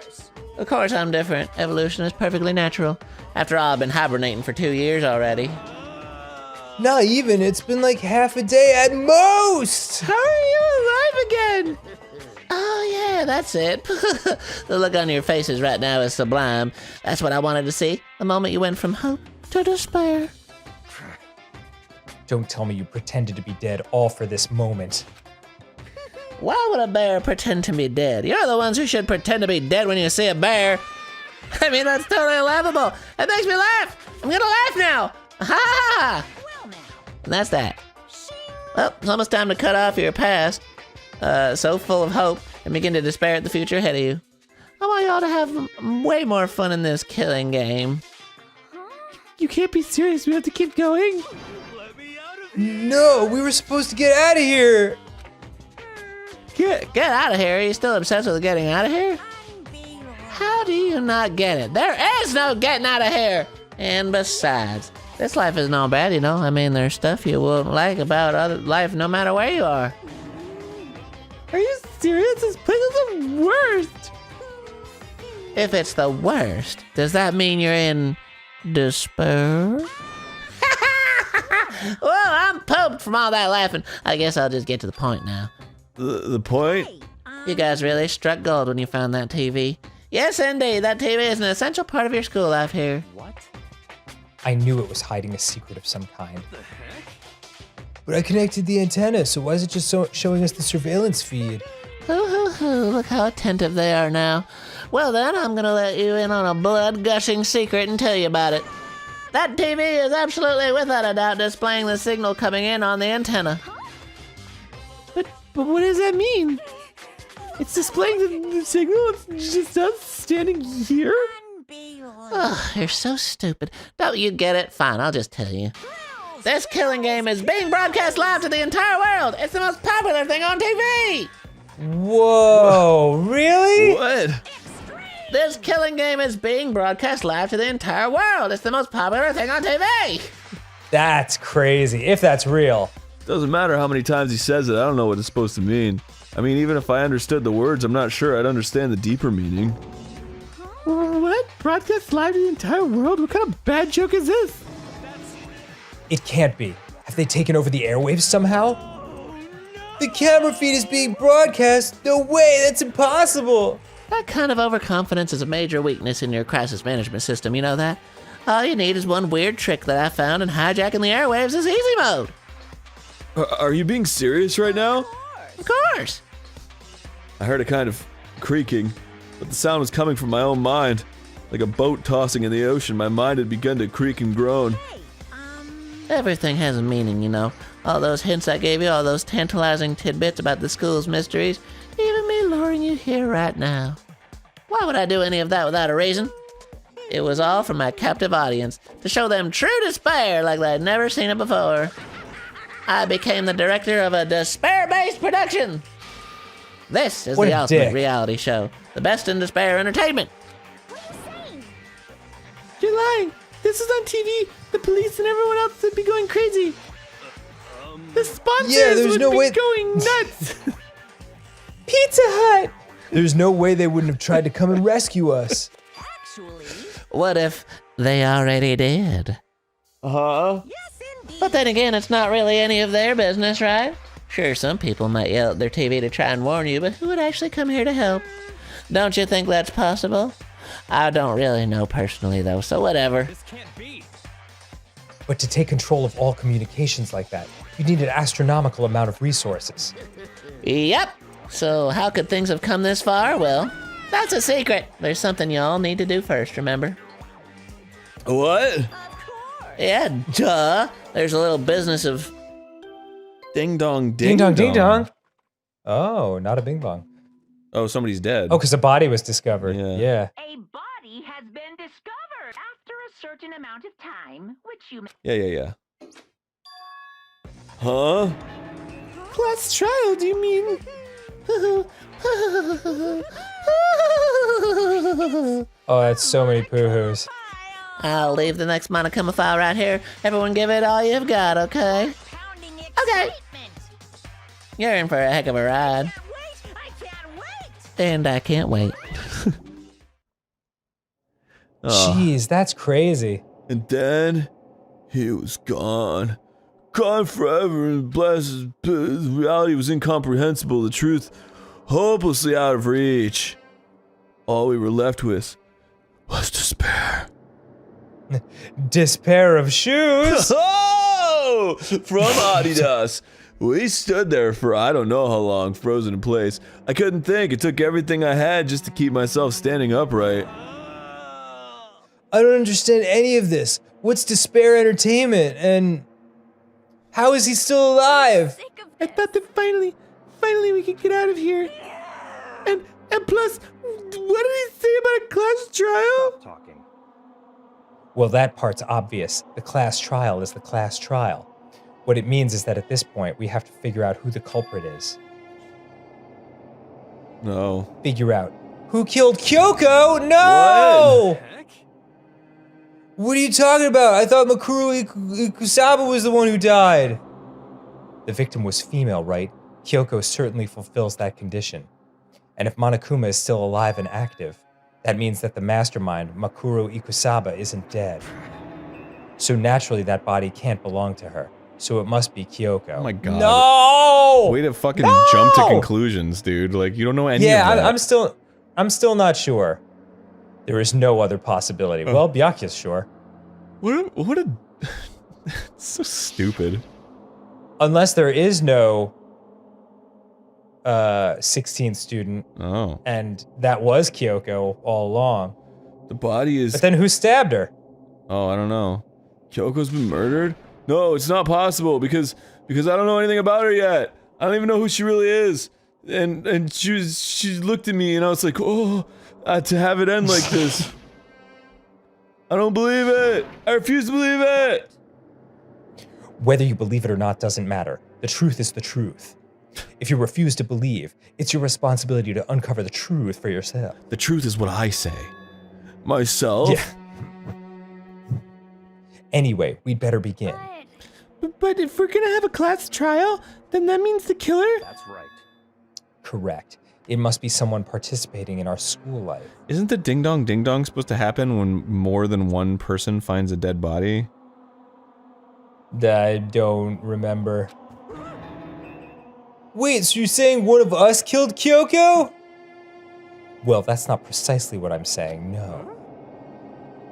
Of course I'm different. Evolution is perfectly natural. After all, I've been hibernating for 2 years already. Not even. It's been like half a day at most. How are you alive again? Oh, yeah, that's it. The look on your faces right now is sublime. That's what I wanted to see. The moment you went from hope to despair. Don't tell me you pretended to be dead all for this moment. Why would a bear pretend to be dead? You're the ones who should pretend to be dead when you see a bear. I mean, that's totally laughable. It makes me laugh. I'm gonna laugh now. Ha ha! And that's that. Well, it's almost time to cut off your past. So full of hope and begin to despair at the future ahead of you. I want y'all to have way more fun in this killing game. You can't be serious. We have to keep going. No, we were supposed to get out of here. Get out of here? Are you still obsessed with getting out of here? How do you not get it? There is no getting out of here. And besides, this life is no bad, you know. I mean, there's stuff you won't like about other life no matter where you are. Are you serious? This place is the worst. If it's the worst, does that mean you're in despair? Well, I'm pumped from all that laughing. I guess I'll just get to the point now. The point? You guys really struck gold when you found that TV. Yes, indeed, that TV is an essential part of your school life here. What? I knew it was hiding a secret of some kind. But I connected the antenna, so why is it just showing us the surveillance feed? Look how attentive they are now. Well then, I'm gonna let you in on a blood-gushing secret and tell you about it. That TV is absolutely, without a doubt, displaying the signal coming in on the antenna. But what does that mean? It's displaying the signal? It's just us standing here? Oh, you're so stupid. Don't you get it? Fine, I'll just tell you. This killing game is being broadcast live to the entire world. It's the most popular thing on TV. Whoa, really? What? This killing game is being broadcast live to the entire world. It's the most popular thing on TV. That's crazy, if that's real. Doesn't matter how many times he says it, I don't know what it's supposed to mean. I mean, even if I understood the words, I'm not sure I'd understand the deeper meaning. What? Broadcast live to the entire world? What kind of bad joke is this? It can't be. Have they taken over the airwaves somehow? The camera feed is being broadcast. No way, that's impossible. That kind of overconfidence is a major weakness in your crisis management system, you know that? All you need is one weird trick that I found, and hijacking the airwaves is easy mode. Are you being serious right now? Of course. I heard a kind of creaking, but the sound was coming from my own mind. Like a boat tossing in the ocean, my mind had begun to creak and groan. Everything has a meaning, you know. All those hints I gave you, all those tantalizing tidbits about the school's mysteries, even me luring you here right now. Why would I do any of that without a reason? It was all for my captive audience, to show them true despair like they'd never seen it before. I became the director of a despair-based production. This is What the a ultimate dick. reality show, the best in despair entertainment. You're lying. This is on TV. The police and everyone else would be going crazy. The sponsors would be going nuts. Pizza Hut! There's no way they wouldn't have tried to come and rescue us. What if they already did? Huh? But then again, it's not really any of their business, right? Sure, some people might yell at their TV to try and warn you, but who would actually come here to help? Don't you think that's possible? I don't really know personally, though, so whatever. This can't be. But to take control of all communications like that, you need an astronomical amount of resources. Yep. So how could things have come this far? Well, that's a secret. There's something y'all need to do first, remember? What? Yeah, duh. There's a little business of... Ding dong, Ding dong, ding dong. Oh, not a bing bong. Oh, somebody's dead. Oh, because a body was discovered. Yeah. A body has been discovered after a certain amount of time, which you may... Yeah. Huh? Class trial, do you mean? Oh, that's so many poo-hoos. I'll leave the next Monokuma file right here. Everyone give it all you've got, okay? Okay. You're in for a heck of a ride. And I can't wait. Jeez, that's crazy. And then he was gone. gone forever, and blessed, reality was incomprehensible, the truth hopelessly out of reach. All we were left with was despair. Despair of shoes? Oh! From Adidas. We stood there for I don't know how long, frozen in place. I couldn't think. It took everything I had just to keep myself standing upright. I don't understand any of this. What's Despair Entertainment, and how is he still alive? I thought that finally we could get out of here. And plus, what did he say about a class trial? Stop talking. Well, that part's obvious. The class trial is the class trial. What it means is that at this point, we have to figure out who the culprit is. No. Figure out who killed Kyoko? No! What are you talking about? I thought Makuru Ikusaba was the one who died. The victim was female, right? Kyoko certainly fulfills that condition. And if Monokuma is still alive and active, that means that the mastermind, Makuru Ikusaba, isn't dead. So naturally that body can't belong to her. So it must be Kyoko. Oh my god. No! Way to fucking jump to conclusions, dude. Like, you don't know any of that. Yeah, I'm still not sure. There is no other possibility. Well, Byakuya's sure. What a it's so stupid. Unless there is no 16th student. Oh. And that was Kyoko all along. The body is... But then who stabbed her? Oh, I don't know. Kyoko's been murdered? No, it's not possible because I don't know anything about her yet. I don't even know who she really is. And she looked at me and I was like, oh, to have it end like this. I don't believe it. I refuse to believe it. Whether you believe it or not doesn't matter. The truth is the truth. If you refuse to believe, it's your responsibility to uncover the truth for yourself. The truth is what I say. Myself? Yeah. Anyway, we'd better begin. But if we're gonna have a class trial, then that means the killer? That's right. Correct. It must be someone participating in our school life. Isn't the ding dong supposed to happen when more than one person finds a dead body? I don't remember. Wait, so you're saying one of us killed Kyoko? Well, that's not precisely what I'm saying, no.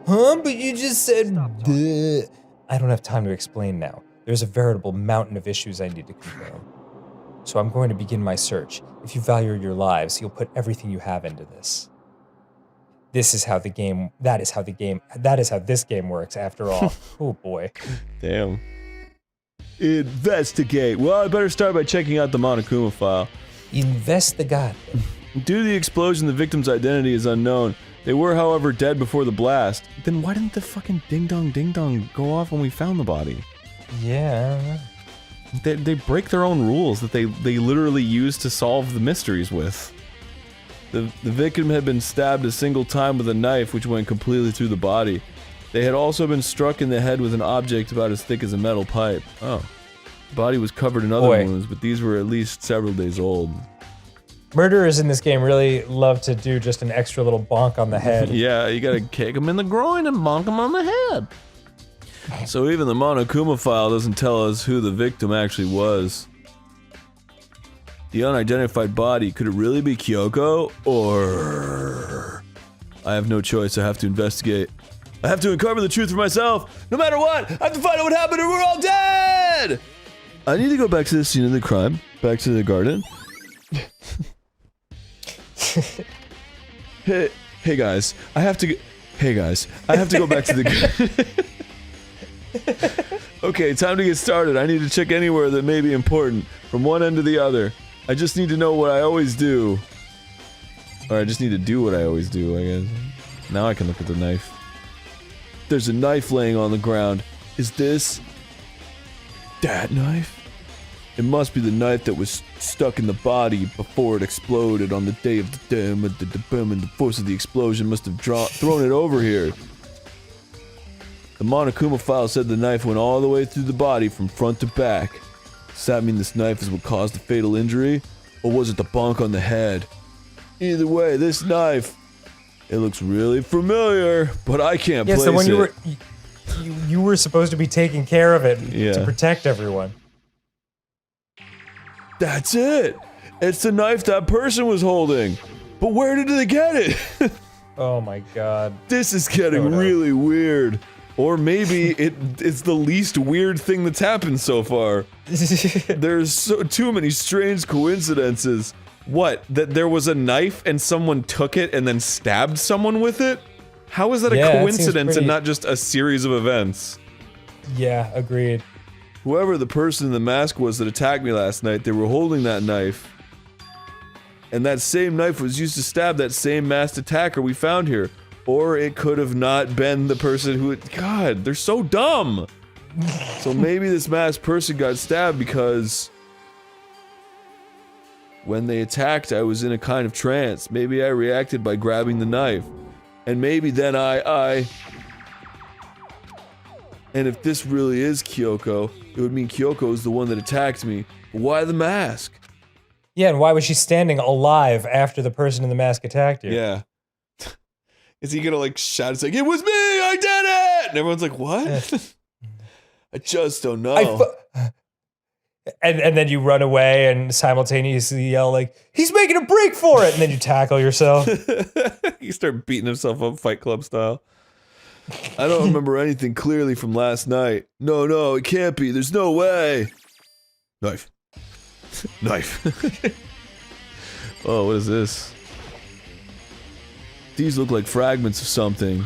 Huh? But you just said... Duh. I don't have time to explain now. There's a veritable mountain of issues I need to confirm. So I'm going to begin my search. If you value your lives, you'll put everything you have into this. That is how this game works, after all. Oh boy. Damn. Investigate. Well, I better start by checking out the Monokuma file. Investigate. Due to the explosion, the victim's identity is unknown. They were, however, dead before the blast. Then why didn't the fucking ding dong go off when we found the body? Yeah. They break their own rules that they literally use to solve the mysteries with. The victim had been stabbed a single time with a knife which went completely through the body. They had also been struck in the head with an object about as thick as a metal pipe. Oh. The body was covered in other wounds, but these were at least several days old. Murderers in this game really love to do just an extra little bonk on the head. Yeah, you gotta kick them in the groin and bonk them on the head. So even the Monokuma file doesn't tell us who the victim actually was. The unidentified body, could it really be Kyoko? Or... I have no choice, I have to investigate. I have to uncover the truth for myself! No matter what! I have to find out what happened or we're all dead! I need to go back to the scene of the crime. Back to the garden. Hey guys, I have to go back to the... Okay, time to get started. I need to check anywhere that may be important, from one end to the other. I just need to know what I always do. Or I just need to do what I always do, I guess. Now I can look at the knife. There's a knife laying on the ground. Is this... that knife? It must be the knife that was stuck in the body before it exploded on the day of the dam, and the force of the explosion must have thrown it over here. The Monokuma file said the knife went all the way through the body from front to back. Does that mean this knife is what caused the fatal injury? Or was it the bonk on the head? Either way, this knife, it looks really familiar, but I can't place it. you were supposed to be taking care of it Yeah. to protect everyone. That's it! It's the knife that person was holding! But where did they get it? Oh my god. This is getting really weird. Or maybe it's the least weird thing that's happened so far. There's too many strange coincidences. What? That there was a knife and someone took it and then stabbed someone with it? How is that a coincidence and not just a series of events? Yeah, agreed. Whoever the person in the mask was that attacked me last night, they were holding that knife. And that same knife was used to stab that same masked attacker we found here. Or it could have not been the person who... God, they're so dumb! So maybe this masked person got stabbed because... when they attacked, I was in a kind of trance. Maybe I reacted by grabbing the knife. And maybe then I... And if this really is Kyoko, it would mean Kyoko is the one that attacked me. But why the mask? Yeah, and why was she standing alive after the person in the mask attacked you? Yeah. Is he gonna like shout? It's like, it was me! I did it! And everyone's like, what? I just don't know. And then you run away and simultaneously yell like, he's making a break for it! And then you tackle yourself. You start beating himself up Fight Club style. I don't remember anything clearly from last night. No, it can't be. There's no way. Knife. Knife. Oh, what is this? These look like fragments of something.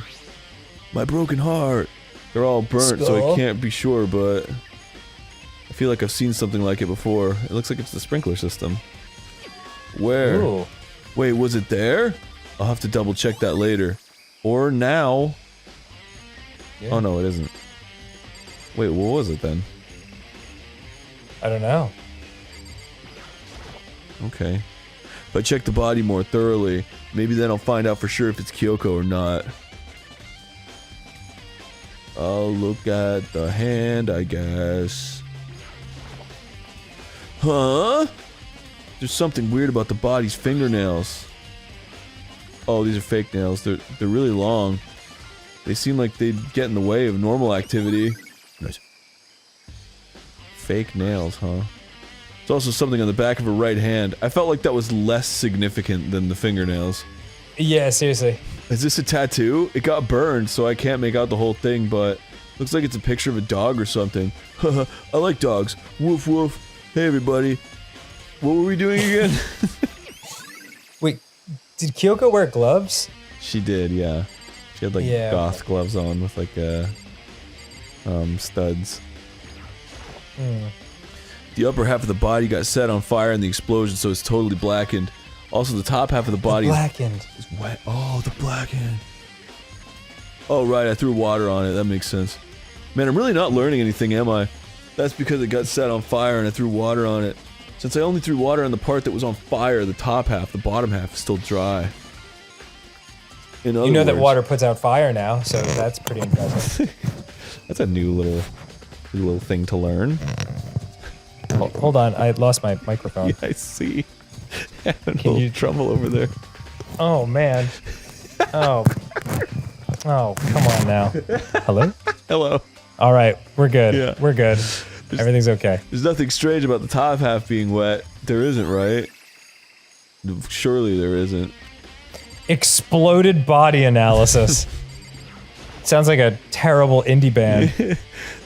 My broken heart. They're all burnt, so I can't be sure, but... I feel like I've seen something like it before. It looks like it's the sprinkler system. Where? Ooh. Wait, was it there? I'll have to double check that later. Or now. Yeah. Oh no, it isn't. Wait, what was it then? I don't know. Okay. If I check the body more thoroughly, maybe then I'll find out for sure if it's Kyoko or not. I'll look at the hand, I guess. Huh? There's something weird about the body's fingernails. Oh, these are fake nails. They're really long. They seem like they'd get in the way of normal activity. Nice. Fake nails, huh? There's also something on the back of her right hand. I felt like that was less significant than the fingernails. Yeah, seriously. Is this a tattoo? It got burned, so I can't make out the whole thing, but looks like it's a picture of a dog or something. Haha, I like dogs. Woof woof. Hey everybody. What were we doing again? Wait, did Kyoko wear gloves? She did, yeah. She had like goth gloves on with like studs. The upper half of the body got set on fire in the explosion, so it's totally blackened. Also, the top half of the body is wet. Oh, the blackened. Oh, right, I threw water on it. That makes sense. Man, I'm really not learning anything, am I? That's because it got set on fire and I threw water on it. Since I only threw water on the part that was on fire, the top half, the bottom half is still dry. In other You know words, that water puts out fire now, so that's pretty impressive. That's a new little thing to learn. Hold on, I lost my microphone. Yeah, I see. Having a little trouble over there. Oh man. Oh, come on now. Hello? Hello. All right, we're good. Yeah. We're good. Everything's okay. There's nothing strange about the top half being wet. There isn't, right? Surely there isn't. Exploded body analysis. Sounds like a terrible indie band.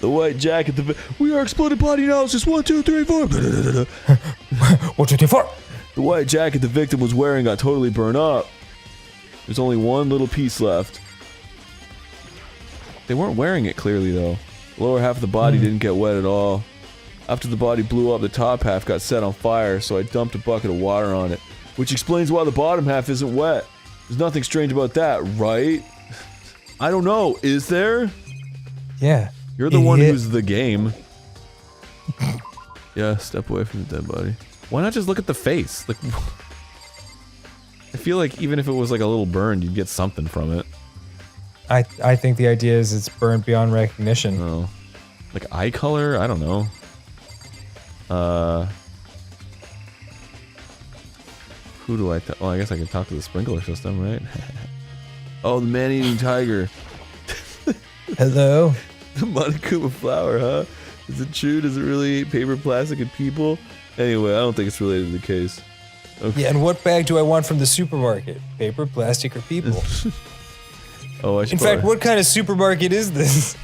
The white jacket. We are exploded body analysis. 1, 2, 3, 4. 1, 2, 3, 4. The white jacket the victim was wearing got totally burned up. There's only one little piece left. They weren't wearing it clearly though. The lower half of the body didn't get wet at all. After the body blew up, the top half got set on fire, so I dumped a bucket of water on it. Which explains why the bottom half isn't wet. There's nothing strange about that, right? I don't know, is there? Yeah. You're the one who's the game. Yeah, step away from the dead body. Why not just look at the face? Like, I feel like even if it was like a little burned, you'd get something from it. I think the idea is it's burned beyond recognition. Oh. Like eye color? I don't know. Who do I well, I guess I can talk to the sprinkler system, right? Oh, the man-eating tiger. Hello? The Monokuma flower, huh? Is it true? Does it really eat paper, plastic, and people? Anyway, I don't think it's related to the case. Okay. Yeah, and what bag do I want from the supermarket? Paper, plastic, or people? Oh, I should In fact, what kind of supermarket is this?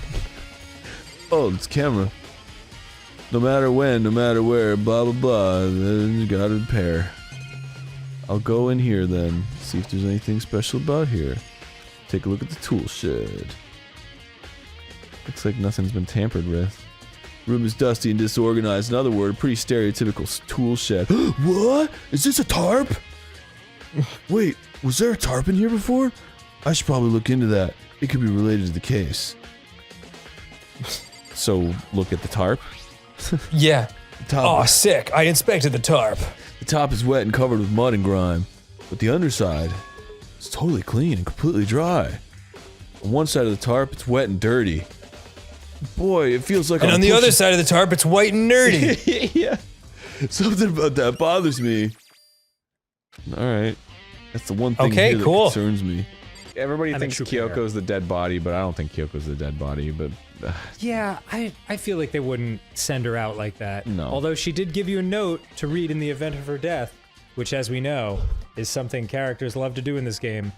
Oh, it's camera. No matter when, no matter where, blah blah blah, then you gotta repair. I'll go in here then, see if there's anything special about here. Take a look at the tool shed. Looks like nothing's been tampered with. Room is dusty and disorganized. In other words, pretty stereotypical tool shed. What? Is this a tarp? Wait, was there a tarp in here before? I should probably look into that. It could be related to the case. So, look at the tarp? Yeah. Oh, sick. I inspected the tarp. The top is wet and covered with mud and grime, but the underside is totally clean and completely dry. On one side of the tarp, it's wet and dirty. Boy, it feels like And I'm on the other pushing- side of the tarp, it's white and nerdy. Yeah. Something about that bothers me. Alright. That's the one thing Okay, here that cool. concerns me. Everybody I'm a thinks true player. Kyoko's the dead body, but I don't think Kyoko's the dead body, but... Yeah, I feel like they wouldn't send her out like that. No. Although she did give you a note to read in the event of her death, which, as we know, is something characters love to do in this game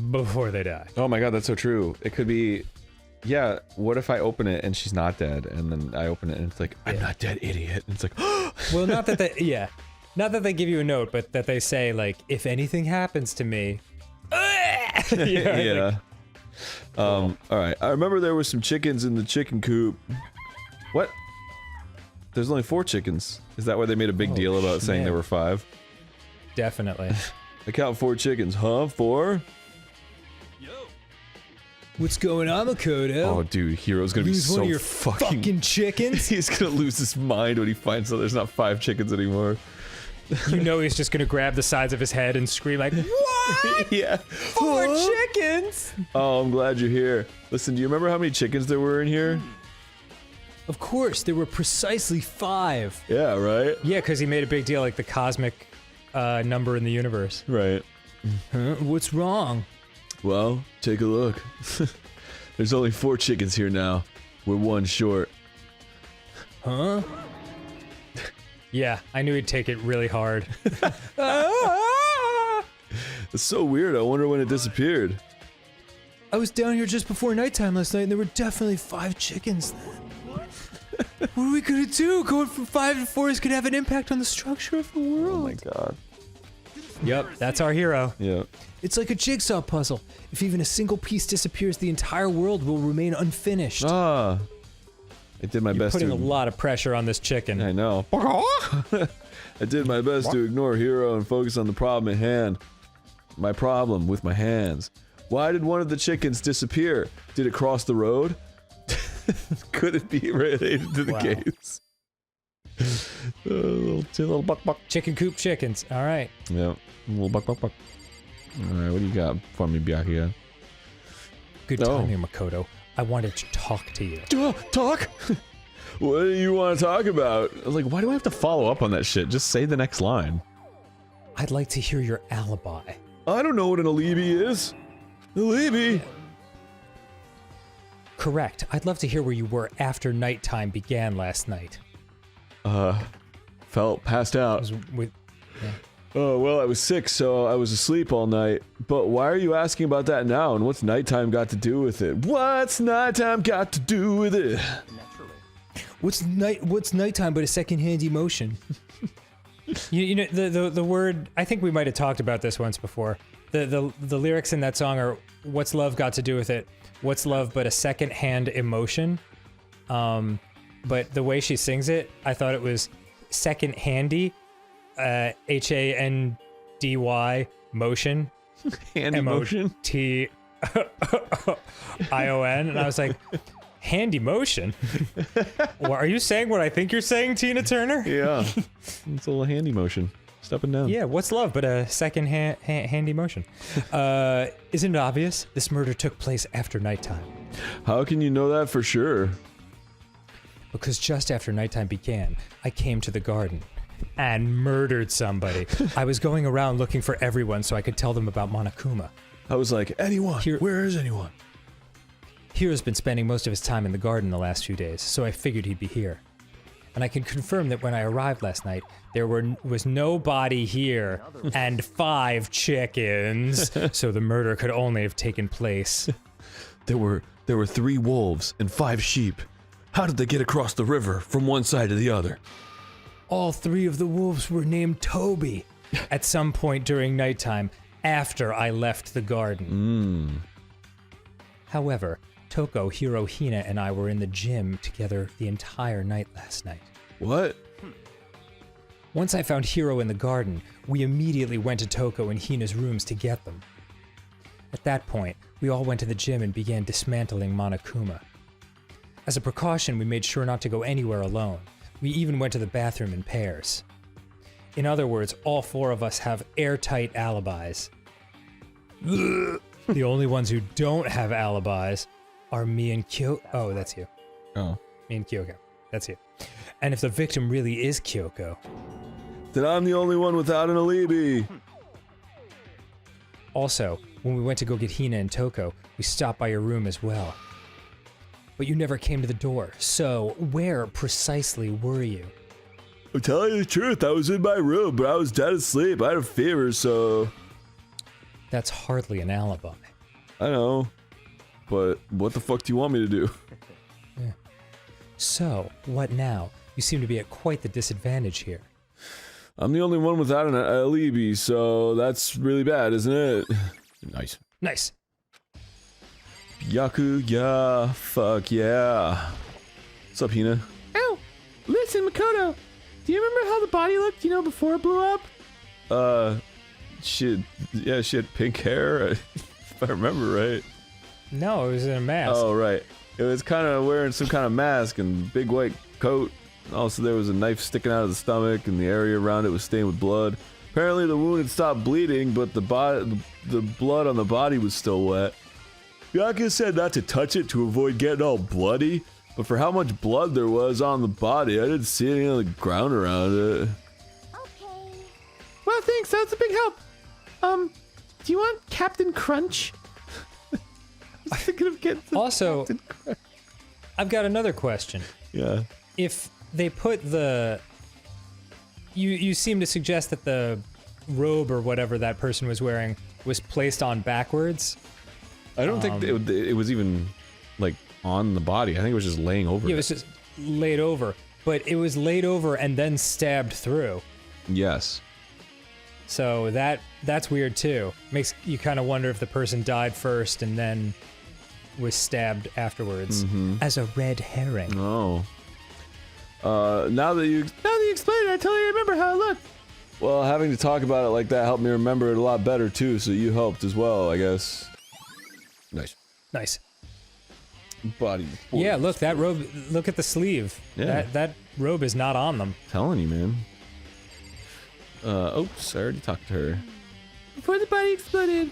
before they die. Oh my god, that's so true. It could be... Yeah, what if I open it and she's not dead, and then I open it and it's like, I'm not dead, idiot. And it's like, Well, not that they, yeah, not that they give you a note, but that they say, like, if anything happens to me, Yeah. Alright. I remember there were some chickens in the chicken coop. What? There's only 4 chickens. Is that why they made a big deal about saying there were 5? Definitely. I count 4 chickens, huh? 4? What's going on, Makoto? oh dude, Hero's gonna be Lose so one of your fucking chickens? He's gonna lose his mind when he finds out there's not 5 chickens anymore. You know he's just gonna grab the sides of his head and scream like, "What? Yeah. 4 chickens?" Oh, I'm glad you're here. Listen, do you remember how many chickens there were in here? Of course, there were precisely 5. Yeah, right? Yeah, because he made a big deal, like the cosmic number in the universe. Right. Huh? What's wrong? Well, take a look. There's only 4 chickens here now. We're 1 short. Huh? Yeah, I knew he'd take it really hard. It's so weird. I wonder when it disappeared. I was down here just before nighttime last night, and there were definitely 5 chickens then. What are we gonna do? Going from 5 to 4 is gonna have an impact on the structure of the world. Oh my god. Yep, that's our hero. Yeah. It's like a jigsaw puzzle. If even a single piece disappears, the entire world will remain unfinished. Ah. I did my You're best putting to... a lot of pressure on this chicken. I know. I did my best to ignore Hero and focus on the problem at hand. My problem with my hands. Why did one of the chickens disappear? Did it cross the road? Could it be related to the case? Little buck buck. Chicken coop chickens. All right. Yeah. Little buck buck buck. Alright, what do you got for me, Byakuya? Good timing, Makoto. I wanted to talk to you. Talk? What do you want to talk about? I was like, why do I have to follow up on that shit? Just say the next line. I'd like to hear your alibi. I don't know what an alibi is. Alibi? Correct. I'd love to hear where you were after nighttime began last night. Felt passed out. Oh, well, I was sick, so I was asleep all night. But why are you asking about that now? And what's nighttime got to do with it? What's nighttime got to do with it? What's nighttime but a secondhand emotion? you know the word. I think we might have talked about this once before. The lyrics in that song are, "What's love got to do with it? What's love but a secondhand emotion?" But the way she sings it, I thought it was second handy. Handy motion. Handy motion? M-O-T-I-O-N. And I was like, handy motion? Well, are you saying what I think you're saying, Tina Turner? Yeah. It's a little handy motion. Up and down. Yeah, what's love but a second handy motion? Isn't it obvious? This murder took place after nighttime. How can you know that for sure? Because just after nighttime began, I came to the garden and murdered somebody. I was going around looking for everyone so I could tell them about Monokuma. I was like, anyone? Where is anyone? Hero's been spending most of his time in the garden the last few days, so I figured he'd be here. And I can confirm that when I arrived last night, there was no body here and 5 chickens, so the murder could only have taken place. There were 3 wolves and 5 sheep. How did they get across the river from one side to the other? All 3 of the wolves were named Toby at some point during nighttime after I left the garden. However, Toko, Hiro, Hina, and I were in the gym together the entire night last night. What? Once I found Hiro in the garden, we immediately went to Toko and Hina's rooms to get them. At that point, we all went to the gym and began dismantling Monokuma. As a precaution, we made sure not to go anywhere alone. We even went to the bathroom in pairs. In other words, all 4 of us have airtight alibis. The only ones who don't have alibis are me and Kyoko. Oh, that's you. Oh. Me and Kyoko. That's you. And if the victim really is Kyoko, then I'm the only one without an alibi. Also, when we went to go get Hina and Toko, we stopped by your room as well. But you never came to the door, so where precisely were you? I'm telling you the truth, I was in my room, but I was dead asleep. I had a fever, so... That's hardly an alibi. I know, but what the fuck do you want me to do? Yeah. So, what now? You seem to be at quite the disadvantage here. I'm the only one without an alibi, so that's really bad, isn't it? Nice. Nice. Yaku, yeah, fuck yeah. What's up, Hina? Ow! Listen, Makoto, do you remember how the body looked, before it blew up? She had pink hair, if I remember right. No, it was in a mask. Oh, right. It was kind of wearing some kind of mask and big white coat. Also, there was a knife sticking out of the stomach, and the area around it was stained with blood. Apparently, the wound had stopped bleeding, but the blood on the body was still wet. Yaku said not to touch it to avoid getting all bloody, but for how much blood there was on the body, I didn't see any on the ground around it. Well, thanks, that's a big help. Do you want Captain Crunch? I was thinking of getting some Also, Captain Crunch. I've got another question. Yeah. If they put the... You seem to suggest that the robe or whatever that person was wearing was placed on backwards. I don't think it was even, like, on the body. I think it was just laying over. Yeah, it was just laid over. But it was laid over and then stabbed through. Yes. So that's weird too. Makes you kind of wonder if the person died first and then was stabbed afterwards as a red herring. Oh. Now that you explain it, I totally remember how it looked. Well, having to talk about it like that helped me remember it a lot better too, so you helped as well, I guess. Nice. Nice. Body. Yeah, look, that robe, look at the sleeve. Yeah. That robe is not on them. Telling you, man. Oops, I already talked to her. Before the body exploded,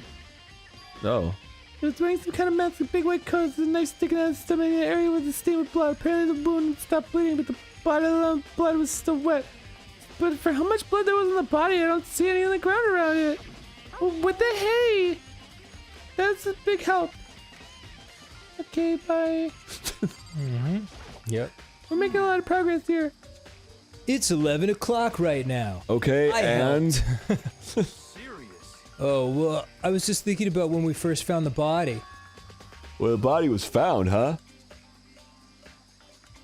Oh. it was wearing some kind of mask with big white coat with a knife sticking out of the stomach, and the area was stained with blood. Apparently the wound stopped bleeding, but the blood was still wet. But for how much blood there was in the body, I don't see any on the ground around it. Well, what the hey? That's a big help. Okay, bye. Yep. We're making a lot of progress here. It's 11 o'clock right now. Okay, and? Oh, well, I was just thinking about when we first found the body. Well, the body was found, huh?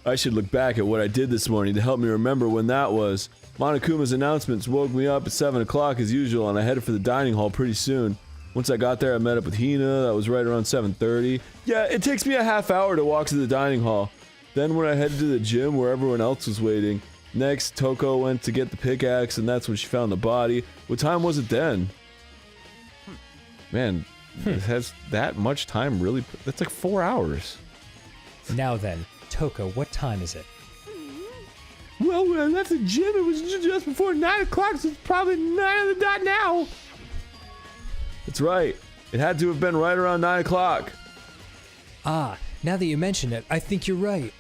I should look back at what I did this morning to help me remember when that was. Monokuma's announcements woke me up at 7 o'clock as usual, and I headed for the dining hall pretty soon. Once I got there, I met up with Hina. That was right around 7:30. Yeah, it takes me a half hour to walk to the dining hall. Then when I headed to the gym where everyone else was waiting. Next, Toko went to get the pickaxe, and that's when she found the body. What time was it then? Man, it has that much time really? That's like 4 hours. Now then, Toko, what time is it? Well, when I left the gym, it was just before 9 o'clock, so it's probably 9 on the dot now. That's right. It had to have been right around 9 o'clock. Ah, now that you mention it, I think you're right.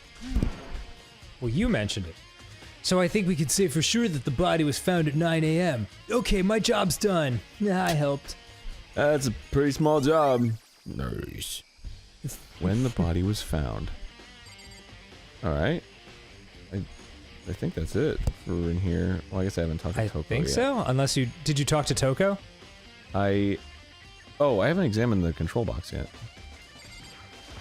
Well, you mentioned it. So I think we can say for sure that the body was found at 9 a.m. Okay, my job's done. I helped. That's a pretty small job. Nice. When the body was found. Alright. I think that's it for in here. Well, I guess I haven't talked to Toko yet. I think so, unless you... Did you talk to Toko? I haven't examined the control box yet.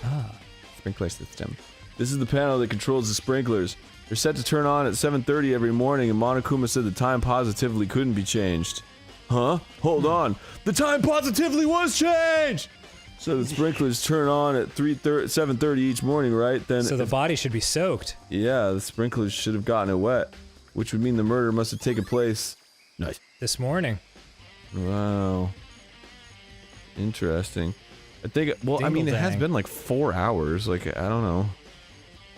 Ah. Sprinkler system. This is the panel that controls the sprinklers. They're set to turn on at 7:30 every morning, and Monokuma said the time positively couldn't be changed. Huh? Hold on. The time positively was changed! So the sprinklers turn on at 7:30 each morning, right? Then so the body should be soaked. Yeah, the sprinklers should have gotten it wet, which would mean the murder must have taken place. Nice. This morning. Wow. Interesting. I think, well, I mean, it has been like 4 hours. Like, I don't know.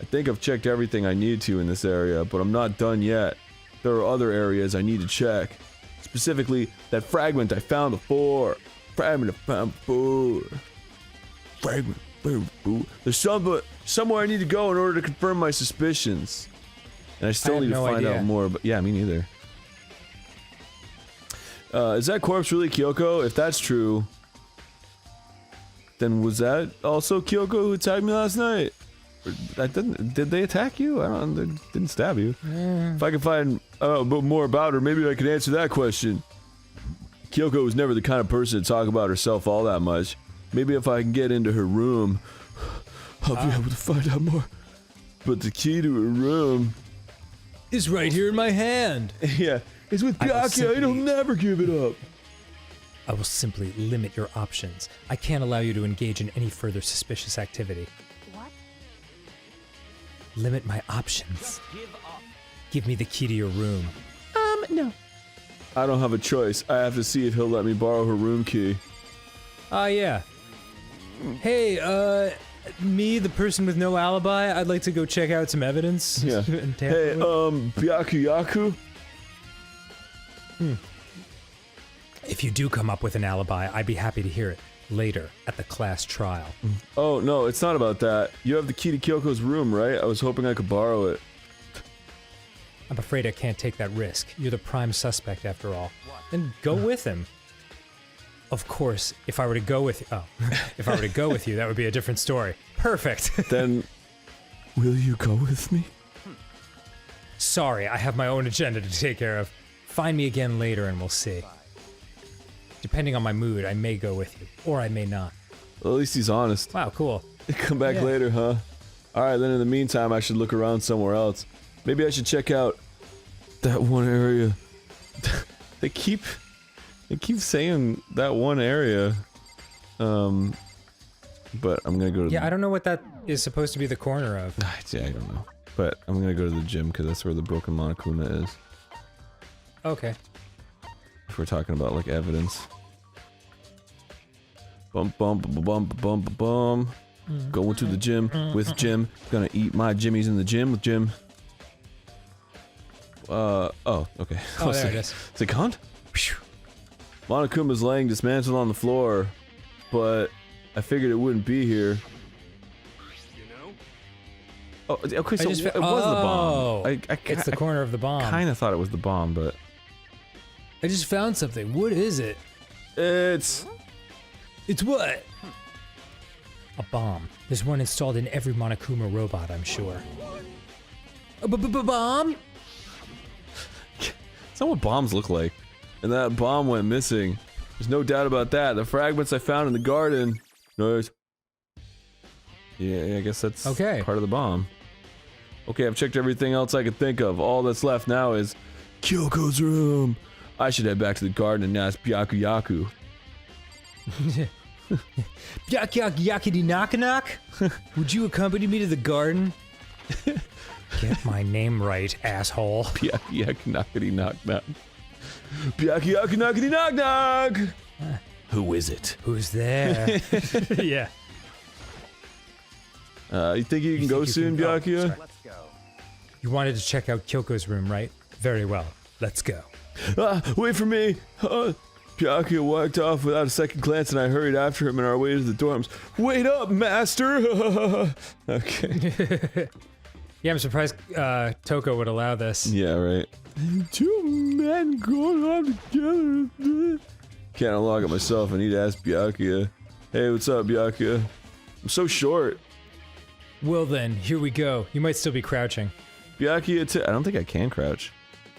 I think I've checked everything I need to in this area, but I'm not done yet. There are other areas I need to check. Specifically, that fragment I found before. Fragment I found before. Fragment. There's somewhere I need to go in order to confirm my suspicions. And I still need to find out more, but yeah, me neither. Is that corpse really Kyoko? If that's true, then was that also Kyoko who attacked me last night? Did they attack you? I don't. They didn't stab you. If I can find out more about her, maybe I can answer that question. Kyoko was never the kind of person to talk about herself all that much. Maybe if I can get into her room, I'll be able to find out more. But the key to her room is right here in my hand. Yeah, it's with Byakuya. It'll never give it up. I will simply limit your options. I can't allow you to engage in any further suspicious activity. What? Limit my options. Give me the key to your room. No. I don't have a choice. I have to see if he'll let me borrow her room key. Yeah. Hey, me, the person with no alibi, I'd like to go check out some evidence. Yeah. Hey, Byakuyaku? If you do come up with an alibi, I'd be happy to hear it later at the class trial. Oh, no, it's not about that. You have the key to Kyoko's room, right? I was hoping I could borrow it. I'm afraid I can't take that risk. You're the prime suspect after all. Then go with him. Of course, if I were to go with you, if I were to go with you, that would be a different story. Perfect. Then, will you go with me? Sorry, I have my own agenda to take care of. Find me again later and we'll see. Depending on my mood, I may go with you, or I may not. Well, at least he's honest. Wow, cool. Come back later, huh? Alright, then in the meantime, I should look around somewhere else. Maybe I should check out that one area. They keep saying that one area. But I'm gonna go to I don't know what that is supposed to be the corner of. Yeah, I don't know. But I'm gonna go to the gym because that's where the broken Monokuma is. Okay. If we're talking about like evidence. Bump bump bump bump bump. Going to the gym with Jim. Gonna eat my Jimmies in the gym with Jim. Oh, okay. Oh, there it is. Is it gone? Monokuma's laying dismantled on the floor, but I figured it wouldn't be here. Oh, okay, so it was the bomb. It's the corner of the bomb. I kind of thought it was the bomb, but... I just found something. What is it? It's what? A bomb. There's one installed in every Monokuma robot, I'm sure. A bomb? That's not what bombs look like. And that bomb went missing. There's no doubt about that. The fragments I found in the garden. Nice. Yeah, I guess that's part of the bomb. Okay, I've checked everything else I could think of. All that's left now is Kyoko's room. I should head back to the garden and ask Byakuyaku. Yakety knock knock? Would you accompany me to the garden? Get my name right, asshole. Knockety knock knock. Knockety knock knock. Who is it? Who's there? Yeah. You think you can go soon, Byakuya? Let's go. You wanted to check out Kyoko's room, right? Very well. Let's go. Wait for me. Byakuya walked off without a second glance, and I hurried after him on our way to the dorms. Wait up, master! Okay. Yeah, I'm surprised Toko would allow this. Yeah, right. Two men going on together. Can't unlock it myself. I need to ask Byakuya. Hey, what's up, Byakuya? I'm so short. Well then, here we go. You might still be crouching. Byakuya I don't think I can crouch.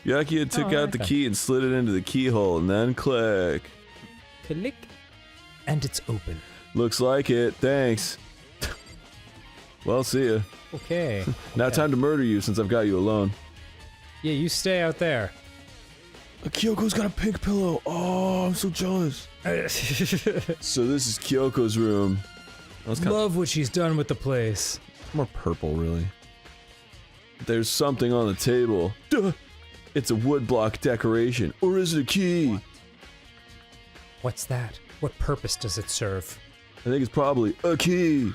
Byakuya took out the key and slid it into the keyhole and then click. Click. And it's open. Looks like it. Thanks. Well, see ya. Okay. Now time to murder you since I've got you alone. Yeah, you stay out there. Kyoko's got a pink pillow. Oh, I'm so jealous. So this is Kyoko's room. Love what she's done with the place. More purple, really. There's something on the table. Duh! It's a woodblock decoration. Or is it a key? What's that? What purpose does it serve? I think it's probably a key.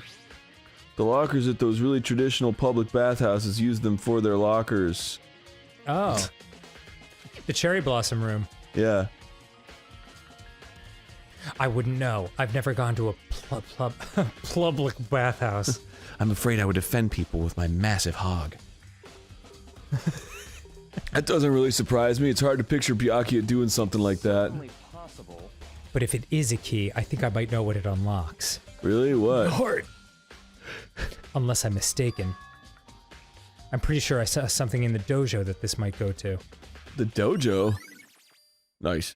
The lockers at those really traditional public bathhouses use them for their lockers. Oh. The cherry blossom room. Yeah. I wouldn't know. I've never gone to a public bathhouse. I'm afraid I would offend people with my massive hog. That doesn't really surprise me. It's hard to picture Byakuya doing something like that. But if it is a key, I think I might know what it unlocks. Really? What? Heart! Unless I'm mistaken. I'm pretty sure I saw something in the dojo that this might go to. The dojo? Nice.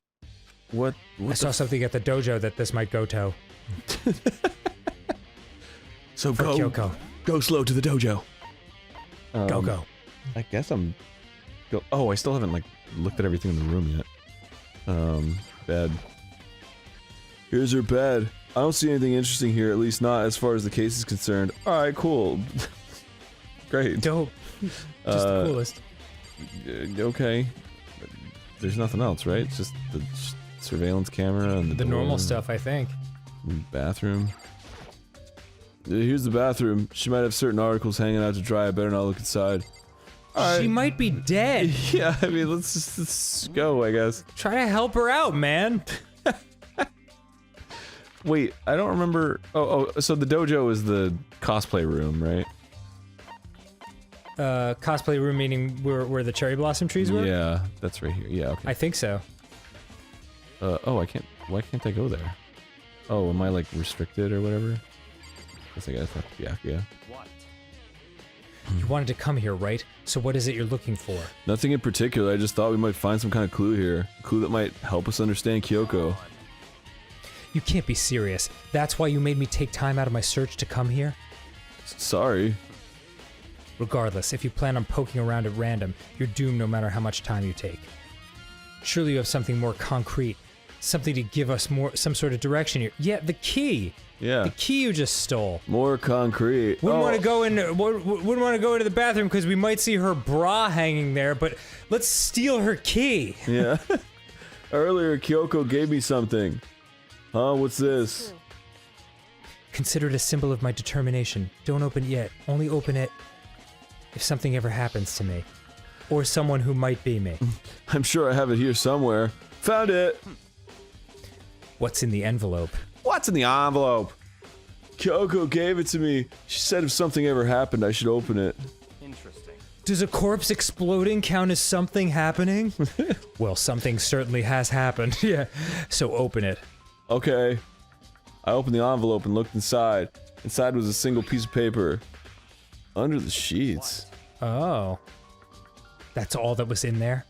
What I saw something at the dojo that this might go to. So For Kyoko. Go slow to the dojo. Go. I guess I'm... Oh, I still haven't, like, looked at everything in the room yet. Bed. Here's her bed. I don't see anything interesting here, at least not as far as the case is concerned. Alright, cool. Great. Dope. Just the coolest. Okay. There's nothing else, right? It's just the surveillance camera and the normal stuff, I think. Bathroom. Here's the bathroom. She might have certain articles hanging out to dry. I better not look inside. She might be dead. Yeah, I mean, let's go, I guess. Try to help her out, man. Wait, I don't remember. Oh, so the dojo is the cosplay room, right? Cosplay room meaning where the cherry blossom trees were? Yeah, that's right here. Yeah, okay. I think so. Oh, I can't. Why can't I go there? Oh, am I like restricted or whatever? Guess I gotta talk to Byakuya. What? You wanted to come here, right? So what is it you're looking for? Nothing in particular. I just thought we might find some kind of clue here. A clue that might help us understand Kyoko. You can't be serious. That's why you made me take time out of my search to come here? Sorry. Regardless, if you plan on poking around at random, you're doomed no matter how much time you take. Surely you have something more concrete. Something to give us some sort of direction here. Yeah, the key! Yeah. The key you just stole. More concrete. Wouldn't want to go into the bathroom because we might see her bra hanging there, but let's steal her key. Yeah. Earlier, Kyoko gave me something. Huh? What's this? Consider it a symbol of my determination. Don't open it yet. Only open it if something ever happens to me. Or someone who might be me. I'm sure I have it here somewhere. Found it! What's in the envelope? What's in the envelope? Kyoko gave it to me. She said if something ever happened, I should open it. Interesting. Does a corpse exploding count as something happening? Well, something certainly has happened. Yeah. So open it. Okay. I opened the envelope and looked inside. Inside was a single piece of paper. Under the sheets. Oh. That's all that was in there?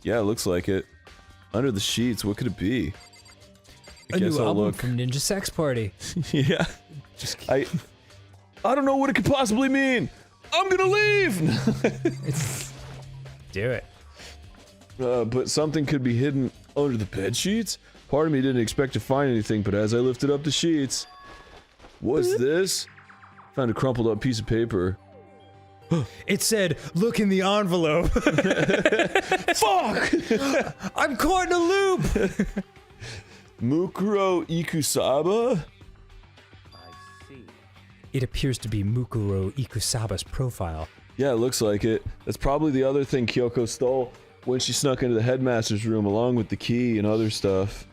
Yeah, it looks like it. Under the sheets, what could it be? A new album from Ninja Sex Party. Yeah. I don't know what it could possibly mean. I'm gonna leave! Do it. But something could be hidden under the bed sheets? Part of me didn't expect to find anything, but as I lifted up the sheets... What's this? Found a crumpled up piece of paper. It said, look in the envelope. Fuck! I'm caught in a loop! Mukuro Ikusaba? I see. It appears to be Mukuro Ikusaba's profile. Yeah, it looks like it. That's probably the other thing Kyoko stole when she snuck into the headmaster's room along with the key and other stuff.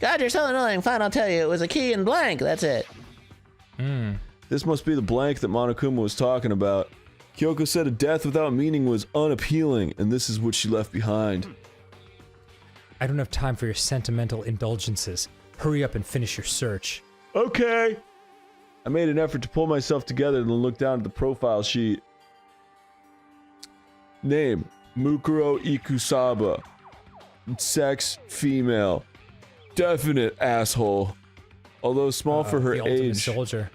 God, you're so annoying. Fine, I'll tell you. It was a key and blank. That's it. This must be the blank that Monokuma was talking about. Kyoko said a death without meaning was unappealing, and this is what she left behind. I don't have time for your sentimental indulgences. Hurry up and finish your search. Okay. I made an effort to pull myself together and then look down at the profile sheet. Name, Mukuro Ikusaba. Sex, female. Definite asshole. Although small for her the ultimate age. soldier.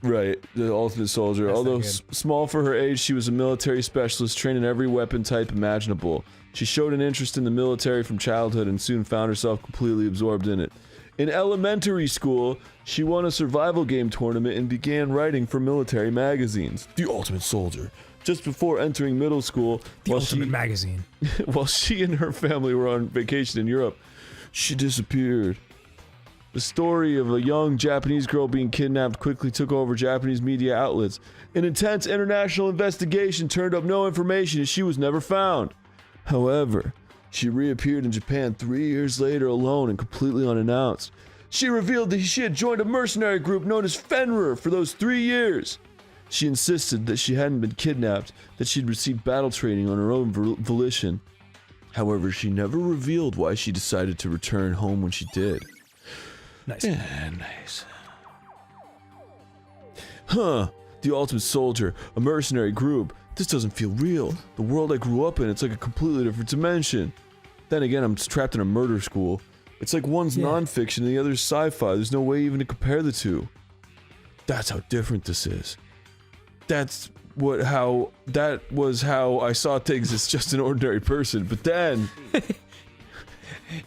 Right, the ultimate soldier. That's Although not good. small for her age, she was a military specialist trained in every weapon type imaginable. She showed an interest in the military from childhood and soon found herself completely absorbed in it. In elementary school, she won a survival game tournament and began writing for military magazines. The Ultimate Soldier. Just before entering middle school, The Ultimate Magazine. while she and her family were on vacation in Europe, she disappeared. The story of a young Japanese girl being kidnapped quickly took over Japanese media outlets. An intense international investigation turned up no information and she was never found. However, she reappeared in Japan 3 years later alone and completely unannounced. She revealed that she had joined a mercenary group known as Fenrir for those 3 years. She insisted that she hadn't been kidnapped, that she'd received battle training on her own volition. However, she never revealed why she decided to return home when she did. Nice. Yeah, nice. Huh. The Ultimate Soldier, a mercenary group. This doesn't feel real. The world I grew up in, it's like a completely different dimension. Then again, I'm trapped in a murder school. It's like one's nonfiction and the other's sci-fi. There's no way even to compare the two. That's how different this is. That was how I saw things as just an ordinary person. But then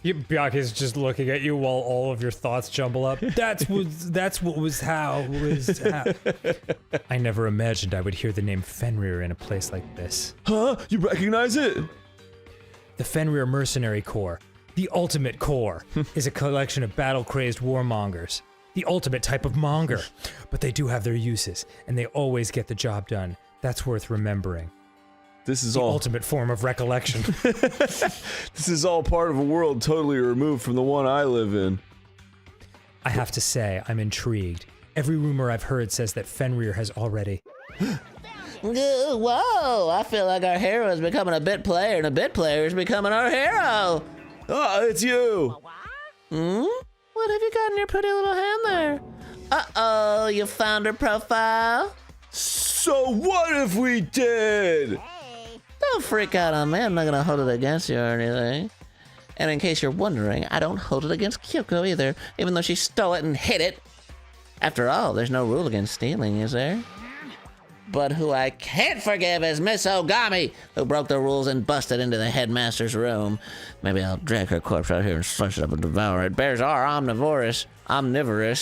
Byaku's just looking at you while all of your thoughts jumble up. That's what was how. I never imagined I would hear the name Fenrir in a place like this. Huh? You recognize it? The Fenrir Mercenary Corps, the Ultimate Corps, is a collection of battle-crazed warmongers. The ultimate type of monger. But they do have their uses, and they always get the job done. That's worth remembering. This is the all ultimate form of recollection. This is all part of a world totally removed from the one I live in. I have to say, I'm intrigued. Every rumor I've heard says that Fenrir has already... Whoa, I feel like our hero is becoming a bit player, and a bit player is becoming our hero. Oh, it's you. What have you got in your pretty little hand there? Uh-oh, you found her profile? So what if we did? Don't freak out on me, I'm not gonna hold it against you or anything. And in case you're wondering, I don't hold it against Kyoko either, even though she stole it and hid it. After all, there's no rule against stealing, is there? But who I can't forgive is Miss Ogami, who broke the rules and busted into the headmaster's room. Maybe I'll drag her corpse out here and slice it up and devour it. Bears are omnivorous,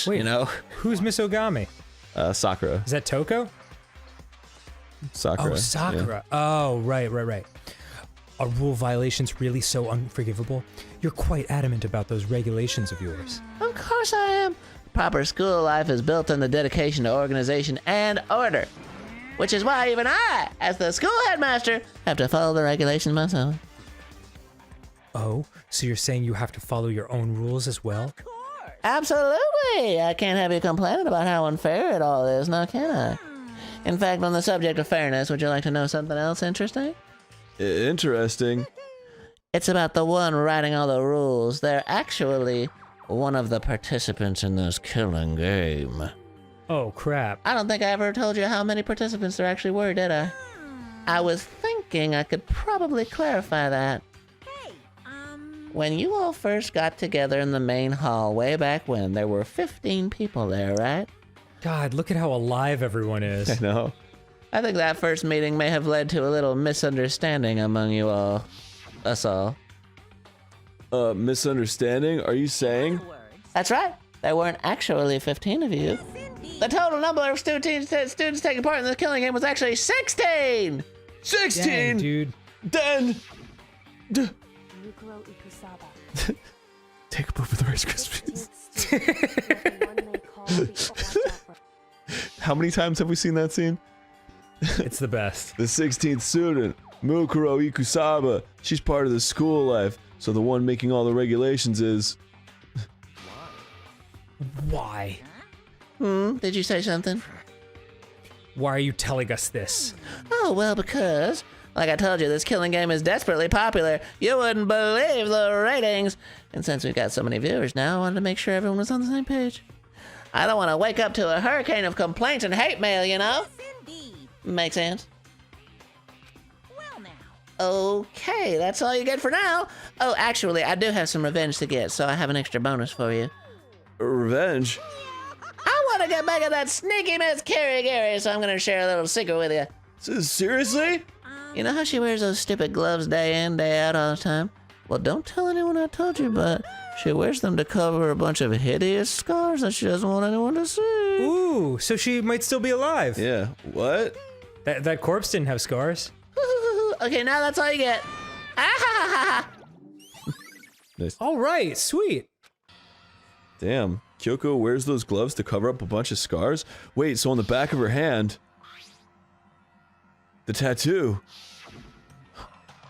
Wait, you know. Who's Miss Ogami? Sakura. Is that Toko? Sakura. Oh, Sakura. Yeah. Oh, right. Are rule violations really so unforgivable? You're quite adamant about those regulations of yours. Of course I am. Proper school life is built on the dedication to organization and order. Which is why even I, as the school headmaster, have to follow the regulations myself. Oh, so you're saying you have to follow your own rules as well? Absolutely! I can't have you complaining about how unfair it all is, now can I? In fact, on the subject of fairness, would you like to know something else interesting? Interesting. It's about the one writing all the rules. They're actually one of the participants in this killing game. Oh, crap. I don't think I ever told you how many participants there actually were, did I? I was thinking I could probably clarify that. When you all first got together in the main hall way back when, there were 15 people there, right? God, look at how alive everyone is. I know. I think that first meeting may have led to a little misunderstanding among you all. Us all. Misunderstanding? Are you saying? That's right. There weren't actually 15 of you. The total number of students taking part in the killing game was actually 16! 16? Dang, dude. Then... Mukuro Ikusaba. Take a poop with the Rice Krispies. How many times have we seen that scene? It's the best. The 16th student, Mukuro Ikusaba. She's part of the school life, so the one making all the regulations is... Why? Did you say something? Why are you telling us this? Oh, well, because, like I told you, this killing game is desperately popular. You wouldn't believe the ratings. And since we've got so many viewers now, I wanted to make sure everyone was on the same page. I don't want to wake up to a hurricane of complaints and hate mail, you know? Makes sense. Well now. Okay, that's all you get for now. Oh, actually, I do have some revenge to get, so I have an extra bonus for you. Revenge? I want to get back at that sneaky Miss Carrie Gary, so I'm going to share a little secret with you. Seriously? You know how she wears those stupid gloves day in, day out all the time? Well, don't tell anyone I told you, but she wears them to cover a bunch of hideous scars that she doesn't want anyone to see. Ooh, so she might still be alive. Yeah, what? That corpse didn't have scars. Okay, now that's all you get. Nice. All right, sweet. Damn, Kyoko wears those gloves to cover up a bunch of scars? Wait, so on the back of her hand... the tattoo...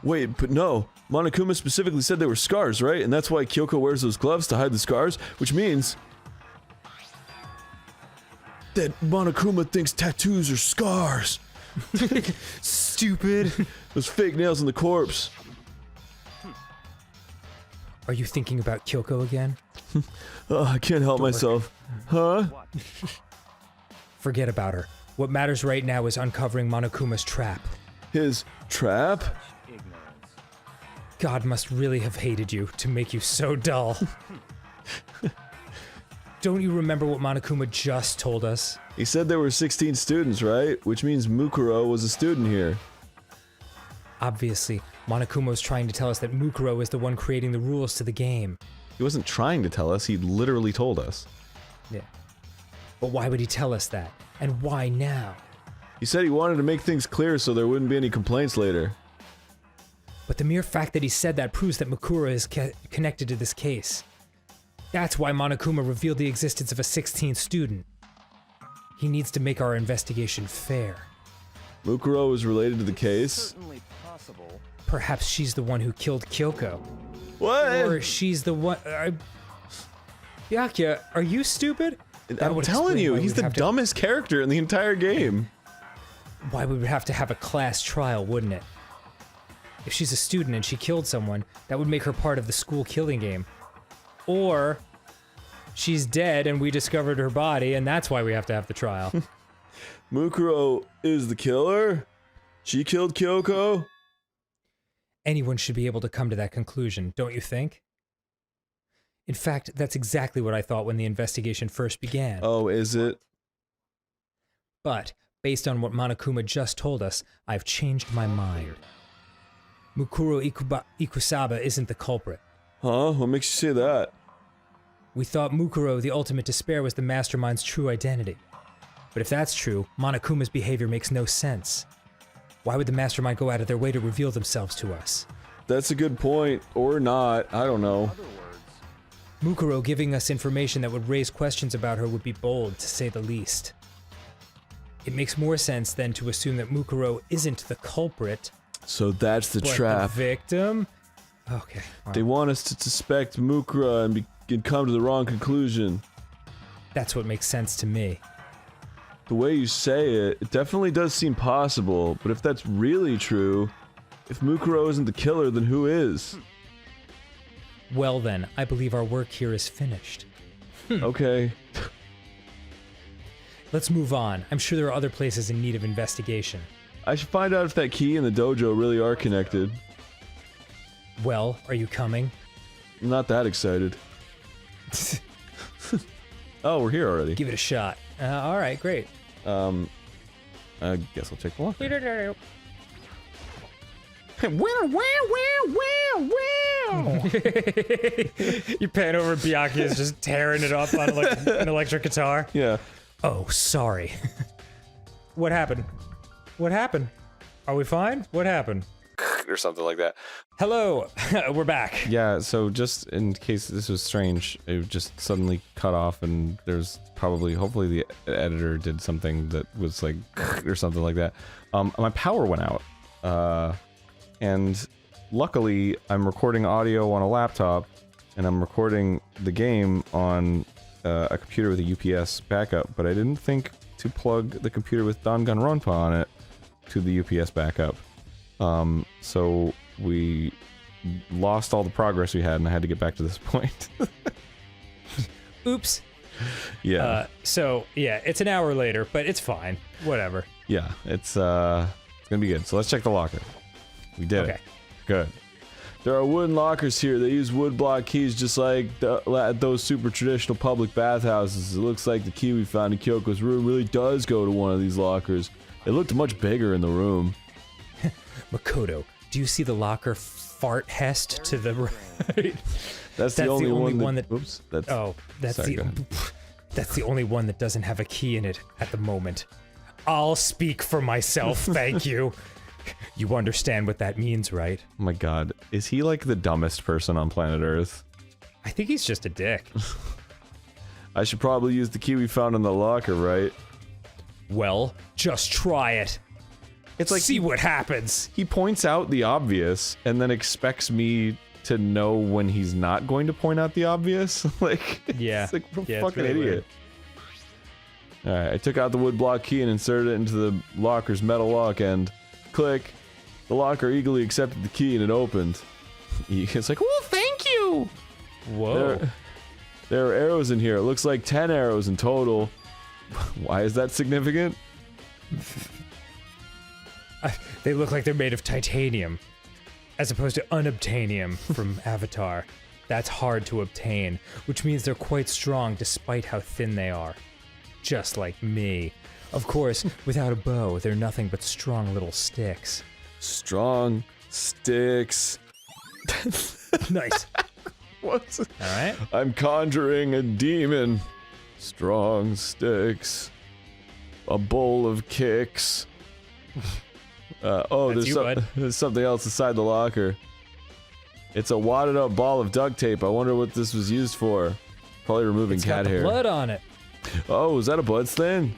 Wait, but no. Monokuma specifically said they were scars, right? And that's why Kyoko wears those gloves to hide the scars, which means... that Monokuma thinks tattoos are scars. Stupid. Those fake nails in the corpse. Are you thinking about Kyoko again? Oh, I can't help myself. Huh? Forget about her. What matters right now is uncovering Monokuma's trap. His trap? God must really have hated you to make you so dull. Don't you remember what Monokuma just told us? He said there were 16 students, right? Which means Mukuro was a student here. Obviously, Monokuma was trying to tell us that Mukuro is the one creating the rules to the game. He wasn't trying to tell us, he literally told us. Yeah. But why would he tell us that? And why now? He said he wanted to make things clear so there wouldn't be any complaints later. But the mere fact that he said that proves that Mukuro is connected to this case. That's why Monokuma revealed the existence of a 16th student. He needs to make our investigation fair. Mukuro is related to the case? Certainly possible. Perhaps she's the one who killed Kyoko. What? Or she's the one... Byakuya, are you stupid? I'm telling you, he's the dumbest character in the entire game. Why we would have to have a class trial, wouldn't it? If she's a student and she killed someone, that would make her part of the school killing game. Or she's dead and we discovered her body and that's why we have to have the trial. Mukuro is the killer? She killed Kyoko? Anyone should be able to come to that conclusion, don't you think? In fact, that's exactly what I thought when the investigation first began. Oh, is it? But, based on what Monokuma just told us, I've changed my mind. Mukuro Ikusaba isn't the culprit. Huh? What makes you say that? We thought Mukuro, the ultimate despair, was the mastermind's true identity. But if that's true, Monokuma's behavior makes no sense. Why would the mastermind go out of their way to reveal themselves to us? That's a good point. Or not. I don't know. Mukuro giving us information that would raise questions about her would be bold, to say the least. It makes more sense then to assume that Mukuro isn't the culprit. So that's the but trap. The victim? Okay. They want us to suspect Mukuro and come to the wrong conclusion. That's what makes sense to me. The way you say it, it definitely does seem possible, but if that's really true, if Mukuro isn't the killer, then who is? Well then, I believe our work here is finished. Okay. Let's move on. I'm sure there are other places in need of investigation. I should find out if that key and the dojo really are connected. Well, are you coming? I'm not that excited. Oh, we're here already. Give it a shot. Alright, great. I guess I'll take a look. You pan over and Byakuya is just tearing it up on like an electric guitar. Yeah. Oh, sorry. What happened? What happened? Are we fine? What happened? Or something like that. Hello, we're back. Yeah, so just in case this was strange, it just suddenly cut off and there's probably, hopefully the editor did something that was like, or something like that. My power went out. And luckily I'm recording audio on a laptop and I'm recording the game on a computer with a UPS backup, but I didn't think to plug the computer with Danganronpa on it to the UPS backup. So we lost all the progress we had and I had to get back to this point. Oops. Yeah. So yeah, it's an hour later, but it's fine. Whatever. Yeah, it's gonna be good. So let's check the locker. We did it. Good. There are wooden lockers here. They use wood block keys just like at those super traditional public bathhouses. It looks like the key we found in Kyoko's room really does go to one of these lockers. It looked much bigger in the room. Makoto, do you see the locker fart hest to the right? That's the only one that. Oops. That's sorry, go ahead. That's the only one that doesn't have a key in it at the moment. I'll speak for myself, thank you. You understand what that means, right? Oh my god. Is he like the dumbest person on planet Earth? I think he's just a dick. I should probably use the key we found in the locker, right? Well, just try it. It's like see what happens. He points out the obvious and then expects me to know when he's not going to point out the obvious. Like, yeah, it's like a yeah, fucking really idiot. Alright, I took out the wood block key and inserted it into the locker's metal lock and click. The locker eagerly accepted the key and it opened. It's like, oh, thank you! Whoa. There are arrows in here. It looks like 10 arrows in total. Why is that significant? They look like they're made of titanium, as opposed to unobtainium from Avatar. That's hard to obtain, which means they're quite strong despite how thin they are. Just like me. Of course, without a bow, they're nothing but strong little sticks. Strong sticks. Nice. What's Alright. I'm conjuring a demon. Strong sticks. A bowl of kicks. There's something else inside the locker. It's a wadded up ball of duct tape. I wonder what this was used for. Probably removing It's cat got the hair. blood on it. Oh, is that a blood stain?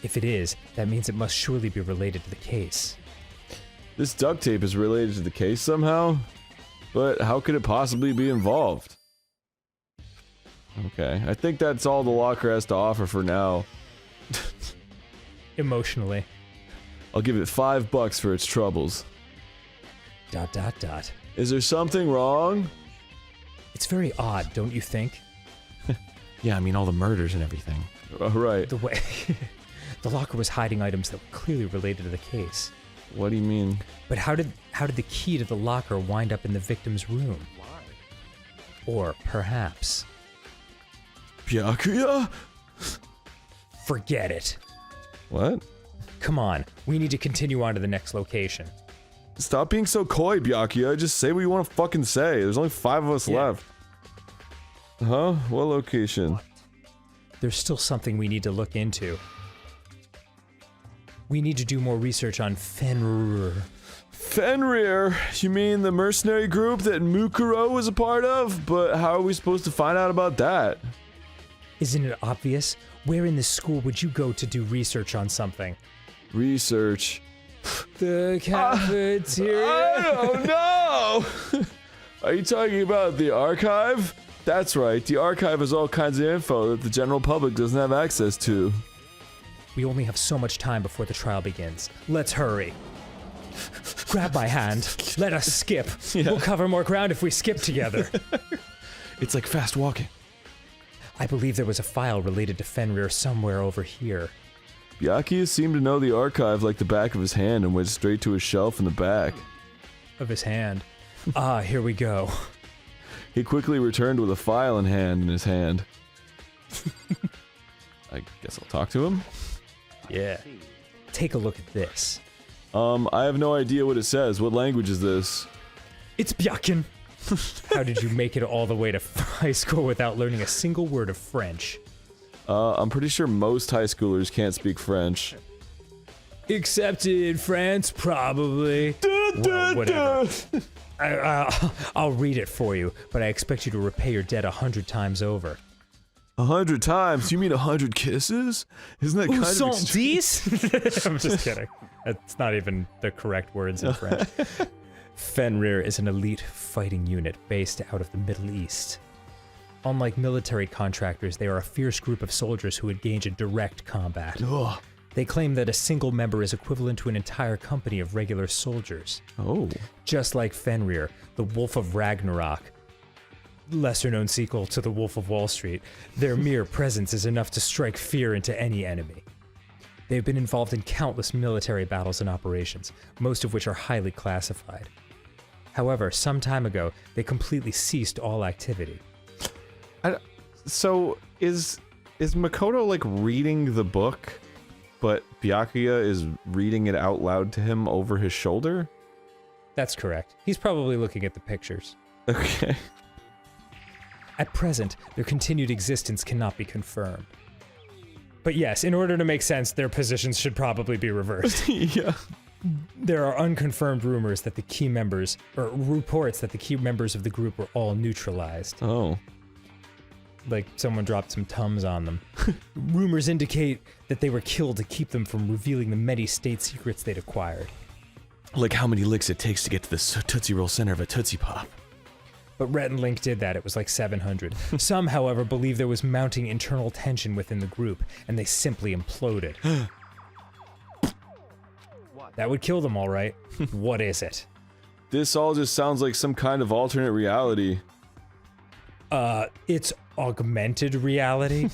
If it is, that means it must surely be related to the case. This duct tape is related to the case somehow? But how could it possibly be involved? Okay, I think that's all the locker has to offer for now. Emotionally. I'll give it $5 for its troubles. ... Is there something wrong? It's very odd, don't you think? Yeah, I mean all the murders and everything. Right. The way the locker was hiding items that were clearly related to the case. What do you mean? But how did the key to the locker wind up in the victim's room? Or perhaps Byakuya? Forget it. What? Come on, we need to continue on to the next location. Stop being so coy, Byakuya. Just say what you want to fucking say. There's only 5 of us left. Huh? What location? There's still something we need to look into. We need to do more research on Fenrir. Fenrir? You mean the mercenary group that Mukuro was a part of? But how are we supposed to find out about that? Isn't it obvious? Where in this school would you go to do research on something? Research. The cafeteria? I don't know! Are you talking about the archive? That's right, the archive has all kinds of info that the general public doesn't have access to. We only have so much time before the trial begins. Let's hurry. Grab my hand. Let us skip. Yeah. We'll cover more ground if we skip together. It's like fast walking. I believe there was a file related to Fenrir somewhere over here. Byakuya seemed to know the archive like the back of his hand and went straight to a shelf in the back. Of his hand. Ah, here we go. He quickly returned with a file in his hand. I guess I'll talk to him. Yeah. Take a look at this. I have no idea what it says. What language is this? It's Byakin. How did you make it all the way to high school without learning a single word of French? I'm pretty sure most high schoolers can't speak French. Except in France, probably. Well, whatever. I'll read it for you, but I expect you to repay your debt 100 times over. 100 times? You mean 100 kisses? Isn't that kind of extreme? I'm just kidding. That's not even the correct words in French. Fenrir is an elite fighting unit based out of the Middle East. Unlike military contractors, they are a fierce group of soldiers who engage in direct combat. Ugh. They claim that a single member is equivalent to an entire company of regular soldiers. Oh. Just like Fenrir, the Wolf of Ragnarok. lesser-known sequel to The Wolf of Wall Street, their mere presence is enough to strike fear into any enemy. They've been involved in countless military battles and operations, most of which are highly classified. However, some time ago, they completely ceased all activity. So, is Makoto, like, reading the book, but Byakuya is reading it out loud to him over his shoulder? That's correct. He's probably looking at the pictures. Okay. At present, their continued existence cannot be confirmed. But yes, in order to make sense, their positions should probably be reversed. Yeah. There are unconfirmed rumors that the key members, or reports that the key members of the group were all neutralized. Oh. Like someone dropped some Tums on them. Rumors indicate that they were killed to keep them from revealing the many state secrets they'd acquired. Like how many licks it takes to get to the Tootsie Roll center of a Tootsie Pop. But Rhett and Link did that. It was like 700. Some, however, believe there was mounting internal tension within the group, and they simply imploded. That would kill them, all right. What is it? This all just sounds like some kind of alternate reality. It's augmented reality?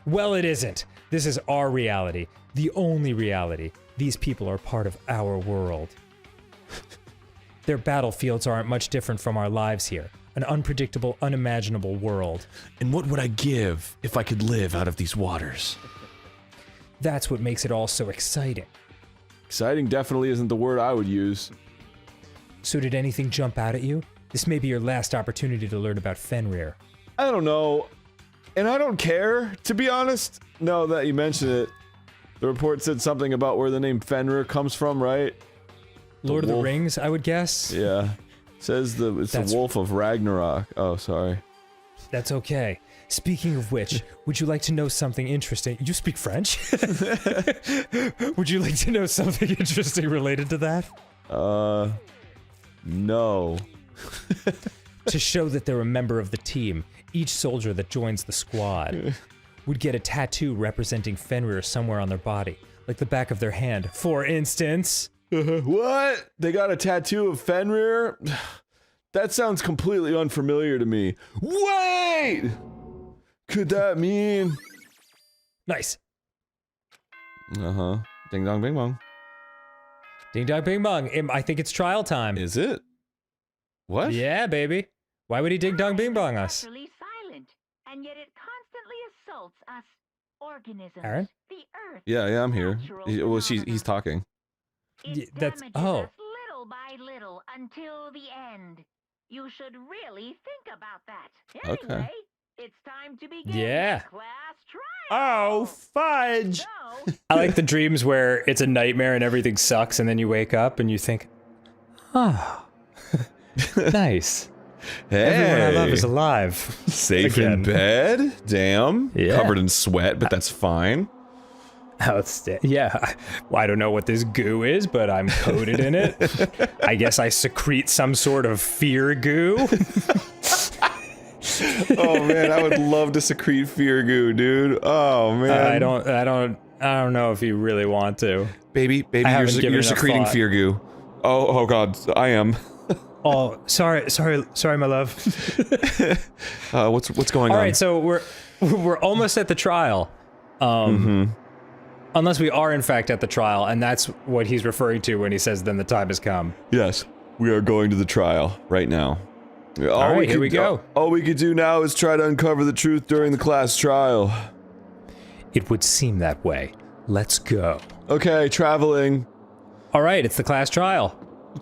Well, it isn't. This is our reality. The only reality. These people are part of our world. Their battlefields aren't much different from our lives here. An unpredictable, unimaginable world. And what would I give if I could live out of these waters? That's what makes it all so exciting. Exciting definitely isn't the word I would use. So did anything jump out at you? This may be your last opportunity to learn about Fenrir. I don't know. And I don't care, to be honest. No, that you mentioned it. The report said something about where the name Fenrir comes from, right? Lord of the Rings, I would guess? Yeah. It says it's the wolf of Ragnarok. Oh, sorry. That's okay. Speaking of which, would you like to know something interesting? You speak French? Would you like to know something interesting related to that? No. To show that they're a member of the team, each soldier that joins the squad would get a tattoo representing Fenrir somewhere on their body, like the back of their hand, for instance. What? They got a tattoo of Fenrir? That sounds completely unfamiliar to me. Wait! Could that mean... Nice. Uh-huh. Ding dong bing bong. Ding dong bing bong. I think it's trial time. Is it? What? Yeah, baby. Why would he ding dong bing bong us? Silent, and yet it constantly assaults us organisms. Aaron? The earth. Yeah, I'm here. Well, he's talking. That's oh. Little by little until the end. You should really think about that. Anyway, Okay. it's time to begin Yeah. class trial. Oh, fudge! I like the dreams where it's a nightmare and everything sucks, and then you wake up and you think, oh, nice. Everyone I love is alive. Safe Again. in bed? Damn. Yeah. Covered in sweat, but that's fine. Yeah, I don't know what this goo is, but I'm coated in it. I guess I secrete some sort of fear goo. Oh man, I would love to secrete fear goo, dude. Oh man. I don't know if you really want to. Baby, you're secreting fear goo. Oh god, I am. Oh, sorry, my love. What's going All on? right, so we're almost at the trial. Unless we are in fact at the trial, and that's what he's referring to when he says then the time has come. Yes, we are going to the trial right now. All right, here we go. All we could do now is try to uncover the truth during the class trial. It would seem that way. Let's go. Okay, traveling. All right, it's the class trial. I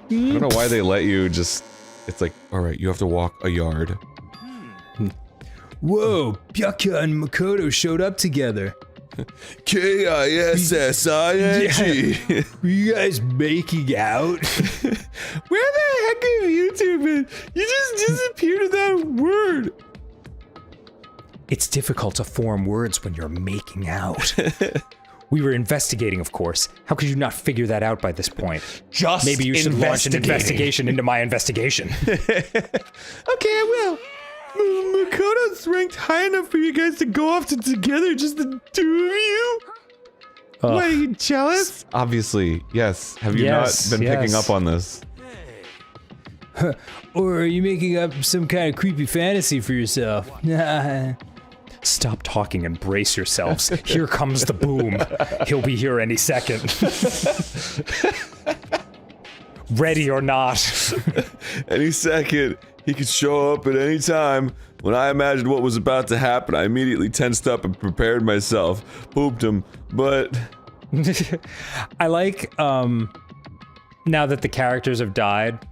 don't know why they let you just... It's like, alright, you have to walk a yard. Whoa, Byakuya and Makoto showed up together. K-I-S-S-I-N-G. Were you guys making out? Where the heck have you two been? You just disappeared without a word. It's difficult to form words when you're making out. We were investigating, of course. How could you not figure that out by this point? Just Maybe you should launch an investigation into my investigation. Okay, I will. Makoto's ranked high enough for you guys to go off together, just the two of you? What, are you jealous? Obviously, yes. Have you not been picking up on this? Or are you making up some kind of creepy fantasy for yourself? Stop talking and brace yourselves. Here comes the boom. He'll be here any second. Ready or not. Any second. He could show up at any time. When I imagined what was about to happen, I immediately tensed up and prepared myself. Pooped him, but... I like, now that the characters have died,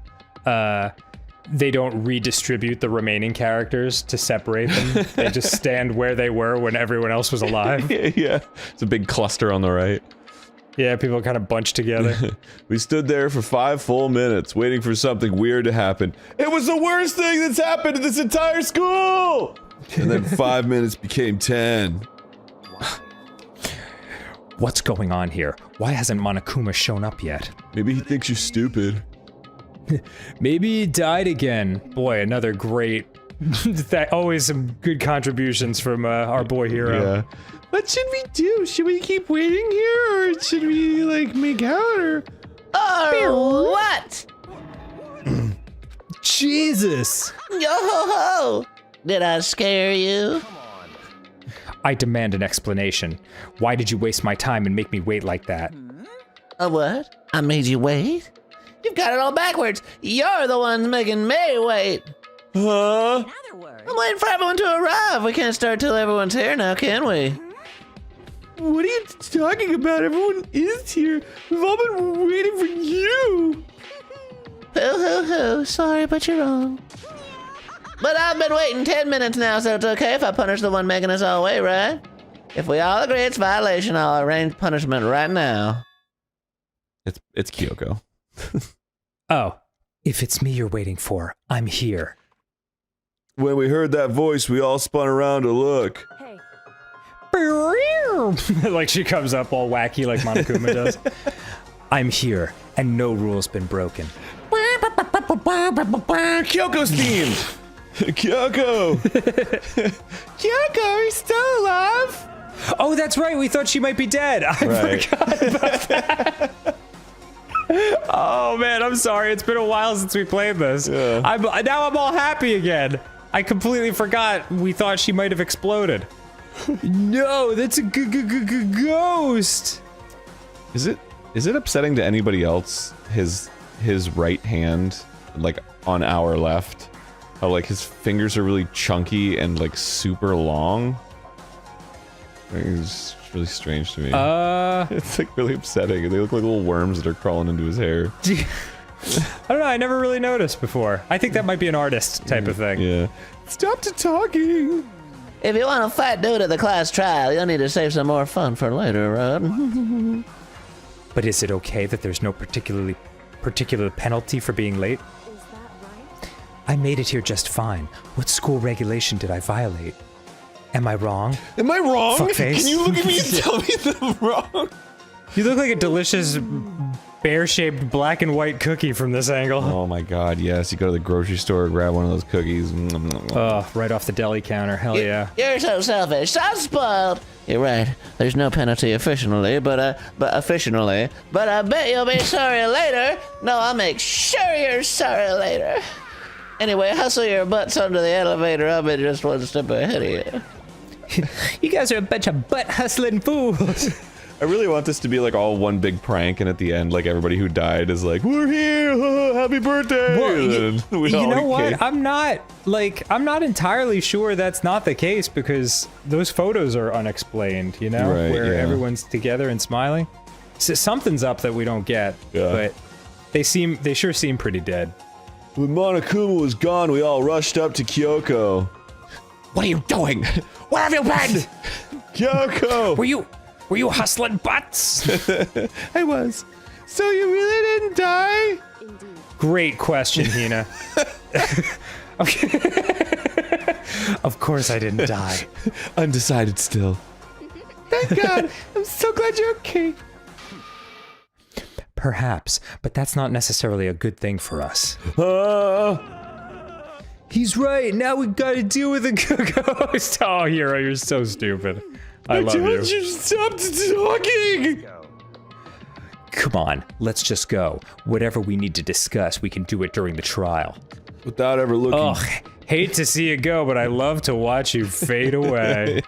they don't redistribute the remaining characters to separate them. They just stand where they were when everyone else was alive. Yeah. It's a big cluster on the right. Yeah, people kind of bunched together. We stood there for 5 full minutes, waiting for something weird to happen. It was the worst thing that's happened to this entire school! And then 5 minutes became 10. What's going on here? Why hasn't Monokuma shown up yet? Maybe he thinks you're stupid. Maybe he died again. Boy, another great... always some good contributions from our boy Hero. Yeah. What should we do? Should we keep waiting here, or should we, like, make out, or... Or what? Jesus! Yo-ho-ho! Did I scare you? I demand an explanation. Why did you waste my time and make me wait like that? A what? I made you wait? You've got it all backwards. You're the ones making me wait. Huh? I'm waiting for everyone to arrive. We can't start till everyone's here now, can we? What are you talking about? Everyone is here. We've all been waiting for you. Hoo-hoo-hoo. Sorry, but you're wrong. But I've been waiting 10 minutes now, so it's okay if I punish the one making us all wait, right? If we all agree it's violation, I'll arrange punishment right now. It's Kyoko. Oh, if it's me you're waiting for, I'm here. When we heard that voice, we all spun around to look. Hey, Like she comes up all wacky like Monokuma does. I'm here, and no rule's been broken. Kyoko's theme! Kyoko! Kyoko, are you still alive? Oh, that's right, we thought she might be dead. I forgot about that. Oh man, I'm sorry. It's been a while since we played this. Yeah. Now I'm all happy again. I completely forgot we thought she might have exploded. No, that's a ghost! Is it upsetting to anybody else, his right hand, like, on our left? How, like, his fingers are really chunky and, like, super long? It's really strange to me. It's, like, really upsetting. They look like little worms that are crawling into his hair. I don't know, I never really noticed before. I think that might be an artist type of thing. Yeah. Stop talking. If you want to fight dude at the class trial, you'll need to save some more fun for later, right? But is it okay that there's no particular penalty for being late? is that right? I made it here just fine. What school regulation did I violate? Am I wrong? Am I wrong? Fuckface. Can you look at me and tell me that I'm wrong? You look like a delicious bear-shaped black and white cookie from this angle. Oh my god, yes. You go to the grocery store, grab one of those cookies. Oh, right off the deli counter. Hell yeah. You're so selfish, so spoiled. You're right. There's no penalty officially, but I bet you'll be sorry later. No, I'll make sure you're sorry later. Anyway, hustle your butts onto the elevator. I'll be just one step ahead of you. You guys are a bunch of butt-hustling fools. I really want this to be like all one big prank, and at the end, like everybody who died is like, "We're here, happy birthday!" Well, you know what? cake. I'm not entirely sure that's not the case because those photos are unexplained. You know, Right, where yeah. everyone's together and smiling. So something's up that we don't get. Yeah. But they sure seem pretty dead. When Monokuma was gone, we all rushed up to Kyoko. What are you doing? Where have you been? Kyoko! Were you hustling butts? I was. So you really didn't die? Indeed. Great question, Hina. Of course I didn't die. Undecided still. Thank God. I'm so glad you're okay. Perhaps, but that's not necessarily a good thing for us. He's right, now we gotta deal with a ghost. Oh, Hero, you're so stupid. I love you. You stopped talking! Come on, let's just go. Whatever we need to discuss, we can do it during the trial. Without ever looking. Ugh, hate to see you go, but I love to watch you fade away.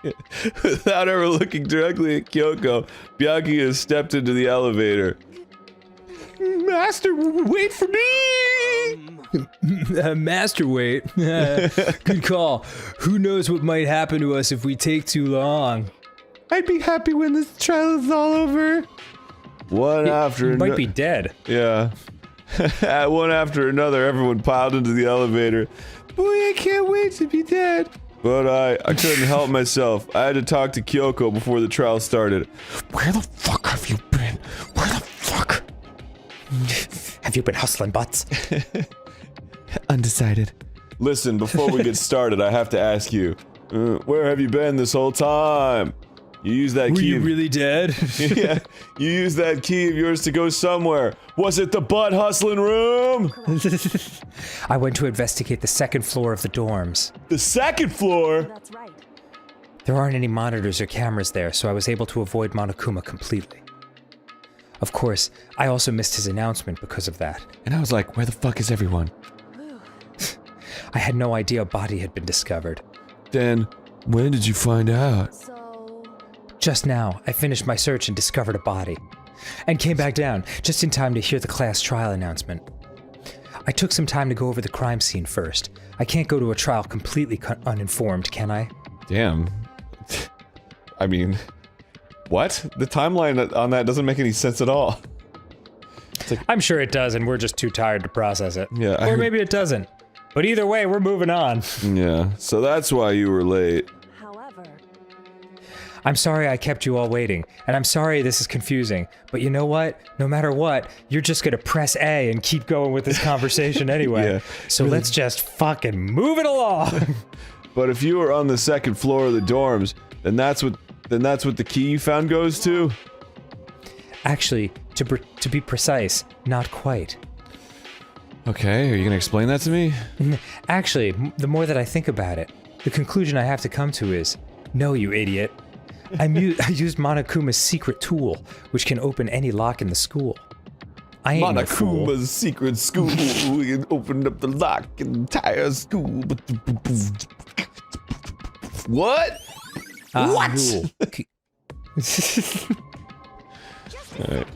Without ever looking directly at Kyoko, Byakuya has stepped into the elevator. Master, wait for me! Master, wait. Good call. Who knows what might happen to us if we take too long? I'd be happy when this trial is all over. One after another. Might be dead. Yeah. One after another, everyone piled into the elevator. Boy, I can't wait to be dead. But I couldn't help myself. I had to talk to Kyoko before the trial started. Where the fuck have you been? Where the fuck? Have you been hustling butts? Undecided. Listen, before we get started, I have to ask you, where have you been this whole time? You used that key. Were you really dead? Yeah, you used that key of yours to go somewhere. Was it the butt hustling room? I went to investigate the second floor of the dorms. The second floor? That's right. There aren't any monitors or cameras there, so I was able to avoid Monokuma completely. Of course, I also missed his announcement because of that. And I was like, where the fuck is everyone? I had no idea a body had been discovered. Then, when did you find out? Just now, I finished my search and discovered a body. And came back down, just in time to hear the class trial announcement. I took some time to go over the crime scene first. I can't go to a trial completely uninformed, can I? Damn. I mean, what? The timeline on that doesn't make any sense at all. Like, I'm sure it does, and we're just too tired to process it. Yeah, or maybe it doesn't. But either way, we're moving on. Yeah, so that's why you were late. I'm sorry I kept you all waiting, and I'm sorry this is confusing, but you know what? No matter what, you're just gonna press A and keep going with this conversation anyway. Yeah, so really, let's just fucking move it along! But if you were on the second floor of the dorms, then that's what the key you found goes to? Actually, to be precise, not quite. Okay, are you gonna explain that to me? Actually, the more that I think about it, the conclusion I have to come to is, no, you idiot. I used Monokuma's secret tool, which can open any lock in the school. I ain't no fool. Monokuma's secret school, we can open up the lock in the entire school. What? What? Alright.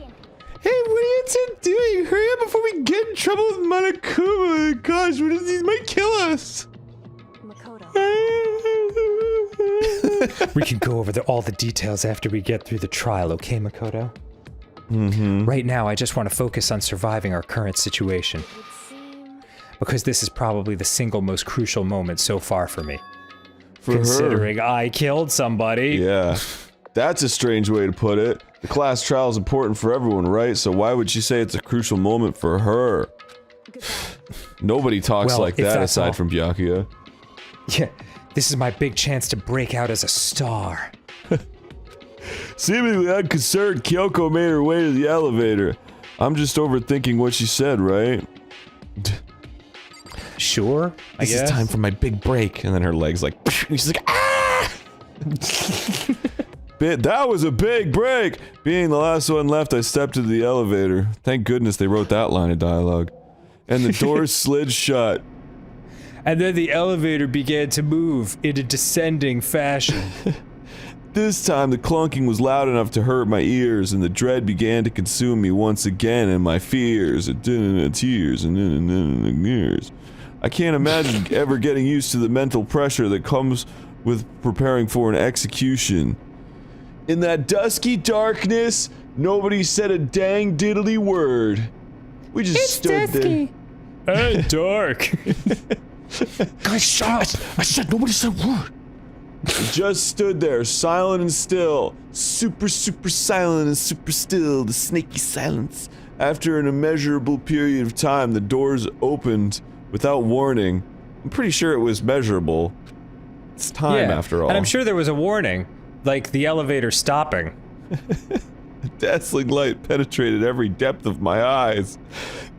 Hey, what are you two doing? Hurry up before we get in trouble with Monokuma. Gosh, he might kill us. We can go over all the details after we get through the trial, okay, Makoto? Mm-hmm. Right now, I just want to focus on surviving our current situation. Because this is probably the single most crucial moment so far for me. Considering her. I killed somebody. Yeah. That's a strange way to put it. The class trial is important for everyone, right? So why would you say it's a crucial moment for her? Nobody talks like that aside from Byakuya. Yeah, this is my big chance to break out as a star. Seemingly unconcerned, Kyoko made her way to the elevator. I'm just overthinking what she said, right? Sure, I guess. This is time for my big break. And then her legs like, and she's like, ah! That was a big break! Being the last one left, I stepped into the elevator. Thank goodness they wrote that line of dialogue. And the doors slid shut. And then the elevator began to move in a descending fashion. This time, the clunking was loud enough to hurt my ears, and the dread began to consume me once again, and my fears, and tears, and years. I can't imagine ever getting used to the mental pressure that comes with preparing for an execution. In that dusky darkness, nobody said a dang diddly word. We just stood there. Hey, dark. Guys, shut up! I said nobody said a word. Just stood there, silent and still. Super silent and super still, the snaky silence. After an immeasurable period of time, the doors opened without warning. I'm pretty sure it was measurable. It's time after all. And I'm sure there was a warning, like the elevator stopping. A dazzling light penetrated every depth of my eyes.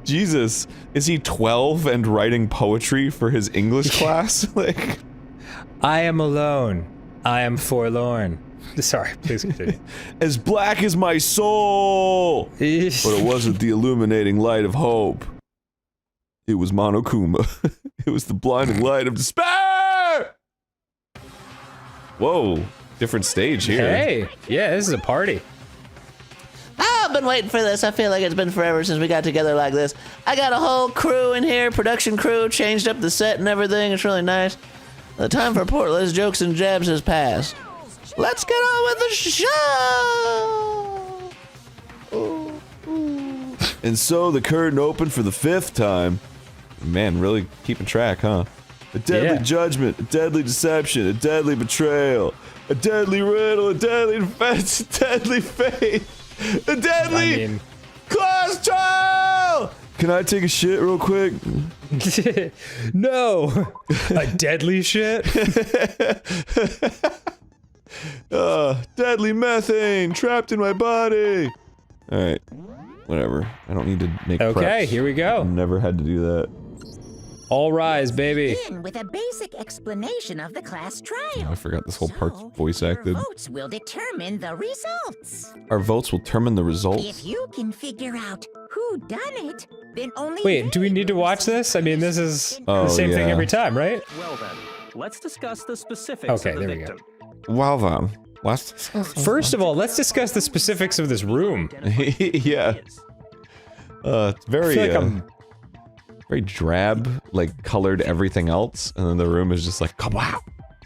Jesus, is he 12 and writing poetry for his English class? Like, I am alone. I am forlorn. Sorry, please continue. As black as my soul! But it wasn't the illuminating light of hope. It was Monokuma. It was the blinding light of despair! Whoa, different stage here. Hey, yeah, this is a party. I've been waiting for this. I feel like it's been forever since we got together like this. I got a whole crew in here, production crew, changed up the set and everything. It's really nice. The time for pointless jokes and jabs has passed. Let's get on with the show! And so the curtain opened for the 5th time. Man, really keeping track, huh? A deadly judgment, a deadly deception, a deadly betrayal, a deadly riddle, a deadly defense, a deadly faith, a deadly class trial! Can I take a shit real quick? No! A deadly shit? Deadly methane trapped in my body! Alright, whatever. I don't need to make Okay, preps. here we go. I've never had to do that. All rise, baby. Begin with a basic explanation of the class trial. I forgot this whole part's voice acted. Votes will determine the results. Our votes will determine the results. If you can figure out who done it, then only Wait, do we need to watch this? I mean, this is the same thing every time, right? Well then, let's discuss the specifics Okay, of the there we victim. go. Well then, let's... First of all, let's discuss the specifics of this room. Yeah. It's very, I feel like I'm very drab, like colored everything else, and then the room is just like kabow.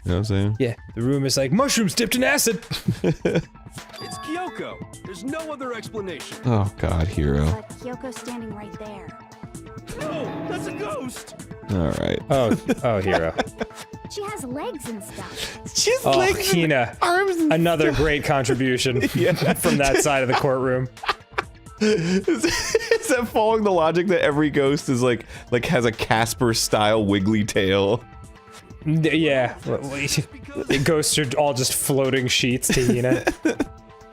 You know what I'm saying? Yeah, the room is like mushrooms dipped in acid. It's Kyoko. There's no other explanation. Oh God, Hero. But Kyoko's standing right there. No, that's a ghost. All right. Oh, Hero. She has legs and stuff. She's Oh, legs and Hina. arms and Another great contribution from that side of the courtroom. Is that following the logic that every ghost is like has a Casper style wiggly tail? Yeah, the ghosts are all just floating sheets to Hina.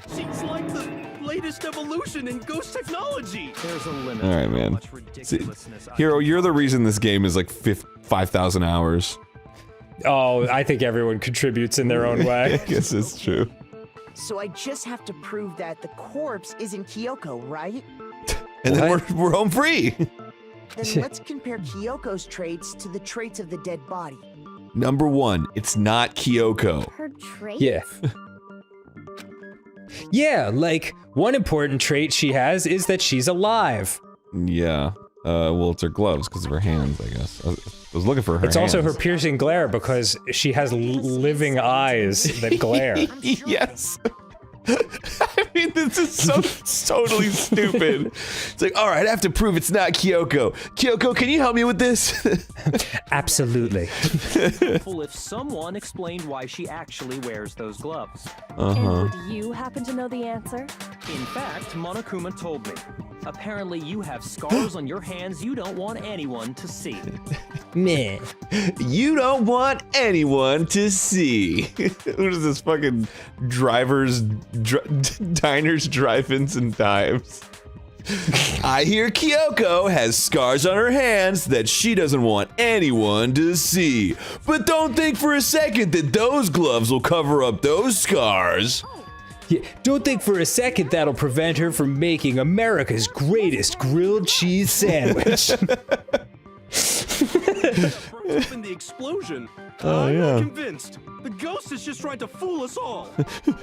She's like the latest evolution in ghost technology. There's a limit. All right, to how man. much ridiculousness I Hero, you're the reason this game is like 5,000 hours. Oh, I think everyone contributes in their own way. I guess it's true. So I just have to prove that the corpse isn't Kyoko, right? And then we're home free. Then let's compare Kyoko's traits to the traits of the dead body. Number 1, it's not Kyoko. Her traits? Yeah. Yeah, like, one important trait she has is that she's alive. Yeah. Well, it's her gloves because of her hands, I guess. I was looking for her It's also her hands. piercing glare because she has living eyes that glare. Yes. I mean, this is so totally stupid. It's like, all right, I have to prove it's not Kyoko. Kyoko, can you help me with this? Absolutely. helpful if someone explained why she actually wears those gloves. And would you happen to know the answer? In fact, Monokuma told me. Apparently you have scars on your hands you don't want anyone to see. Meh. You don't want anyone to see. What is this fucking diners, drive-ins, and dives? I hear Kyoko has scars on her hands that she doesn't want anyone to see. But don't think for a second that those gloves will cover up those scars. Yeah, don't think for a second that'll prevent her from making America's greatest grilled cheese sandwich. In the explosion. I'm not convinced. The ghost is just trying to fool us all.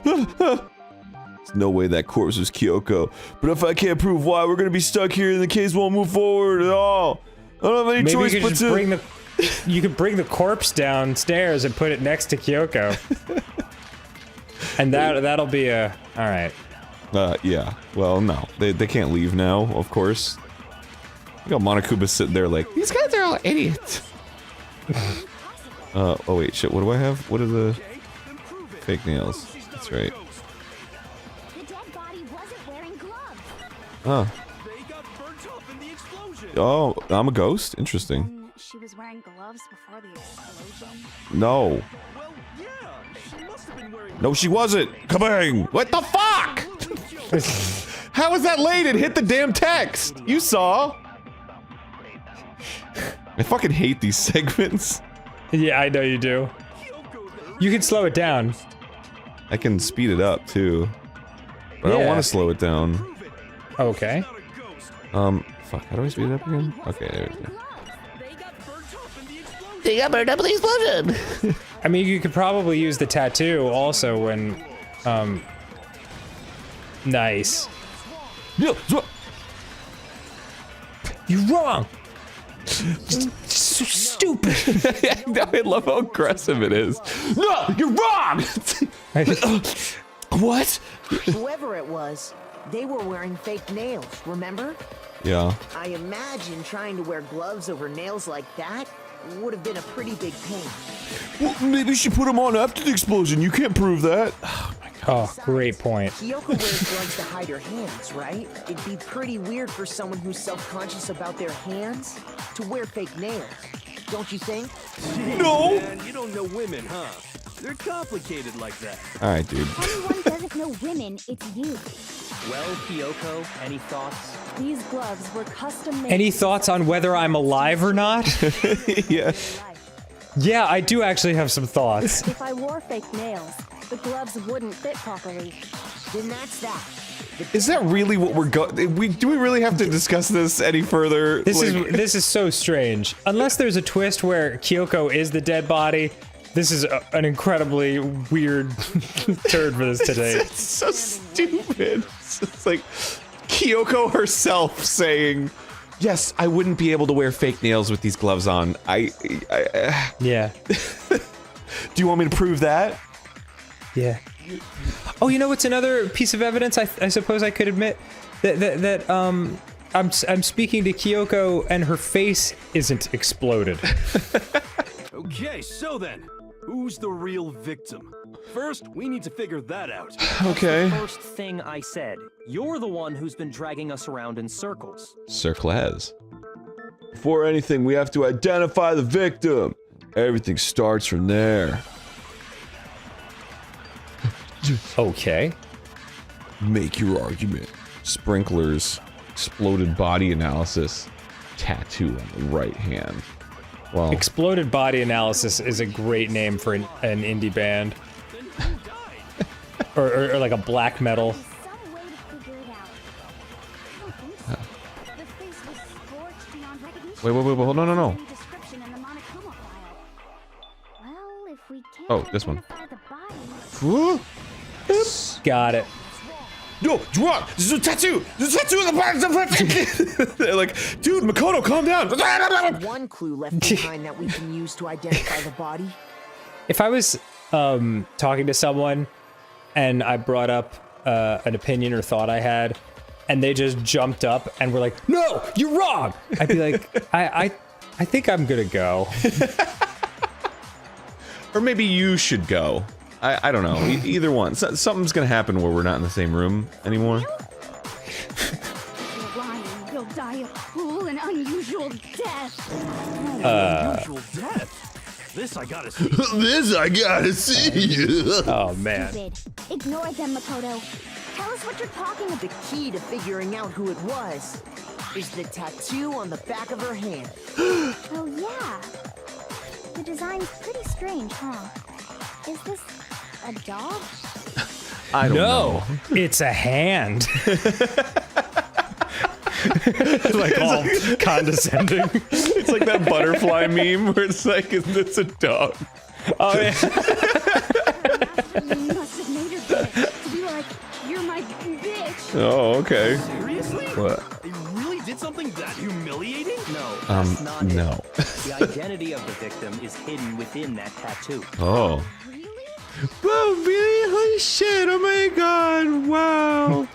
There's no way that corpse was Kyoko. But if I can't prove why, we're gonna be stuck here and the case won't move forward at all. I don't have any Maybe choice you could but just to... bring the you could bring the corpse downstairs and put it next to Kyoko. And that'll be a all right. Yeah. Well, no. They can't leave now, of course. Look how Monokuma's sitting there like, These guys are all idiots. oh wait, shit, what do I have? What are the fake nails? That's right. The dead body wasn't wearing gloves. Oh. Oh, I'm a ghost? Interesting. And she was wearing gloves before the explosion. No. No, she wasn't! Kabang! What the fuck? How was that late? It hit the damn text! You saw! I fucking hate these segments. Yeah, I know you do. You can slow it down. I can speed it up too. But I don't Yeah. want to slow it down. Okay. Fuck, how do I speed it up again? Okay, there we go. They got burned up in the explosion! I mean, you could probably use the tattoo also when, nice. You're wrong! So stupid! I love how aggressive it is. No, you're wrong! What? Whoever it was, they were wearing fake nails, remember? Yeah. I imagine trying to wear gloves over nails like that would have been a pretty big pain. Well, maybe she put them on after the explosion. You can't prove that. Oh, great point. Kyoko wears gloves to hide her hands, right? It'd be pretty weird for someone who's self-conscious about their hands to wear fake nails. Don't you think? No! Man, you don't know women, huh? They're complicated like that. Alright, dude. Anyone doesn't know women, it's you. Well, Kyoko, any thoughts? These gloves were custom made. Any thoughts on whether I'm alive or not? Yeah. Yeah, I do actually have some thoughts. If I wore fake nails, the gloves wouldn't fit properly. Then that's that. Is that really what we're going? Do we really have to discuss this any further? This Like- is so strange. Unless there's a twist where Kyoko is the dead body, this is an incredibly weird turn for this today. It's so stupid. It's like Kyoko herself saying, "Yes, I wouldn't be able to wear fake nails with these gloves on." Yeah. Do you want me to prove that? Yeah. Oh, you know what's another piece of evidence? I suppose I could admit that I'm speaking to Kyoko and her face isn't exploded. Okay, so then, who's the real victim? First, we need to figure that out. Okay. First thing I said. You're the one who's been dragging us around in circles. Circles. Before anything, we have to identify the victim. Everything starts from there. Okay. Make your argument. Sprinklers, exploded body analysis, tattoo on the right hand. Well, Exploded Body Analysis is a great name for an indie band. or like a black metal. Some way to figure it out. I don't think so. The face was scorched beyond recognition. wait, hold on, no. Any description in the Monokuma file. Well, if we can't Oh, this one. identify the body, Got it. No, Juan, there's a tattoo! There's a tattoo in the back! They're like, dude, Makoto, calm down! One clue left behind that we can use to identify the body. If I was talking to someone and I brought up an opinion or thought I had, and they just jumped up and were like, "No, you're wrong," I'd be like, I think I'm gonna go. Or maybe you should go. I don't know. Either one. Something's gonna happen where we're not in the same room anymore. you're lying. You'll die a cruel and unusual death. Unusual death. This I gotta see. This I gotta see! Oh man. Stupid. Ignore them, Makoto. Tell us what you're talking about. The key to figuring out who it was is the tattoo on the back of her hand. Oh yeah. The design's pretty strange, huh? Is this a dog? I don't know. It's a hand. Like all condescending. It's like that butterfly meme where it's like, it's a dog. Oh yeah. You must have made her do it. To be like, you're my bitch. Oh, okay. Seriously? What? They really did something that humiliating? No, that's not it. No. The identity of the victim is hidden within that tattoo. Oh. Whoa, really? Holy shit, oh my god, wow.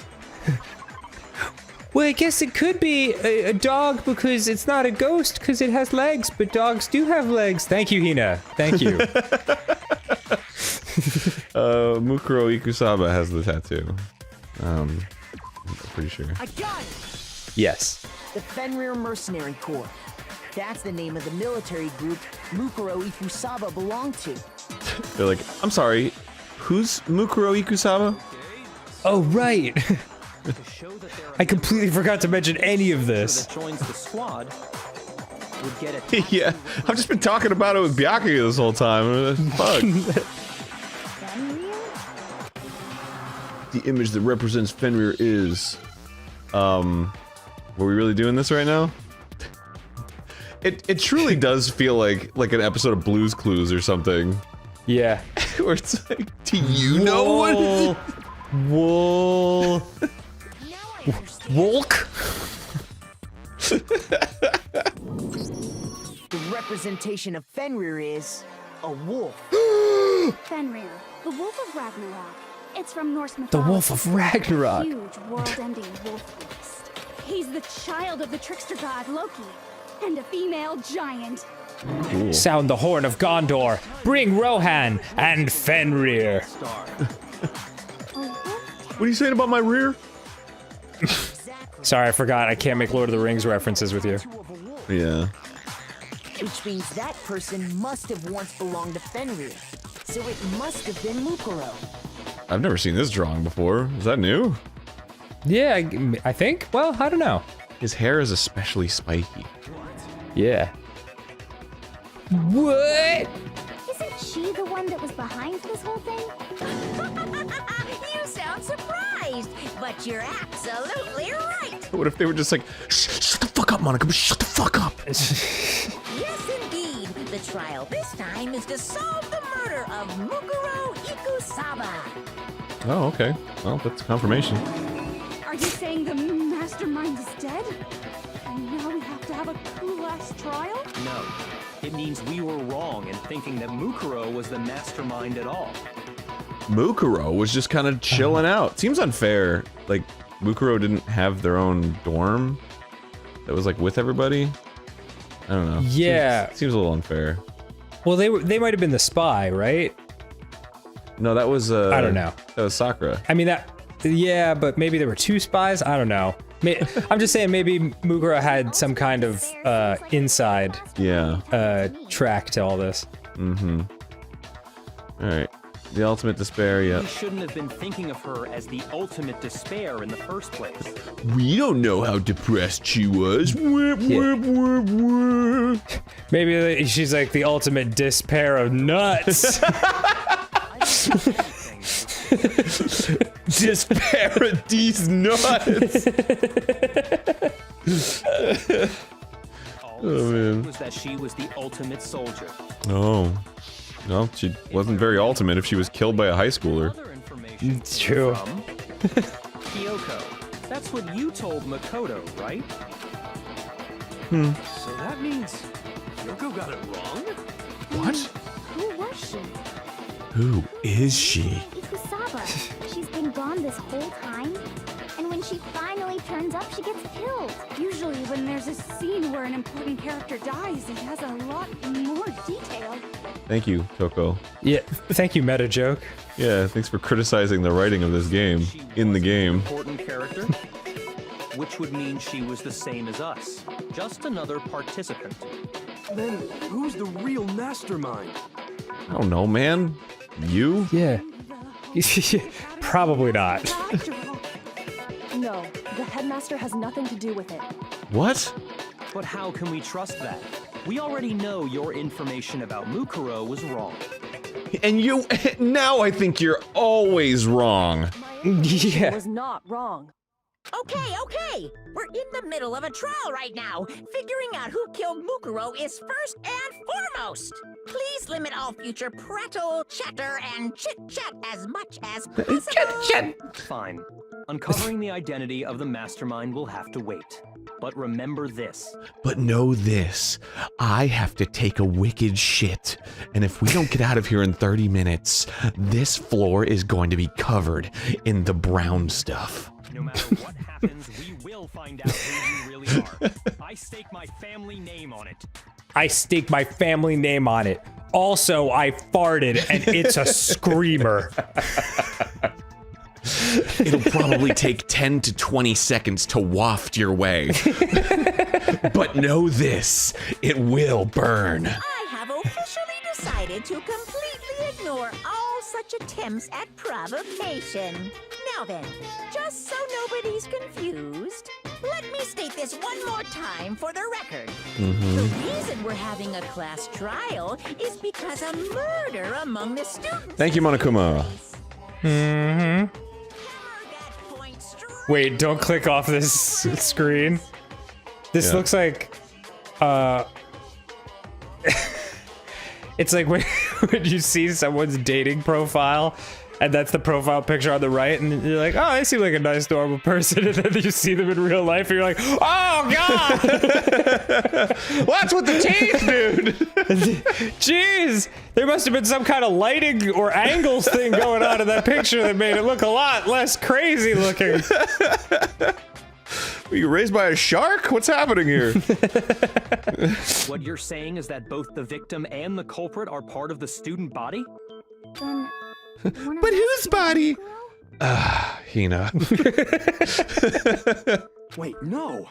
Well, I guess it could be a dog because it's not a ghost because it has legs, but dogs do have legs. Thank you, Hina. Thank you. Mukuro Ikusaba has the tattoo. I'm pretty sure. I got it! Yes. The Fenrir Mercenary Corps. That's the name of the military group Mukuro Ikusaba belonged to. They're like, I'm sorry, who's Mukuro Ikusaba? Oh, right. I completely forgot to mention any of this. That joins the squad would get a Yeah, I've just been talking about it with Byakuya this whole time. Fuck. the image that represents Fenrir is. Were we really doing this right now? It truly does feel like an episode of Blue's Clues or something. Yeah. Where it's like, do you know what? Wool. Wolk. The representation of Fenrir is a wolf. Fenrir, the Wolf of Ragnarok. It's from Norse The mythology. Wolf of Ragnarok. A huge world-ending wolf beast. He's the child of the trickster god Loki, and a female giant. Cool. Sound the horn of Gondor. Bring Rohan and Fenrir. What are you saying about my rear? Sorry, I forgot. I can't make Lord of the Rings references with you. Yeah. Which means that person must have once belonged to Fenrir. So it must have been Mukuro. I've never seen this drawing before. Is that new? Yeah, I think. Well, I don't know. His hair is especially spiky. Yeah. What? Isn't she the one that was behind this whole thing? You sound surprised, but you're absolutely right. What if they were just like, shut the fuck up, Monica, shut the fuck up. Yes, indeed. The trial this time is to solve the murder of Mukuro Ikusaba. Oh, okay. Well, that's confirmation. Are you saying the mastermind is dead? And now we have to have a cool-ass trial? No. It means we were wrong in thinking that Mukuro was the mastermind at all. Mukuro was just kind of chilling out. Seems unfair. Like, Mukuro didn't have their own dorm that was like with everybody. I don't know. Yeah. Seems a little unfair. Well, they might have been the spy, right? No, that was I don't know. That was Sakura. I mean yeah, but maybe there were two spies. I don't know. I'm just saying maybe Mukuro had some kind of inside track to all this. Mm-hmm. All right. The ultimate despair, yeah. We shouldn't have been thinking of her as the ultimate despair in the first place. We don't know how depressed she was. Maybe she's like the ultimate despair of nuts. Despair of these nuts. All man. Was that she was the ultimate soldier. Oh. No, she wasn't very ultimate if she was killed by a high schooler. It's true. Kyoko. That's what you told Makoto, right? So that means Kyoko got it wrong? What? Who was she? Who is she? Ikusaba. She's been gone this whole time, and when she finally turns up, she gets killed. Usually when there's a scene where an important character dies, it has a lot more detail. Thank you, Toko. Yeah, thank you, meta joke. Yeah, thanks for criticizing the writing of this game in the game. Important character, which would mean she was the same as us, just another participant. Then who's the real mastermind? I don't know, man. You? Yeah. Probably not. No, the headmaster has nothing to do with it. What? But how can we trust that? We already know your information about Mukuro was wrong. And you, now I think you're always wrong. It was not wrong. Okay. We're in the middle of a trial right now. Figuring out who killed Mukuro is first and foremost. Please limit all future prattle, chatter, and chit-chat as much as possible. Fine. Uncovering the identity of the mastermind will have to wait. But remember this. But know this, I have to take a wicked shit. And if we don't get out of here in 30 minutes, this floor is going to be covered in the brown stuff. No matter what happens, we will find out who you really are. I stake my family name on it. I stake my family name on it. Also, I farted and it's a screamer. It'll probably take 10 to 20 seconds to waft your way. But know this, it will burn. I have officially decided to completely ignore all such attempts at provocation. Now then, just so nobody's confused, let me state this one more time for the record. The reason we're having a class trial is because a murder among the students. Thank you, Monokuma. Wait, don't click off this screen. This looks like, it's like when you see someone's dating profile, and that's the profile picture on the right, and you're like, oh, they seem like a nice, normal person, and then you see them in real life, and you're like, oh, God! What's with the teeth, dude? Jeez! There must have been some kind of lighting or angles thing going on in that picture that made it look a lot less crazy looking. Were you raised by a shark? What's happening here? What you're saying is that both the victim and the culprit are part of the student body? Then, But whose body? Hina. Wait, no.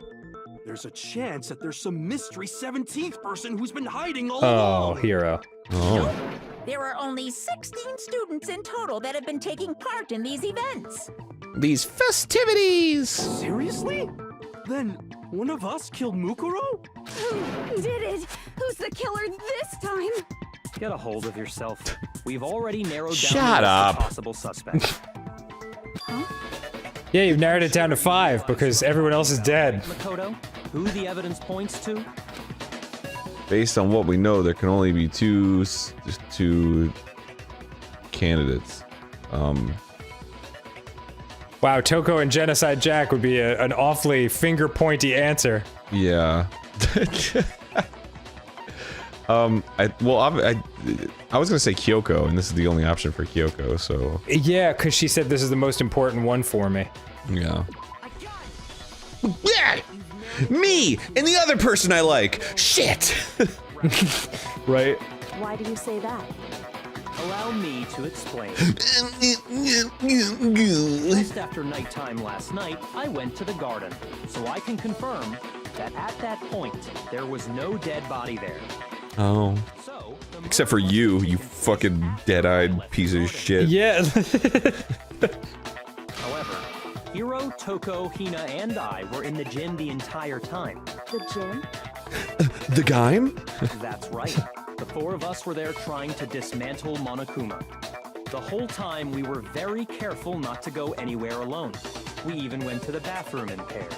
There's a chance that there's some mystery 17th person who's been hiding all Oh, along. hero. Oh. There are only 16 students in total that have been taking part in these events. These festivities! Seriously? Then one of us killed Mukuro? who did it? Who's the killer this time? Get a hold of yourself. We've already narrowed down Shut the list up. of possible suspects. Yeah, you've narrowed it down to 5 because everyone else is dead. Makoto, who the evidence points to? Based on what we know, there can only be two candidates. Wow, Toko and Genocide Jack would be an awfully finger-pointy answer. Yeah. I was gonna say Kyoko, and this is the only option for Kyoko, so... Yeah, because she said this is the most important one for me. Yeah. Yeah! Me! And the other person I like! Shit! Right? Why do you say that? Allow me to explain. Just after nighttime last night, I went to the garden, so I can confirm that at that point, there was no dead body there. Oh. Except for you, you fucking dead-eyed piece of shit. Yeah. However, Hiro, Toko, Hina, and I were in the gym the entire time. The gym? The Gaim? That's right. The 4 of us were there trying to dismantle Monokuma. The whole time we were very careful not to go anywhere alone. We even went to the bathroom in pairs.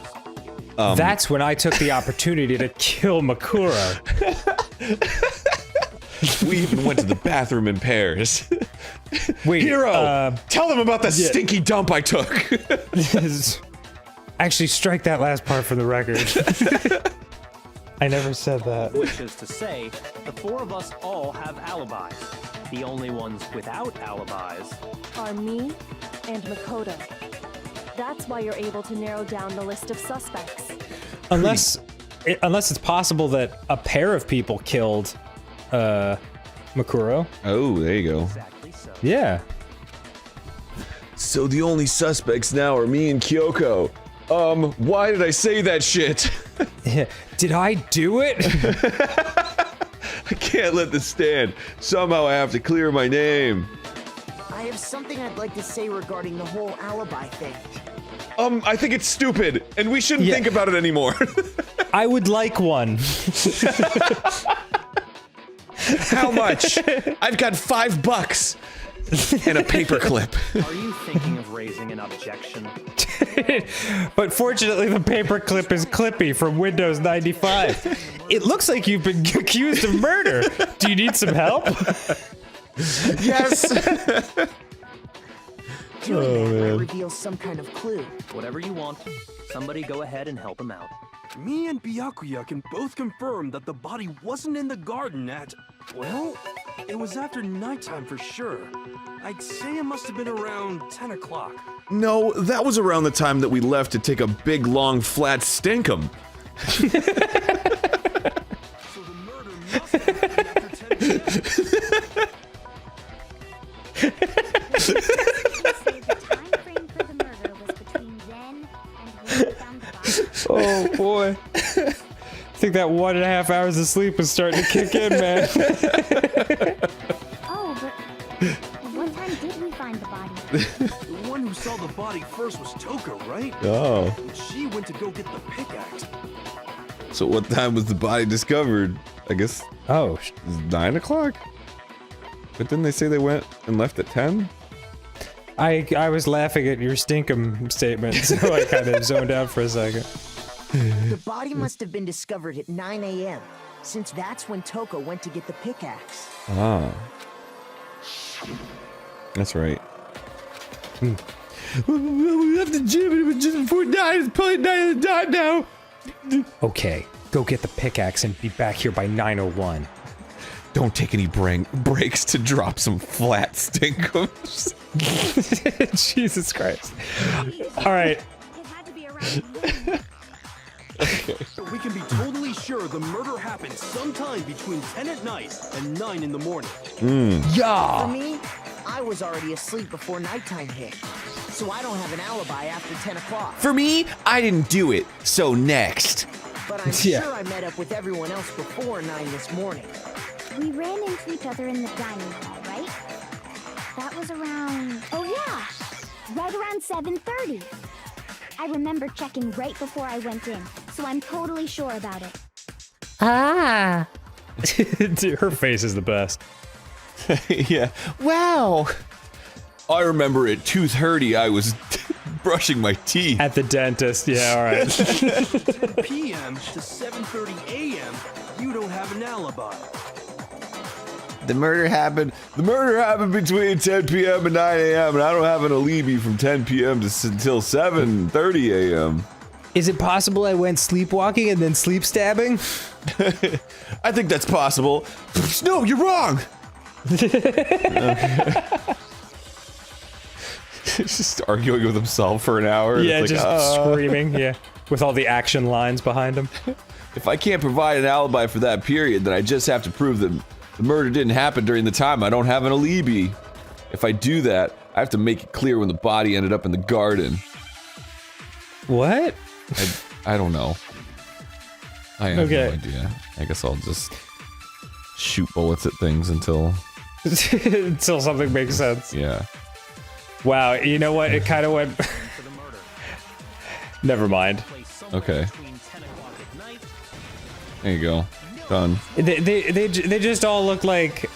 That's when I took the opportunity to kill Makuro. We even went to the bathroom in pairs. Wait, Hiro! Tell them about the stinky dump I took! Actually, strike that last part from the record. I never said that. Which is to say, the 4 of us all have alibis. The only ones without alibis Are me and Makoto. That's why you're able to narrow down the list of suspects. Unless it's possible that a pair of people killed Makuro. Oh, there you go. Exactly so. Yeah. So the only suspects now are me and Kyoko. Why did I say that shit? Did I do it? I can't let this stand. Somehow I have to clear my name. I have something I'd like to say regarding the whole alibi thing. I think it's stupid, and we shouldn't think about it anymore. I would like one. How much? I've got $5 and a paperclip. Are you thinking of raising an objection? But fortunately, the paperclip is Clippy from Windows 95. It looks like you've been accused of murder. Do you need some help? Yes. Doing that might reveal some kind of clue. Whatever you want. Somebody go ahead and help him out. Me and Byakuya can both confirm that the body wasn't in the garden at... Well, it was after nighttime for sure. I'd say it must have been around 10 o'clock. No, that was around the time that we left to take a big, long, flat stinkum. So the murder must have happened after 10 p.m. Oh boy. I think that 1.5 hours of sleep is starting to kick in, man. Oh, but what time did we find the body? The one who saw the body first was Toko, right? Oh. And she went to go get the pickaxe. So what time was the body discovered? I guess. Oh. 9 o'clock? But didn't they say they went and left at 10? I was laughing at your stinkum statement, so I kind of zoned out for a second. The body must have been discovered at 9 a.m., since that's when Toko went to get the pickaxe. Ah. That's right. We left the gym and it was just before 9. It's probably 9 on the dot now. Okay, go get the pickaxe and be back here by 9:01. Don't take any breaks to drop some flat stinkums. Jesus Christ. All right. Okay. We can be totally sure the murder happened sometime between 10 at night and 9 in the morning. Yeah. For me, I was already asleep before nighttime hit, so I don't have an alibi after 10 o'clock. For me, I didn't do it, so next. But I'm sure I met up with everyone else before 9 this morning. We ran into each other in the dining hall, right? That was around... Oh yeah! Right around 7:30. I remember checking right before I went in, so I'm totally sure about it. Ah. Dude, her face is the best. Yeah. Wow. I remember at 2:30 I was brushing my teeth. At the dentist, yeah, all right. 10 p.m. to 7:30 a.m., you don't have an alibi. The murder happened between 10 p.m. and 9 a.m. and I don't have an alibi from 10 p.m. until 7:30 a.m. Is it possible I went sleepwalking and then sleep stabbing? I think that's possible. No, you're wrong. Just arguing with himself for an hour. Yeah, it's like, just screaming, yeah. With all the action lines behind him. If I can't provide an alibi for that period, then I just have to prove that the murder didn't happen during the time I don't have an alibi. If I do that, I have to make it clear when the body ended up in the garden. What? I don't know. I have no idea. I guess I'll just shoot bullets at things until... until something makes sense. Yeah. Wow, you know what? It kind of went... Never mind. Okay. There you go. Done. They just all look like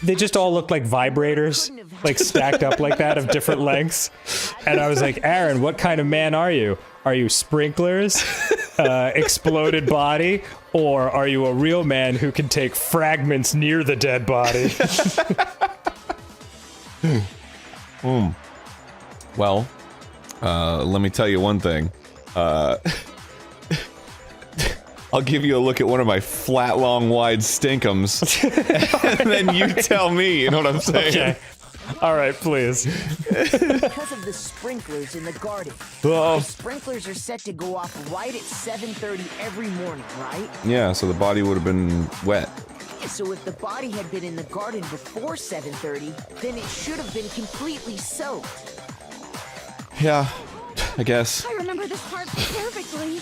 they just all look like vibrators, like stacked up like that of different lengths. And I was like, Aaron, what kind of man are you? Are you sprinklers, exploded body, or are you a real man who can take fragments near the dead body? Well, let me tell you one thing. I'll give you a look at one of my flat, long, wide stinkums, and then you tell me, you know what I'm saying? Okay. All right, please. Because of the sprinklers in the garden. Oh. The sprinklers are set to go off right at 7:30 every morning, right? Yeah, so the body would have been wet. So if the body had been in the garden before 7:30, then it should have been completely soaked. Yeah, I guess. I remember this part perfectly.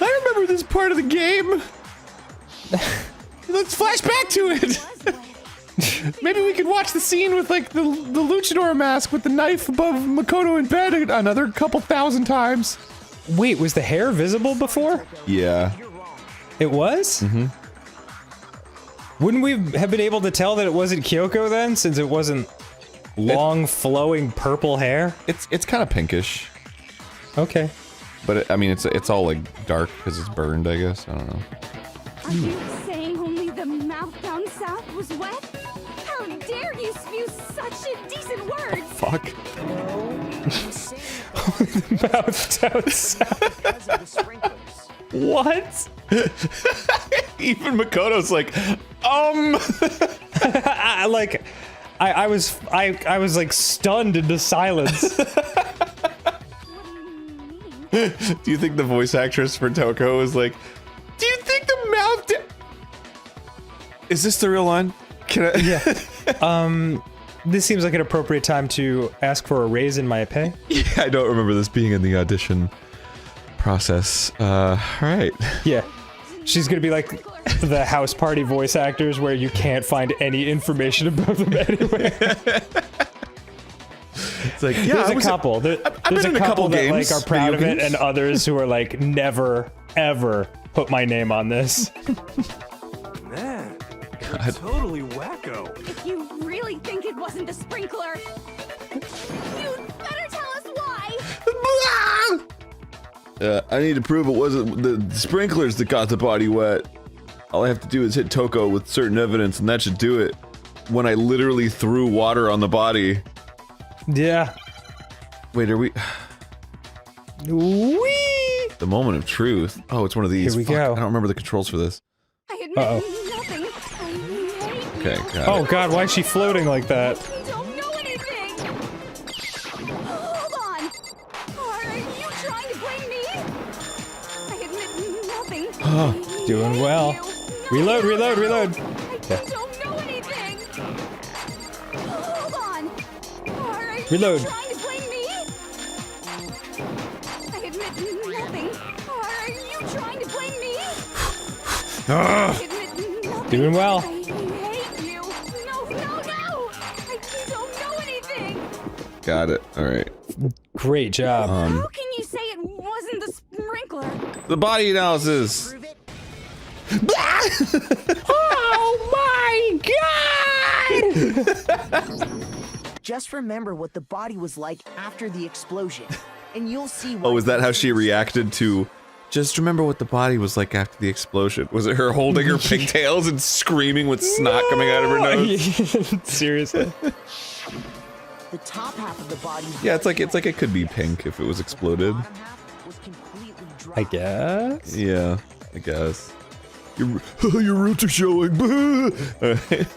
I remember this part of the game. Let's flash back to it. Maybe we could watch the scene with like the luchador mask with the knife above Makoto in bed another couple thousand times. Wait, was the hair visible before? Yeah. It was? Mm-hmm. Wouldn't we have been able to tell that it wasn't Kyoko then, since it wasn't long, flowing purple hair? It's kind of pinkish. Okay. But I mean, it's all like dark because it's burned, I guess. I don't know. Are you saying only the mouth down south was wet? How dare you spew such indecent words? Fuck. The mouth down south. What? Even Makoto's like, I was like stunned into silence. Do you think the voice actress for Toko is like, do you think the mouth... Is this the real line? Can I... Yeah. This seems like an appropriate time to ask for a raise in my pay. Yeah, I don't remember this being in the audition process. Alright. Yeah. She's gonna be like the house party voice actors where you can't find any information about them anywhere. It's like, yeah, there's a couple. There's a couple that games, like are proud of it, games. and others who are like, never, ever put my name on this. Man, God. Totally wacko. If you really think it wasn't the sprinkler, you'd better tell us why. I need to prove it wasn't the sprinklers that got the body wet. All I have to do is hit Toko with certain evidence, and that should do it. When I literally threw water on the body. Yeah. Wait, are we? Whee! The moment of truth. Oh, it's one of these. Here we Fuck, go. I don't remember the controls for this. I admit nothing. I hate Okay, got Oh it. God, why is she floating like that? you. Don't know anything. Hold on. Are you trying to blame me? I admit nothing. Oh, doing well. Reload, reload, reload. I don't know anything. Hold on. Are you Reload. trying to blame me? I admit nothing. Are you trying to blame me? I admit nothing. Doing well. I hate you. No. I don't know anything. Got it. All right. Great job. How can you say it wasn't the sprinkler? The body analysis. Oh my God! Just remember what the body was like after the explosion, and you'll see why. Oh, is that how she reacted to? Just remember what the body was like after the explosion. Was it her holding her pigtails and screaming with snot coming out of her nose? Seriously. The top half of the body. Yeah, it's like it could be pink if it was exploded. I guess. Yeah, I guess. Your roots are showing. Alright.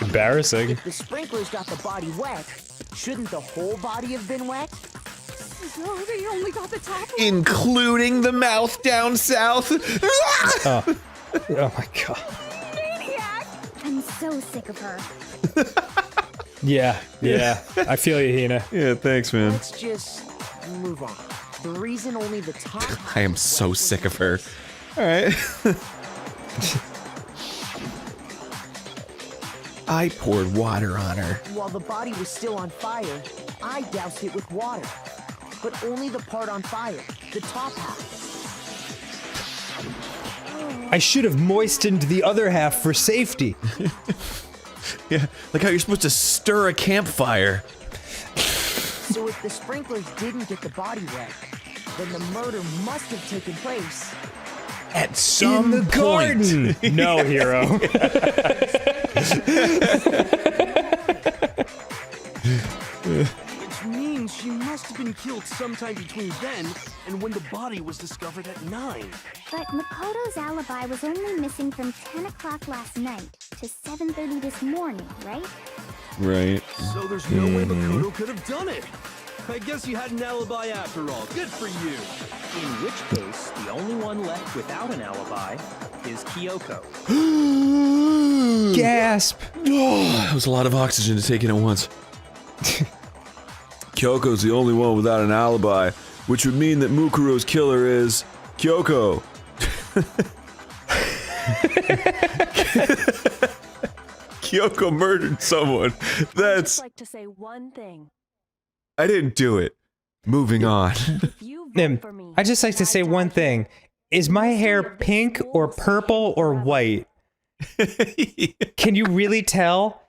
Embarrassing. If the sprinklers got the body wet, shouldn't the whole body have been wet? No, they only got the top. Including the mouth down south. Oh my God. Maniac! I'm so sick of her. Yeah. I feel you, Hina. Yeah, thanks, man. Let's just move on. The reason only the top. I am so sick of her. Alright. I poured water on her. While the body was still on fire, I doused it with water. But only the part on fire, the top half. I should have moistened the other half for safety. Yeah, like how you're supposed to stir a campfire. So if the sprinklers didn't get the body wet, then the murder must have taken place At some point. No, hero. Which means she must have been killed sometime between then and when the body was discovered at 9. But Makoto's alibi was only missing from 10 o'clock last night to 7:30 this morning, right? Right. So there's no way Makoto could have done it. I guess you had an alibi after all. Good for you. In which case, the only one left without an alibi is Kyoko. Gasp. Oh, that was a lot of oxygen to take in at once. Kyoko's the only one without an alibi, which would mean that Mukuro's killer is Kyoko. Kyoko murdered someone. That's. I'd like to say one thing. I didn't do it. Moving on. I'd just like to say one thing. Is my hair pink or purple or white? Can you really tell?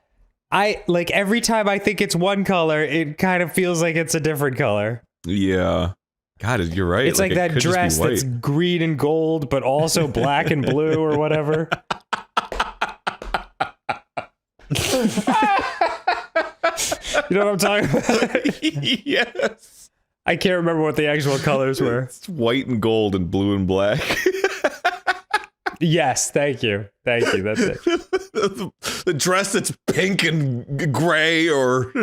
Like every time I think it's one color, it kind of feels like it's a different color. Yeah. God, you're right. It's like that it could just be dress that's white. green and gold, but also black and blue or whatever. You know what I'm talking about? Yes. I can't remember what the actual colors were. It's white and gold and blue and black. Yes, thank you. Thank you, that's it. The dress that's pink and gray or...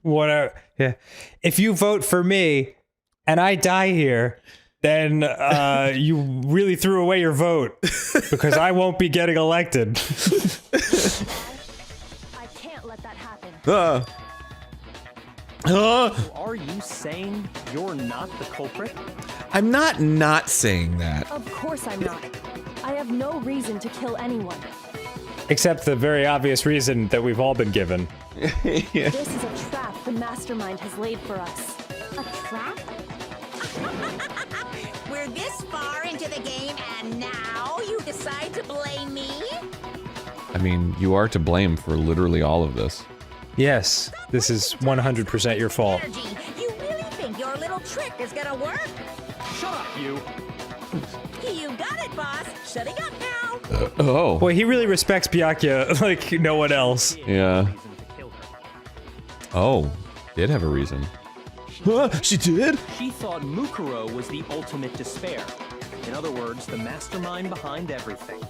Whatever. Yeah. If you vote for me and I die here, then you really threw away your vote because I won't be getting elected. I can't let that happen. So are you saying you're not the culprit? I'm not saying that. Of course I'm not. I have no reason to kill anyone. Except the very obvious reason that we've all been given. Yeah. This is a trap the mastermind has laid for us. A trap? We're this far into the game and now you decide to blame me? I mean, you are to blame for literally all of this. Yes, this is 100% your fault. Energy, you really think your little trick is gonna work? Shut up, you. You got it, boss. Shutting up now. Oh. Boy, he really respects Byakuya like no one else. Yeah. Oh, did have a reason. She did? She thought Mukuro was the ultimate despair. In other words, the mastermind behind everything.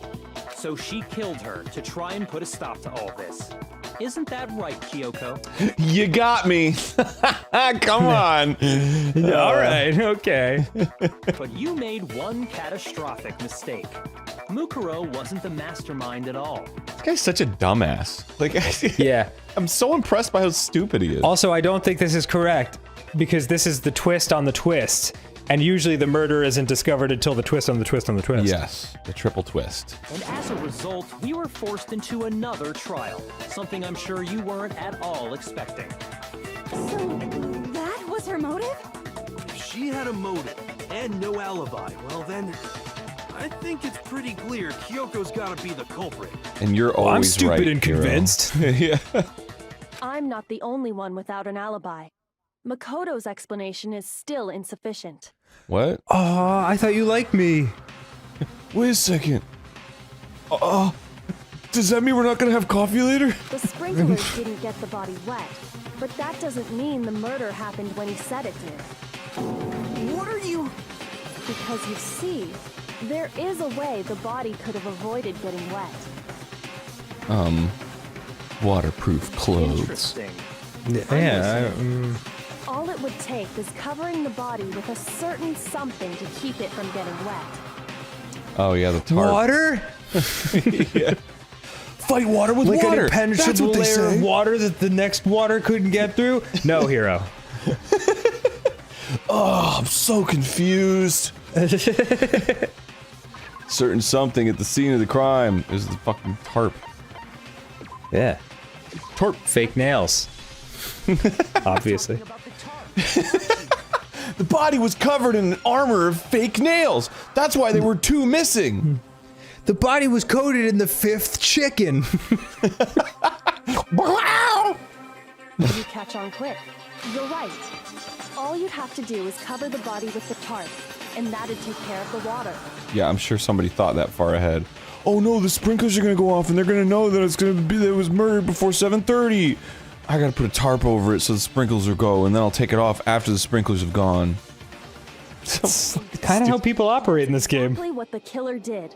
So she killed her to try and put a stop to all this. Isn't that right, Kyoko? You got me. Come on. All right, okay. But you made one catastrophic mistake. Mukuro wasn't the mastermind at all. This guy's such a dumbass. Like, yeah. I'm so impressed by how stupid he is. Also, I don't think this is correct because this is the twist on the twist. And usually the murder isn't discovered until the twist on the twist on the twist. Yes, the triple twist. And as a result, we were forced into another trial. Something I'm sure you weren't at all expecting. So, that was her motive? If she had a motive and no alibi, well then, I think it's pretty clear Kyoko's gotta be the culprit. And you're always I'm stupid right, and Hero. convinced. Yeah. I'm not the only one without an alibi. Makoto's explanation is still insufficient. What? Oh, I thought you liked me. Wait a second. Does that mean we're not gonna have coffee later? The sprinklers didn't get the body wet, but that doesn't mean the murder happened when he said it did. What are you... Because you see, there is a way the body could have avoided getting wet. Waterproof clothes. Interesting. Yeah. All it would take is covering the body with a certain something to keep it from getting wet. Oh yeah, the tarp. Water? Yeah. Fight water with Like water. an impenetrable That's what they layer say. of water that the next water couldn't get through? No, Hero. Oh, I'm so confused. Certain something at the scene of the crime is the fucking tarp. Yeah. Tarp. Fake nails. Obviously. The body was covered in an armor of fake nails. That's why there were 2 missing. The body was coated in the 5th chicken. You catch on quick. You're right. All you'd have to do is cover the body with the tarp, and that'd take care of the water. Yeah, I'm sure somebody thought that far ahead. Oh no, the sprinklers are gonna go off and they're gonna know that it's gonna be that it was murdered before 7:30. I gotta put a tarp over it so the sprinklers will go, and then I'll take it off after the sprinklers have gone. That's kind of how people operate in this game. Exactly what the killer did.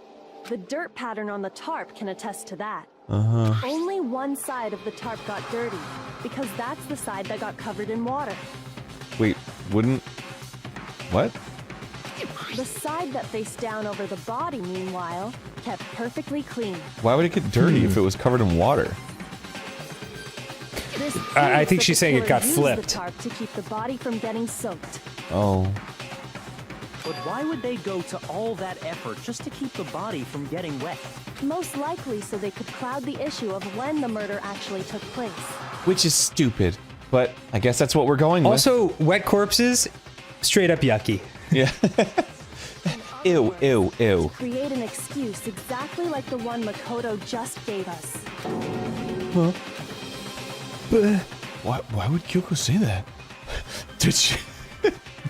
The dirt pattern on the tarp can attest to that. Only one side of the tarp got dirty, because that's the side that got covered in water. Wait, wouldn't... What? The side that faced down over the body, meanwhile, kept perfectly clean. Why would it get dirty if it was covered in water? This I proves think that she's the saying it killer got used flipped. the tarp to keep the body from getting soaked. Oh. But why would they go to all that effort just to keep the body from getting wet? Most likely so they could cloud the issue of when the murder actually took place. Which is stupid, but I guess that's what we're going with. Also, wet corpses, straight up yucky. Yeah. Ew, ew, ew. Create an excuse exactly like the one Makoto just gave us. Huh? But Why would Kyoko say that? Did she...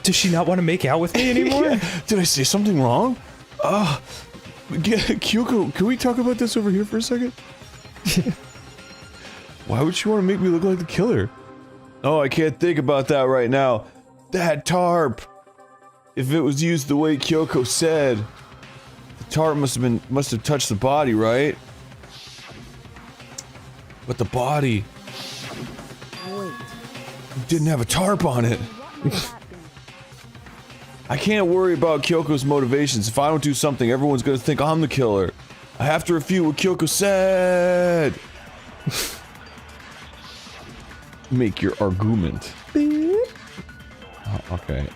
Does she not want to make out with me anymore? Yeah. Did I say something wrong? Kyoko, can we talk about this over here for a second? Why would she want to make me look like the killer? Oh, I can't think about that right now. That tarp! If it was used the way Kyoko said, the tarp must have touched the body, right? But the body didn't have a tarp on it. I can't worry about Kyoko's motivations. If I don't do something, everyone's gonna think I'm the killer. I have to refute what Kyoko said. Make your argument. Oh, okay,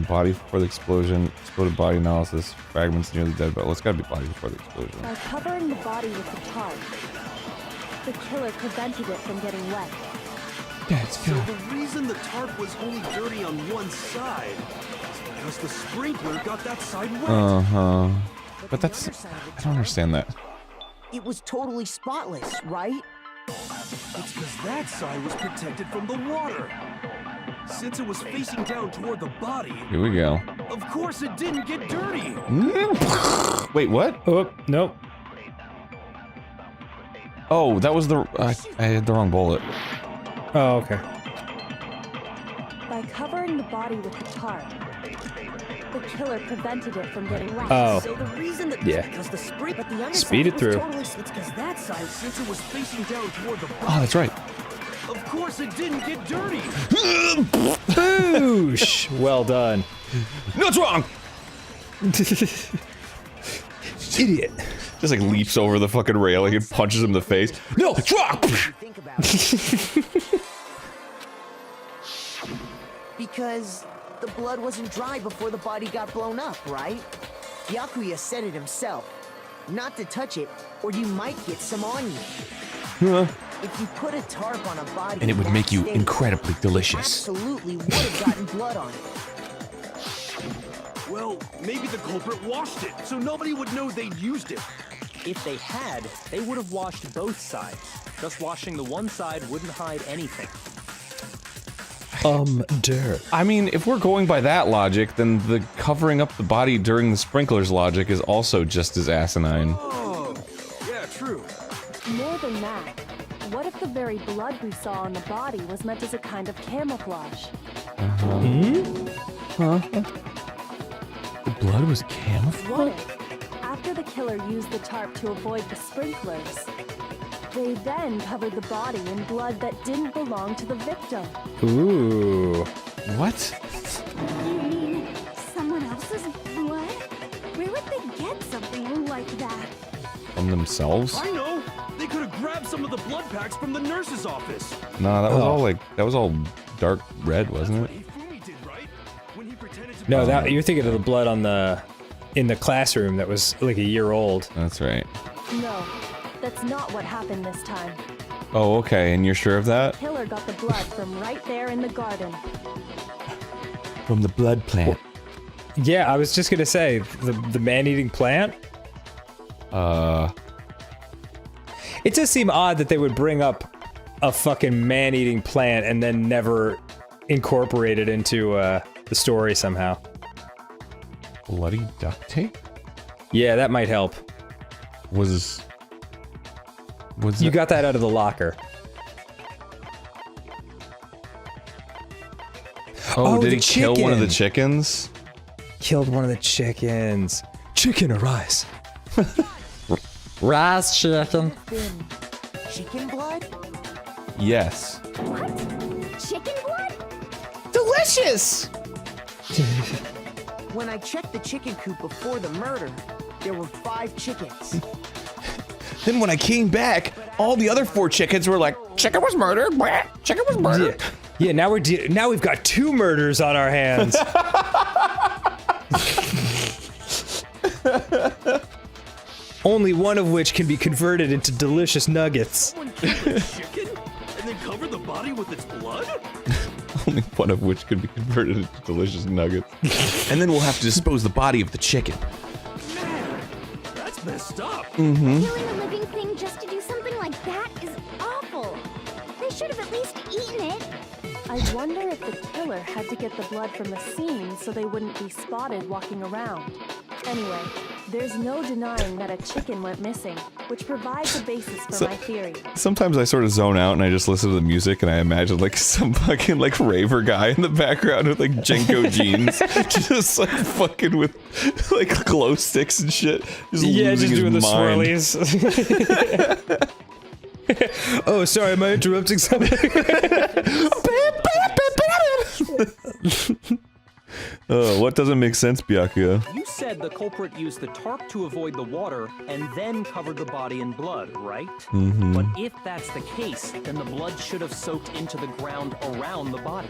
body before the explosion, exploded body analysis, fragments nearly dead, but it's gotta be body before the explosion. By covering the body with the tarp, the killer prevented it from getting wet. Yeah, it's So the reason the tarp was only dirty on one side is because the sprinkler got that side wet. Uh-huh. But that's... I don't understand that. it was totally spotless, right? It's because that side was protected from the water. Since it was facing down toward the body, Here we go. of course it didn't get dirty. Wait, what? Oh, nope. Oh, that was the... I had the wrong bullet. Oh, okay. By covering the body with the tarp, the killer prevented it from getting wet. Oh. So the reason that Yeah. because the spray, but the underside Speed it was through. Totally, it's because that side, Since it was facing down toward the body, Oh, that's right. of course it didn't get dirty. Boosh! Well done. No, it's wrong! Idiot. Just like leaps over the fucking railing and punches him in the face. No, it's wrong! think about it. Because the blood wasn't dry before the body got blown up, right? Byakuya said it himself. Not to touch it, or you might get some on you. Huh? If you put a tarp on a body, And it would in make that you state, incredibly it delicious. absolutely would have gotten blood on it. Well, maybe the culprit washed it, so nobody would know they'd used it. If they had, they would have washed both sides. Just washing the one side wouldn't hide anything. Dirt. I mean, if we're going by that logic, then the covering up the body during the sprinklers logic is also just as asinine. Oh, yeah, true. More than that, what if the very blood we saw on the body was meant as a kind of camouflage? Huh? The blood was camouflage? What if, after the killer used the tarp to avoid the sprinklers, they then covered the body in blood that didn't belong to the victim? Ooh. What? You mean someone else's blood? Where would they get something like that? From themselves? I know! They could have grabbed some of the blood packs from the nurse's office. No, that was all like, that was all dark red, wasn't it? No, that you're thinking of the blood on the in the classroom that was like a year old. That's right. No, that's not what happened this time. Oh, okay, and you're sure of that? Killer got the blood from right there in the garden. From the blood plant. Yeah, I was just gonna say the man-eating plant. It does seem odd that they would bring up a fucking man-eating plant and then never incorporate it into the story somehow. Bloody duct tape? Yeah, that might help. Was you got that out of the locker? Oh, did the he kill one of the chicken. chickens? Killed one of the chickens. Chicken or rice? Rice chicken. Chicken blood? Yes. Chicken blood? Delicious! When I checked the chicken coop before the murder, there were 5 chickens. Then when I came back, all the other 4 chickens were like, chicken was murdered, chicken was murdered. Yeah, now we've got 2 murders on our hands. Only one of which can be converted into delicious nuggets. Someone killed a chicken and then covered the body with its blood? Only one of which could be converted into delicious nuggets. And then we'll have to dispose the body of the chicken. Man, that's messed up. Mm-hmm. Killing a living thing just to do something like that is awful. They should have at least eaten it. I wonder if the killer had to get the blood from the scene so they wouldn't be spotted walking around. Anyway, there's no denying that a chicken went missing, which provides a basis for my theory. Sometimes I sort of zone out and I just listen to the music and I imagine like some fucking like raver guy in the background with like Jenko jeans, just like fucking with like glow sticks and shit. Just losing his doing the mind. swirlies. Oh, sorry, am I interrupting something? What doesn't make sense, Byakuya? You said the culprit used the tarp to avoid the water and then covered the body in blood, right? Mm-hmm. But if that's the case, then the blood should have soaked into the ground around the body.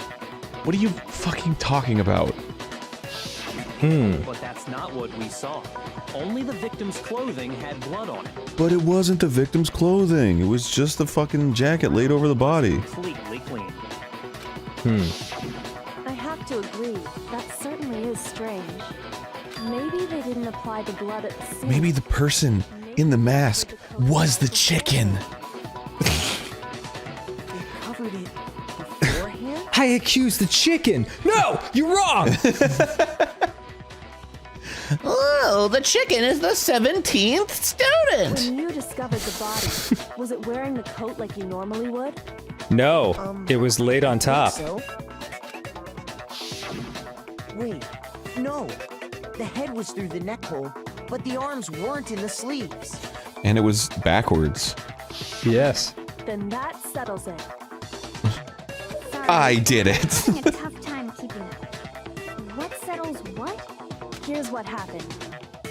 What are you fucking talking about? But that's not what we saw. Only the victim's clothing had blood on it. But it wasn't the victim's clothing. It was just the fucking jacket laid over the body. Completely clean. I have to agree, that certainly is strange. Maybe they didn't apply the blood at the scene. Maybe the person in the mask was the chicken. Covered it beforehand? I accuse the chicken. No, you're wrong. Oh, the chicken is the 17th student. When you discovered the body, was it wearing the coat like you normally would? No, it was laid on top. So? Wait, no. The head was through the neck hole, but the arms weren't in the sleeves. And it was backwards. Yes. Then that settles it. I did it. I'm having a tough time keeping up. What settles what? Here's what happened.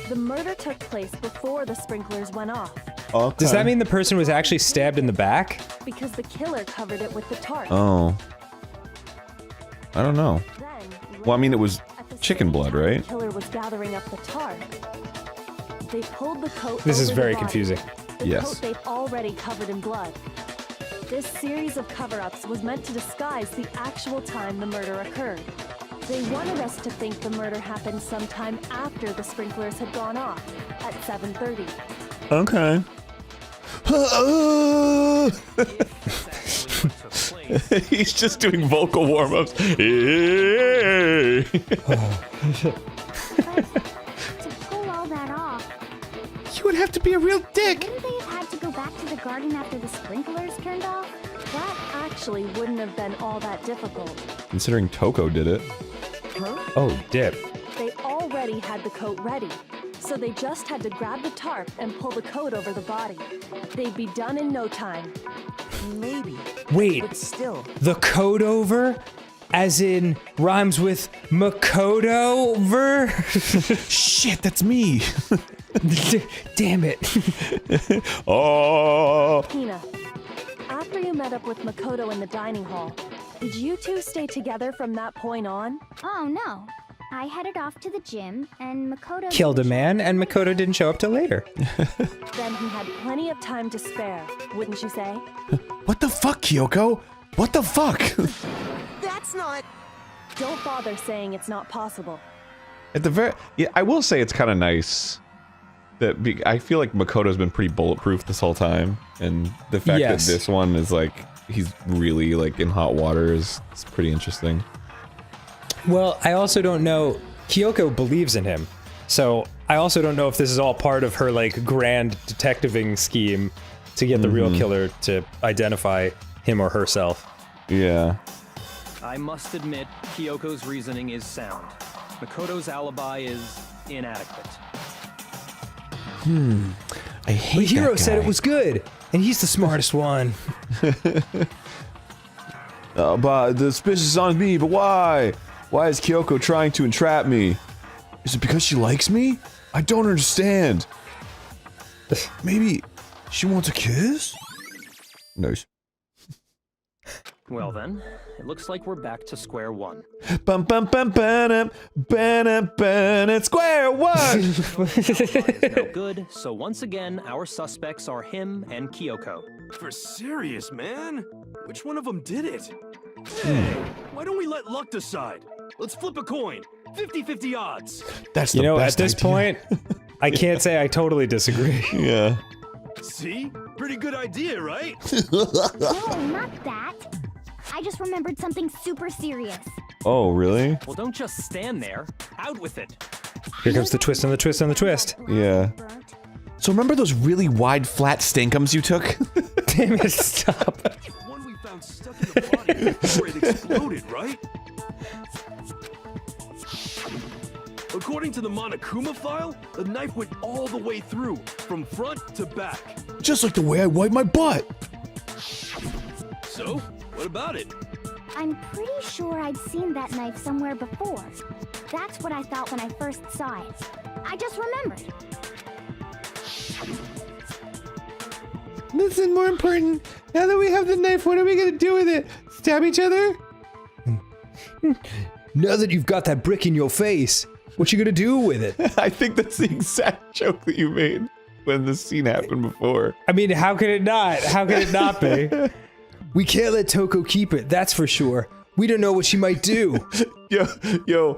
The murder took place before the sprinklers went off. Okay. Does that mean the person was actually stabbed in the back? Because the killer covered it with the tarp. Oh. I don't know. Well, I mean, it was chicken blood, right? The killer was gathering up the tarp. They pulled the coat. This is over the very body. confusing. The Yes. coat they've already covered in blood. This series of cover-ups was meant to disguise the actual time the murder occurred. They wanted us to think the murder happened sometime after the sprinklers had gone off, at 7:30. Okay. He's just doing vocal warm-ups. To pull all that off, You would have to be a real dick. wouldn't they have had to go back to the garden after the sprinklers turned off? That actually wouldn't have been all that difficult. Considering Toko did it. Oh, dip. They already had the coat ready, so they just had to grab the tarp and pull the coat over the body. They'd be done in no time. Maybe. Wait, But still. the coat over? As in, rhymes with Makoto over? Shit, that's me. Damn it. Oh. Hina, after you met up with Makoto in the dining hall, did you two stay together from that point on? Oh no. I headed off to the gym, and Makoto Killed a man, and Makoto didn't show up till later. Then he had plenty of time to spare, wouldn't you say? What the fuck, Kyoko? What the fuck? That's not. Don't bother saying it's not possible. At the very, yeah, I will say it's kind of nice that I feel like Makoto's been pretty bulletproof this whole time, and the fact that this one is like he's really like in hot water is pretty interesting. Well, I also don't know. Kyoko believes in him, so I also don't know if this is all part of her like grand detectiving scheme to get the real killer to identify him or herself. Yeah. I must admit, Kyoko's reasoning is sound. Makoto's alibi is inadequate. I hate But Hiro that said it guy. was good, and he's the smartest one. But the suspicious is on me, but why? Why is Kyoko trying to entrap me? Is it because she likes me? I don't understand. Maybe she wants a kiss? Nice. Well then, it looks like we're back to square one. Bum bum bum bum bum bum at square one. Is no good, so once again, our suspects are him and Kyoko. For serious, man? Which one of them did it? Hey, why don't we let luck decide? Let's flip a coin. 50-50 odds. That's the You know, best at this idea. point, I can't say I totally disagree. Yeah. See? Pretty good idea, right? No, not that. I just remembered something super serious. Oh, really? Well, don't just stand there. Out with it. Here comes the twist on the twist on the twist. Yeah. So remember those really wide, flat stinkums you took? Damn it, stop. One we found stuck in the body before it exploded, right? According to the Monokuma file, the knife went all the way through, from front to back. Just like the way I wipe my butt. So, what about it? I'm pretty sure I'd seen that knife somewhere before. That's what I thought when I first saw it. I just remembered. Listen, more important. Now that we have the knife, what are we gonna do with it? Stab each other? Now that you've got that brick in your face, what you gonna do with it? I think that's the exact joke that you made when this scene happened before. I mean, how could it not? How could it not be? We can't let Toko keep it, that's for sure. We don't know what she might do. Yo,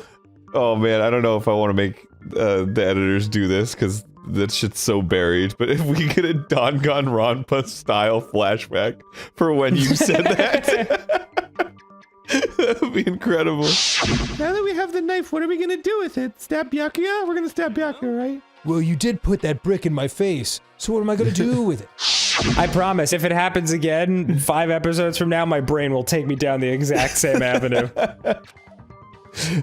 oh man, I don't know if I want to make the editors do this, because that shit's so buried, but if we get a Danganronpa style flashback for when you said that, that would be incredible. Now that we have the knife, what are we gonna do with it? Stab Byakuya? We're gonna stab Byakuya, right? Well, you did put that brick in my face, so what am I gonna do with it? I promise, if it happens again, 5 episodes from now, my brain will take me down the exact same avenue.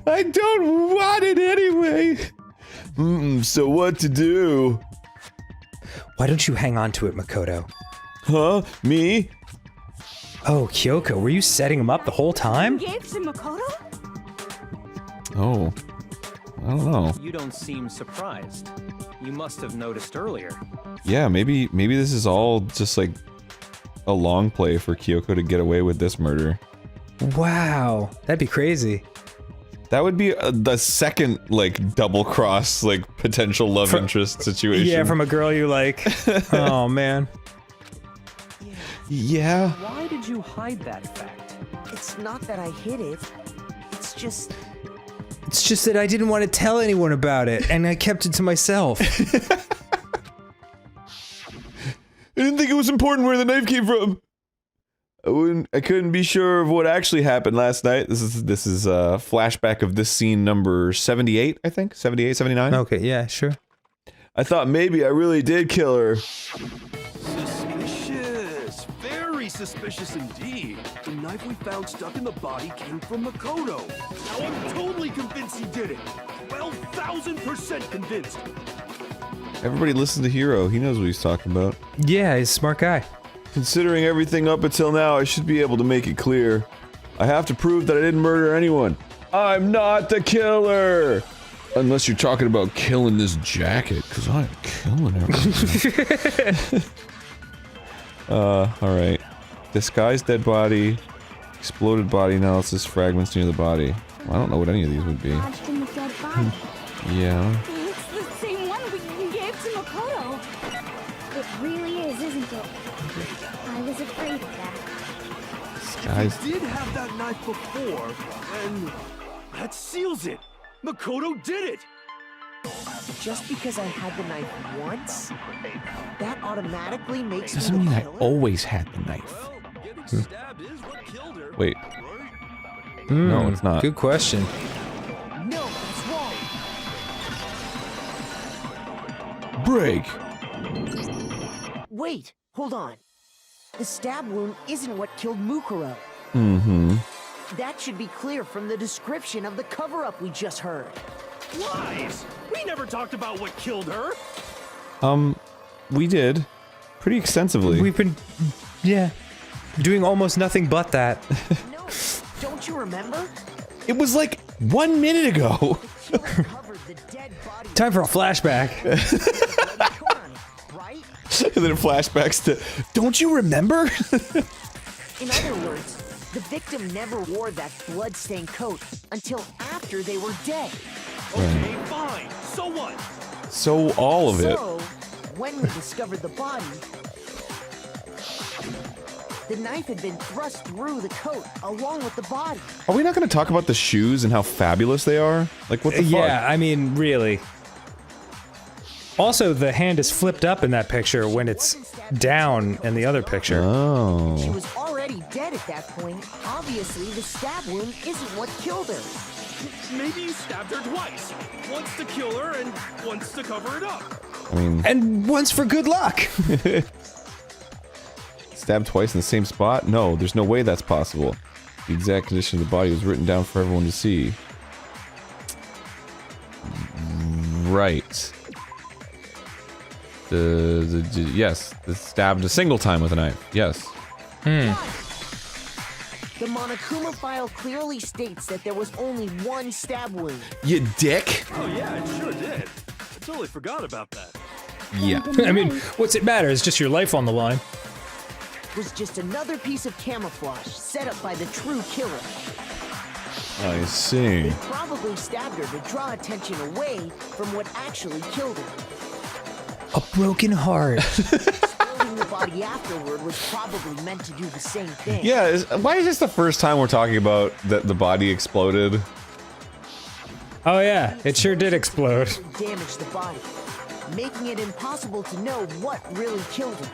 I don't want it anyway. So what to do? Why don't you hang on to it, Makoto? Huh? Me? Oh, Kyoko, were you setting him up the whole time? Engaged to Makoto? Oh. I don't know. You don't seem surprised. You must have noticed earlier. Yeah, maybe this is all just like a long play for Kyoko to get away with this murder. Wow, that'd be crazy. That would be the second, like, double-cross, like, potential love interest situation. Yeah, from a girl you like. Oh, man. Yeah. Why did you hide that fact? It's not that I hid it. It's just... It's just that I didn't want to tell anyone about it, and I kept it to myself. I didn't think it was important where the knife came from. I couldn't be sure of what actually happened last night. This is a flashback of this scene number 78, I think? 78, 79? Okay, yeah, sure. I thought maybe I really did kill her. Suspicious. Very suspicious indeed. The knife we found stuck in the body came from Makoto. Now I'm totally convinced he did it. 12,000% convinced. Everybody listen to Hiro. He knows what he's talking about. Yeah, he's a smart guy. Considering everything up until now, I should be able to make it clear. I have to prove that I didn't murder anyone. I'm not the killer! Unless you're talking about killing this jacket, because I'm killing everything. Alright. Disguised dead body, exploded body analysis, fragments near the body. Well, I don't know what any of these would be. Yeah. It's the same one we gave to Makoto. It really is, isn't it? I was afraid of that. Guys. He did have that knife before, and that seals it. Makoto did it. Just because I had the knife once, that automatically makes Doesn't me mean the I killer? always had the knife. Wait. No, it's not. Good question. No, that's wrong. Break! Wait, hold on. The stab wound isn't what killed Mukuro. Mm-hmm. That should be clear from the description of the cover-up we just heard. Lies! We never talked about what killed her. We did. Pretty extensively. We've been, yeah, doing almost nothing but that. No, don't you remember? It was like 1 minute ago. The killer covered the dead body. Time for a flashback. Right? And then it flashbacks to, don't you remember? In other words, the victim never wore that blood-stained coat until after they were dead. Okay, fine. So what? So all of it. So, when we discovered the body, the knife had been thrust through the coat along with the body. Are we not going to talk about the shoes and how fabulous they are? Like, what the fuck? Yeah, I mean, really. Also, the hand is flipped up in that picture when it's down in the other picture. Oh. She was already dead at that point. Obviously, the stab wound isn't what killed her. Maybe you stabbed her twice. Once to kill her and once to cover it up. I mean, And once for good luck. stabbed twice in the same spot? No, there's no way that's possible. The exact condition of the body was written down for everyone to see. Right. Yes, stabbed a single time with a knife. Yes. The Monokuma file clearly states that there was only one stab wound. You dick. Oh yeah, it sure did. I totally forgot about that. Yeah. I mean, what's it matter? It's just your life on the line. It was just another piece of camouflage set up by the true killer. I see. They probably stabbed her to draw attention away from what actually killed her. A broken heart. Exploding the body afterward was probably meant to do the same thing. Yeah, why is this the first time we're talking about that the body exploded? Oh yeah, it sure did explode. Damage the body. making it impossible to know what really killed him.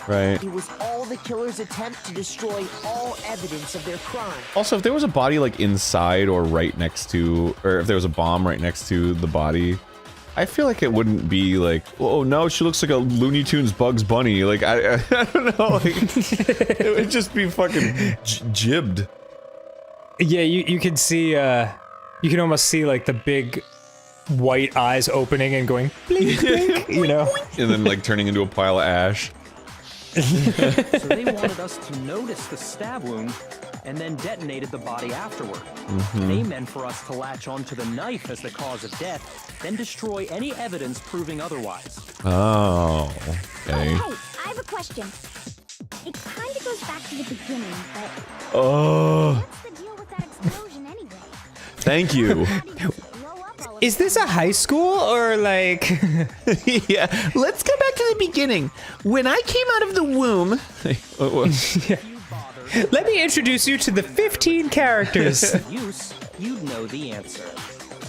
Right. It was all the killer's attempt to destroy all evidence of their crime. Also, if there was a body like inside or right next to, or if there was a bomb right next to the body, I feel like it wouldn't be like, oh no, she looks like a Looney Tunes Bugs Bunny. Like, I don't know. Like, it would just be fucking jibbed. Yeah, you can see, you can almost see like the big white eyes opening and going blink, blink, you know? And then like turning into a pile of ash. So they wanted us to notice the stab wound and then detonated the body afterward. They meant for us to latch onto the knife as the cause of death, then destroy any evidence proving otherwise. Oh, okay. Hey, I have a question. It kind of goes back to the beginning, but Oh, what's the deal with that explosion anyway? thank you. Is this a high school or like? Yeah, let's go back to the beginning. When I came out of the womb. Let me introduce you to the 15 characters. You'd know the answer.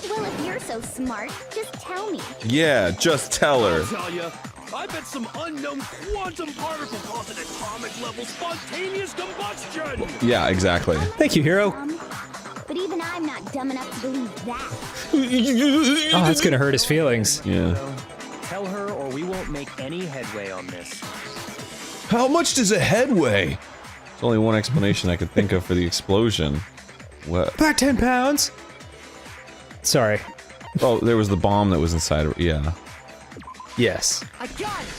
Well, if you're so smart, just tell me. Yeah, just tell her. I'll tell ya. I bet some unknown quantum particle caused an atomic level spontaneous combustion. Yeah, exactly. Thank you, Hero. But even I'm not dumb enough to believe that. Oh, that's gonna hurt his feelings. Yeah. Tell her or we won't make any headway on this. How much does a head weigh? There's only one explanation I could think of for the explosion. What? About 10 pounds. Sorry. Oh, there was the bomb that was inside of it. Yeah. Yes. I got it!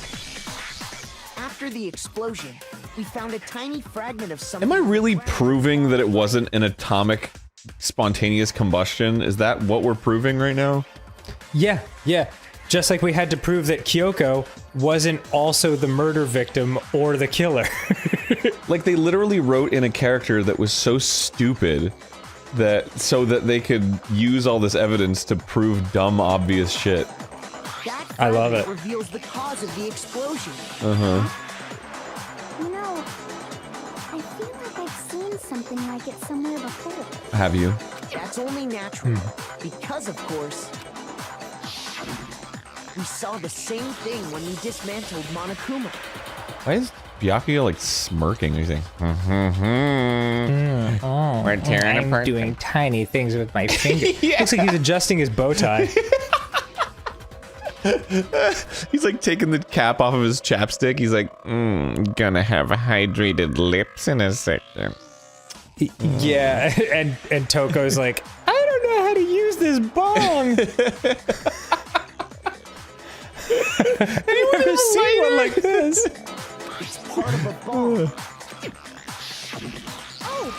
After the explosion, we found a tiny fragment of something. Am I really proving that it wasn't an atomic spontaneous combustion? Is that what we're proving right now? Yeah, yeah. Just like we had to prove that Kyoko wasn't also the murder victim or the killer. Like, they literally wrote in a character that was so stupid that so that they could use all this evidence to prove dumb, obvious shit. That I love it. reveals the cause of the explosion. Uh-huh. You know, I feel like I've seen something like it somewhere before. Have you? That's only natural. Because, of course, we saw the same thing when we dismantled Monokuma. Why is Byakuya like smirking? He's like, We're tearing apart. I'm doing tiny things with my finger. Looks like he's adjusting his bow tie. he's like taking the cap off of his chapstick. He's like, gonna have hydrated lips in a second. Yeah, and Toko's like, I don't know how to use this bong. Anyone ever seen one like this? It's part of a bomb. Oh,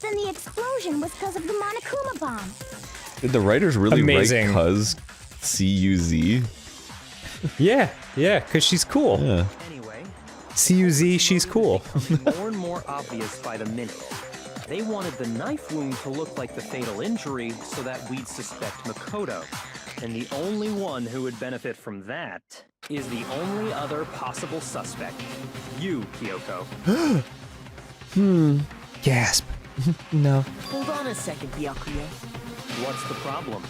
then the explosion was because of the Monokuma bomb. Did the writers really Amazing. write cuz C-U-Z? Yeah, because she's cool. Yeah. Anyway, C-U-Z, she's cool. more and more obvious by the minute. They wanted the knife wound to look like the fatal injury so that we'd suspect Makoto. And the only one who would benefit from that is the only other possible suspect. You, Kyoko. Gasp. No. Hold on a second, Byakuya. What's the problem?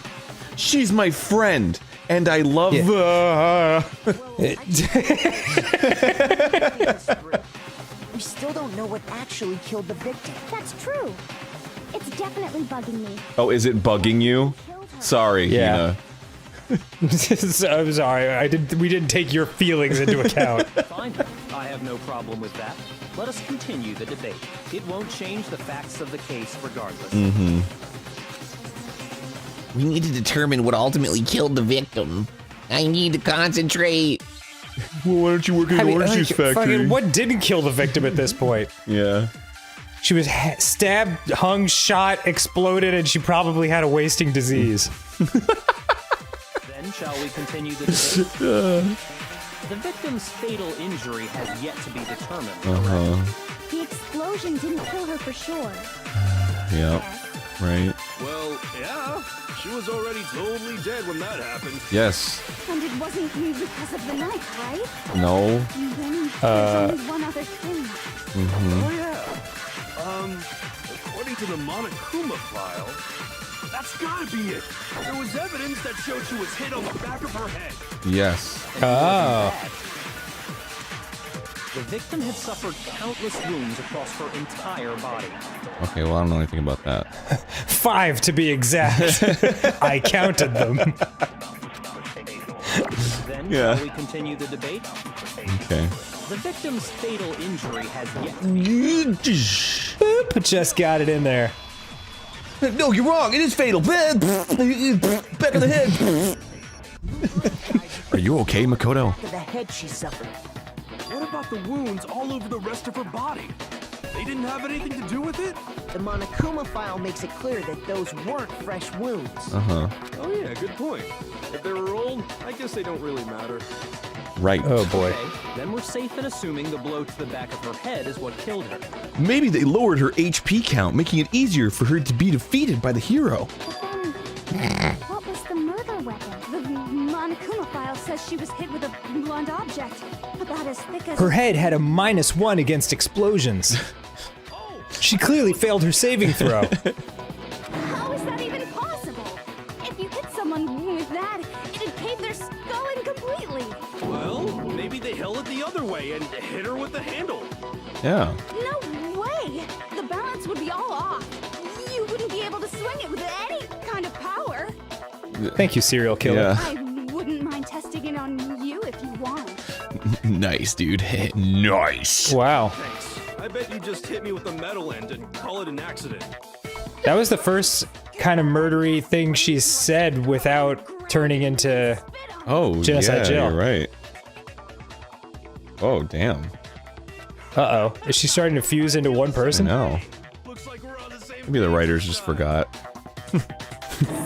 She's my friend, and I love her. We still don't know what actually killed the victim. That's true. It's definitely bugging me. Oh, is it bugging you? Sorry, Yeah. Hina. I'm sorry. We didn't take your feelings into account. Fine. I have no problem with that. Let us continue the debate. It won't change the facts of the case regardless. We need to determine what ultimately killed the victim. I need to concentrate. Well, why don't you work in an orange juice factory? Fucking, what didn't kill the victim at this point? Yeah. She was stabbed, hung, shot, exploded, and she probably had a wasting disease. Then shall we continue the debate? The victim's fatal injury has yet to be determined. The explosion didn't kill her for sure. Yep. Right. Well, yeah. She was already totally dead when that happened. Yes. And it wasn't me because of the knife, right? No. And then there's only one other thing. Oh, yeah. According to the Monokuma file, that's gotta be it. There was evidence that showed she was hit on the back of her head. Yes. Oh. The victim had suffered countless wounds across her entire body. Okay, well, I don't know anything about that. 5 to be exact. I counted them. Then, Yeah. shall we continue the debate? Okay. The victim's fatal injury has yet to Boop, just got it in there. No, you're wrong. It is fatal. Back of the head. Are you okay, Makoto? To the head she suffered. What about the wounds all over the rest of her body? They didn't have anything to do with it? The Monokuma file makes it clear that those weren't fresh wounds. Uh-huh. Oh yeah, good point. If they were old, I guess they don't really matter. Right. Oh boy. Okay, then we're safe in assuming the blow to the back of her head is what killed her. Maybe they lowered her HP count, making it easier for her to be defeated by the hero. What was the murder weapon? The Monokuma file says she was hit with a blunt object, about as thick as... Her head had a -1 against explosions. She clearly failed her saving throw. How is that even possible? If you hit someone with that, it'd cave their skull in completely. Well, maybe they held it the other way and hit her with the handle. Yeah. No way! The balance would be all off. You wouldn't be able to swing it with any kind of power. Thank you, serial killer. Yeah. I wouldn't mind testing it on you if you want. Nice, dude. Nice. Wow. Thanks. I bet you just hit me with the metal end and call it an accident. That was the first kind of murdery thing she said without turning into Genocide yeah, Jill. You're right. Oh, damn. Uh-oh. Is she starting to fuse into one person? No. Maybe the writers just forgot.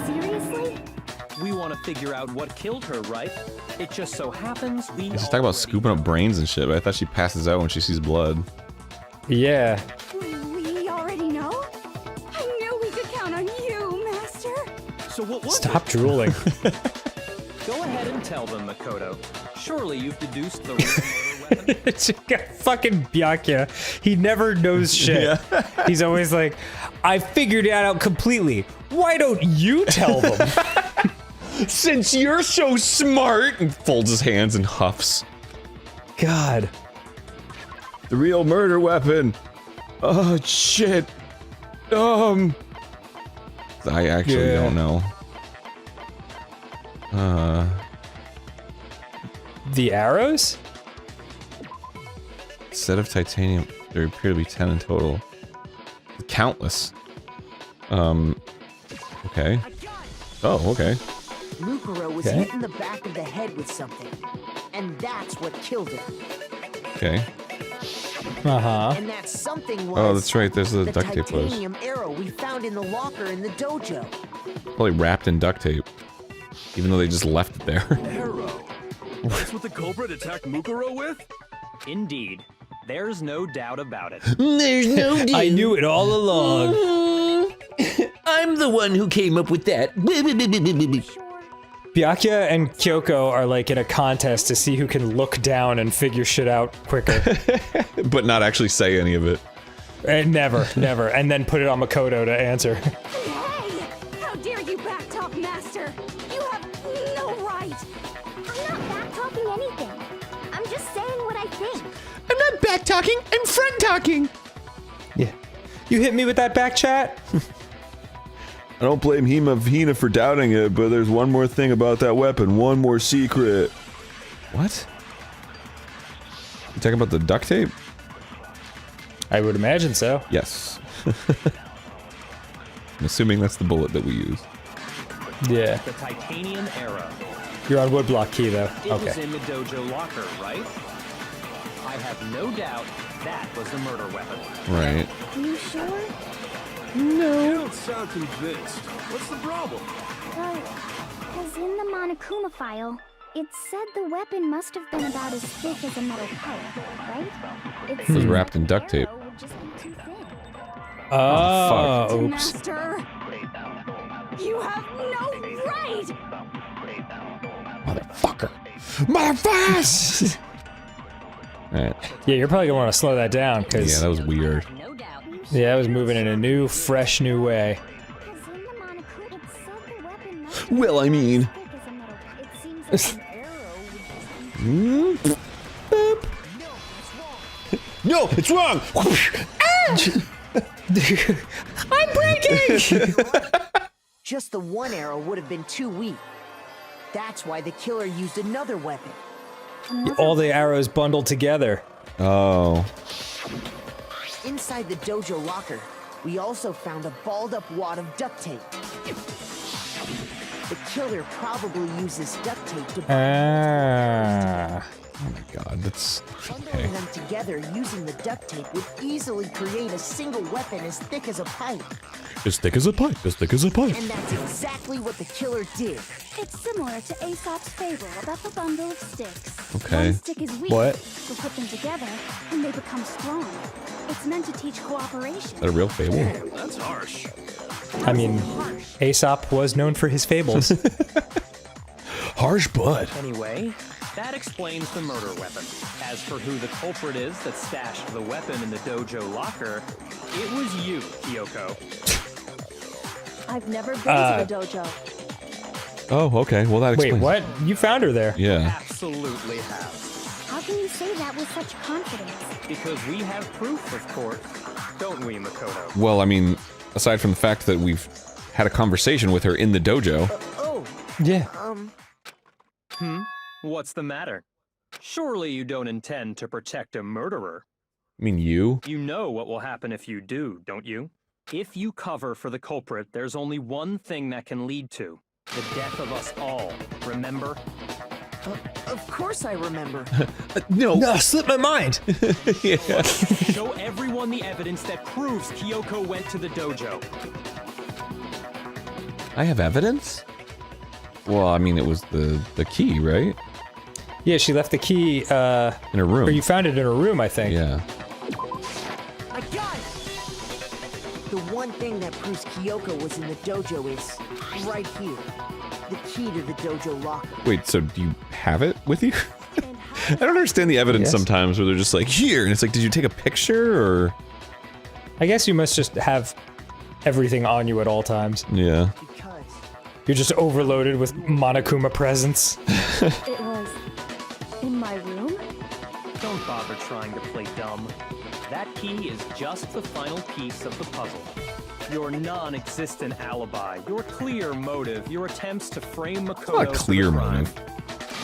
Seriously? We want to figure out what killed her, right? It just so happens we She's talking about scooping up brains and shit, but I thought she passes out when she sees blood. Yeah. We already know? I knew we could count on you, Master. So what was Stop drooling. Go ahead and tell them, Makoto. Surely you've deduced the real murder weapon. She got fucking Byakuya. He never knows shit. He's always like, I figured it out completely. Why don't you tell them? Since you're so smart! And folds his hands and huffs. God. The real murder weapon. Oh, shit. I actually don't know. The arrows? Set of titanium. There appear to be 10 in total. Countless. Okay. Oh, okay. Mukuro was Okay. hit in the back of the head with something, and that's what killed her. Okay. Uh-huh. And that something was Oh, that's right. There's the duct tape was. titanium arrow we found in the locker in the dojo. Probably wrapped in duct tape. Even though they just left it there. Arrow. That's what the culprit attacked Mukuro with? Indeed. There's no doubt about it. There's no doubt. I knew it all along. I'm the one who came up with that. Byakuya and Kyoko are like in a contest to see who can look down and figure shit out quicker. But not actually say any of it. And never. And then put it on Makoto to answer. Hey! How dare you backtalk, Master? You have no right. I'm not backtalking anything. I'm just saying what I think. I'm not back talking, I'm front talking. Yeah. You hit me with that back chat? I don't blame Hina for doubting it, but there's one more thing about that weapon, one more secret. What? You talking about the duct tape? I would imagine so. Yes. I'm assuming that's the bullet that we use. Yeah. The titanium arrow. You're on woodblock key though. It was Okay. in the dojo locker, right? I have no doubt that was the murder weapon. Right. You sure? No. You don't sound convinced. What's the problem? Well, because in the Monokuma file, it said the weapon must have been about as thick as a metal pipe, right? It was wrapped in duct tape. Oh, fuck. oops. Master! You have no right! Motherfucker. Motherfucker! Alright. Yeah, you're probably gonna want to slow that down, because... Yeah, that was weird. Yeah, I was moving in a new, fresh, new way. Well, I mean... No, it's wrong! I'm breaking! Just the one arrow would have been too weak. That's why the killer used another weapon. All the arrows bundled together. Oh. Inside the dojo locker, we also found a balled-up wad of duct tape. The killer probably uses duct tape to bind Oh my god, that's... Bundling them together using the duct tape would easily create a single weapon as thick as a pipe. As thick as a pipe, as thick as a pipe. And that's exactly what the killer did. It's similar to Aesop's fable about the bundle of sticks. Okay. One stick is weak, What? so put them together and they become strong. It's meant to teach cooperation. Is that a real fable? That's harsh. I mean, Aesop was known for his fables. Harsh bud. Anyway, that explains the murder weapon. As for who the culprit is that stashed the weapon in the dojo locker, it was you, Kyoko. I've never been to the dojo. Oh, okay. Well, that explains. Wait, what? You found her there. Yeah. Absolutely have. How can you say that with such confidence? Because we have proof, of course. Don't we, Makoto? Well, I mean, aside from the fact that we've had a conversation with her in the dojo. Yeah. What's the matter? Surely you don't intend to protect a murderer. I mean, you? You know what will happen if you do, don't you? If you cover for the culprit, there's only one thing that can lead to the death of us all. Remember? Of course I remember. No. No, slipped my mind. Yeah. Show everyone the evidence that proves Kyoko went to the dojo. I have evidence? Well, I mean, it was the key, right? Yeah, she left the key, in her room. Or you found it in her room, I think. Yeah. I got it! The one thing that proves Kyoko was in the dojo is right here. The key to the dojo locker. Wait, so do you have it with you? I don't understand the evidence sometimes where they're just like, here, and it's like, did you take a picture, or? I guess you must just have everything on you at all times. Yeah. You're just overloaded with Monokuma presents. It was in my room? Don't bother trying to play dumb. That key is just the final piece of the puzzle. Your non-existent alibi, your clear motive, your attempts to frame Makoto Not a clear motive.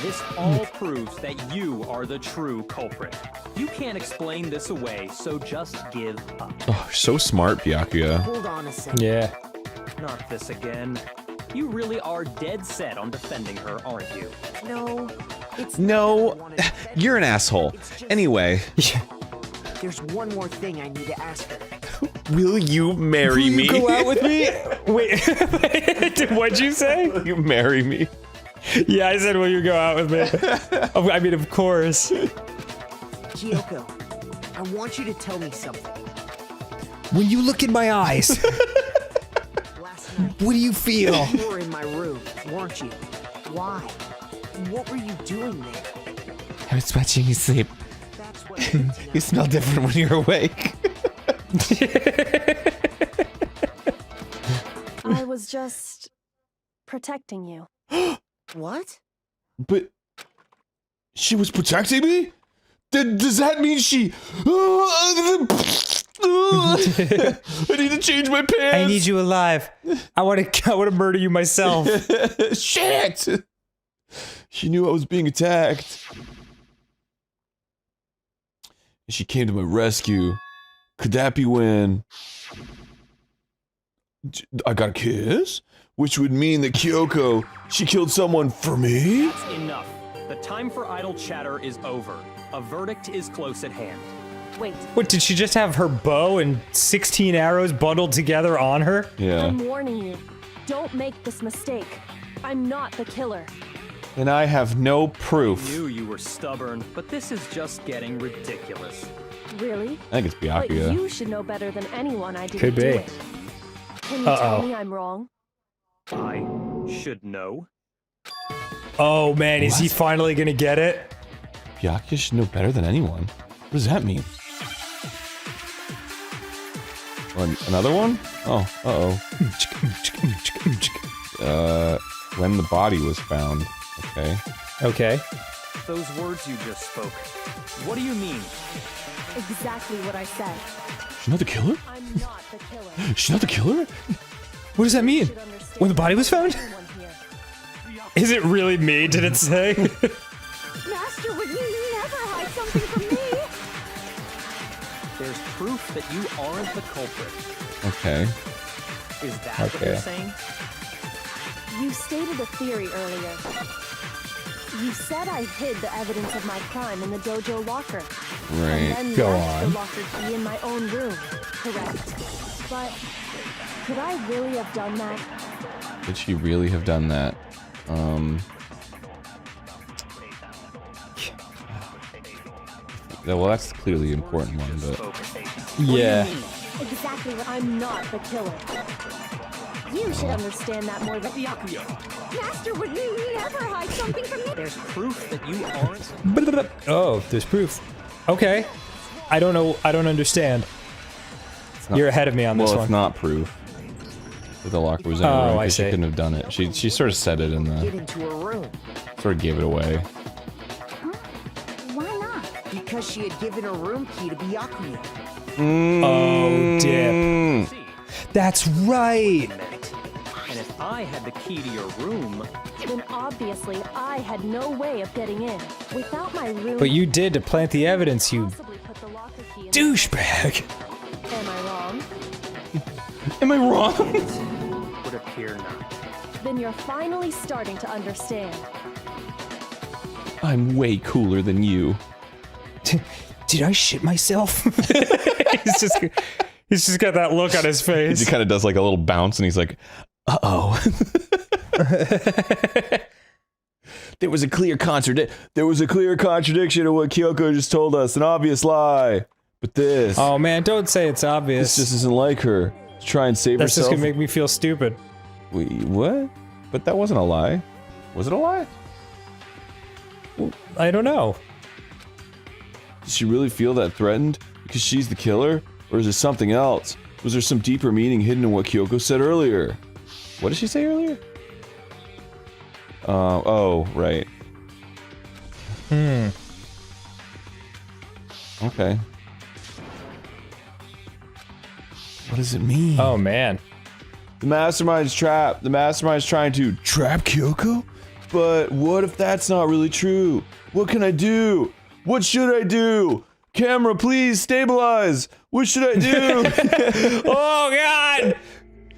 This all proves that you are the true culprit. You can't explain this away, so just give up. Oh, so smart, Byakuya. Hold on a second. Yeah. Not this again. You really are dead set on defending her, aren't you? No, it's No, you're an asshole. Anyway. There's one more thing I need to ask her. Will you marry me? Will you go out with me? Wait, what'd you say? Will you marry me? Yeah, I said, will you go out with me? I mean, of course. Kyoko, I want you to tell me something. When you look in my eyes, Last night, what do you feel? you were in my room, weren't you? Why? What were you doing there? I was watching you sleep. That's what You smell different when you're awake. I was just protecting you. What? But she was protecting me? Does that mean she... I need to change my pants. I need you alive. I want to murder you myself. Shit! She knew I was being attacked. And she came to my rescue. Could that be when... I got a kiss? Which would mean that Kyoko, she killed someone for me? That's enough. The time for idle chatter is over. A verdict is close at hand. Wait. What, did she just have her bow and 16 arrows bundled together on her? Yeah. I'm warning you. Don't make this mistake. I'm not the killer. And I have no proof. Knew you were stubborn, but this is just getting ridiculous. Really? I think it's But Byakuya. you should know better than anyone I didn't Could do be. it. Can you tell me I'm wrong? I should know. Oh man, is he finally gonna get it? Byakuya should know better than anyone. What does that mean? Another one? Oh, uh-oh. When the body was found. Okay. Okay. those words you just spoke? What do you mean? Exactly what I said. She's not the killer? I'm not the killer. She's not the killer? What does that mean? When the body was found? Is it really me? Did it say? Master would never hide something from me. There's proof that you aren't the culprit. Okay. Is that what you're saying? You stated a theory earlier. You said I hid the evidence of my crime in the dojo locker. Right. And then Go left on. the locker key in my own room. Correct. But could I really have done that? Did she really have done that? Well, that's clearly the important one, but... Yeah. Exactly what I'm not the killer. You should understand that more than Master would never hide something from me. There's proof that you aren't. Oh, there's proof. Okay. I don't know. I don't understand. You're ahead of me on this Well, one. it's not proof. That the locker was in her Oh, room I because she see. couldn't have done it. She sort of said it in Get the... into her room. Sort of gave it away. Why not? Because she had given her room key to Byakuya. Oh, dip. That's right. And if I had the key to your room... Then obviously I had no way of getting in. Without my room... But you did to plant the evidence, you douchebag. Am I wrong? Am I wrong? Would appear not. Then you're finally starting to understand. I'm way cooler than you. Did I shit myself? He's just got that look on his face. He kind of does like a little bounce and he's like, uh-oh. There was a clear contradiction of what Kyoko just told us, an obvious lie. But this... Oh man, don't say it's obvious. This just isn't like her. To try and save That's herself. just gonna make me feel stupid. Wait, what? But that wasn't a lie. Was it a lie? I don't know. Does she really feel that threatened because she's the killer? Or is it something else? Was there some deeper meaning hidden in what Kyoko said earlier? What did she say earlier? Oh, right. Okay. What does it mean? Oh man. The mastermind's trapped. The mastermind's trying to trap Kyoko? But what if that's not really true? What can I do? What should I do? Camera, please stabilize. What should I do? Oh god!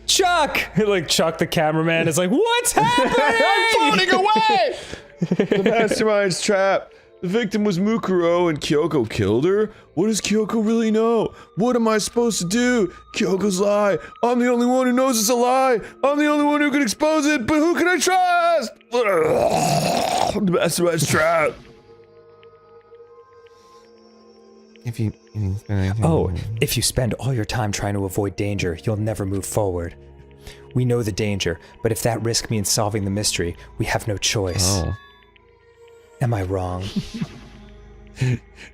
Chuck! Like Chuck the cameraman is like, what's happening? I'm floating away! The mastermind's trapped. The victim was Mukuro and Kyoko killed her? What does Kyoko really know? What am I supposed to do? Kyoko's lie. I'm the only one who knows it's a lie. I'm the only one who can expose it, but who can I trust? The mastermind's trapped. If you spend all your time trying to avoid danger, you'll never move forward. We know the danger, but if that risk means solving the mystery, we have no choice. Oh. Am I wrong?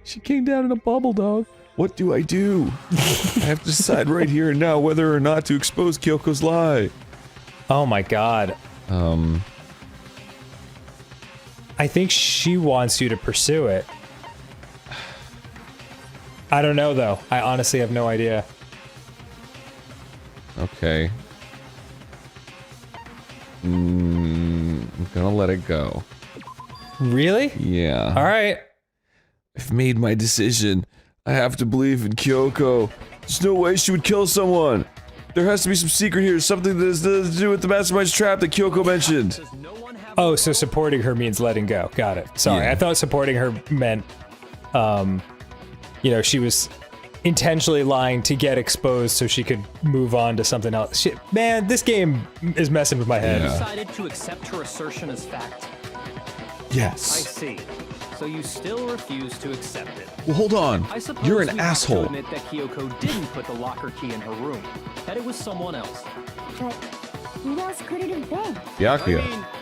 She came down in a bubble, dog. What do? I have to decide right here and now whether or not to expose Kyoko's lie. Oh my god. I think she wants you to pursue it. I don't know though. I honestly have no idea. Okay. I'm gonna let it go. Really? Yeah. Alright. I've made my decision. I have to believe in Kyoko. There's no way she would kill someone. There has to be some secret here, something that has to do with the mastermind's trap that Kyoko mentioned. Oh, so supporting her means letting go. Got it. Sorry, Yeah. I thought supporting her meant, you know, she was intentionally lying to get exposed so she could move on to something else. Shit, man, this game is messing with my head. Yeah. Decided to accept her assertion as fact. I Yes. see. So you still refuse to accept it. Well, hold on. I suppose You're an we have asshole. to admit that Kyoko didn't put the locker key in her room. That it was someone else. But who else could it have been? Byakuya.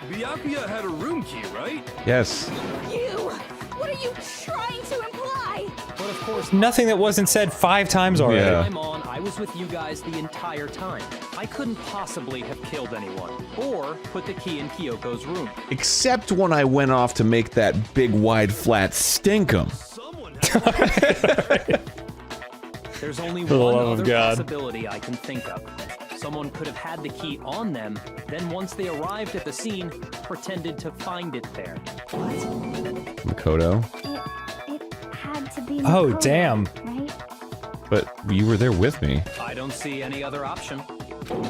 Byakuya had a room key, right? Yes. You! What are you trying to imply? But of course, Nothing that wasn't said 5 times already. Yeah. I'm on. I was with you guys the entire time. I couldn't possibly have killed anyone or put the key in Kyoko's room. Except when I went off to make that big wide flat stinkum. There's only For the one love of other God. possibility I can think of. Someone could have had the key on them, then once they arrived at the scene, pretended to find it there. Makoto. It had to be. Oh, Makoto, damn. Right? But you were there with me. I don't see any other option.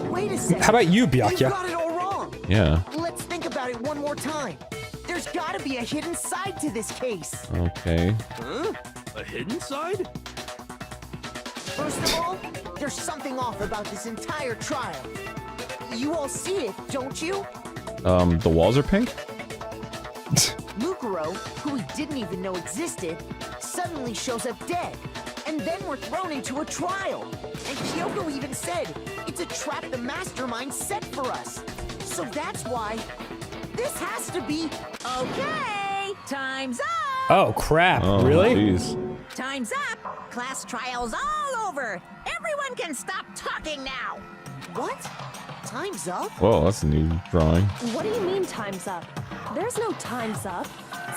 Wait a second. How about you, You Byakuya? got it all wrong. Yeah. Let's think about it one more time. There's gotta be a hidden side to this case. Okay. Huh? A hidden side? First of all, there's something off about this entire trial. You all see it, don't you? The walls are pink? Mukuro, who we didn't even know existed, suddenly shows up dead. And then we're thrown into a trial. And Kyoko even said, it's a trap the mastermind set for us. So that's why this has to be... Okay, time's up. Oh, crap. Oh, Really? Jeez. Time's up. Class trial's all over. Everyone can stop talking now. What? Time's up? Whoa, that's a new drawing. What do you mean time's up? There's no time's up.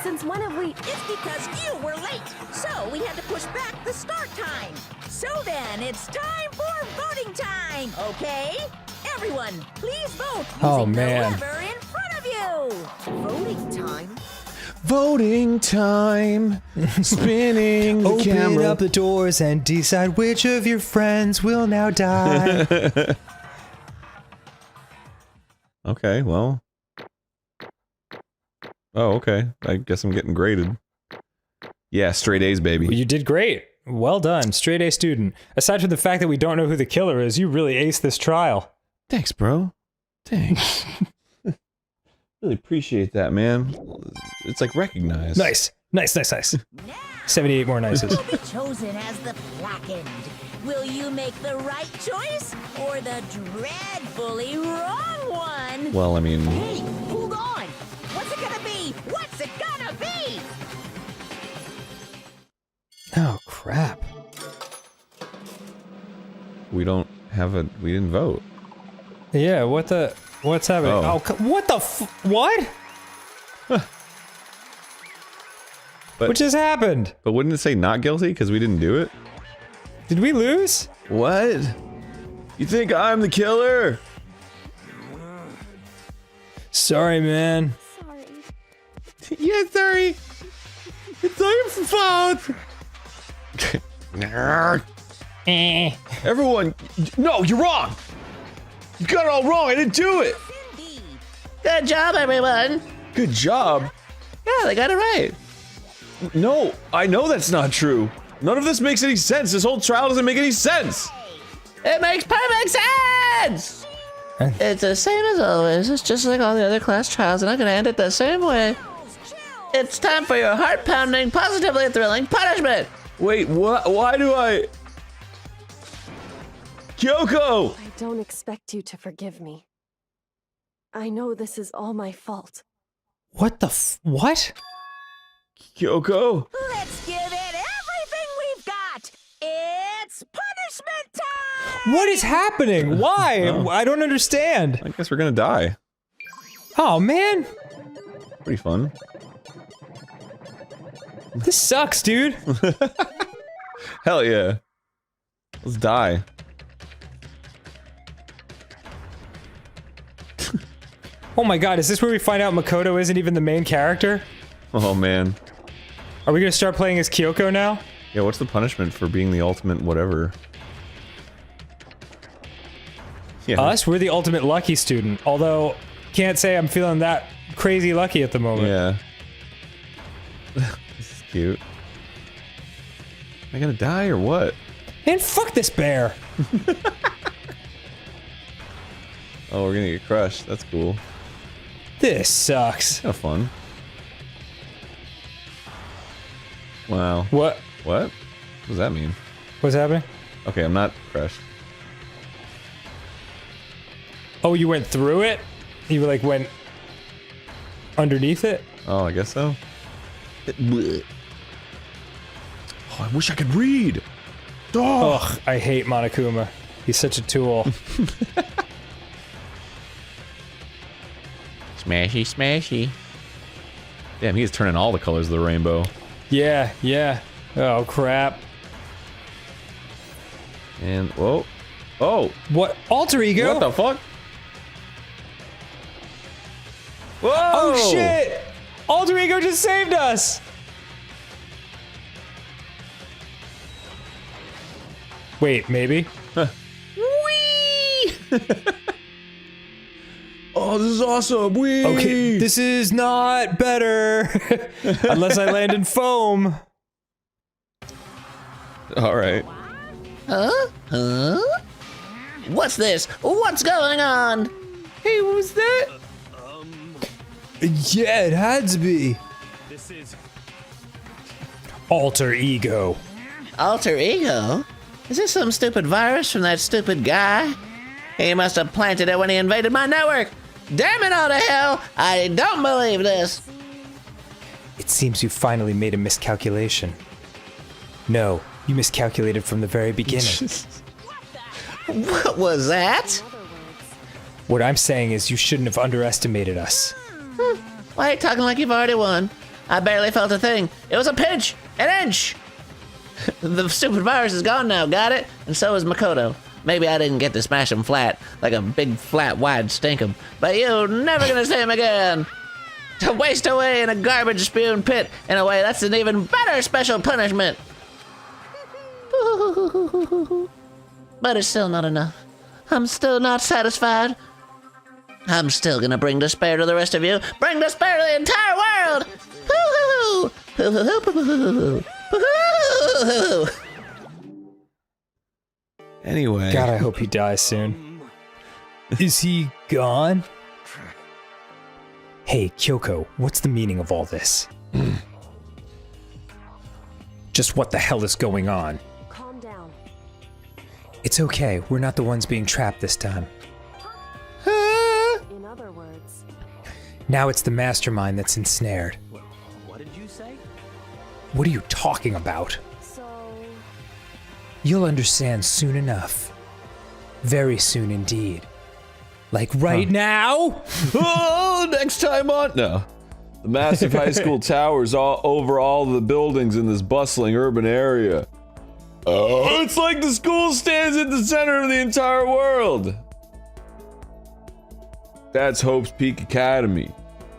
Since when have we... It's because you were late, so we had to push back the start time. So then, it's time for voting time, okay? Everyone, please vote using Oh, man. the lever in front of you. Voting time? Voting time. Spinning the Open camera. up the doors and decide which of your friends will now die. Okay, well. Oh, okay. I guess I'm getting graded. Yeah, straight A's, baby. You did great. Well done. Straight A student. Aside from the fact that we don't know who the killer is, you really aced this trial. Thanks, bro. Thanks. Really appreciate that, man. It's like recognized. Nice. Nice, nice, nice. 78 more nices. You'll be chosen as the blackened. Will you make the right choice or the dreadfully wrong one? Well, I mean, Hey, hold on. What's it gonna be? What's it gonna be? Oh, crap. we didn't vote. Yeah, what's happening? Oh. What the what? But, What just happened? But wouldn't it say not guilty because we didn't do it? Did we lose? What? You think I'm the killer? Sorry, man. Yeah, sorry. It's all your fault. Everyone, no, you're wrong. You got it all wrong. I didn't do it. Good job, everyone. Good job. Yeah, they got it right. No, I know that's not true. None of this makes any sense. This whole trial doesn't make any sense. It makes perfect sense! It's the same as always. It's just like all the other class trials, and I'm gonna end it the same way. It's time for your heart-pounding, positively thrilling punishment! Wait, what? Why do I... Kyoko! I don't expect you to forgive me. I know this is all my fault. What the what? Kyoko? Let's give it everything we've got. It's punishment time. What is happening? Why? Oh. I don't understand. I guess we're gonna die. Oh, man. Pretty fun. This sucks, dude. Hell yeah. Let's die. Oh my god, is this where we find out Makoto isn't even the main character? Oh man. Are we gonna start playing as Kyoko now? Yeah, what's the punishment for being the ultimate whatever? Yeah. Us? We're the ultimate lucky student. Although, can't say I'm feeling that crazy lucky at the moment. Yeah. This is cute. Am I gonna die or what? Man, fuck this bear! Oh, we're gonna get crushed. That's cool. This sucks. Kind of fun. Wow. What? What? What does that mean? What's happening? Okay, I'm not crushed. Oh, you went through it? You like went underneath it? Oh, I guess so. Oh, I wish I could read. Oh. Ugh, I hate Monokuma. He's such a tool. Smashy, smashy. Damn, he is turning all the colors of the rainbow. Yeah, yeah. Oh, crap. And, whoa. Oh! What? Alter ego? What the fuck? Whoa! Oh, shit! Alter ego just saved us! Wait, maybe? Huh. Whee! Oh, this is awesome! Whee! Okay, this is not better. Unless I land in foam. Alright. Huh? Huh? What's this? What's going on? Hey, what was that? Yeah, it had to be. This is Alter ego. Alter ego? Is this some stupid virus from that stupid guy? He must have planted it when he invaded my network. Damn it all to hell! I don't believe this. It seems you finally made a miscalculation. No, you miscalculated from the very beginning. What was that? What I'm saying is you shouldn't have underestimated us. Why are you talking like you've already won? I barely felt a thing. It was a pinch, an inch. The stupid virus is gone now, got it? And so is Makoto. Maybe I didn't get to smash him flat, like a big, flat, wide stinkum, but you're never gonna see him again. To waste away in a garbage spewing pit, in a way, that's an even better special punishment. But it's still not enough. I'm still not satisfied. I'm still gonna bring despair to the rest of you. Bring despair to the entire world! Anyway. God, I hope he dies soon. Is he gone? Hey, Kyoko, what's the meaning of all this? Just what the hell is going on? Calm down. It's okay, we're not the ones being trapped this time. In other words, Now it's the mastermind that's ensnared. What did you say? What are you talking about? so You'll understand soon enough. Very soon indeed. Like right now? Oh, next time on... No. The massive high school towers all over all the buildings in this bustling urban area. Oh, it's like the school stands at the center of the entire world. That's Hope's Peak Academy.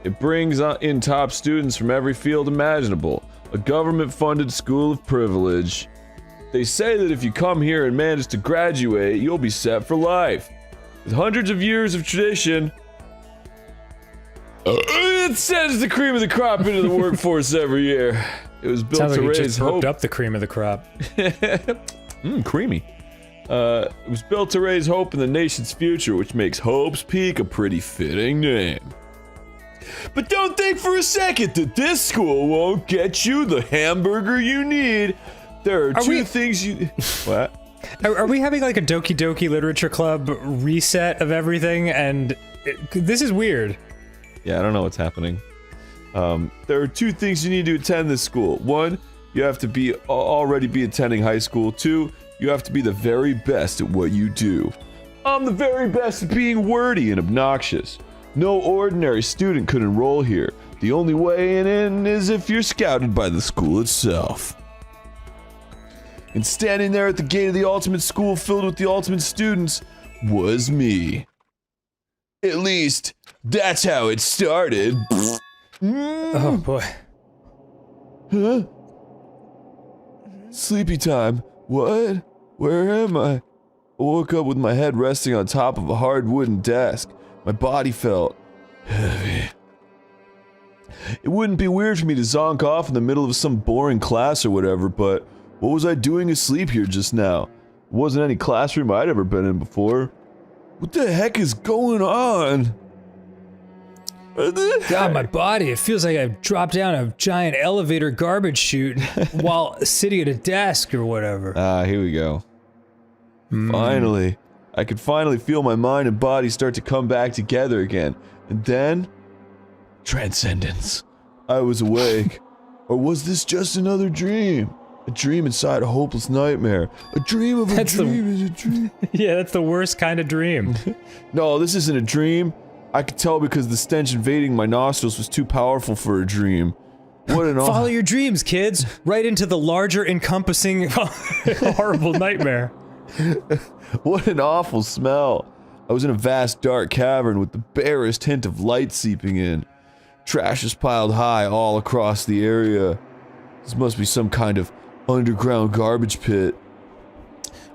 It brings in top students from every field imaginable. A government-funded school of privilege. They say that if you come here and manage to graduate, you'll be set for life. With hundreds of years of tradition, it sends the cream of the crop into the workforce every year. It was built Sounds to like you raise just hope. up the cream of the crop. Creamy. It was built to raise hope in the nation's future, which makes Hope's Peak a pretty fitting name. But don't think for a second that this school won't get you the hamburger you need. There are two things you... What? Are we having like a Doki Doki Literature Club reset of everything? And this is weird. Yeah, I don't know what's happening. There are two things you need to attend this school. One, you have to already be attending high school. Two, you have to be the very best at what you do. I'm the very best at being wordy and obnoxious. No ordinary student could enroll here. The only way in is if you're scouted by the school itself. And standing there at the gate of the ultimate school filled with the ultimate students was me. At least, that's how it started. Oh boy. Huh? Sleepy time. What? Where am I? I woke up with my head resting on top of a hard wooden desk. My body felt heavy. It wouldn't be weird for me to zonk off in the middle of some boring class or whatever, but what was I doing asleep here just now? It wasn't any classroom I'd ever been in before. What the heck is going on? God, my body, it feels like I've dropped down a giant elevator garbage chute while sitting at a desk or whatever. Ah, here we go. Finally. I could finally feel my mind and body start to come back together again. And then... transcendence. I was awake. Or was this just another dream? A dream inside a hopeless nightmare. A dream of a dream is a dream. Yeah, that's the worst kind of dream. No, this isn't a dream. I could tell because the stench invading my nostrils was too powerful for a dream. What an Follow your dreams, kids! Right into the larger, encompassing, horrible nightmare. What an awful smell. I was in a vast dark cavern with the barest hint of light seeping in. Trash is piled high all across the area. This must be some kind of underground garbage pit.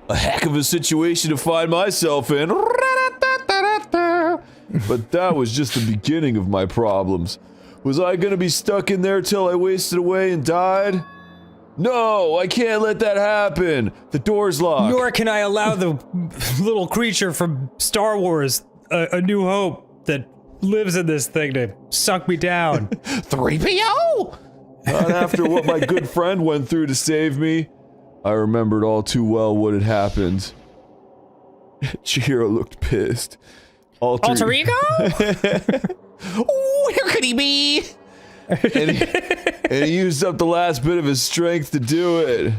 A heck of a situation to find myself in. But that was just the beginning of my problems. Was I gonna be stuck in there till I wasted away and died? No, I can't let that happen. The door's locked. Nor can I allow the little creature from Star Wars, A New Hope, that lives in this thing to suck me down. 3PO! Not after what my good friend went through to save me. I remembered all too well what had happened. Chihiro looked pissed. Alter ego? Where could he be? and he used up the last bit of his strength to do it.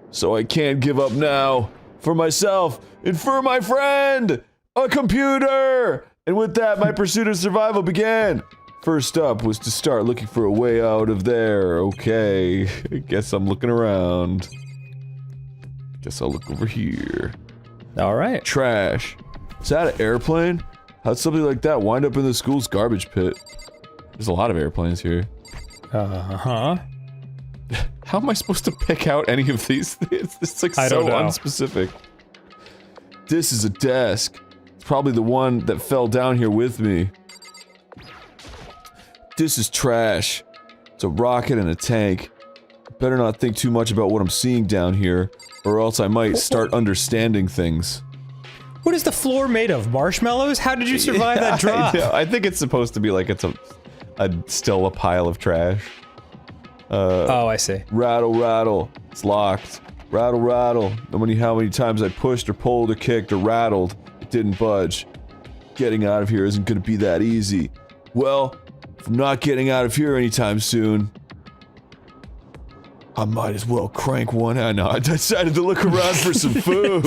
So I can't give up now. For myself, and for my friend! A computer! And with that, my pursuit of survival began. First up was to start looking for a way out of there. Okay, I guess I'm looking around. Guess I'll look over here. Alright. Trash. Is that an airplane? How'd something like that wind up in the school's garbage pit? There's a lot of airplanes here. Uh-huh. How am I supposed to pick out any of these things? It's like so unspecific. This is a desk. It's probably the one that fell down here with me. This is trash. It's a rocket and a tank. Better not think too much about what I'm seeing down here, or else I might start understanding things. What is the floor made of? Marshmallows? How did you survive that drop? I think it's supposed to be like it's still a pile of trash. Oh, I see. Rattle, rattle. It's locked. Rattle, rattle. No matter how many times I pushed or pulled or kicked or rattled, it didn't budge. Getting out of here isn't gonna be that easy. Well, if I'm not getting out of here anytime soon, I might as well crank one out. No, I decided to look around for some food.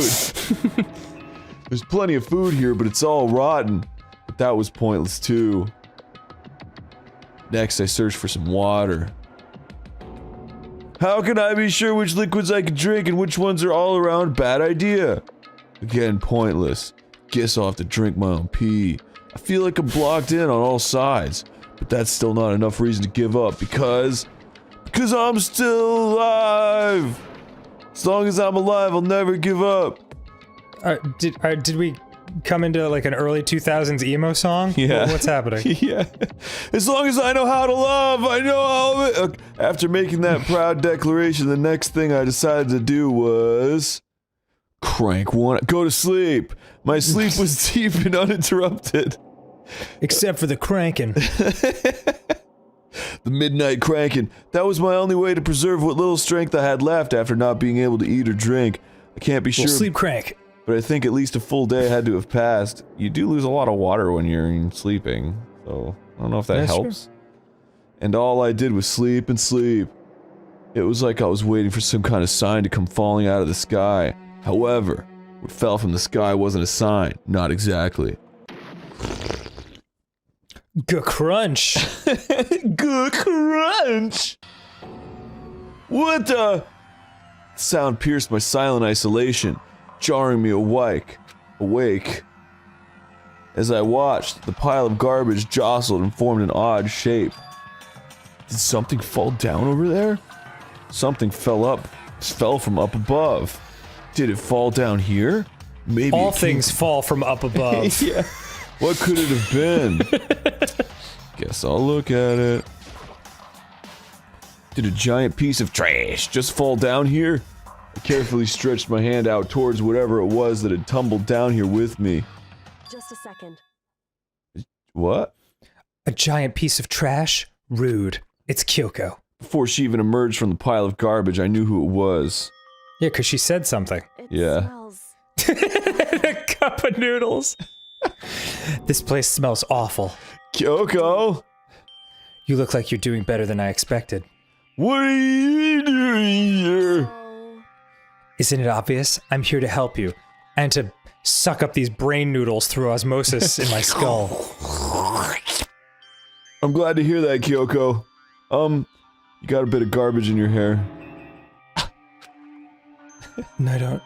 There's plenty of food here, but it's all rotten. But that was pointless too. Next, I searched for some water. How can I be sure which liquids I can drink and which ones are all around bad idea? Again, pointless. Guess I'll have to drink my own pee. I feel like I'm blocked in on all sides. But that's still not enough reason to give up because I'm still alive! As long as I'm alive, I'll never give up. Did we come into like an early 2000s emo song? Yeah. What's happening? Yeah. As long as I know how to love, I know how. After making that proud declaration, the next thing I decided to do was crank one. Go to sleep. My sleep was deep and uninterrupted. Except for the cranking. The midnight cranking. That was my only way to preserve what little strength I had left after not being able to eat or drink. I can't be sure. Sleep crank. But I think at least a full day had to have passed. You do lose a lot of water when you're sleeping, so I don't know if that helps. True. And all I did was sleep and sleep. It was like I was waiting for some kind of sign to come falling out of the sky. However, what fell from the sky wasn't a sign. Not exactly. G-crunch. G-crunch. What the? The sound pierced my silent isolation, jarring me awake. As I watched, the pile of garbage jostled and formed an odd shape. Did something fall down over there? Something fell from up above. Did it fall down here? Maybe all things fall from up above. Yeah. What could it have been? Guess I'll look at it. Did a giant piece of trash just fall down here? I carefully stretched my hand out towards whatever it was that had tumbled down here with me. Just a second. What? A giant piece of trash? Rude. It's Kyoko. Before she even emerged from the pile of garbage, I knew who it was. Yeah, because she said something. Yeah. A cup of noodles. This place smells awful. Kyoko! You look like you're doing better than I expected. What are you doing here? Isn't it obvious? I'm here to help you. And to suck up these brain noodles through osmosis in my skull. I'm glad to hear that, Kyoko. You got a bit of garbage in your hair. No, I don't.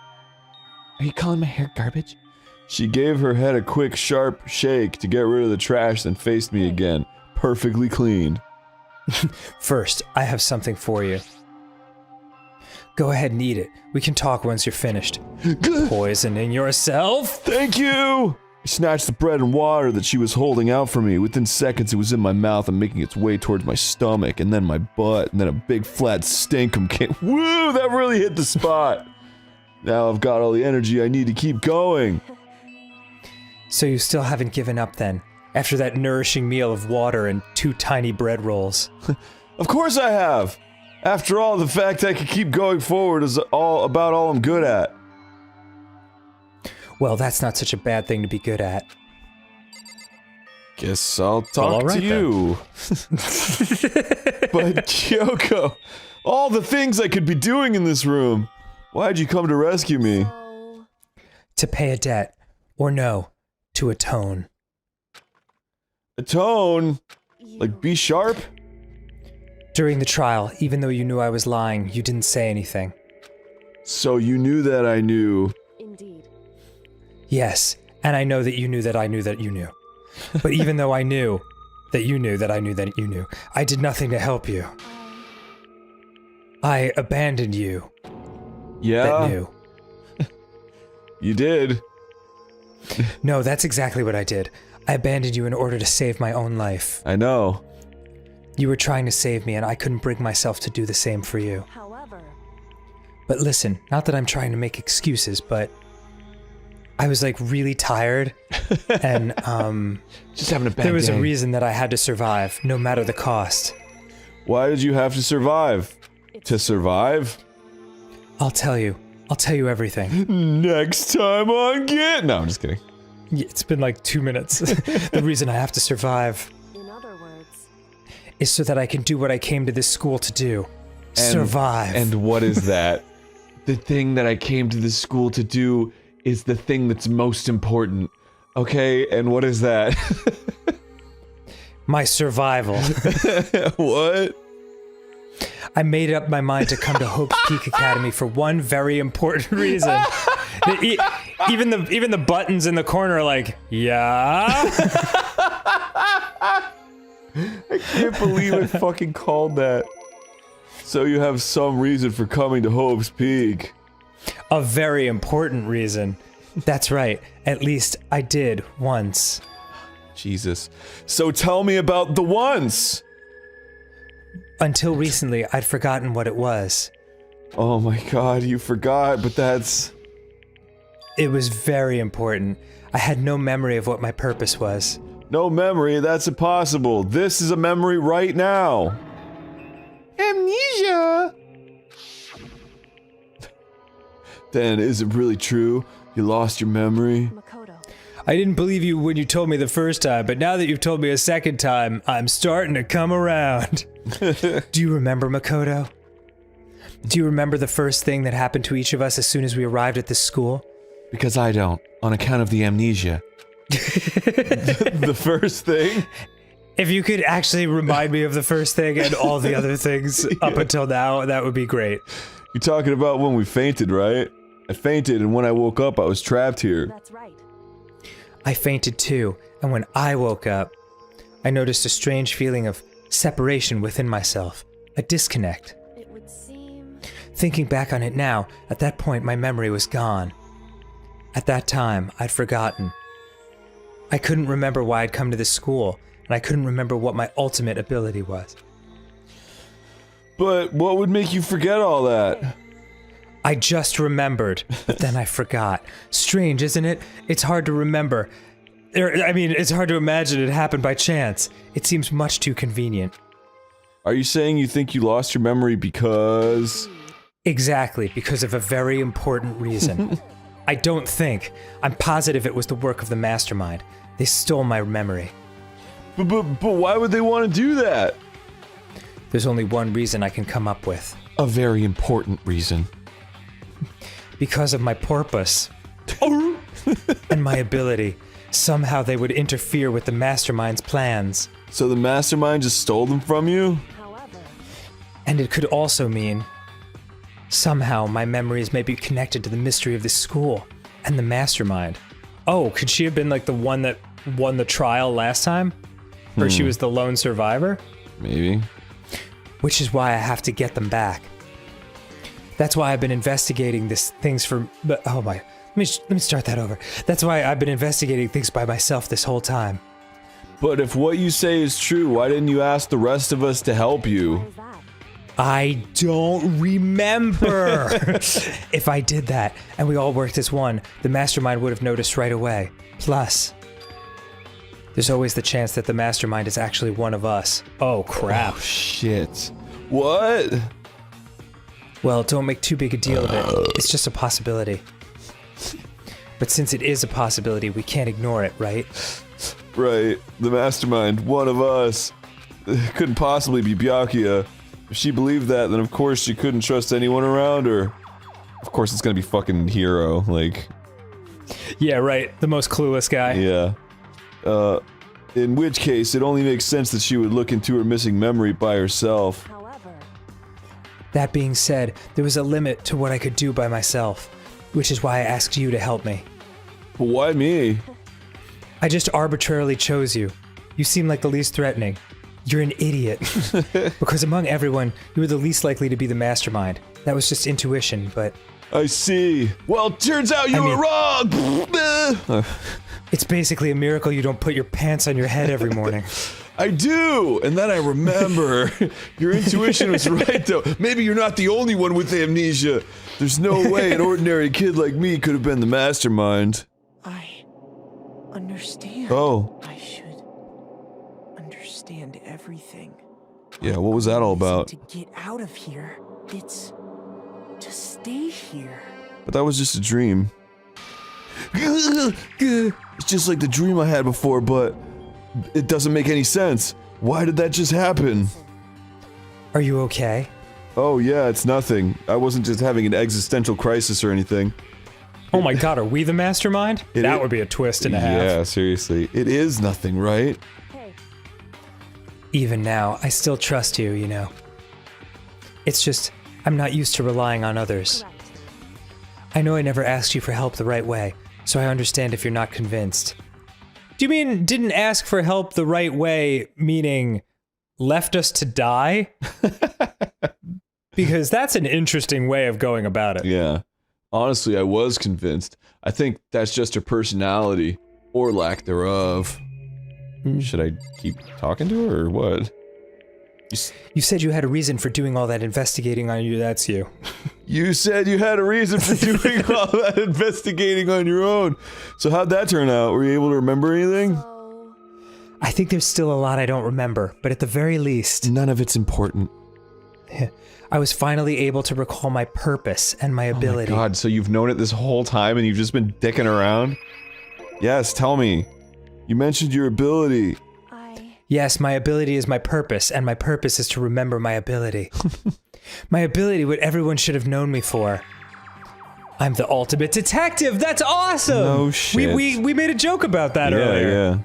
Are you calling my hair garbage? She gave her head a quick, sharp shake to get rid of the trash, then faced me again. Perfectly clean. First, I have something for you. Go ahead and eat it. We can talk once you're finished. Poisoning yourself? Thank you! I snatched the bread and water that she was holding out for me. Within seconds, it was in my mouth and making its way towards my stomach, and then my butt, and then a big flat stinkum came. Woo! That really hit the spot! Now I've got all the energy I need to keep going. So you still haven't given up then, after that nourishing meal of water and 2 tiny bread rolls? Of course I have! After all, the fact I can keep going forward is all I'm good at. Well, that's not such a bad thing to be good at. Guess I'll talk to you. But Kyoko, all the things I could be doing in this room. Why'd you come to rescue me? To pay a debt. Or no, to atone. Atone? Like be sharp? During the trial, even though you knew I was lying, you didn't say anything. So you knew that I knew. Indeed. Yes, and I know that you knew that I knew that you knew. But even though I knew that you knew that I knew that you knew, I did nothing to help you. I abandoned you. Yeah? That knew. You did. No, that's exactly what I did. I abandoned you in order to save my own life. I know. You were trying to save me, and I couldn't bring myself to do the same for you. However... But listen, not that I'm trying to make excuses, but... I was, like, really tired, and, Just having a bad day. There was a reason that I had to survive, no matter the cost. Why did you have to survive? To survive? I'll tell you everything. Next time on Get... No, I'm just kidding. Yeah, it's been like 2 minutes. The reason I have to survive... In other words... is so that I can do what I came to this school to do. Survive. And what is that? The thing that I came to this school to do is the thing that's most important. Okay, and what is that? My survival. What? I made up my mind to come to Hope's Peak Academy for one very important reason. Even the buttons in the corner are like, yeah? I can't believe I fucking called that. So you have some reason for coming to Hope's Peak. A very important reason. That's right. At least I did once. Jesus. So tell me about the once. Until recently, I'd forgotten what it was. Oh my god, you forgot, but that's... It was very important. I had no memory of what my purpose was. No memory? That's impossible. This is a memory right now. Amnesia! Then, is it really true? You lost your memory? I didn't believe you when you told me the first time, but now that you've told me a second time, I'm starting to come around. Do you remember, Makoto? Do you remember the first thing that happened to each of us as soon as we arrived at this school? Because I don't, on account of the amnesia. The first thing? If you could actually remind me of the first thing and all the other things up until now, that would be great. You're talking about when we fainted, right? I fainted, and when I woke up, I was trapped here. That's right. I fainted too, and when I woke up, I noticed a strange feeling of separation within myself, a disconnect. It would seem... Thinking back on it now, at that point my memory was gone. At that time, I'd forgotten. I couldn't remember why I'd come to this school, and I couldn't remember what my ultimate ability was. But what would make you forget all that? I just remembered, but then I forgot. Strange, isn't it? It's hard to remember. I mean, it's hard to imagine it happened by chance. It seems much too convenient. Are you saying you think you lost your memory because... Exactly, because of a very important reason. I don't think. I'm positive it was the work of the mastermind. They stole my memory. But why would they want to do that? There's only one reason I can come up with. A very important reason. Because of my porpoise. And my ability. Somehow they would interfere with the mastermind's plans. So the mastermind just stole them from you? And it could also mean somehow my memories may be connected to the mystery of this school and the mastermind. Oh, could she have been like the one that won the trial last time? Or she was the lone survivor? Maybe. Which is why I have to get them back. That's why I've been investigating things for... Oh my... Let me start that over. That's why I've been investigating things by myself this whole time. But if what you say is true, why didn't you ask the rest of us to help you? I don't remember. If I did that, and we all worked as one, the mastermind would have noticed right away. Plus, there's always the chance that the mastermind is actually one of us. Oh, crap. Oh, shit. What? Well, don't make too big a deal of it. It's just a possibility. But since it is a possibility, we can't ignore it, right? Right. The mastermind, one of us. It couldn't possibly be Byakuya. If she believed that, then of course she couldn't trust anyone around her. Of course it's gonna be fucking Hero, like... Yeah, right. The most clueless guy. Yeah. In which case, it only makes sense that she would look into her missing memory by herself. That being said, there was a limit to what I could do by myself. Which is why I asked you to help me. But why me? I just arbitrarily chose you. You seem like the least threatening. You're an idiot. Because among everyone, you were the least likely to be the mastermind. That was just intuition, but... I see. Well, turns out you were wrong! It's basically a miracle you don't put your pants on your head every morning. I do! And then I remember. Your intuition was right, though. Maybe you're not the only one with amnesia. There's no way an ordinary kid like me could have been the mastermind. I understand. Oh. I should understand everything. Yeah, what was that all about? To get out of here, it's to stay here. But that was just a dream. It's just like the dream I had before, but it doesn't make any sense. Why did that just happen? Are you okay? Oh yeah, it's nothing. I wasn't just having an existential crisis or anything. Oh my god, are we the mastermind? That would be a twist and a half. Yeah, seriously. It is nothing, right? Even now, I still trust you, you know. It's just, I'm not used to relying on others. I know I never asked you for help the right way, so I understand if you're not convinced. Do you mean didn't ask for help the right way, meaning left us to die? Because that's an interesting way of going about it. Yeah. Honestly, I was convinced. I think that's just her personality, or lack thereof. Should I keep talking to her, or what? You said you had a reason for doing all that investigating on you, that's you. You said you had a reason for doing all that investigating on your own. So how'd that turn out? Were you able to remember anything? I think there's still a lot I don't remember, but at the very least... None of it's important. I was finally able to recall my purpose and my ability. Oh my god, so you've known it this whole time and you've just been dicking around? Yes, tell me. You mentioned your ability. Yes, my ability is my purpose, and my purpose is to remember my ability. My ability, what everyone should have known me for. I'm the ultimate detective! That's awesome! No shit. We made a joke about that earlier. Yeah.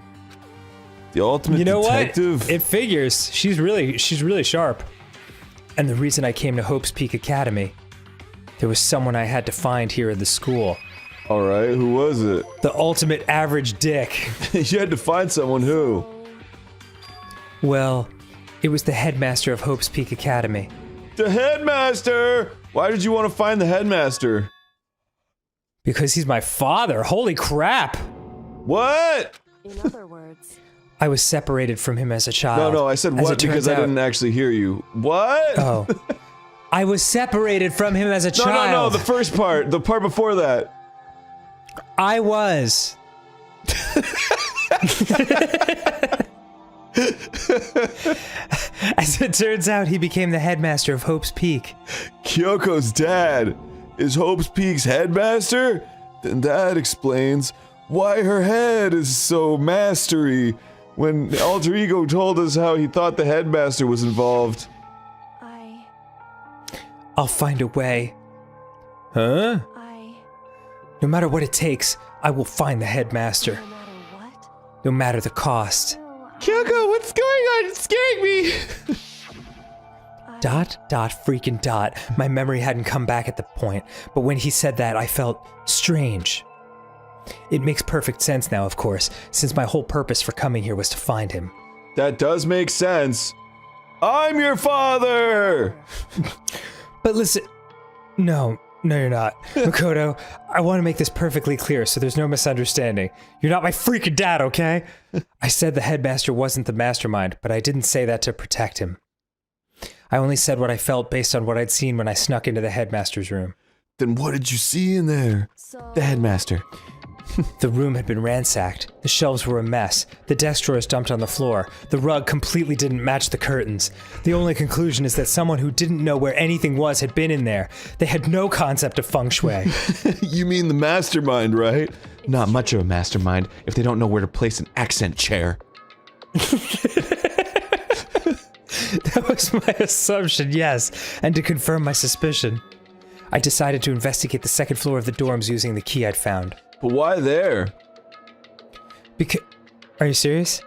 The ultimate detective? What? It figures. She's really sharp. And the reason I came to Hope's Peak Academy, there was someone I had to find here in the school. Alright, who was it? The ultimate average dick. You had to find someone who? Well, it was the headmaster of Hope's Peak Academy. The headmaster! Why did you want to find the headmaster? Because he's my father. Holy crap! What? In other words... I was separated from him as a child. No, I said what because I didn't actually hear you. What? Oh. I was separated from him as a child. No, the first part. The part before that. I was. As it turns out, he became the headmaster of Hope's Peak. Kyoko's dad is Hope's Peak's headmaster? Then that explains why her head is so mastery when Alter Ego told us how he thought the headmaster was involved. I'll find a way. Huh? No matter what it takes, I will find the headmaster. No matter the cost. Kyoko, what's going on? It's scaring me. Freaking dot. My memory hadn't come back at the point, but when he said that, I felt strange. It makes perfect sense now, of course, since my whole purpose for coming here was to find him. That does make sense. I'm your father! But listen, no, you're not. Makoto, I want to make this perfectly clear so there's no misunderstanding. You're not my freaking dad, okay? I said the headmaster wasn't the mastermind, but I didn't say that to protect him. I only said what I felt based on what I'd seen when I snuck into the headmaster's room. Then what did you see in there? The headmaster. The room had been ransacked. The shelves were a mess. The desk drawers dumped on the floor. The rug completely didn't match the curtains. The only conclusion is that someone who didn't know where anything was had been in there. They had no concept of feng shui. You mean the mastermind, right? Not much of a mastermind if they don't know where to place an accent chair. That was my assumption, yes, and to confirm my suspicion. I decided to investigate the second floor of the dorms using the key I'd found. But why there? Are you serious?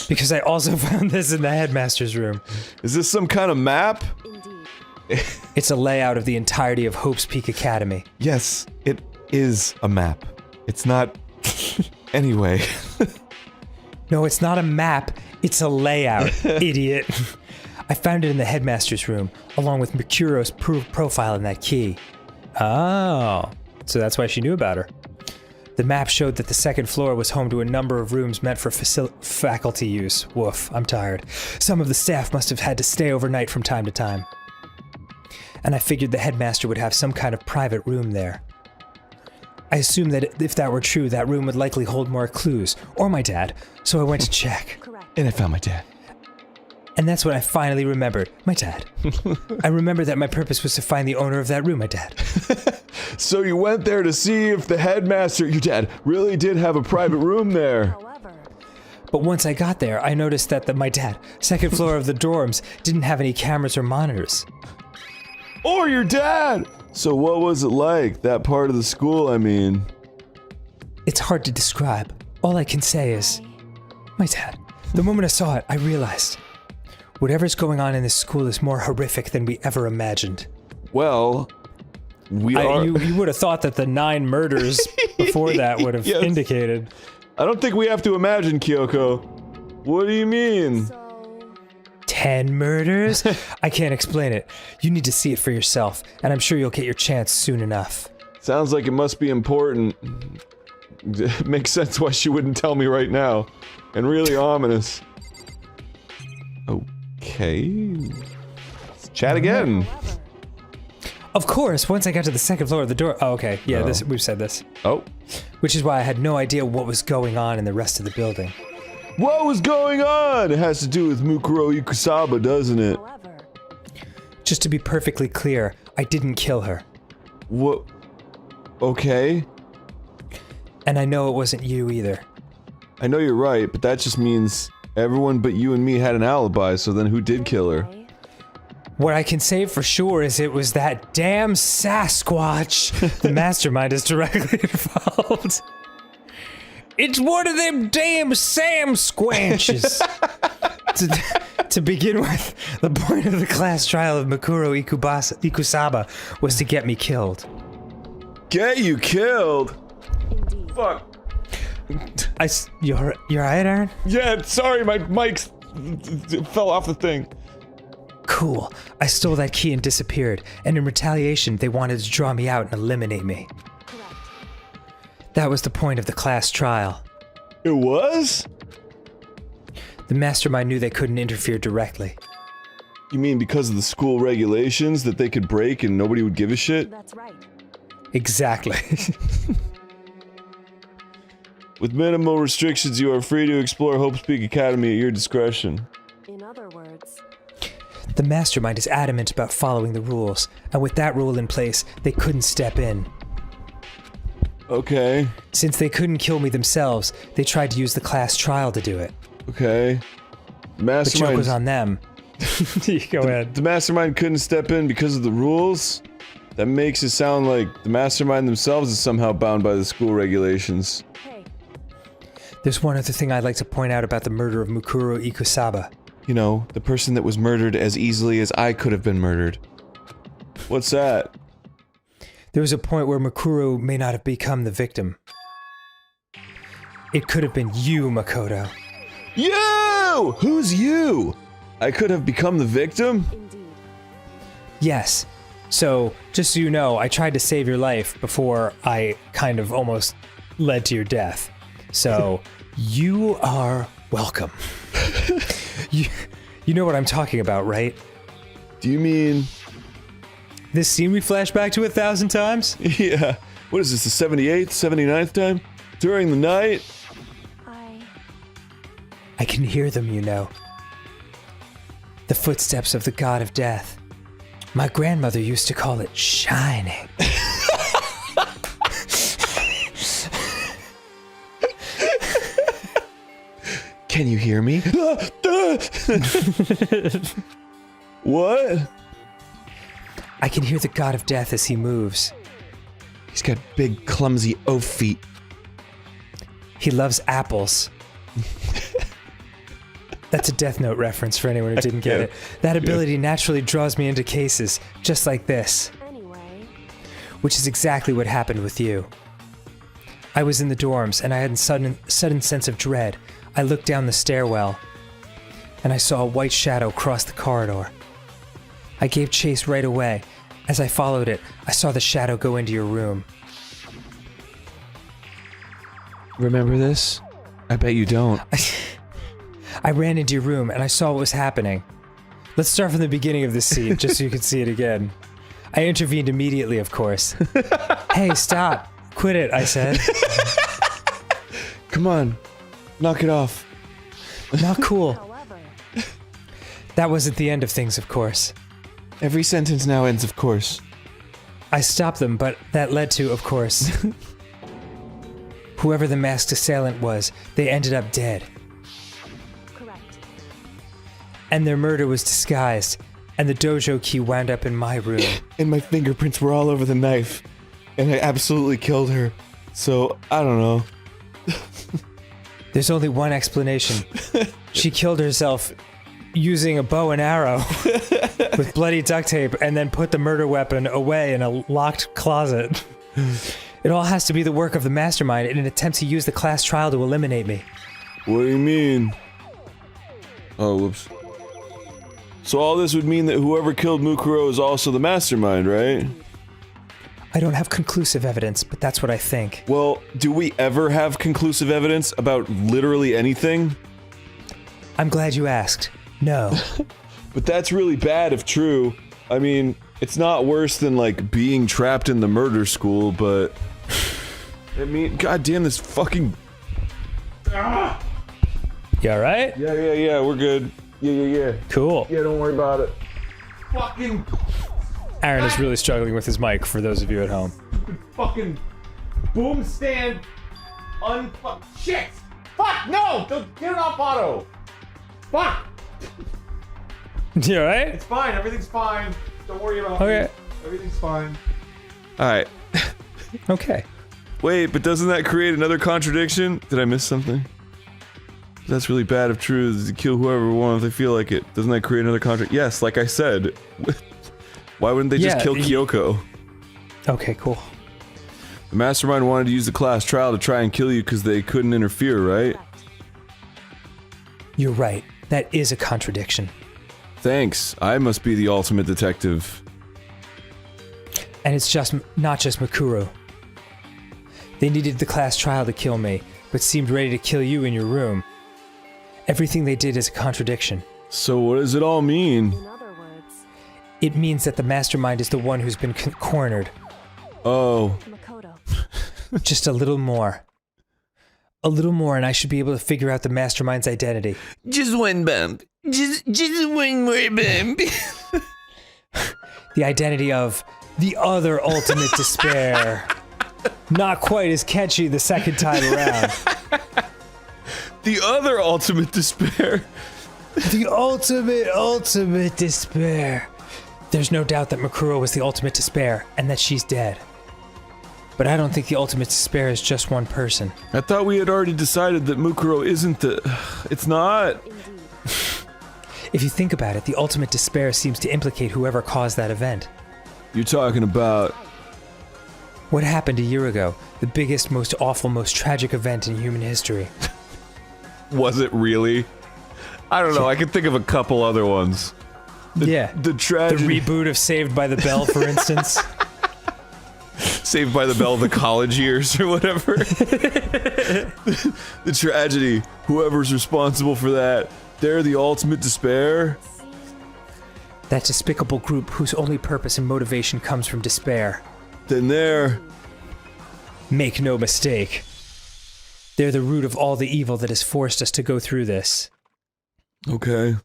Because I also found this in the headmaster's room. Is this some kind of map? It's a layout of the entirety of Hope's Peak Academy. Yes, it is a map. It's not... Anyway. No, it's not a map. It's a layout, idiot. I found it in the headmaster's room, along with Mercuro's profile and that key. Oh, so that's why she knew about her. The map showed that the second floor was home to a number of rooms meant for faculty use. Woof, I'm tired. Some of the staff must have had to stay overnight from time to time. And I figured the headmaster would have some kind of private room there. I assumed that if that were true, that room would likely hold more clues, or my dad, so I went to check. And I found my dad. And that's when I finally remembered. My dad. I remembered that my purpose was to find the owner of that room, my dad. So you went there to see if the headmaster, your dad, really did have a private room there. But once I got there, I noticed that my dad, second floor of the dorms, didn't have any cameras or monitors. Or your dad! So what was it like, that part of the school, I mean? It's hard to describe. All I can say is, my dad. The moment I saw it, I realized, whatever's going on in this school is more horrific than we ever imagined. Well, you would have thought that the 9 murders before that would have indicated. I don't think we have to imagine, Kyoko. What do you mean? 10 murders? I can't explain it. You need to see it for yourself, and I'm sure you'll get your chance soon enough. Sounds like it must be important. It makes sense why she wouldn't tell me right now. And really ominous. Okay. Let's chat again. Of course, once I got to the second floor of the door. Oh, okay. Yeah, we've said this. Oh. Which is why I had no idea what was going on in the rest of the building. What was going on? It has to do with Mukuro Ikusaba, doesn't it? Just to be perfectly clear, I didn't kill her. What? Okay. And I know it wasn't you either. I know you're right, but that just means everyone but you and me had an alibi, so then who did kill her? What I can say for sure is it was that damn Sasquatch. The mastermind is directly involved. It's one of them damn Sam Squanches. To begin with, the point of the class trial of Mukuro Ikusaba was to get me killed. Get you killed? Fuck. You're right, Aaron? Yeah, sorry, my mic fell off the thing. Cool. I stole that key and disappeared, and in retaliation, they wanted to draw me out and eliminate me. That was the point of the class trial. It was? The mastermind knew they couldn't interfere directly. You mean because of the school regulations that they could break and nobody would give a shit? That's right. Exactly. With minimal restrictions, you are free to explore Hope's Peak Academy at your discretion. In other words, the mastermind is adamant about following the rules, and with that rule in place, they couldn't step in. Okay. Since they couldn't kill me themselves, they tried to use the class trial to do it. Okay. The joke was on them. Go ahead. The mastermind couldn't step in because of the rules? That makes it sound like the mastermind themselves is somehow bound by the school regulations. There's one other thing I'd like to point out about the murder of Mukuro Ikusaba. You know, the person that was murdered as easily as I could have been murdered. What's that? There was a point where Mukuro may not have become the victim. It could have been you, Makoto. You! Who's you? I could have become the victim? Yes. So, just so you know, I tried to save your life before I kind of almost led to your death. So, you are welcome. you know what I'm talking about, right? Do you mean... this scene we flashed back to 1,000 times? Yeah. What is this, the 78th, 79th time? During the night? I can hear them, you know. The footsteps of the god of death. My grandmother used to call it shining. Can you hear me? What? I can hear the god of death as he moves. He's got big, clumsy oaf feet. He loves apples. That's a Death Note reference for anyone who didn't get it. That ability naturally draws me into cases, just like this. Which is exactly what happened with you. I was in the dorms, and I had a sudden sense of dread. I looked down the stairwell, and I saw a white shadow cross the corridor. I gave chase right away. As I followed it, I saw the shadow go into your room. Remember this? I bet you don't. I ran into your room and I saw what was happening. Let's start from the beginning of this scene, just so you can see it again. I intervened immediately, of course. Hey, stop. Quit it, I said. Come on. Knock it off. Not cool. That wasn't the end of things, of course. Every sentence now ends, of course. I stopped them, but that led to, of course. Whoever the masked assailant was, they ended up dead. And their murder was disguised, and the dojo key wound up in my room. And my fingerprints were all over the knife. And I absolutely killed her. So, I don't know. There's only one explanation. She killed herself using a bow and arrow with bloody duct tape and then put the murder weapon away in a locked closet. It all has to be the work of the mastermind in an attempt to use the class trial to eliminate me. What do you mean? Oh, whoops. So all this would mean that whoever killed Mukuro is also the mastermind, right? I don't have conclusive evidence, but that's what I think. Well, do we ever have conclusive evidence about literally anything? I'm glad you asked. No. But that's really bad if true. I mean, it's not worse than, like, being trapped in the murder school, but... I mean, goddamn this fucking... Ah! You alright? Yeah, we're good. Yeah. Cool. Yeah, don't worry about it. Fucking... Aaron is really struggling with his mic, for those of you at home. Fucking boom stand. Shit! Fuck, no! Don't get it off auto! Fuck! You alright? It's fine, everything's fine. Don't worry about Okay. me. Everything's fine. Alright. Okay. Wait, but doesn't that create another contradiction? Did I miss something? That's really bad if true, is to kill whoever wants if they feel like it. Doesn't that create another contradiction? Yes, like I said. Why wouldn't they just kill Kyoko? Okay, cool. The mastermind wanted to use the class trial to try and kill you because they couldn't interfere, right? You're right. That is a contradiction. Thanks. I must be the ultimate detective. And it's not just Mukuro. They needed the class trial to kill me, but seemed ready to kill you in your room. Everything they did is a contradiction. So what does it all mean? It means that the mastermind is the one who's been cornered. Oh. Just a little more. A little more and I should be able to figure out the mastermind's identity. Just one bump. Just one more bump. The identity of the other ultimate despair. Not quite as catchy the second time around. The other ultimate despair. The ultimate despair. There's no doubt that Makuro was the ultimate despair, and that she's dead. But I don't think the ultimate despair is just one person. I thought we had already decided that Mukuro isn't the... It's not. If you think about it, the ultimate despair seems to implicate whoever caused that event. You're talking about... What happened a year ago? The biggest, most awful, most tragic event in human history. Was it really? I don't know, I can think of a couple other ones. The tragedy... The reboot of Saved by the Bell, for instance. Saved by the Bell, the college years or whatever. The tragedy. Whoever's responsible for that, they're the ultimate despair. That despicable group whose only purpose and motivation comes from despair. Then they're... Make no mistake. They're the root of all the evil that has forced us to go through this. Okay.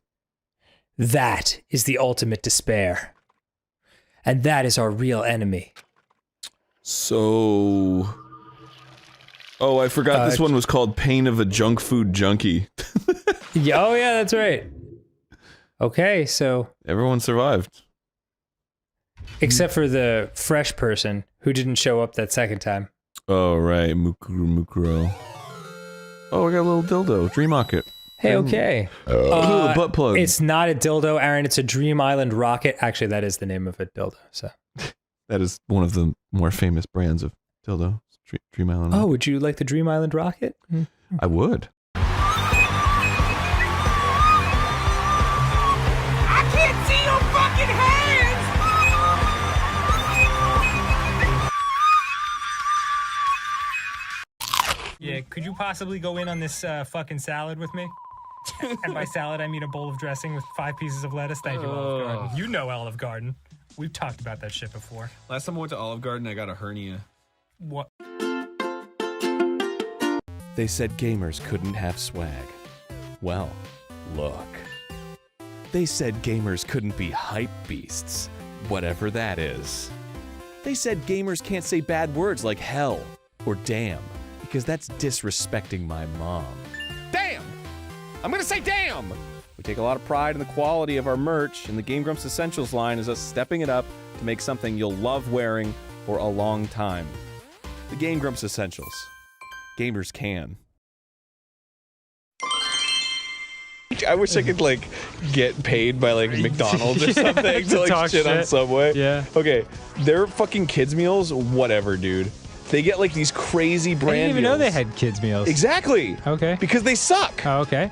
That is the ultimate despair. And that is our real enemy. So... Oh, I forgot this one was called Pain of a Junk Food Junkie. Yeah, oh yeah, that's right. Okay, so... Everyone survived. Except for the fresh person who didn't show up that second time. Oh, right. Mukuro. Oh, I got a little dildo. Dream Rocket. Hey, okay. Little butt plug. It's not a dildo, Aaron. It's a Dream Island rocket. Actually, that is the name of a dildo, so... That is one of the more famous brands of dildo. Dream Island. Oh, would you like the Dream Island rocket? I would. I can't see your fucking hands! Yeah, could you possibly go in on this fucking salad with me? And by salad, I mean a bowl of dressing with 5 pieces of lettuce. Thank you, Olive Garden. You know Olive Garden. We've talked about that shit before. Last time I went to Olive Garden, I got a hernia. What? They said gamers couldn't have swag. Well, look. They said gamers couldn't be hype beasts, whatever that is. They said gamers can't say bad words like hell or damn, because that's disrespecting my mom. Damn! I'm gonna say damn! We take a lot of pride in the quality of our merch, and the GameGrumps Essentials line is us stepping it up to make something you'll love wearing for a long time. The GameGrumps Essentials. Gamers can. I wish I could, like, get paid by, like, McDonald's or something to, like, shit on Subway. Yeah. Okay, their fucking kids' meals, whatever, dude. They get, like, these crazy brand I didn't even know meals. they had kids' meals. Exactly. Okay. Because they suck. Oh, okay.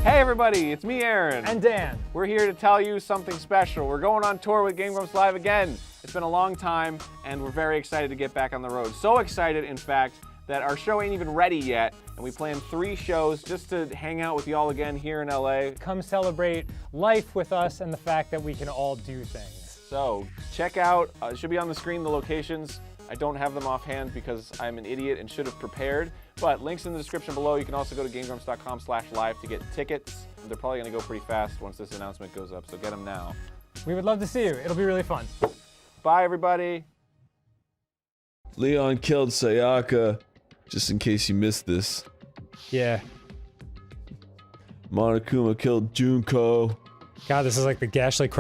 Hey everybody, it's me, Aaron. And Dan. We're here to tell you something special. We're going on tour with GameGrumps Live again. It's been a long time, and we're very excited to get back on the road. So excited, in fact, that our show ain't even ready yet, and we planned 3 shows just to hang out with y'all again here in LA. Come celebrate life with us and the fact that we can all do things. So check out, it should be on the screen, the locations. I don't have them offhand because I'm an idiot and should have prepared, but links in the description below. You can also go to GameGrumps.com/live to get tickets. They're probably gonna go pretty fast once this announcement goes up, so get them now. We would love to see you. It'll be really fun. Bye, everybody. Leon killed Sayaka, just in case you missed this. Yeah. Monokuma killed Junko. God, this is like the Gashly Crumb